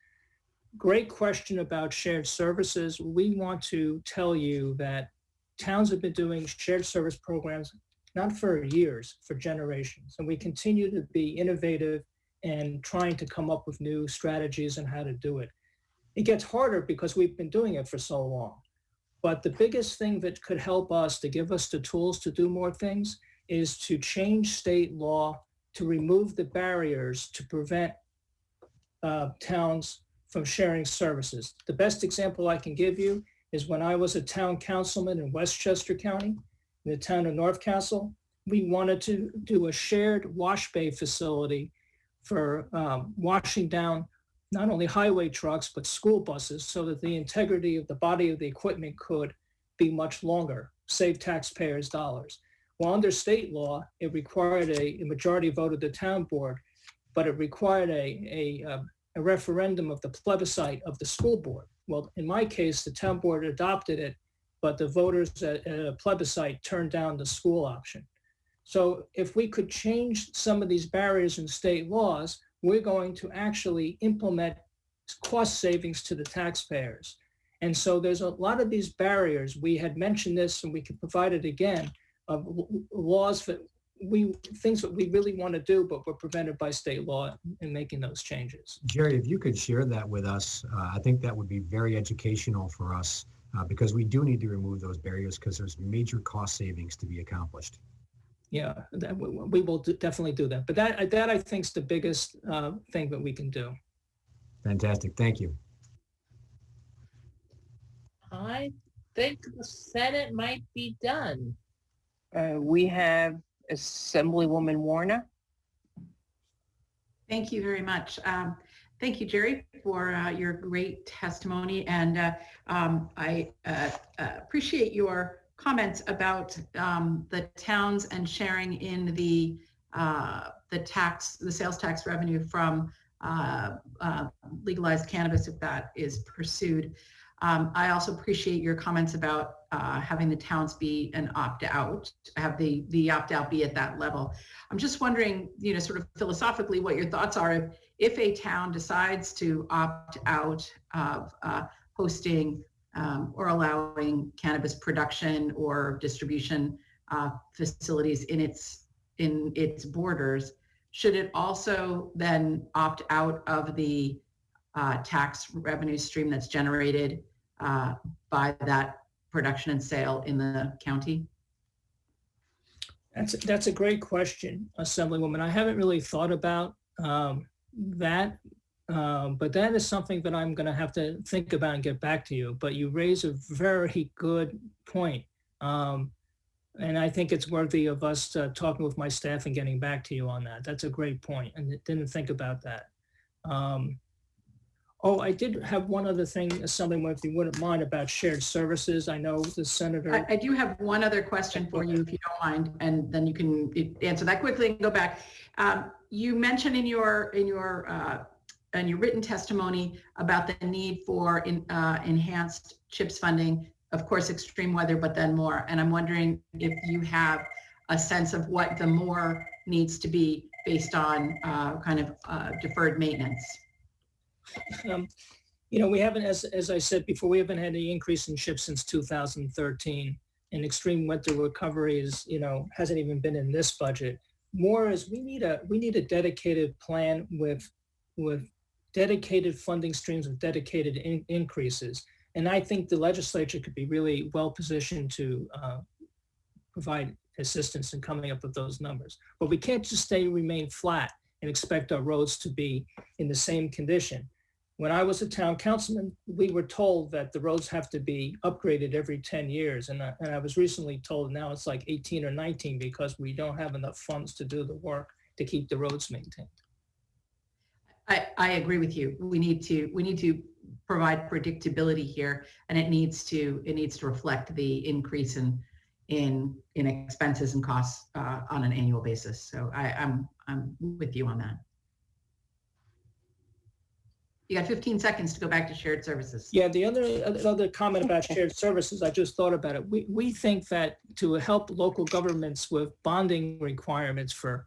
P: Great question about shared services. We want to tell you that towns have been doing shared service programs, not for years, for generations. And we continue to be innovative and trying to come up with new strategies on how to do it. It gets harder because we've been doing it for so long. But the biggest thing that could help us to give us the tools to do more things is to change state law to remove the barriers to prevent towns from sharing services. The best example I can give you is when I was a town councilman in Westchester County, in the town of North Castle, we wanted to do a shared wash bay facility for washing down not only highway trucks, but school buses so that the integrity of the body of the equipment could be much longer, save taxpayers dollars. Well, under state law, it required a majority vote of the town board, but it required a referendum of the plebiscite of the school board. Well, in my case, the town board adopted it but the voters at a plebiscite turned down the school option. So if we could change some of these barriers in state laws, we're going to actually implement cost savings to the taxpayers. And so there's a lot of these barriers. We had mentioned this, and we could provide it again, of laws that things that we really want to do, but we're prevented by state law in making those changes.
V: Jerry, if you could share that with us, I think that would be very educational for us because we do need to remove those barriers because there's major cost savings to be accomplished.
P: Yeah, we will definitely do that. But that I think is the biggest thing that we can do.
V: Fantastic. Thank you.
B: I think the Senate might be done.
A: We have Assemblywoman Warner.
F: Thank you very much. Thank you, Jerry, for your great testimony. And I appreciate your comments about the towns and sharing in the sales tax revenue from legalized cannabis if that is pursued. I also appreciate your comments about having the towns be an opt-out, have the opt-out be at that level. I'm just wondering, sort of philosophically, what your thoughts are if a town decides to opt out of hosting or allowing cannabis production or distribution facilities in its borders. Should it also then opt out of the tax revenue stream that's generated by that production and sale in the county?
P: That's a great question, Assemblywoman. I haven't really thought about that, but that is something that I'm going to have to think about and get back to you. But you raise a very good point. And I think it's worthy of us talking with my staff and getting back to you on that. That's a great point, and I didn't think about that. I did have one other thing, Assemblywoman, if you wouldn't mind, about shared services. I know the senator.
F: I do have one other question for you, if you don't mind, and then you can answer that quickly and go back. You mentioned in your written testimony about the need for enhanced CHIPS funding, of course, extreme weather, but then more. And I'm wondering if you have a sense of what the more needs to be based on deferred maintenance.
P: We haven't, as I said before, we haven't had any increase in CHIPS since 2013. And extreme winter recovery hasn't even been in this budget. More is we need a dedicated plan with dedicated funding streams with dedicated increases. And I think the legislature could be really well positioned to provide assistance in coming up with those numbers. But we can't just remain flat and expect our roads to be in the same condition. When I was a town councilman, we were told that the roads have to be upgraded every 10 years. And I was recently told now it's like 18 or 19 because we don't have enough funds to do the work to keep the roads maintained.
F: I agree with you. We need to provide predictability here, and it needs to reflect the increase in expenses and costs on an annual basis. So I'm with you on that. You got 15 seconds to go back to shared services.
P: Yeah, the other comment about shared services, I just thought about it. We think that to help local governments with bonding requirements for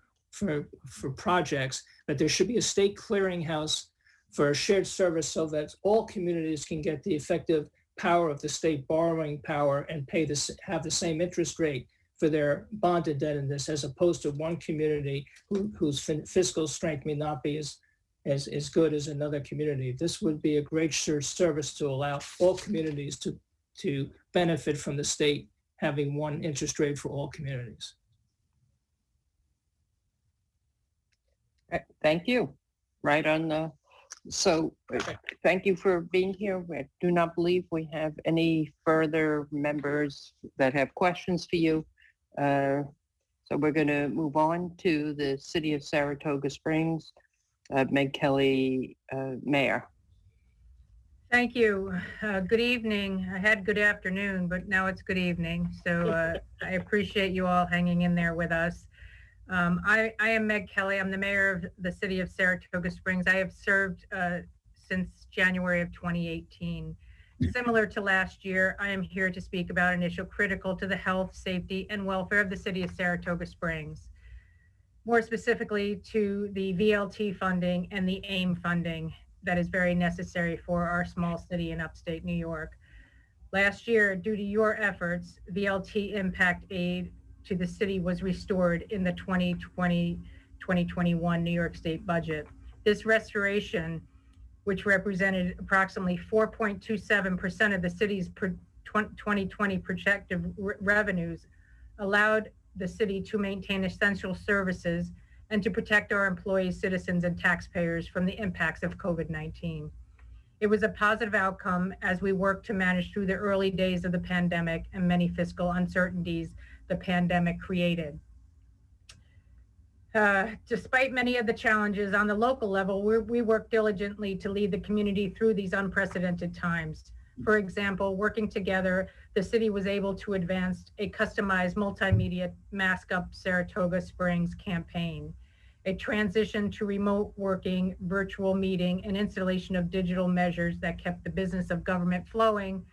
P: projects, that there should be a state clearinghouse for a shared service so that all communities can get the effective power of the state borrowing power and have the same interest rate for their bond indebtedness, as opposed to one community whose fiscal strength may not be as good as another community. This would be a great shared service to allow all communities to benefit from the state having one interest rate for all communities.
A: Thank you. Right on the, so thank you for being here. I do not believe we have any further members that have questions for you. So we're going to move on to the City of Saratoga Springs. Meg Kelly, Mayor.
O: Thank you. Good evening. I had good afternoon, but now it's good evening. So I appreciate you all hanging in there with us. I am Meg Kelly. I'm the mayor of the City of Saratoga Springs. I have served since January of 2018. Similar to last year, I am here to speak about an issue critical to the health, safety, and welfare of the city of Saratoga Springs. More specifically to the VLT funding and the AIM funding that is very necessary for our small city in upstate New York. Last year, due to your efforts, VLT impact aid to the city was restored in the 2020-2021 New York State budget. This restoration, which represented approximately 4.27% of the city's 2020 projected revenues, allowed the city to maintain essential services and to protect our employees, citizens, and taxpayers from the impacts of COVID-19. It was a positive outcome as we worked to manage through the early days of the pandemic and many fiscal uncertainties the pandemic created. Despite many of the challenges on the local level, we work diligently to lead the community through these unprecedented times. For example, working together, the city was able to advance a customized multimedia Mask Up Saratoga Springs campaign, a transition to remote working, virtual meeting, and installation of digital measures that kept the business of government flowing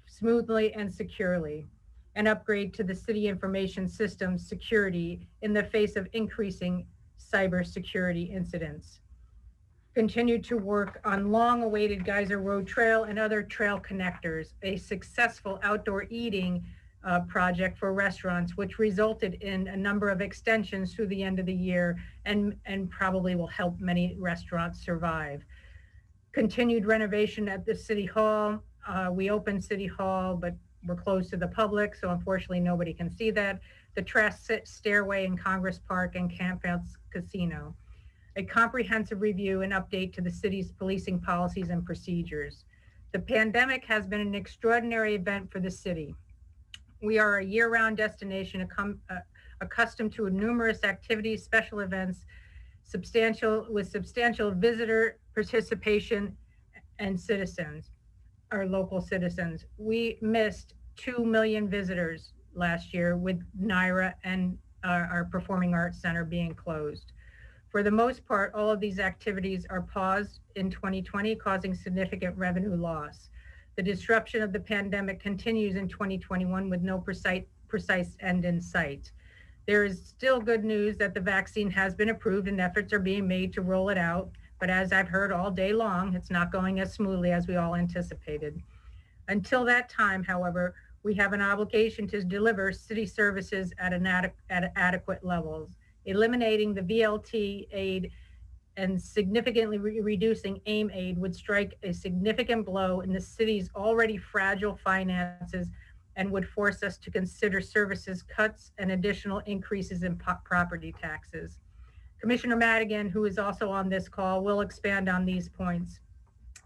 O: smoothly and securely, an upgrade to the city information systems security in the face of increasing cybersecurity incidents. Continued to work on long-awaited Geyser Road Trail and other trail connectors, a successful outdoor eating project for restaurants, which resulted in a number of extensions through the end of the year and probably will help many restaurants survive. Continued renovation at the City Hall. We opened City Hall, but we're closed to the public, so unfortunately nobody can see that. The Trask Stairway in Congress Park and Camphouse Casino. A comprehensive review and update to the city's policing policies and procedures. The pandemic has been an extraordinary event for the city. We are a year-round destination accustomed to numerous activities, special events, substantial visitor participation and citizens, our local citizens. We missed 2 million visitors last year with NYRA and our Performing Arts Center being closed. For the most part, all of these activities are paused in 2020, causing significant revenue loss. The disruption of the pandemic continues in 2021 with no precise end in sight. There is still good news that the vaccine has been approved and efforts are being made to roll it out. But as I've heard all day long, it's not going as smoothly as we all anticipated. Until that time, however, we have an obligation to deliver city services at adequate levels. Eliminating the VLT aid and significantly reducing AIM aid would strike a significant blow in the city's already fragile finances and would force us to consider services cuts and additional increases in property taxes. Commissioner Madigan, who is also on this call, will expand on these points.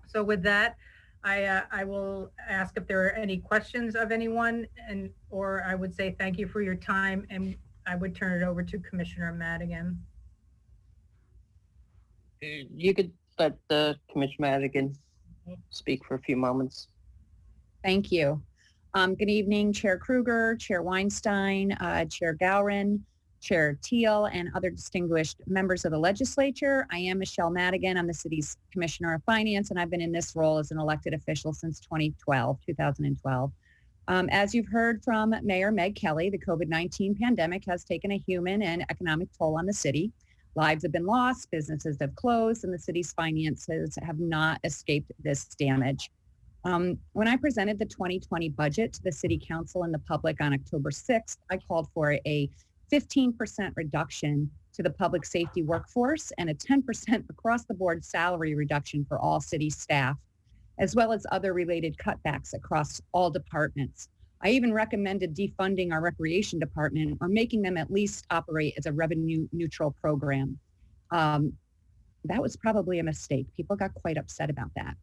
O: So with that, I will ask if there are any questions of anyone, or I would say thank you for your time, and I would turn it over to Commissioner Madigan.
A: You could let Commissioner Madigan speak for a few moments.
N: Thank you. Good evening, Chair Kruger, Chair Weinstein, Chair Gowron, Chair Teal, and other distinguished members of the legislature. I am Michelle Madigan. I'm the city's Commissioner of Finance, and I've been in this role as an elected official since 2012. As you've heard from Mayor Meg Kelly, the COVID-19 pandemic has taken a human and economic toll on the city. Lives have been lost, businesses have closed, and the city's finances have not escaped this damage. When I presented the 2020 budget to the City Council and the public on October 6th, I called for a 15% reduction to the public safety workforce and a 10% across-the-board salary reduction for all city staff, as well as other related cutbacks across all departments. I even recommended defunding our recreation department or making them at least operate as a revenue neutral program. That was probably a mistake. People got quite upset about that.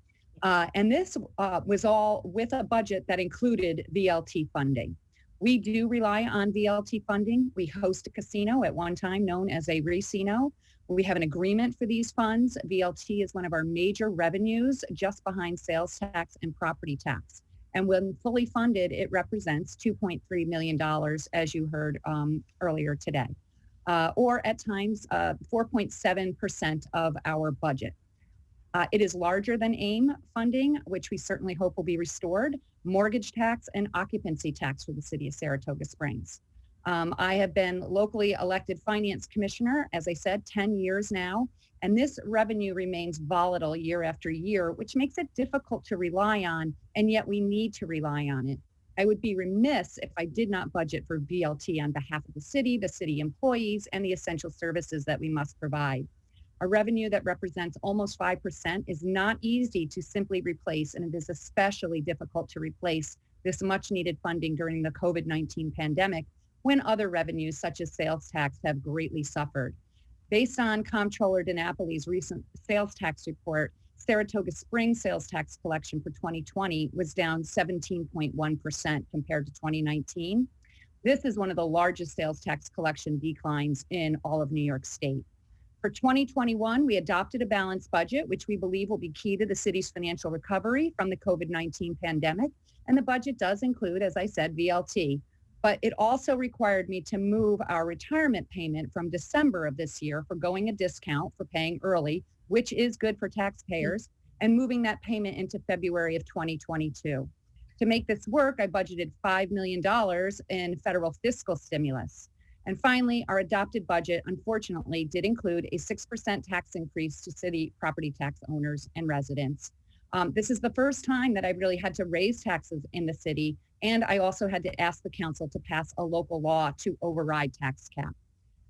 N: And this was all with a budget that included VLT funding. We do rely on VLT funding. We host a casino at one time known as a Racino. We have an agreement for these funds. VLT is one of our major revenues, just behind sales tax and property tax. And when fully funded, it represents $2.3 million, as you heard earlier today, or at times 4.7% of our budget. It is larger than AIM funding, which we certainly hope will be restored, mortgage tax and occupancy tax for the city of Saratoga Springs. I have been locally elected finance commissioner, as I said, 10 years now, and this revenue remains volatile year after year, which makes it difficult to rely on, and yet we need to rely on it. I would be remiss if I did not budget for VLT on behalf of the city employees, and the essential services that we must provide. A revenue that represents almost 5% is not easy to simply replace, and it is especially difficult to replace this much needed funding during the COVID-19 pandemic, when other revenues such as sales tax have greatly suffered. Based on Comptroller DiNapoli's recent sales tax report, Saratoga Springs sales tax collection for 2020 was down 17.1% compared to 2019. This is one of the largest sales tax collection declines in all of New York State. For 2021, we adopted a balanced budget, which we believe will be key to the city's financial recovery from the COVID-19 pandemic. And the budget does include, as I said, VLT. But it also required me to move our retirement payment from December of this year, forgoing a discount for paying early, which is good for taxpayers, and moving that payment into February of 2022. To make this work, I budgeted $5 million in federal fiscal stimulus. And finally, our adopted budget, unfortunately, did include a 6% tax increase to city property tax owners and residents. This is the first time that I've really had to raise taxes in the city, and I also had to ask the council to pass a local law to override tax cap.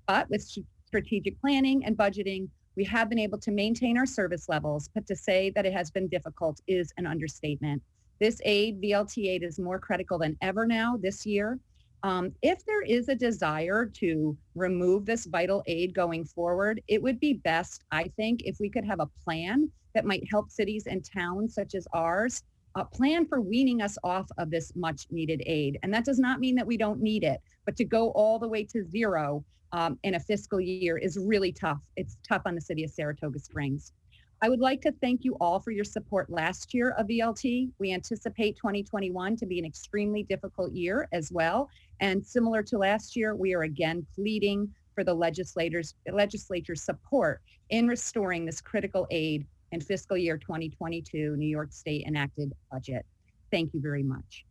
N: But with strategic planning and budgeting, we have been able to maintain our service levels, but to say that it has been difficult is an understatement. This aid, VLT aid, is more critical than ever now this year. If there is a desire to remove this vital aid going forward, it would be best, I think, if we could have a plan that might help cities and towns such as ours plan for weaning us off of this much needed aid. And that does not mean that we don't need it, but to go all the way to zero in a fiscal year is really tough. It's tough on the city of Saratoga Springs. I would like to thank you all for your support last year of VLT. We anticipate 2021 to be an extremely difficult year as well. And similar to last year, we are again pleading for the legislature's support in restoring this critical aid in fiscal year 2022 New York State enacted budget. Thank you very much.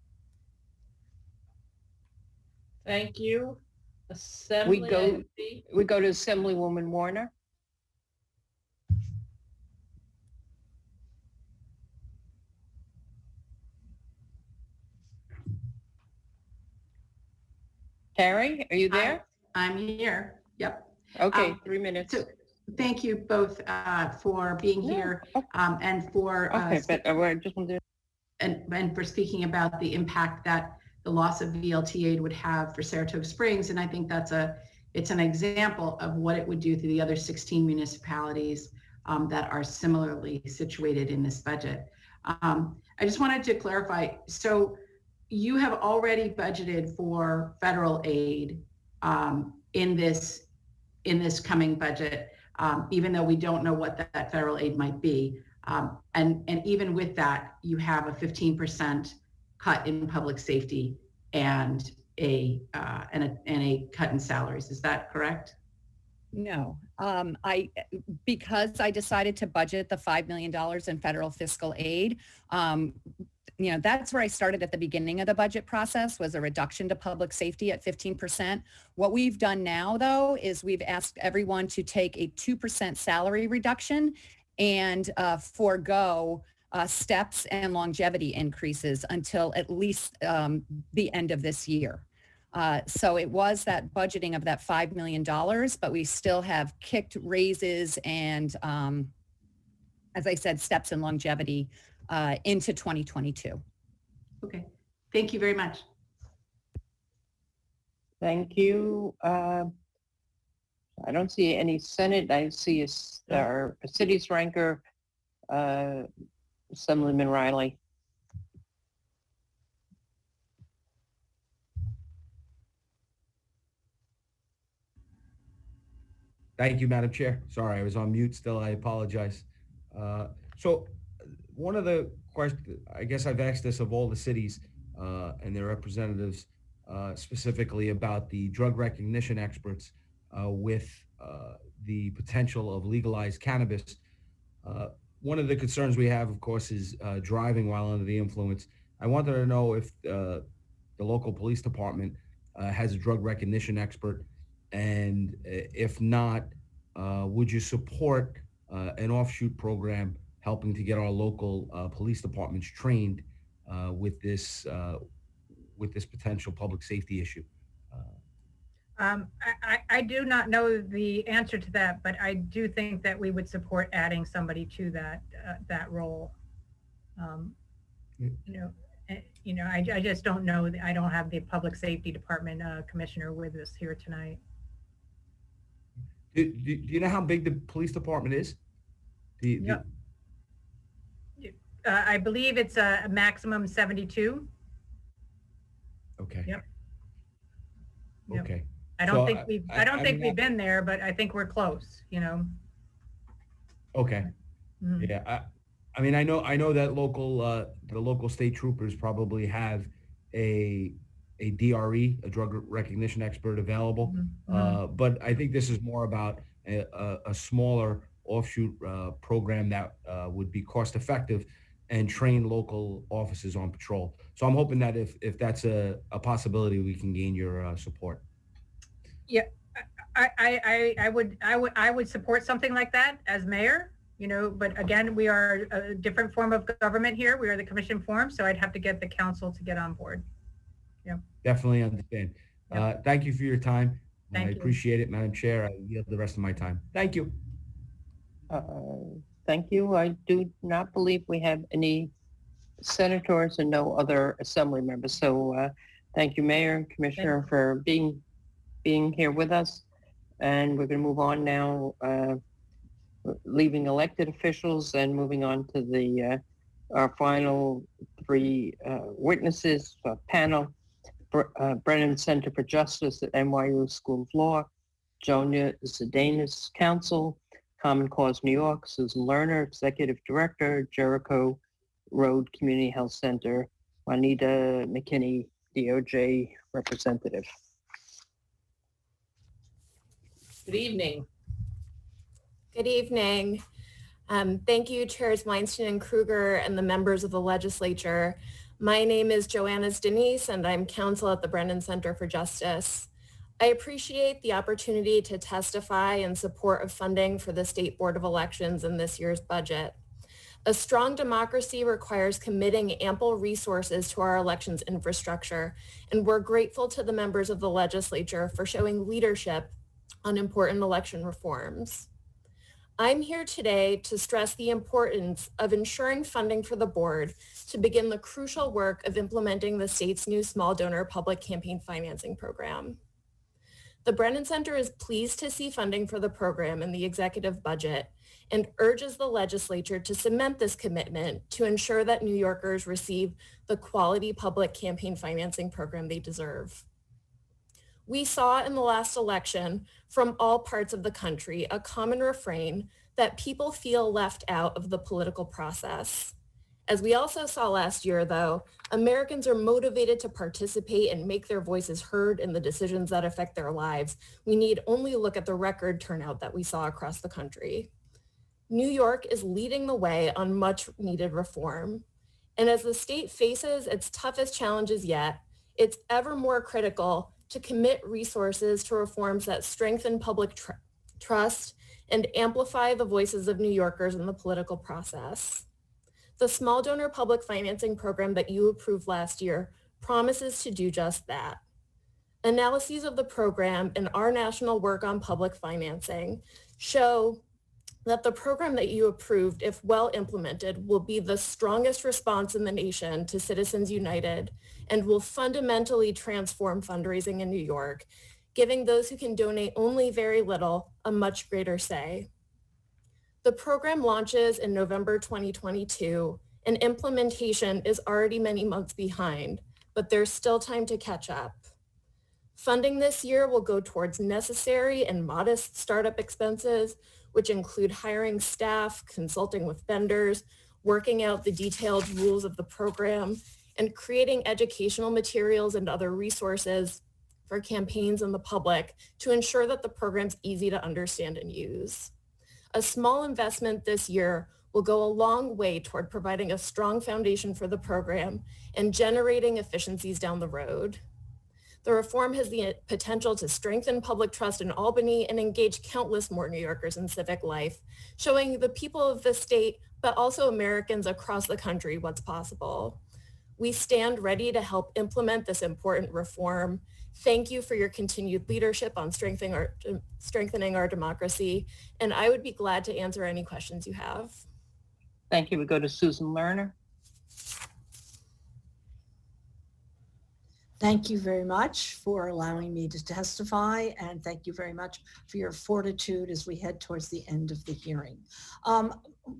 B: Thank you.
A: We go to Assemblywoman Warner. Carrie, are you there?
F: I'm here. Yep.
A: Okay, 3 minutes.
F: So thank you both for being here and for and for speaking about the impact that the loss of VLT aid would have for Saratoga Springs. And I think it's an example of what it would do to the other 16 municipalities that are similarly situated in this budget. I just wanted to clarify. So you have already budgeted for federal aid in this coming budget, even though we don't know what that federal aid might be. And even with that, you have a 15% cut in public safety and a cut in salaries. Is that correct?
N: No, because I decided to budget the $5 million in federal fiscal aid. That's where I started at the beginning of the budget process, was a reduction to public safety at 15%. What we've done now, though, is we've asked everyone to take a 2% salary reduction and forego steps and longevity increases until at least the end of this year. So it was that budgeting of that $5 million, but we still have kicked raises and, as I said, steps and longevity into 2022.
F: Okay, thank you very much.
A: Thank you. I don't see any Senate. I see our city's ranker, Assemblyman Riley.
S: Thank you, Madam Chair. Sorry, I was on mute still. I apologize. So one of the questions, I guess I've asked this of all the cities and their representatives, specifically about the drug recognition experts with the potential of legalized cannabis. one of the concerns we have, of course, is driving while under the influence. I wanted to know if the local police department has a drug recognition expert, and if not, would you support an offshoot program helping to get our local police departments trained with this potential public safety issue?
O: I do not know the answer to that, but I do think that we would support adding somebody to that role. I just don't know. I don't have the public safety department commissioner with us here tonight.
S: Do you know how big the police department is?
O: I believe it's a maximum 72.
S: Okay.
O: Yep.
S: Okay.
O: I don't think we've been there, but I think we're close,
S: Okay.
O: Mhm.
S: Yeah. I mean, I know that the local state troopers probably have a DRE, a drug recognition expert available. But I think this is more about a smaller offshoot program that would be cost effective and train local officers on patrol. So I'm hoping that if that's a possibility, we can gain your support.
O: Yeah, I would support something like that as mayor, but again, we are a different form of government here. We are the commission form, so I'd have to get the council to get on board. Yeah.
S: Definitely understand. Thank you for your time.
O: Thank
S: I
O: you.
S: appreciate it, Madam Chair. I yield the rest of my time. Thank you.
A: Thank you. I do not believe we have any senators and no other assembly members. So thank you, Mayor and Commissioner, for being here with us. And we're going to move on now, leaving elected officials and moving on to our final three witnesses, panel. Brennan Center for Justice at NYU School of Law, Jonia Zadanis, Counsel, Common Cause New York, Susan Lerner, Executive Director, Jericho Road Community Health Center, Juanita McKinney, DOJ Representative.
B: Good evening.
C: Good evening. Thank you, Chairs Weinstein and Kruger and the members of the legislature. My name is Joanna Denise, and I'm counsel at the Brennan Center for Justice. I appreciate the opportunity to testify in support of funding for the State Board of Elections in this year's budget. A strong democracy requires committing ample resources to our elections infrastructure, and we're grateful to the members of the legislature for showing leadership on important election reforms. I'm here today to stress the importance of ensuring funding for the board to begin the crucial work of implementing the state's new small donor public campaign financing program. The Brennan Center is pleased to see funding for the program in the executive budget and urges the legislature to cement this commitment to ensure that New Yorkers receive the quality public campaign financing program they deserve. We saw in the last election from all parts of the country a common refrain that people feel left out of the political process. As we also saw last year, though, Americans are motivated to participate and make their voices heard in the decisions that affect their lives. We need only look at the record turnout that we saw across the country. New York is leading the way on much needed reform. And as the state faces its toughest challenges yet, it's ever more critical to commit resources to reforms that strengthen public trust and amplify the voices of New Yorkers in the political process. The small donor public financing program that you approved last year promises to do just that. Analyses of the program and our national work on public financing show that the program that you approved, if well implemented, will be the strongest response in the nation to Citizens United and will fundamentally transform fundraising in New York, giving those who can donate only very little a much greater say. The program launches in November 2022, and implementation is already many months behind, but there's still time to catch up. Funding this year will go towards necessary and modest startup expenses, which include hiring staff, consulting with vendors, working out the detailed rules of the program, and creating educational materials and other resources for campaigns and the public to ensure that the program's easy to understand and use. A small investment this year will go a long way toward providing a strong foundation for the program and generating efficiencies down the road. The reform has the potential to strengthen public trust in Albany and engage countless more New Yorkers in civic life, showing the people of the state, but also Americans across the country, what's possible. We stand ready to help implement this important reform. Thank you for your continued leadership on strengthening our democracy, and I would be glad to answer any questions you have.
A: Thank you. We go to Susan Lerner.
Q: Thank you very much for allowing me to testify, and thank you very much for your fortitude as we head towards the end of the hearing.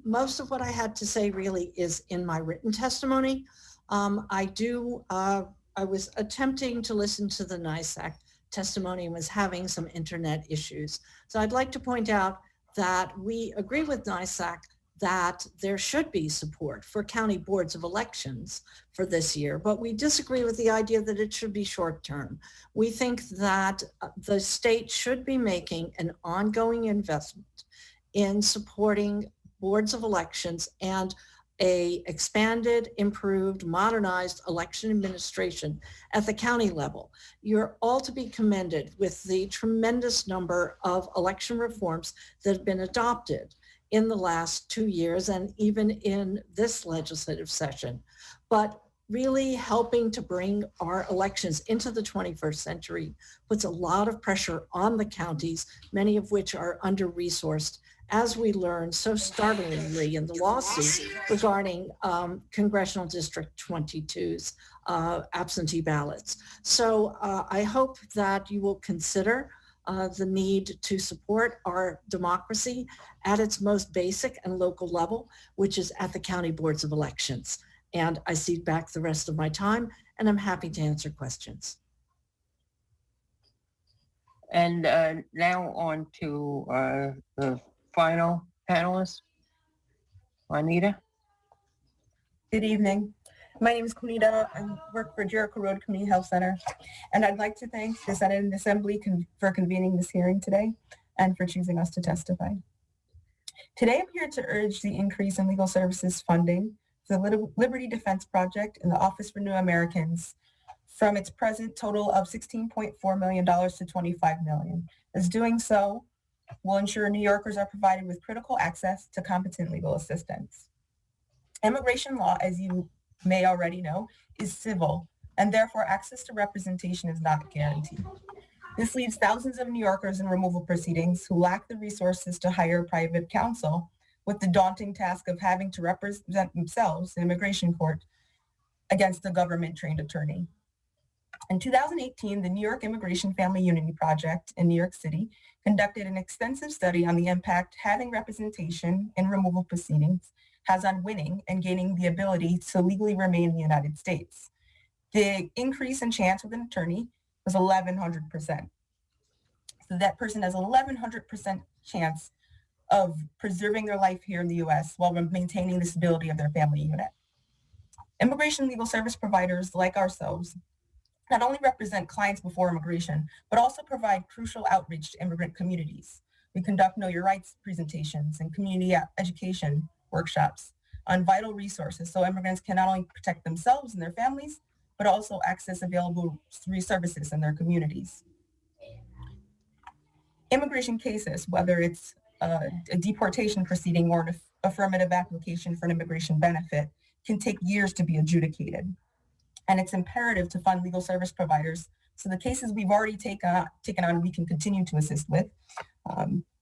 Q: Most of what I had to say really is in my written testimony. I was attempting to listen to the NYSEC testimony and was having some internet issues. So I'd like to point out that we agree with NYSEC that there should be support for county boards of elections for this year, but we disagree with the idea that it should be short-term. We think that the state should be making an ongoing investment in supporting boards of elections and a expanded, improved, modernized election administration at the county level. You're all to be commended with the tremendous number of election reforms that have been adopted in the last 2 years and even in this legislative session. But really helping to bring our elections into the 21st century puts a lot of pressure on the counties, many of which are under-resourced, as we learned so startlingly in the lawsuit regarding Congressional District 22's absentee ballots. So I hope that you will consider the need to support our democracy at its most basic and local level, which is at the county boards of elections. And I cede back the rest of my time, and I'm happy to answer questions.
A: And now on to the final panelist, Juanita.
U: Good evening. My name is Kunita. I work for Jericho Road Community Health Center, and I'd like to thank the Senate and Assembly for convening this hearing today and for choosing us to testify. Today, I'm here to urge the increase in legal services funding for the Liberty Defense Project and the Office for New Americans from its present total of $16.4 million to $25 million, as doing so will ensure New Yorkers are provided with critical access to competent legal assistance. Immigration law, as you may already know, is civil, and therefore access to representation is not guaranteed. This leaves thousands of New Yorkers in removal proceedings who lack the resources to hire private counsel with the daunting task of having to represent themselves in immigration court against a government-trained attorney. In 2018, the New York Immigration Family Unity Project in New York City conducted an extensive study on the impact having representation in removal proceedings has on winning and gaining the ability to legally remain in the United States. The increase in chance with an attorney was 1,100%. So that person has 1,100% chance of preserving their life here in the US while maintaining the stability of their family unit. Immigration legal service providers like ourselves not only represent clients before immigration, but also provide crucial outreach to immigrant communities. We conduct Know Your Rights presentations and community education workshops on vital resources so immigrants can not only protect themselves and their families, but also access available services in their communities. Immigration cases, whether it's a deportation proceeding or an affirmative application for an immigration benefit, can take years to be adjudicated. And it's imperative to fund legal service providers so the cases we've already taken on we can continue to assist with,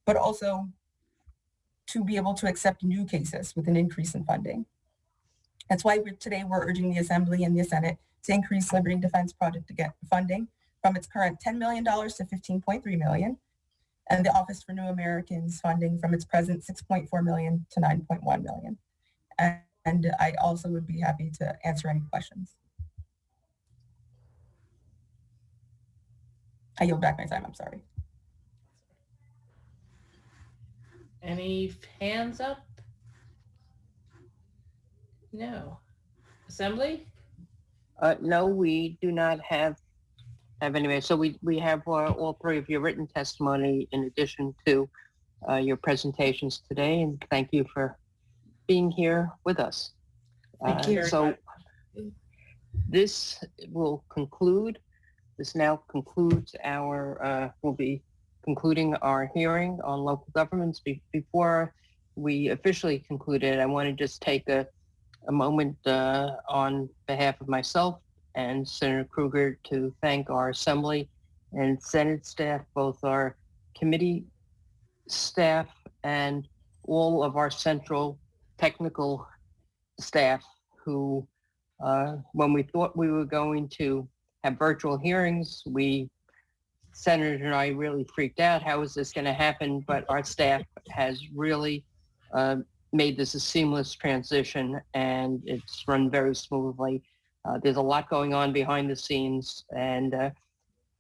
U: but also to be able to accept new cases with an increase in funding. That's why today we're urging the Assembly and the Senate to increase Liberty Defense Project to get funding from its current $10 million to $15.3 million, and the Office for New Americans funding from its present $6.4 million to $9.1 million. And I also would be happy to answer any questions. I yield back my time, I'm sorry.
B: Any hands up? No. Assembly?
A: No, we do not have anyway. So we have all three of your written testimony in addition to your presentations today, and thank you for being here with us.
B: Thank you very
A: So
B: much.
A: this will conclude, this now concludes our, we'll be concluding our hearing on local governments. Before we officially conclude it, I want to just take a moment on behalf of myself and Senator Krueger to thank our Assembly and Senate staff, both our committee staff and all of our central technical staff who, when we thought we were going to have virtual hearings, Senator and I really freaked out. How is this going to happen? But our staff has really made this a seamless transition, and it's run very smoothly. There's a lot going on behind the scenes, and the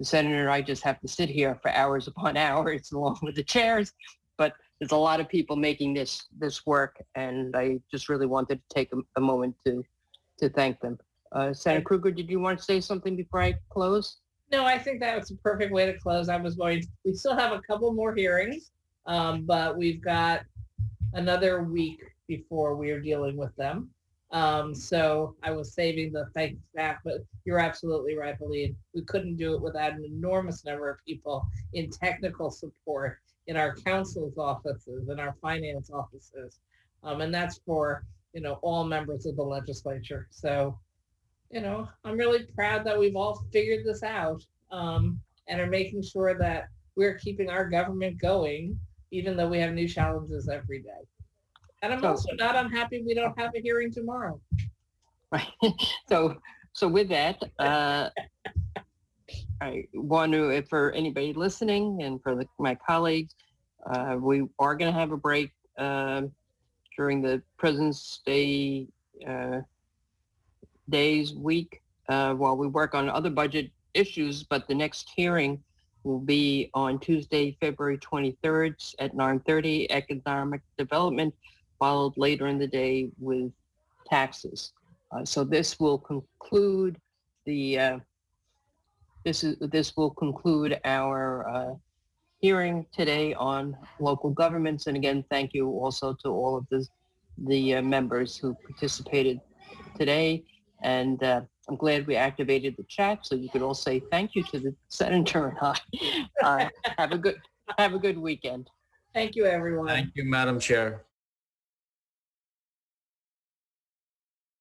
A: Senator and I just have to sit here for hours upon hours along with the chairs, but there's a lot of people making this work, and I just really wanted to take a moment to thank them. Senator Krueger, did you want to say something before I close?
B: No, I think that was a perfect way to close. We still have a couple more hearings, but we've got another week before we are dealing with them. So I was saving the thank staff, but you're absolutely right, Helene. We couldn't do it without an enormous number of people in technical support in our council's offices and our finance offices. And that's for, all members of the legislature. So, I'm really proud that we've all figured this out and are making sure that we're keeping our government going, even though we have new challenges every day. And I'm also not unhappy we don't have a hearing tomorrow.
A: Right. So with that, I want to, for anybody listening and for my colleagues, we are going to have a break during the President's Day week while we work on other budget issues, but the next hearing will be on Tuesday, February 23rd at 9:30, Economic Development, followed later in the day with taxes. So this will conclude this will conclude our hearing today on local governments. And again, thank you also to all of the members who participated today. And I'm glad we activated the chat so you could all say thank you to the Senator and I. Have a good weekend.
B: Thank you, everyone.
S: Thank you, Madam Chair.